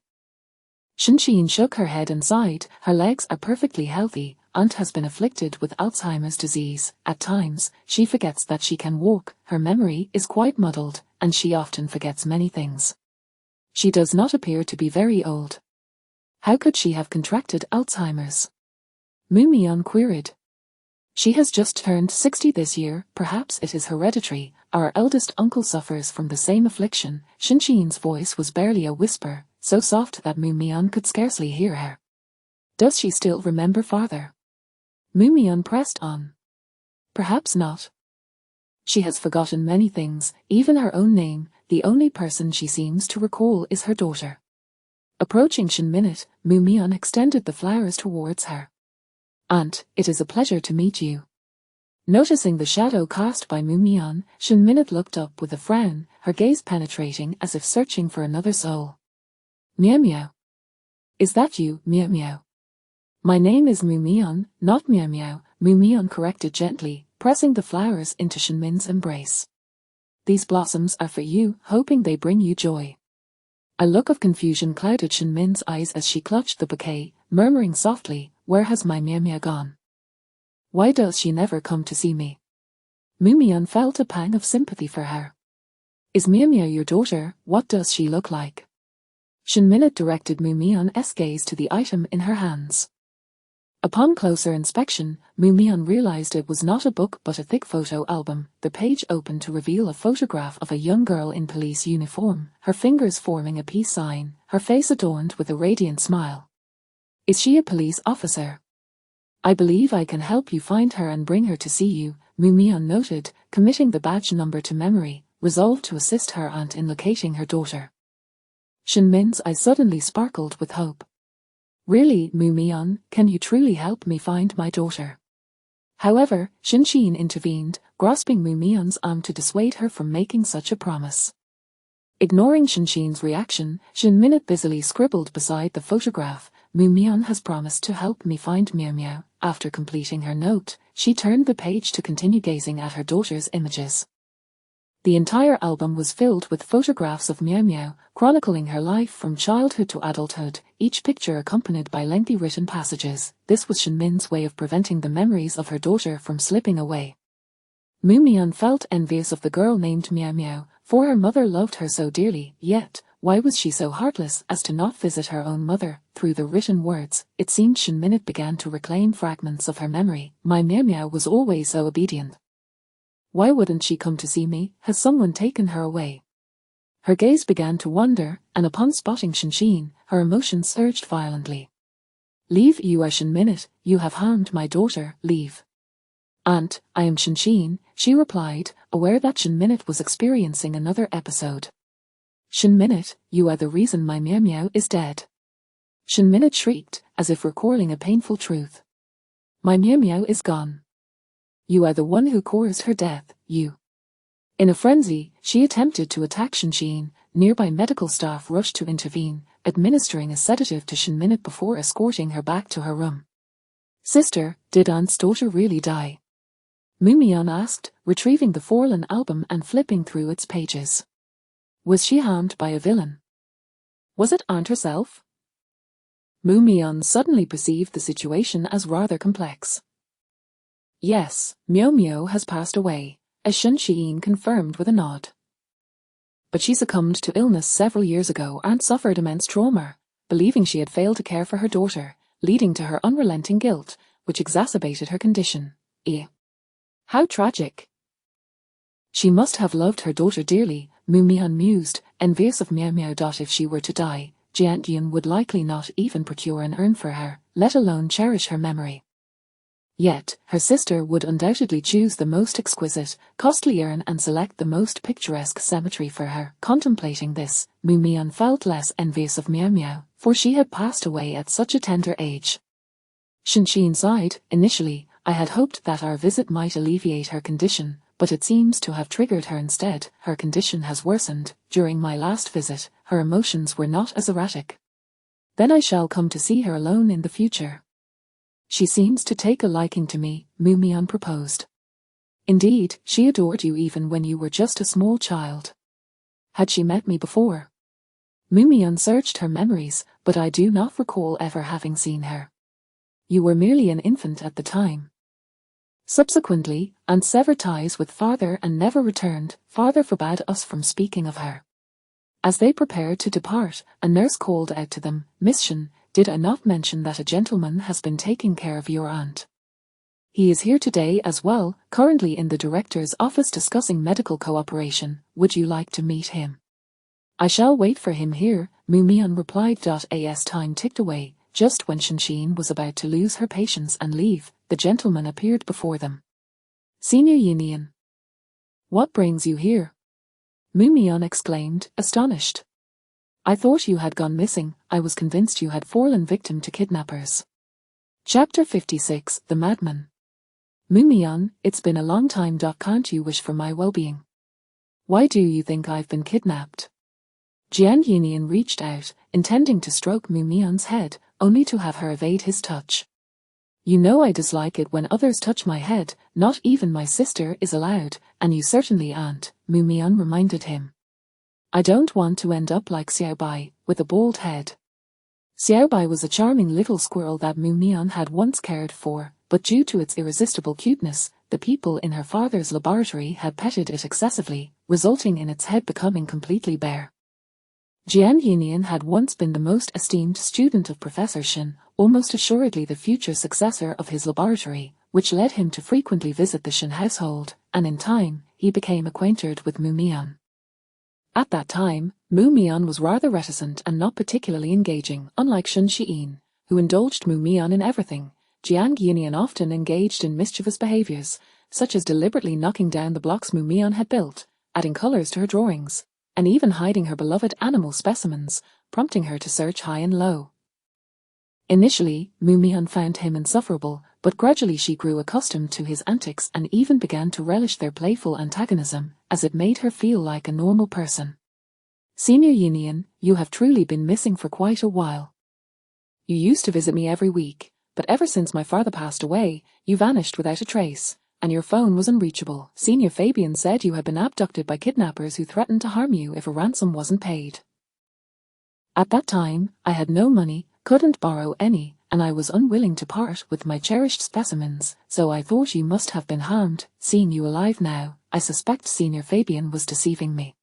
Shenqin shook her head and sighed. Her legs are perfectly healthy. Aunt has been afflicted with Alzheimer's disease. At times, she forgets that she can walk. Her memory is quite muddled, and she often forgets many things. She does not appear to be very old. How could she have contracted Alzheimer's? Mumyon queried. She has just turned 60 this year. Perhaps it is hereditary. Our eldest uncle suffers from the same affliction. Shenqin's voice was barely a whisper, so soft that Mumyon could scarcely hear her. Does she still remember father? Mumyon pressed on. Perhaps not. She has forgotten many things, even her own name. The only person she seems to recall is her daughter. Approaching Shenminit, Mumyon extended the flowers towards her. Aunt, it is a pleasure to meet you. Noticing the shadow cast by Mumyon, Shenminit looked up with a frown, her gaze penetrating as if searching for another soul. Miao Miao. Is that you, Miao Miao? My name is Mumyon, not Miao Miao, Mumyon corrected gently, pressing the flowers into Shenmin's embrace. These blossoms are for you, hoping they bring you joy. A look of confusion clouded Shenmin's eyes as she clutched the bouquet, murmuring softly, where has my Miao Miao gone? Why does she never come to see me? Mumyon felt a pang of sympathy for her. Is Miao Miao your daughter? What does she look like? Shenminit directed Mumyon's gaze to the item in her hands. Upon closer inspection, Mumyon realized it was not a book but a thick photo album. The page opened to reveal a photograph of a young girl in police uniform, her fingers forming a peace sign, her face adorned with a radiant smile. Is she a police officer? I believe I can help you find her and bring her to see you, Mumyon noted, committing the badge number to memory, resolved to assist her aunt in locating her daughter. Shenmin's eyes suddenly sparkled with hope. Really, Mumyon, can you truly help me find my daughter? However, Shenqin intervened, grasping Mumyon's arm to dissuade her from making such a promise. Ignoring Shenqin's reaction, Shenminit busily scribbled beside the photograph, Mumyon has promised to help me find Miao Miao. After completing her note, she turned the page to continue gazing at her daughter's images. The entire album was filled with photographs of Miao Miao, chronicling her life from childhood to adulthood, each picture accompanied by lengthy written passages. This was Shenmin's way of preventing the memories of her daughter from slipping away. Mumyon felt envious of the girl named Miao Miao, for her mother loved her so dearly, yet, Why was she so heartless as to not visit her own mother? Through the written words, it seemed Shin Minute began to reclaim fragments of her memory. My Meow Meow was always so obedient. Why wouldn't she come to see me? Has someone taken her away? Her gaze began to wander, and upon spotting Shinshin, her emotions surged violently. Leave, you are Shin Minute, you have harmed my daughter, leave. Aunt, I am Shinshin, she replied, aware that Shin Minute was experiencing another episode. Shin Minute, you are the reason my Meow Meow is dead. Shin Minute shrieked, as if recalling a painful truth. My Meow Meow is gone. You are the one who caused her death, you. In a frenzy, she attempted to attack Shinshin. Nearby medical staff rushed to intervene, administering a sedative to Shin Minute before escorting her back to her room. Sister, did Aunt's daughter really die? Mumion asked, retrieving the fallen album and flipping through its pages. Was she harmed by a villain? Was it Aunt herself? Mumion suddenly perceived the situation as rather complex. Yes, Meow Meow has passed away, as Shinshin confirmed with a nod. But she succumbed to illness several years ago and suffered immense trauma, believing she had failed to care for her daughter, leading to her unrelenting guilt, which exacerbated her condition. How tragic. She must have loved her daughter dearly, Mumion mused, envious of Meow Meow. If she were to die, Jiantian would likely not even procure an urn for her, let alone cherish her memory. Yet, her sister would undoubtedly choose the most exquisite, costly urn and select the most picturesque cemetery for her. Contemplating this, Mumion felt less envious of Meow Meow, for she had passed away at such a tender age. Shinshin sighed. Initially, I had hoped that our visit might alleviate her condition, but it seems to have triggered her instead. Her condition has worsened. During my last visit, her emotions were not as erratic. Then I shall come to see her alone in the future. She seems to take a liking to me, Mumion proposed. Indeed, she adored you even when you were just a small child. Had she met me before? Mumion searched her memories, but I do not recall ever having seen her. You were merely an infant at the time. Subsequently, Aunt severed ties with father and never returned. Father forbade us from speaking of her. As they prepared to depart, a nurse called out to them, Miss Shin, did I not mention that a gentleman has been taking care of your aunt? He is here today as well, currently in the director's office discussing medical cooperation. Would you like to meet him? I shall wait for him here, Mumion replied. As time ticked away, just when Shinshin was about to lose her patience and leave, the gentleman appeared before them. Senior Union. What brings you here? Mumion exclaimed, astonished. I thought you had gone missing. I was convinced you had fallen victim to kidnappers. Chapter 56, The Madman. Mumion, it's been a long time. Can't you wish for my well-being? Why do you think I've been kidnapped? Jian Yunian reached out, intending to stroke Mumion's head, only to have her evade his touch. You know I dislike it when others touch my head, not even my sister is allowed, and you certainly aren't, Mumion reminded him. I don't want to end up like Xiaobai, with a bald head. Xiaobai was a charming little squirrel that Mumion had once cared for, but due to its irresistible cuteness, the people in her father's laboratory had petted it excessively, resulting in its head becoming completely bare. Jian Yunian had once been the most esteemed student of Professor Shin, almost assuredly the future successor of his laboratory, which led him to frequently visit the Shin household, and in time, he became acquainted with Mumion. At that time, Mumion was rather reticent and not particularly engaging, unlike Shinshin, who indulged Mumion in everything. Jiang Yunian often engaged in mischievous behaviors, such as deliberately knocking down the blocks Mumion had built, adding colors to her drawings, and even hiding her beloved animal specimens, prompting her to search high and low. Initially, Mumion found him insufferable, but gradually she grew accustomed to his antics and even began to relish their playful antagonism, as it made her feel like a normal person. Senior Union, you have truly been missing for quite a while. You used to visit me every week, but ever since my father passed away, you vanished without a trace, and your phone was unreachable. Senior Fabian said you had been abducted by kidnappers who threatened to harm you if a ransom wasn't paid. At that time, I had no money, couldn't borrow any, and I was unwilling to part with my cherished specimens, so I thought you must have been harmed. Seeing you alive now, I suspect Senior Fabian was deceiving me.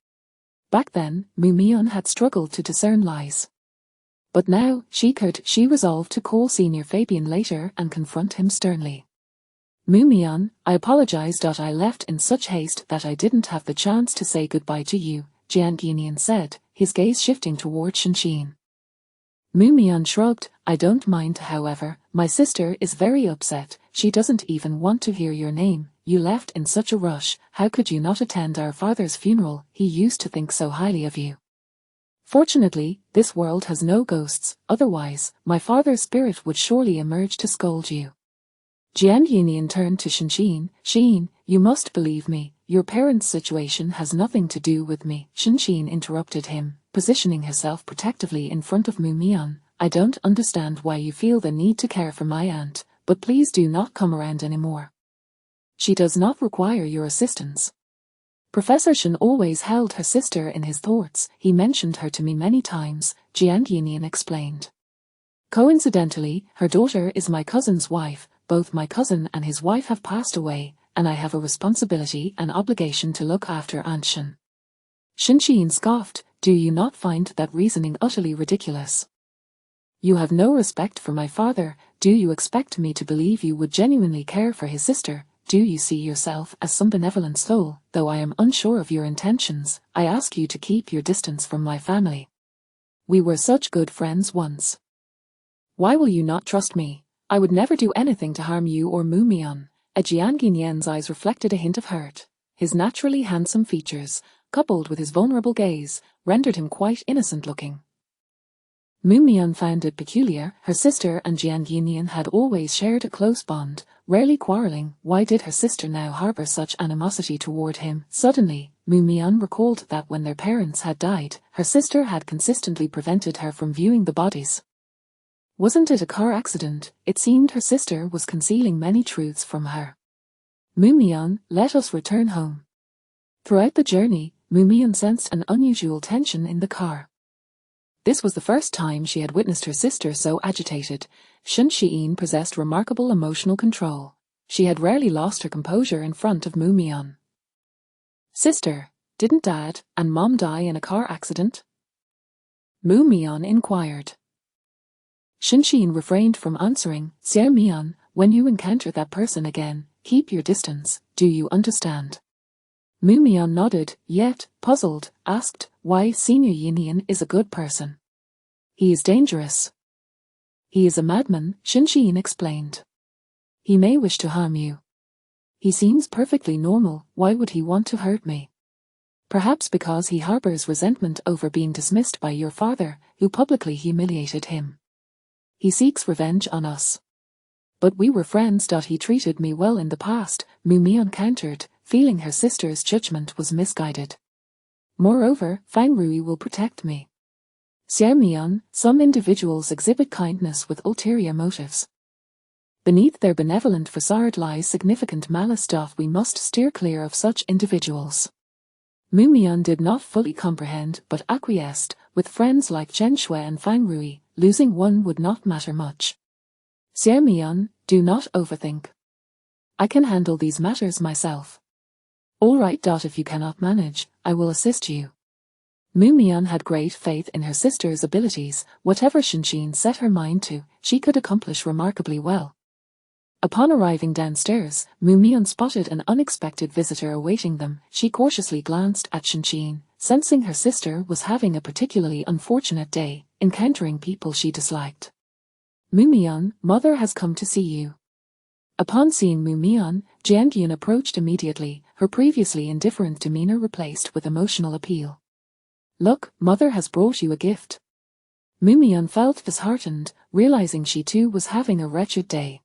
Back then, Mu Mian had struggled to discern lies. But now, she resolved to call Senior Fabian later and confront him sternly. Mu Mian, I apologize. I left in such haste that I didn't have the chance to say goodbye to you, Jiang Yinian said, his gaze shifting toward Shenxin. Mu Mian shrugged. I don't mind, however, my sister is very upset, she doesn't even want to hear your name. You left in such a rush, how could you not attend our father's funeral? He used to think so highly of you. Fortunately, this world has no ghosts, otherwise, my father's spirit would surely emerge to scold you. Jiang Yinian turned to Shenxin. Xin, you must believe me, your parents' situation has nothing to do with me. Shenxin interrupted him, positioning herself protectively in front of Mu Mian. I don't understand why you feel the need to care for my aunt, but please do not come around anymore. She does not require your assistance. Professor Shen always held her sister in his thoughts, he mentioned her to me many times, Jiang Yinian explained. Coincidentally, her daughter is my cousin's wife, both my cousin and his wife have passed away, and I have a responsibility and obligation to look after Aunt Shen. Shenxin scoffed, do you not find that reasoning utterly ridiculous? You have no respect for my father, do you expect me to believe you would genuinely care for his sister? Do you see yourself as some benevolent soul? Though I am unsure of your intentions, I ask you to keep your distance from my family. We were such good friends once. Why will you not trust me? I would never do anything to harm you or Mu Mian. Jiang Yinian's eyes reflected a hint of hurt. His naturally handsome features, coupled with his vulnerable gaze, rendered him quite innocent-looking. Mu Mian found it peculiar, her sister and Jiang Yinian had always shared a close bond, rarely quarreling. Why did her sister now harbor such animosity toward him? Suddenly, Mu Mian recalled that when their parents had died, her sister had consistently prevented her from viewing the bodies. Wasn't it a car accident? It seemed her sister was concealing many truths from her. Mu Mian, let us return home. Throughout the journey, Mu Mian sensed an unusual tension in the car. This was the first time she had witnessed her sister so agitated. Shenxin possessed remarkable emotional control. She had rarely lost her composure in front of Mu Mian. Sister, didn't Dad and Mom die in a car accident? Mu Mian inquired. Shenxin refrained from answering. Xiao Mian, when you encounter that person again, keep your distance, do you understand? Mu Mian nodded, yet, puzzled, asked, why Senior Yinian is a good person. He is dangerous. He is a madman, Shenxin explained. He may wish to harm you. He seems perfectly normal, why would he want to hurt me? Perhaps because he harbors resentment over being dismissed by your father, who publicly humiliated him. He seeks revenge on us. But we were friends. He treated me well in the past, Mu Mian countered, feeling her sister's judgment was misguided. Moreover, Fang Rui will protect me. Xiao Mian, some individuals exhibit kindness with ulterior motives. Beneath their benevolent facade lies significant malice. We must steer clear of such individuals. Mu Mian did not fully comprehend but acquiesced. With friends like Chen Shui and Fang Rui, losing one would not matter much. Xiao Mian, do not overthink. I can handle these matters myself. All right. If you cannot manage, I will assist you. Mu Mian had great faith in her sister's abilities. Whatever Shenxin set her mind to, she could accomplish remarkably well. Upon arriving downstairs, Mu Mian spotted an unexpected visitor awaiting them. She cautiously glanced at Shenxin, sensing her sister was having a particularly unfortunate day, encountering people she disliked. Mu Mian, mother has come to see you. Upon seeing Mu Mian, Jiang Yun approached immediately, her previously indifferent demeanor replaced with emotional appeal. Look, mother has brought you a gift. Mu Mian felt disheartened, realizing she too was having a wretched day.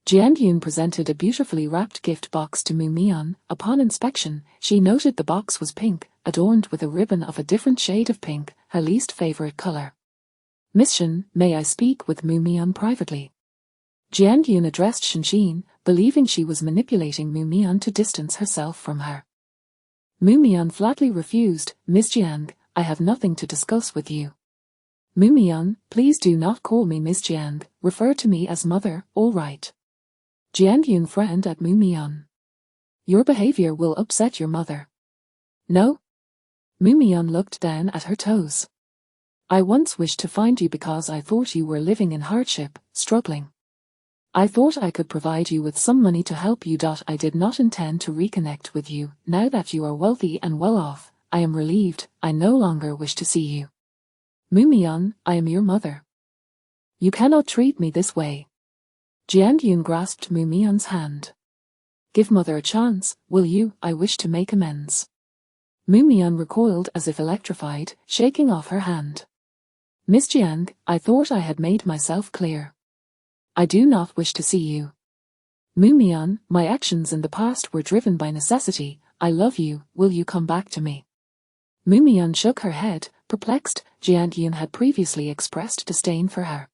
Jiang Yun presented a beautifully wrapped gift box to Mu Mian. Upon inspection, she noted the box was pink, adorned with a ribbon of a different shade of pink, her least favorite color. Miss Shen, may I speak with Mu Mian privately? Jiang Yun addressed Shenxin, believing she was manipulating Mu Mian to distance herself from her. Mu Mian flatly refused. Miss Jiang, I have nothing to discuss with you. Mu Mian, please do not call me Miss Jiang, refer to me as mother, all right. Jiang Yun frowned at Mu Mian. Your behavior will upset your mother. No? Mumion looked down at her toes. I once wished to find you because I thought you were living in hardship, struggling. I thought I could provide you with some money to help you. I did not intend to reconnect with you. Now that you are wealthy and well off, I am relieved. I no longer wish to see you. Mumion, I am your mother. You cannot treat me this way. Jianyun grasped Mumion's hand. Give mother a chance, will you? I wish to make amends. Mumion recoiled as if electrified, shaking off her hand. Miss Jiang, I thought I had made myself clear. I do not wish to see you. Mumion, my actions in the past were driven by necessity. I love you, will you come back to me? Mumion shook her head, perplexed. Jianyun had previously expressed disdain for her.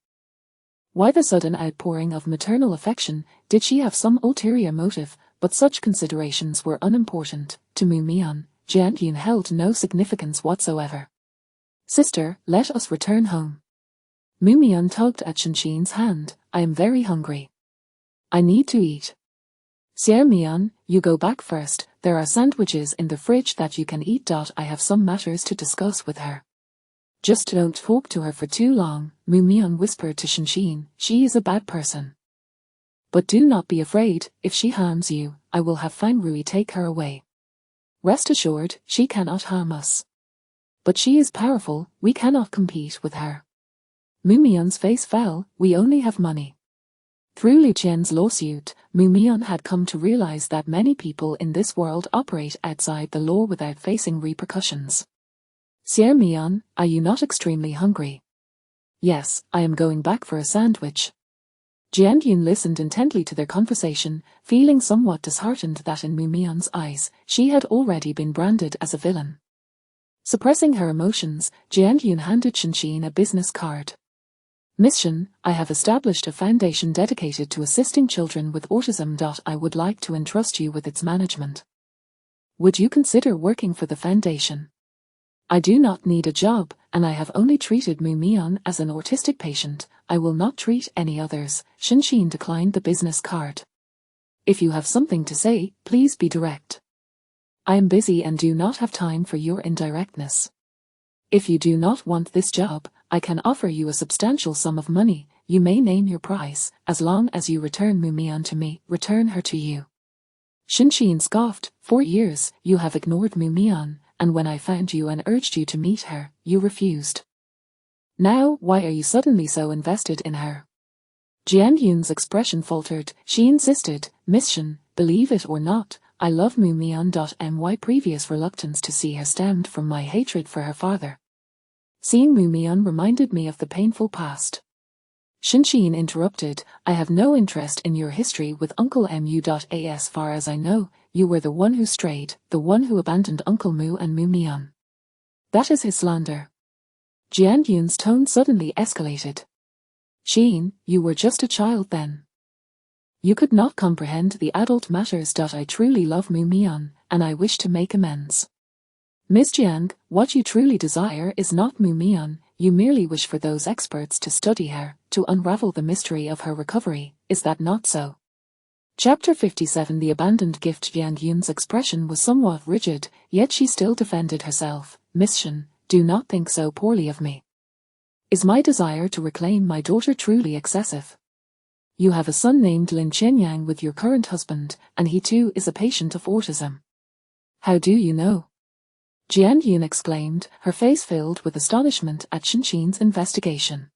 Why the sudden outpouring of maternal affection? Did she have some ulterior motive? But such considerations were unimportant. To Mumion, Jianyun held no significance whatsoever. Sister, let us return home. Mumion tugged at Shinxin's hand. I am very hungry. I need to eat. Xiaomian, you go back first. There are sandwiches in the fridge that you can eat. I have some matters to discuss with her. Just don't talk to her for too long, Mumion whispered to Shinxin. She is a bad person. But do not be afraid. If she harms you, I will have Fangrui take her away. Rest assured, she cannot harm us. But she is powerful, we cannot compete with her. Mumion's face fell. We only have money. Through Lu Qian's lawsuit, Mumion had come to realize that many people in this world operate outside the law without facing repercussions. Xiaomian, are you not extremely hungry? Yes, I am going back for a sandwich. Jianyun listened intently to their conversation, feeling somewhat disheartened that in Mumion's eyes, she had already been branded as a villain. Suppressing her emotions, Jianyun handed Shinxin a business card. Miss Shin, I have established a foundation dedicated to assisting children with autism. I would like to entrust you with its management. Would you consider working for the foundation? I do not need a job, and I have only treated Mumion as an autistic patient. I will not treat any others. Shinxin declined the business card. If you have something to say, please be direct. I am busy and do not have time for your indirectness. If you do not want this job, I can offer you a substantial sum of money. You may name your price, as long as you return Mumion to me, return her to you. Shinxin scoffed. 4 years, you have ignored Mumion, and when I found you and urged you to meet her, you refused. Now, why are you suddenly so invested in her? Jianyun's expression faltered. She insisted, Miss Shin, believe it or not, I love Mumion. My previous reluctance to see her stemmed from my hatred for her father. Seeing Mumion reminded me of the painful past. Shinxin interrupted, I have no interest in your history with Uncle Mu. As far as I know, you were the one who strayed, the one who abandoned Uncle Mu and Mumion. That is his slander. Jianyun's tone suddenly escalated. Xin, you were just a child then. You could not comprehend the adult matters. I truly love Mumion, and I wish to make amends. Ms. Jiang, what you truly desire is not Mumion, you merely wish for those experts to study her, to unravel the mystery of her recovery, is that not so? Chapter 57 The Abandoned Gift. Jianyun's expression was somewhat rigid, yet she still defended herself. Miss Shin, do not think so poorly of me. Is my desire to reclaim my daughter truly excessive? You have a son named Lin Qianyang with your current husband, and he too is a patient of autism. How do you know? Jianyun exclaimed, her face filled with astonishment at Shinxin's investigation.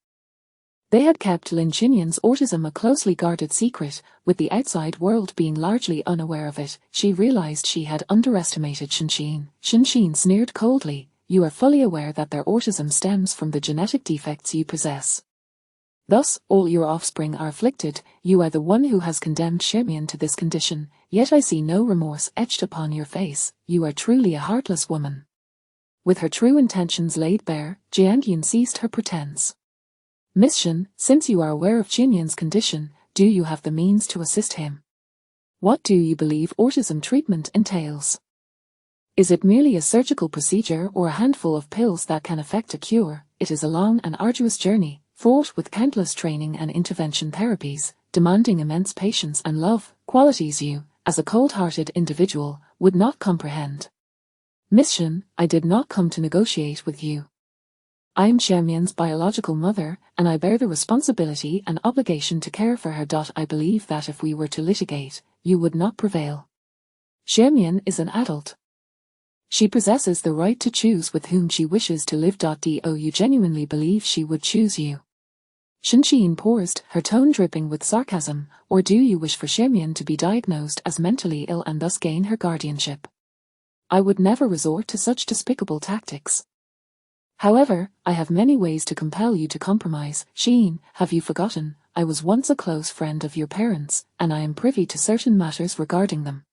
They had kept Lin Qianyang's autism a closely guarded secret, with the outside world being largely unaware of it. She realized she had underestimated Shinxin. Shinxin sneered coldly, you are fully aware that their autism stems from the genetic defects you possess. Thus, all your offspring are afflicted. You are the one who has condemned Xiaomian to this condition, yet I see no remorse etched upon your face. You are truly a heartless woman. With her true intentions laid bare, Jianyun ceased her pretense. Miss Shin, since you are aware of Qianyan's condition, do you have the means to assist him? What do you believe autism treatment entails? Is it merely a surgical procedure or a handful of pills that can effect a cure? It is a long and arduous journey, fraught with countless training and intervention therapies, demanding immense patience and love, qualities you, as a cold-hearted individual, would not comprehend. Miss Shin, I did not come to negotiate with you. I am Xiaomian's biological mother, and I bear the responsibility and obligation to care for her. I believe that if we were to litigate, you would not prevail. Xiaomian is an adult. She possesses the right to choose with whom she wishes to live. Do you genuinely believe she would choose you? Shinxin paused, her tone dripping with sarcasm, or do you wish for Xiaomian to be diagnosed as mentally ill and thus gain her guardianship? I would never resort to such despicable tactics. However, I have many ways to compel you to compromise. Xin, have you forgotten, I was once a close friend of your parents, and I am privy to certain matters regarding them.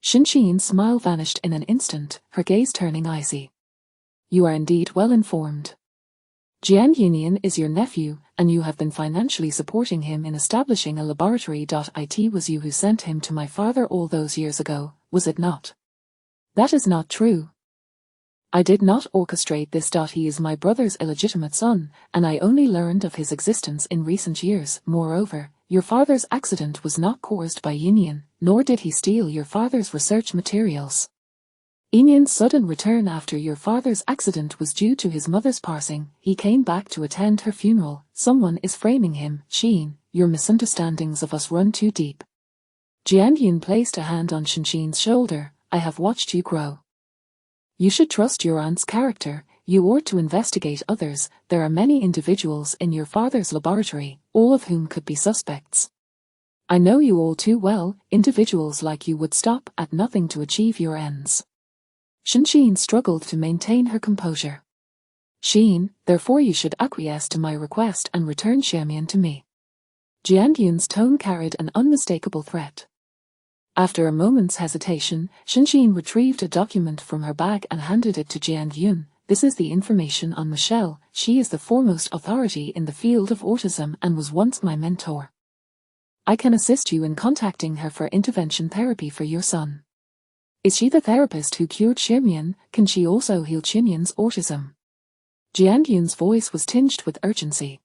Shinxin's smile vanished in an instant, her gaze turning icy. You are indeed well informed. Jian Yunian is your nephew, and you have been financially supporting him in establishing a laboratory. It was you who sent him to my father all those years ago, was it not? That is not true. I did not orchestrate this. He is my brother's illegitimate son, and I only learned of his existence in recent years. Moreover, your father's accident was not caused by Yunian, nor did he steal your father's research materials. Yunian's sudden return after your father's accident was due to his mother's passing. He came back to attend her funeral. Someone is framing him. Xin, your misunderstandings of us run too deep. Jian Yun placed a hand on Shinxin's shoulder. I have watched you grow. You should trust your aunt's character. You ought to investigate others. There are many individuals in your father's laboratory, all of whom could be suspects. I know you all too well. Individuals like you would stop at nothing to achieve your ends. Shinxin struggled to maintain her composure. Xin, therefore you should acquiesce to my request and return Xiaomian to me. Jian Yun's tone carried an unmistakable threat. After a moment's hesitation, Shinxin retrieved a document from her bag and handed it to Jian Yun. This is the information on Michelle. She is the foremost authority in the field of autism and was once my mentor. I can assist you in contacting her for intervention therapy for your son. Is she the therapist who cured Xiaomian? Can she also heal Xiaomian's autism? Jian Yun's voice was tinged with urgency.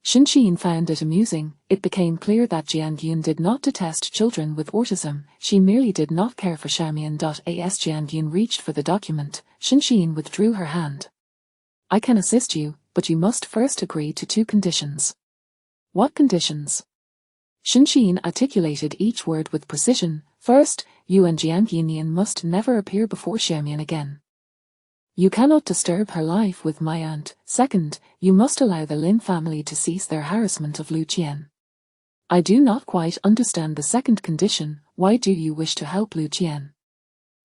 Shinxin found it amusing. It became clear that Jian Yun did not detest children with autism, she merely did not care for Xiaomian. As Jian Yun reached for the document, Shinxin withdrew her hand. I can assist you, but you must first agree to 2 conditions. What conditions? Shinxin articulated each word with precision. First, you and Jian Yunian must never appear before Xiaomian again. You cannot disturb her life with my aunt. Second, you must allow the Lin family to cease their harassment of Lu Qian. I do not quite understand the second condition. Why do you wish to help Lu Qian?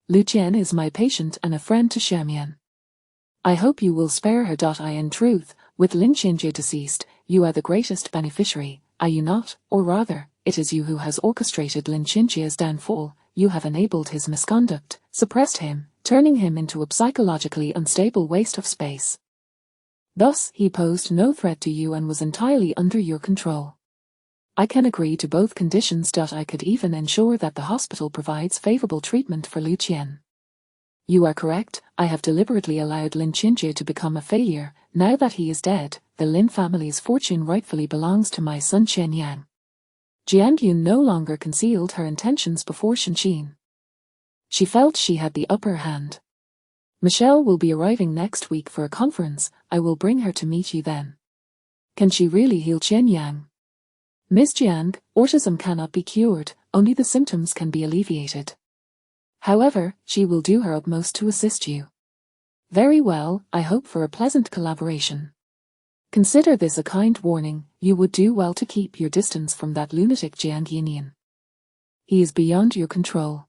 Lu Qian is my patient and a friend to Xiaomian. I hope you will spare her. In truth, with Lin Xinjie deceased, you are the greatest beneficiary, are you not? Or rather, it is you who has orchestrated Lin Xinjie's downfall. You have enabled his misconduct, suppressed him, turning him into a psychologically unstable waste of space. Thus, he posed no threat to you and was entirely under your control. I can agree to both conditions. I could even ensure that the hospital provides favorable treatment for Lu Qian. You are correct, I have deliberately allowed Lin Xinjie to become a failure. Now that he is dead, the Lin family's fortune rightfully belongs to my son Chen Yang. Jian Yun no longer concealed her intentions before Shinxin. She felt she had the upper hand. Michelle will be arriving next week for a conference. I will bring her to meet you then. Can she really heal Chen Yang? Ms. Jiang, autism cannot be cured, only the symptoms can be alleviated. However, she will do her utmost to assist you. Very well, I hope for a pleasant collaboration. Consider this a kind warning. You would do well to keep your distance from that lunatic Jiang Yunian. He is beyond your control.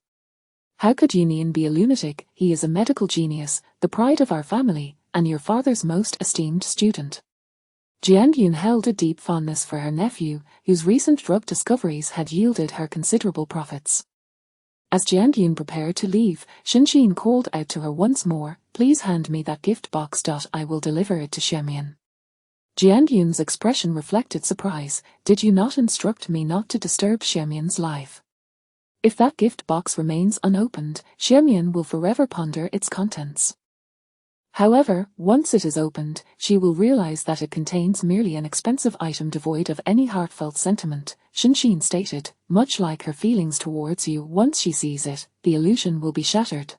How could Yunian be a lunatic? He is a medical genius, the pride of our family, and your father's most esteemed student. Jian Yun held a deep fondness for her nephew, whose recent drug discoveries had yielded her considerable profits. As Jian Yun prepared to leave, Shinxin called out to her once more, please hand me that gift box. I will deliver it to Xiaomian. Jian Yun's expression reflected surprise. Did you not instruct me not to disturb Xiaomian's life? If that gift box remains unopened, Xiaomian will forever ponder its contents. However, once it is opened, she will realize that it contains merely an expensive item devoid of any heartfelt sentiment, Shinxin stated. Much like her feelings towards you, once she sees it, the illusion will be shattered.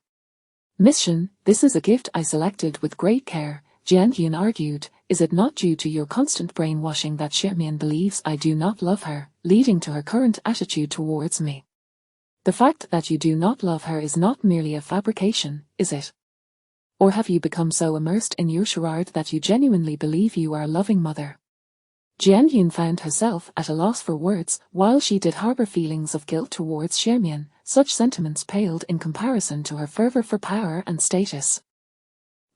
Miss Shin, this is a gift I selected with great care, Jian Yun argued. Is it not due to your constant brainwashing that Xiaomian believes I do not love her, leading to her current attitude towards me? The fact that you do not love her is not merely a fabrication, is it? Or have you become so immersed in your charade that you genuinely believe you are a loving mother? Jian Yun found herself at a loss for words. While she did harbor feelings of guilt towards Xiaomian, such sentiments paled in comparison to her fervor for power and status.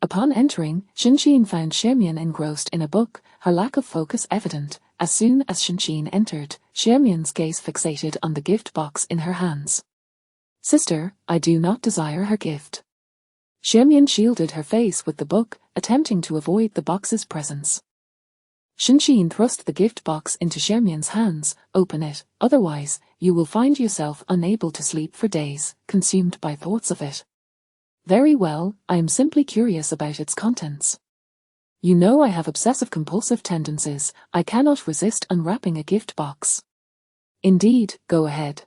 Upon entering, Shinxin found Xiaomian engrossed in a book, her lack of focus evident. As soon as Shinxin entered, Xiaomian's gaze fixated on the gift box in her hands. Sister, I do not desire her gift. Xiaomian shielded her face with the book, attempting to avoid the box's presence. Shinxin thrust the gift box into Xiaomian's hands. Open it, otherwise, you will find yourself unable to sleep for days, consumed by thoughts of it. Very well, I am simply curious about its contents. You know I have obsessive-compulsive tendencies. I cannot resist unwrapping a gift box. Indeed, go ahead.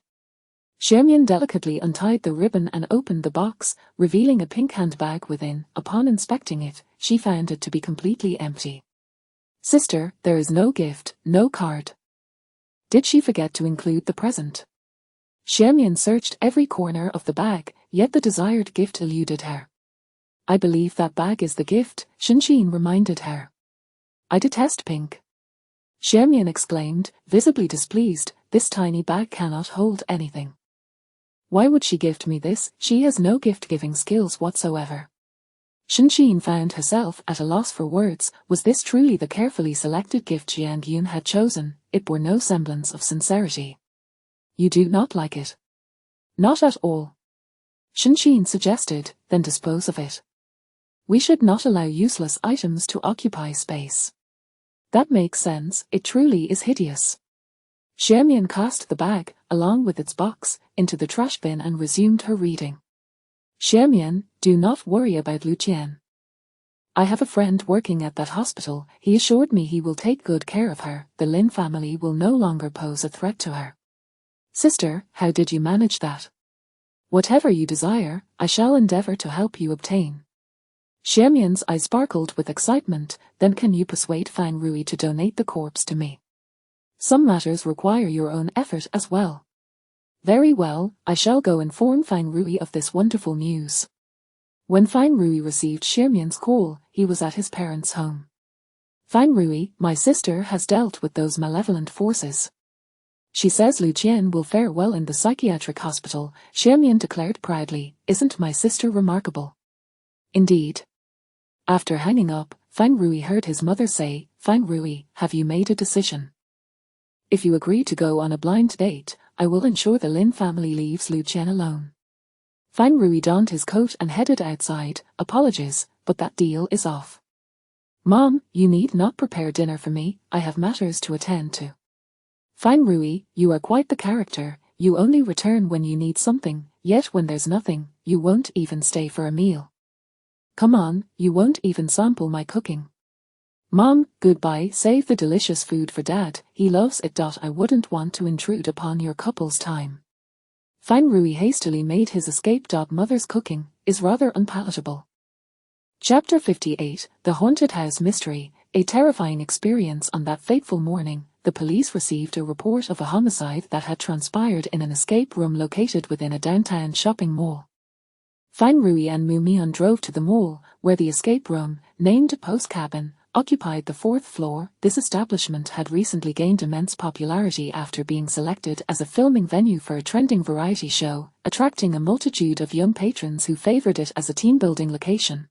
Xiaomian delicately untied the ribbon and opened the box, revealing a pink handbag within. Upon inspecting it, she found it to be completely empty. Sister, there is no gift, no card. Did she forget to include the present? Xiaomian searched every corner of the bag, yet the desired gift eluded her. I believe that bag is the gift, Shinxin reminded her. I detest pink. Xiaomian exclaimed, visibly displeased. This tiny bag cannot hold anything. Why would she gift me this? She has no gift-giving skills whatsoever. Shinxin found herself at a loss for words. Was this truly the carefully selected gift Jian Yun had chosen? It bore no semblance of sincerity. You do not like it? Not at all. Shinxin suggested, then dispose of it. We should not allow useless items to occupy space. That makes sense, it truly is hideous. Xiaomian cast the bag, along with its box, into the trash bin and resumed her reading. Xiaomian, do not worry about Luqian. I have a friend working at that hospital. He assured me he will take good care of her. The Lin family will no longer pose a threat to her. Sister, how did you manage that? Whatever you desire, I shall endeavor to help you obtain. Xiaomian's eyes sparkled with excitement. Then can you persuade Fang Rui to donate the corpse to me? Some matters require your own effort as well. Very well, I shall go inform Fang Rui of this wonderful news. When Fang Rui received Xiaomian's call, he was at his parents' home. Fang Rui, my sister has dealt with those malevolent forces. She says Luqian will fare well in the psychiatric hospital, Xiaomian declared proudly. Isn't my sister remarkable? Indeed. After hanging up, Fang Rui heard his mother say, Fang Rui, have you made a decision? If you agree to go on a blind date, I will ensure the Lin family leaves Luqian alone. Fang Rui donned his coat and headed outside. Apologies, but that deal is off. Mom, you need not prepare dinner for me, I have matters to attend to. Fang Rui, you are quite the character. You only return when you need something, yet when there's nothing, you won't even stay for a meal. Come on, you won't even sample my cooking. Mom, goodbye, save the delicious food for Dad, he loves it. I wouldn't want to intrude upon your couple's time. Fang Rui hastily made his escape. Mother's cooking is rather unpalatable. Chapter 58, The Haunted House Mystery. A terrifying experience. On that fateful morning, the police received a report of a homicide that had transpired in an escape room located within a downtown shopping mall. Fang Rui and Mu Mian drove to the mall, where the escape room, named Post Cabin, occupied the 4th floor. This establishment had recently gained immense popularity after being selected as a filming venue for a trending variety show, attracting a multitude of young patrons who favored it as a team-building location.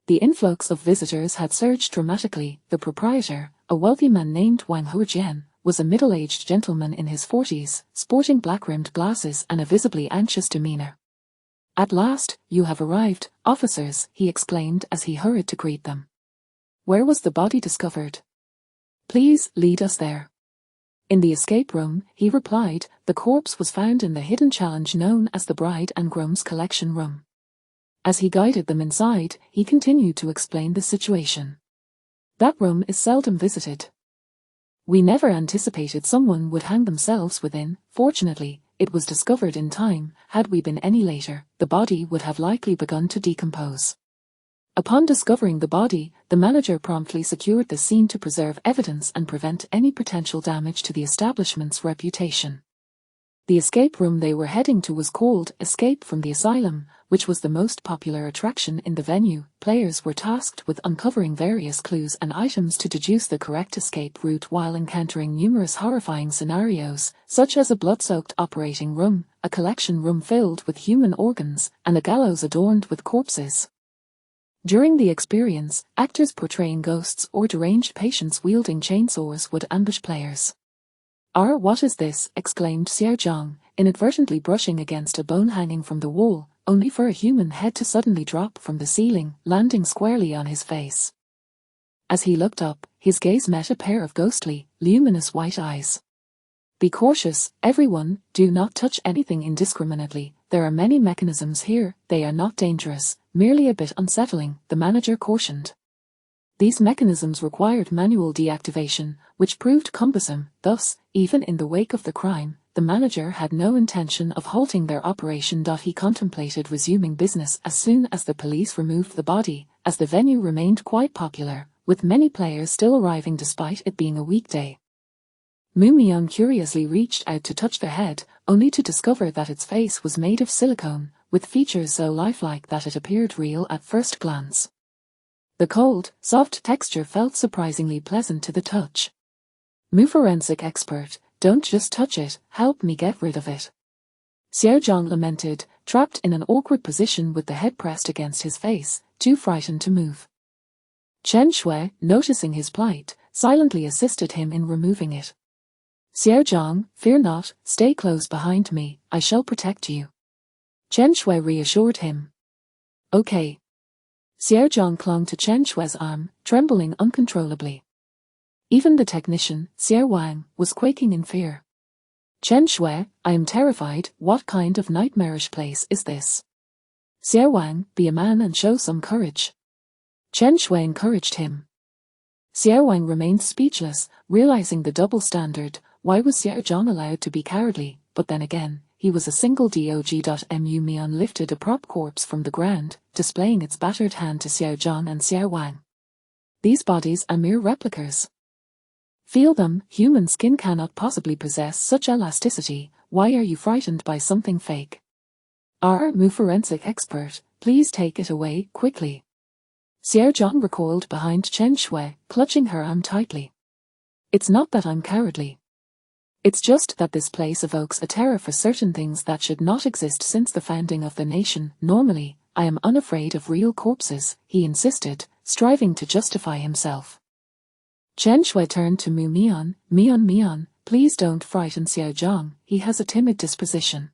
The influx of visitors had surged dramatically. The proprietor, a wealthy man named Wang Huojian, was a middle-aged gentleman in his 40s, sporting black-rimmed glasses and a visibly anxious demeanor. At last, you have arrived, officers, he exclaimed as he hurried to greet them. Where was the body discovered? Please, lead us there. In the escape room, he replied, the corpse was found in the hidden challenge known as the Bride and Groom's Collection Room. As he guided them inside, he continued to explain the situation. That room is seldom visited. We never anticipated someone would hang themselves within. Fortunately, it was discovered in time. Had we been any later, the body would have likely begun to decompose. Upon discovering the body, the manager promptly secured the scene to preserve evidence and prevent any potential damage to the establishment's reputation. The escape room they were heading to was called Escape from the Asylum, which was the most popular attraction in the venue. Players were tasked with uncovering various clues and items to deduce the correct escape route while encountering numerous horrifying scenarios, such as a blood-soaked operating room, a collection room filled with human organs, and a gallows adorned with corpses. During the experience, actors portraying ghosts or deranged patients wielding chainsaws would ambush players. What is this?" exclaimed Xiao Zhang, inadvertently brushing against a bone hanging from the wall, only for a human head to suddenly drop from the ceiling, landing squarely on his face. As he looked up, his gaze met a pair of ghostly, luminous white eyes. "Be cautious, everyone, do not touch anything indiscriminately. There are many mechanisms here, they are not dangerous, merely a bit unsettling," the manager cautioned. These mechanisms required manual deactivation, which proved cumbersome. Thus, even in the wake of the crime, the manager had no intention of halting their operation. He contemplated resuming business as soon as the police removed the body, as the venue remained quite popular, with many players still arriving despite it being a weekday. Mu Mian curiously reached out to touch the head, only to discover that its face was made of silicone, with features so lifelike that it appeared real at first glance. The cold, soft texture felt surprisingly pleasant to the touch. "Mu forensic expert, don't just touch it, help me get rid of it," Xiao Zhang lamented, trapped in an awkward position with the head pressed against his face, too frightened to move. Chen Shui, noticing his plight, silently assisted him in removing it. "Xiao Zhang, fear not, stay close behind me, I shall protect you," Chen Shui reassured him. "Okay." Xiao Zhang clung to Chen Shui's arm, trembling uncontrollably. Even the technician, Xiao Wang, was quaking in fear. "Chen Shui, I am terrified, what kind of nightmarish place is this?" "Xiao Wang, be a man and show some courage," Chen Shui encouraged him. Xiao Wang remained speechless, realizing the double standard. Why was Xiao Zhang allowed to be cowardly? But then again, he was a single dog. Mu Mian lifted a prop corpse from the ground, displaying its battered hand to Xiao Zhang and Xiao Wang. "These bodies are mere replicas. Feel them, human skin cannot possibly possess such elasticity. Why are you frightened by something fake?" Mu forensic expert, please take it away, quickly." Xiao Zhang recoiled behind Chen Shui, clutching her arm tightly. "It's not that I'm cowardly. It's just that this place evokes a terror for certain things that should not exist since the founding of the nation. Normally, I am unafraid of real corpses," he insisted, striving to justify himself. Chen Shui turned to Mu Mian. Mian, please don't frighten Xiao Zhang, he has a timid disposition."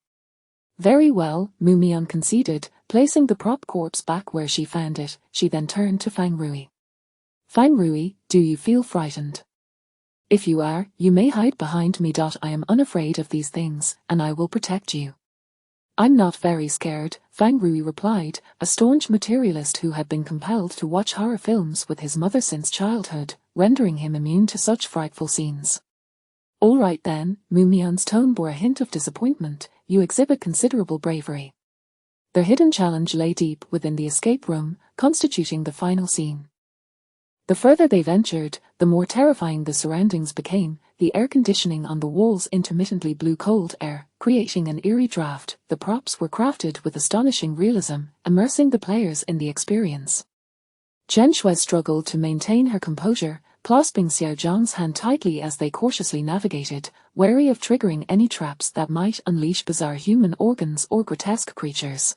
"Very well," Mu Mian conceded, placing the prop corpse back where she found it. She then turned to Fang Rui. "Fang Rui, do you feel frightened? If you are, you may hide behind me. I am unafraid of these things, and I will protect you." "I'm not very scared," Fang Rui replied, a staunch materialist who had been compelled to watch horror films with his mother since childhood, rendering him immune to such frightful scenes. "All right then," Mu Mian's tone bore a hint of disappointment, "you exhibit considerable bravery." Their hidden challenge lay deep within the escape room, constituting the final scene. The further they ventured, the more terrifying the surroundings became. The air conditioning on the walls intermittently blew cold air, creating an eerie draft. The props were crafted with astonishing realism, immersing the players in the experience. Chen Shui struggled to maintain her composure, clasping Xiao Zhang's hand tightly as they cautiously navigated, wary of triggering any traps that might unleash bizarre human organs or grotesque creatures.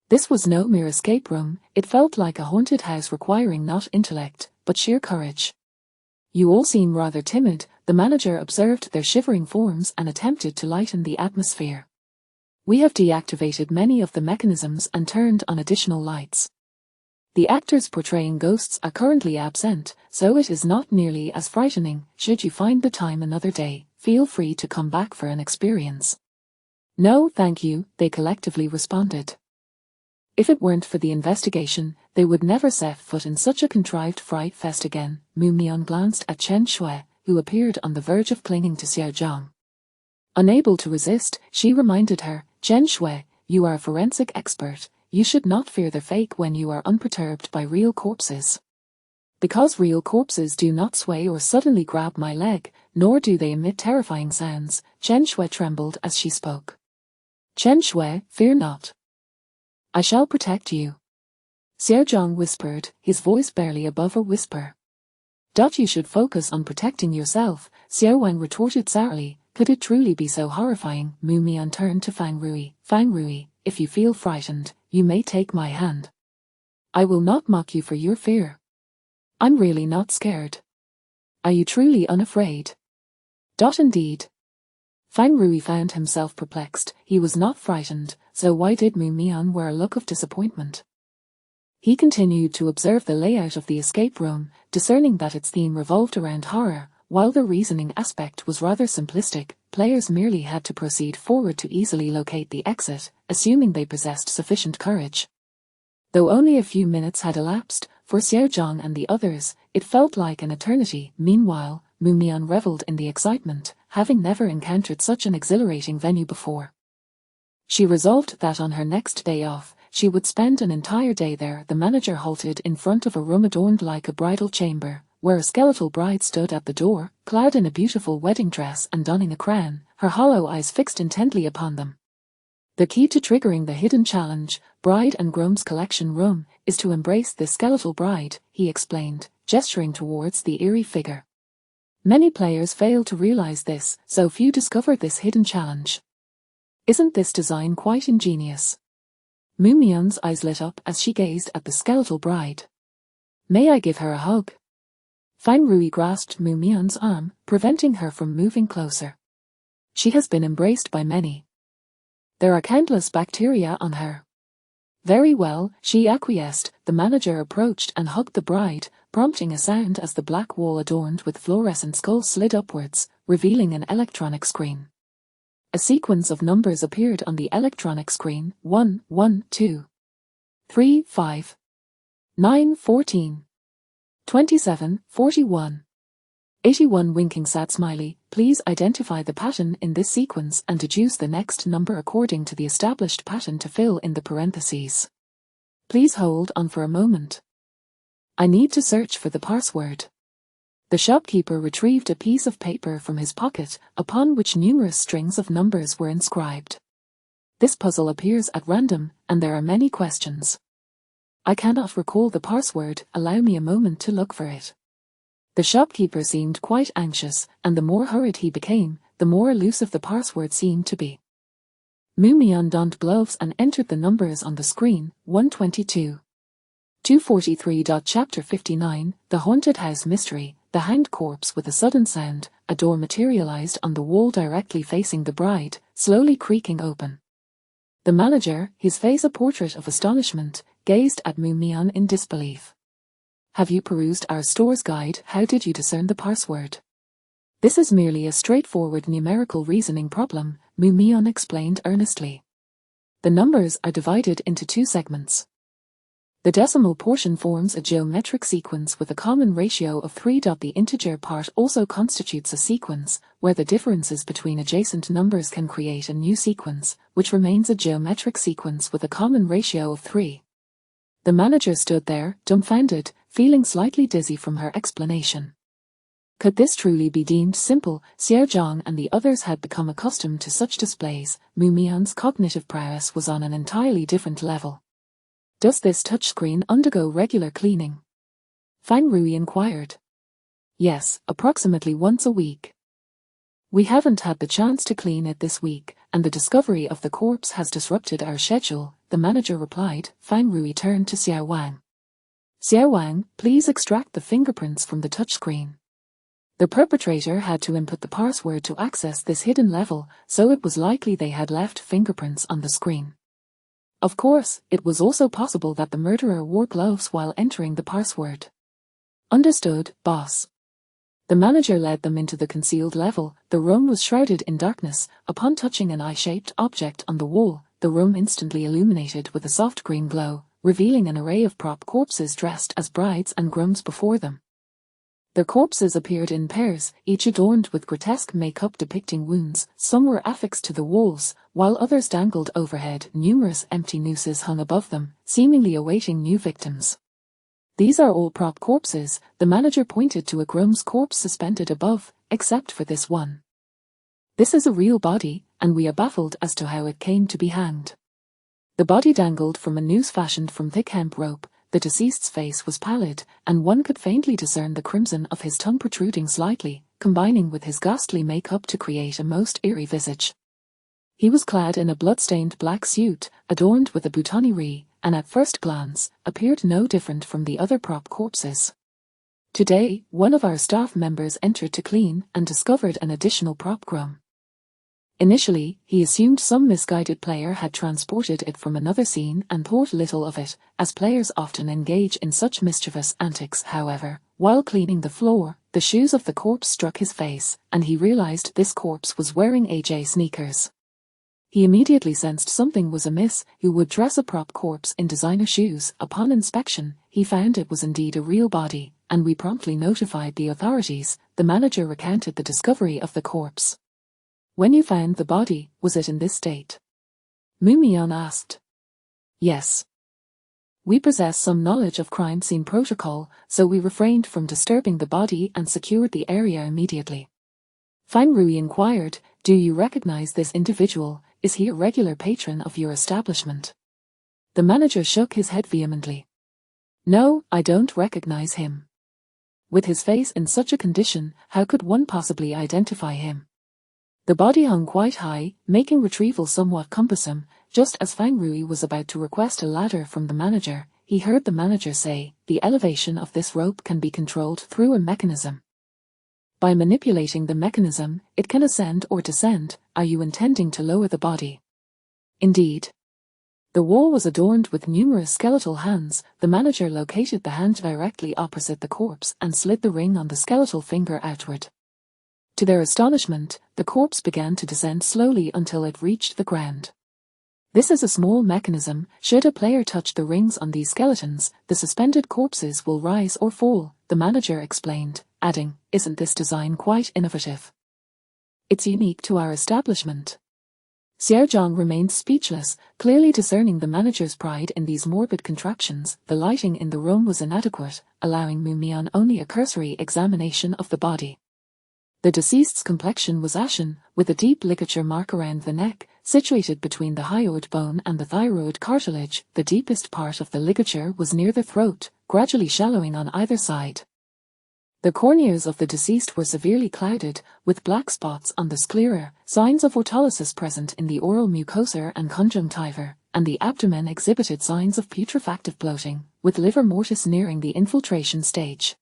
This was no mere escape room, it felt like a haunted house requiring not intellect, but sheer courage. "You all seem rather timid," the manager observed their shivering forms and attempted to lighten the atmosphere. "We have deactivated many of the mechanisms and turned on additional lights. The actors portraying ghosts are currently absent, so it is not nearly as frightening. Should you find the time another day, feel free to come back for an experience." "No, thank you," they collectively responded. If it weren't for the investigation, they would never set foot in such a contrived fright fest again. Mu Mian glanced at Chen Shui, who appeared on the verge of clinging to Xiao Zhang. Unable to resist, she reminded her, Chen Shui, you are a forensic expert. You should not fear the fake when you are unperturbed by real corpses. Because real corpses do not sway or suddenly grab my leg, nor do they emit terrifying sounds. Chen Shui trembled as she spoke. Chen Shui, fear not. I shall protect you. Xiao Zhang whispered, his voice barely above a whisper. You should focus on protecting yourself, Xiao Wang retorted sourly. Could it truly be so horrifying? Mu Mian turned to Fang Rui. Fang Rui, if you feel frightened, you may take my hand. I will not mock you for your fear. I'm really not scared. Are you truly unafraid? Indeed. Fang Rui found himself perplexed. He was not frightened, so why did Mu Mian wear a look of disappointment? He continued to observe the layout of the escape room, discerning that its theme revolved around horror. While the reasoning aspect was rather simplistic, players merely had to proceed forward to easily locate the exit, assuming they possessed sufficient courage. Though only a few minutes had elapsed, for Xiao Zhang and the others, it felt like an eternity. Meanwhile, Mu Mian reveled in the excitement, having never encountered such an exhilarating venue before. She resolved that on her next day off, she would spend an entire day there. The manager halted in front of a room adorned like a bridal chamber, where a skeletal bride stood at the door, clad in a beautiful wedding dress and donning a crown, her hollow eyes fixed intently upon them. The key to triggering the hidden challenge, Bride and Groom's Collection Room, is to embrace this skeletal bride, he explained, gesturing towards the eerie figure. Many players fail to realize this, so few discover this hidden challenge. Isn't this design quite ingenious? Mu Mian's eyes lit up as she gazed at the skeletal bride. May I give her a hug? Fang Rui grasped Mu Mian's arm, preventing her from moving closer. She has been embraced by many. There are countless bacteria on her. Very well, she acquiesced. The manager approached and hugged the bride, prompting a sound as the black wall adorned with fluorescent skulls slid upwards, revealing an electronic screen. A sequence of numbers appeared on the electronic screen: 1, 1, 2, 3, 5, 9, 14. 27, 41. 81 winking sad smiley, please identify the pattern in this sequence and deduce the next number according to the established pattern to fill in the parentheses. Please hold on for a moment. I need to search for the password. The shopkeeper retrieved a piece of paper from his pocket, upon which numerous strings of numbers were inscribed. This puzzle appears at random, and there are many questions. I cannot recall the password, allow me a moment to look for it. The shopkeeper seemed quite anxious, and the more hurried he became, the more elusive the password seemed to be. Mu Mian donned gloves and entered the numbers on the screen: 122. 243. Chapter 59, The Haunted House Mystery. The hanged corpse. With a sudden sound, a door materialized on the wall directly facing the bride, slowly creaking open. The manager, his face a portrait of astonishment, gazed at Mu Mian in disbelief. Have you perused our store's guide? How did you discern the password? This is merely a straightforward numerical reasoning problem, Mu Mian explained earnestly. The numbers are divided into two segments. The decimal portion forms a geometric sequence with a common ratio of 3. The integer part also constitutes a sequence, where the differences between adjacent numbers can create a new sequence, which remains a geometric sequence with a common ratio of 3. The manager stood there, dumbfounded, feeling slightly dizzy from her explanation. Could this truly be deemed simple? Xiao Zhang and the others had become accustomed to such displays. Mu Mian's cognitive prowess was on an entirely different level. Does this touchscreen undergo regular cleaning? Fang Rui inquired. Yes, approximately once a week. We haven't had the chance to clean it this week, and the discovery of the corpse has disrupted our schedule, the manager replied. Fang Rui turned to Xiao Wang. Xiao Wang, please extract the fingerprints from the touchscreen. The perpetrator had to input the password to access this hidden level, so it was likely they had left fingerprints on the screen. Of course, it was also possible that the murderer wore gloves while entering the password. Understood, boss. The manager led them into the concealed level. The room was shrouded in darkness. Upon touching an eye-shaped object on the wall, the room instantly illuminated with a soft green glow, revealing an array of prop corpses dressed as brides and grooms before them. Their corpses appeared in pairs, each adorned with grotesque makeup depicting wounds. Some were affixed to the walls, while others dangled overhead. Numerous empty nooses hung above them, seemingly awaiting new victims. These are all prop corpses. The manager pointed to a groom's corpse suspended above, except for this one. This is a real body, and we are baffled as to how it came to be hanged. The body dangled from a noose fashioned from thick hemp rope. The deceased's face was pallid, and one could faintly discern the crimson of his tongue protruding slightly, combining with his ghastly makeup to create a most eerie visage. He was clad in a blood-stained black suit, adorned with a boutonniere, and at first glance, appeared no different from the other prop corpses. Today, one of our staff members entered to clean and discovered an additional prop groom. Initially, he assumed some misguided player had transported it from another scene and thought little of it, as players often engage in such mischievous antics. However, while cleaning the floor, the shoes of the corpse struck his face, and he realized this corpse was wearing AJ sneakers. He immediately sensed something was amiss. Who would dress a prop corpse in designer shoes? Upon inspection, he found it was indeed a real body, and we promptly notified the authorities. The manager recounted the discovery of the corpse. When you found the body, was it in this state? Mumion asked. Yes. We possess some knowledge of crime scene protocol, so we refrained from disturbing the body and secured the area immediately. Fang Rui inquired, do you recognize this individual? Is he a regular patron of your establishment? The manager shook his head vehemently. No, I don't recognize him. With his face in such a condition, how could one possibly identify him? The body hung quite high, making retrieval somewhat cumbersome. Just as Fang Rui was about to request a ladder from the manager, he heard the manager say, the elevation of this rope can be controlled through a mechanism. By manipulating the mechanism, it can ascend or descend. Are you intending to lower the body? Indeed. The wall was adorned with numerous skeletal hands. The manager located the hand directly opposite the corpse and slid the ring on the skeletal finger outward. To their astonishment, the corpse began to descend slowly until it reached the ground. This is a small mechanism. Should a player touch the rings on these skeletons, the suspended corpses will rise or fall, the manager explained, adding, isn't this design quite innovative? It's unique to our establishment. Xiao Zhang remained speechless, clearly discerning the manager's pride in these morbid contraptions. The lighting in the room was inadequate, allowing Mumion only a cursory examination of the body. The deceased's complexion was ashen, with a deep ligature mark around the neck, situated between the hyoid bone and the thyroid cartilage. The deepest part of the ligature was near the throat, gradually shallowing on either side. The corneas of the deceased were severely clouded, with black spots on the sclera, signs of autolysis present in the oral mucosa and conjunctiva, and the abdomen exhibited signs of putrefactive bloating, with livor mortis nearing the infiltration stage.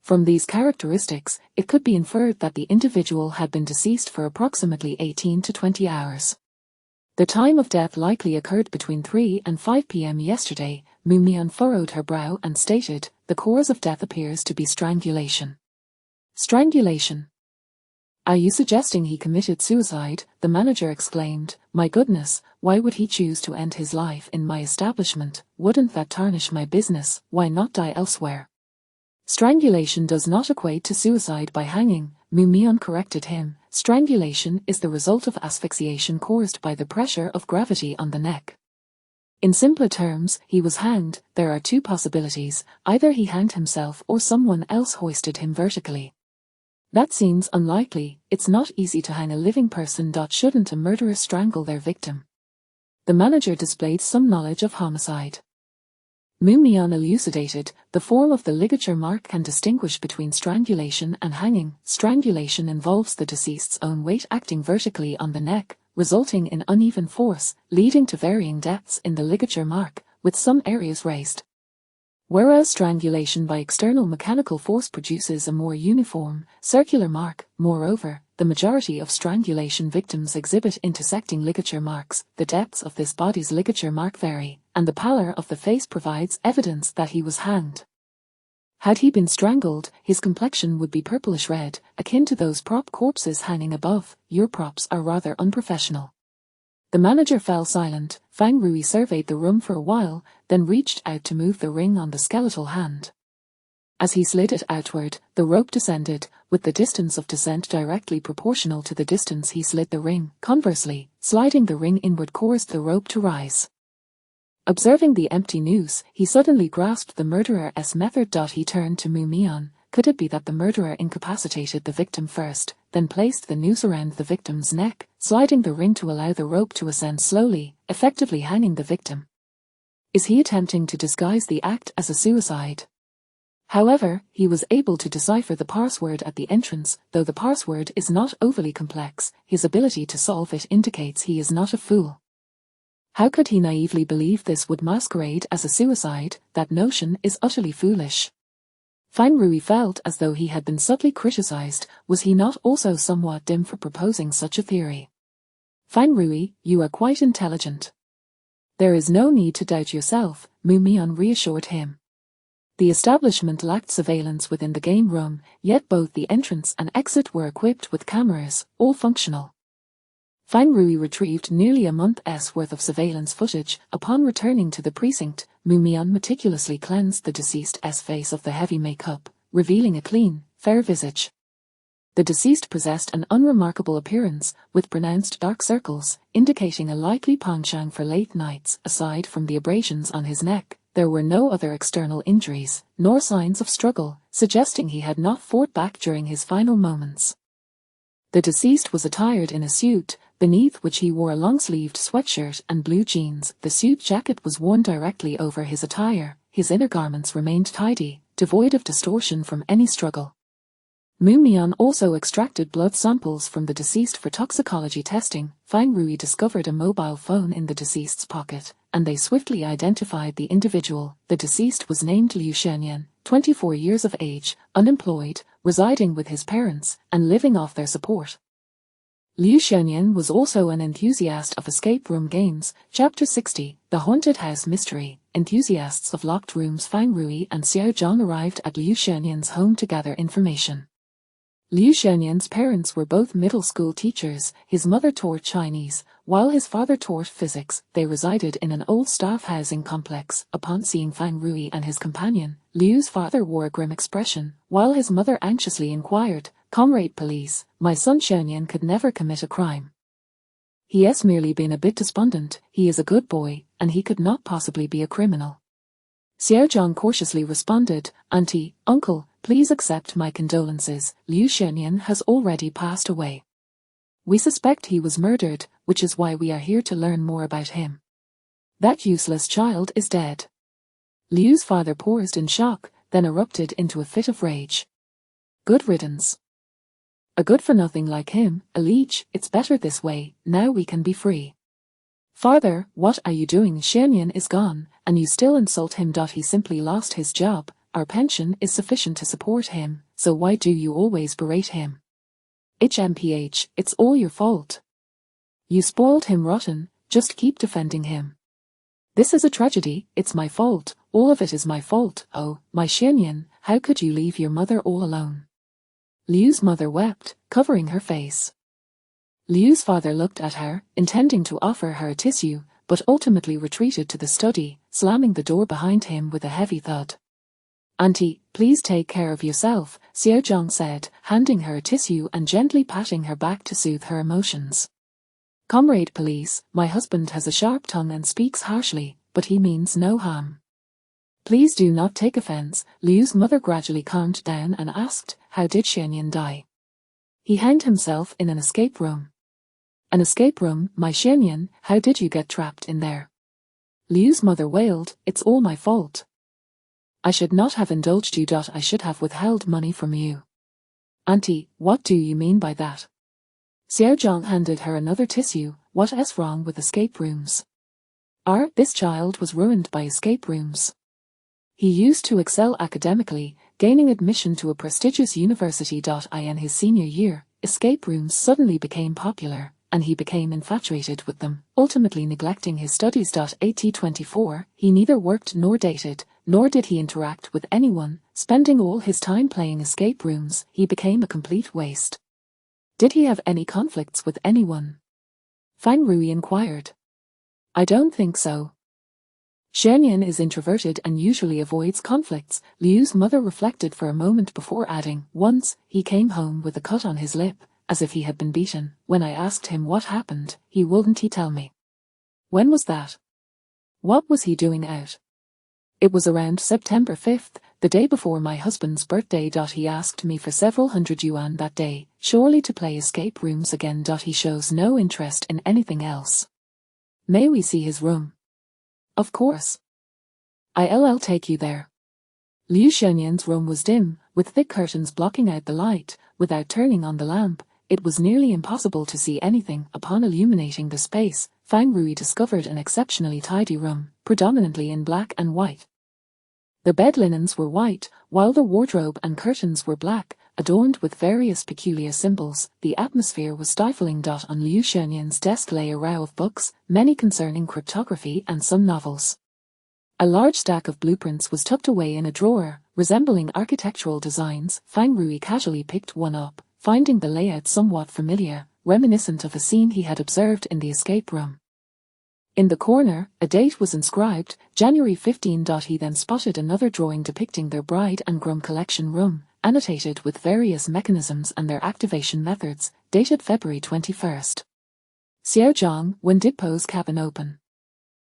From these characteristics, it could be inferred that the individual had been deceased for approximately 18 to 20 hours. The time of death likely occurred between 3 and 5 p.m. yesterday. Mumion furrowed her brow and stated, the cause of death appears to be strangulation. Strangulation? Are you suggesting he committed suicide? The manager exclaimed, my goodness, why would he choose to end his life in my establishment? Wouldn't that tarnish my business? Why not die elsewhere? Strangulation does not equate to suicide by hanging, Mumion corrected him. Strangulation is the result of asphyxiation caused by the pressure of gravity on the neck. In simpler terms, he was hanged. There are two possibilities, either he hanged himself or someone else hoisted him vertically. That seems unlikely. It's not easy to hang a living person. Shouldn't a murderer strangle their victim? The manager displayed some knowledge of homicide. Mumion elucidated, the form of the ligature mark can distinguish between strangulation and hanging. Strangulation involves the deceased's own weight acting vertically on the neck, resulting in uneven force, leading to varying depths in the ligature mark, with some areas raised. Whereas strangulation by external mechanical force produces a more uniform, circular mark. Moreover, the majority of strangulation victims exhibit intersecting ligature marks. The depths of this body's ligature mark vary, and the pallor of the face provides evidence that he was hanged. Had he been strangled, his complexion would be purplish red, akin to those prop corpses hanging above. Your props are rather unprofessional. The manager fell silent. Fang Rui surveyed the room for a while, then reached out to move the ring on the skeletal hand. As he slid it outward, the rope descended, with the distance of descent directly proportional to the distance he slid the ring. Conversely, sliding the ring inward caused the rope to rise. Observing the empty noose, he suddenly grasped the murderer's method. He turned to Mu Mian. Could it be that the murderer incapacitated the victim first, then placed the noose around the victim's neck, sliding the ring to allow the rope to ascend slowly, effectively hanging the victim? Is he attempting to disguise the act as a suicide? However, he was able to decipher the password at the entrance. Though the password is not overly complex, his ability to solve it indicates he is not a fool. How could he naively believe this would masquerade as a suicide? That notion is utterly foolish. Fine Rui felt as though he had been subtly criticized. Was he not also somewhat dim for proposing such a theory? Fine Rui, you are quite intelligent. There is no need to doubt yourself, Mu Mian reassured him. The establishment lacked surveillance within the game room, yet both the entrance and exit were equipped with cameras, all functional. Fine Rui retrieved nearly a month's worth of surveillance footage. Upon returning to the precinct, Mu Mian meticulously cleansed the deceased's face of the heavy makeup, revealing a clean, fair visage. The deceased possessed an unremarkable appearance, with pronounced dark circles, indicating a likely penchant for late nights. Aside from the abrasions on his neck, there were no other external injuries, nor signs of struggle, suggesting he had not fought back during his final moments. The deceased was attired in a suit, beneath which he wore a long-sleeved sweatshirt and blue jeans. The suit jacket was worn directly over his attire. His inner garments remained tidy, devoid of distortion from any struggle. Mu Mian also extracted blood samples from the deceased for toxicology testing. Fine Rui discovered a mobile phone in the deceased's pocket, and they swiftly identified the individual. The deceased was named Liu Shenyan, 24 years of age, unemployed, residing with his parents, and living off their support. Liu Shenyan was also an enthusiast of escape room games. Chapter 60, The Haunted House Mystery. Enthusiasts of locked rooms. Fine Rui and Xiao Zhang arrived at Liu Shenyan's home to gather information. Liu Shenyan's parents were both middle school teachers. His mother taught Chinese, while his father taught physics. They resided in an old staff housing complex. Upon seeing Fine Rui and his companion, Liu's father wore a grim expression, while his mother anxiously inquired, "Comrade police, my son Shenyan could never commit a crime. He has merely been a bit despondent. He is a good boy, and he could not possibly be a criminal." Xiao Zhang cautiously responded, "Auntie, uncle, please accept my condolences. Liu Shenyan has already passed away. We suspect he was murdered, which is why we are here to learn more about him. That useless child is dead." Liu's father paused in shock, then erupted into a fit of rage. "Good riddance. A good-for-nothing like him, a leech. It's better this way. Now we can be free." "Father, what are you doing? Shenyan is gone, and you still insult him. He simply lost his job. Our pension is sufficient to support him, so why do you always berate him? HMPH, it's all your fault. You spoiled him rotten, just keep defending him. This is a tragedy, it's my fault, all of it is my fault. Oh, my Shenyan, how could you leave your mother all alone?" Liu's mother wept, covering her face. Liu's father looked at her, intending to offer her a tissue, but ultimately retreated to the study, slamming the door behind him with a heavy thud. "Auntie, please take care of yourself," Xiao Zhang said, handing her a tissue and gently patting her back to soothe her emotions. "Comrade police, my husband has a sharp tongue and speaks harshly, but he means no harm. Please do not take offense." Liu's mother gradually calmed down and asked, "How did Shenyan die?" "He hanged himself in an escape room." "An escape room, my Shenyan, how did you get trapped in there?" Liu's mother wailed, "It's all my fault. I should not have indulged you. I should have withheld money from you." "Auntie, what do you mean by that?" Xiao Zhang handed her another tissue. "What's wrong with escape rooms?" This child was ruined by escape rooms. He used to excel academically, gaining admission to a prestigious university. In his senior year, escape rooms suddenly became popular, and he became infatuated with them, ultimately neglecting his studies. At 24, he neither worked nor dated, nor did he interact with anyone, spending all his time playing escape rooms. He became a complete waste. "Did he have any conflicts with anyone?" Fine Rui inquired. "I don't think so. Shenyan is introverted and usually avoids conflicts, Liu's mother reflected for a moment before adding, once, he came home with a cut on his lip, as if he had been beaten. When I asked him what happened, he wouldn't tell me. When was that? What was he doing out? It was around September 5th, the day before my husband's birthday. He asked me for several hundred yuan that day, surely to play escape rooms again. He shows no interest in anything else. May we see his room? Of course. I'll take you there. Liu Shenyan's room was dim, with thick curtains blocking out the light. Without turning on the lamp, it was nearly impossible to see anything. Upon illuminating the space, Fang Rui discovered an exceptionally tidy room, predominantly in black and white. The bed linens were white, while the wardrobe and curtains were black, adorned with various peculiar symbols. The atmosphere was stifling. On Liu Shenyan's desk lay a row of books, many concerning cryptography and some novels. A large stack of blueprints was tucked away in a drawer, resembling architectural designs. Fang Rui casually picked one up, finding the layout somewhat familiar, reminiscent of a scene he had observed in the escape room. In the corner, a date was inscribed, January 15. He then spotted another drawing depicting their bride and groom collection room, annotated with various mechanisms and their activation methods, dated February 21st. Xiaozhang, when did Po's cabin open?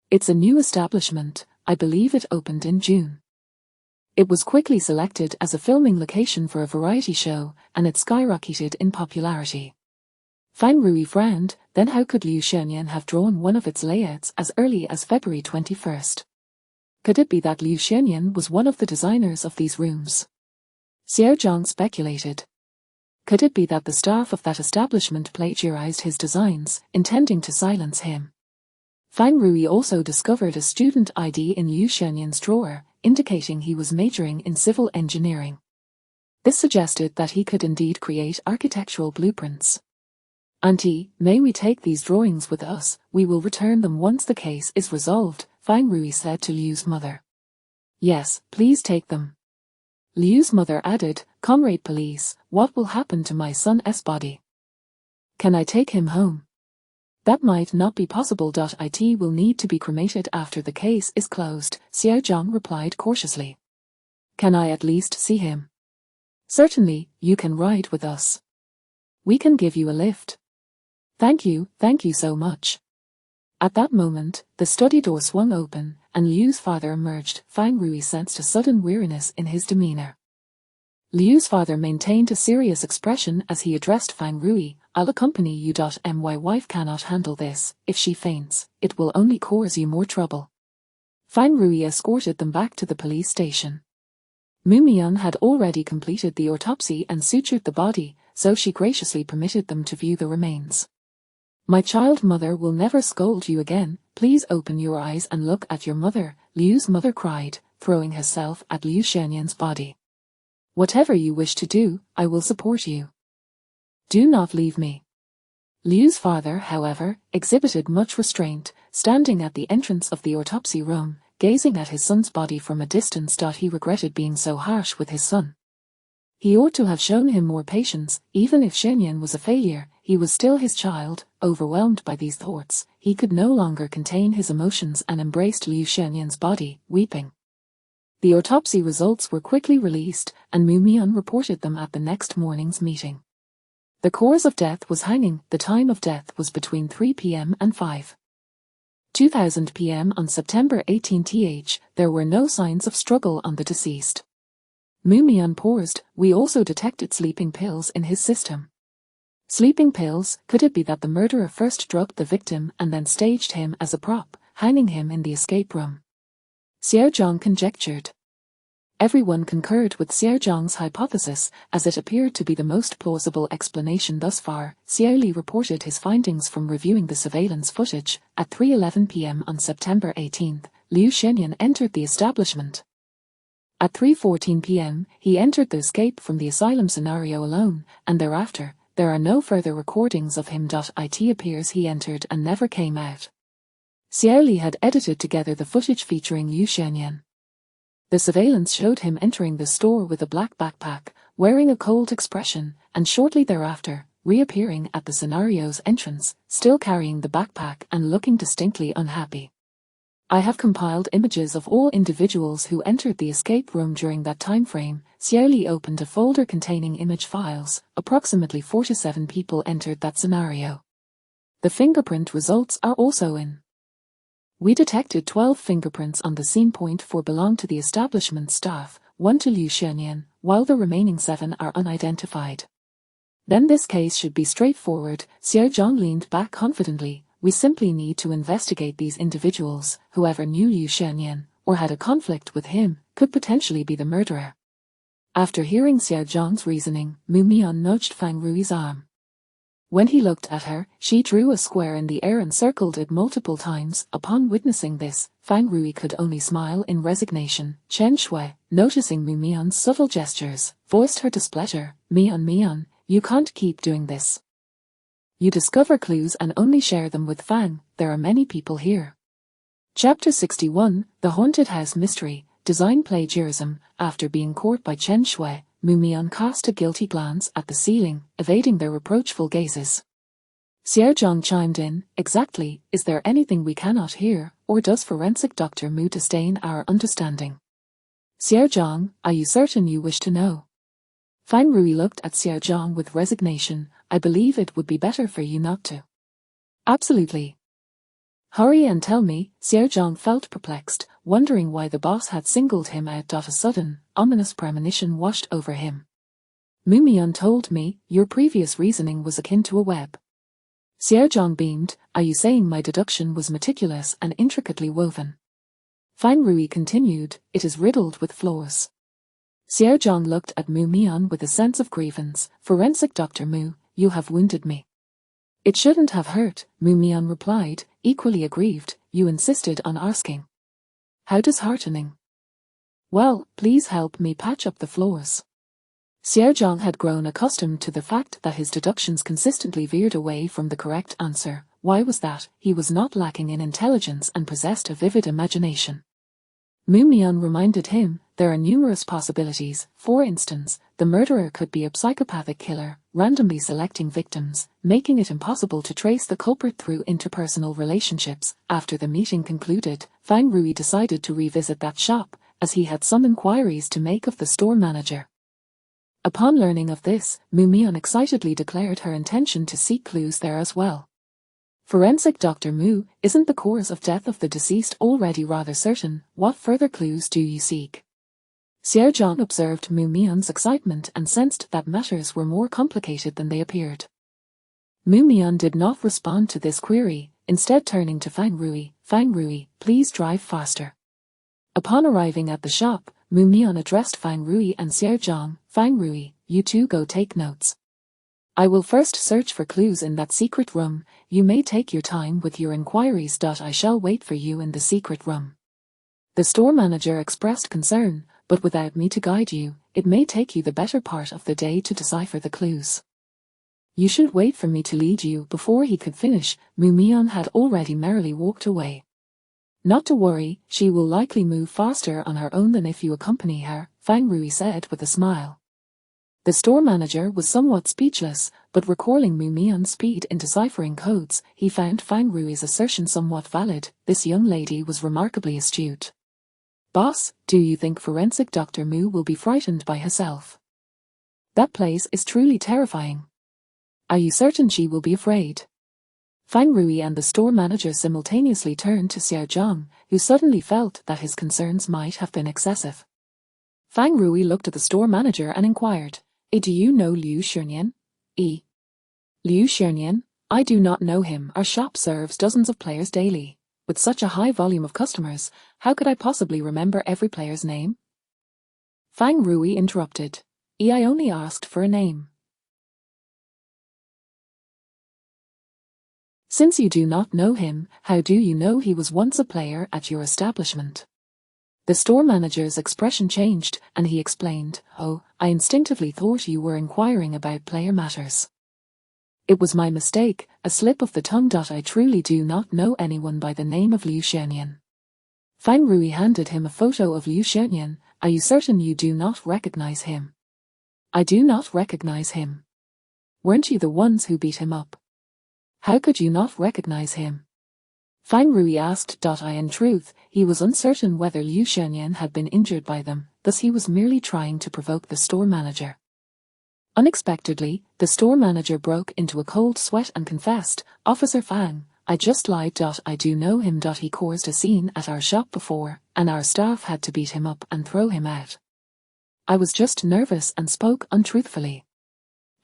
It's a new establishment, I believe it opened in June. It was quickly selected as a filming location for a variety show, and it skyrocketed in popularity. Fang Rui frowned, then how could Liu Shenyan have drawn one of its layouts as early as February 21st? Could it be that Liu Shenyan was one of the designers of these rooms? Xiaozhang speculated. Could it be that the staff of that establishment plagiarized his designs, intending to silence him? Fang Rui also discovered a student ID in Liu Shenyan's drawer, indicating he was majoring in civil engineering. This suggested that he could indeed create architectural blueprints. Auntie, may we take these drawings with us? We will return them once the case is resolved, Fang Rui said to Liu's mother. Yes, please take them. Liu's mother added, Comrade Police, what will happen to my son's body? Can I take him home? That might not be possible. It will need to be cremated after the case is closed, Xiaozhang replied cautiously. Can I at least see him? Certainly, you can ride with us. We can give you a lift. Thank you so much. At that moment, the study door swung open, and Liu's father emerged. Fang Rui sensed a sudden weariness in his demeanor. Liu's father maintained a serious expression as he addressed Fang Rui. I'll accompany you. My wife cannot handle this. If she faints, it will only cause you more trouble. Fang Rui escorted them back to the police station. Mu Mian had already completed the autopsy and sutured the body, so she graciously permitted them to view the remains. My child mother will never scold you again. Please open your eyes and look at your mother, Liu's mother cried, throwing herself at Liu Shenyan's body. Whatever you wish to do, I will support you. Do not leave me. Liu's father, however, exhibited much restraint, standing at the entrance of the autopsy room, gazing at his son's body from a distance. He regretted being so harsh with his son. He ought to have shown him more patience. Even if Shenyan was a failure, he was still his child. Overwhelmed by these thoughts, he could no longer contain his emotions and embraced Liu Shenyan's body, weeping. The autopsy results were quickly released, and Mu Mian reported them at the next morning's meeting. The cause of death was hanging. The time of death was between 3 p.m. and 5:20 p.m. on September 18th. There were no signs of struggle on the deceased. Mu Mian paused. We also detected sleeping pills in his system. Sleeping pills? Could it be that the murderer first drugged the victim and then staged him as a prop, hanging him in the escape room? Xiaozhang conjectured. Everyone concurred with Xiaozhang's hypothesis, as it appeared to be the most plausible explanation thus far. Xiao Li reported his findings from reviewing the surveillance footage. At 3:11 p.m. on September 18th, Liu Shenyan entered the establishment. At 3:14 p.m., he entered the escape from the asylum scenario alone, and thereafter, there are no further recordings of him. It appears he entered and never came out. Xiao Li had edited together the footage featuring Liu Shenyan. The surveillance showed him entering the store with a black backpack, wearing a cold expression, and shortly thereafter, reappearing at the scenario's entrance, still carrying the backpack and looking distinctly unhappy. I have compiled images of all individuals who entered the escape room during that time frame. Xiao Li opened a folder containing image files. Approximately 47 people entered that scenario. The fingerprint results are also in. We detected 12 fingerprints on the scene. Point 4 belong to the establishment staff, 1 to Liu Xianyan, while the remaining 7 are unidentified. Then this case should be straightforward. Xiao Zhang leaned back confidently. We simply need to investigate these individuals. Whoever knew Liu Xianyan, or had a conflict with him, could potentially be the murderer. After hearing Xiao Zhang's reasoning, Mu Mian nudged Fang Rui's arm. When he looked at her, she drew a square in the air and circled it multiple times. Upon witnessing this, Fang Rui could only smile in resignation. Chen Shui, noticing Mu Mian's subtle gestures, voiced her displeasure. Mian, you can't keep doing this. You discover clues and only share them with Fang. There are many people here. Chapter 61, The Haunted House Mystery, Design Plagiarism. After being caught by Chen Shui, Mu Mian cast a guilty glance at the ceiling, evading their reproachful gazes. Xiao Zhang chimed in, exactly, is there anything we cannot hear, or does forensic Dr. Mu disdain our understanding? Xiao Zhang, are you certain you wish to know? Fang Rui looked at Xiao Zhang with resignation. I believe it would be better for you not to. Absolutely. Hurry and tell me. Xiao Zhang felt perplexed, wondering why the boss had singled him out. A sudden, ominous premonition washed over him. Mu Mian told me, your previous reasoning was akin to a web. Xiao Zhang beamed, are you saying my deduction was meticulous and intricately woven? Fang Rui continued, it is riddled with flaws. Xiao Zhang looked at Mu Mian with a sense of grievance. Forensic Dr. Mu, you have wounded me. It shouldn't have hurt, Mu Mian replied, equally aggrieved. You insisted on asking. How disheartening. Well, please help me patch up the flaws. Xiao Zhang had grown accustomed to the fact that his deductions consistently veered away from the correct answer. Why was that? He was not lacking in intelligence and possessed a vivid imagination. Mu Mian reminded him, there are numerous possibilities. For instance, the murderer could be a psychopathic killer, randomly selecting victims, making it impossible to trace the culprit through interpersonal relationships. After the meeting concluded, Fang Rui decided to revisit that shop, as he had some inquiries to make of the store manager. Upon learning of this, Mu Mian excitedly declared her intention to seek clues there as well. Forensic Dr. Mu, isn't the cause of death of the deceased already rather certain? What further clues do you seek? Xiao Zhang observed Mu Mian's excitement and sensed that matters were more complicated than they appeared. Mu Mian did not respond to this query, instead turning to Fang Rui, please drive faster. Upon arriving at the shop, Mu Mian addressed Fang Rui and Xiao Zhang. Fang Rui, you two go take notes. I will first search for clues in that secret room. You may take your time with your inquiries. I shall wait for you in the secret room. The store manager expressed concern, but without me to guide you, it may take you the better part of the day to decipher the clues. You should wait for me to lead you. Before he could finish, Mu Mian had already merrily walked away. Not to worry, she will likely move faster on her own than if you accompany her, Fang Rui said with a smile. The store manager was somewhat speechless, but recalling Mu Mian's speed in deciphering codes, he found Fang Rui's assertion somewhat valid. This young lady was remarkably astute. Boss, do you think forensic Dr. Mu will be frightened by herself? That place is truly terrifying. Are you certain she will be afraid? Fang Rui and the store manager simultaneously turned to Xiao Zhang, who suddenly felt that his concerns might have been excessive. Fang Rui looked at the store manager and inquired, do you know Liu Xianyan? Liu Xianyan? I do not know him. Our shop serves dozens of players daily. With such a high volume of customers, how could I possibly remember every player's name? Fang Rui interrupted. I only asked for a name. Since you do not know him, how do you know he was once a player at your establishment? The store manager's expression changed, and he explained, oh, I instinctively thought you were inquiring about player matters. It was my mistake, a slip of the tongue. I truly do not know anyone by the name of Liu Xianyan. Fang Rui handed him a photo of Liu Xianyan. Are you certain you do not recognize him? I do not recognize him. Weren't you the ones who beat him up? How could you not recognize him? Fang Rui asked. In truth, he was uncertain whether Liu Xianyan had been injured by them, thus he was merely trying to provoke the store manager. Unexpectedly, the store manager broke into a cold sweat and confessed, "Officer Fang, I just lied. I do know him. He caused a scene at our shop before, and our staff had to beat him up and throw him out. I was just nervous and spoke untruthfully."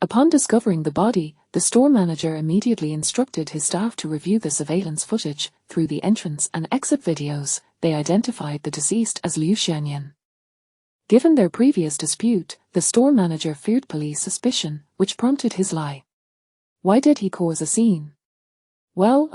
Upon discovering the body, the store manager immediately instructed his staff to review the surveillance footage. Through the entrance and exit videos, they identified the deceased as Liu Xianyan. Given their previous dispute, the store manager feared police suspicion, which prompted his lie. Why did he cause a scene? Well,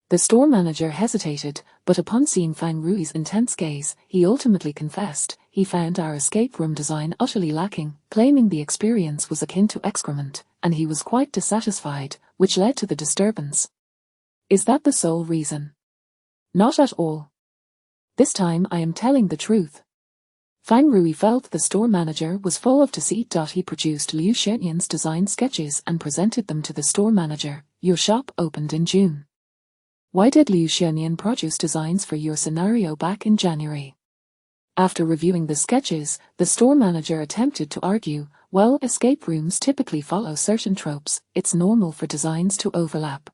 The store manager hesitated, but upon seeing Fang Rui's intense gaze, he ultimately confessed. He found our escape room design utterly lacking, claiming the experience was akin to excrement, and he was quite dissatisfied, which led to the disturbance. Is that the sole reason? Not at all. This time I am telling the truth. Fang Rui felt the store manager was full of deceit. He produced Liu Xianyan's design sketches and presented them to the store manager. Your shop opened in June. Why did Liu Xianyan produce designs for your scenario back in January? After reviewing the sketches, the store manager attempted to argue, well, escape rooms typically follow certain tropes, it's normal for designs to overlap.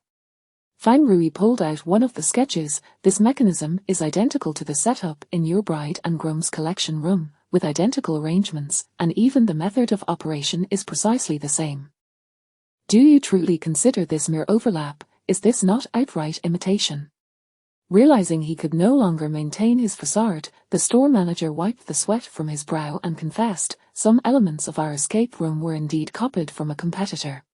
Fang Rui pulled out one of the sketches. This mechanism is identical to the setup in your bride and groom's collection room, with identical arrangements, and even the method of operation is precisely the same. Do you truly consider this mere overlap? Is this not outright imitation? Realizing he could no longer maintain his facade, the store manager wiped the sweat from his brow and confessed, some elements of our escape room were indeed copied from a competitor.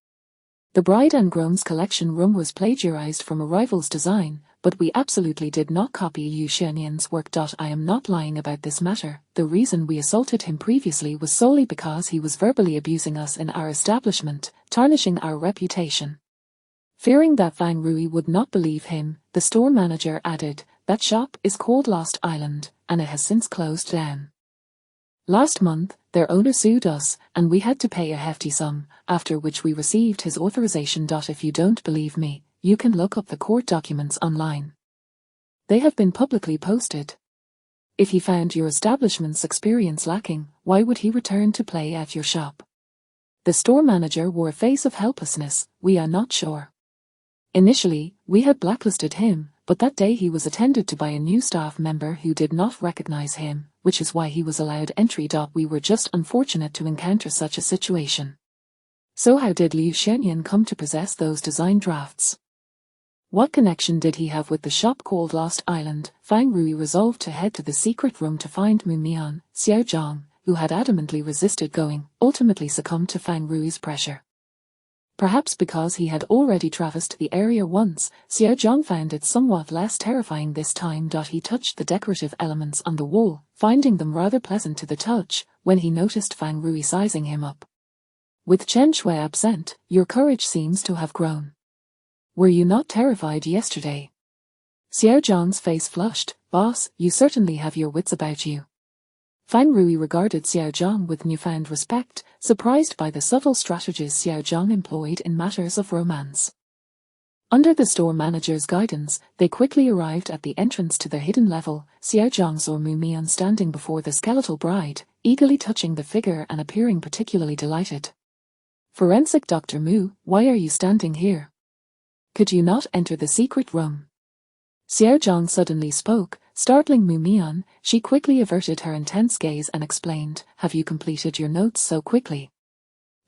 The bride and groom's collection room was plagiarized from a rival's design, but we absolutely did not copy Liu Xianyan's work. I am not lying about this matter. The reason we assaulted him previously was solely because he was verbally abusing us in our establishment, tarnishing our reputation. Fearing that Fang Rui would not believe him, the store manager added, that shop is called Lost Island, and it has since closed down. Last month, their owner sued us, and we had to pay a hefty sum, after which we received his authorization. If you don't believe me, you can look up the court documents online. They have been publicly posted. If he found your establishment's experience lacking, why would he return to play at your shop? The store manager wore a face of helplessness. We are not sure. Initially, we had blacklisted him, but that day he was attended to by a new staff member who did not recognize him, which is why he was allowed entry. We were just unfortunate to encounter such a situation. So how did Liu Xianyan come to possess those design drafts? What connection did he have with the shop called Lost Island? Fang Rui resolved to head to the secret room to find Mu Mian. Xiao Zhang, who had adamantly resisted going, ultimately succumbed to Fang Rui's pressure. Perhaps because he had already traversed the area once, Xiao Zhang found it somewhat less terrifying this time. He touched the decorative elements on the wall, finding them rather pleasant to the touch, when he noticed Fang Rui sizing him up. With Chen Shui absent, your courage seems to have grown. Were you not terrified yesterday? Xiao Zhang's face flushed. Boss, you certainly have your wits about you. Fang Rui regarded Xiao Zhang with newfound respect, surprised by the subtle strategies Xiao Zhang employed in matters of romance. Under the store manager's guidance, they quickly arrived at the entrance to the hidden level. Xiao Zhang saw Mu Mian standing before the skeletal bride, eagerly touching the figure and appearing particularly delighted. Forensic Dr. Mu, why are you standing here? Could you not enter the secret room? Xiao Zhang suddenly spoke, startling Mu Mian. She quickly averted her intense gaze and explained, have you completed your notes so quickly?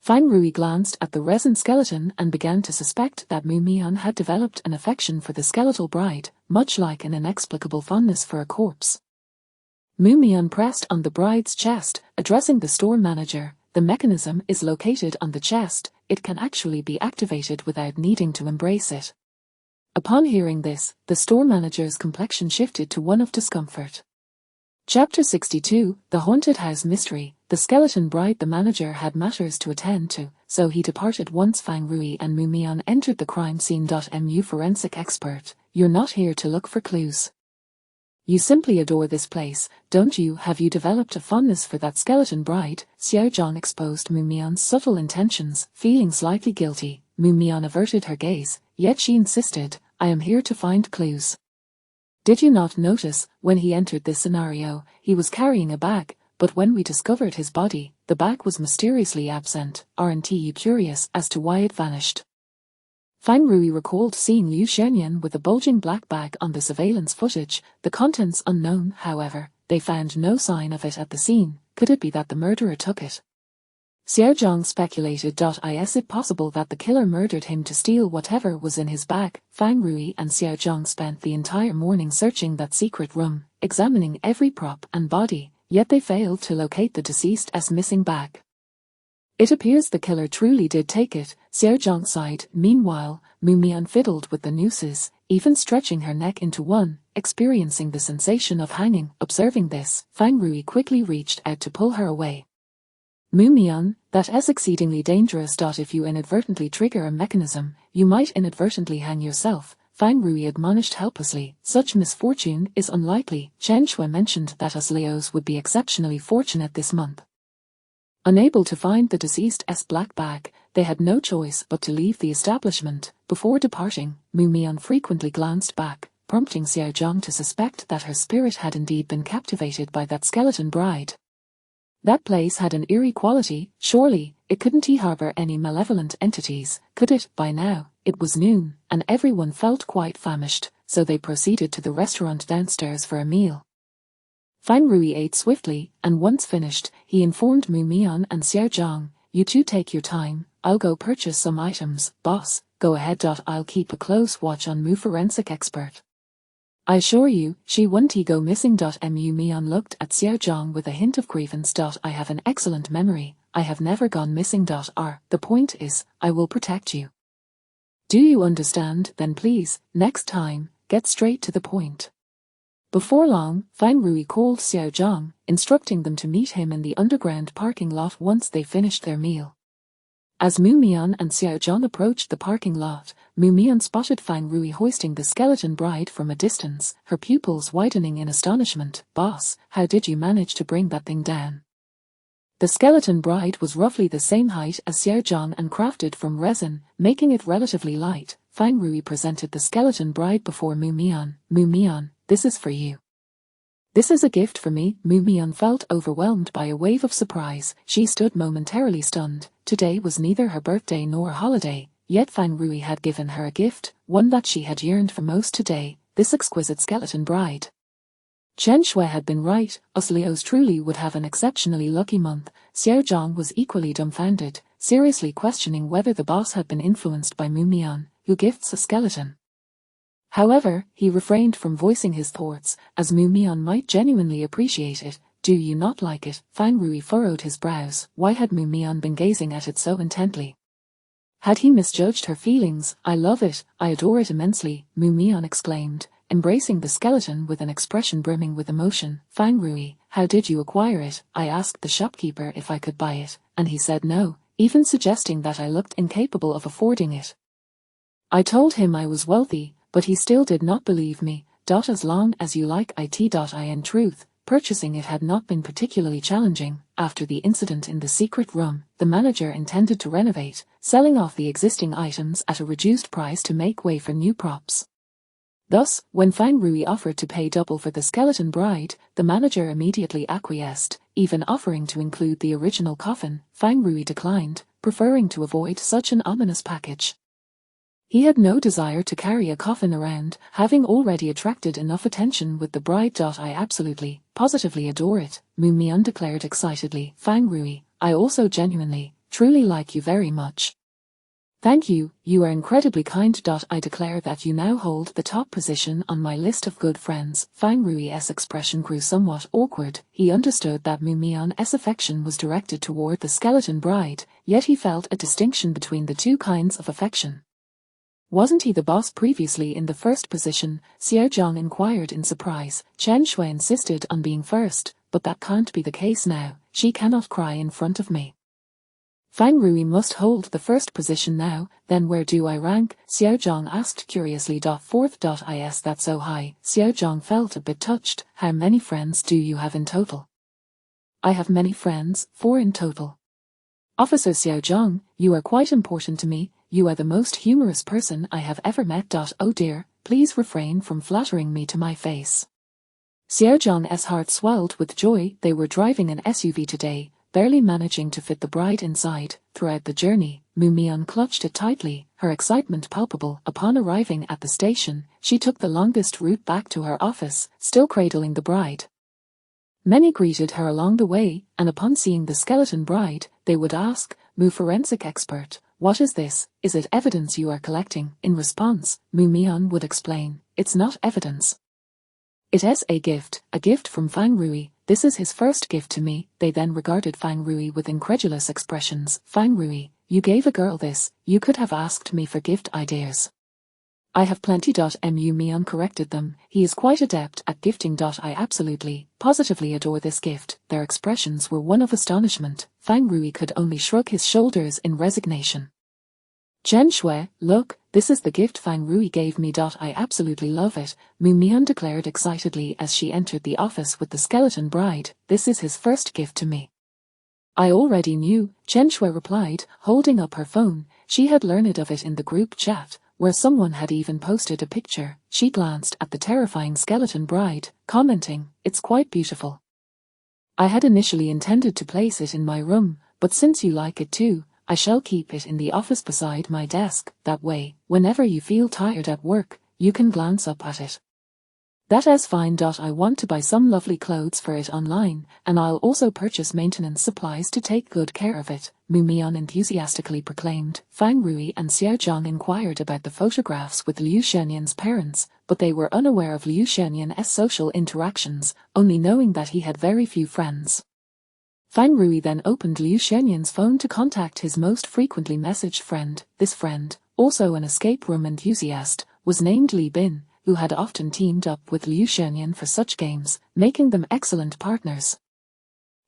Fang Rui glanced at the resin skeleton and began to suspect that Mu Mian had developed an affection for the skeletal bride, much like an inexplicable fondness for a corpse. Mu Mian pressed on the bride's chest, addressing the store manager. The mechanism is located on the chest. It can actually be activated without needing to embrace it. Upon hearing this, the store manager's complexion shifted to one of discomfort. Chapter 62, The Haunted House Mystery. The skeleton bride. The manager had matters to attend to, so he departed once Fang Rui and Mu Mian entered the crime scene. Mu forensic expert, you're not here to look for clues. You simply adore this place, don't you? Have you developed a fondness for that skeleton bride? Xiao Zhang exposed Mu Mian's subtle intentions, feeling slightly guilty. Mu Mian averted her gaze, yet she insisted, I am here to find clues. Did you not notice, when he entered this scenario, he was carrying a bag, but when we discovered his body, the bag was mysteriously absent. Aren't you curious as to why it vanished? Fang Rui recalled seeing Liu Xianyan with a bulging black bag on the surveillance footage, the contents unknown, however. They found no sign of it at the scene. Could it be that the murderer took it? Xiao Zhang speculated. Is it possible that the killer murdered him to steal whatever was in his bag? Fang Rui and Xiao Zhang spent the entire morning searching that secret room, examining every prop and body, yet they failed to locate the deceased's missing bag. It appears the killer truly did take it, Xiao Zhang sighed. Meanwhile, Mu Mian fiddled with the nooses, even stretching her neck into one, experiencing the sensation of hanging. Observing this, Fang Rui quickly reached out to pull her away. Mu Mian, that is exceedingly dangerous. If you inadvertently trigger a mechanism, you might inadvertently hang yourself, Fang Rui admonished helplessly. Such misfortune is unlikely. Chen Shui mentioned that us Leos would be exceptionally fortunate this month. Unable to find the deceased's black bag, they had no choice but to leave the establishment. Before departing, Mu Mian frequently glanced back, prompting Xiao Zhang to suspect that her spirit had indeed been captivated by that skeleton bride. That place had an eerie quality. Surely, it couldn't harbor any malevolent entities, could it? By now, it was noon, and everyone felt quite famished, so they proceeded to the restaurant downstairs for a meal. Fang Rui ate swiftly, and once finished, he informed Mu Mian and Xiao Zhang, "You two take your time, I'll go purchase some items." "Boss, go ahead. I'll keep a close watch on Mu forensic expert. I assure you, she won't go missing." Mu Mian looked at Xiao Zhang with a hint of grievance. "I have an excellent memory, I have never gone missing. The point is, I will protect you. Do you understand? Then please, next time, get straight to the point." Before long, Fang Rui called Xiao Zhang, instructing them to meet him in the underground parking lot once they finished their meal. As Mu Mian and Xiao Zhang approached the parking lot, Mu Mian spotted Fang Rui hoisting the skeleton bride from a distance, her pupils widening in astonishment. "Boss, how did you manage to bring that thing down?" The skeleton bride was roughly the same height as Xiao Zhang and crafted from resin, making it relatively light. Fang Rui presented the skeleton bride before Mu Mian. "Mu Mian, this is for you." "This is a gift for me." Mu Mian felt overwhelmed by a wave of surprise. She stood momentarily stunned. Today was neither her birthday nor a holiday, yet Fang Rui had given her a gift, one that she had yearned for most today, this exquisite skeleton bride. Chen Shui had been right, us Leos truly would have an exceptionally lucky month. Xiao Zhang was equally dumbfounded, seriously questioning whether the boss had been influenced by Mu Mian, who gifts a skeleton. However, he refrained from voicing his thoughts, as Mu Mian might genuinely appreciate it. "Do you not like it?" Fang Rui furrowed his brows. Why had Mu Mian been gazing at it so intently? Had he misjudged her feelings? "I love it, I adore it immensely," Mu Mian exclaimed, embracing the skeleton with an expression brimming with emotion. "Fang Rui, how did you acquire it? I asked the shopkeeper if I could buy it, and he said no, even suggesting that I looked incapable of affording it. I told him I was wealthy, but he still did not believe me. As long as you like it. In truth, purchasing it had not been particularly challenging. After the incident in the secret room, the manager intended to renovate, selling off the existing items at a reduced price to make way for new props. Thus, when Fang Rui offered to pay double for the skeleton bride, the manager immediately acquiesced, even offering to include the original coffin. Fang Rui declined, preferring to avoid such an ominous package. He had no desire to carry a coffin around, having already attracted enough attention with the bride. "I absolutely, positively adore it," Mu Mian declared excitedly. "Fang Rui, I also genuinely, truly like you very much." "Thank you, you are incredibly kind. I declare that you now hold the top position on my list of good friends." Fang Rui's expression grew somewhat awkward. He understood that Mu Mian's affection was directed toward the skeleton bride, yet he felt a distinction between the two kinds of affection. "Wasn't he the boss previously in the first position?" Xiao Zhang inquired in surprise. Chen Shui insisted on being first, "But that can't be the case now, she cannot cry in front of me. Fang Rui must hold the first position now." "Then where do I rank?" Xiao Zhang asked curiously. "Fourth. Is that so high?" Xiao Zhang felt a bit touched. "How many friends do you have in total?" "I have many friends, 4 in total." "Officer Xiao Zhang, you are quite important to me. You are the most humorous person I have ever met. Oh dear, please refrain from flattering me to my face. Xiao Zhang's heart swelled with joy. They were driving an SUV today, barely managing to fit the bride inside. Throughout the journey, Mu Mian clutched it tightly, her excitement palpable. Upon arriving at the station, she took the longest route back to her office, still cradling the bride. Many greeted her along the way, and upon seeing the skeleton bride, they would ask, "Mu forensic expert, what is this? Is it evidence you are collecting?" In response, Mu Mian would explain, "It's not evidence. It is a gift from Fang Rui. This is his first gift to me." They then regarded Fang Rui with incredulous expressions. "Fang Rui, you gave a girl this, you could have asked me for gift ideas." "I have plenty. Mu Mian corrected them. "He is quite adept at gifting. I absolutely, positively adore this gift." Their expressions were one of astonishment. Fang Rui could only shrug his shoulders in resignation. "Chen Shui, look, this is the gift Fang Rui gave me. I absolutely love it," Mu Mian declared excitedly as she entered the office with the skeleton bride. "This is his first gift to me." "I already knew," Chen Shui replied, holding up her phone. She had learned of it in the group chat, where someone had even posted a picture. She glanced at the terrifying skeleton bride, commenting, "It's quite beautiful. I had initially intended to place it in my room, but since you like it too, I shall keep it in the office beside my desk. That way, whenever you feel tired at work, you can glance up at it." "That is fine. I want to buy some lovely clothes for it online, and I'll also purchase maintenance supplies to take good care of it," Mu Mian enthusiastically proclaimed. Fang Rui and Xiao Zhang inquired about the photographs with Liu Shenyan's parents, but they were unaware of Liu Shenyan's social interactions, only knowing that he had very few friends. Fang Rui then opened Liu Shenyan's phone to contact his most frequently messaged friend. This friend, also an escape room enthusiast, was named Li Bin, who had often teamed up with Liu Shenyan for such games, making them excellent partners.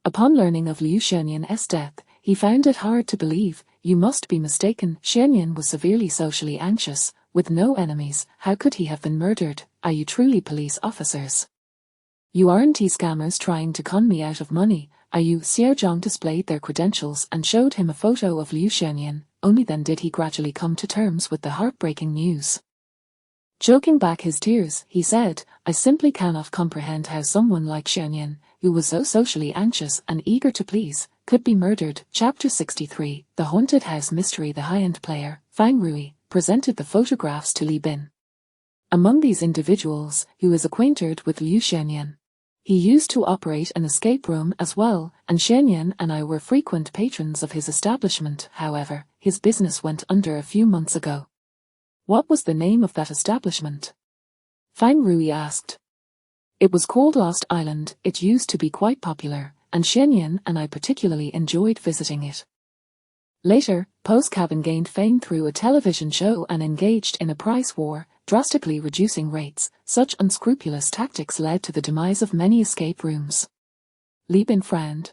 Upon learning of Liu Shenyan's death, he found it hard to believe. "You must be mistaken. Shenyan was severely socially anxious, with no enemies. How could he have been murdered? Are you truly police officers? You aren't scammers trying to con me out of money, are you?" Xiao Zhang displayed their credentials and showed him a photo of Liu Shenyan. Only then did he gradually come to terms with the heartbreaking news. Choking back his tears, he said, "I simply cannot comprehend how someone like Shenyan, who was so socially anxious and eager to please, could be murdered." Chapter 63, The Haunted House Mystery. The high-end player, Fang Rui, presented the photographs to Li Bin. Among these individuals, he was acquainted with Liu Shenyan. He used to operate an escape room as well, and Shenyan and I were frequent patrons of his establishment. However, his business went under a few months ago. "What was the name of that establishment?" Fang Rui asked. "It was called Lost Island. It used to be quite popular, and Shenyan and I particularly enjoyed visiting it. Later, Postcabin gained fame through a television show and engaged in a price war, drastically reducing rates. Such unscrupulous tactics led to the demise of many escape rooms." Li Bin frowned.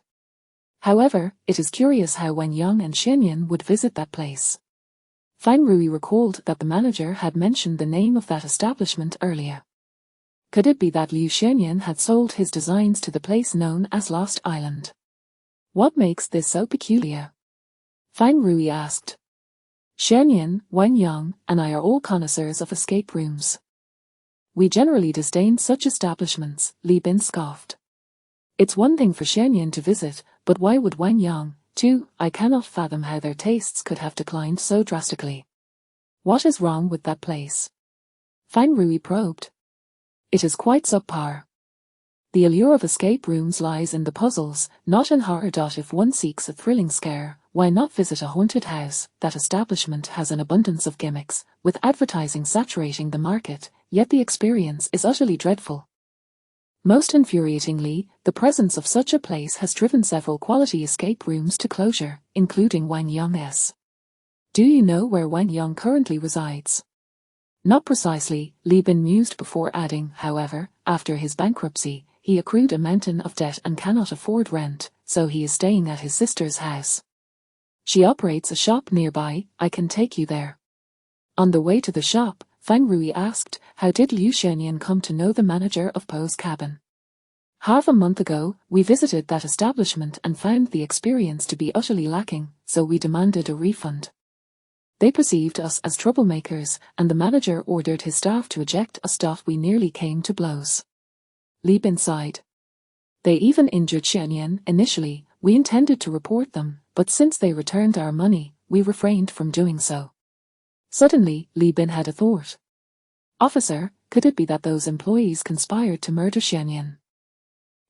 "However, it is curious how Wen Yang and Shenyan would visit that place." Fang Rui recalled that the manager had mentioned the name of that establishment earlier. Could it be that Liu Shenyan had sold his designs to the place known as Lost Island? "What makes this so peculiar?" Fang Rui asked. "Shenyan, Wen Yang, and I are all connoisseurs of escape rooms. We generally disdain such establishments," Li Bin scoffed. "It's one thing for Shenyan to visit, but why would Wen Yang, too? I cannot fathom how their tastes could have declined so drastically. What is wrong with that place?" Fang Rui probed. "It is quite subpar. The allure of escape rooms lies in the puzzles, not in horror. If one seeks a thrilling scare, why not visit a haunted house? That establishment has an abundance of gimmicks, with advertising saturating the market, yet the experience is utterly dreadful. Most infuriatingly, the presence of such a place has driven several quality escape rooms to closure, including Wang Yang's. Do you know where Wang Yang currently resides?" "Not precisely," Li Bin mused before adding, "however, after his bankruptcy, he accrued a mountain of debt and cannot afford rent, so he is staying at his sister's house. She operates a shop nearby. I can take you there." On the way to the shop, Fang Rui asked, "How did Liu Shenyan come to know the manager of Poe's cabin?" "Half a month ago, we visited that establishment and found the experience to be utterly lacking, so we demanded a refund." They perceived us as troublemakers, and the manager ordered his staff to eject us. We nearly came to blows. Li Bin sighed. They even injured Xianyan. Initially, we intended to report them, but since they returned our money, we refrained from doing so. Suddenly, Li Bin had a thought. Officer, could it be that those employees conspired to murder Xianyan?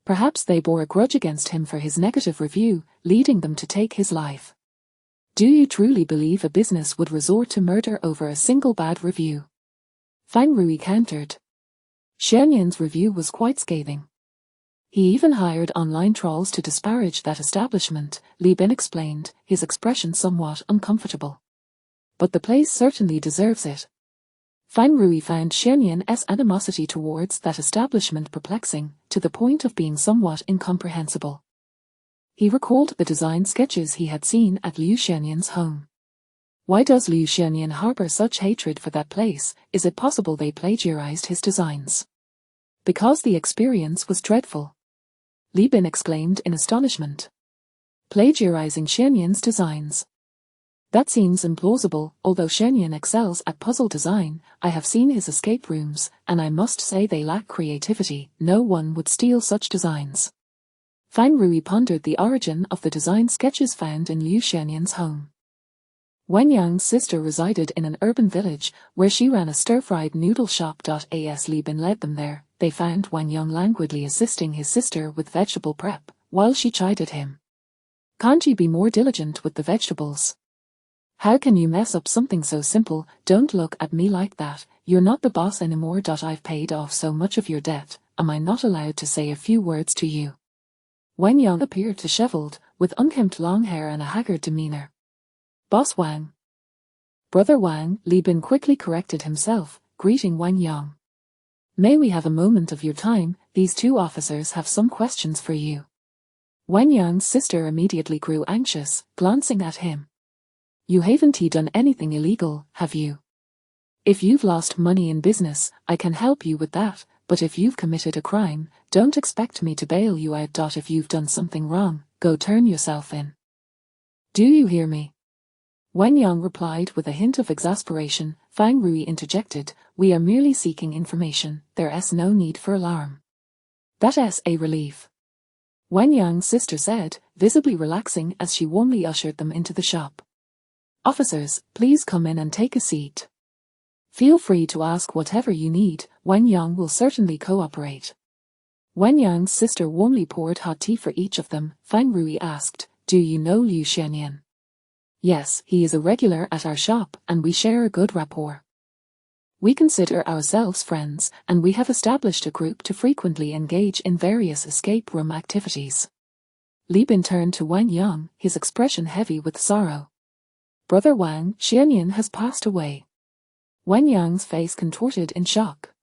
Perhaps they bore a grudge against him for his negative review, leading them to take his life. Do you truly believe a business would resort to murder over a single bad review? Fang Rui countered. Xianyan's review was quite scathing. He even hired online trolls to disparage that establishment, Li Bin explained, his expression somewhat uncomfortable. But the place certainly deserves it. Fang Rui found Xianyan's animosity towards that establishment perplexing, to the point of being somewhat incomprehensible. He recalled the design sketches he had seen at Liu Xianyan's home. Why does Liu Xianyan harbor such hatred for that place? Is it possible they plagiarized his designs? Because the experience was dreadful. Li Bin exclaimed in astonishment. Plagiarizing Xianyan's designs. That seems implausible. Although Xianyan excels at puzzle design, I have seen his escape rooms, and I must say they lack creativity. No one would steal such designs. Fang Rui pondered the origin of the design sketches found in Liu Xianyan's home. Wen Yang's sister resided in an urban village, where she ran a stir-fried noodle shop. As Li Bin led them there, they found Wen Yang languidly assisting his sister with vegetable prep, while she chided him. Can't you be more diligent with the vegetables? How can you mess up something so simple? Don't look at me like that, you're not the boss anymore. I've paid off so much of your debt, am I not allowed to say a few words to you? Wen Yang appeared disheveled, with unkempt long hair and a haggard demeanor. Boss Wang. Brother Wang, Li Bin quickly corrected himself, greeting Wen Yang. May we have a moment of your time? These two officers have some questions for you. Wen Yang's sister immediately grew anxious, glancing at him. You haven't done anything illegal, have you? If you've lost money in business, I can help you with that, but if you've committed a crime, don't expect me to bail you out. If you've done something wrong, go turn yourself in. Do you hear me? Wen Yang replied with a hint of exasperation. Fang Rui interjected, we are merely seeking information, there's no need for alarm. That's a relief. Wen Yang's sister said, visibly relaxing as she warmly ushered them into the shop. Officers, please come in and take a seat. Feel free to ask whatever you need, Wen Yang will certainly cooperate. Wen Yang's sister warmly poured hot tea for each of them. Fang Rui asked, do you know Liu Xianyan? Yes, he is a regular at our shop, and we share a good rapport. We consider ourselves friends, and we have established a group to frequently engage in various escape room activities. Li Bin turned to Wen Yang, his expression heavy with sorrow. Brother Wang, Xianyan has passed away. Wen Yang's face contorted in shock.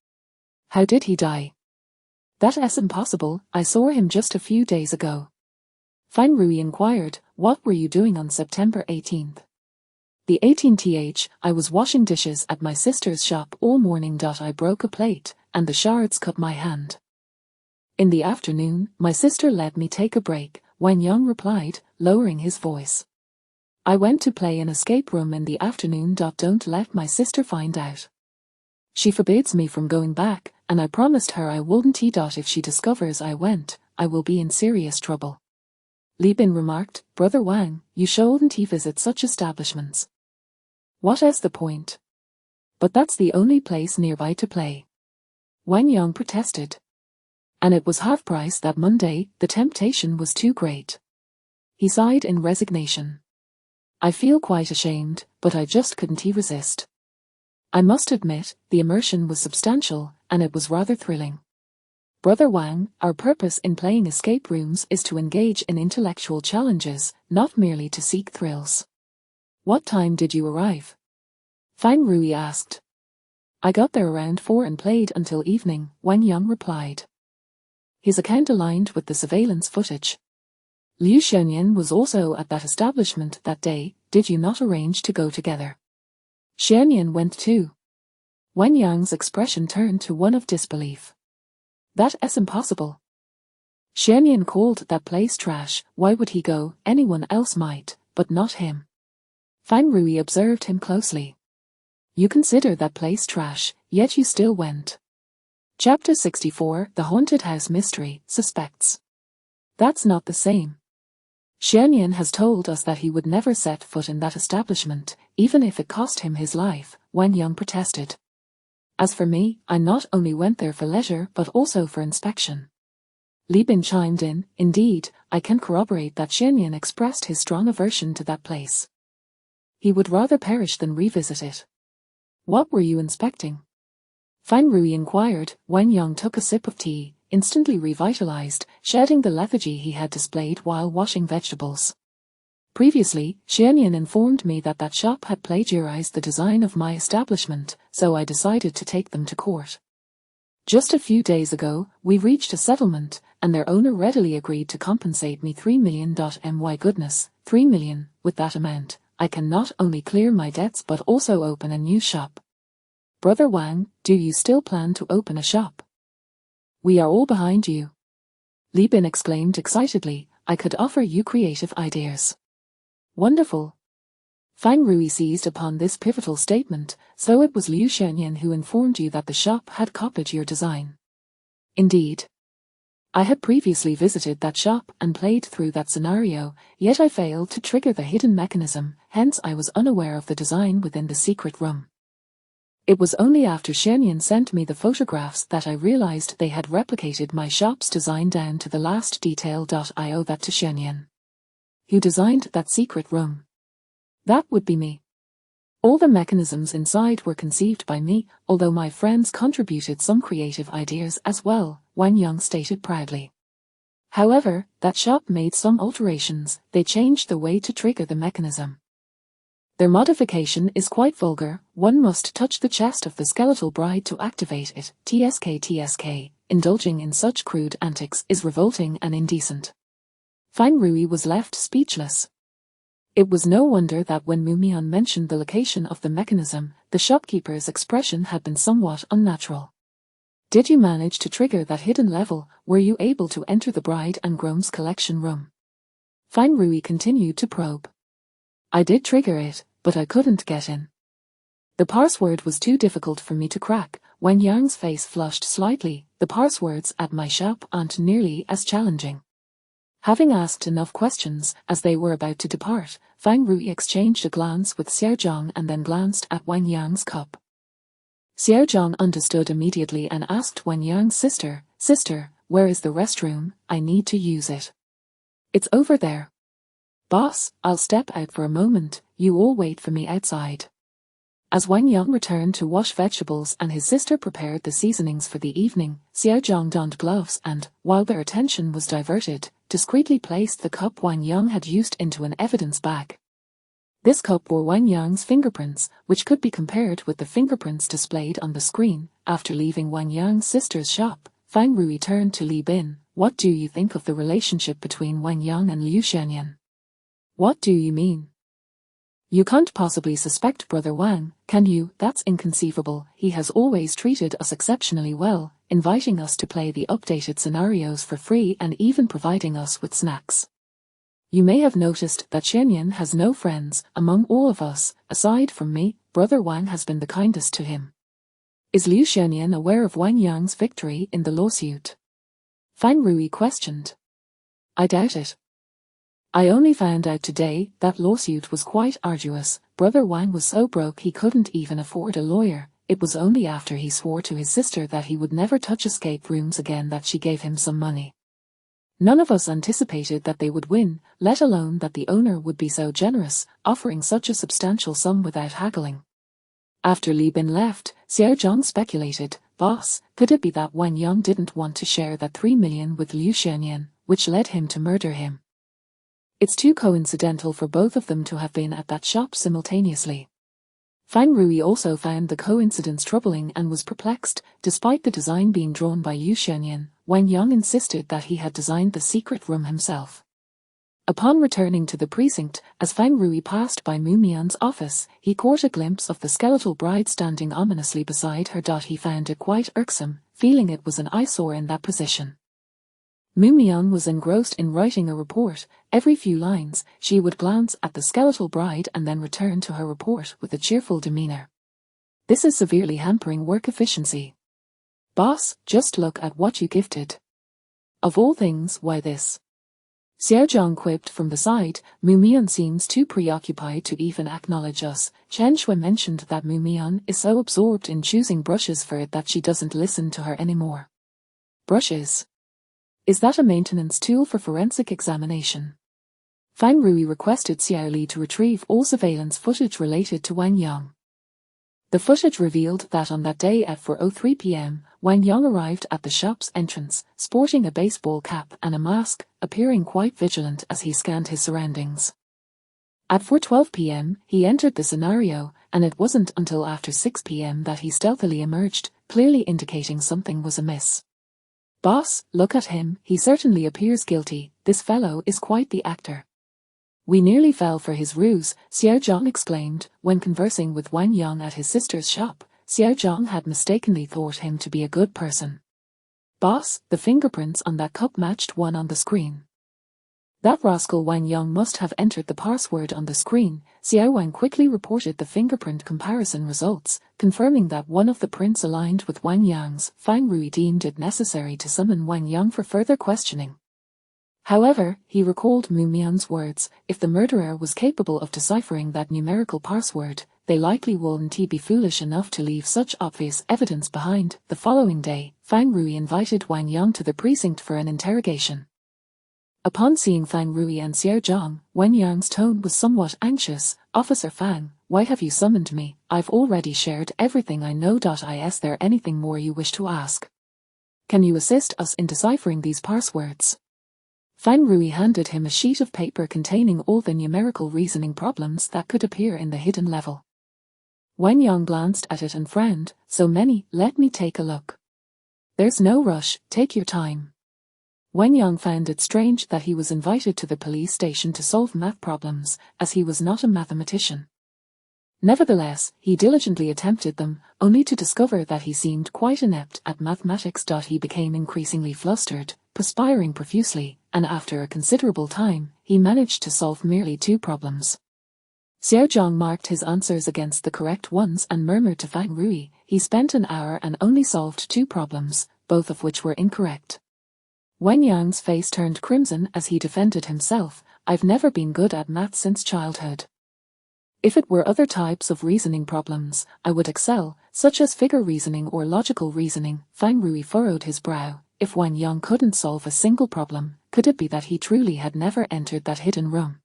How did he die? That's impossible, I saw him just a few days ago. Fang Rui inquired, what were you doing on September 18th? The 18th, I was washing dishes at my sister's shop all morning. I broke a plate, and the shards cut my hand. In the afternoon, my sister let me take a break, Wen Yang replied, lowering his voice. I went to play an escape room in the afternoon. Don't let my sister find out. She forbids me from going back, and I promised her I wouldn't. If she discovers I went, I will be in serious trouble. Li Bin remarked, Brother Wang, you shouldn't visit such establishments. What is the point? But that's the only place nearby to play. Wen Yang protested. And it was half price that Monday, the temptation was too great. He sighed in resignation. I feel quite ashamed, but I just couldn't resist. I must admit, the immersion was substantial, and it was rather thrilling. Brother Wang, our purpose in playing escape rooms is to engage in intellectual challenges, not merely to seek thrills. What time did you arrive? Fang Rui asked. I got there around 4 and played until evening, Wen Yang replied. His account aligned with the surveillance footage. Liu Xianyan was also at that establishment that day. Did you not arrange to go together? Xianyan went too. Wen Yang's expression turned to one of disbelief. That's impossible. Xianyan called that place trash. Why would he go? Anyone else might, but not him. Fang Rui observed him closely. You consider that place trash, yet you still went. Chapter 64, The Haunted House Mystery, Suspects. That's not the same. Xianyan has told us that he would never set foot in that establishment, even if it cost him his life, Wen Yang protested. As for me, I not only went there for leisure but also for inspection. Li Bin chimed in, indeed, I can corroborate that Xianyan expressed his strong aversion to that place. He would rather perish than revisit it. What were you inspecting? Fang Rui inquired. Wen Yang took a sip of tea, instantly revitalized, shedding the lethargy he had displayed while washing vegetables. Previously, Xianyan informed me that that shop had plagiarized the design of my establishment, so I decided to take them to court. Just a few days ago, we reached a settlement, and their owner readily agreed to compensate me 3 million. My goodness, 3 million, with that amount, I can not only clear my debts but also open a new shop. Brother Wang, do you still plan to open a shop? We are all behind you. Li Bin exclaimed excitedly, I could offer you creative ideas. Wonderful. Fang Rui seized upon this pivotal statement, so it was Liu Xianyan who informed you that the shop had copied your design. Indeed. I had previously visited that shop and played through that scenario, yet I failed to trigger the hidden mechanism, hence I was unaware of the design within the secret room. It was only after Xianyan sent me the photographs that I realized they had replicated my shop's design down to the last detail. I owe that to Xianyan. Who designed that secret room? That would be me. All the mechanisms inside were conceived by me, although my friends contributed some creative ideas as well, Wang Yang stated proudly. However, that shop made some alterations. They changed the way to trigger the mechanism. Their modification is quite vulgar. One must touch the chest of the skeletal bride to activate it. TSK. Indulging in such crude antics is revolting and indecent. Fang Rui was left speechless. It was no wonder that when Mumian mentioned the location of the mechanism, the shopkeeper's expression had been somewhat unnatural. Did you manage to trigger that hidden level? Were you able to enter the bride and groom's collection room? Fang Rui continued to probe. I did trigger it, but I couldn't get in. The password was too difficult for me to crack. Wen Yang's face flushed slightly. The passwords at my shop aren't nearly as challenging. Having asked enough questions, as they were about to depart, Fang Rui exchanged a glance with Xiaozhong and then glanced at Wen Yang's cup. Xiaozhong understood immediately and asked Wen Yang's sister, Sister, where is the restroom? I need to use it. It's over there. Boss, I'll step out for a moment, you all wait for me outside. As Wang Yang returned to wash vegetables and his sister prepared the seasonings for the evening, Xiaozhong donned gloves and, while their attention was diverted, discreetly placed the cup Wang Yang had used into an evidence bag. This cup bore Wang Yang's fingerprints, which could be compared with the fingerprints displayed on the screen. After leaving Wang Yang's sister's shop, Fang Rui turned to Li Bin. What do you think of the relationship between Wang Yang and Liu Xianyan? What do you mean? You can't possibly suspect Brother Wang, can you? That's inconceivable. He has always treated us exceptionally well, inviting us to play the updated scenarios for free and even providing us with snacks. You may have noticed that Xianyan has no friends. Among all of us, aside from me, Brother Wang has been the kindest to him. Is Liu Xianyan aware of Wang Yang's victory in the lawsuit? Fang Rui questioned. I doubt it. I only found out today that lawsuit was quite arduous. Brother Wang was so broke he couldn't even afford a lawyer. It was only after he swore to his sister that he would never touch escape rooms again that she gave him some money. None of us anticipated that they would win, let alone that the owner would be so generous, offering such a substantial sum without haggling. After Li Bin left, Xiaozhong speculated, Boss, could it be that Wang Yang didn't want to share that 3 million with Liu Xianyan, which led him to murder him? It's too coincidental for both of them to have been at that shop simultaneously. Fang Rui also found the coincidence troubling and was perplexed. Despite the design being drawn by Liu Xianyan, Wang Yang insisted that he had designed the secret room himself. Upon returning to the precinct, as Fang Rui passed by Mumian's office, he caught a glimpse of the skeletal bride standing ominously beside her. He found it quite irksome, feeling it was an eyesore in that position. Mu Mian was engrossed in writing a report. Every few lines, she would glance at the skeletal bride and then return to her report with a cheerful demeanor. This is severely hampering work efficiency. Boss, just look at what you gifted. Of all things, why this? Xiao Zhang quipped from the side. Mu Mian seems too preoccupied to even acknowledge us. Chen Shui mentioned that Mu Mian is so absorbed in choosing brushes for it that she doesn't listen to her anymore. Brushes? Is that a maintenance tool for forensic examination? Fang Rui requested Xiao Li to retrieve all surveillance footage related to Wang Yang. The footage revealed that on that day at 4:03 p.m., Wang Yang arrived at the shop's entrance, sporting a baseball cap and a mask, appearing quite vigilant as he scanned his surroundings. At 4:12 p.m., he entered the scenario, and it wasn't until after 6 p.m. that he stealthily emerged, clearly indicating something was amiss. Boss, look at him, he certainly appears guilty. This fellow is quite the actor. We nearly fell for his ruse, Xiao Zhang exclaimed. When conversing with Wang Yang at his sister's shop, Xiao Zhang had mistakenly thought him to be a good person. Boss, the fingerprints on that cup matched one on the screen. That rascal Wang Yang must have entered the password on the screen. Xiao Wang quickly reported the fingerprint comparison results, confirming that one of the prints aligned with Wang Yang's. Fang Rui deemed it necessary to summon Wang Yang for further questioning. However, he recalled Mu Mian's words: if the murderer was capable of deciphering that numerical password, they likely wouldn't be foolish enough to leave such obvious evidence behind. The following day, Fang Rui invited Wang Yang to the precinct for an interrogation. Upon seeing Fang Rui and Xiao Zhang, Wang Yang's tone was somewhat anxious. Officer Fang, why have you summoned me? I've already shared everything I know. Is there anything more you wish to ask? Can you assist us in deciphering these passwords? Fang Rui handed him a sheet of paper containing all the numerical reasoning problems that could appear in the hidden level. Wang Yang glanced at it and frowned. So many, let me take a look. There's no rush, take your time. Wang Yang found it strange that he was invited to the police station to solve math problems, as he was not a mathematician. Nevertheless, he diligently attempted them, only to discover that he seemed quite inept at mathematics. He became increasingly flustered, perspiring profusely, and after a considerable time, he managed to solve merely 2 problems. Xiao Zhang marked his answers against the correct ones and murmured to Fang Rui, he spent an hour and only solved 2 problems, both of which were incorrect. Wang Yang's face turned crimson as he defended himself. I've never been good at math since childhood. If it were other types of reasoning problems, I would excel, such as figure reasoning or logical reasoning. Fang Rui furrowed his brow. If Wang Yang couldn't solve a single problem, could it be that he truly had never entered that hidden room?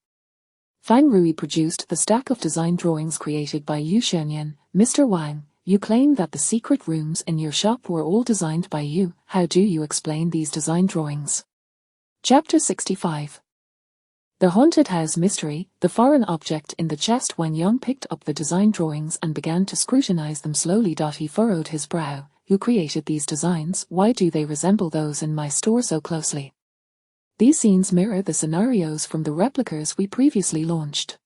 Fang Rui produced the stack of design drawings created by Yu Xianyan. Mr. Wang, you claim that the secret rooms in your shop were all designed by you. How do you explain these design drawings? Chapter 65. The Haunted House Mystery. The foreign object in the chest. Wang Yang picked up the design drawings and began to scrutinize them slowly. He furrowed his brow. Who created these designs? Why do they resemble those in my store so closely? These scenes mirror the scenarios from the replicas we previously launched.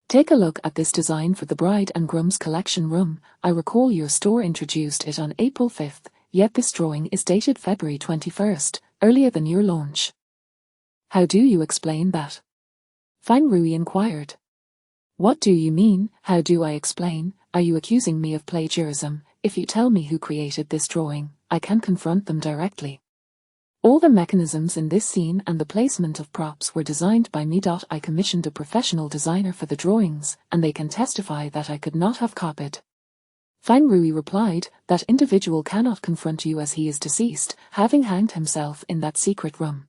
Take a look at this design for the bride and groom's collection room. I recall your store introduced it on April 5th, yet this drawing is dated February 21st, earlier than your launch. How do you explain that? Fang Rui inquired. What do you mean, how do I explain? Are you accusing me of plagiarism? If you tell me who created this drawing, I can confront them directly. All the mechanisms in this scene and the placement of props were designed by me. I commissioned a professional designer for the drawings, and they can testify that I could not have copied. Fang Rui replied, that individual cannot confront you as he is deceased, having hanged himself in that secret room.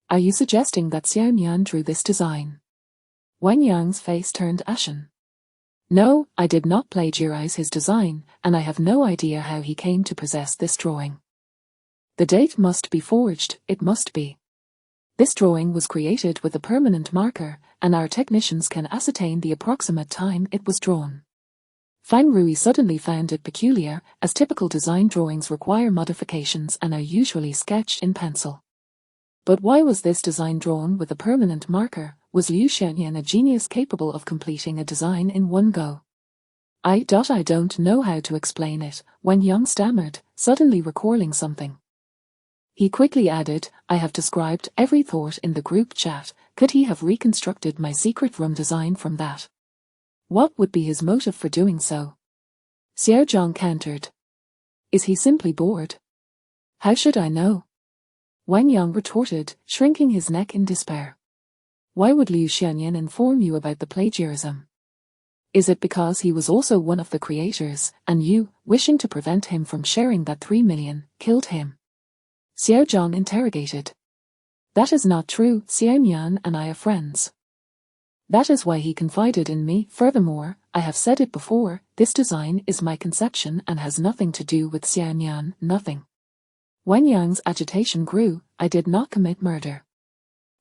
Are you suggesting that Xiao Nian drew this design? Wang Yang's face turned ashen. No, I did not plagiarize his design, and I have no idea how he came to possess this drawing. The date must be forged, it must be. This drawing was created with a permanent marker, and our technicians can ascertain the approximate time it was drawn. Fang Rui suddenly found it peculiar, as typical design drawings require modifications and are usually sketched in pencil. But why was this design drawn with a permanent marker? Was Liu Xianyan a genius capable of completing a design in one go? I don't know how to explain it, Wang Yang stammered, suddenly recalling something. He quickly added, I have described every thought in the group chat. Could he have reconstructed my secret room design from that? What would be his motive for doing so? Xiao Zhang countered. Is he simply bored? How should I know? Wang Yang retorted, shrinking his neck in despair. Why would Liu Xianyan inform you about the plagiarism? Is it because he was also one of the creators, and you, wishing to prevent him from sharing that 3 million, killed him? Xiao Zhang interrogated. That is not true. Xiao Nian and I are friends. That is why he confided in me. Furthermore, I have said it before, this design is my conception and has nothing to do with Xiao Nian, nothing. Wang Yang's agitation grew. I did not commit murder.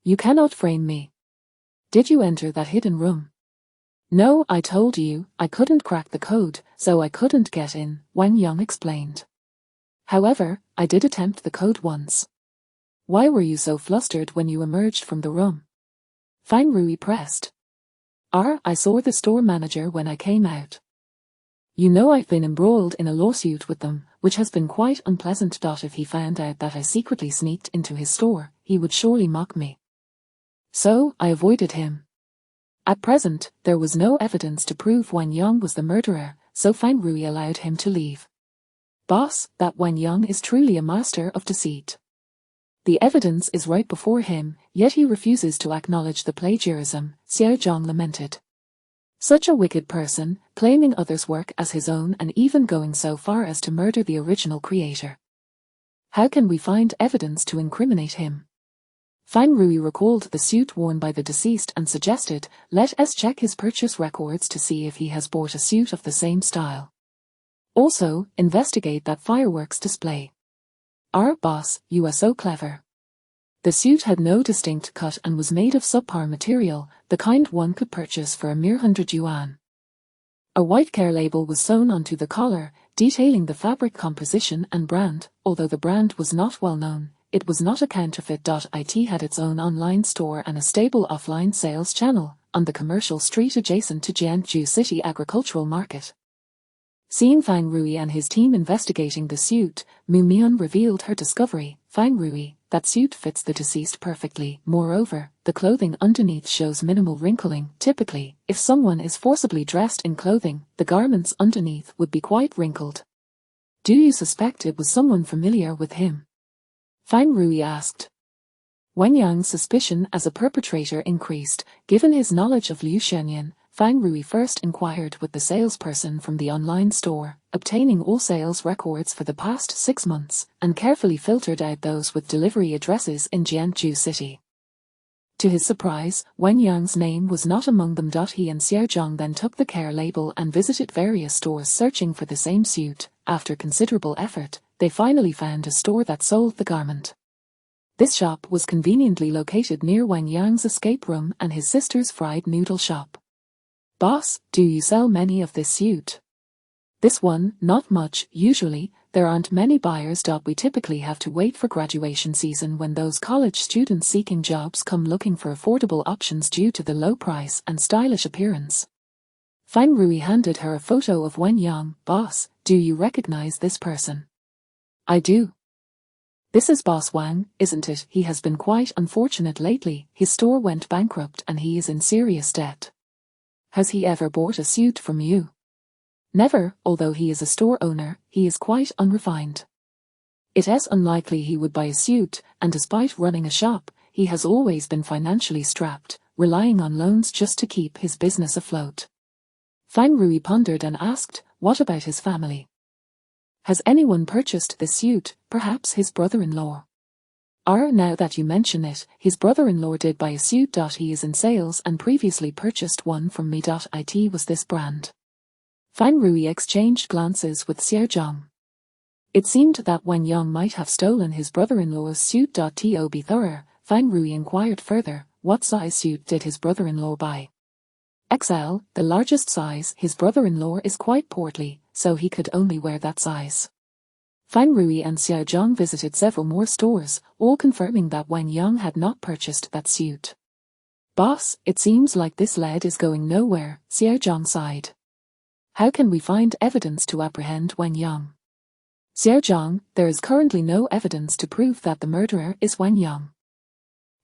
You cannot frame me. Did you enter that hidden room? No, I told you, I couldn't crack the code, so I couldn't get in, Wang Yang explained. However, I did attempt the code once. Why were you so flustered when you emerged from the room? Fang Rui pressed. I saw the store manager when I came out. You know I've been embroiled in a lawsuit with them, which has been quite unpleasant. If he found out that I secretly sneaked into his store, he would surely mock me. So, I avoided him. At present, there was no evidence to prove Wang Yang was the murderer, so Fang Rui allowed him to leave. Boss, that Wang Yang is truly a master of deceit. The evidence is right before him, yet he refuses to acknowledge the plagiarism, Xiao Zhang lamented. Such a wicked person, claiming others' work as his own and even going so far as to murder the original creator. How can we find evidence to incriminate him? Fang Rui recalled the suit worn by the deceased and suggested, let us check his purchase records to see if he has bought a suit of the same style. Also, investigate that fireworks display. Our boss, you are so clever. The suit had no distinct cut and was made of subpar material, the kind one could purchase for a mere 100 yuan. A white care label was sewn onto the collar, detailing the fabric composition and brand. Although the brand was not well known, it was not a counterfeit. It had its own online store and a stable offline sales channel, on the commercial street adjacent to Jianzhou City Agricultural Market. Seeing Fang Rui and his team investigating the suit, Mu Mian revealed her discovery. Fang Rui, that suit fits the deceased perfectly. Moreover, the clothing underneath shows minimal wrinkling. Typically, if someone is forcibly dressed in clothing, the garments underneath would be quite wrinkled. Do you suspect it was someone familiar with him? Fang Rui asked. Wang Yang's suspicion as a perpetrator increased. Given his knowledge of Liu Xianyan, Fang Rui first inquired with the salesperson from the online store, obtaining all sales records for the past 6 months, and carefully filtered out those with delivery addresses in Jianzhou City. To his surprise, Wang Yang's name was not among them. He and Xiao Zhang then took the care label and visited various stores searching for the same suit. After considerable effort, they finally found a store that sold the garment. This shop was conveniently located near Wang Yang's escape room and his sister's fried noodle shop. Boss, do you sell many of this suit? This one, not much. Usually, there aren't many buyers. We typically have to wait for graduation season when those college students seeking jobs come looking for affordable options due to the low price and stylish appearance. Fang Rui handed her a photo of Wang Yang. Boss, do you recognize this person? I do. This is Boss Wang, isn't it? He has been quite unfortunate lately. His store went bankrupt and he is in serious debt. Has he ever bought a suit from you? Never. Although he is a store owner, he is quite unrefined. It is unlikely he would buy a suit, and despite running a shop, he has always been financially strapped, relying on loans just to keep his business afloat. Fang Rui pondered and asked, what about his family? Has anyone purchased this suit? Perhaps his brother-in-law. Now that you mention it, his brother-in-law did buy a suit. He is in sales and previously purchased one from me. It was this brand. Fang Rui exchanged glances with Xiao Zhang. It seemed that Wang Yang might have stolen his brother-in-law's suit. To be thorough, Fang Rui inquired further, what size suit did his brother-in-law buy? XL, the largest size. His brother-in-law is quite portly, so he could only wear that size. Fang Rui and Xiao Zhang visited several more stores, all confirming that Wang Yang had not purchased that suit. Boss, it seems like this lead is going nowhere, Xiao Zhang sighed. How can we find evidence to apprehend Wang Yang? Xiaozhang, there is currently no evidence to prove that the murderer is Wang Yang.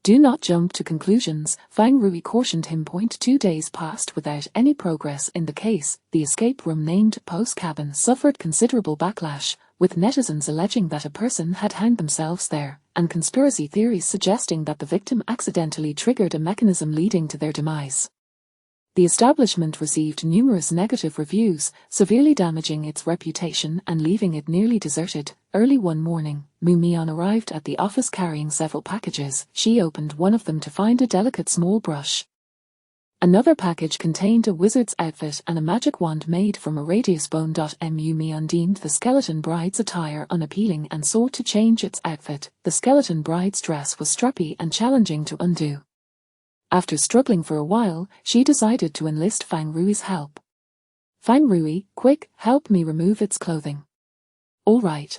Do not jump to conclusions, Fang Rui cautioned him. 2 days passed without any progress in the case. The escape room named Post Cabin suffered considerable backlash, with netizens alleging that a person had hanged themselves there, and conspiracy theories suggesting that the victim accidentally triggered a mechanism leading to their demise. The establishment received numerous negative reviews, severely damaging its reputation and leaving it nearly deserted. Early one morning, Mu Mian arrived at the office carrying several packages. She opened one of them to find a delicate small brush. Another package contained a wizard's outfit and a magic wand made from a radius bone. Mu Mian deemed the skeleton bride's attire unappealing and sought to change its outfit. The skeleton bride's dress was strappy and challenging to undo. After struggling for a while, she decided to enlist Fang Rui's help. Fang Rui, quick, help me remove its clothing. All right.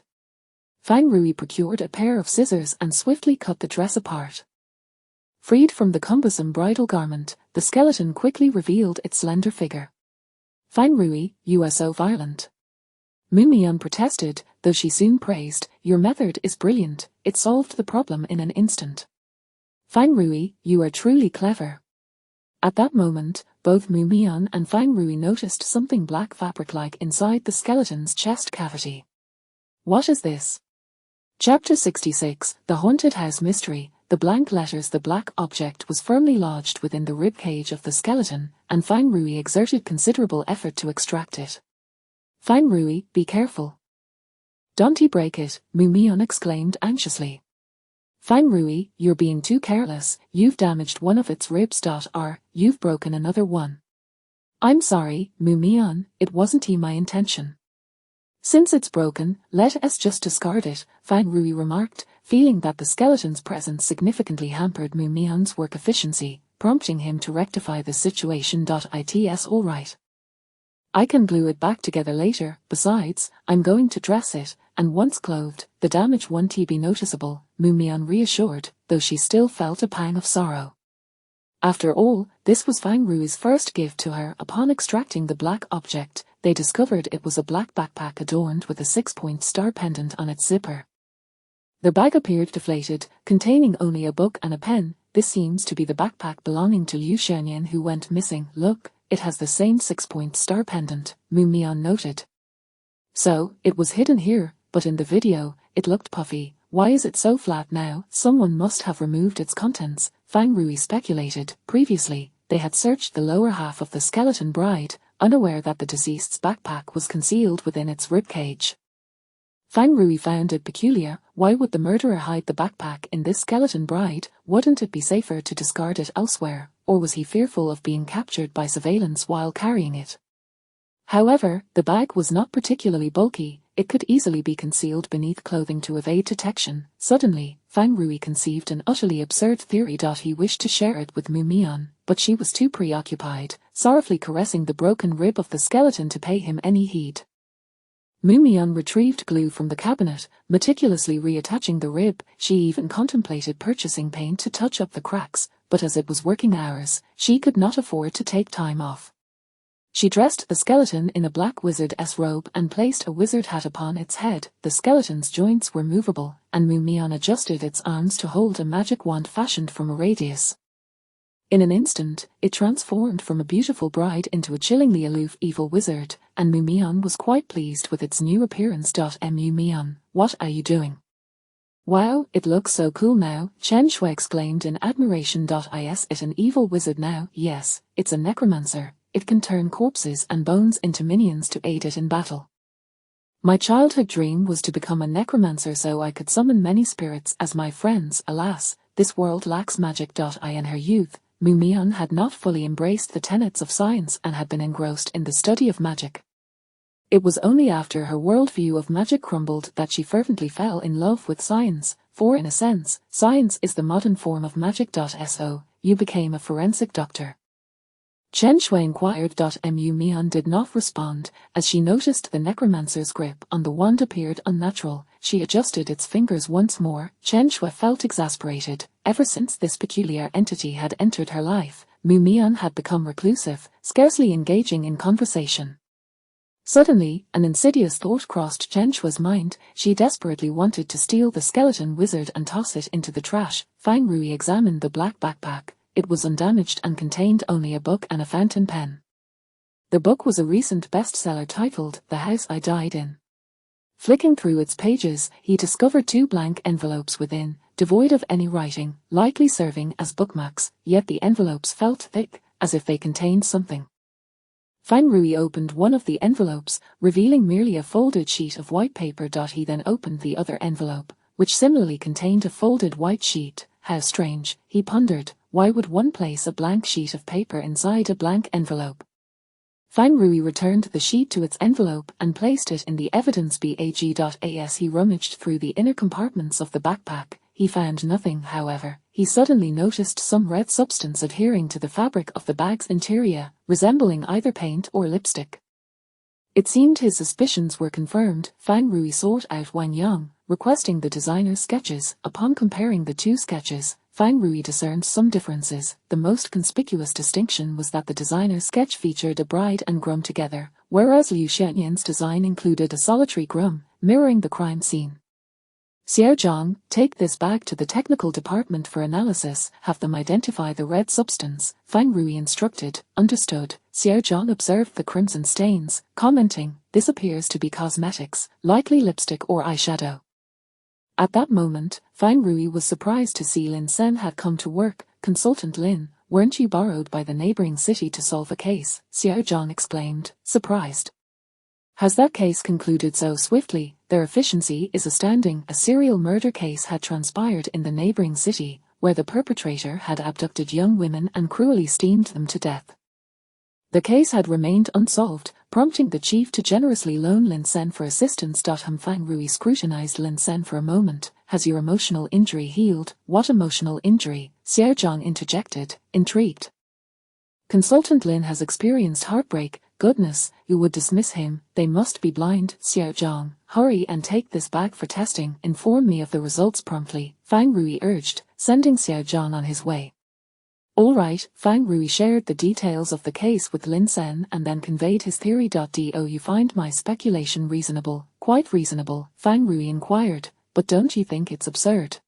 Fang Rui procured a pair of scissors and swiftly cut the dress apart. Freed from the cumbersome bridal garment, the skeleton quickly revealed its slender figure. Fang Rui, you are so violent. Mu Mian protested, though she soon praised, your method is brilliant, it solved the problem in an instant. Fang Rui, you are truly clever. At that moment, both Mu Mian and Fang Rui noticed something black fabric-like inside the skeleton's chest cavity. What is this? Chapter 66, The Haunted House Mystery. The blank letters. The black object was firmly lodged within the ribcage of the skeleton, and Fang Rui exerted considerable effort to extract it. Fang Rui, be careful. Don't you break it, Mu Mian exclaimed anxiously. Fang Rui, you're being too careless, you've damaged one of its ribs. You've broken another one. I'm sorry, Mu Mian, it wasn't my intention. Since it's broken, let us just discard it, Fang Rui remarked, feeling that the skeleton's presence significantly hampered Mu Mian's work efficiency, prompting him to rectify the situation. It's all right. I can glue it back together later. Besides, I'm going to dress it, and once clothed, the damage won't be noticeable, Mu Mian reassured, though she still felt a pang of sorrow. After all, this was Fang Rui's first gift to her. Upon extracting the black object, they discovered it was a black backpack adorned with a 6-point star pendant on its zipper. The bag appeared deflated, containing only a book and a pen. This seems to be the backpack belonging to Liu Xianyan who went missing. Look, it has the same 6-point star pendant, Mu Mian noted. So, it was hidden here, but in the video, it looked puffy. Why is it so flat now? Someone must have removed its contents, Fang Rui speculated. Previously, they had searched the lower half of the skeleton bride, unaware that the deceased's backpack was concealed within its ribcage. Fang Rui found it peculiar. Why would the murderer hide the backpack in this skeleton bride? Wouldn't it be safer to discard it elsewhere, or was he fearful of being captured by surveillance while carrying it? However, the bag was not particularly bulky. It could easily be concealed beneath clothing to evade detection. Suddenly, Fang Rui conceived an utterly absurd theory. He wished to share it with Mu Mian, but she was too preoccupied, sorrowfully caressing the broken rib of the skeleton to pay him any heed. Mu Mian retrieved glue from the cabinet, meticulously reattaching the rib. She even contemplated purchasing paint to touch up the cracks, but as it was working hours, she could not afford to take time off. She dressed the skeleton in a black wizard's robe and placed a wizard hat upon its head. The skeleton's joints were movable, and Mu Mian adjusted its arms to hold a magic wand fashioned from a radius. In an instant, it transformed from a beautiful bride into a chillingly aloof evil wizard, and Mu Mian was quite pleased with its new appearance. Mu Mian, what are you doing? Wow, it looks so cool now, Chen Shui exclaimed in admiration. Is it an evil wizard now? Yes, it's a necromancer. It can turn corpses and bones into minions to aid it in battle. My childhood dream was to become a necromancer so I could summon many spirits as my friends. Alas, this world lacks magic. In her youth, Mu Mian had not fully embraced the tenets of science and had been engrossed in the study of magic. It was only after her worldview of magic crumbled that she fervently fell in love with science, for in a sense, science is the modern form of magic. So, you became a forensic doctor? Chen Shui inquired. Mu Mian did not respond, as she noticed the necromancer's grip on the wand appeared unnatural. She adjusted its fingers once more. Chen Shui felt exasperated. Ever since this peculiar entity had entered her life, Mu Mian had become reclusive, scarcely engaging in conversation. Suddenly, an insidious thought crossed Chen Shui's mind. She desperately wanted to steal the skeleton wizard and toss it into the trash. Fang Rui examined the black backpack. It was undamaged and contained only a book and a fountain pen. The book was a recent bestseller titled The House I Died In. Flicking through its pages, he discovered 2 blank envelopes within, devoid of any writing, likely serving as bookmarks, yet the envelopes felt thick, as if they contained something. Fang Rui opened one of the envelopes, revealing merely a folded sheet of white paper. He then opened the other envelope, which similarly contained a folded white sheet. How strange, he pondered, why would one place a blank sheet of paper inside a blank envelope? Fang Rui returned the sheet to its envelope and placed it in the evidence bag. As he rummaged through the inner compartments of the backpack, he found nothing. However, he suddenly noticed some red substance adhering to the fabric of the bag's interior, resembling either paint or lipstick. It seemed his suspicions were confirmed. Fang Rui sought out Wang Yang, requesting the designer's sketches. Upon comparing the 2 sketches, Fang Rui discerned some differences. The most conspicuous distinction was that the designer's sketch featured a bride and groom together, whereas Liu Xianyan's design included a solitary groom, mirroring the crime scene. Xiao Zhang, take this bag to the technical department for analysis. Have them identify the red substance, Fang Rui instructed. Understood. Xiao Zhang observed the crimson stains, commenting, this appears to be cosmetics, likely lipstick or eyeshadow. At that moment, Fang Rui was surprised to see Lin Sen had come to work. Consultant Lin, weren't you borrowed by the neighboring city to solve a case? Xiao Zhang exclaimed, surprised. Has that case concluded so swiftly? Their efficiency is astounding. A serial murder case had transpired in the neighboring city, where the perpetrator had abducted young women and cruelly steamed them to death. The case had remained unsolved, prompting the chief to generously loan Lin Sen for assistance. Fang Rui scrutinized Lin Sen for a moment. Has your emotional injury healed? What emotional injury? Xiao Zhang interjected, intrigued. Consultant Lin has experienced heartbreak. Goodness, you would dismiss him. They must be blind. Xiao Zhang, hurry and take this bag for testing. Inform me of the results promptly, Fang Rui urged, sending Xiao Zhang on his way. All right, Fang Rui shared the details of the case with Lin Sen and then conveyed his theory. Do you find my speculation reasonable? Quite reasonable, Fang Rui inquired, but don't you think it's absurd?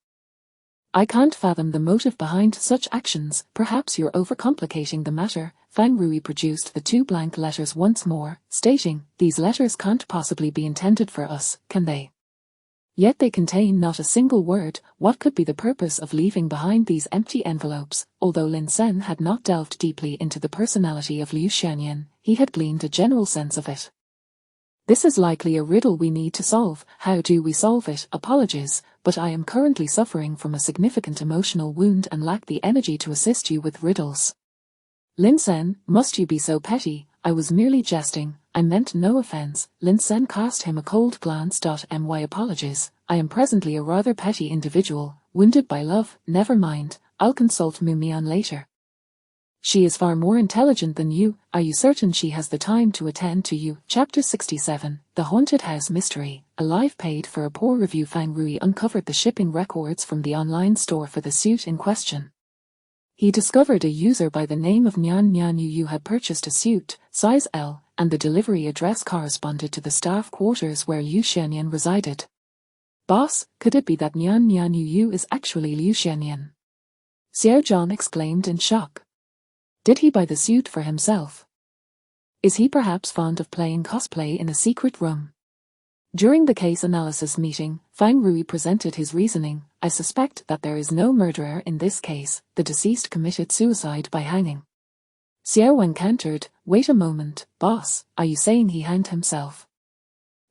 I can't fathom the motive behind such actions. Perhaps you're overcomplicating the matter. Fang Rui produced the 2 blank letters once more, stating, these letters can't possibly be intended for us, can they? Yet they contain not a single word. What could be the purpose of leaving behind these empty envelopes? Although Lin Sen had not delved deeply into the personality of Liu Xianyan, he had gleaned a general sense of it. This is likely a riddle we need to solve. How do we solve it? Apologies, but I am currently suffering from a significant emotional wound and lack the energy to assist you with riddles. Lin Sen, must you be so petty? I was merely jesting. I meant no offense. Lin Sen cast him a cold glance. My apologies. I am presently a rather petty individual, wounded by love. Never mind, I'll consult Mu Mian later. She is far more intelligent than you. Are you certain she has the time to attend to you? Chapter 67, The Haunted House Mystery. A life paid for a poor review. Fang Rui uncovered the shipping records from the online store for the suit in question. He discovered a user by the name of Nyan Yu had purchased a suit, size L, and the delivery address corresponded to the staff quarters where Liu Xianyan resided. Boss, could it be that Nyan Yu is actually Liu Xianyan? Xiao Zhang exclaimed in shock. Did he buy the suit for himself? Is he perhaps fond of playing cosplay in a secret room? During the case analysis meeting, Fang Rui presented his reasoning. I suspect that there is no murderer in this case. The deceased committed suicide by hanging. Xiao Wen countered, wait a moment, boss, are you saying he hanged himself?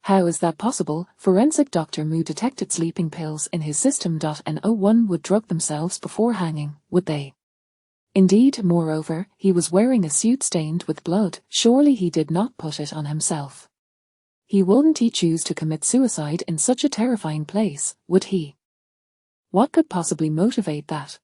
How is that possible? Forensic Dr. Mu detected sleeping pills in his system. No one would drug themselves before hanging, would they? Indeed, moreover, he was wearing a suit stained with blood. Surely he did not put it on himself. Wouldn't he choose to commit suicide in such a terrifying place, would he? What could possibly motivate that?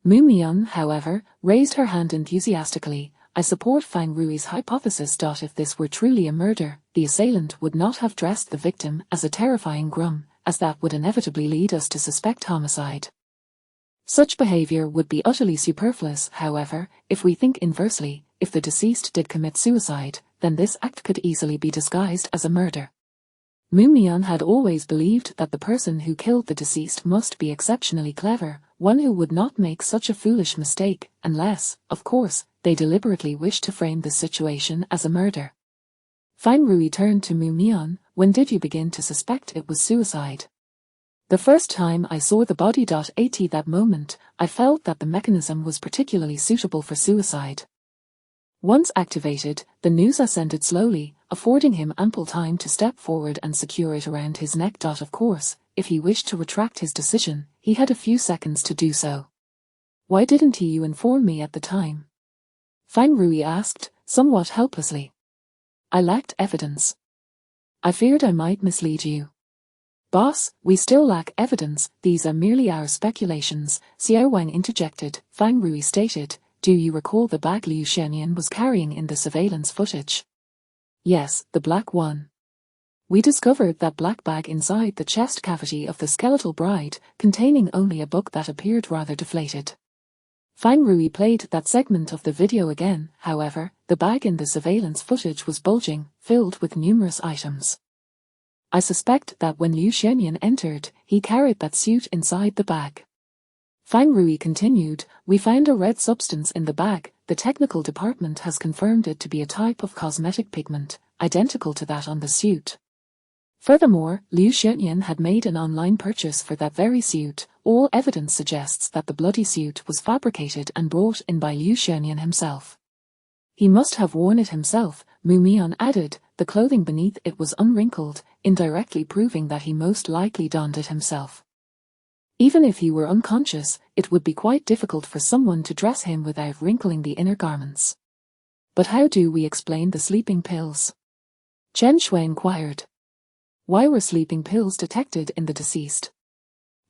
Mu Mian, however, raised her hand enthusiastically. I support Fang Rui's hypothesis. If this were truly a murder, the assailant would not have dressed the victim as a terrifying groom, as that would inevitably lead us to suspect homicide. Such behavior would be utterly superfluous. However, if we think inversely, if the deceased did commit suicide, then this act could easily be disguised as a murder. Mumyon had always believed that the person who killed the deceased must be exceptionally clever, one who would not make such a foolish mistake, unless, of course, they deliberately wished to frame the situation as a murder. Fine Rui turned to Mumyon. When did you begin to suspect it was suicide? The first time I saw the body. At that moment, I felt that the mechanism was particularly suitable for suicide. Once activated, the noose ascended slowly, affording him ample time to step forward and secure it around his neck. Of course, if he wished to retract his decision, he had a few seconds to do so. Why didn't you inform me at the time? Fine Rui asked, somewhat helplessly. I lacked evidence. I feared I might mislead you. Boss, we still lack evidence, these are merely our speculations, Xiao Wang interjected. Fine Rui stated, do you recall the bag Liu Xianyan was carrying in the surveillance footage? Yes, the black one. We discovered that black bag inside the chest cavity of the skeletal bride, containing only a book that appeared rather deflated. Fine Rui played that segment of the video again. However, the bag in the surveillance footage was bulging, filled with numerous items. I suspect that when Liu Xianyan entered, he carried that suit inside the bag. Fine Rui continued, we found a red substance in the bag. The technical department has confirmed it to be a type of cosmetic pigment, identical to that on the suit. Furthermore, Liu Xianyan had made an online purchase for that very suit. All evidence suggests that the bloody suit was fabricated and brought in by Liu Xianyan himself. He must have worn it himself, Mumyon added. The clothing beneath it was unwrinkled, indirectly proving that he most likely donned it himself. Even if he were unconscious, it would be quite difficult for someone to dress him without wrinkling the inner garments. But how do we explain the sleeping pills? Chen Shui inquired. Why were sleeping pills detected in the deceased?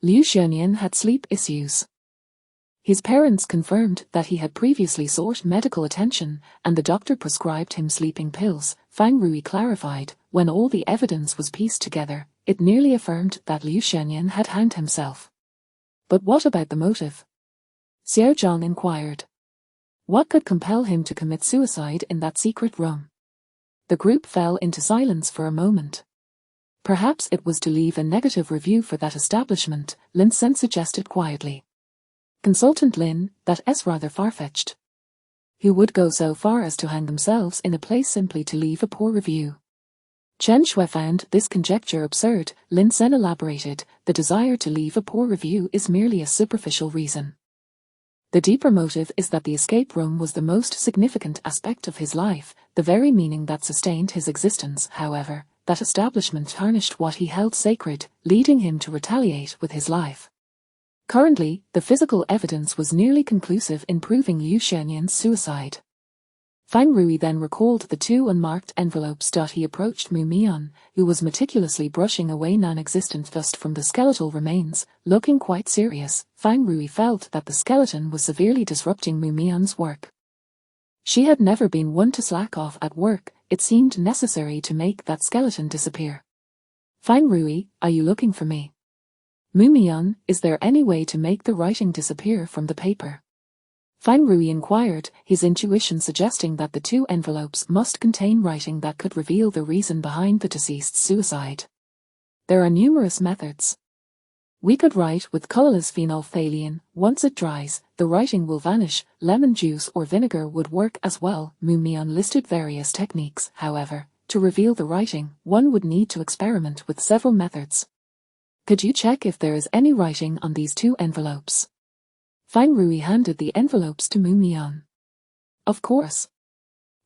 Liu Xianyan had sleep issues. His parents confirmed that he had previously sought medical attention, and the doctor prescribed him sleeping pills. Fine Rui clarified, when all the evidence was pieced together, it nearly affirmed that Liu Xianyan had hanged himself. But what about the motive? Xiao Zhang inquired. What could compel him to commit suicide in that secret room? The group fell into silence for a moment. Perhaps it was to leave a negative review for that establishment, Lin Sen suggested quietly. Consultant Lin, that's rather far-fetched. Who would go so far as to hang themselves in a place simply to leave a poor review? Chen Shui found this conjecture absurd. Lin Sen elaborated, the desire to leave a poor review is merely a superficial reason. The deeper motive is that the escape room was the most significant aspect of his life, the very meaning that sustained his existence. However, that establishment tarnished what he held sacred, leading him to retaliate with his life. Currently, the physical evidence was nearly conclusive in proving Liu Xianyan's suicide. Fine Rui then recalled the two unmarked envelopes. He approached Mumyon, who was meticulously brushing away non-existent dust from the skeletal remains, looking quite serious. Fine Rui felt that the skeleton was severely disrupting Mumyon's work. She had never been one to slack off at work, it seemed necessary to make that skeleton disappear. Fine Rui, are you looking for me? Mumyon, is there any way to make the writing disappear from the paper? Fine Rui inquired, his intuition suggesting that the two envelopes must contain writing that could reveal the reason behind the deceased's suicide. There are numerous methods. We could write with colorless phenolphthalein. Once it dries, the writing will vanish. Lemon juice or vinegar would work as well. Mumyon listed various techniques. However, to reveal the writing, one would need to experiment with several methods. Could you check if there is any writing on these two envelopes? Fine Rui handed the envelopes to Mumyon. Of course.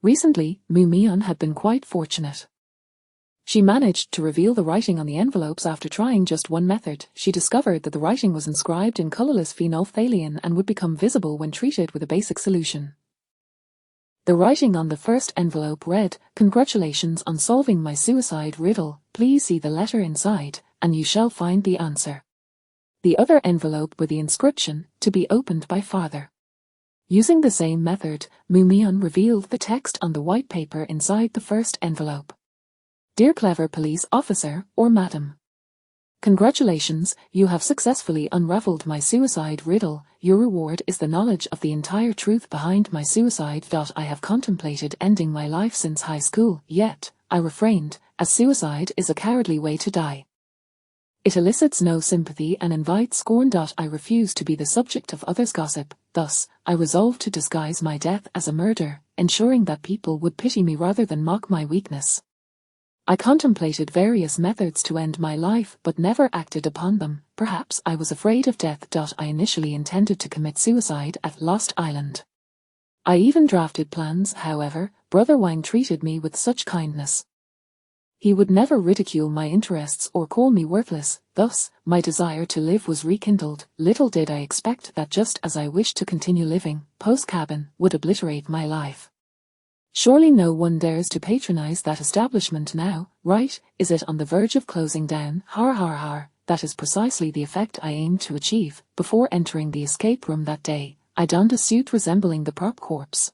Recently, Mumyon had been quite fortunate. She managed to reveal the writing on the envelopes after trying just one method. She discovered that the writing was inscribed in colorless phenolphthalein and would become visible when treated with a basic solution. The writing on the first envelope read, "Congratulations on solving my suicide riddle. Please see the letter inside, and you shall find the answer." The other envelope with the inscription, "To be opened by father." Using the same method, Mumyon revealed the text on the white paper inside the first envelope. Dear clever police officer, or madam. Congratulations, you have successfully unraveled my suicide riddle. your reward is the knowledge of the entire truth behind my suicide. I have contemplated ending my life since high school, yet I refrained, as suicide is a cowardly way to die. It elicits no sympathy and invites scorn. I refuse to be the subject of others' gossip, thus, I resolved to disguise my death as a murder, ensuring that people would pity me rather than mock my weakness. I contemplated various methods to end my life but never acted upon them. Perhaps I was afraid of death. I initially intended to commit suicide at Lost Island. I even drafted plans. However, Brother Wang treated me with such kindness. He would never ridicule my interests or call me worthless, thus, my desire to live was rekindled. Little did I expect that just as I wished to continue living, post-cabin would obliterate my life. Surely no one dares to patronize that establishment now, right? Is it on the verge of closing down? Har har har. That is precisely the effect I aimed to achieve. Before entering the escape room that day, I donned a suit resembling the prop corpse.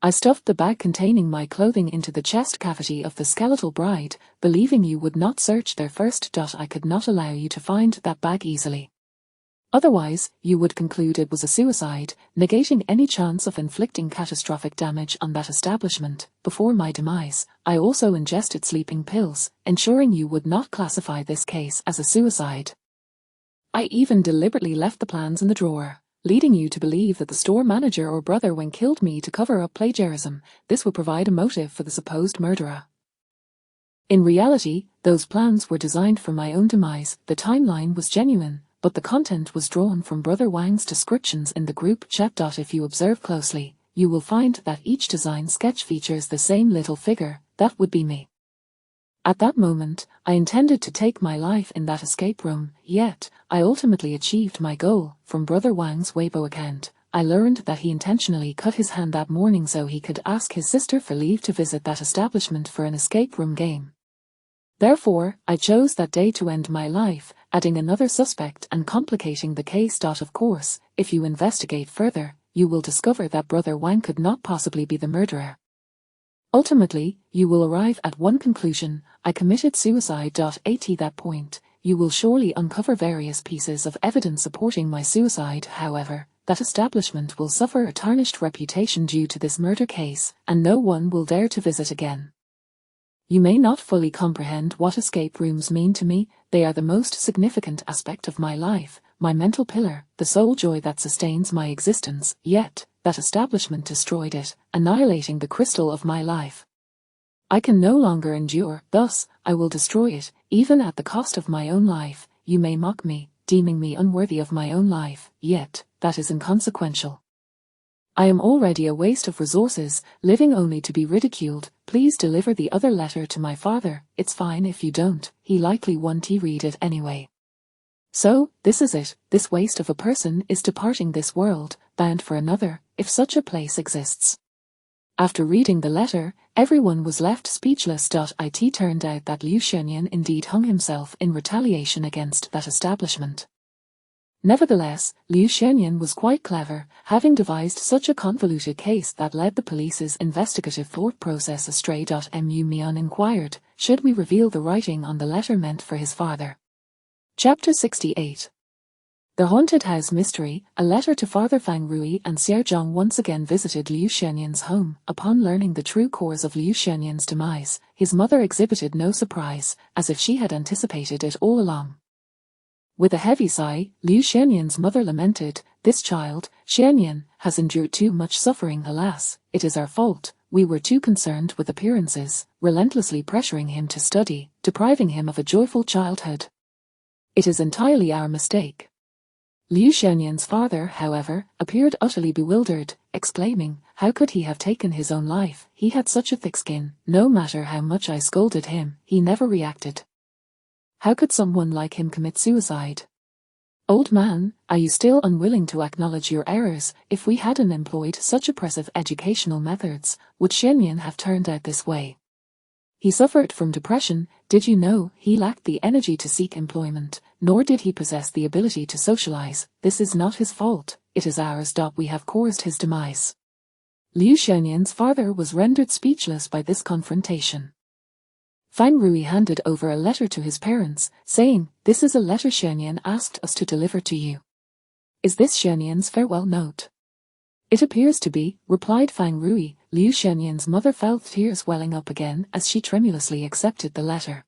I stuffed the bag containing my clothing into the chest cavity of the skeletal bride, believing you would not search there first. I could not allow you to find that bag easily. Otherwise, you would conclude it was a suicide, negating any chance of inflicting catastrophic damage on that establishment. Before my demise, I also ingested sleeping pills, ensuring you would not classify this case as a suicide. I even deliberately left the plans in the drawer, leading you to believe that the store manager or Brother Wang killed me to cover up plagiarism. This would provide a motive for the supposed murderer. In reality, those plans were designed for my own demise. The timeline was genuine, but the content was drawn from Brother Wang's descriptions in the group chat. If you observe closely, you will find that each design sketch features the same little figure. That would be me. At that moment, I intended to take my life in that escape room, yet, I ultimately achieved my goal. From Brother Wang's Weibo account, I learned that he intentionally cut his hand that morning so he could ask his sister for leave to visit that establishment for an escape room game. Therefore, I chose that day to end my life, adding another suspect and complicating the case. Of course, if you investigate further, you will discover that Brother Wang could not possibly be the murderer. Ultimately, you will arrive at one conclusion: I committed suicide. At that point, you will surely uncover various pieces of evidence supporting my suicide. However, that establishment will suffer a tarnished reputation due to this murder case, and no one will dare to visit again. You may not fully comprehend what escape rooms mean to me. They are the most significant aspect of my life, my mental pillar, the sole joy that sustains my existence. Yet, that establishment destroyed it, annihilating the crystal of my life. I can no longer endure, thus, I will destroy it, even at the cost of my own life. You may mock me, deeming me unworthy of my own life, yet, that is inconsequential. I am already a waste of resources, living only to be ridiculed. Please deliver the other letter to my father. It's fine if you don't, he likely won't read it anyway. So, this is it. This waste of a person is departing this world, bound for another, if such a place exists. After reading the letter, everyone was left speechless. It turned out that Liu Shenyan indeed hung himself in retaliation against that establishment. Nevertheless, Liu Shenyan was quite clever, having devised such a convoluted case that led the police's investigative thought process astray. Mu Mian inquired, should we reveal the writing on the letter meant for his father? Chapter 68. The Haunted House Mystery. A letter to Father Fang Rui and Xiao Zhang once again visited Liu Shenyan's home. Upon learning the true cause of Liu Shenyan's demise, his mother exhibited no surprise, as if she had anticipated it all along. With a heavy sigh, Liu Shenyan's mother lamented, "This child, Shenyan, has endured too much suffering. Alas, it is our fault. We were too concerned with appearances, relentlessly pressuring him to study, depriving him of a joyful childhood. It is entirely our mistake." Liu Shenyan's father, however, appeared utterly bewildered, exclaiming, "How could he have taken his own life? He had such a thick skin. No matter how much I scolded him, he never reacted. How could someone like him commit suicide? Old man, are you still unwilling to acknowledge your errors? If we hadn't employed such oppressive educational methods, would Shenyan have turned out this way? He suffered from depression. Did you know he lacked the energy to seek employment, nor did he possess the ability to socialize? This is not his fault, it is ours. We have caused his demise." Liu Shenyan's father was rendered speechless by this confrontation. Fang Rui handed over a letter to his parents, saying, "This is a letter Shenyan asked us to deliver to you. Is this Xianyan's farewell note? It appears to be, replied Fang Rui. Liu Xianyan's mother felt tears welling up again as she tremulously accepted the letter.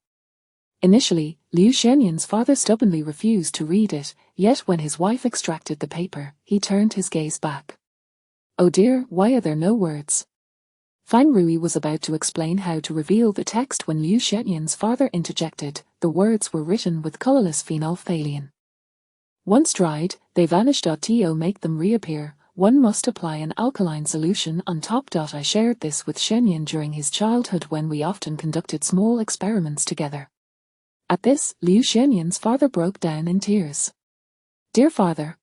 Initially, Liu Xianyan's father stubbornly refused to read it, yet when his wife extracted the paper, he turned his gaze back. Oh dear, why are there no words? Fang Rui was about to explain how to reveal the text when Liu Xianyan's father interjected. The words were written with colorless phenolphthalein. Once dried, they vanish. To make them reappear, one must apply an alkaline solution on top. I shared this with Xianyan during his childhood when we often conducted small experiments together. At this, Liu Xianyan's father broke down in tears. Dear father,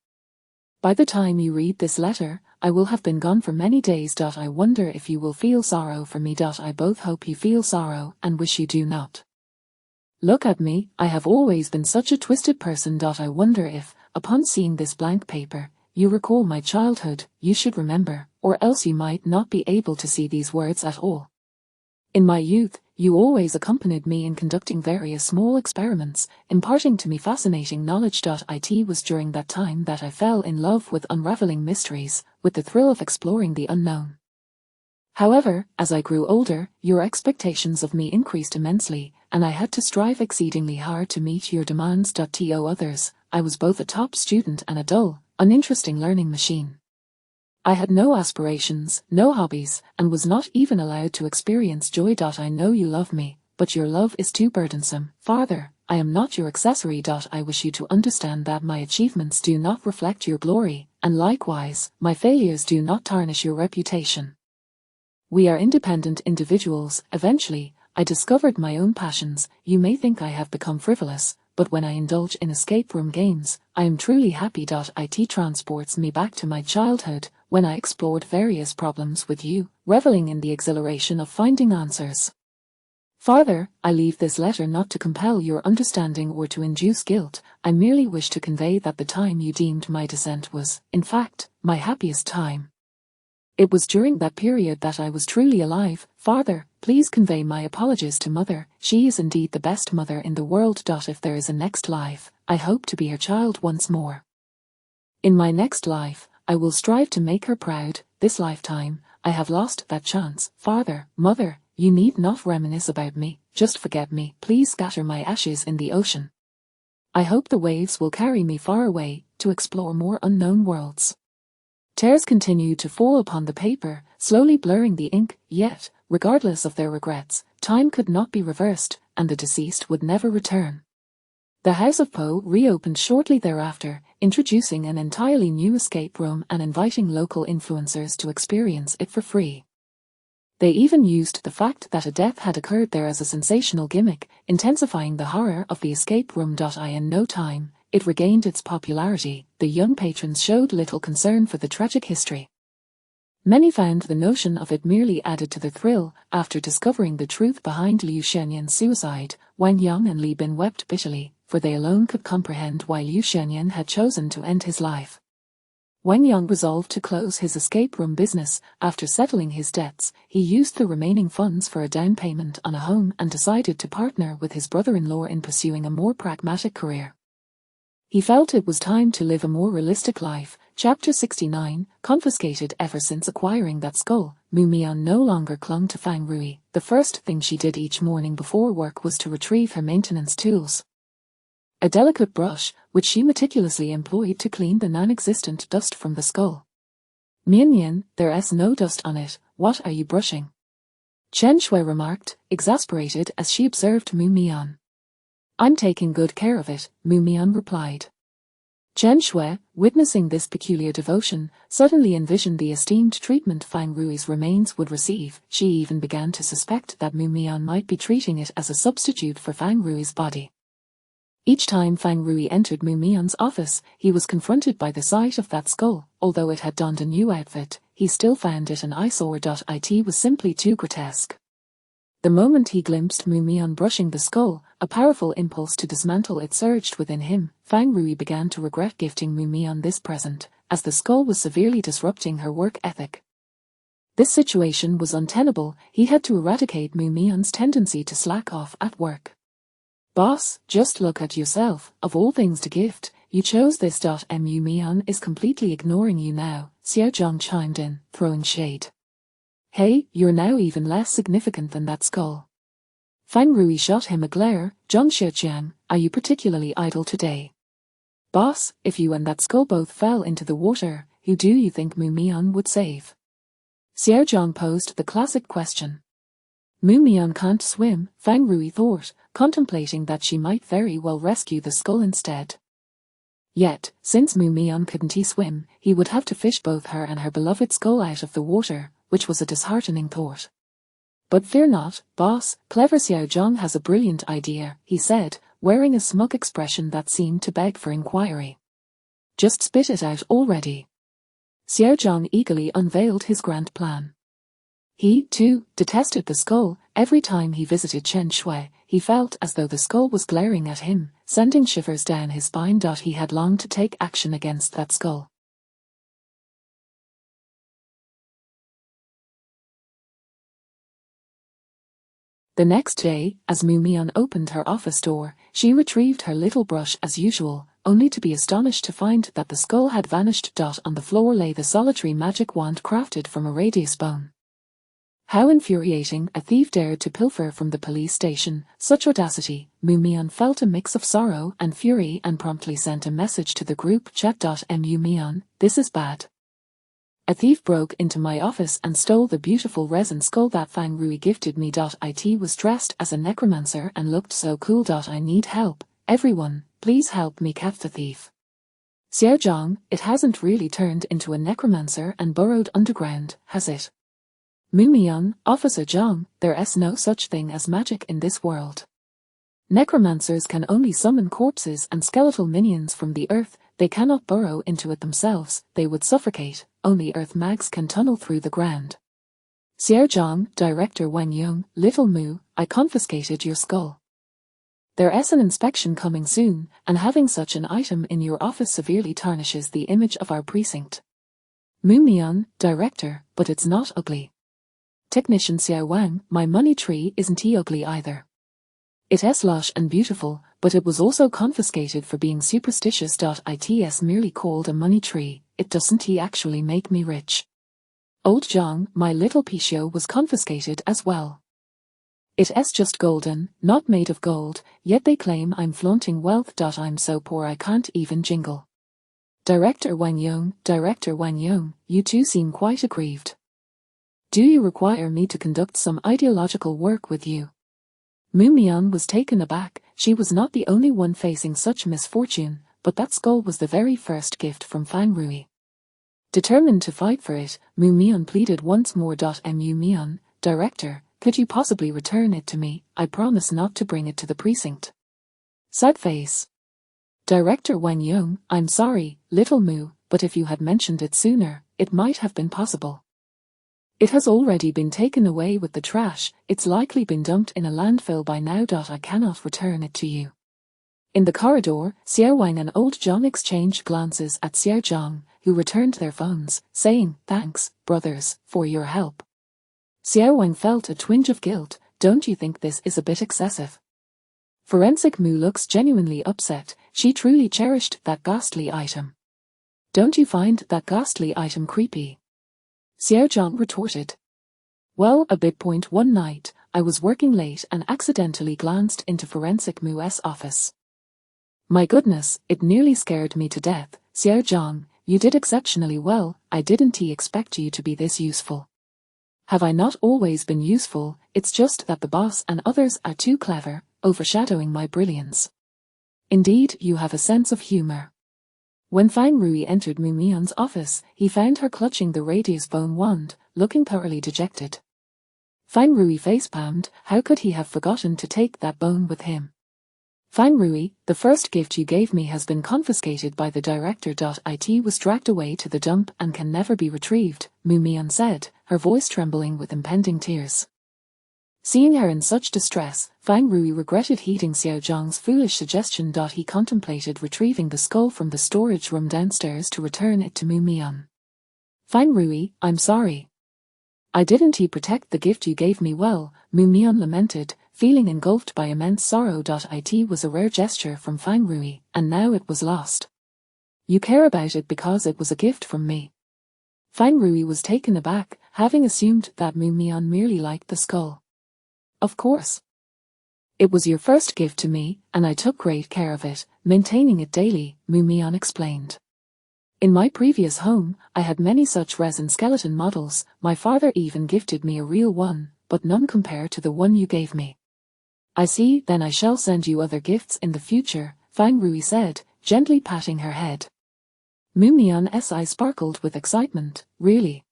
by the time you read this letter, I will have been gone for many days. I wonder if you will feel sorrow for me. I both hope you feel sorrow and wish you do not. Look at me, I have always been such a twisted person. I wonder if, upon seeing this blank paper, you recall my childhood. You should remember, or else you might not be able to see these words at all. In my youth, you always accompanied me in conducting various small experiments, imparting to me fascinating knowledge. It was during that time that I fell in love with unraveling mysteries, with the thrill of exploring the unknown. However, as I grew older, your expectations of me increased immensely, and I had to strive exceedingly hard to meet your demands. To others, I was both a top student and a dull, uninteresting learning machine. I had no aspirations, no hobbies, and was not even allowed to experience joy. I know you love me, but your love is too burdensome. Father, I am not your accessory. I wish you to understand that my achievements do not reflect your glory, and likewise, my failures do not tarnish your reputation. We are independent individuals. Eventually, I discovered my own passions. You may think I have become frivolous, but when I indulge in escape room games, I am truly happy. It transports me back to my childhood, when I explored various problems with you, reveling in the exhilaration of finding answers. Father, I leave this letter not to compel your understanding or to induce guilt. I merely wish to convey that the time you deemed my descent was, in fact, my happiest time. It was during that period that I was truly alive. Father, please convey my apologies to Mother. She is indeed the best mother in the world. If there is a next life, I hope to be her child once more. In my next life, I will strive to make her proud. This lifetime, I have lost that chance. Father, Mother, you need not reminisce about me, just forget me. Please scatter my ashes in the ocean. I hope the waves will carry me far away, to explore more unknown worlds. Tears continued to fall upon the paper, slowly blurring the ink, yet, regardless of their regrets, time could not be reversed, and the deceased would never return. The House of Po reopened shortly thereafter, introducing an entirely new escape room and inviting local influencers to experience it for free. They even used the fact that a death had occurred there as a sensational gimmick, intensifying the horror of the escape room. In no time, it regained its popularity. The young patrons showed little concern for the tragic history. Many found the notion of it merely added to the thrill. After discovering the truth behind Liu Xianyan's suicide, Wang Yang and Li Bin wept bitterly, for they alone could comprehend why Liu Xianyan had chosen to end his life. Wang Yang resolved to close his escape room business. After settling his debts, he used the remaining funds for a down payment on a home and decided to partner with his brother-in-law in pursuing a more pragmatic career. He felt it was time to live a more realistic life. Chapter 69, confiscated. Ever since acquiring that skull, Mu Mian no longer clung to Fang Rui. The first thing she did each morning before work was to retrieve her maintenance tools. A delicate brush, which she meticulously employed to clean the non-existent dust from the skull. Mian Yin, there's no dust on it, what are you brushing? Chen Shui remarked, exasperated as she observed Mu Mian. I'm taking good care of it, Mu Mian replied. Chen Shui, witnessing this peculiar devotion, suddenly envisioned the esteemed treatment Fang Rui's remains would receive. She even began to suspect that Mu Mian might be treating it as a substitute for Fang Rui's body. Each time Fang Rui entered Mu Mian's office, he was confronted by the sight of that skull. Although it had donned a new outfit, he still found it an eyesore. It was simply too grotesque. The moment he glimpsed Mu Mian brushing the skull, a powerful impulse to dismantle it surged within him. Fang Rui began to regret gifting Mu Mian this present, as the skull was severely disrupting her work ethic. This situation was untenable. He had to eradicate Mu Mian's tendency to slack off at work. Boss, just look at yourself. Of all things to gift, you chose this. Mu Mian is completely ignoring you now, Xiao Zhang chimed in, throwing shade. Hey, you're now even less significant than that skull. Fang Rui shot him a glare. Zhang Xiaojiang, are you particularly idle today? Boss, if you and that skull both fell into the water, who do you think Mu Mian would save? Xiao Zhang posed the classic question. Mu Mian can't swim, Fang Rui thought, contemplating that she might very well rescue the skull instead. Yet, since Mu Mian couldn't swim, he would have to fish both her and her beloved skull out of the water, which was a disheartening thought. But fear not, boss, clever Xiao Zhang has a brilliant idea, he said, wearing a smug expression that seemed to beg for inquiry. Just spit it out already. Xiao Zhang eagerly unveiled his grand plan. He, too, detested the skull. Every time he visited Chen Shui, he felt as though the skull was glaring at him, sending shivers down his spine. He had longed to take action against that skull. The next day, as Mu Mian opened her office door, she retrieved her little brush as usual, only to be astonished to find that the skull had vanished. On the floor lay the solitary magic wand crafted from a radius bone. How infuriating! A thief dared to pilfer from the police station. Such audacity! Mu Mian felt a mix of sorrow and fury and promptly sent a message to the group chat. Mu Mian, this is bad. A thief broke into my office and stole the beautiful resin skull that Fang Rui gifted me. It was dressed as a necromancer and looked so cool. I need help. Everyone, please help me catch the thief. Xiao Zhang, it hasn't really turned into a necromancer and burrowed underground, has it? Mu Mian, Officer Zhang, there's no such thing as magic in this world. Necromancers can only summon corpses and skeletal minions from the earth. They cannot burrow into it themselves, they would suffocate. Only earth mags can tunnel through the ground. Xiao Zhang, Director Wang Yong, Little Mu, I confiscated your skull. There's an inspection coming soon, and having such an item in your office severely tarnishes the image of our precinct. Mu Mian, Director, but it's not ugly. Technician Xiao Wang, my money tree isn't ugly either. It's lush and beautiful, but it was also confiscated for being superstitious. It's merely called a money tree, it doesn't actually make me rich. Old Zhang, my little Pichio was confiscated as well. It's just golden, not made of gold, yet they claim I'm flaunting wealth. I'm so poor I can't even jingle. Director Wang Yong, you two seem quite aggrieved. Do you require me to conduct some ideological work with you? Mu Mian was taken aback. She was not the only one facing such misfortune, but that skull was the very first gift from Fang Rui. Determined to fight for it, Mu Mian pleaded once more. Mu Mian, Director, could you possibly return it to me? I promise not to bring it to the precinct. Sad face. Director Wang Yong, I'm sorry, Little Mu, but if you had mentioned it sooner, it might have been possible. It has already been taken away with the trash. It's likely been dumped in a landfill by now. I cannot return it to you. In the corridor, Xiao Wang and Old Zhang exchanged glances at Xiao Zhang, who returned their phones, saying, thanks, brothers, for your help. Xiao Wang felt a twinge of guilt. Don't you think this is a bit excessive? Forensic Mu looks genuinely upset. She truly cherished that ghastly item. Don't you find that ghastly item creepy? Xiao Zhang retorted. Well, a bit. One night, I was working late and accidentally glanced into Forensic Mu's office. My goodness, it nearly scared me to death. Xiao Zhang, you did exceptionally well. I didn't expect you to be this useful. Have I not always been useful? It's just that the boss and others are too clever, overshadowing my brilliance. Indeed, you have a sense of humor. When Fang Rui entered Mu Mian's office, he found her clutching the radius bone wand, looking thoroughly dejected. Fang Rui facepalmed. How could he have forgotten to take that bone with him? Fang Rui, the first gift you gave me has been confiscated by the director. It was dragged away to the dump and can never be retrieved, Mu Mian said, her voice trembling with impending tears. Seeing her in such distress, Fang Rui regretted heeding Xiao Zhang's foolish suggestion. He contemplated retrieving the skull from the storage room downstairs to return it to Mu Mian. Fang Rui, I'm sorry. I didn't protect the gift you gave me well, Mu Mian lamented, feeling engulfed by immense sorrow. It was a rare gesture from Fang Rui, and now it was lost. You care about it because it was a gift from me. Fang Rui was taken aback, having assumed that Mu Mian merely liked the skull. Of course. It was your first gift to me, and I took great care of it, maintaining it daily, Mu Mian explained. In my previous home, I had many such resin skeleton models. My father even gifted me a real one, but none compare to the one you gave me. I see, then I shall send you other gifts in the future, Fang Rui said, gently patting her head. Mu Mian's eyes sparkled with excitement. Really?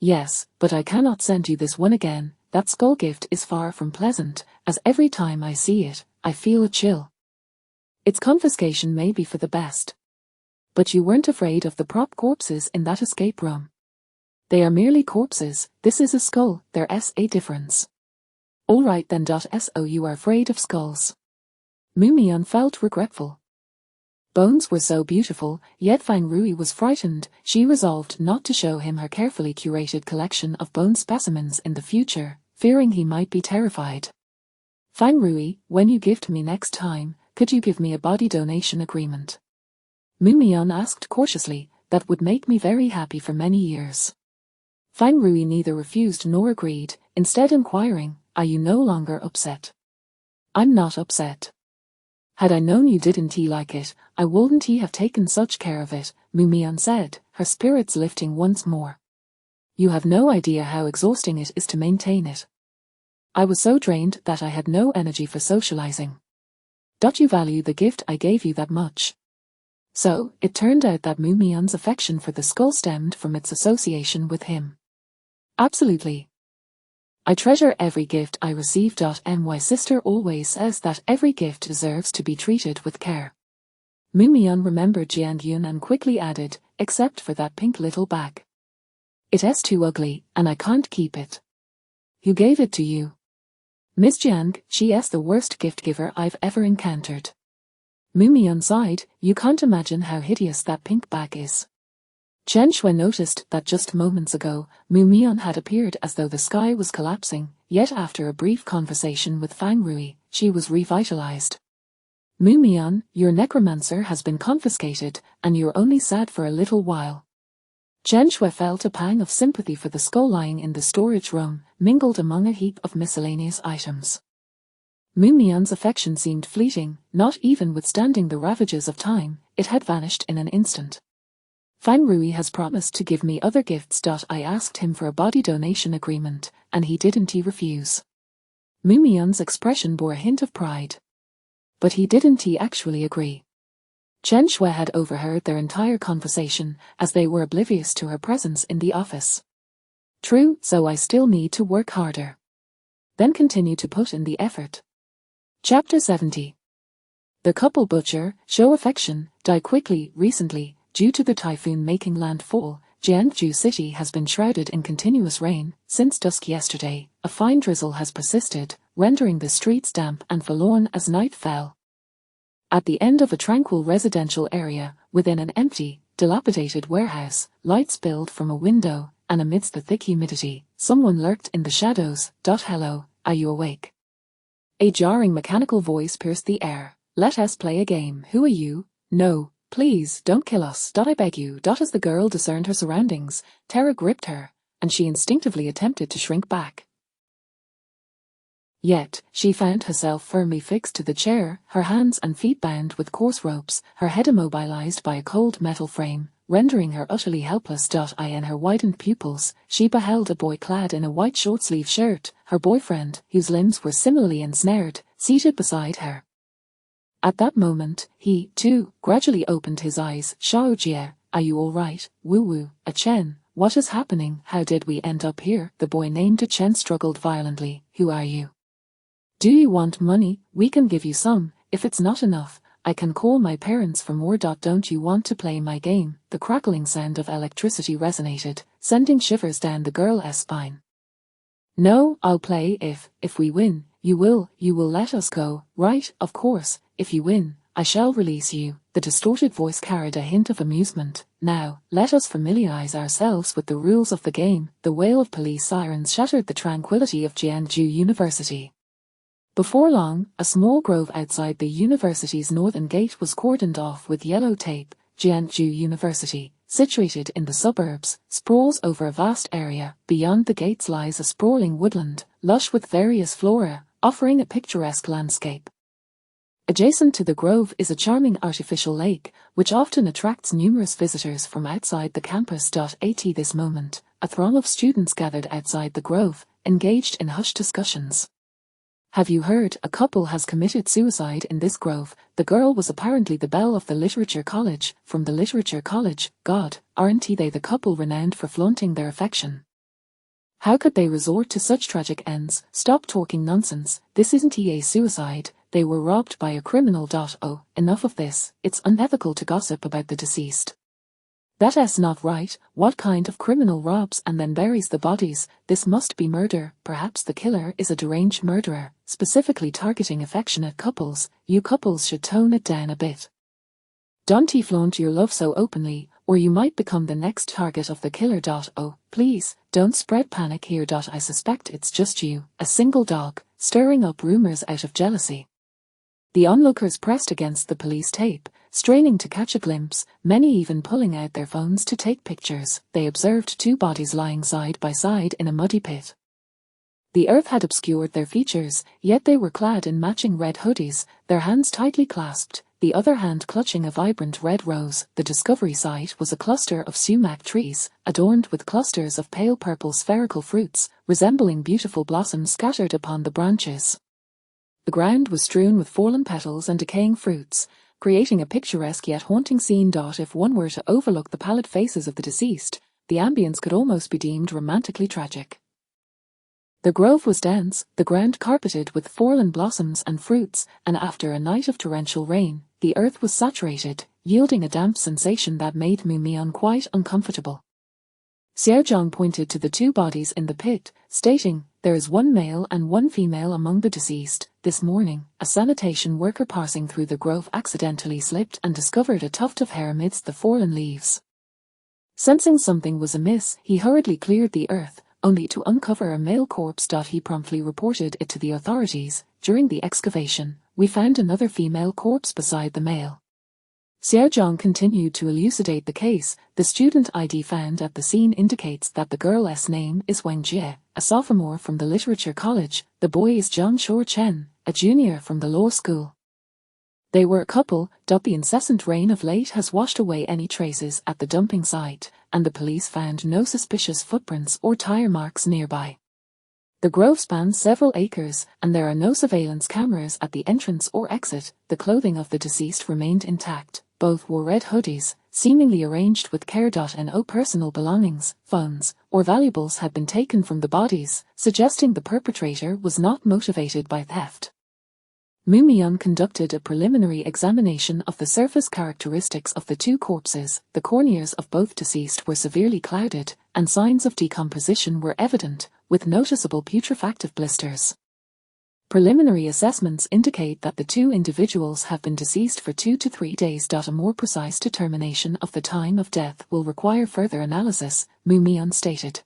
Yes, but I cannot send you this one again. That skull gift is far from pleasant, as every time I see it, I feel a chill. Its confiscation may be for the best. But you weren't afraid of the prop corpses in that escape room. They are merely corpses. This is a skull, there's a difference. All right then. So you are afraid of skulls. Mu Mian felt regretful. Bones were so beautiful, yet Fang Rui was frightened. She resolved not to show him her carefully curated collection of bone specimens in the future, fearing he might be terrified. Fang Rui, when you gift me next time, could you give me a body donation agreement? Mu Mian asked cautiously. That would make me very happy for many years. Fang Rui neither refused nor agreed, instead inquiring, are you no longer upset? I'm not upset. Had I known you didn't like it, I wouldn't have taken such care of it, Mu Mian said, her spirits lifting once more. You have no idea how exhausting it is to maintain it. I was so drained that I had no energy for socializing. Don't you value the gift I gave you that much? So, it turned out that Mu Mian's affection for the skull stemmed from its association with him. Absolutely. I treasure every gift I receive. My sister always says that every gift deserves to be treated with care. Mu Mian remembered Jiang Yun and quickly added, except for that pink little bag. It's too ugly, and I can't keep it. Who gave it to you? Miss Jiang. She's the worst gift giver I've ever encountered. Mu Mian sighed. You can't imagine how hideous that pink bag is. Chen Shui noticed that just moments ago, Mu Mian had appeared as though the sky was collapsing, yet after a brief conversation with Fang Rui, she was revitalized. Mu Mian, your necromancer has been confiscated, and you're only sad for a little while. Chen Shui felt a pang of sympathy for the skull lying in the storage room, mingled among a heap of miscellaneous items. Mu Mian's affection seemed fleeting, not even withstanding the ravages of time, it had vanished in an instant. Fang Rui has promised to give me other gifts. I asked him for a body donation agreement, and he didn't refuse. Mu Mian's expression bore a hint of pride. But he didn't actually agree. Chen Shui had overheard their entire conversation, as they were oblivious to her presence in the office. True, so I still need to work harder. Then continue to put in the effort. Chapter 70. The couple butcher, show affection, die quickly. Recently, due to the typhoon making landfall, Jiangsu City has been shrouded in continuous rain. Since dusk yesterday, a fine drizzle has persisted, rendering the streets damp and forlorn as night fell. At the end of a tranquil residential area, within an empty, dilapidated warehouse, light spilled from a window, and amidst the thick humidity, someone lurked in the shadows. Hello, are you awake? A jarring mechanical voice pierced the air. Let us play a game. Who are you? No, please, don't kill us. I beg you. As the girl discerned her surroundings, terror gripped her, and she instinctively attempted to shrink back. Yet, she found herself firmly fixed to the chair, her hands and feet bound with coarse ropes, her head immobilized by a cold metal frame, rendering her utterly helpless. In her widened pupils, she beheld a boy clad in a white short-sleeved shirt, her boyfriend, whose limbs were similarly ensnared, seated beside her. At that moment, he, too, gradually opened his eyes. Xiao Jie, are you all right? Woo-woo, a Chen, what is happening? How did we end up here? The boy named a Chen struggled violently. Who are you? Do you want money? We can give you some. If it's not enough, I can call my parents for more. Don't you want to play my game? The crackling sound of electricity resonated, sending shivers down the girl's spine. No, I'll play if we win. You will let us go, right? Of course, if you win, I shall release you. The distorted voice carried a hint of amusement. Now, let us familiarize ourselves with the rules of the game. The wail of police sirens shattered the tranquility of Jiangsu University. Before long, a small grove outside the university's northern gate was cordoned off with yellow tape. Jiangsu University, situated in the suburbs, sprawls over a vast area. Beyond the gates lies a sprawling woodland, lush with various flora, offering a picturesque landscape. Adjacent to the grove is a charming artificial lake, which often attracts numerous visitors from outside the campus. At this moment, a throng of students gathered outside the grove, engaged in hushed discussions. Have you heard? A couple has committed suicide in this grove. The girl was apparently the belle of the Literature College. From the Literature College? God, aren't they the couple renowned for flaunting their affection? How could they resort to such tragic ends? Stop talking nonsense. This isn't a suicide. They were robbed by a criminal. Oh, enough of this. It's unethical to gossip about the deceased. That's not right. What kind of criminal robs and then buries the bodies? This must be murder. Perhaps the killer is a deranged murderer, specifically targeting affectionate couples. You couples should tone it down a bit. Don't flaunt your love so openly, or you might become the next target of the killer. Oh, please, don't spread panic here. I suspect it's just you, a single dog, stirring up rumors out of jealousy. The onlookers pressed against the police tape, straining to catch a glimpse, many even pulling out their phones to take pictures. They observed two bodies lying side by side in a muddy pit. The earth had obscured their features, yet they were clad in matching red hoodies, their hands tightly clasped, the other hand clutching a vibrant red rose. The discovery site was a cluster of sumac trees, adorned with clusters of pale purple spherical fruits, resembling beautiful blossoms scattered upon the branches. The ground was strewn with fallen petals and decaying fruits, creating a picturesque yet haunting scene. If one were to overlook the pallid faces of the deceased, the ambience could almost be deemed romantically tragic. The grove was dense, the ground carpeted with fallen blossoms and fruits, and after a night of torrential rain, the earth was saturated, yielding a damp sensation that made Mu Mian quite uncomfortable. Xiao Zhang pointed to the two bodies in the pit, stating, "There is one male and one female among the deceased. This morning, a sanitation worker passing through the grove accidentally slipped and discovered a tuft of hair amidst the fallen leaves. Sensing something was amiss, he hurriedly cleared the earth, only to uncover a male corpse. He promptly reported it to the authorities. During the excavation, we found another female corpse beside the male." Xiao Zhang continued to elucidate the case. The student ID found at the scene indicates that the girl's name is Wang Jie, a sophomore from the Literature College. The boy is Zhang Shuo Chen, a junior from the law school. They were a couple. The incessant rain of late has washed away any traces at the dumping site, and the police found no suspicious footprints or tire marks nearby. The grove spans several acres, and there are no surveillance cameras at the entrance or exit. The clothing of the deceased remained intact. Both wore red hoodies, seemingly arranged with care. No personal belongings, phones, or valuables had been taken from the bodies, suggesting the perpetrator was not motivated by theft. Mu Mian conducted a preliminary examination of the surface characteristics of the two corpses. The corneas of both deceased were severely clouded, and signs of decomposition were evident, with noticeable putrefactive blisters. Preliminary assessments indicate that the two individuals have been deceased for 2 to 3 days. A more precise determination of the time of death will require further analysis, Mu Mian stated.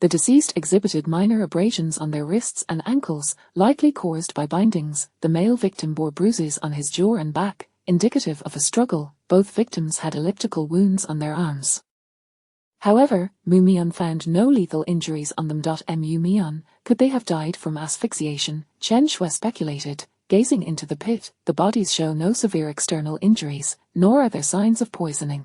The deceased exhibited minor abrasions on their wrists and ankles, likely caused by bindings. The male victim bore bruises on his jaw and back, indicative of a struggle. Both victims had elliptical wounds on their arms. However, Mu Mian found no lethal injuries on them. Mu Mian, could they have died from asphyxiation? Chen Shui speculated, gazing into the pit. The bodies show no severe external injuries, nor are there signs of poisoning.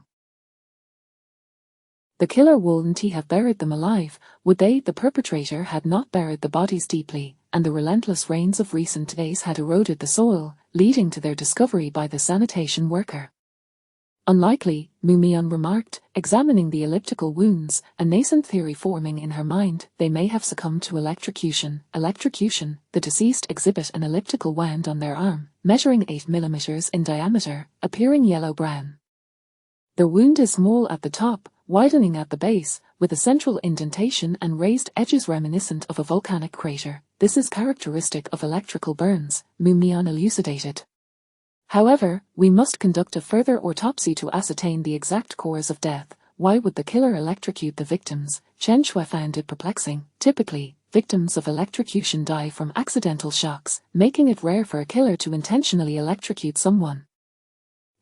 The killer wouldn't have buried them alive, would they? The perpetrator had not buried the bodies deeply, and the relentless rains of recent days had eroded the soil, leading to their discovery by the sanitation worker. Unlikely, Mu Mian remarked, examining the elliptical wounds, a nascent theory forming in her mind. They may have succumbed to electrocution. Electrocution. The deceased exhibit an elliptical wound on their arm, measuring 8 mm in diameter, appearing yellow-brown. The wound is small at the top, widening at the base, with a central indentation and raised edges reminiscent of a volcanic crater. This is characteristic of electrical burns, Mu Mian elucidated. However, we must conduct a further autopsy to ascertain the exact cause of death. Why would the killer electrocute the victims? Chen Shui found it perplexing. Typically, victims of electrocution die from accidental shocks, making it rare for a killer to intentionally electrocute someone.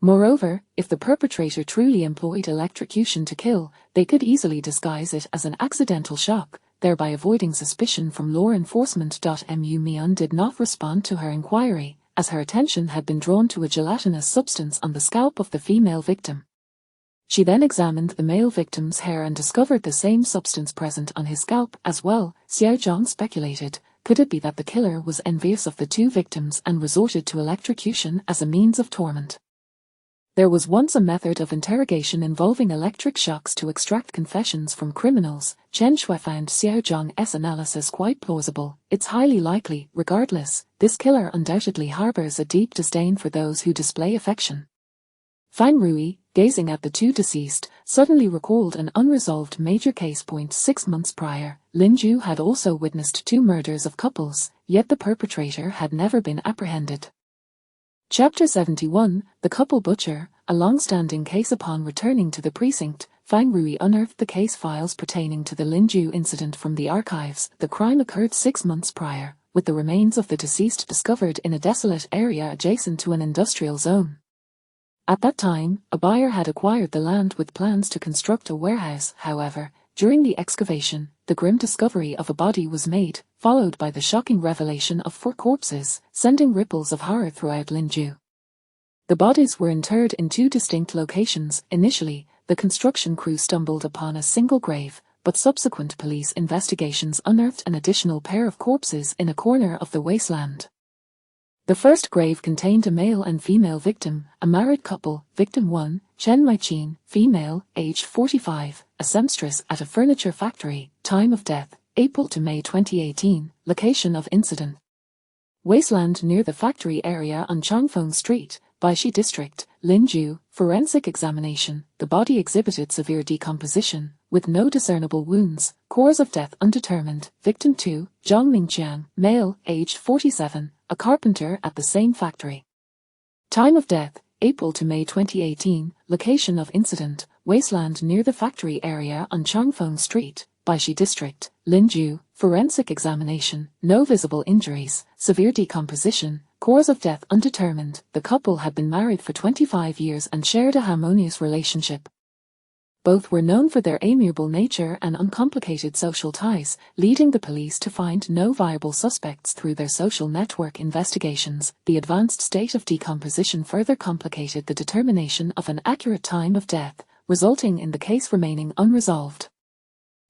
Moreover, if the perpetrator truly employed electrocution to kill, they could easily disguise it as an accidental shock, thereby avoiding suspicion from law enforcement. Mu did not respond to her inquiry, as her attention had been drawn to a gelatinous substance on the scalp of the female victim. She then examined the male victim's hair and discovered the same substance present on his scalp as well. Xiao Zhang speculated, could it be that the killer was envious of the two victims and resorted to electrocution as a means of torment? There was once a method of interrogation involving electric shocks to extract confessions from criminals. Chen Shui found Xiao Zhang's analysis quite plausible. It's highly likely, regardless, this killer undoubtedly harbors a deep disdain for those who display affection. Fang Rui, gazing at the two deceased, suddenly recalled an unresolved major case. 6 months prior, Lin Ju had also witnessed 2 murders of couples, yet the perpetrator had never been apprehended. Chapter 71, The Couple Butcher, a long-standing case. Upon returning to the precinct, Fang Rui unearthed the case files pertaining to the Lin Ju incident from the archives. The crime occurred 6 months prior, with the remains of the deceased discovered in a desolate area adjacent to an industrial zone. At that time, a buyer had acquired the land with plans to construct a warehouse. However, during the excavation, the grim discovery of a body was made, followed by the shocking revelation of 4 corpses, sending ripples of horror throughout Linju. The bodies were interred in 2 distinct locations. Initially, the construction crew stumbled upon a single grave, but subsequent police investigations unearthed an additional pair of corpses in a corner of the wasteland. The first grave contained a male and female victim, a married couple. Victim 1, Chen Maiqin, female, aged 45, a seamstress at a furniture factory. Time of death, April to May 2018. Location of incident: wasteland near the factory area on Changfeng Street, Baishi District, Linju. Forensic examination: the body exhibited severe decomposition, with no discernible wounds. Cause of death undetermined. Victim 2, Zhang Mingqiang, male, aged 47, a carpenter at the same factory. Time of death, April to May 2018. Location of incident: wasteland near the factory area on Changfeng Street, Baishi District, Linju. Forensic examination: no visible injuries, severe decomposition. Cause of death undetermined. The couple had been married for 25 years and shared a harmonious relationship. Both were known for their amiable nature and uncomplicated social ties, leading the police to find no viable suspects through their social network investigations. The advanced state of decomposition further complicated the determination of an accurate time of death, resulting in the case remaining unresolved.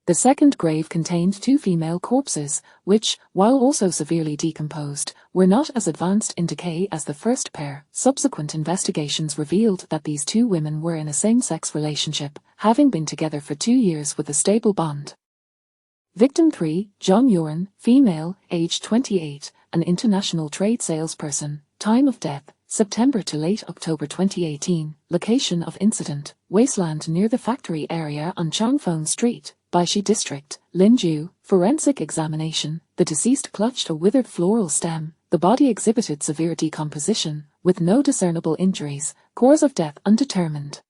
The second grave contained 2 female corpses, which, while also severely decomposed, were not as advanced in decay as the first pair. Subsequent investigations revealed that these 2 women were in a same-sex relationship, having been together for 2 years with a stable bond. Victim 3, Zhang Yuan, female, aged 28, an international trade salesperson. Time of death, September to late October 2018. Location of incident: wasteland near the factory area on Changfeng Street, Baishi District, Linju. Forensic examination: the deceased clutched a withered floral stem. The body exhibited severe decomposition, with no discernible injuries. Cause of death undetermined.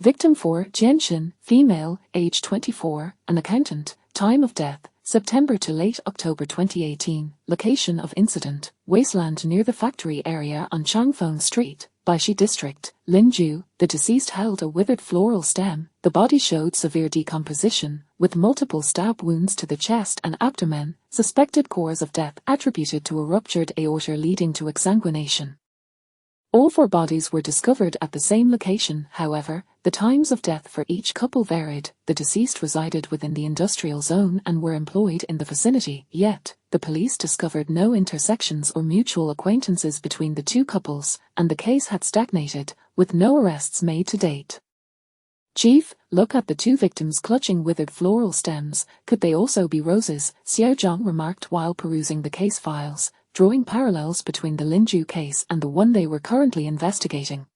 Victim 4, Jianshin, female, age 24, an accountant. Time of death, September to late October 2018. Location of incident: wasteland near the factory area on Changfeng Street, Baishi District, Linju. The deceased held a withered floral stem. The body showed severe decomposition, with multiple stab wounds to the chest and abdomen. Suspected cause of death attributed to a ruptured aorta leading to exsanguination. All 4 bodies were discovered at the same location. However, the times of death for each couple varied. The deceased resided within the industrial zone and were employed in the vicinity, yet the police discovered no intersections or mutual acquaintances between the 2 couples, and the case had stagnated, with no arrests made to date. Chief, look at the 2 victims clutching withered floral stems. Could they also be roses? Xiao Zhang remarked while perusing the case files, drawing parallels between the Linju case and the one they were currently investigating.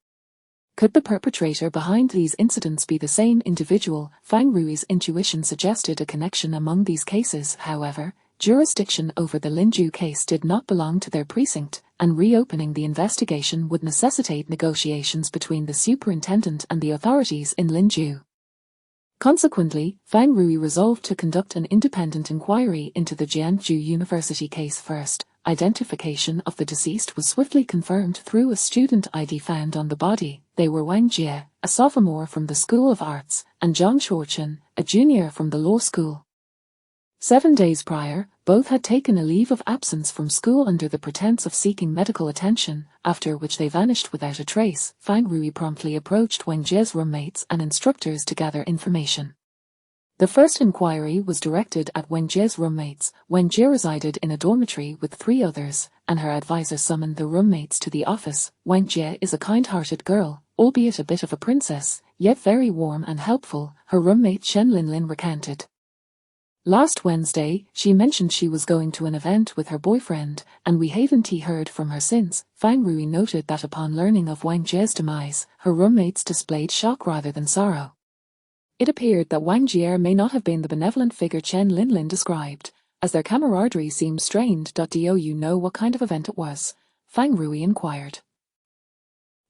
Could the perpetrator behind these incidents be the same individual? Fang Rui's intuition suggested a connection among these cases. However, jurisdiction over the Linju case did not belong to their precinct, and reopening the investigation would necessitate negotiations between the superintendent and the authorities in Linju. Consequently, Fang Rui resolved to conduct an independent inquiry into the Jiangsu University case first. identification of the deceased was swiftly confirmed through a student ID found on the body. They were Wang Jie, a sophomore from the School of Arts, and Zhang Shuochen, a junior from the law school. 7 days prior, both had taken a leave of absence from school under the pretense of seeking medical attention, after which they vanished without a trace. Fang Rui promptly approached Wang Jie's roommates and instructors to gather information. The first inquiry was directed at Wang Jie's roommates. Wang Jie resided in a dormitory with 3 others, and her advisor summoned the roommates to the office. Wang Jie is a kind-hearted girl, albeit a bit of a princess, yet very warm and helpful, her roommate Chen Linlin recounted. Last Wednesday, she mentioned she was going to an event with her boyfriend, and we haven't heard from her since. Fang Rui noted that upon learning of Wang Jie's demise, her roommates displayed shock rather than sorrow. It appeared that Wang Jie may not have been the benevolent figure Chen Linlin described, as their camaraderie seemed strained. Do you know what kind of event it was? Fang Rui inquired.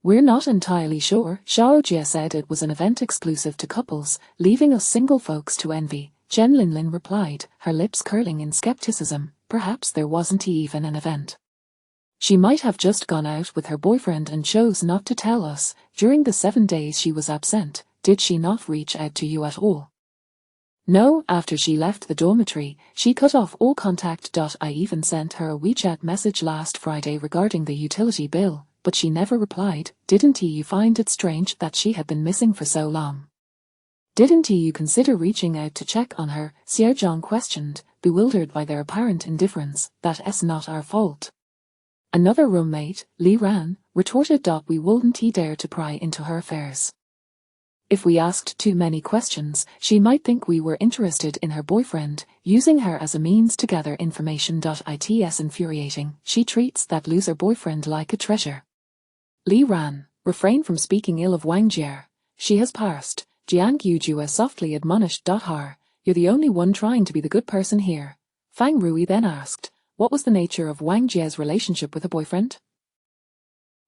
We're not entirely sure. Xiao Jie said it was an event exclusive to couples, leaving us single folks to envy. Chen Linlin replied, her lips curling in skepticism. Perhaps there wasn't even an event. She might have just gone out with her boyfriend and chose not to tell us. During the 7 days she was absent, did she not reach out to you at all? No, after she left the dormitory, she cut off all contact. I even sent her a WeChat message last Friday regarding the utility bill, but she never replied. Didn't you find it strange that she had been missing for so long? Didn't you consider reaching out to check on her? Xiao Zhang questioned, bewildered by their apparent indifference. That's not our fault. Another roommate, Li Ran, retorted. We wouldn't dare to pry into her affairs. If we asked too many questions, she might think we were interested in her boyfriend, using her as a means to gather information. It's infuriating. She treats that loser boyfriend like a treasure. Li Ran, refrain from speaking ill of Wang Jie. She has passed. Jiang Yujue softly admonished. You're the only one trying to be the good person here. Fang Rui then asked, what was the nature of Wang Jie's relationship with her boyfriend?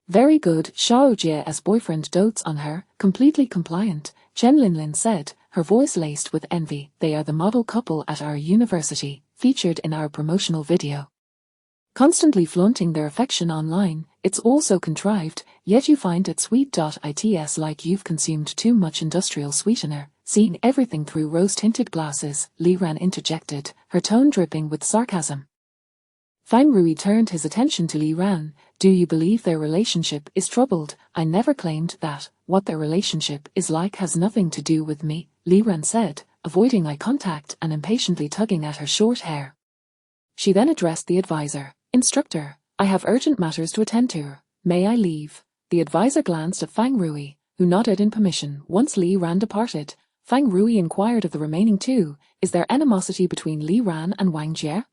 Very good. Xiao Jie's boyfriend dotes on her, completely compliant, Chen Linlin said, her voice laced with envy. They are the model couple at our university, featured in our promotional video. Constantly flaunting their affection online, it's all so contrived, yet you find it sweet. It's like you've consumed too much industrial sweetener, seeing everything through rose-tinted glasses, Li Ran interjected, her tone dripping with sarcasm. Fang Rui turned his attention to Li Ran. Do you believe their relationship is troubled? I never claimed that. What their relationship is like has nothing to do with me, Li Ran said, avoiding eye contact and impatiently tugging at her short hair. She then addressed the advisor. Instructor, I have urgent matters to attend to. May I leave? The advisor glanced at Fang Rui, who nodded in permission. Once Li Ran departed, Fang Rui inquired of the remaining 2, is there animosity between Li Ran and Wang Jie?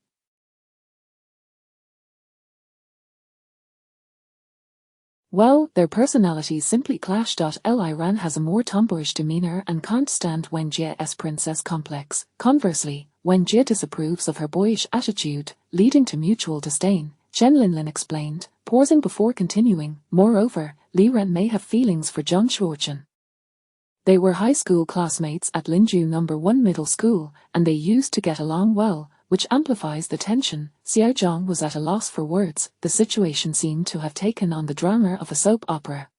Well, their personalities simply clash. Li Ran has a more tomboyish demeanor and can't stand Wang Jie's princess complex. Conversely, Wang Jie disapproves of her boyish attitude, leading to mutual disdain, Chen Linlin explained, pausing before continuing. Moreover, Li Ran may have feelings for Zhang Shuochen. They were high school classmates at Linju No. 1 Middle School, and they used to get along well, which amplifies the tension. Xiao Zhang was at a loss for words. The situation seemed to have taken on the drama of a soap opera.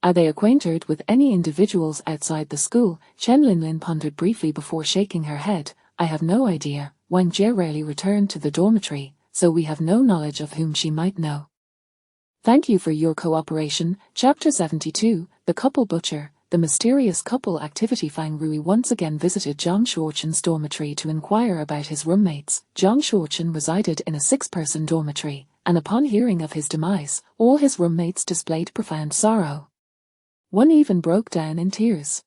Are they acquainted with any individuals outside the school? Chen Linlin pondered briefly before shaking her head. I have no idea. Wang Jie rarely returned to the dormitory, so we have no knowledge of whom she might know. Thank you for your cooperation. Chapter 72, The Couple Butcher. The mysterious couple activity. Fang Rui once again visited Zhang Shuochen's dormitory to inquire about his roommates. Zhang Shuochen resided in a 6-person dormitory, and upon hearing of his demise, all his roommates displayed profound sorrow. One even broke down in tears.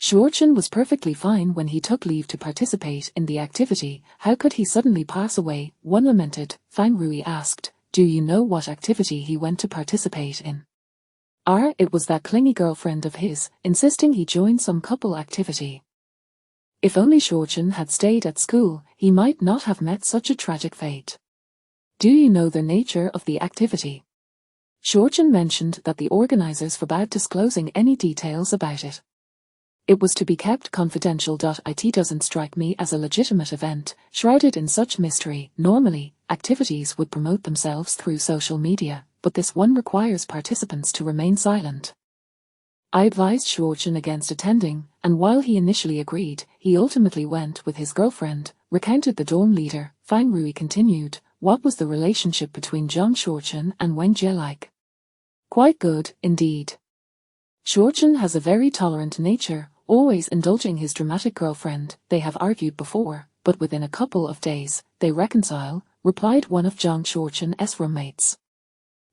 Shuochen was perfectly fine when he took leave to participate in the activity. How could he suddenly pass away? One lamented. Fang Rui asked, do you know what activity he went to participate in? It was that clingy girlfriend of his, insisting he join some couple activity. If only Shuochen had stayed at school, he might not have met such a tragic fate. Do you know the nature of the activity? Shuochen mentioned that the organizers forbade disclosing any details about it. It was to be kept confidential. It doesn't strike me as a legitimate event, shrouded in such mystery. Normally, activities would promote themselves through social media, but this one requires participants to remain silent. I advised Shuochun against attending, and while he initially agreed, he ultimately went with his girlfriend, recounted the dorm leader. Fang Rui continued, what was the relationship between Zhang Shuochun and Wang Jie like? Quite good, indeed. Shuochun has a very tolerant nature, always indulging his dramatic girlfriend. They have argued before, but within a couple of days, they reconcile, replied one of Zhang Shuochun's roommates.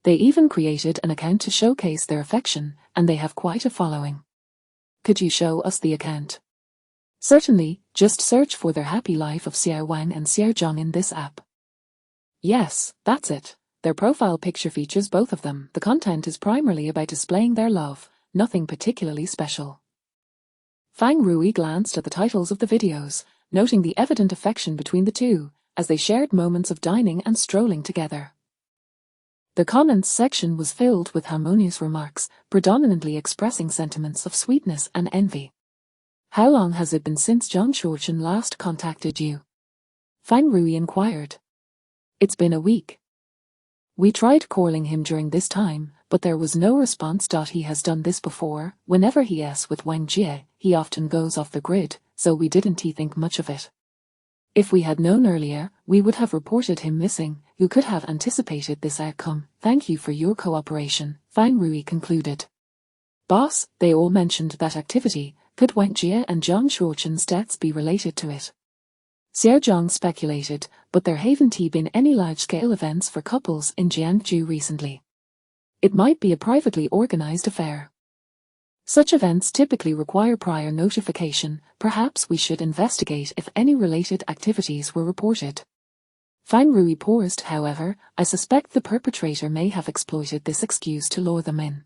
They even created an account to showcase their affection, and they have quite a following. Could you show us the account? Certainly, just search for their happy life of Xiao Wang and Xiao Zhang in this app. Yes, that's it. Their profile picture features both of them. The content is primarily about displaying their love, nothing particularly special. Fang Rui glanced at the titles of the videos, noting the evident affection between the two, as they shared moments of dining and strolling together. The comments section was filled with harmonious remarks, predominantly expressing sentiments of sweetness and envy. How long has it been since Zhang Shuochun last contacted you? Fang Rui inquired. It's been a week. We tried calling him during this time, but there was no response. He has done this before. Whenever he's with Wang Jie, he often goes off the grid, so we didn't think much of it. If we had known earlier, we would have reported him missing. Who could have anticipated this outcome? Thank you for your cooperation, Fang Rui concluded. Boss, they all mentioned that activity. Could Wang Jie and Zhang Shuochun's deaths be related to it? Xiao Zhang speculated, but there haven't been any large-scale events for couples in Jiangsu recently. It might be a privately organized affair. Such events typically require prior notification. Perhaps we should investigate if any related activities were reported. Fang Rui paused. However, I suspect the perpetrator may have exploited this excuse to lure them in.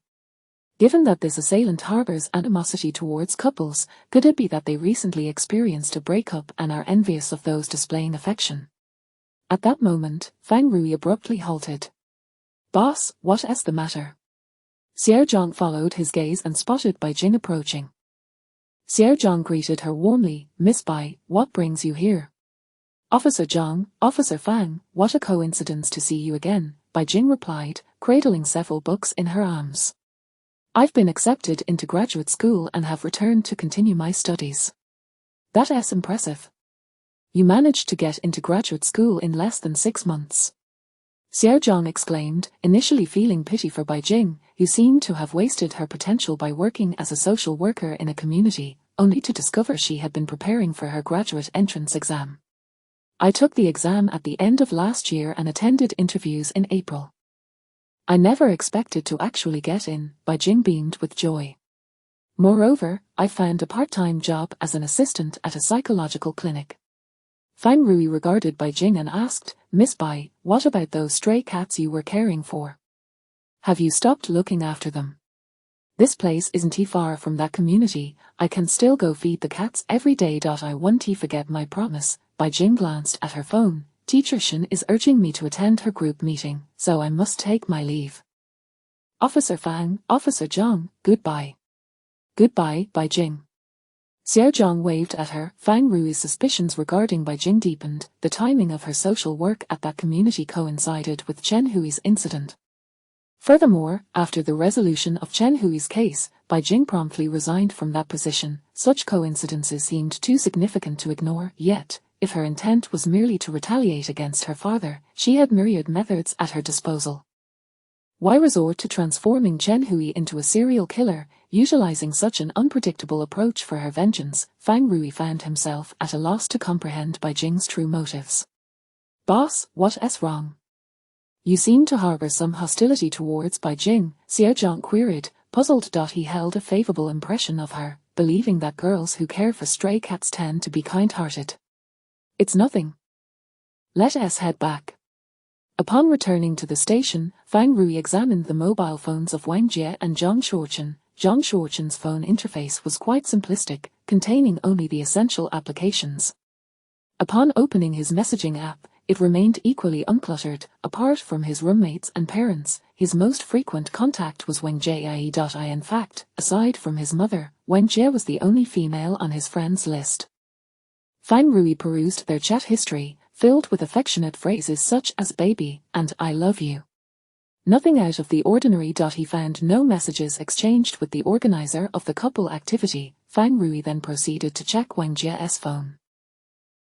Given that this assailant harbors animosity towards couples, could it be that they recently experienced a breakup and are envious of those displaying affection? At that moment, Fang Rui abruptly halted. Boss, what's the matter? Xiao Zhang followed his gaze and spotted Bai Jing approaching. Xiao Zhang greeted her warmly. Miss Bai, what brings you here? Officer Zhang, Officer Fang, what a coincidence to see you again, Bai Jing replied, cradling several books in her arms. I've been accepted into graduate school and have returned to continue my studies. That's impressive. You managed to get into graduate school in less than 6 months. Xiao Zhang exclaimed, initially feeling pity for Bai Jing, who seemed to have wasted her potential by working as a social worker in a community, only to discover she had been preparing for her graduate entrance exam. I took the exam at the end of last year and attended interviews in April. I never expected to actually get in, Bai Jing beamed with joy. Moreover, I found a part-time job as an assistant at a psychological clinic. Fang Rui regarded Bai Jing and asked, Miss Bai, what about those stray cats you were caring for? Have you stopped looking after them? This place isn't far from that community. I can still go feed the cats every day. I won't forget my promise. Bai Jing glanced at her phone. Teacher Shen is urging me to attend her group meeting, so I must take my leave. Officer Fang, Officer Zhang, goodbye. Goodbye, Bai Jing. Xiao Zhang waved at her. Fang Rui's suspicions regarding Bai Jing deepened. The timing of her social work at that community coincided with Chen Hui's incident. Furthermore, after the resolution of Chen Hui's case, Bai Jing promptly resigned from that position. Such coincidences seemed too significant to ignore. Yet, if her intent was merely to retaliate against her father, she had myriad methods at her disposal. Why resort to transforming Chen Hui into a serial killer, utilizing such an unpredictable approach for her vengeance? Fang Rui found himself at a loss to comprehend Bai Jing's true motives. Boss, what's wrong? You seem to harbor some hostility towards Bai Jing, Xiao Zhang queried, puzzled. He held a favorable impression of her, believing that girls who care for stray cats tend to be kind-hearted. It's nothing. Let us head back. Upon returning to the station, Fang Rui examined the mobile phones of Wang Jie and Zhang Shuochun. Zhang Shuochun's phone interface was quite simplistic, containing only the essential applications. Upon opening his messaging app, it remained equally uncluttered. Apart from his roommates and parents, his most frequent contact was Wang Jie. In fact, aside from his mother, Wang Jie was the only female on his friends list. Fang Rui perused their chat history, filled with affectionate phrases such as baby and I love you. Nothing out of the ordinary. He found no messages exchanged with the organizer of the couple activity. Fang Rui then proceeded to check Wang Jie's phone.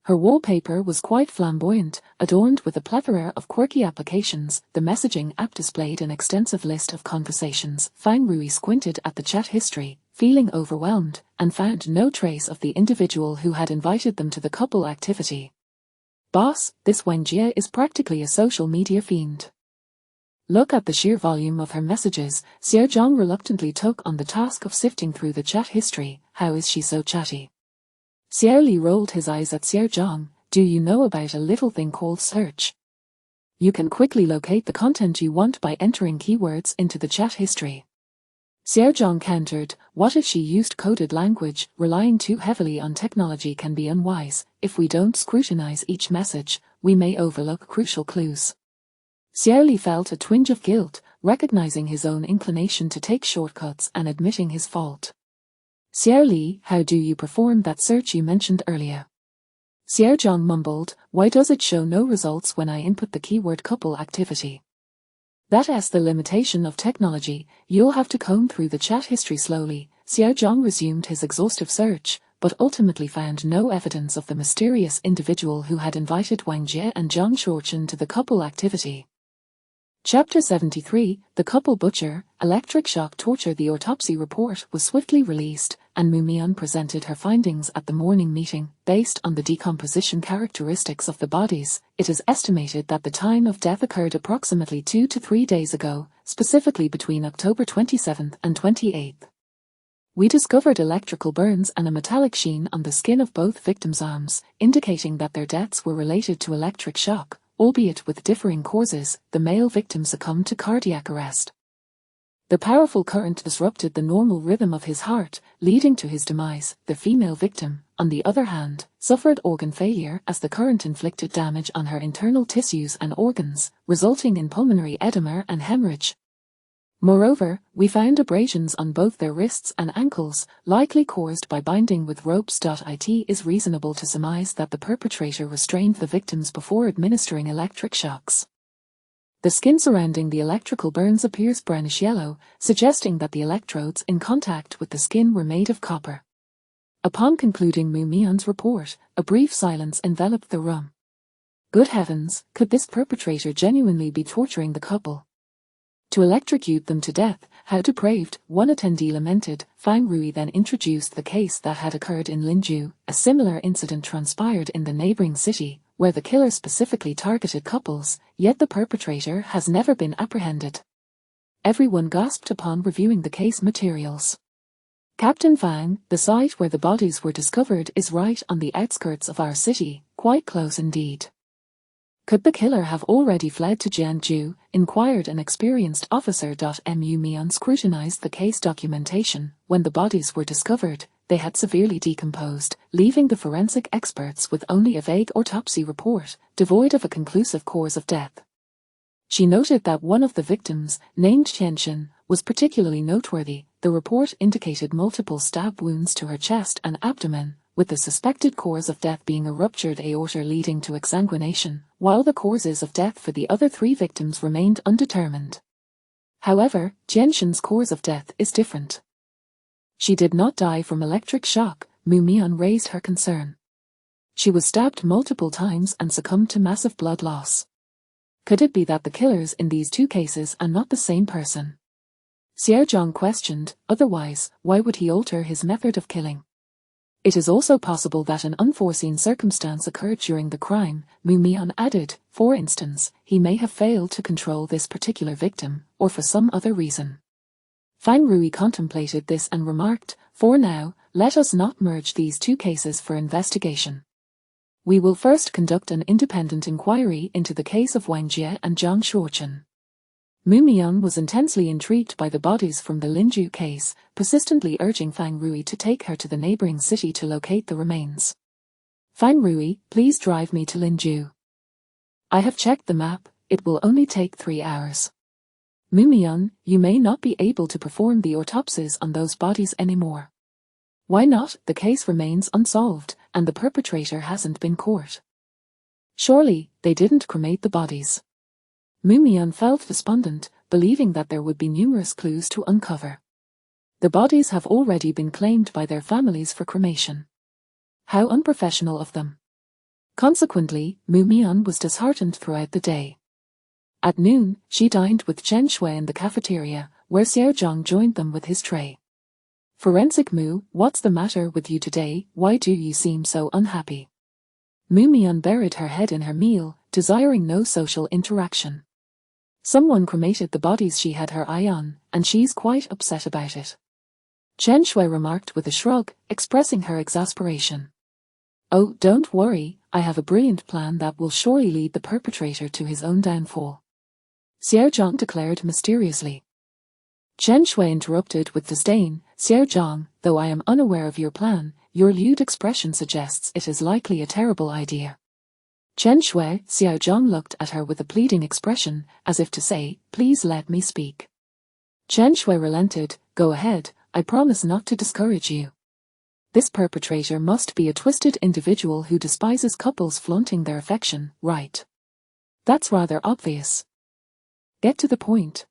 Her wallpaper was quite flamboyant, adorned with a plethora of quirky applications. The messaging app displayed an extensive list of conversations. Fang Rui squinted at the chat history, feeling overwhelmed, and found no trace of the individual who had invited them to the couple activity. Boss, this Wang Jie is practically a social media fiend. Look at the sheer volume of her messages. Xiao Zhang reluctantly took on the task of sifting through the chat history. How is she so chatty? Xiao Li rolled his eyes at Xiao Zhang. Do you know about a little thing called search? You can quickly locate the content you want by entering keywords into the chat history. Xiao Zhang countered, what if she used coded language? Relying too heavily on technology can be unwise. If we don't scrutinize each message, we may overlook crucial clues. Xiao Li felt a twinge of guilt, recognizing his own inclination to take shortcuts and admitting his fault. Xiao Li, how do you perform that search you mentioned earlier? Xiao Zhang mumbled, why does it show no results when I input the keyword couple activity? That's the limitation of technology. You'll have to comb through the chat history slowly. Xiao Zhang resumed his exhaustive search, but ultimately found no evidence of the mysterious individual who had invited Wang Jie and Zhang Shuochen to the couple activity. Chapter 73, The Couple Butcher, Electric Shock Torture. The autopsy report was swiftly released, and Mu Mian presented her findings at the morning meeting. Based on the decomposition characteristics of the bodies, it is estimated that the time of death occurred approximately 2 to 3 days ago, specifically between October 27th and 28th. We discovered electrical burns and a metallic sheen on the skin of both victims' arms, indicating that their deaths were related to electric shock, albeit with differing causes. The male victim succumbed to cardiac arrest. The powerful current disrupted the normal rhythm of his heart, leading to his demise. The female victim, on the other hand, suffered organ failure as the current inflicted damage on her internal tissues and organs, resulting in pulmonary edema and hemorrhage. Moreover, we found abrasions on both their wrists and ankles, likely caused by binding with ropes. It is reasonable to surmise that the perpetrator restrained the victims before administering electric shocks. The skin surrounding the electrical burns appears brownish yellow, suggesting that the electrodes in contact with the skin were made of copper. Upon concluding Mu Mian's report, a brief silence enveloped the room. Good heavens, could this perpetrator genuinely be torturing the couple? To electrocute them to death, how depraved, one attendee lamented. Fang Rui then introduced the case that had occurred in Linju. A similar incident transpired in the neighboring city, where the killer specifically targeted couples, yet the perpetrator has never been apprehended. Everyone gasped upon reviewing the case materials. Captain Fang, the site where the bodies were discovered is right on the outskirts of our city, quite close indeed. Could the killer have already fled to Jianzhou? Inquired an experienced officer. Mu Mian scrutinized the case documentation. When the bodies were discovered, they had severely decomposed, leaving the forensic experts with only a vague autopsy report, devoid of a conclusive cause of death. She noted that one of the victims, named Tianxin, was particularly noteworthy. The report indicated multiple stab wounds to her chest and abdomen, with the suspected cause of death being a ruptured aorta leading to exsanguination, while the causes of death for the other 3 victims remained undetermined. However, Tianxin's cause of death is different. She did not die from electric shock. Mu Mian raised her concern. She was stabbed multiple times and succumbed to massive blood loss. Could it be that the killers in these 2 cases are not the same person? Xiao Zhang questioned, otherwise, why would he alter his method of killing? It is also possible that an unforeseen circumstance occurred during the crime, Mu Mian added. For instance, he may have failed to control this particular victim, or for some other reason. Fang Rui contemplated this and remarked, for now, let us not merge these 2 cases for investigation. We will first conduct an independent inquiry into the case of Wang Jie and Zhang Shuochen. Mu Mian was intensely intrigued by the bodies from the Linju case, persistently urging Fang Rui to take her to the neighboring city to locate the remains. Fang Rui, please drive me to Linju. I have checked the map, it will only take 3 hours. Mu Mian, you may not be able to perform the autopsies on those bodies anymore. Why not? The case remains unsolved, and the perpetrator hasn't been caught. Surely, they didn't cremate the bodies. Mumian felt despondent, believing that there would be numerous clues to uncover. The bodies have already been claimed by their families for cremation. How unprofessional of them. Consequently, Mumian was disheartened throughout the day. At noon, she dined with Chen Shui in the cafeteria, where Xiaozhang joined them with his tray. Forensic Mu, what's the matter with you today? Why do you seem so unhappy? Mumian buried her head in her meal, desiring no social interaction. Someone cremated the bodies she had her eye on, and she's quite upset about it. Chen Shui remarked with a shrug, expressing her exasperation. Oh, don't worry, I have a brilliant plan that will surely lead the perpetrator to his own downfall. Xiaozhang declared mysteriously. Chen Shui interrupted with disdain, Xiaozhang, though I am unaware of your plan, your lewd expression suggests it is likely a terrible idea. Chen Shui, Xiaozhang looked at her with a pleading expression, as if to say, please let me speak. Chen Shui relented, go ahead, I promise not to discourage you. This perpetrator must be a twisted individual who despises couples flaunting their affection, right? That's rather obvious. Get to the point.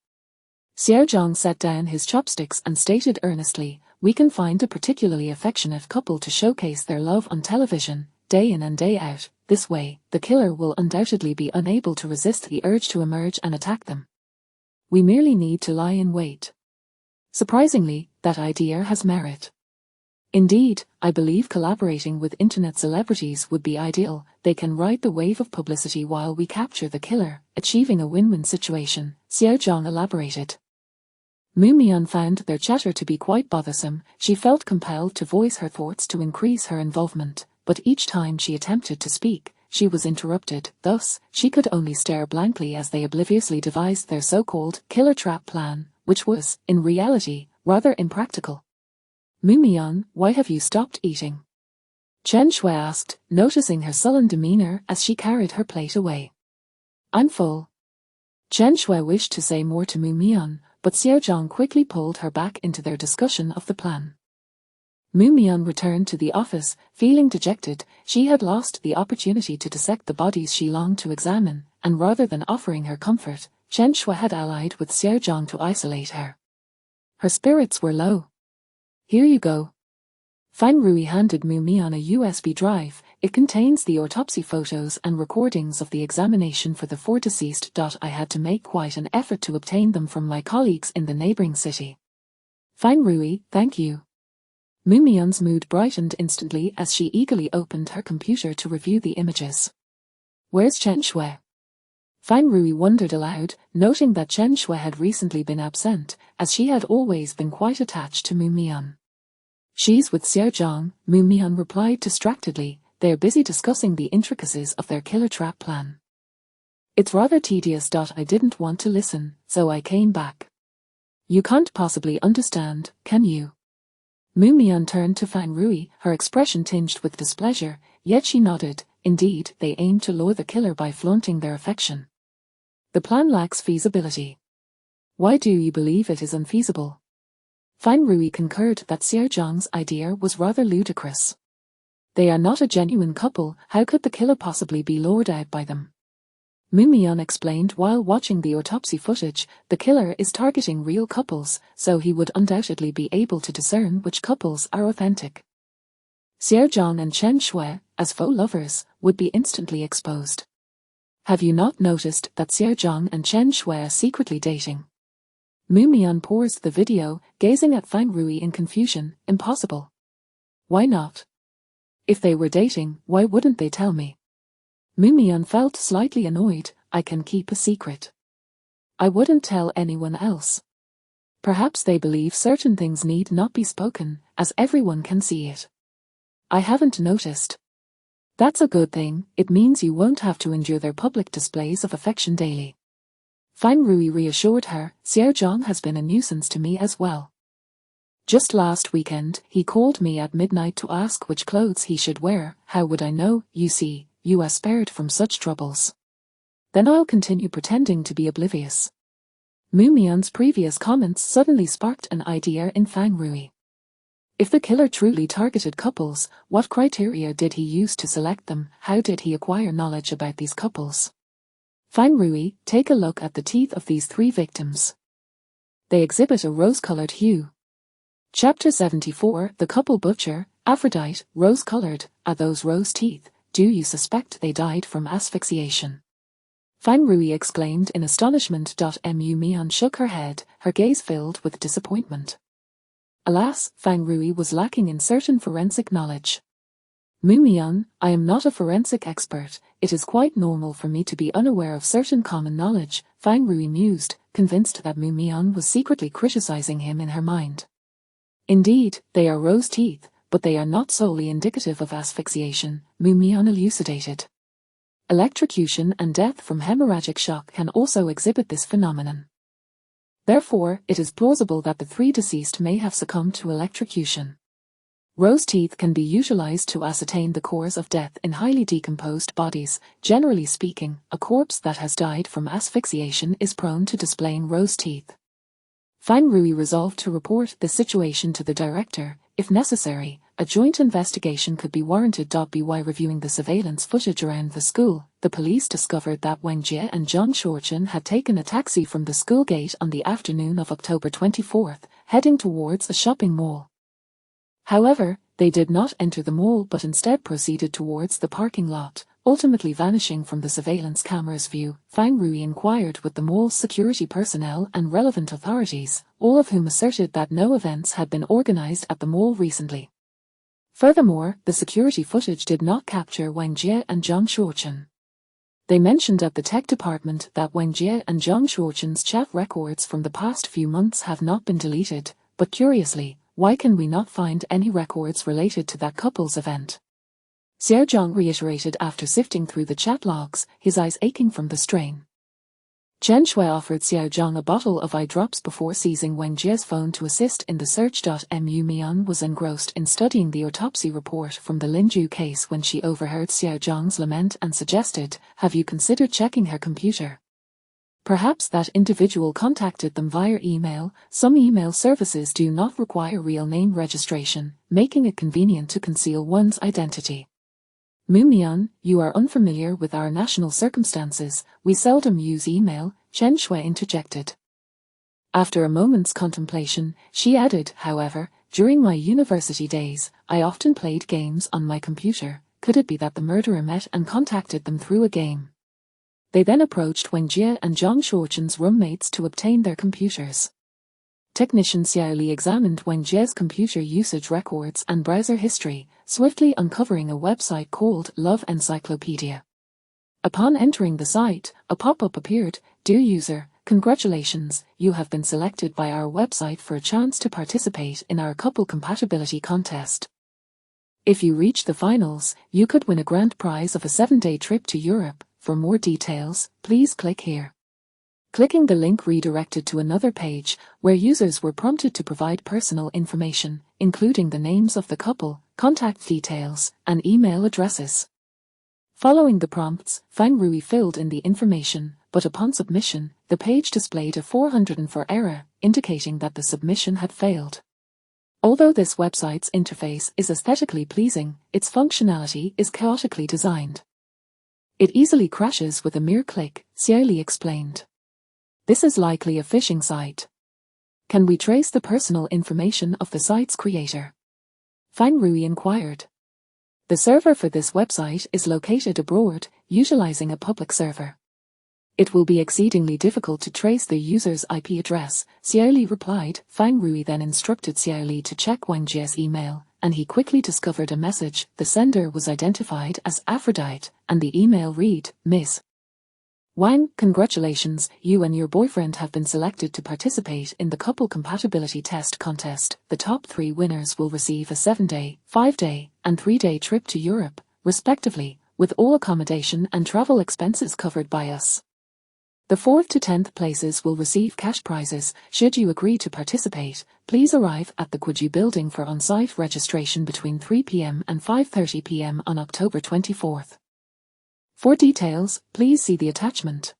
Xiaozhang set down his chopsticks and stated earnestly, we can find a particularly affectionate couple to showcase their love on television, day in and day out. This way, the killer will undoubtedly be unable to resist the urge to emerge and attack them. We merely need to lie in wait. Surprisingly, that idea has merit. Indeed, I believe collaborating with internet celebrities would be ideal. They can ride the wave of publicity while we capture the killer, achieving a win-win situation, Xiaozhang elaborated. Mumian found their chatter to be quite bothersome. She felt compelled to voice her thoughts to increase her involvement, but each time she attempted to speak, she was interrupted. Thus, she could only stare blankly as they obliviously devised their so-called killer trap plan, which was, in reality, rather impractical. Mumian, why have you stopped eating? Chen Shui asked, noticing her sullen demeanor as she carried her plate away. I'm full. Chen Shui wished to say more to Mumian, but Xiaozhang quickly pulled her back into their discussion of the plan. Mumian returned to the office, feeling dejected. She had lost the opportunity to dissect the bodies she longed to examine, and rather than offering her comfort, Chen Shui had allied with Xiaozhang to isolate her. Her spirits were low. Here you go. Fan Rui handed Mumian a USB drive. It contains the autopsy photos and recordings of the examination for the 4 deceased. I had to make quite an effort to obtain them from my colleagues in the neighboring city. Fan Rui, thank you. Mumian's mood brightened instantly as she eagerly opened her computer to review the images. Where's Chen Shui? Fan Rui wondered aloud, noting that Chen Shui had recently been absent, as she had always been quite attached to Mumian. She's with Xiaozhang, Mumian replied distractedly. They're busy discussing the intricacies of their killer trap plan. It's rather tedious. I didn't want to listen, so I came back. You can't possibly understand, can you? Mumian turned to Fan Rui, her expression tinged with displeasure, yet she nodded. Indeed, they aim to lure the killer by flaunting their affection. The plan lacks feasibility. Why do you believe it is unfeasible? Fan Rui concurred that Xiaozhang's idea was rather ludicrous. They are not a genuine couple, how could the killer possibly be lured out by them? Mumian explained while watching the autopsy footage, the killer is targeting real couples, so he would undoubtedly be able to discern which couples are authentic. Xiaozhang and Chen Shui, as faux lovers, would be instantly exposed. Have you not noticed that Xiaozhang and Chen Shui are secretly dating? Mumian paused the video, gazing at Fan Rui in confusion. Impossible. Why not? If they were dating, why wouldn't they tell me? Mumian felt slightly annoyed. I can keep a secret. I wouldn't tell anyone else. Perhaps they believe certain things need not be spoken, as everyone can see it. I haven't noticed. That's a good thing, it means you won't have to endure their public displays of affection daily. Fan Rui reassured her, Xiaozhang has been a nuisance to me as well. Just last weekend, he called me at midnight to ask which clothes he should wear. How would I know? You see, you are spared from such troubles. Then I'll continue pretending to be oblivious. Mumian's previous comments suddenly sparked an idea in Fan Rui. If the killer truly targeted couples, what criteria did he use to select them? How did he acquire knowledge about these couples? Fang Rui, take a look at the teeth of these 3 victims. They exhibit a rose-colored hue. Chapter 74, The Couple Butcher. Aphrodite, rose-colored, are those rose teeth? Do you suspect they died from asphyxiation? Fang Rui exclaimed in astonishment. Mu Mian shook her head, her gaze filled with disappointment. Alas, Fang Rui was lacking in certain forensic knowledge. Mu Mian, I am not a forensic expert, it is quite normal for me to be unaware of certain common knowledge, Fang Rui mused, convinced that Mu Mian was secretly criticizing him in her mind. Indeed, they are rose teeth, but they are not solely indicative of asphyxiation, Mu Mian elucidated. Electrocution and death from hemorrhagic shock can also exhibit this phenomenon. Therefore, it is plausible that the 3 deceased may have succumbed to electrocution. Rose teeth can be utilized to ascertain the cause of death in highly decomposed bodies. Generally speaking, a corpse that has died from asphyxiation is prone to displaying rose teeth. Fang Rui resolved to report the situation to the director. If necessary, a joint investigation could be warranted. By reviewing the surveillance footage around the school, the police discovered that Wang Jie and Zhang Shuochen had taken a taxi from the school gate on the afternoon of October 24th, heading towards a shopping mall. However, they did not enter the mall but instead proceeded towards the parking lot, ultimately vanishing from the surveillance camera's view. Fang Rui inquired with the mall's security personnel and relevant authorities, all of whom asserted that no events had been organized at the mall recently. Furthermore, the security footage did not capture Wang Jie and Zhang Shuochen. They mentioned at the tech department that Wang Jie and Zhang Shuochen's chat records from the past few months have not been deleted, but curiously, why can we not find any records related to that couple's event? Xiao Zhang reiterated after sifting through the chat logs, his eyes aching from the strain. Chen Shui offered Xiao Zhang a bottle of eye drops before seizing Wang Jie's phone to assist in the search. Mu Mian was engrossed in studying the autopsy report from the Linju case when she overheard Xiao Zhang's lament and suggested, "Have you considered checking her computer?" Perhaps that individual contacted them via email. Some email services do not require real name registration, making it convenient to conceal one's identity. Mu Mian, you are unfamiliar with our national circumstances, we seldom use email, Chen Shui interjected. After a moment's contemplation, she added, however, during my university days, I often played games on my computer. Could it be that the murderer met and contacted them through a game? They then approached Wang Jie and Zhang Shuochen's roommates to obtain their computers. Technician Xiao Li examined Wang Jie's computer usage records and browser history, swiftly uncovering a website called Love Encyclopedia. Upon entering the site, a pop-up appeared, "Dear user, congratulations, you have been selected by our website for a chance to participate in our couple compatibility contest. If you reach the finals, you could win a grand prize of a 7-day trip to Europe. For more details, please click here." Clicking the link redirected to another page, where users were prompted to provide personal information, including the names of the couple, contact details, and email addresses. Following the prompts, Fang Rui filled in the information, but upon submission, the page displayed a 404 error, indicating that the submission had failed. Although this website's interface is aesthetically pleasing, its functionality is chaotically designed. It easily crashes with a mere click, Xiao Li explained. This is likely a phishing site. Can we trace the personal information of the site's creator? Fang Rui inquired. The server for this website is located abroad, utilizing a public server. It will be exceedingly difficult to trace the user's IP address, Xiao Li replied. Fang Rui then instructed Xiao Li to check Wang Jie's email, and he quickly discovered a message. The sender was identified as Aphrodite, and the email read, "Miss Wang, congratulations, you and your boyfriend have been selected to participate in the couple compatibility test contest. The top 3 winners will receive a 7-day, 5-day, and 3-day trip to Europe, respectively, with all accommodation and travel expenses covered by us. The 4th to 10th places will receive cash prizes. Should you agree to participate, please arrive at the Kwaju building for on-site registration between 3 p.m. and 5:30 p.m. on October 24th. For details, please see the attachment."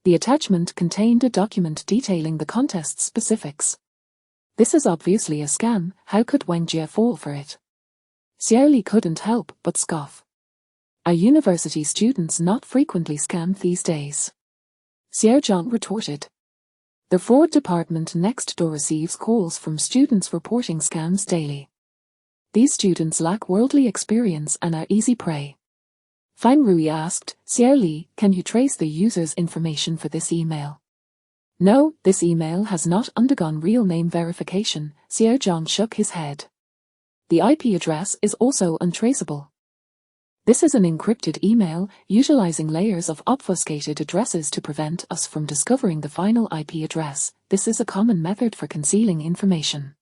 The attachment contained a document detailing the contest specifics. This is obviously a scam, how could Wang Jie fall for it? Xiao Li couldn't help but scoff. Are university students not frequently scammed these days? Xiao Zhang retorted. The fraud department next door receives calls from students reporting scams daily. These students lack worldly experience and are easy prey. Fan Rui asked, Xiao Li, can you trace the user's information for this email? No, this email has not undergone real name verification, Xiao Zhang shook his head. The IP address is also untraceable. This is an encrypted email, utilizing layers of obfuscated addresses to prevent us from discovering the final IP address. This is a common method for concealing information.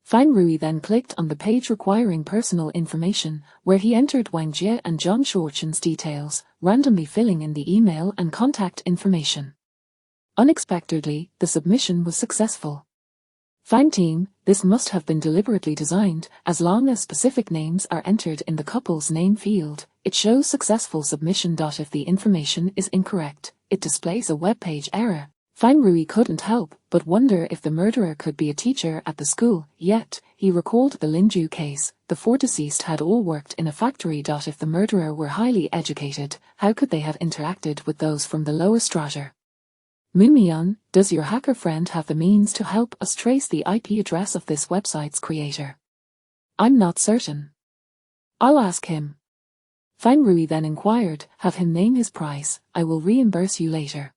Fan Rui then clicked on the page requiring personal information, where he entered Wang Jie and Zhang Shuoqin's details, randomly filling in the email and contact information. Unexpectedly, the submission was successful. Fang team, this must have been deliberately designed. As long as specific names are entered in the couple's name field, it shows successful submission. If the information is incorrect, it displays a web page error. Fang Rui couldn't help but wonder if the murderer could be a teacher at the school, yet, he recalled the Linju case. The four deceased had all worked in a factory. If the murderer were highly educated, how could they have interacted with those from the lower strata? Moonmian, does your hacker friend have the means to help us trace the IP address of this website's creator? I'm not certain. I'll ask him. Fang Rui then inquired, have him name his price, I will reimburse you later.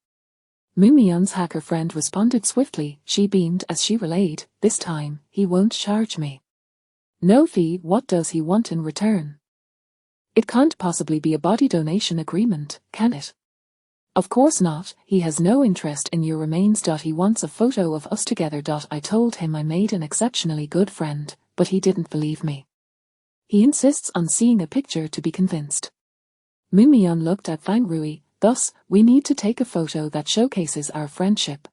Moonmian's hacker friend responded swiftly. She beamed as she relayed, this time, he won't charge me. No fee. What does he want in return? It can't possibly be a body donation agreement, can it? Of course not, he has no interest in your remains. He wants a photo of us together. I told him I made an exceptionally good friend, but he didn't believe me. He insists on seeing a picture to be convinced. Moonmian looked at Fang Rui, thus, we need to take a photo that showcases our friendship.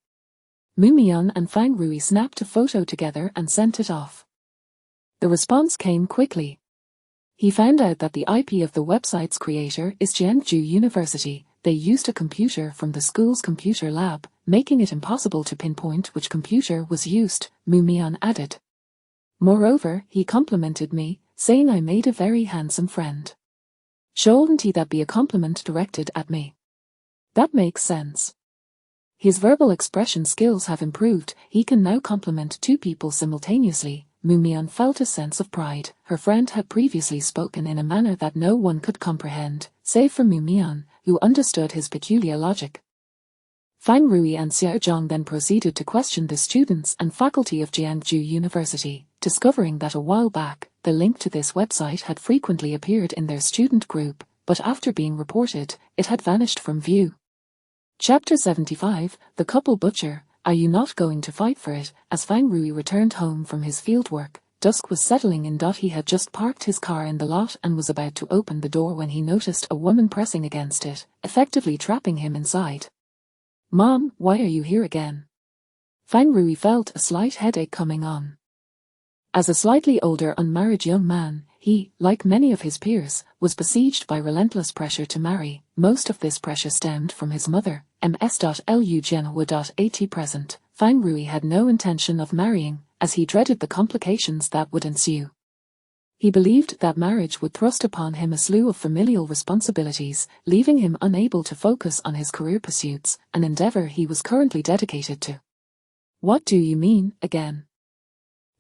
Moonmian and Fang Rui snapped a photo together and sent it off. The response came quickly. He found out that the IP of the website's creator is Jiangsu University. They used a computer from the school's computer lab, making it impossible to pinpoint which computer was used, Moonmian added. Moreover, he complimented me, saying I made a very handsome friend. Shouldn't that be a compliment directed at me? That makes sense. His verbal expression skills have improved. He can now compliment two people simultaneously. Moonmian felt a sense of pride. Her friend had previously spoken in a manner that no one could comprehend, save for Moonmian, who understood his peculiar logic. Fang Rui and Xiao Zhang then proceeded to question the students and faculty of Jiangsu University, discovering that a while back, the link to this website had frequently appeared in their student group, but after being reported, it had vanished from view. Chapter 75, The Couple Butcher. Are you not going to fight for it? As Fang Rui returned home from his fieldwork, dusk was settling in. He had just parked his car in the lot and was about to open the door when he noticed a woman pressing against it, effectively trapping him inside. Mom, why are you here again? Fang Rui felt a slight headache coming on. As a slightly older unmarried young man, he, like many of his peers, was besieged by relentless pressure to marry. Most of this pressure stemmed from his mother, Ms.Lu Jianhua. At present, Fang Rui had no intention of marrying, as he dreaded the complications that would ensue. He believed that marriage would thrust upon him a slew of familial responsibilities, leaving him unable to focus on his career pursuits, an endeavor he was currently dedicated to. What do you mean, again?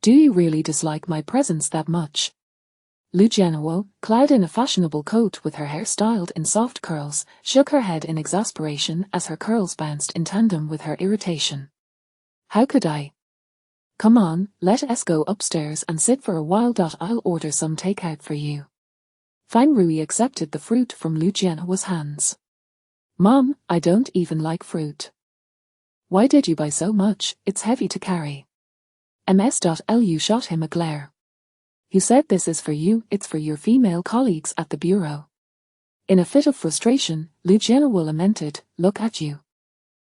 Do you really dislike my presence that much? Lu Jianhua, clad in a fashionable coat with her hair styled in soft curls, shook her head in exasperation as her curls bounced in tandem with her irritation. How could I? Come on, let us go upstairs and sit for a while. I'll order some takeout for you. Fang Rui accepted the fruit from Lu Jianhua's hands. Mom, I don't even like fruit. Why did you buy so much? It's heavy to carry. Ms.Lu shot him a glare. You said this is for you, it's for your female colleagues at the bureau. In a fit of frustration, Lu Jianhua lamented, look at you.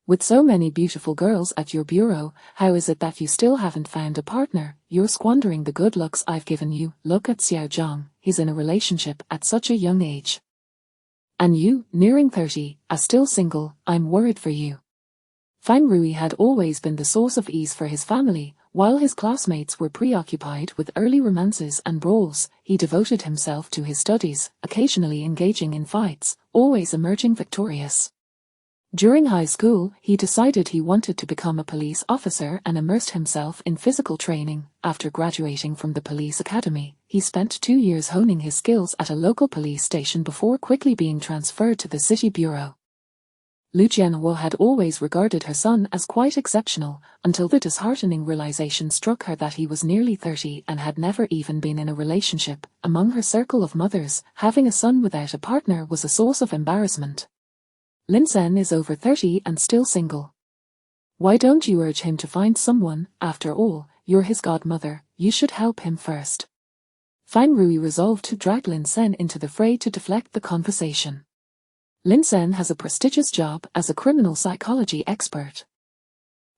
With so many beautiful girls at your bureau, how is it that you still haven't found a partner? You're squandering the good looks I've given you. Look at Xiao Zhang, he's in a relationship at such a young age. And you, nearing 30, are still single. I'm worried for you. Fang Rui had always been the source of ease for his family, While his classmates were preoccupied with early romances and brawls, he devoted himself to his studies, occasionally engaging in fights, always emerging victorious. During high school, he decided he wanted to become a police officer and immersed himself in physical training. After graduating from the police academy, he spent 2 years honing his skills at a local police station before quickly being transferred to the city bureau. Lu Jianhua had always regarded her son as quite exceptional, until the disheartening realization struck her that he was nearly 30 and had never even been in a relationship. Among her circle of mothers, having a son without a partner was a source of embarrassment. Lin Sen is over 30 and still single. Why don't you urge him to find someone? After all, you're his godmother, you should help him first. Fang Rui resolved to drag Lin Sen into the fray to deflect the conversation. Lin Sen has a prestigious job as a criminal psychology expert.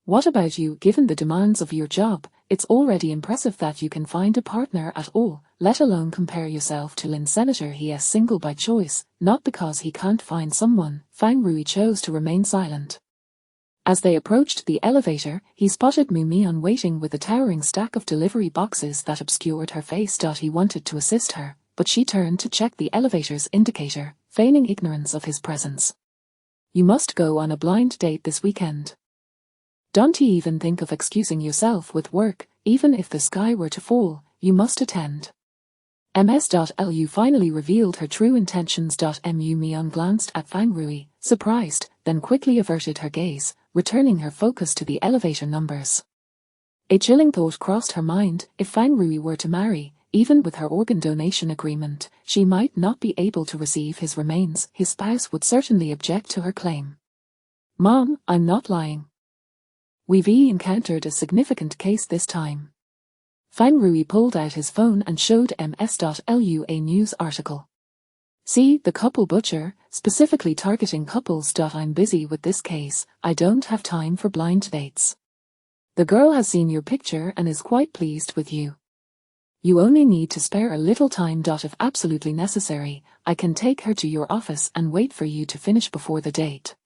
What about you? Given the demands of your job, it's already impressive that you can find a partner at all, let alone compare yourself to Lin Senator. He is single by choice, not because he can't find someone. Fang Rui chose to remain silent. As they approached the elevator, he spotted Mu Mian waiting with a towering stack of delivery boxes that obscured her face. He wanted to assist her, but she turned to check the elevator's indicator, feigning ignorance of his presence. You must go on a blind date this weekend. Don't you even think of excusing yourself with work, even if the sky were to fall, you must attend. Ms.Lu finally revealed her true intentions. Mu Mian glanced at Fang Rui, surprised, then quickly averted her gaze, returning her focus to the elevator numbers. A chilling thought crossed her mind. If Fang Rui were to marry, even with her organ donation agreement, she might not be able to receive his remains. His spouse would certainly object to her claim. Mom, I'm not lying. We've encountered a significant case this time. Fang Rui pulled out his phone and showed Ms.Lu a news article. See, the couple butcher, specifically targeting couples. I'm busy with this case, I don't have time for blind dates. The girl has seen your picture and is quite pleased with you. You only need to spare a little time. If absolutely necessary, I can take her to your office and wait for you to finish before the date.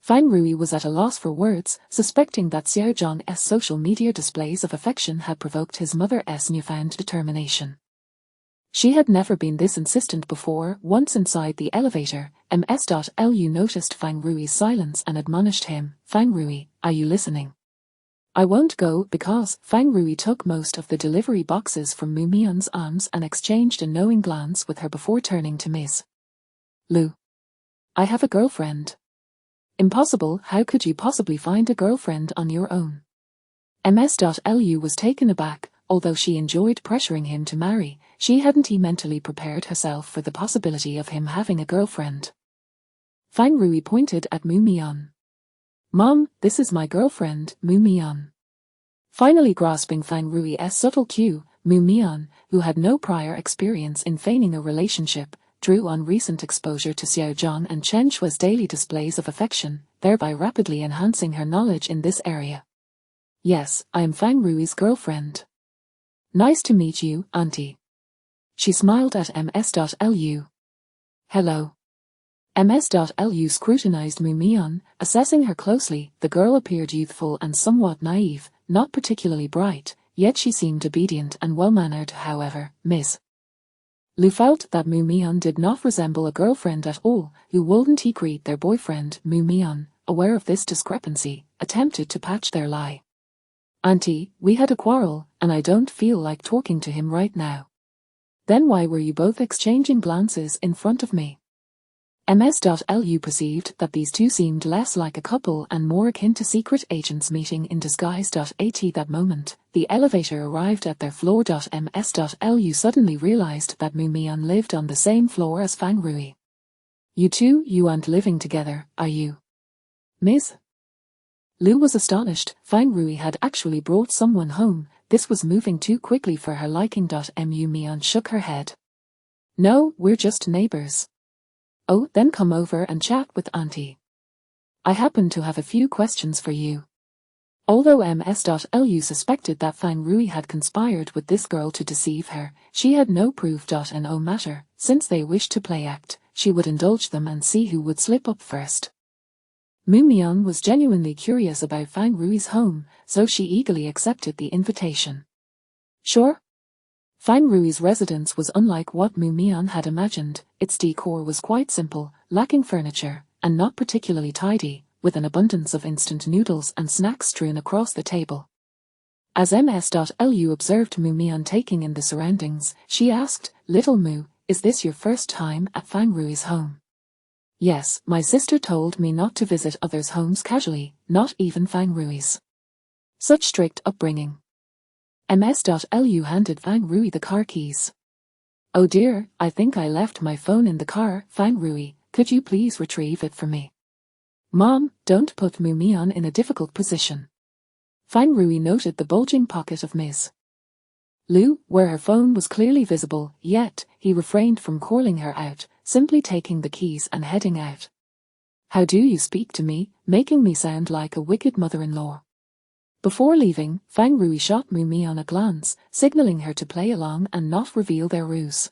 Fang Rui was at a loss for words, suspecting that Xiao Zhang's social media displays of affection had provoked his mother's newfound determination. She had never been this insistent before. Once inside the elevator, Ms.Lu noticed Fang Rui's silence and admonished him. Fang Rui, are you listening? I won't go because Fang Rui took most of the delivery boxes from Mu Mian's arms and exchanged a knowing glance with her before turning to Ms. Lu. I have a girlfriend. Impossible. How could you possibly find a girlfriend on your own? Ms.Lu was taken aback. Although she enjoyed pressuring him to marry, she hadn't mentally prepared herself for the possibility of him having a girlfriend. Fang Rui pointed at Mu Mian. Mom, this is my girlfriend, Mu Mian. Finally grasping Fang Rui's subtle cue, Mu Mian, who had no prior experience in feigning a relationship, drew on recent exposure to Xiao Zhang and Chen Shui's daily displays of affection, thereby rapidly enhancing her knowledge in this area. Yes, I am Fang Rui's girlfriend. Nice to meet you, Auntie. She smiled at Ms.Lu. Hello. Ms.Lu scrutinized Mu Mian, assessing her closely. The girl appeared youthful and somewhat naive, not particularly bright, yet she seemed obedient and well-mannered. However, Ms. Lu felt that Mu Mian did not resemble a girlfriend at all. Who wouldn't he greet their boyfriend? Mu Mian, aware of this discrepancy, attempted to patch their lie. Auntie, we had a quarrel, and I don't feel like talking to him right now. Then why were you both exchanging glances in front of me? Ms.Lu perceived that these two seemed less like a couple and more akin to secret agents meeting in disguise. At that moment, the elevator arrived at their floor. Ms.Lu suddenly realized that Mu Mian lived on the same floor as Fang Rui. You aren't living together, are you? Ms. Lu was astonished. Fang Rui had actually brought someone home. This was moving too quickly for her liking. Mu Mian shook her head. No, we're just neighbors. Oh, then come over and chat with Auntie. I happen to have a few questions for you. Although Ms.Lu suspected that Fang Rui had conspired with this girl to deceive her, she had no proof. No matter, since they wished to play act, she would indulge them and see who would slip up first. Mu Mian was genuinely curious about Fang Rui's home, so she eagerly accepted the invitation. Sure. Fang Rui's residence was unlike what Mu Mian had imagined. Its decor was quite simple, lacking furniture, and not particularly tidy, with an abundance of instant noodles and snacks strewn across the table. As Ms.Lu observed Mu Mian taking in the surroundings, she asked, "Little Mu, is this your first time at Fang Rui's home?" "Yes, my sister told me not to visit others' homes casually, not even Fang Rui's." Such strict upbringing. Ms.Lu handed Fang Rui the car keys. "Oh dear, I think I left my phone in the car. Fang Rui, could you please retrieve it for me?" "Mom, don't put Mu Mian in a difficult position." Fang Rui noted the bulging pocket of Ms. Lu, where her phone was clearly visible, yet he refrained from calling her out, simply taking the keys and heading out. "How do you speak to me, making me sound like a wicked mother-in-law?" Before leaving, Fang Rui shot Mu Mian a glance, signaling her to play along and not reveal their ruse.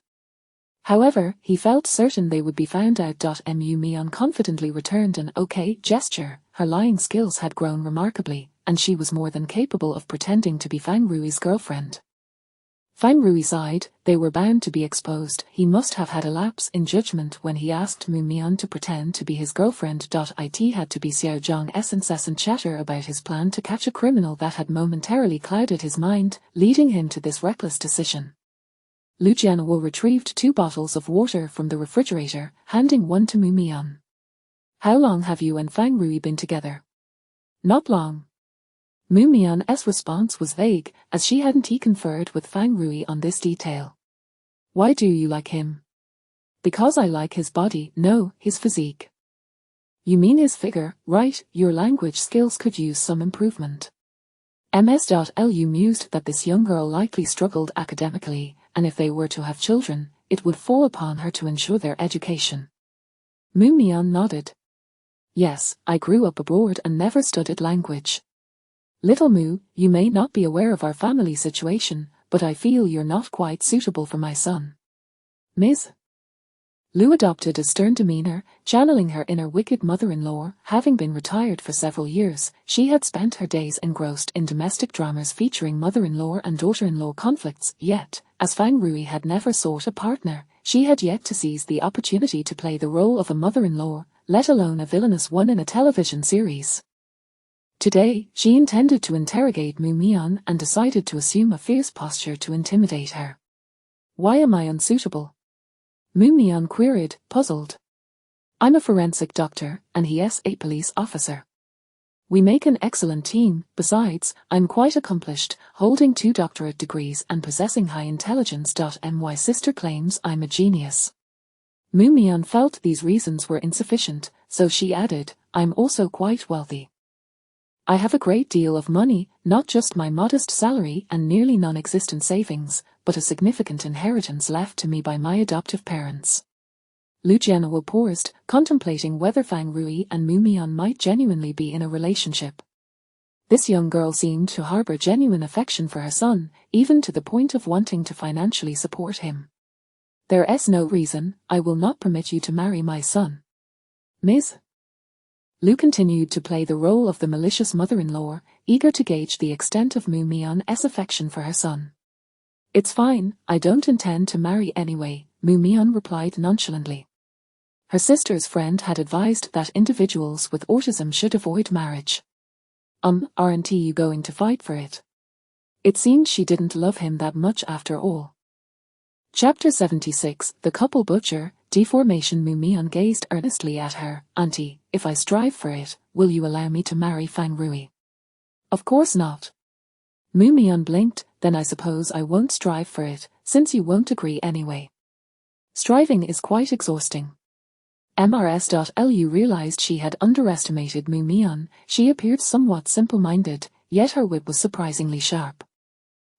However, he felt certain they would be found out. Mu Mian confidently returned an okay gesture. Her lying skills had grown remarkably, and she was more than capable of pretending to be Fang Rui's girlfriend. Fang Rui sighed. They were bound to be exposed. He must have had a lapse in judgment when he asked Mu Mian to pretend to be his girlfriend. It had to be Xiao Zhang's incessant chatter about his plan to catch a criminal that had momentarily clouded his mind, leading him to this reckless decision. Lu Jianhua retrieved 2 bottles of water from the refrigerator, handing one to Mu Mian. "How long have you and Fang Rui been together?" "Not long." Mu Mian's response was vague, as she hadn't conferred with Fang Rui on this detail. "Why do you like him?" "Because I like his body, no, his physique." "You mean his figure, right? Your language skills could use some improvement." Ms.Lu mused that this young girl likely struggled academically, and if they were to have children, it would fall upon her to ensure their education. Mu Mian nodded. "Yes, I grew up abroad and never studied language." "Little Mu, you may not be aware of our family situation, but I feel you're not quite suitable for my son." "Ms. Lu adopted a stern demeanor, channeling her inner wicked mother-in-law. Having been retired for several years, she had spent her days engrossed in domestic dramas featuring mother-in-law and daughter-in-law conflicts, yet, as Fang Rui had never sought a partner, she had yet to seize the opportunity to play the role of a mother-in-law, let alone a villainous one in a television series. Today, she intended to interrogate Mu Mian and decided to assume a fierce posture to intimidate her. "Why am I unsuitable?" Mu Mian queried, puzzled. "I'm a forensic doctor, and he's a police officer. We make an excellent team. Besides, I'm quite accomplished, holding 2 doctorate degrees and possessing high intelligence. My sister claims I'm a genius." Mu Mian felt these reasons were insufficient, so she added, "I'm also quite wealthy. I have a great deal of money, not just my modest salary and nearly non-existent savings, but a significant inheritance left to me by my adoptive parents." Lu Jianhua paused, contemplating whether Fang Rui and Mu Mian might genuinely be in a relationship. This young girl seemed to harbor genuine affection for her son, even to the point of wanting to financially support him. "There's no reason. I will not permit you to marry my son." "Ms. Lu continued to play the role of the malicious mother-in-law, eager to gauge the extent of Mu Mian's affection for her son. "It's fine, I don't intend to marry anyway," Mu Mian replied nonchalantly. Her sister's friend had advised that individuals with autism should avoid marriage. Aren't you going to fight for it?" It seemed she didn't love him that much after all. Chapter 76, The Couple Butcher, Deformation. Mu Mian gazed earnestly at her. "Auntie, if I strive for it, will you allow me to marry Fang Rui?" "Of course not." Mu Mian blinked. "Then I suppose I won't strive for it, since you won't agree anyway." Striving is quite exhausting. Lu realized she had underestimated Mu Mian. She appeared somewhat simple-minded, yet her wit was surprisingly sharp.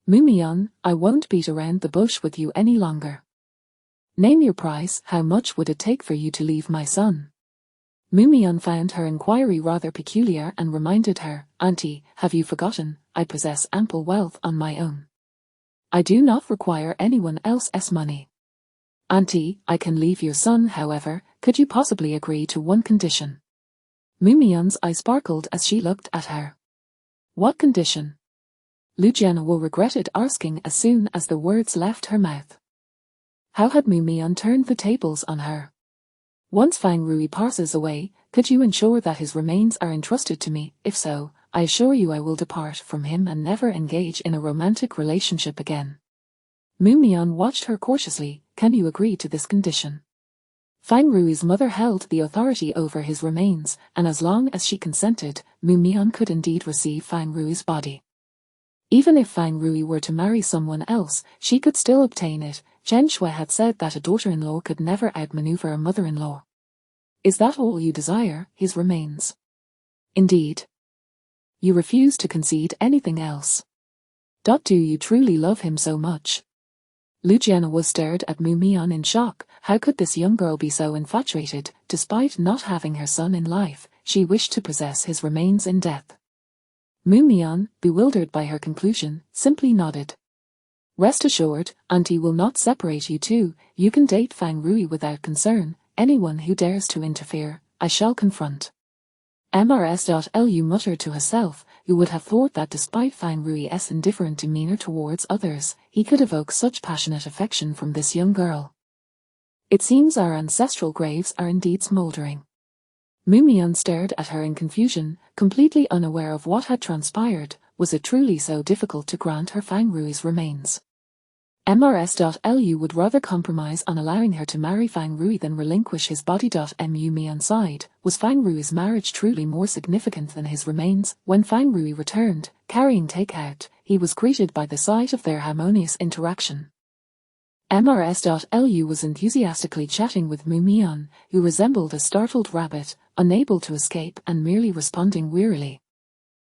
"Mu Mian, I won't beat around the bush with you any longer. Name your price. How much would it take for you to leave my son?" Mu Mian found her inquiry rather peculiar and reminded her, "Auntie, have you forgotten, I possess ample wealth on my own. I do not require anyone else's money." "Auntie, I can leave your son. However, could you possibly agree to one condition?" Mu Mian's eye sparkled as she looked at her. What condition? Lu Jianhua regretted asking as soon as the words left her mouth. How had Mu Mian turned the tables on her? Once Fang Rui passes away, could you ensure that his remains are entrusted to me? If so, I assure you I will depart from him and never engage in a romantic relationship again. Mu Mian watched her cautiously. Can you agree to this condition? Fang Rui's mother held the authority over his remains, and as long as she consented, Mu Mian could indeed receive Fang Rui's body. Even if Fang Rui were to marry someone else, she could still obtain it. Chen Shui had said that a daughter-in-law could never outmaneuver a mother-in-law. Is that all you desire, his remains? Indeed. You refuse to concede anything else. Do you truly love him so much? Lu Jianhua stared at Mu Mian in shock. How could this young girl be so infatuated? Despite not having her son in life, she wished to possess his remains in death. Mu Mian, bewildered by her conclusion, simply nodded. Rest assured, Auntie will not separate you two. You can date Fang Rui without concern. Anyone who dares to interfere, I shall confront. Lu muttered to herself, who would have thought that despite Fang Rui's indifferent demeanor towards others, he could evoke such passionate affection from this young girl. It seems our ancestral graves are indeed smouldering. Mu Mian stared at her in confusion, completely unaware of what had transpired. Was it truly so difficult to grant her Fang Rui's remains? Lu would rather compromise on allowing her to marry Fang Rui than relinquish his body. Mu Mian sighed. Was Fang Rui's marriage truly more significant than his remains? When Fang Rui returned, carrying takeout, he was greeted by the sight of their harmonious interaction. Lu was enthusiastically chatting with Mu Mian, who resembled a startled rabbit, unable to escape and merely responding wearily.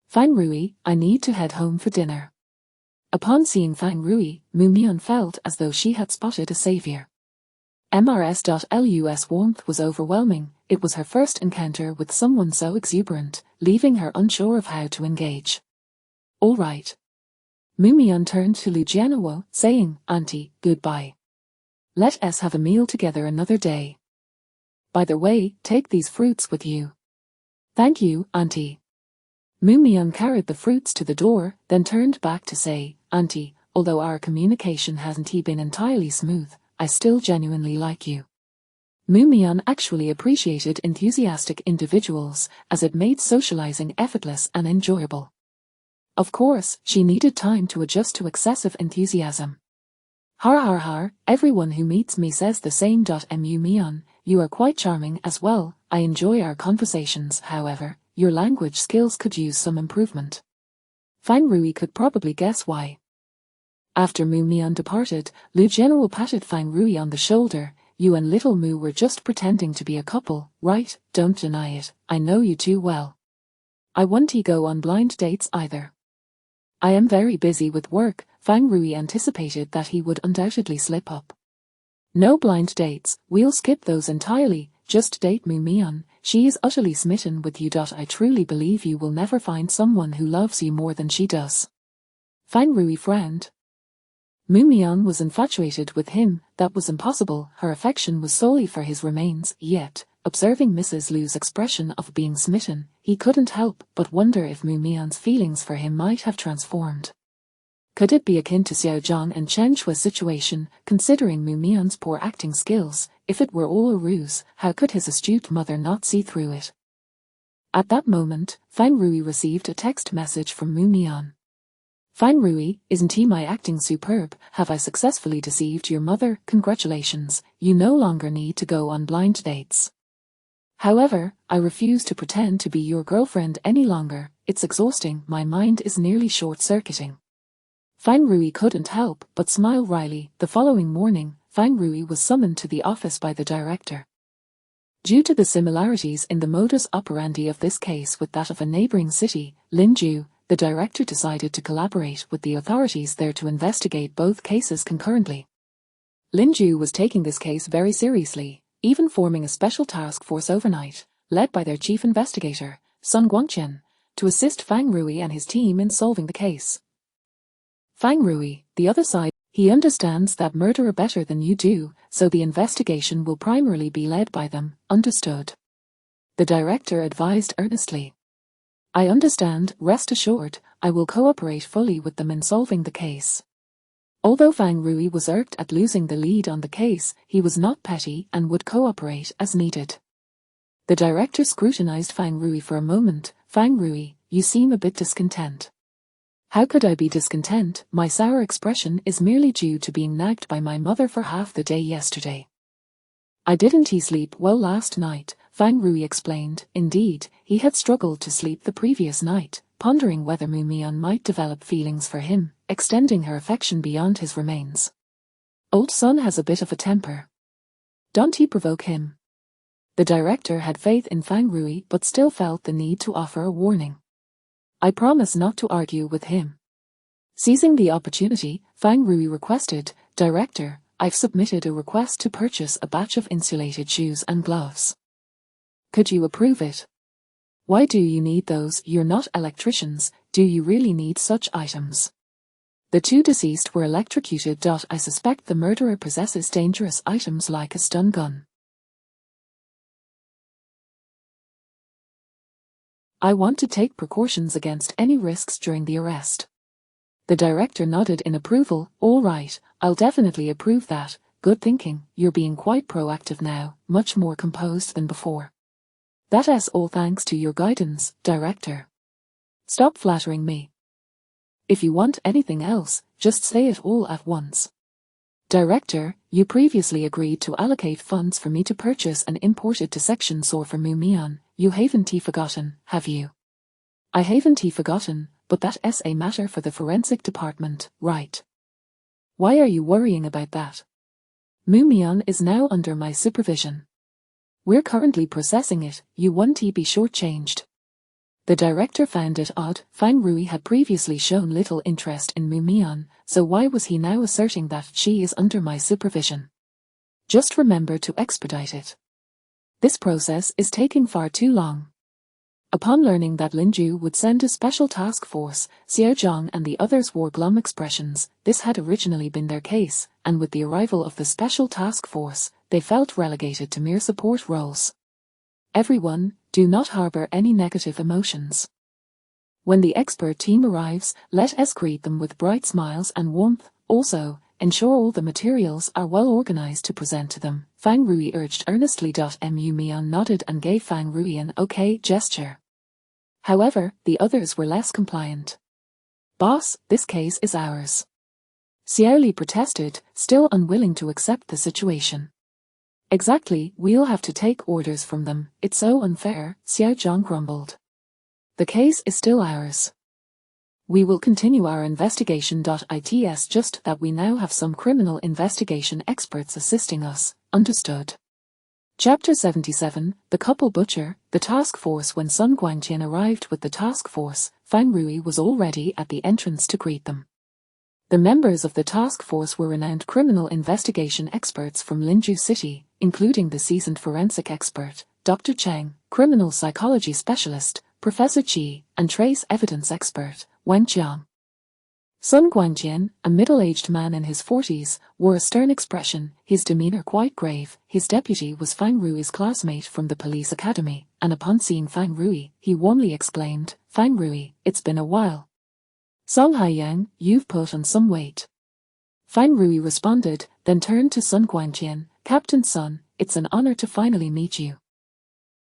Fang Rui, I need to head home for dinner. Upon seeing Fang Rui, Mu Mian felt as though she had spotted a savior. Lu's warmth was overwhelming. It was her first encounter with someone so exuberant, leaving her unsure of how to engage. All right. Mu Mian turned to Lu Jianhua, saying, Auntie, goodbye. Let us have a meal together another day. By the way, take these fruits with you. Thank you, Auntie. Mu Mian carried the fruits to the door, then turned back to say, Auntie, although our communication hasn't been entirely smooth, I still genuinely like you. Mu Mian actually appreciated enthusiastic individuals, as it made socializing effortless and enjoyable. Of course, she needed time to adjust to excessive enthusiasm. Har, everyone who meets me says the same. Mu Mian, you are quite charming as well. I enjoy our conversations. However, your language skills could use some improvement. Fang Rui could probably guess why. After Mu Mian departed, Lu Jianhua patted Fang Rui on the shoulder. You and little Mu were just pretending to be a couple, right? Don't deny it, I know you too well. I won't go on blind dates either. I am very busy with work. Fang Rui anticipated that he would undoubtedly slip up. No blind dates, we'll skip those entirely, just date Mu Mian. She is utterly smitten with you. I truly believe you will never find someone who loves you more than she does. Fang Rui frowned. Mu Mian was infatuated with him. That was impossible. Her affection was solely for his remains. Yet, observing Mrs. Lu's expression of being smitten, he couldn't help but wonder if Mu Mian's feelings for him might have transformed. Could it be akin to Xiao Zhang and Chen Shui's situation? Considering Mu Mian's poor acting skills, if it were all a ruse, how could his astute mother not see through it? At that moment, Fang Rui received a text message from Mu Mian. Fang Rui, isn't my acting superb? Have I successfully deceived your mother? Congratulations, you no longer need to go on blind dates. However, I refuse to pretend to be your girlfriend any longer. It's exhausting. My mind is nearly short-circuiting. Fang Rui couldn't help but smile wryly. The following morning, Fang Rui was summoned to the office by the director. Due to the similarities in the modus operandi of this case with that of a neighboring city, Linju, the director decided to collaborate with the authorities there to investigate both cases concurrently. Linju was taking this case very seriously, even forming a special task force overnight, led by their chief investigator, Sun Guangqian, to assist Fang Rui and his team in solving the case. Fang Rui, the other side, he understands that murderer better than you do, so the investigation will primarily be led by them, understood. the director advised earnestly. I understand, rest assured, I will cooperate fully with them in solving the case. Although Fang Rui was irked at losing the lead on the case, he was not petty and would cooperate as needed. The director scrutinized Fang Rui for a moment. Fang Rui, you seem a bit discontent. How could I be discontent? My sour expression is merely due to being nagged by my mother for half the day yesterday. I didn't sleep well last night, Fang Rui explained. Indeed, he had struggled to sleep the previous night, pondering whether Mu Mian might develop feelings for him, extending her affection beyond his remains. Old Sun has a bit of a temper. Don't he provoke him? The director had faith in Fang Rui but still felt the need to offer a warning. I promise not to argue with him. Seizing the opportunity, Fang Rui requested, Director, I've submitted a request to purchase a batch of insulated shoes and gloves. Could you approve it? Why do you need those? You're not electricians, do you really need such items? The two deceased were electrocuted. I suspect the murderer possesses dangerous items like a stun gun. I want to take precautions against any risks during the arrest. The director nodded in approval. All right, I'll definitely approve that. Good thinking, you're being quite proactive now, much more composed than before. That's all thanks to your guidance, Director. Stop flattering me. If you want anything else, just say it all at once. Director, you previously agreed to allocate funds for me to purchase an imported dissection saw for Mu Mian. You haven't forgotten, have you? I haven't forgotten, but that's a matter for the forensic department, right? Why are you worrying about that? Mu Mian is now under my supervision. We're currently processing it, you won't be shortchanged. The director found it odd. Fang Rui had previously shown little interest in Mu Mian, so why was he now asserting that she is under my supervision? Just remember to expedite it. This process is taking far too long. Upon learning that Linju would send a special task force, Xiao Zhang and the others wore glum expressions. This had originally been their case, and with the arrival of the special task force, they felt relegated to mere support roles. Everyone, do not harbor any negative emotions. When the expert team arrives, let us greet them with bright smiles and warmth. Also, ensure all the materials are well organized to present to them, Fang Rui urged earnestly. Mu Mian nodded and gave Fang Rui an okay gesture. However, the others were less compliant. Boss, this case is ours. Xiao Li protested, still unwilling to accept the situation. Exactly, we'll have to take orders from them. It's so unfair, Xiao Zhang grumbled. The case is still ours. We will continue our investigation. It's just that we now have some criminal investigation experts assisting us, understood. Chapter 77, The Couple Butcher, the Task Force. When Sun Guangqian arrived with the task force, Fang Rui was already at the entrance to greet them. The members of the task force were renowned criminal investigation experts from Linju City, including the seasoned forensic expert, Dr. Cheng, criminal psychology specialist, Professor Qi, and trace evidence expert, Wang Jiang. Sun Guangqian, a middle-aged man in his 40s, wore a stern expression, his demeanor quite grave. His deputy was Fang Rui's classmate from the police academy, and upon seeing Fang Rui, he warmly exclaimed, Fang Rui, it's been a while. Song Haiyang, you've put on some weight. Fang Rui responded, then turned to Sun Guangqian, Captain Sun, it's an honor to finally meet you.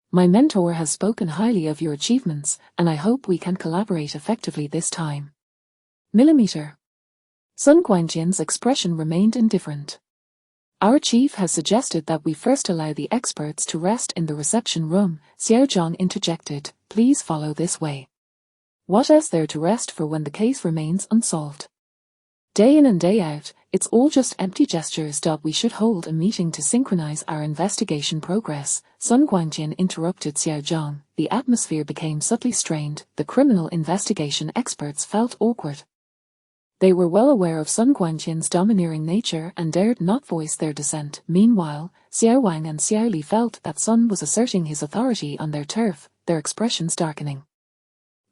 My mentor has spoken highly of your achievements, and I hope we can collaborate effectively this time. Millimeter. Sun Guangqian's expression remained indifferent. Our chief has suggested that we first allow the experts to rest in the reception room, Xiao Zhang interjected, please follow this way. What is there to rest for when the case remains unsolved? Day in and day out, it's all just empty gestures. We should hold a meeting to synchronize our investigation progress, Sun Guangqian interrupted Xiao Zhang. The atmosphere became subtly strained. The criminal investigation experts felt awkward. They were well aware of Sun Guangqian's domineering nature and dared not voice their dissent. Meanwhile, Xiao Wang and Xiao Li felt that Sun was asserting his authority on their turf, their expressions darkening.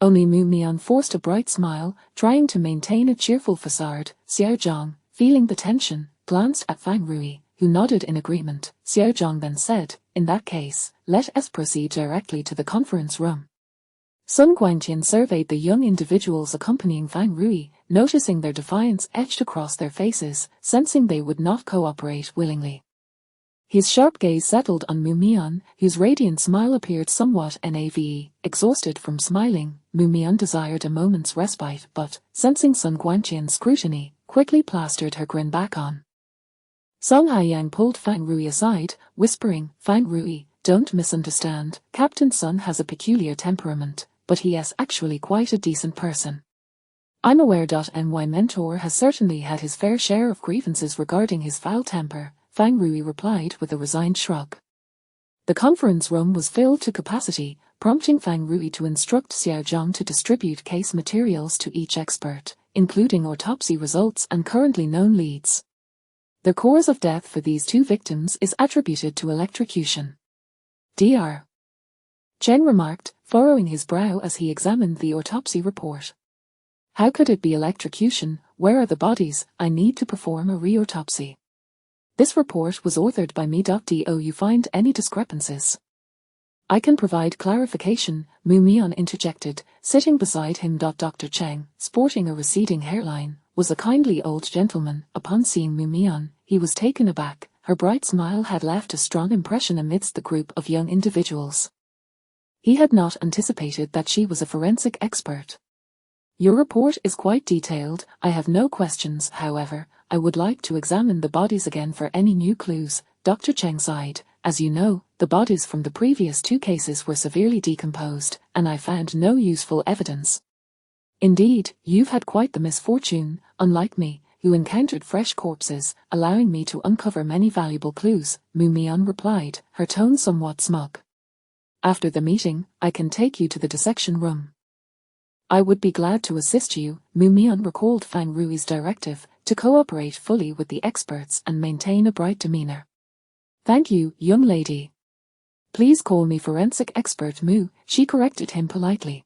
Only Mu Mian forced a bright smile, trying to maintain a cheerful facade. Xiao Zhang, feeling the tension, glanced at Fang Rui, who nodded in agreement. Xiao Zhang then said, "In that case, let us proceed directly to the conference room." Sun Guangqian surveyed the young individuals accompanying Fang Rui, noticing their defiance etched across their faces, sensing they would not cooperate willingly. His sharp gaze settled on Mu Mian, whose radiant smile appeared somewhat nave. Exhausted from smiling, Mu Mian desired a moment's respite but, sensing Sun Guangqian's scrutiny, quickly plastered her grin back on. Song Haiyang pulled Fang Rui aside, whispering, "Fang Rui, don't misunderstand, Captain Sun has a peculiar temperament, but he is actually quite a decent person. I'm aware. My mentor has certainly had his fair share of grievances regarding his foul temper," Fang Rui replied with a resigned shrug. The conference room was filled to capacity, prompting Fang Rui to instruct Xiao Zhang to distribute case materials to each expert, including autopsy results and currently known leads. The cause of death for these two victims is attributed to electrocution. Dr. Chen remarked, furrowing his brow as he examined the autopsy report. "How could it be electrocution? Where are the bodies? I need to perform a re-autopsy. This report was authored by me. Do you find any discrepancies?" "I can provide clarification," Mu Mian interjected, sitting beside him. Dr. Cheng, sporting a receding hairline, was a kindly old gentleman. Upon seeing Mu Mian, he was taken aback. Her bright smile had left a strong impression amidst the group of young individuals. He had not anticipated that she was a forensic expert. "Your report is quite detailed. I have no questions. However, I would like to examine the bodies again for any new clues." Dr. Cheng sighed. "As you know, the bodies from the previous two cases were severely decomposed, and I found no useful evidence." "Indeed, you've had quite the misfortune, unlike me, who encountered fresh corpses, allowing me to uncover many valuable clues," Mu Mian replied, her tone somewhat smug. "After the meeting, I can take you to the dissection room." "I would be glad to assist you," Mu Mian recalled Fang Rui's directive to cooperate fully with the experts and maintain a bright demeanor. "Thank you, young lady. Please call me forensic expert Mu," she corrected him politely.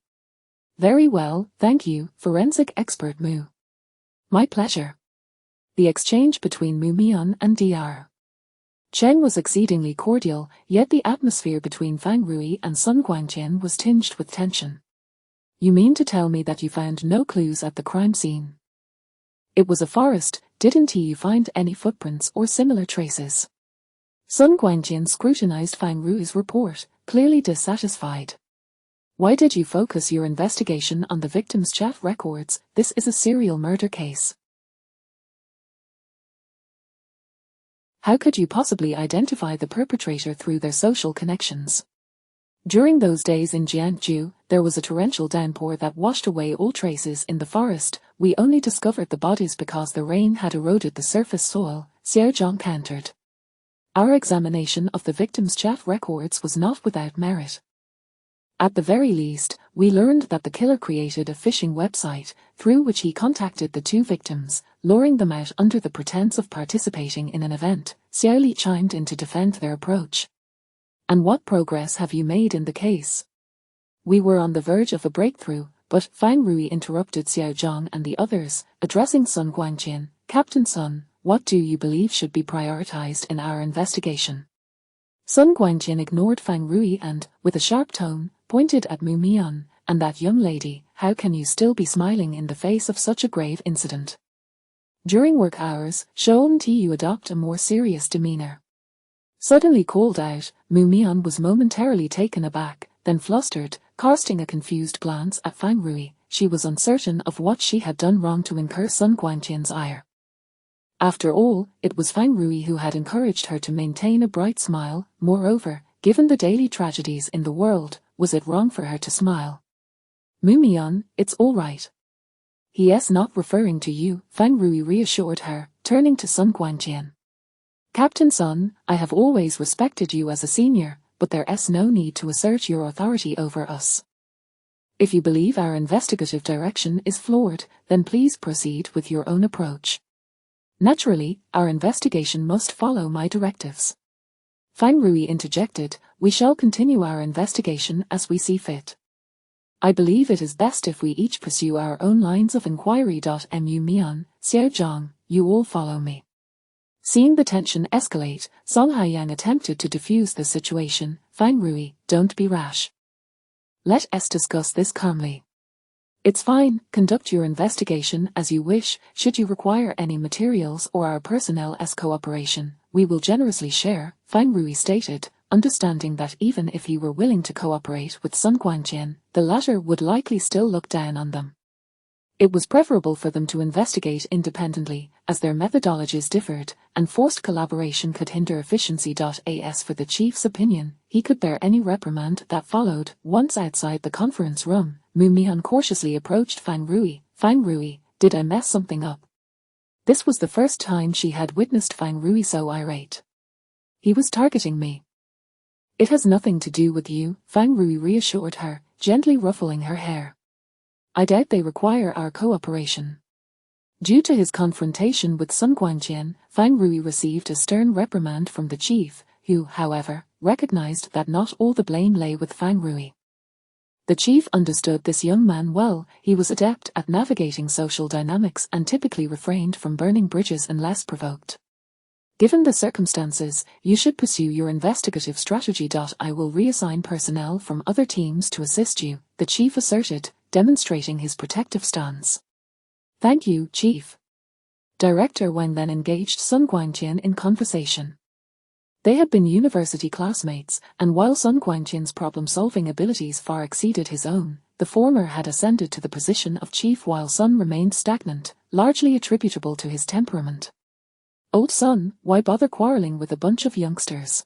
"Very well, thank you, forensic expert Mu." "My pleasure." The exchange between Mu Mian and Dr. Chen was exceedingly cordial, yet the atmosphere between Fang Rui and Sun Guangqian was tinged with tension. "You mean to tell me that you found no clues at the crime scene?" "It was a forest, didn't you find any footprints or similar traces?" Sun Guangqian scrutinized Fang Rui's report, clearly dissatisfied. "Why did you focus your investigation on the victims' chat records? This is a serial murder case. How could you possibly identify the perpetrator through their social connections?" During those days in Jiangsu, there was a torrential downpour that washed away all traces in the forest. We only discovered the bodies because the rain had eroded the surface soil, Xiao Zhang countered. Our examination of the victims' chat records was not without merit. At the very least, we learned that the killer created a phishing website, through which he contacted the two victims, luring them out under the pretense of participating in an event. Xiao Li chimed in to defend their approach. "And what progress have you made in the case?" "We were on the verge of a breakthrough, but," Fang Rui interrupted Xiao Zhang and the others, addressing Sun Guangqian, "Captain Sun, what do you believe should be prioritized in our investigation?" Sun Guangqian ignored Fang Rui and, with a sharp tone, pointed at Mu Mian, "And that young lady, how can you still be smiling in the face of such a grave incident? During work hours, shouldn't you adopt a more serious demeanor?" Suddenly called out, Mu Mian was momentarily taken aback, then flustered, casting a confused glance at Fang Rui. She was uncertain of what she had done wrong to incur Sun Guangqian's ire. After all, it was Fang Rui who had encouraged her to maintain a bright smile. Moreover, given the daily tragedies in the world, was it wrong for her to smile? "Mu Mian, it's all right. He is not referring to you," Fang Rui reassured her, turning to Sun Guangqian. "Captain Sun, I have always respected you as a senior, but there is no need to assert your authority over us. If you believe our investigative direction is flawed, then please proceed with your own approach. Naturally, our investigation must follow my directives." Fang Rui interjected, "We shall continue our investigation as we see fit. I believe it is best if we each pursue our own lines of inquiry. Mu Mian, Xiao Zhang, you all follow me." Seeing the tension escalate, Song Haiyang attempted to defuse the situation. Fang Rui, don't be rash. Let us discuss this calmly. It's fine, conduct your investigation as you wish. Should you require any materials or our personnel's cooperation, we will generously share, Fang Rui stated, understanding that even if he were willing to cooperate with Sun Guangqian, the latter would likely still look down on them. It was preferable for them to investigate independently, as their methodologies differed, and forced collaboration could hinder efficiency. As for the chief's opinion, he could bear any reprimand that followed. Once outside the conference room, Mu Mian cautiously approached Fang Rui. Fang Rui, did I mess something up? This was the first time she had witnessed Fang Rui so irate. He was targeting me. It has nothing to do with you, Fang Rui reassured her, gently ruffling her hair. I doubt they require our cooperation. Due to his confrontation with Sun Guangqian, Fang Rui received a stern reprimand from the chief, who, however, recognized that not all the blame lay with Fang Rui. The chief understood this young man well. He was adept at navigating social dynamics and typically refrained from burning bridges unless provoked. Given the circumstances, you should pursue your investigative strategy. I will reassign personnel from other teams to assist you, the chief asserted, demonstrating his protective stance. Thank you, Chief. Director Wang then engaged Sun Guangqian in conversation. They had been university classmates, and while Sun Guangqian's problem-solving abilities far exceeded his own, the former had ascended to the position of chief while Sun remained stagnant, largely attributable to his temperament. Old Sun, why bother quarreling with a bunch of youngsters?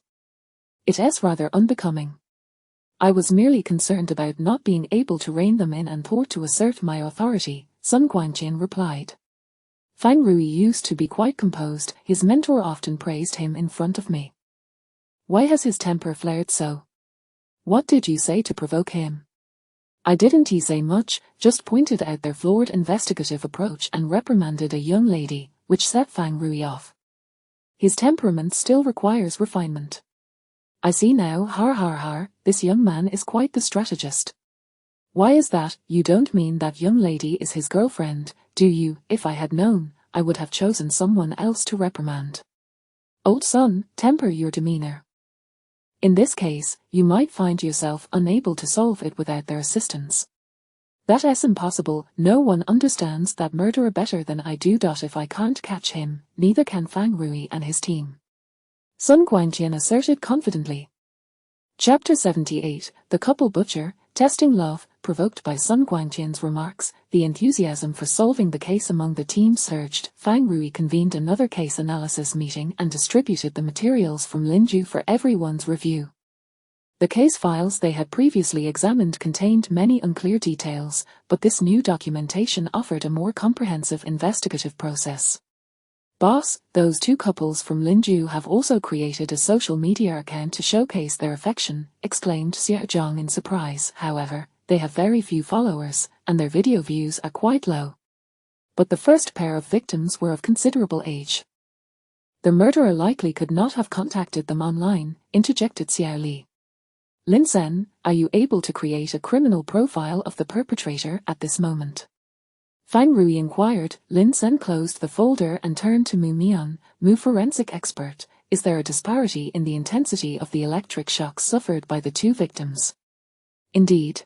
It is rather unbecoming. I was merely concerned about not being able to rein them in and thought to assert my authority, Sun Guangqian replied. Fang Rui used to be quite composed. His mentor often praised him in front of me. Why has his temper flared so? What did you say to provoke him? I didn't say much, just pointed out their flawed investigative approach and reprimanded a young lady, which set Fang Rui off. His temperament still requires refinement. I see now, this young man is quite the strategist. Why is that? You don't mean that young lady is his girlfriend, do you? If I had known, I would have chosen someone else to reprimand. Old Sun, temper your demeanor. In this case, you might find yourself unable to solve it without their assistance. That is impossible. No one understands that murderer better than I do. If I can't catch him, neither can Fang Rui and his team. Sun Guangqian asserted confidently. Chapter 78, The Couple Butcher, Testing Love. Provoked by Sun Guangqian's remarks, the enthusiasm for solving the case among the team surged. Fang Rui convened another case analysis meeting and distributed the materials from Linju for everyone's review. The case files they had previously examined contained many unclear details, but this new documentation offered a more comprehensive investigative process. Boss, those two couples from Linju have also created a social media account to showcase their affection, exclaimed Xiao Zhang in surprise. However, they have very few followers, and their video views are quite low. But the first pair of victims were of considerable age. The murderer likely could not have contacted them online, interjected Xiao Li. Lin Sen, are you able to create a criminal profile of the perpetrator at this moment? Fang Rui inquired. Lin Sen closed the folder and turned to Mu Mian, Mu forensic expert. Is there a disparity in the intensity of the electric shocks suffered by the two victims? Indeed.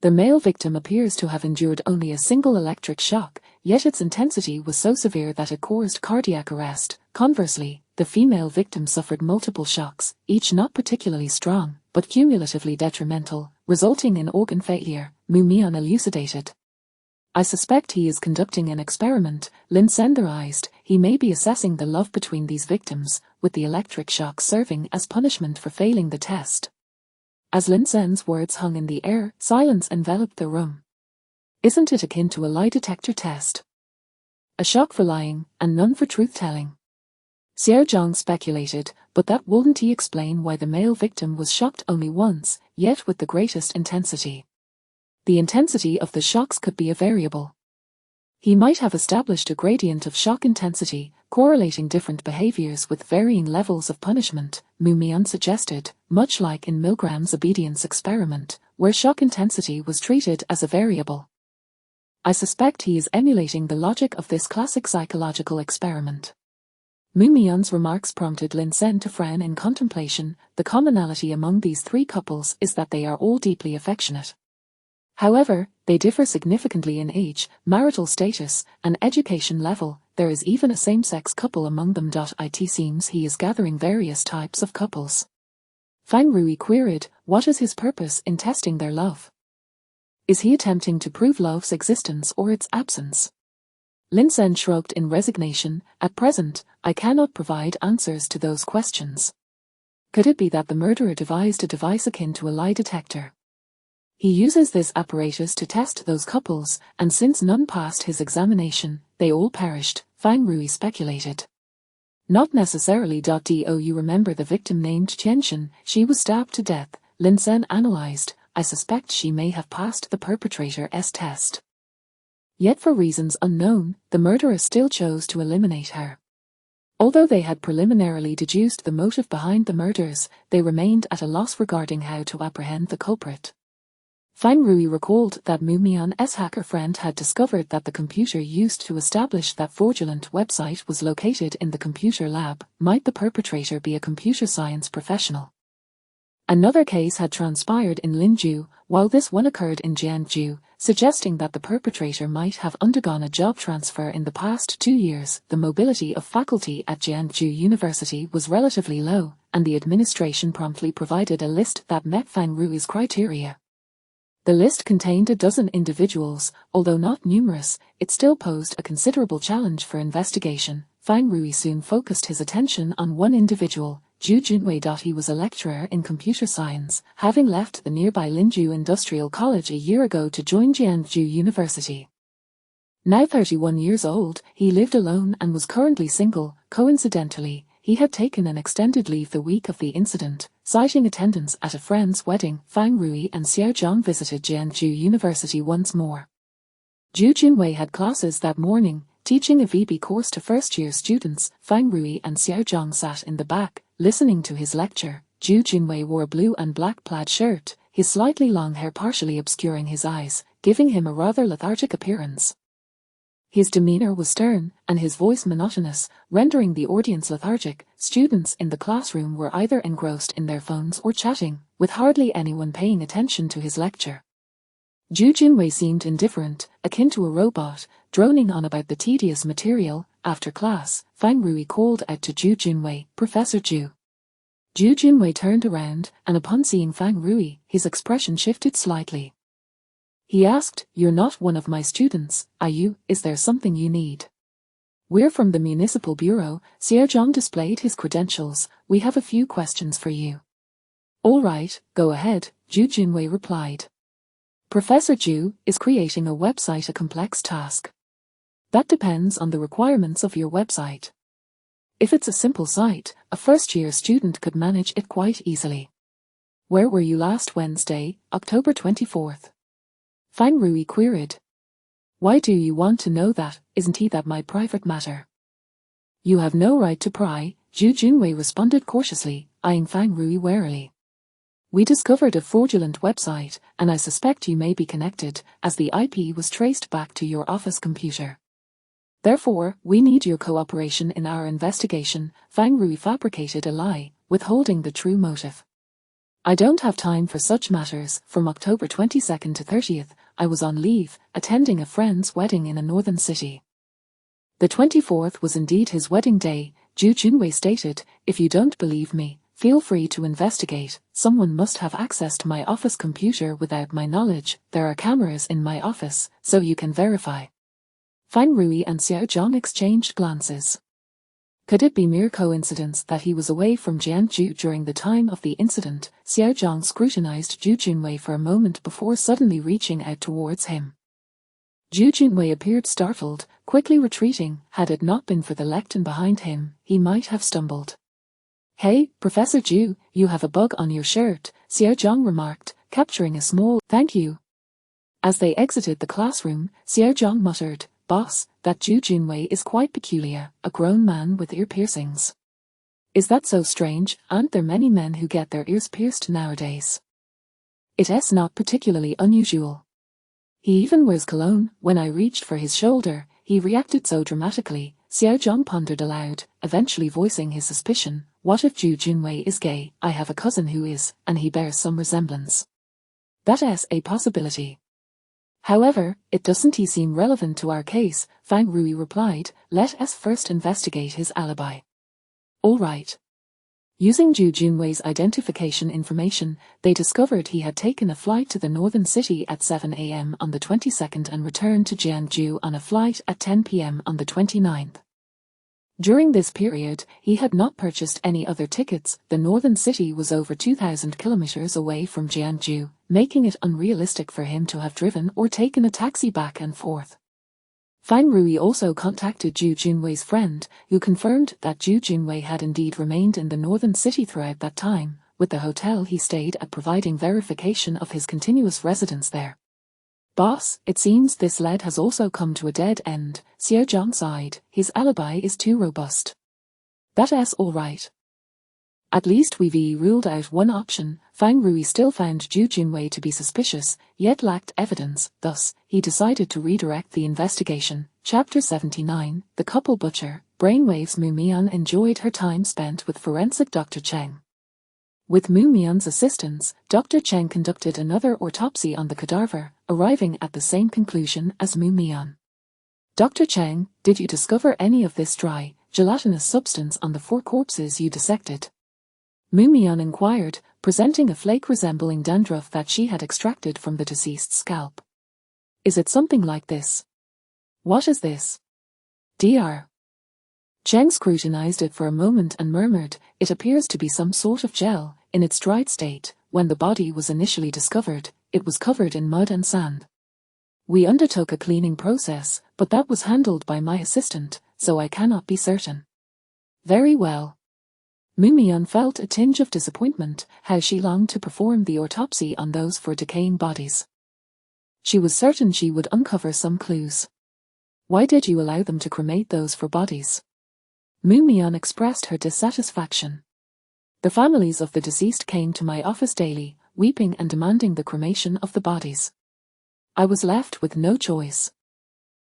The male victim appears to have endured only a single electric shock, yet its intensity was so severe that it caused cardiac arrest. Conversely, the female victim suffered multiple shocks, each not particularly strong, but cumulatively detrimental, resulting in organ failure, Mu Mian elucidated. I suspect he is conducting an experiment, Lin Sen theorized. He may be assessing the love between these victims, with the electric shock serving as punishment for failing the test. As Lin Sen's words hung in the air, silence enveloped the room. Isn't it akin to a lie detector test? A shock for lying, and none for truth-telling. Xiao Zhang speculated, but that wouldn't explain why the male victim was shocked only once, yet with the greatest intensity. The intensity of the shocks could be a variable. He might have established a gradient of shock intensity, correlating different behaviors with varying levels of punishment, Mu Mian suggested, much like in Milgram's obedience experiment, where shock intensity was treated as a variable. I suspect he is emulating the logic of this classic psychological experiment. Mu Mion's remarks prompted Lin Sen to frown in contemplation. The commonality among these three couples is that they are all deeply affectionate. However, they differ significantly in age, marital status, and education level. There is even a same-sex couple among them. It seems he is gathering various types of couples. Fang Rui queried, what is his purpose in testing their love? Is he attempting to prove love's existence or its absence? Lin Sen shrugged in resignation. At present, I cannot provide answers to those questions. Could it be that the murderer devised a device akin to a lie detector? He uses this apparatus to test those couples, and since none passed his examination, they all perished, Fang Rui speculated. Not necessarily. Do you remember the victim named Tianxian? She was stabbed to death, Lin Sen analyzed. I suspect she may have passed the perpetrator's test. Yet for reasons unknown, the murderer still chose to eliminate her. Although they had preliminarily deduced the motive behind the murders, they remained at a loss regarding how to apprehend the culprit. Fang Rui recalled that Mu Mion's hacker friend had discovered that the computer used to establish that fraudulent website was located in the computer lab. Might the perpetrator be a computer science professional? Another case had transpired in Linju, while this one occurred in Jianzhou, suggesting that the perpetrator might have undergone a job transfer in the past 2 years. The mobility of faculty at Jianzhou University was relatively low, and the administration promptly provided a list that met Fang Rui's criteria. The list contained a dozen individuals. Although not numerous, it still posed a considerable challenge for investigation. Fang Rui soon focused his attention on one individual, Zhu Junwei. He was a lecturer in computer science, having left the nearby Linju Industrial College a year ago to join Jianzhou University. Now 31 years old, he lived alone and was currently single. Coincidentally, he had taken an extended leave the week of the incident, citing attendance at a friend's wedding. Fang Rui and Xiao Zhang visited Jianzhou University once more. Zhu Junwei had classes that morning, teaching a VB course to first-year students. Fang Rui and Xiao Zhang sat in the back, listening to his lecture. Zhu Junwei wore a blue and black plaid shirt, his slightly long hair partially obscuring his eyes, giving him a rather lethargic appearance. His demeanor was stern, and his voice monotonous, rendering the audience lethargic. Students in the classroom were either engrossed in their phones or chatting, with hardly anyone paying attention to his lecture. Zhu Junwei seemed indifferent, akin to a robot, droning on about the tedious material. After class, Fang Rui called out to Zhu Junwei, "Professor Zhu." Zhu Junwei turned around, and upon seeing Fang Rui, his expression shifted slightly. He asked, "You're not one of my students, are you? Is there something you need?" "We're from the Municipal Bureau." Xiao Zhang displayed his credentials. "We have a few questions for you." "All right, go ahead," Zhu Junwei replied. "Professor Zhu, is creating a website a complex task?" "That depends on the requirements of your website. If it's a simple site, a first-year student could manage it quite easily." "Where were you last Wednesday, October 24th? Fang Rui queried. "Why do you want to know that? Isn't that my private matter?" "You have no right to pry," Zhu Junwei responded cautiously, eyeing Fang Rui warily. "We discovered a fraudulent website, and I suspect you may be connected, as the IP was traced back to your office computer. Therefore, we need your cooperation in our investigation." Fang Rui fabricated a lie, withholding the true motive. "I don't have time for such matters. From October 22nd to 30th, I was on leave, attending a friend's wedding in a northern city." The 24th was indeed his wedding day, Zhu Junwei stated. "If you don't believe me, feel free to investigate. Someone must have access to my office computer without my knowledge. There are cameras in my office, so you can verify." Fang Rui and Xiao Zhang exchanged glances. Could it be mere coincidence that he was away from Jianzhou during the time of the incident? Xiao Zhang scrutinized Zhu Junwei for a moment before suddenly reaching out towards him. Zhu Junwei appeared startled, quickly retreating. Had it not been for the lectern behind him, he might have stumbled. "Hey, Professor Zhu, you have a bug on your shirt," Xiao Zhang remarked, capturing a small "thank you." As they exited the classroom, Xiao Zhang muttered, "Boss, that Zhu Junwei is quite peculiar, a grown man with ear piercings." "Is that so strange? Aren't there many men who get their ears pierced nowadays?" "It's not particularly unusual. He even wears cologne." When I reached for his shoulder, he reacted so dramatically, Xiao Zhang pondered aloud, eventually voicing his suspicion. What if Zhu Junwei is gay? I have a cousin who is, and he bears some resemblance. That's a possibility. However, it doesn't seem relevant to our case, Fang Rui replied. Let us first investigate his alibi. All right. Using Zhu Junwei's identification information, they discovered he had taken a flight to the northern city at 7 a.m. on the 22nd and returned to Jiangsu on a flight at 10 p.m. on the 29th. During this period, he had not purchased any other tickets. The northern city was over 2,000 kilometers away from Jiangsu, making it unrealistic for him to have driven or taken a taxi back and forth. Fang Rui also contacted Zhu Junwei's friend, who confirmed that Zhu Junwei had indeed remained in the northern city throughout that time, with the hotel he stayed at providing verification of his continuous residence there. Boss, it seems this lead has also come to a dead end, Xiao Zhang sighed. His alibi is too robust. That's all right. At least we've ruled out one option. Fang Rui still found Zhu Junwei to be suspicious, yet lacked evidence. Thus, he decided to redirect the investigation. Chapter 79, The Couple Butcher. Brainwaves. Mu Mian enjoyed her time spent with forensic Dr. Cheng. With Mu Mian's assistance, Dr. Cheng conducted another autopsy on the cadaver, arriving at the same conclusion as Mu Mian. Dr. Cheng, did you discover any of this dry, gelatinous substance on the 4 corpses you dissected? Mu Mian inquired, presenting a flake resembling dandruff that she had extracted from the deceased's scalp. Is it something like this? What is this? Dr. Cheng scrutinized it for a moment and murmured, it appears to be some sort of gel. In its dried state, when the body was initially discovered, it was covered in mud and sand. We undertook a cleaning process, but that was handled by my assistant, so I cannot be certain. Very well. Mu Mian felt a tinge of disappointment, how she longed to perform the autopsy on those 4 decaying bodies. She was certain she would uncover some clues. Why did you allow them to cremate those 4 bodies? Mu Mian expressed her dissatisfaction. The families of the deceased came to my office daily, weeping and demanding the cremation of the bodies. I was left with no choice.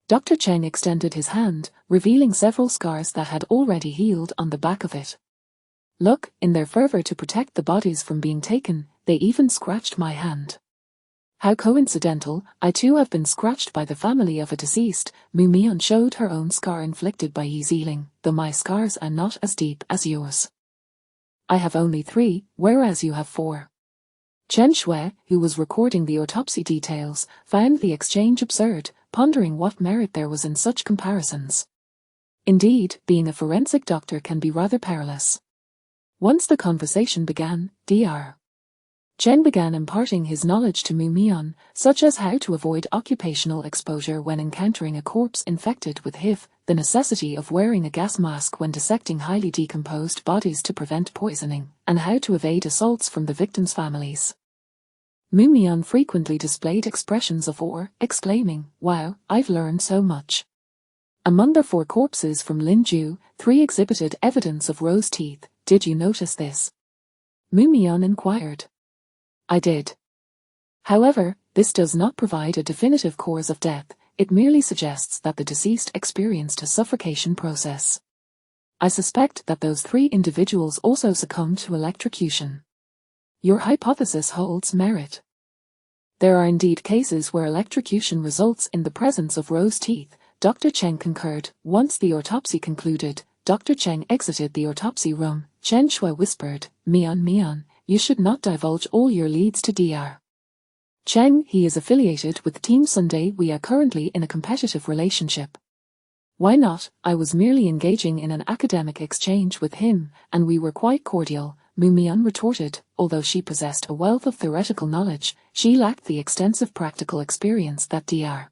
Dr. Cheng extended his hand, revealing several scars that had already healed on the back of it. Look, in their fervor to protect the bodies from being taken, they even scratched my hand. How coincidental, I too have been scratched by the family of a deceased. Mu Mian showed her own scar inflicted by Yi Ziling, though my scars are not as deep as yours. I have only 3, whereas you have 4. Chen Shui, who was recording the autopsy details, found the exchange absurd, pondering what merit there was in such comparisons. Indeed, being a forensic doctor can be rather perilous. Once the conversation began, Dr. Chen began imparting his knowledge to Mu Mian, such as how to avoid occupational exposure when encountering a corpse infected with HIV, the necessity of wearing a gas mask when dissecting highly decomposed bodies to prevent poisoning, and how to evade assaults from the victims' families. Mu Mian frequently displayed expressions of awe, exclaiming, "Wow, I've learned so much." Among the 4 corpses from Linju, 3 exhibited evidence of rose teeth. Did you notice this? Mu Mian inquired. I did. However, this does not provide a definitive cause of death, it merely suggests that the deceased experienced a suffocation process. I suspect that those 3 individuals also succumbed to electrocution. Your hypothesis holds merit. There are indeed cases where electrocution results in the presence of rose teeth, Dr. Cheng concurred. Once the autopsy concluded, Dr. Cheng exited the autopsy room. Chen Shui whispered, Mian, you should not divulge all your leads to Dr. Cheng. He is affiliated with Team Sunday. We are currently in a competitive relationship. Why not? I was merely engaging in an academic exchange with him, and we were quite cordial, Mu Mian retorted. Although she possessed a wealth of theoretical knowledge, she lacked the extensive practical experience that Dr.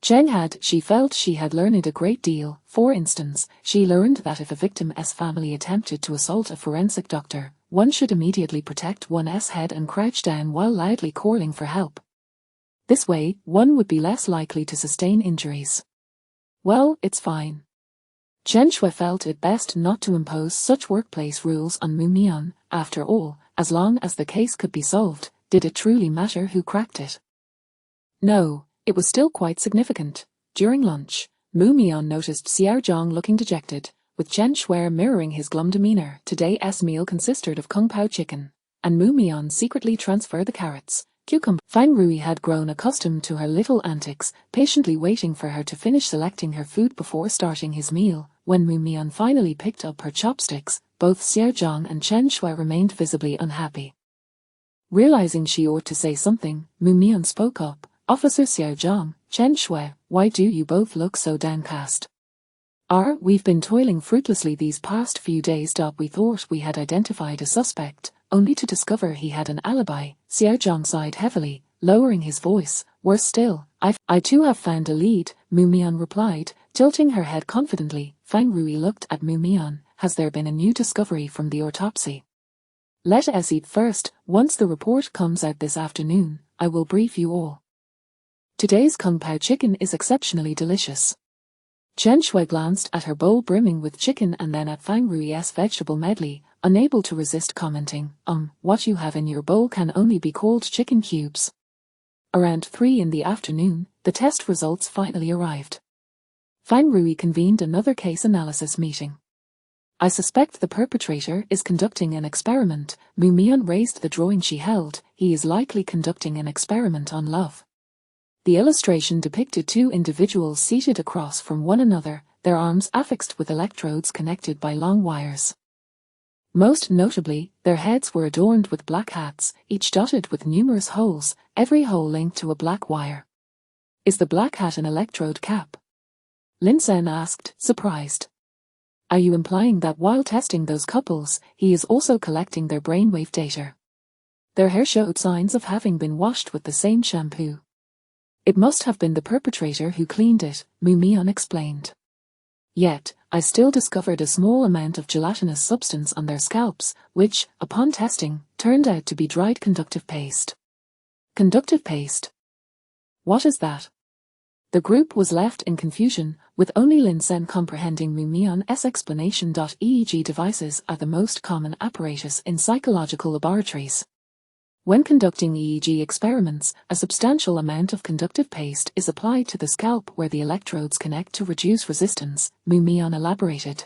Cheng had. She felt she had learned a great deal. For instance, she learned that if a victim's family attempted to assault a forensic doctor, one should immediately protect one's head and crouch down while loudly calling for help. This way, one would be less likely to sustain injuries. Well, it's fine. Chen Shui felt it best not to impose such workplace rules on Mu Mian. After all, as long as the case could be solved, did it truly matter who cracked it? No, it was still quite significant. During lunch, Mu Mian noticed Xiao Zhang looking dejected, with Chen Shui mirroring his glum demeanor. Today's meal consisted of kung pao chicken, and Mu Mian secretly transferred the carrots, cucumber. Fang Rui had grown accustomed to her little antics, patiently waiting for her to finish selecting her food before starting his meal. When Mu Mian finally picked up her chopsticks, both Xiao Zhang and Chen Shui remained visibly unhappy. Realizing she ought to say something, Mu Mian spoke up. Officer Xiao Zhang, Chen Shui, why do you both look so downcast? We've been toiling fruitlessly these past few days. We thought we had identified a suspect, only to discover he had an alibi. Xiao Zhang sighed heavily, lowering his voice. Worse still, I too have found a lead, Mu Mian replied, tilting her head confidently. Fang Rui looked at Mu Mian. Has there been a new discovery from the autopsy? Let us eat first. Once the report comes out this afternoon, I will brief you all. Today's kung pao chicken is exceptionally delicious. Chen Shui glanced at her bowl brimming with chicken and then at Fang Rui's vegetable medley, unable to resist commenting, what you have in your bowl can only be called chicken cubes. Around 3 in the afternoon, the test results finally arrived. Fang Rui convened another case analysis meeting. I suspect the perpetrator is conducting an experiment. Mu Mian raised the drawing she held. He is likely conducting an experiment on love. The illustration depicted 2 individuals seated across from one another, their arms affixed with electrodes connected by long wires. Most notably, their heads were adorned with black hats, each dotted with numerous holes, every hole linked to a black wire. Is the black hat an electrode cap? Lin Sen asked, surprised. Are you implying that while testing those couples, he is also collecting their brainwave data? Their hair showed signs of having been washed with the same shampoo. It must have been the perpetrator who cleaned it, Mu Mian explained. Yet, I still discovered a small amount of gelatinous substance on their scalps, which, upon testing, turned out to be dried conductive paste. Conductive paste? What is that? The group was left in confusion, with only Lin Sen comprehending Mu Mian's explanation. EEG devices are the most common apparatus in psychological laboratories. When conducting EEG experiments, a substantial amount of conductive paste is applied to the scalp where the electrodes connect to reduce resistance, Mu Mian elaborated.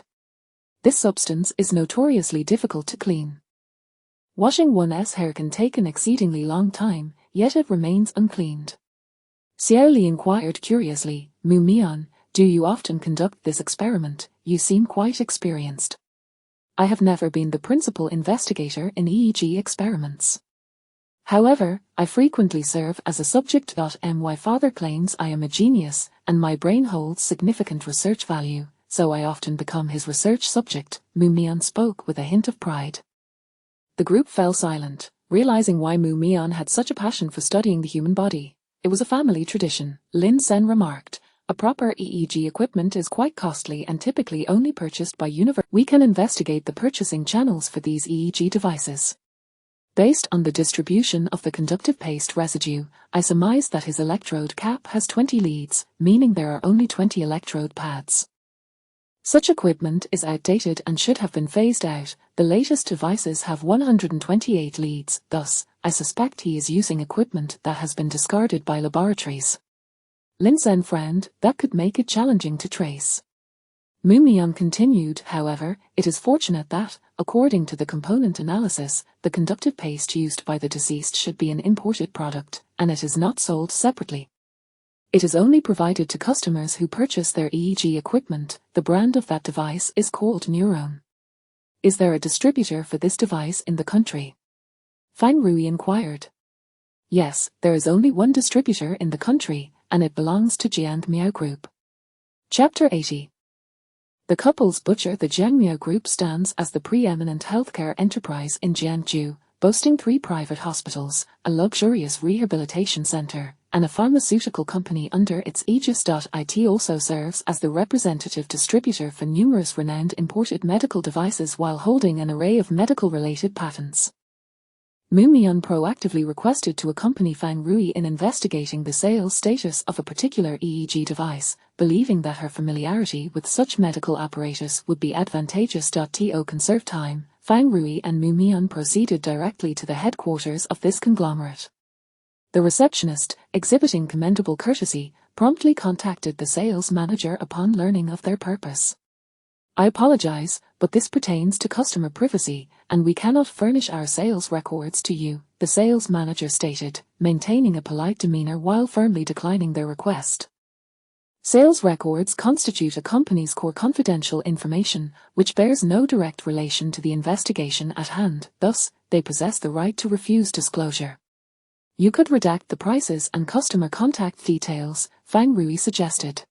This substance is notoriously difficult to clean. Washing one's hair can take an exceedingly long time, yet it remains uncleaned. Xiao Li inquired curiously, Mu Mian, do you often conduct this experiment? You seem quite experienced. I have never been the principal investigator in EEG experiments. However, I frequently serve as a subject. My father claims I am a genius, and my brain holds significant research value, so I often become his research subject, Mu Mian spoke with a hint of pride. The group fell silent, realizing why Mu Mian had such a passion for studying the human body. It was a family tradition, Lin Sen remarked. A proper EEG equipment is quite costly and typically only purchased by universities. We can investigate the purchasing channels for these EEG devices. Based on the distribution of the conductive paste residue, I surmise that his electrode cap has 20 leads, meaning there are only 20 electrode pads. Such equipment is outdated and should have been phased out. The latest devices have 128 leads, thus, I suspect he is using equipment that has been discarded by laboratories. Lin Sen frowned. That could make it challenging to trace. Mu Mian continued, however, it is fortunate that, according to the component analysis, the conductive paste used by the deceased should be an imported product, and it is not sold separately. It is only provided to customers who purchase their EEG equipment. The brand of that device is called Neuron. Is there a distributor for this device in the country? Fang Rui inquired. Yes, there is only one distributor in the country, and it belongs to Jian Miao Group. Chapter 80. The couple's butcher. The Jiangmiao Group stands as the preeminent healthcare enterprise in Jiangsu, boasting 3 private hospitals, a luxurious rehabilitation center, and a pharmaceutical company under its aegis. It also serves as the representative distributor for numerous renowned imported medical devices while holding an array of medical-related patents. Mu Mian proactively requested to accompany Fang Rui in investigating the sales status of a particular EEG device, believing that her familiarity with such medical apparatus would be advantageous. To conserve time, Fang Rui and Mu Mian proceeded directly to the headquarters of this conglomerate. The receptionist, exhibiting commendable courtesy, promptly contacted the sales manager upon learning of their purpose. "I apologize, but this pertains to customer privacy, and we cannot furnish our sales records to you," the sales manager stated, maintaining a polite demeanor while firmly declining their request. Sales records constitute a company's core confidential information, which bears no direct relation to the investigation at hand, thus, they possess the right to refuse disclosure. "You could redact the prices and customer contact details," Fang Rui suggested.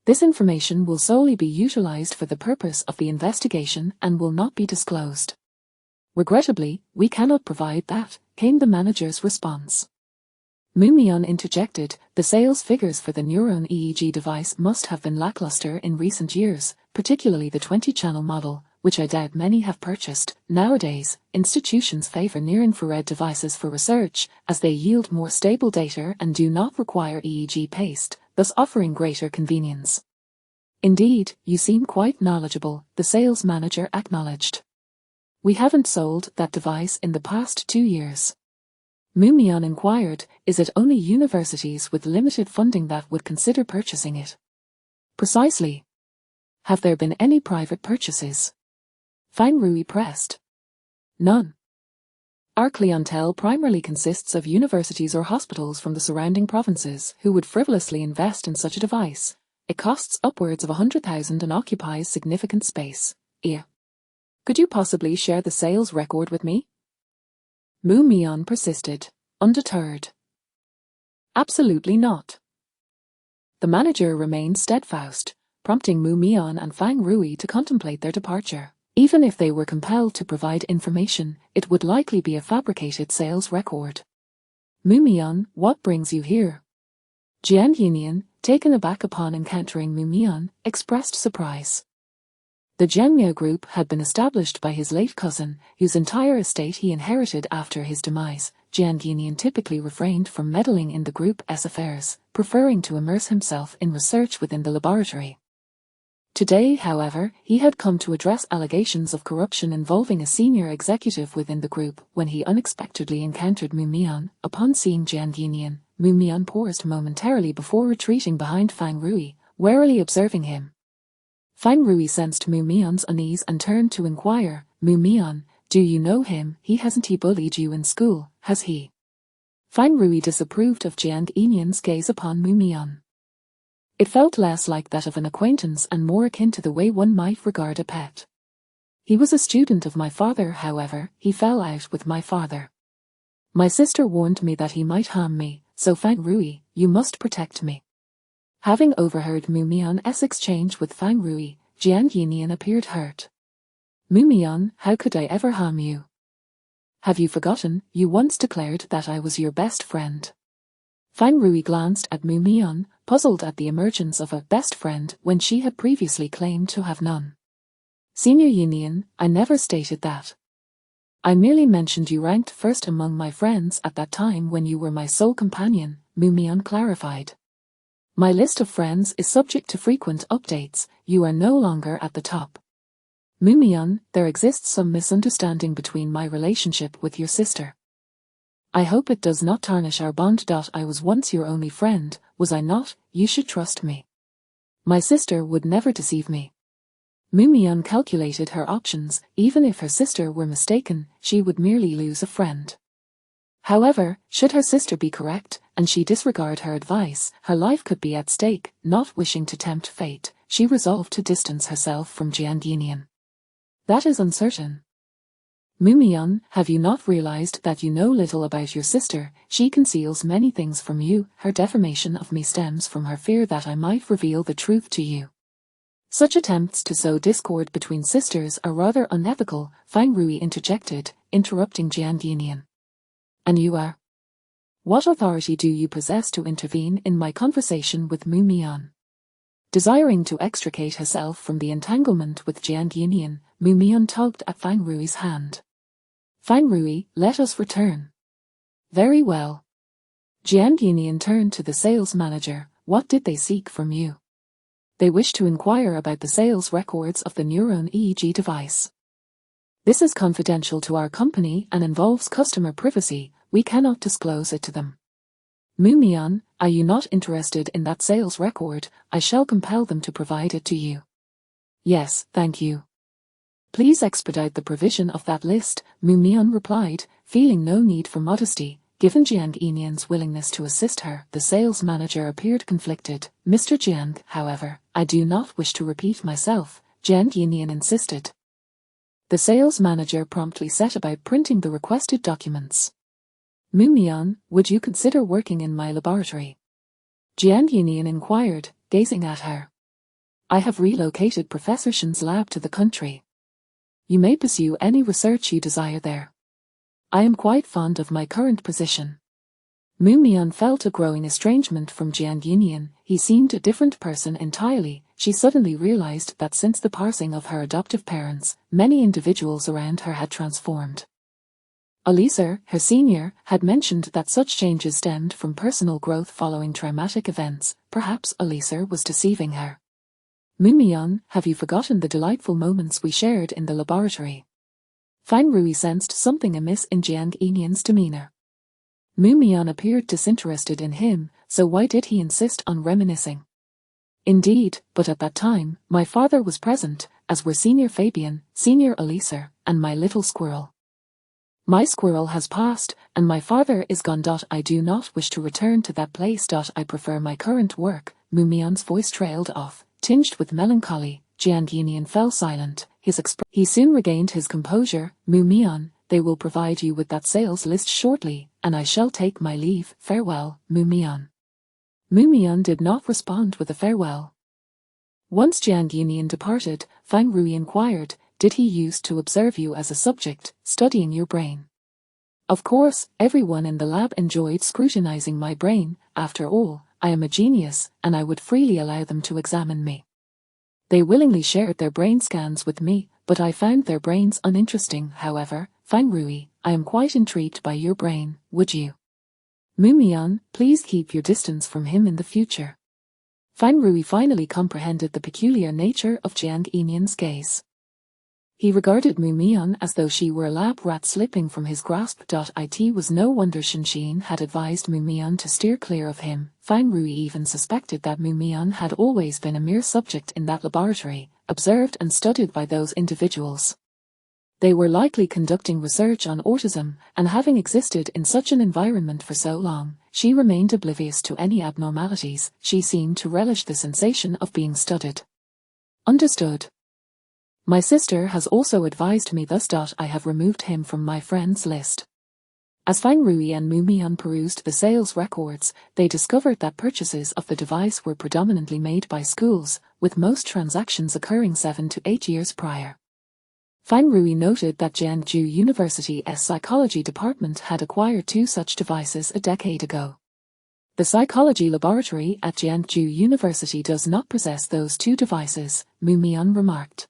"This information will solely be utilized for the purpose of the investigation and will not be disclosed." "Regrettably, we cannot provide that," came the manager's response. Mumion interjected, "The sales figures for the Neuron EEG device must have been lackluster in recent years, particularly the 20-channel model, which I doubt many have purchased. Nowadays, institutions favor near-infrared devices for research, as they yield more stable data and do not require EEG paste, thus offering greater convenience." "Indeed, you seem quite knowledgeable," the sales manager acknowledged. "We haven't sold that device in the past 2 years." Mumion inquired, "Is it only universities with limited funding that would consider purchasing it?" "Precisely." "Have there been any private purchases?" Fang Rui pressed. "None. Our clientele primarily consists of universities or hospitals from the surrounding provinces who would frivolously invest in such a device. It costs upwards of 100,000 and occupies significant space. Could you possibly share the sales record with me?" Mumion persisted, undeterred. "Absolutely not." The manager remained steadfast, prompting Mumion and Fang Rui to contemplate their departure. Even if they were compelled to provide information, it would likely be a fabricated sales record. "Mumion, what brings you here?" Jian Yinian, taken aback upon encountering Mumion, expressed surprise. The Jianmiao Group had been established by his late cousin, whose entire estate he inherited after his demise. Jian Yinian typically refrained from meddling in the group's affairs, preferring to immerse himself in research within the laboratory. Today, however, he had come to address allegations of corruption involving a senior executive within the group when he unexpectedly encountered Mumion. Upon seeing Jian Yinian, Mumion paused momentarily before retreating behind Fang Rui, warily observing him. Fang Rui sensed Mumion's unease and turned to inquire, "Mumion, do you know him? Hasn't he bullied you in school, has he?" Fang Rui disapproved of Jian Yinian's gaze upon Mumion. It felt less like that of an acquaintance and more akin to the way one might regard a pet. "He was a student of my father, however. He fell out with my father. My sister warned me that he might harm me, so Fang Rui, you must protect me." Having overheard Mumion's exchange with Fang Rui, Jian Yinian appeared hurt. "Mumion, how could I ever harm you? Have you forgotten, you once declared that I was your best friend?" Fang Rui glanced at Mumion, puzzled at the emergence of a best friend when she had previously claimed to have none. "Senior Yinian, I never stated that. I merely mentioned you ranked first among my friends at that time when you were my sole companion," Mumion clarified. "My list of friends is subject to frequent updates. You are no longer at the top. Mumion, there exists some misunderstanding between my relationship with your sister. I hope it does not tarnish our bond. I was once your only friend, was I not? You should trust me. My sister would never deceive me." Mumion calculated her options. Even if her sister were mistaken, she would merely lose a friend. However, should her sister be correct, and she disregard her advice, her life could be at stake. Not wishing to tempt fate, she resolved to distance herself from Jian Yinian. "That is uncertain. Mumion, have you not realized that you know little about your sister? She conceals many things from you. Her defamation of me stems from her fear that I might reveal the truth to you. Such attempts to sow discord between sisters are rather unethical," Fang Rui interjected, interrupting Jian Yinian. "And you are? What authority do you possess to intervene in my conversation with Mumion?" Desiring to extricate herself from the entanglement with Jian Yinian, Mumion tugged at Fang Rui's hand. "Fang Rui, let us return." "Very well." Jian Yinian turned to the sales manager. "What did they seek from you?" "They wish to inquire about the sales records of the Neuron EEG device. This is confidential to our company and involves customer privacy. We cannot disclose it to them." Mu Mian, are you not interested in that sales record? I shall compel them to provide it to you. Yes, thank you. Please expedite the provision of that list, Mu Mian replied, feeling no need for modesty. Given Jiang Yinian's willingness to assist her, the sales manager appeared conflicted. Mr. Jiang, however, I do not wish to repeat myself, Jiang Yinian insisted. The sales manager promptly set about printing the requested documents. Mu Mian, would you consider working in my laboratory? Jiang Yinian inquired, gazing at her. I have relocated Professor Shen's lab to the country. You may pursue any research you desire there. I am quite fond of my current position. Mu Mian felt a growing estrangement from Jiang Yinian. He seemed a different person entirely. She suddenly realized that since the passing of her adoptive parents, many individuals around her had transformed. Elisa, her senior, had mentioned that such changes stemmed from personal growth following traumatic events. Perhaps Elisa was deceiving her. Mu Mian, have you forgotten the delightful moments we shared in the laboratory? Fang Rui sensed something amiss in Jiang Yinian's demeanor. Mu Mian appeared disinterested in him, so why did he insist on reminiscing? Indeed, but at that time, my father was present, as were Senior Fabian, Senior Elisa, and my little squirrel. My squirrel has passed, and my father is gone. I do not wish to return to that place. I prefer my current work. Mu Mian's voice trailed off, tinged with melancholy. Jiang Yinian fell silent. He soon regained his composure. Mu Mian, they will provide you with that sales list shortly, and I shall take my leave. Farewell, Mu Mian. Mu Mian did not respond with a farewell. Once Jiang Yinian departed, Fang Rui inquired, did he used to observe you as a subject, studying your brain? Of course, everyone in the lab enjoyed scrutinizing my brain. After all, I am a genius, and I would freely allow them to examine me. They willingly shared their brain scans with me, but I found their brains uninteresting. However, Fang Rui, I am quite intrigued by your brain. Would you? Mu Mian, please keep your distance from him in the future. Fang Rui finally comprehended the peculiar nature of Jiang Yinian's gaze. He regarded Mu Mian as though she were a lab rat slipping from his grasp. It was no wonder Shen had advised Mu Mian to steer clear of him. Fang Rui even suspected that Mu Mian had always been a mere subject in that laboratory, observed and studied by those individuals. They were likely conducting research on autism, and having existed in such an environment for so long, she remained oblivious to any abnormalities. She seemed to relish the sensation of being studied. Understood. My sister has also advised me thus. I have removed him from my friends list. As Fang Rui and Mu Mian perused the sales records, they discovered that purchases of the device were predominantly made by schools, with most transactions occurring 7 to 8 years prior. Fang Rui noted that Jiangsu University's psychology department had acquired 2 such devices a decade ago. The psychology laboratory at Jiangsu University does not possess those 2 devices, Mu Mian remarked.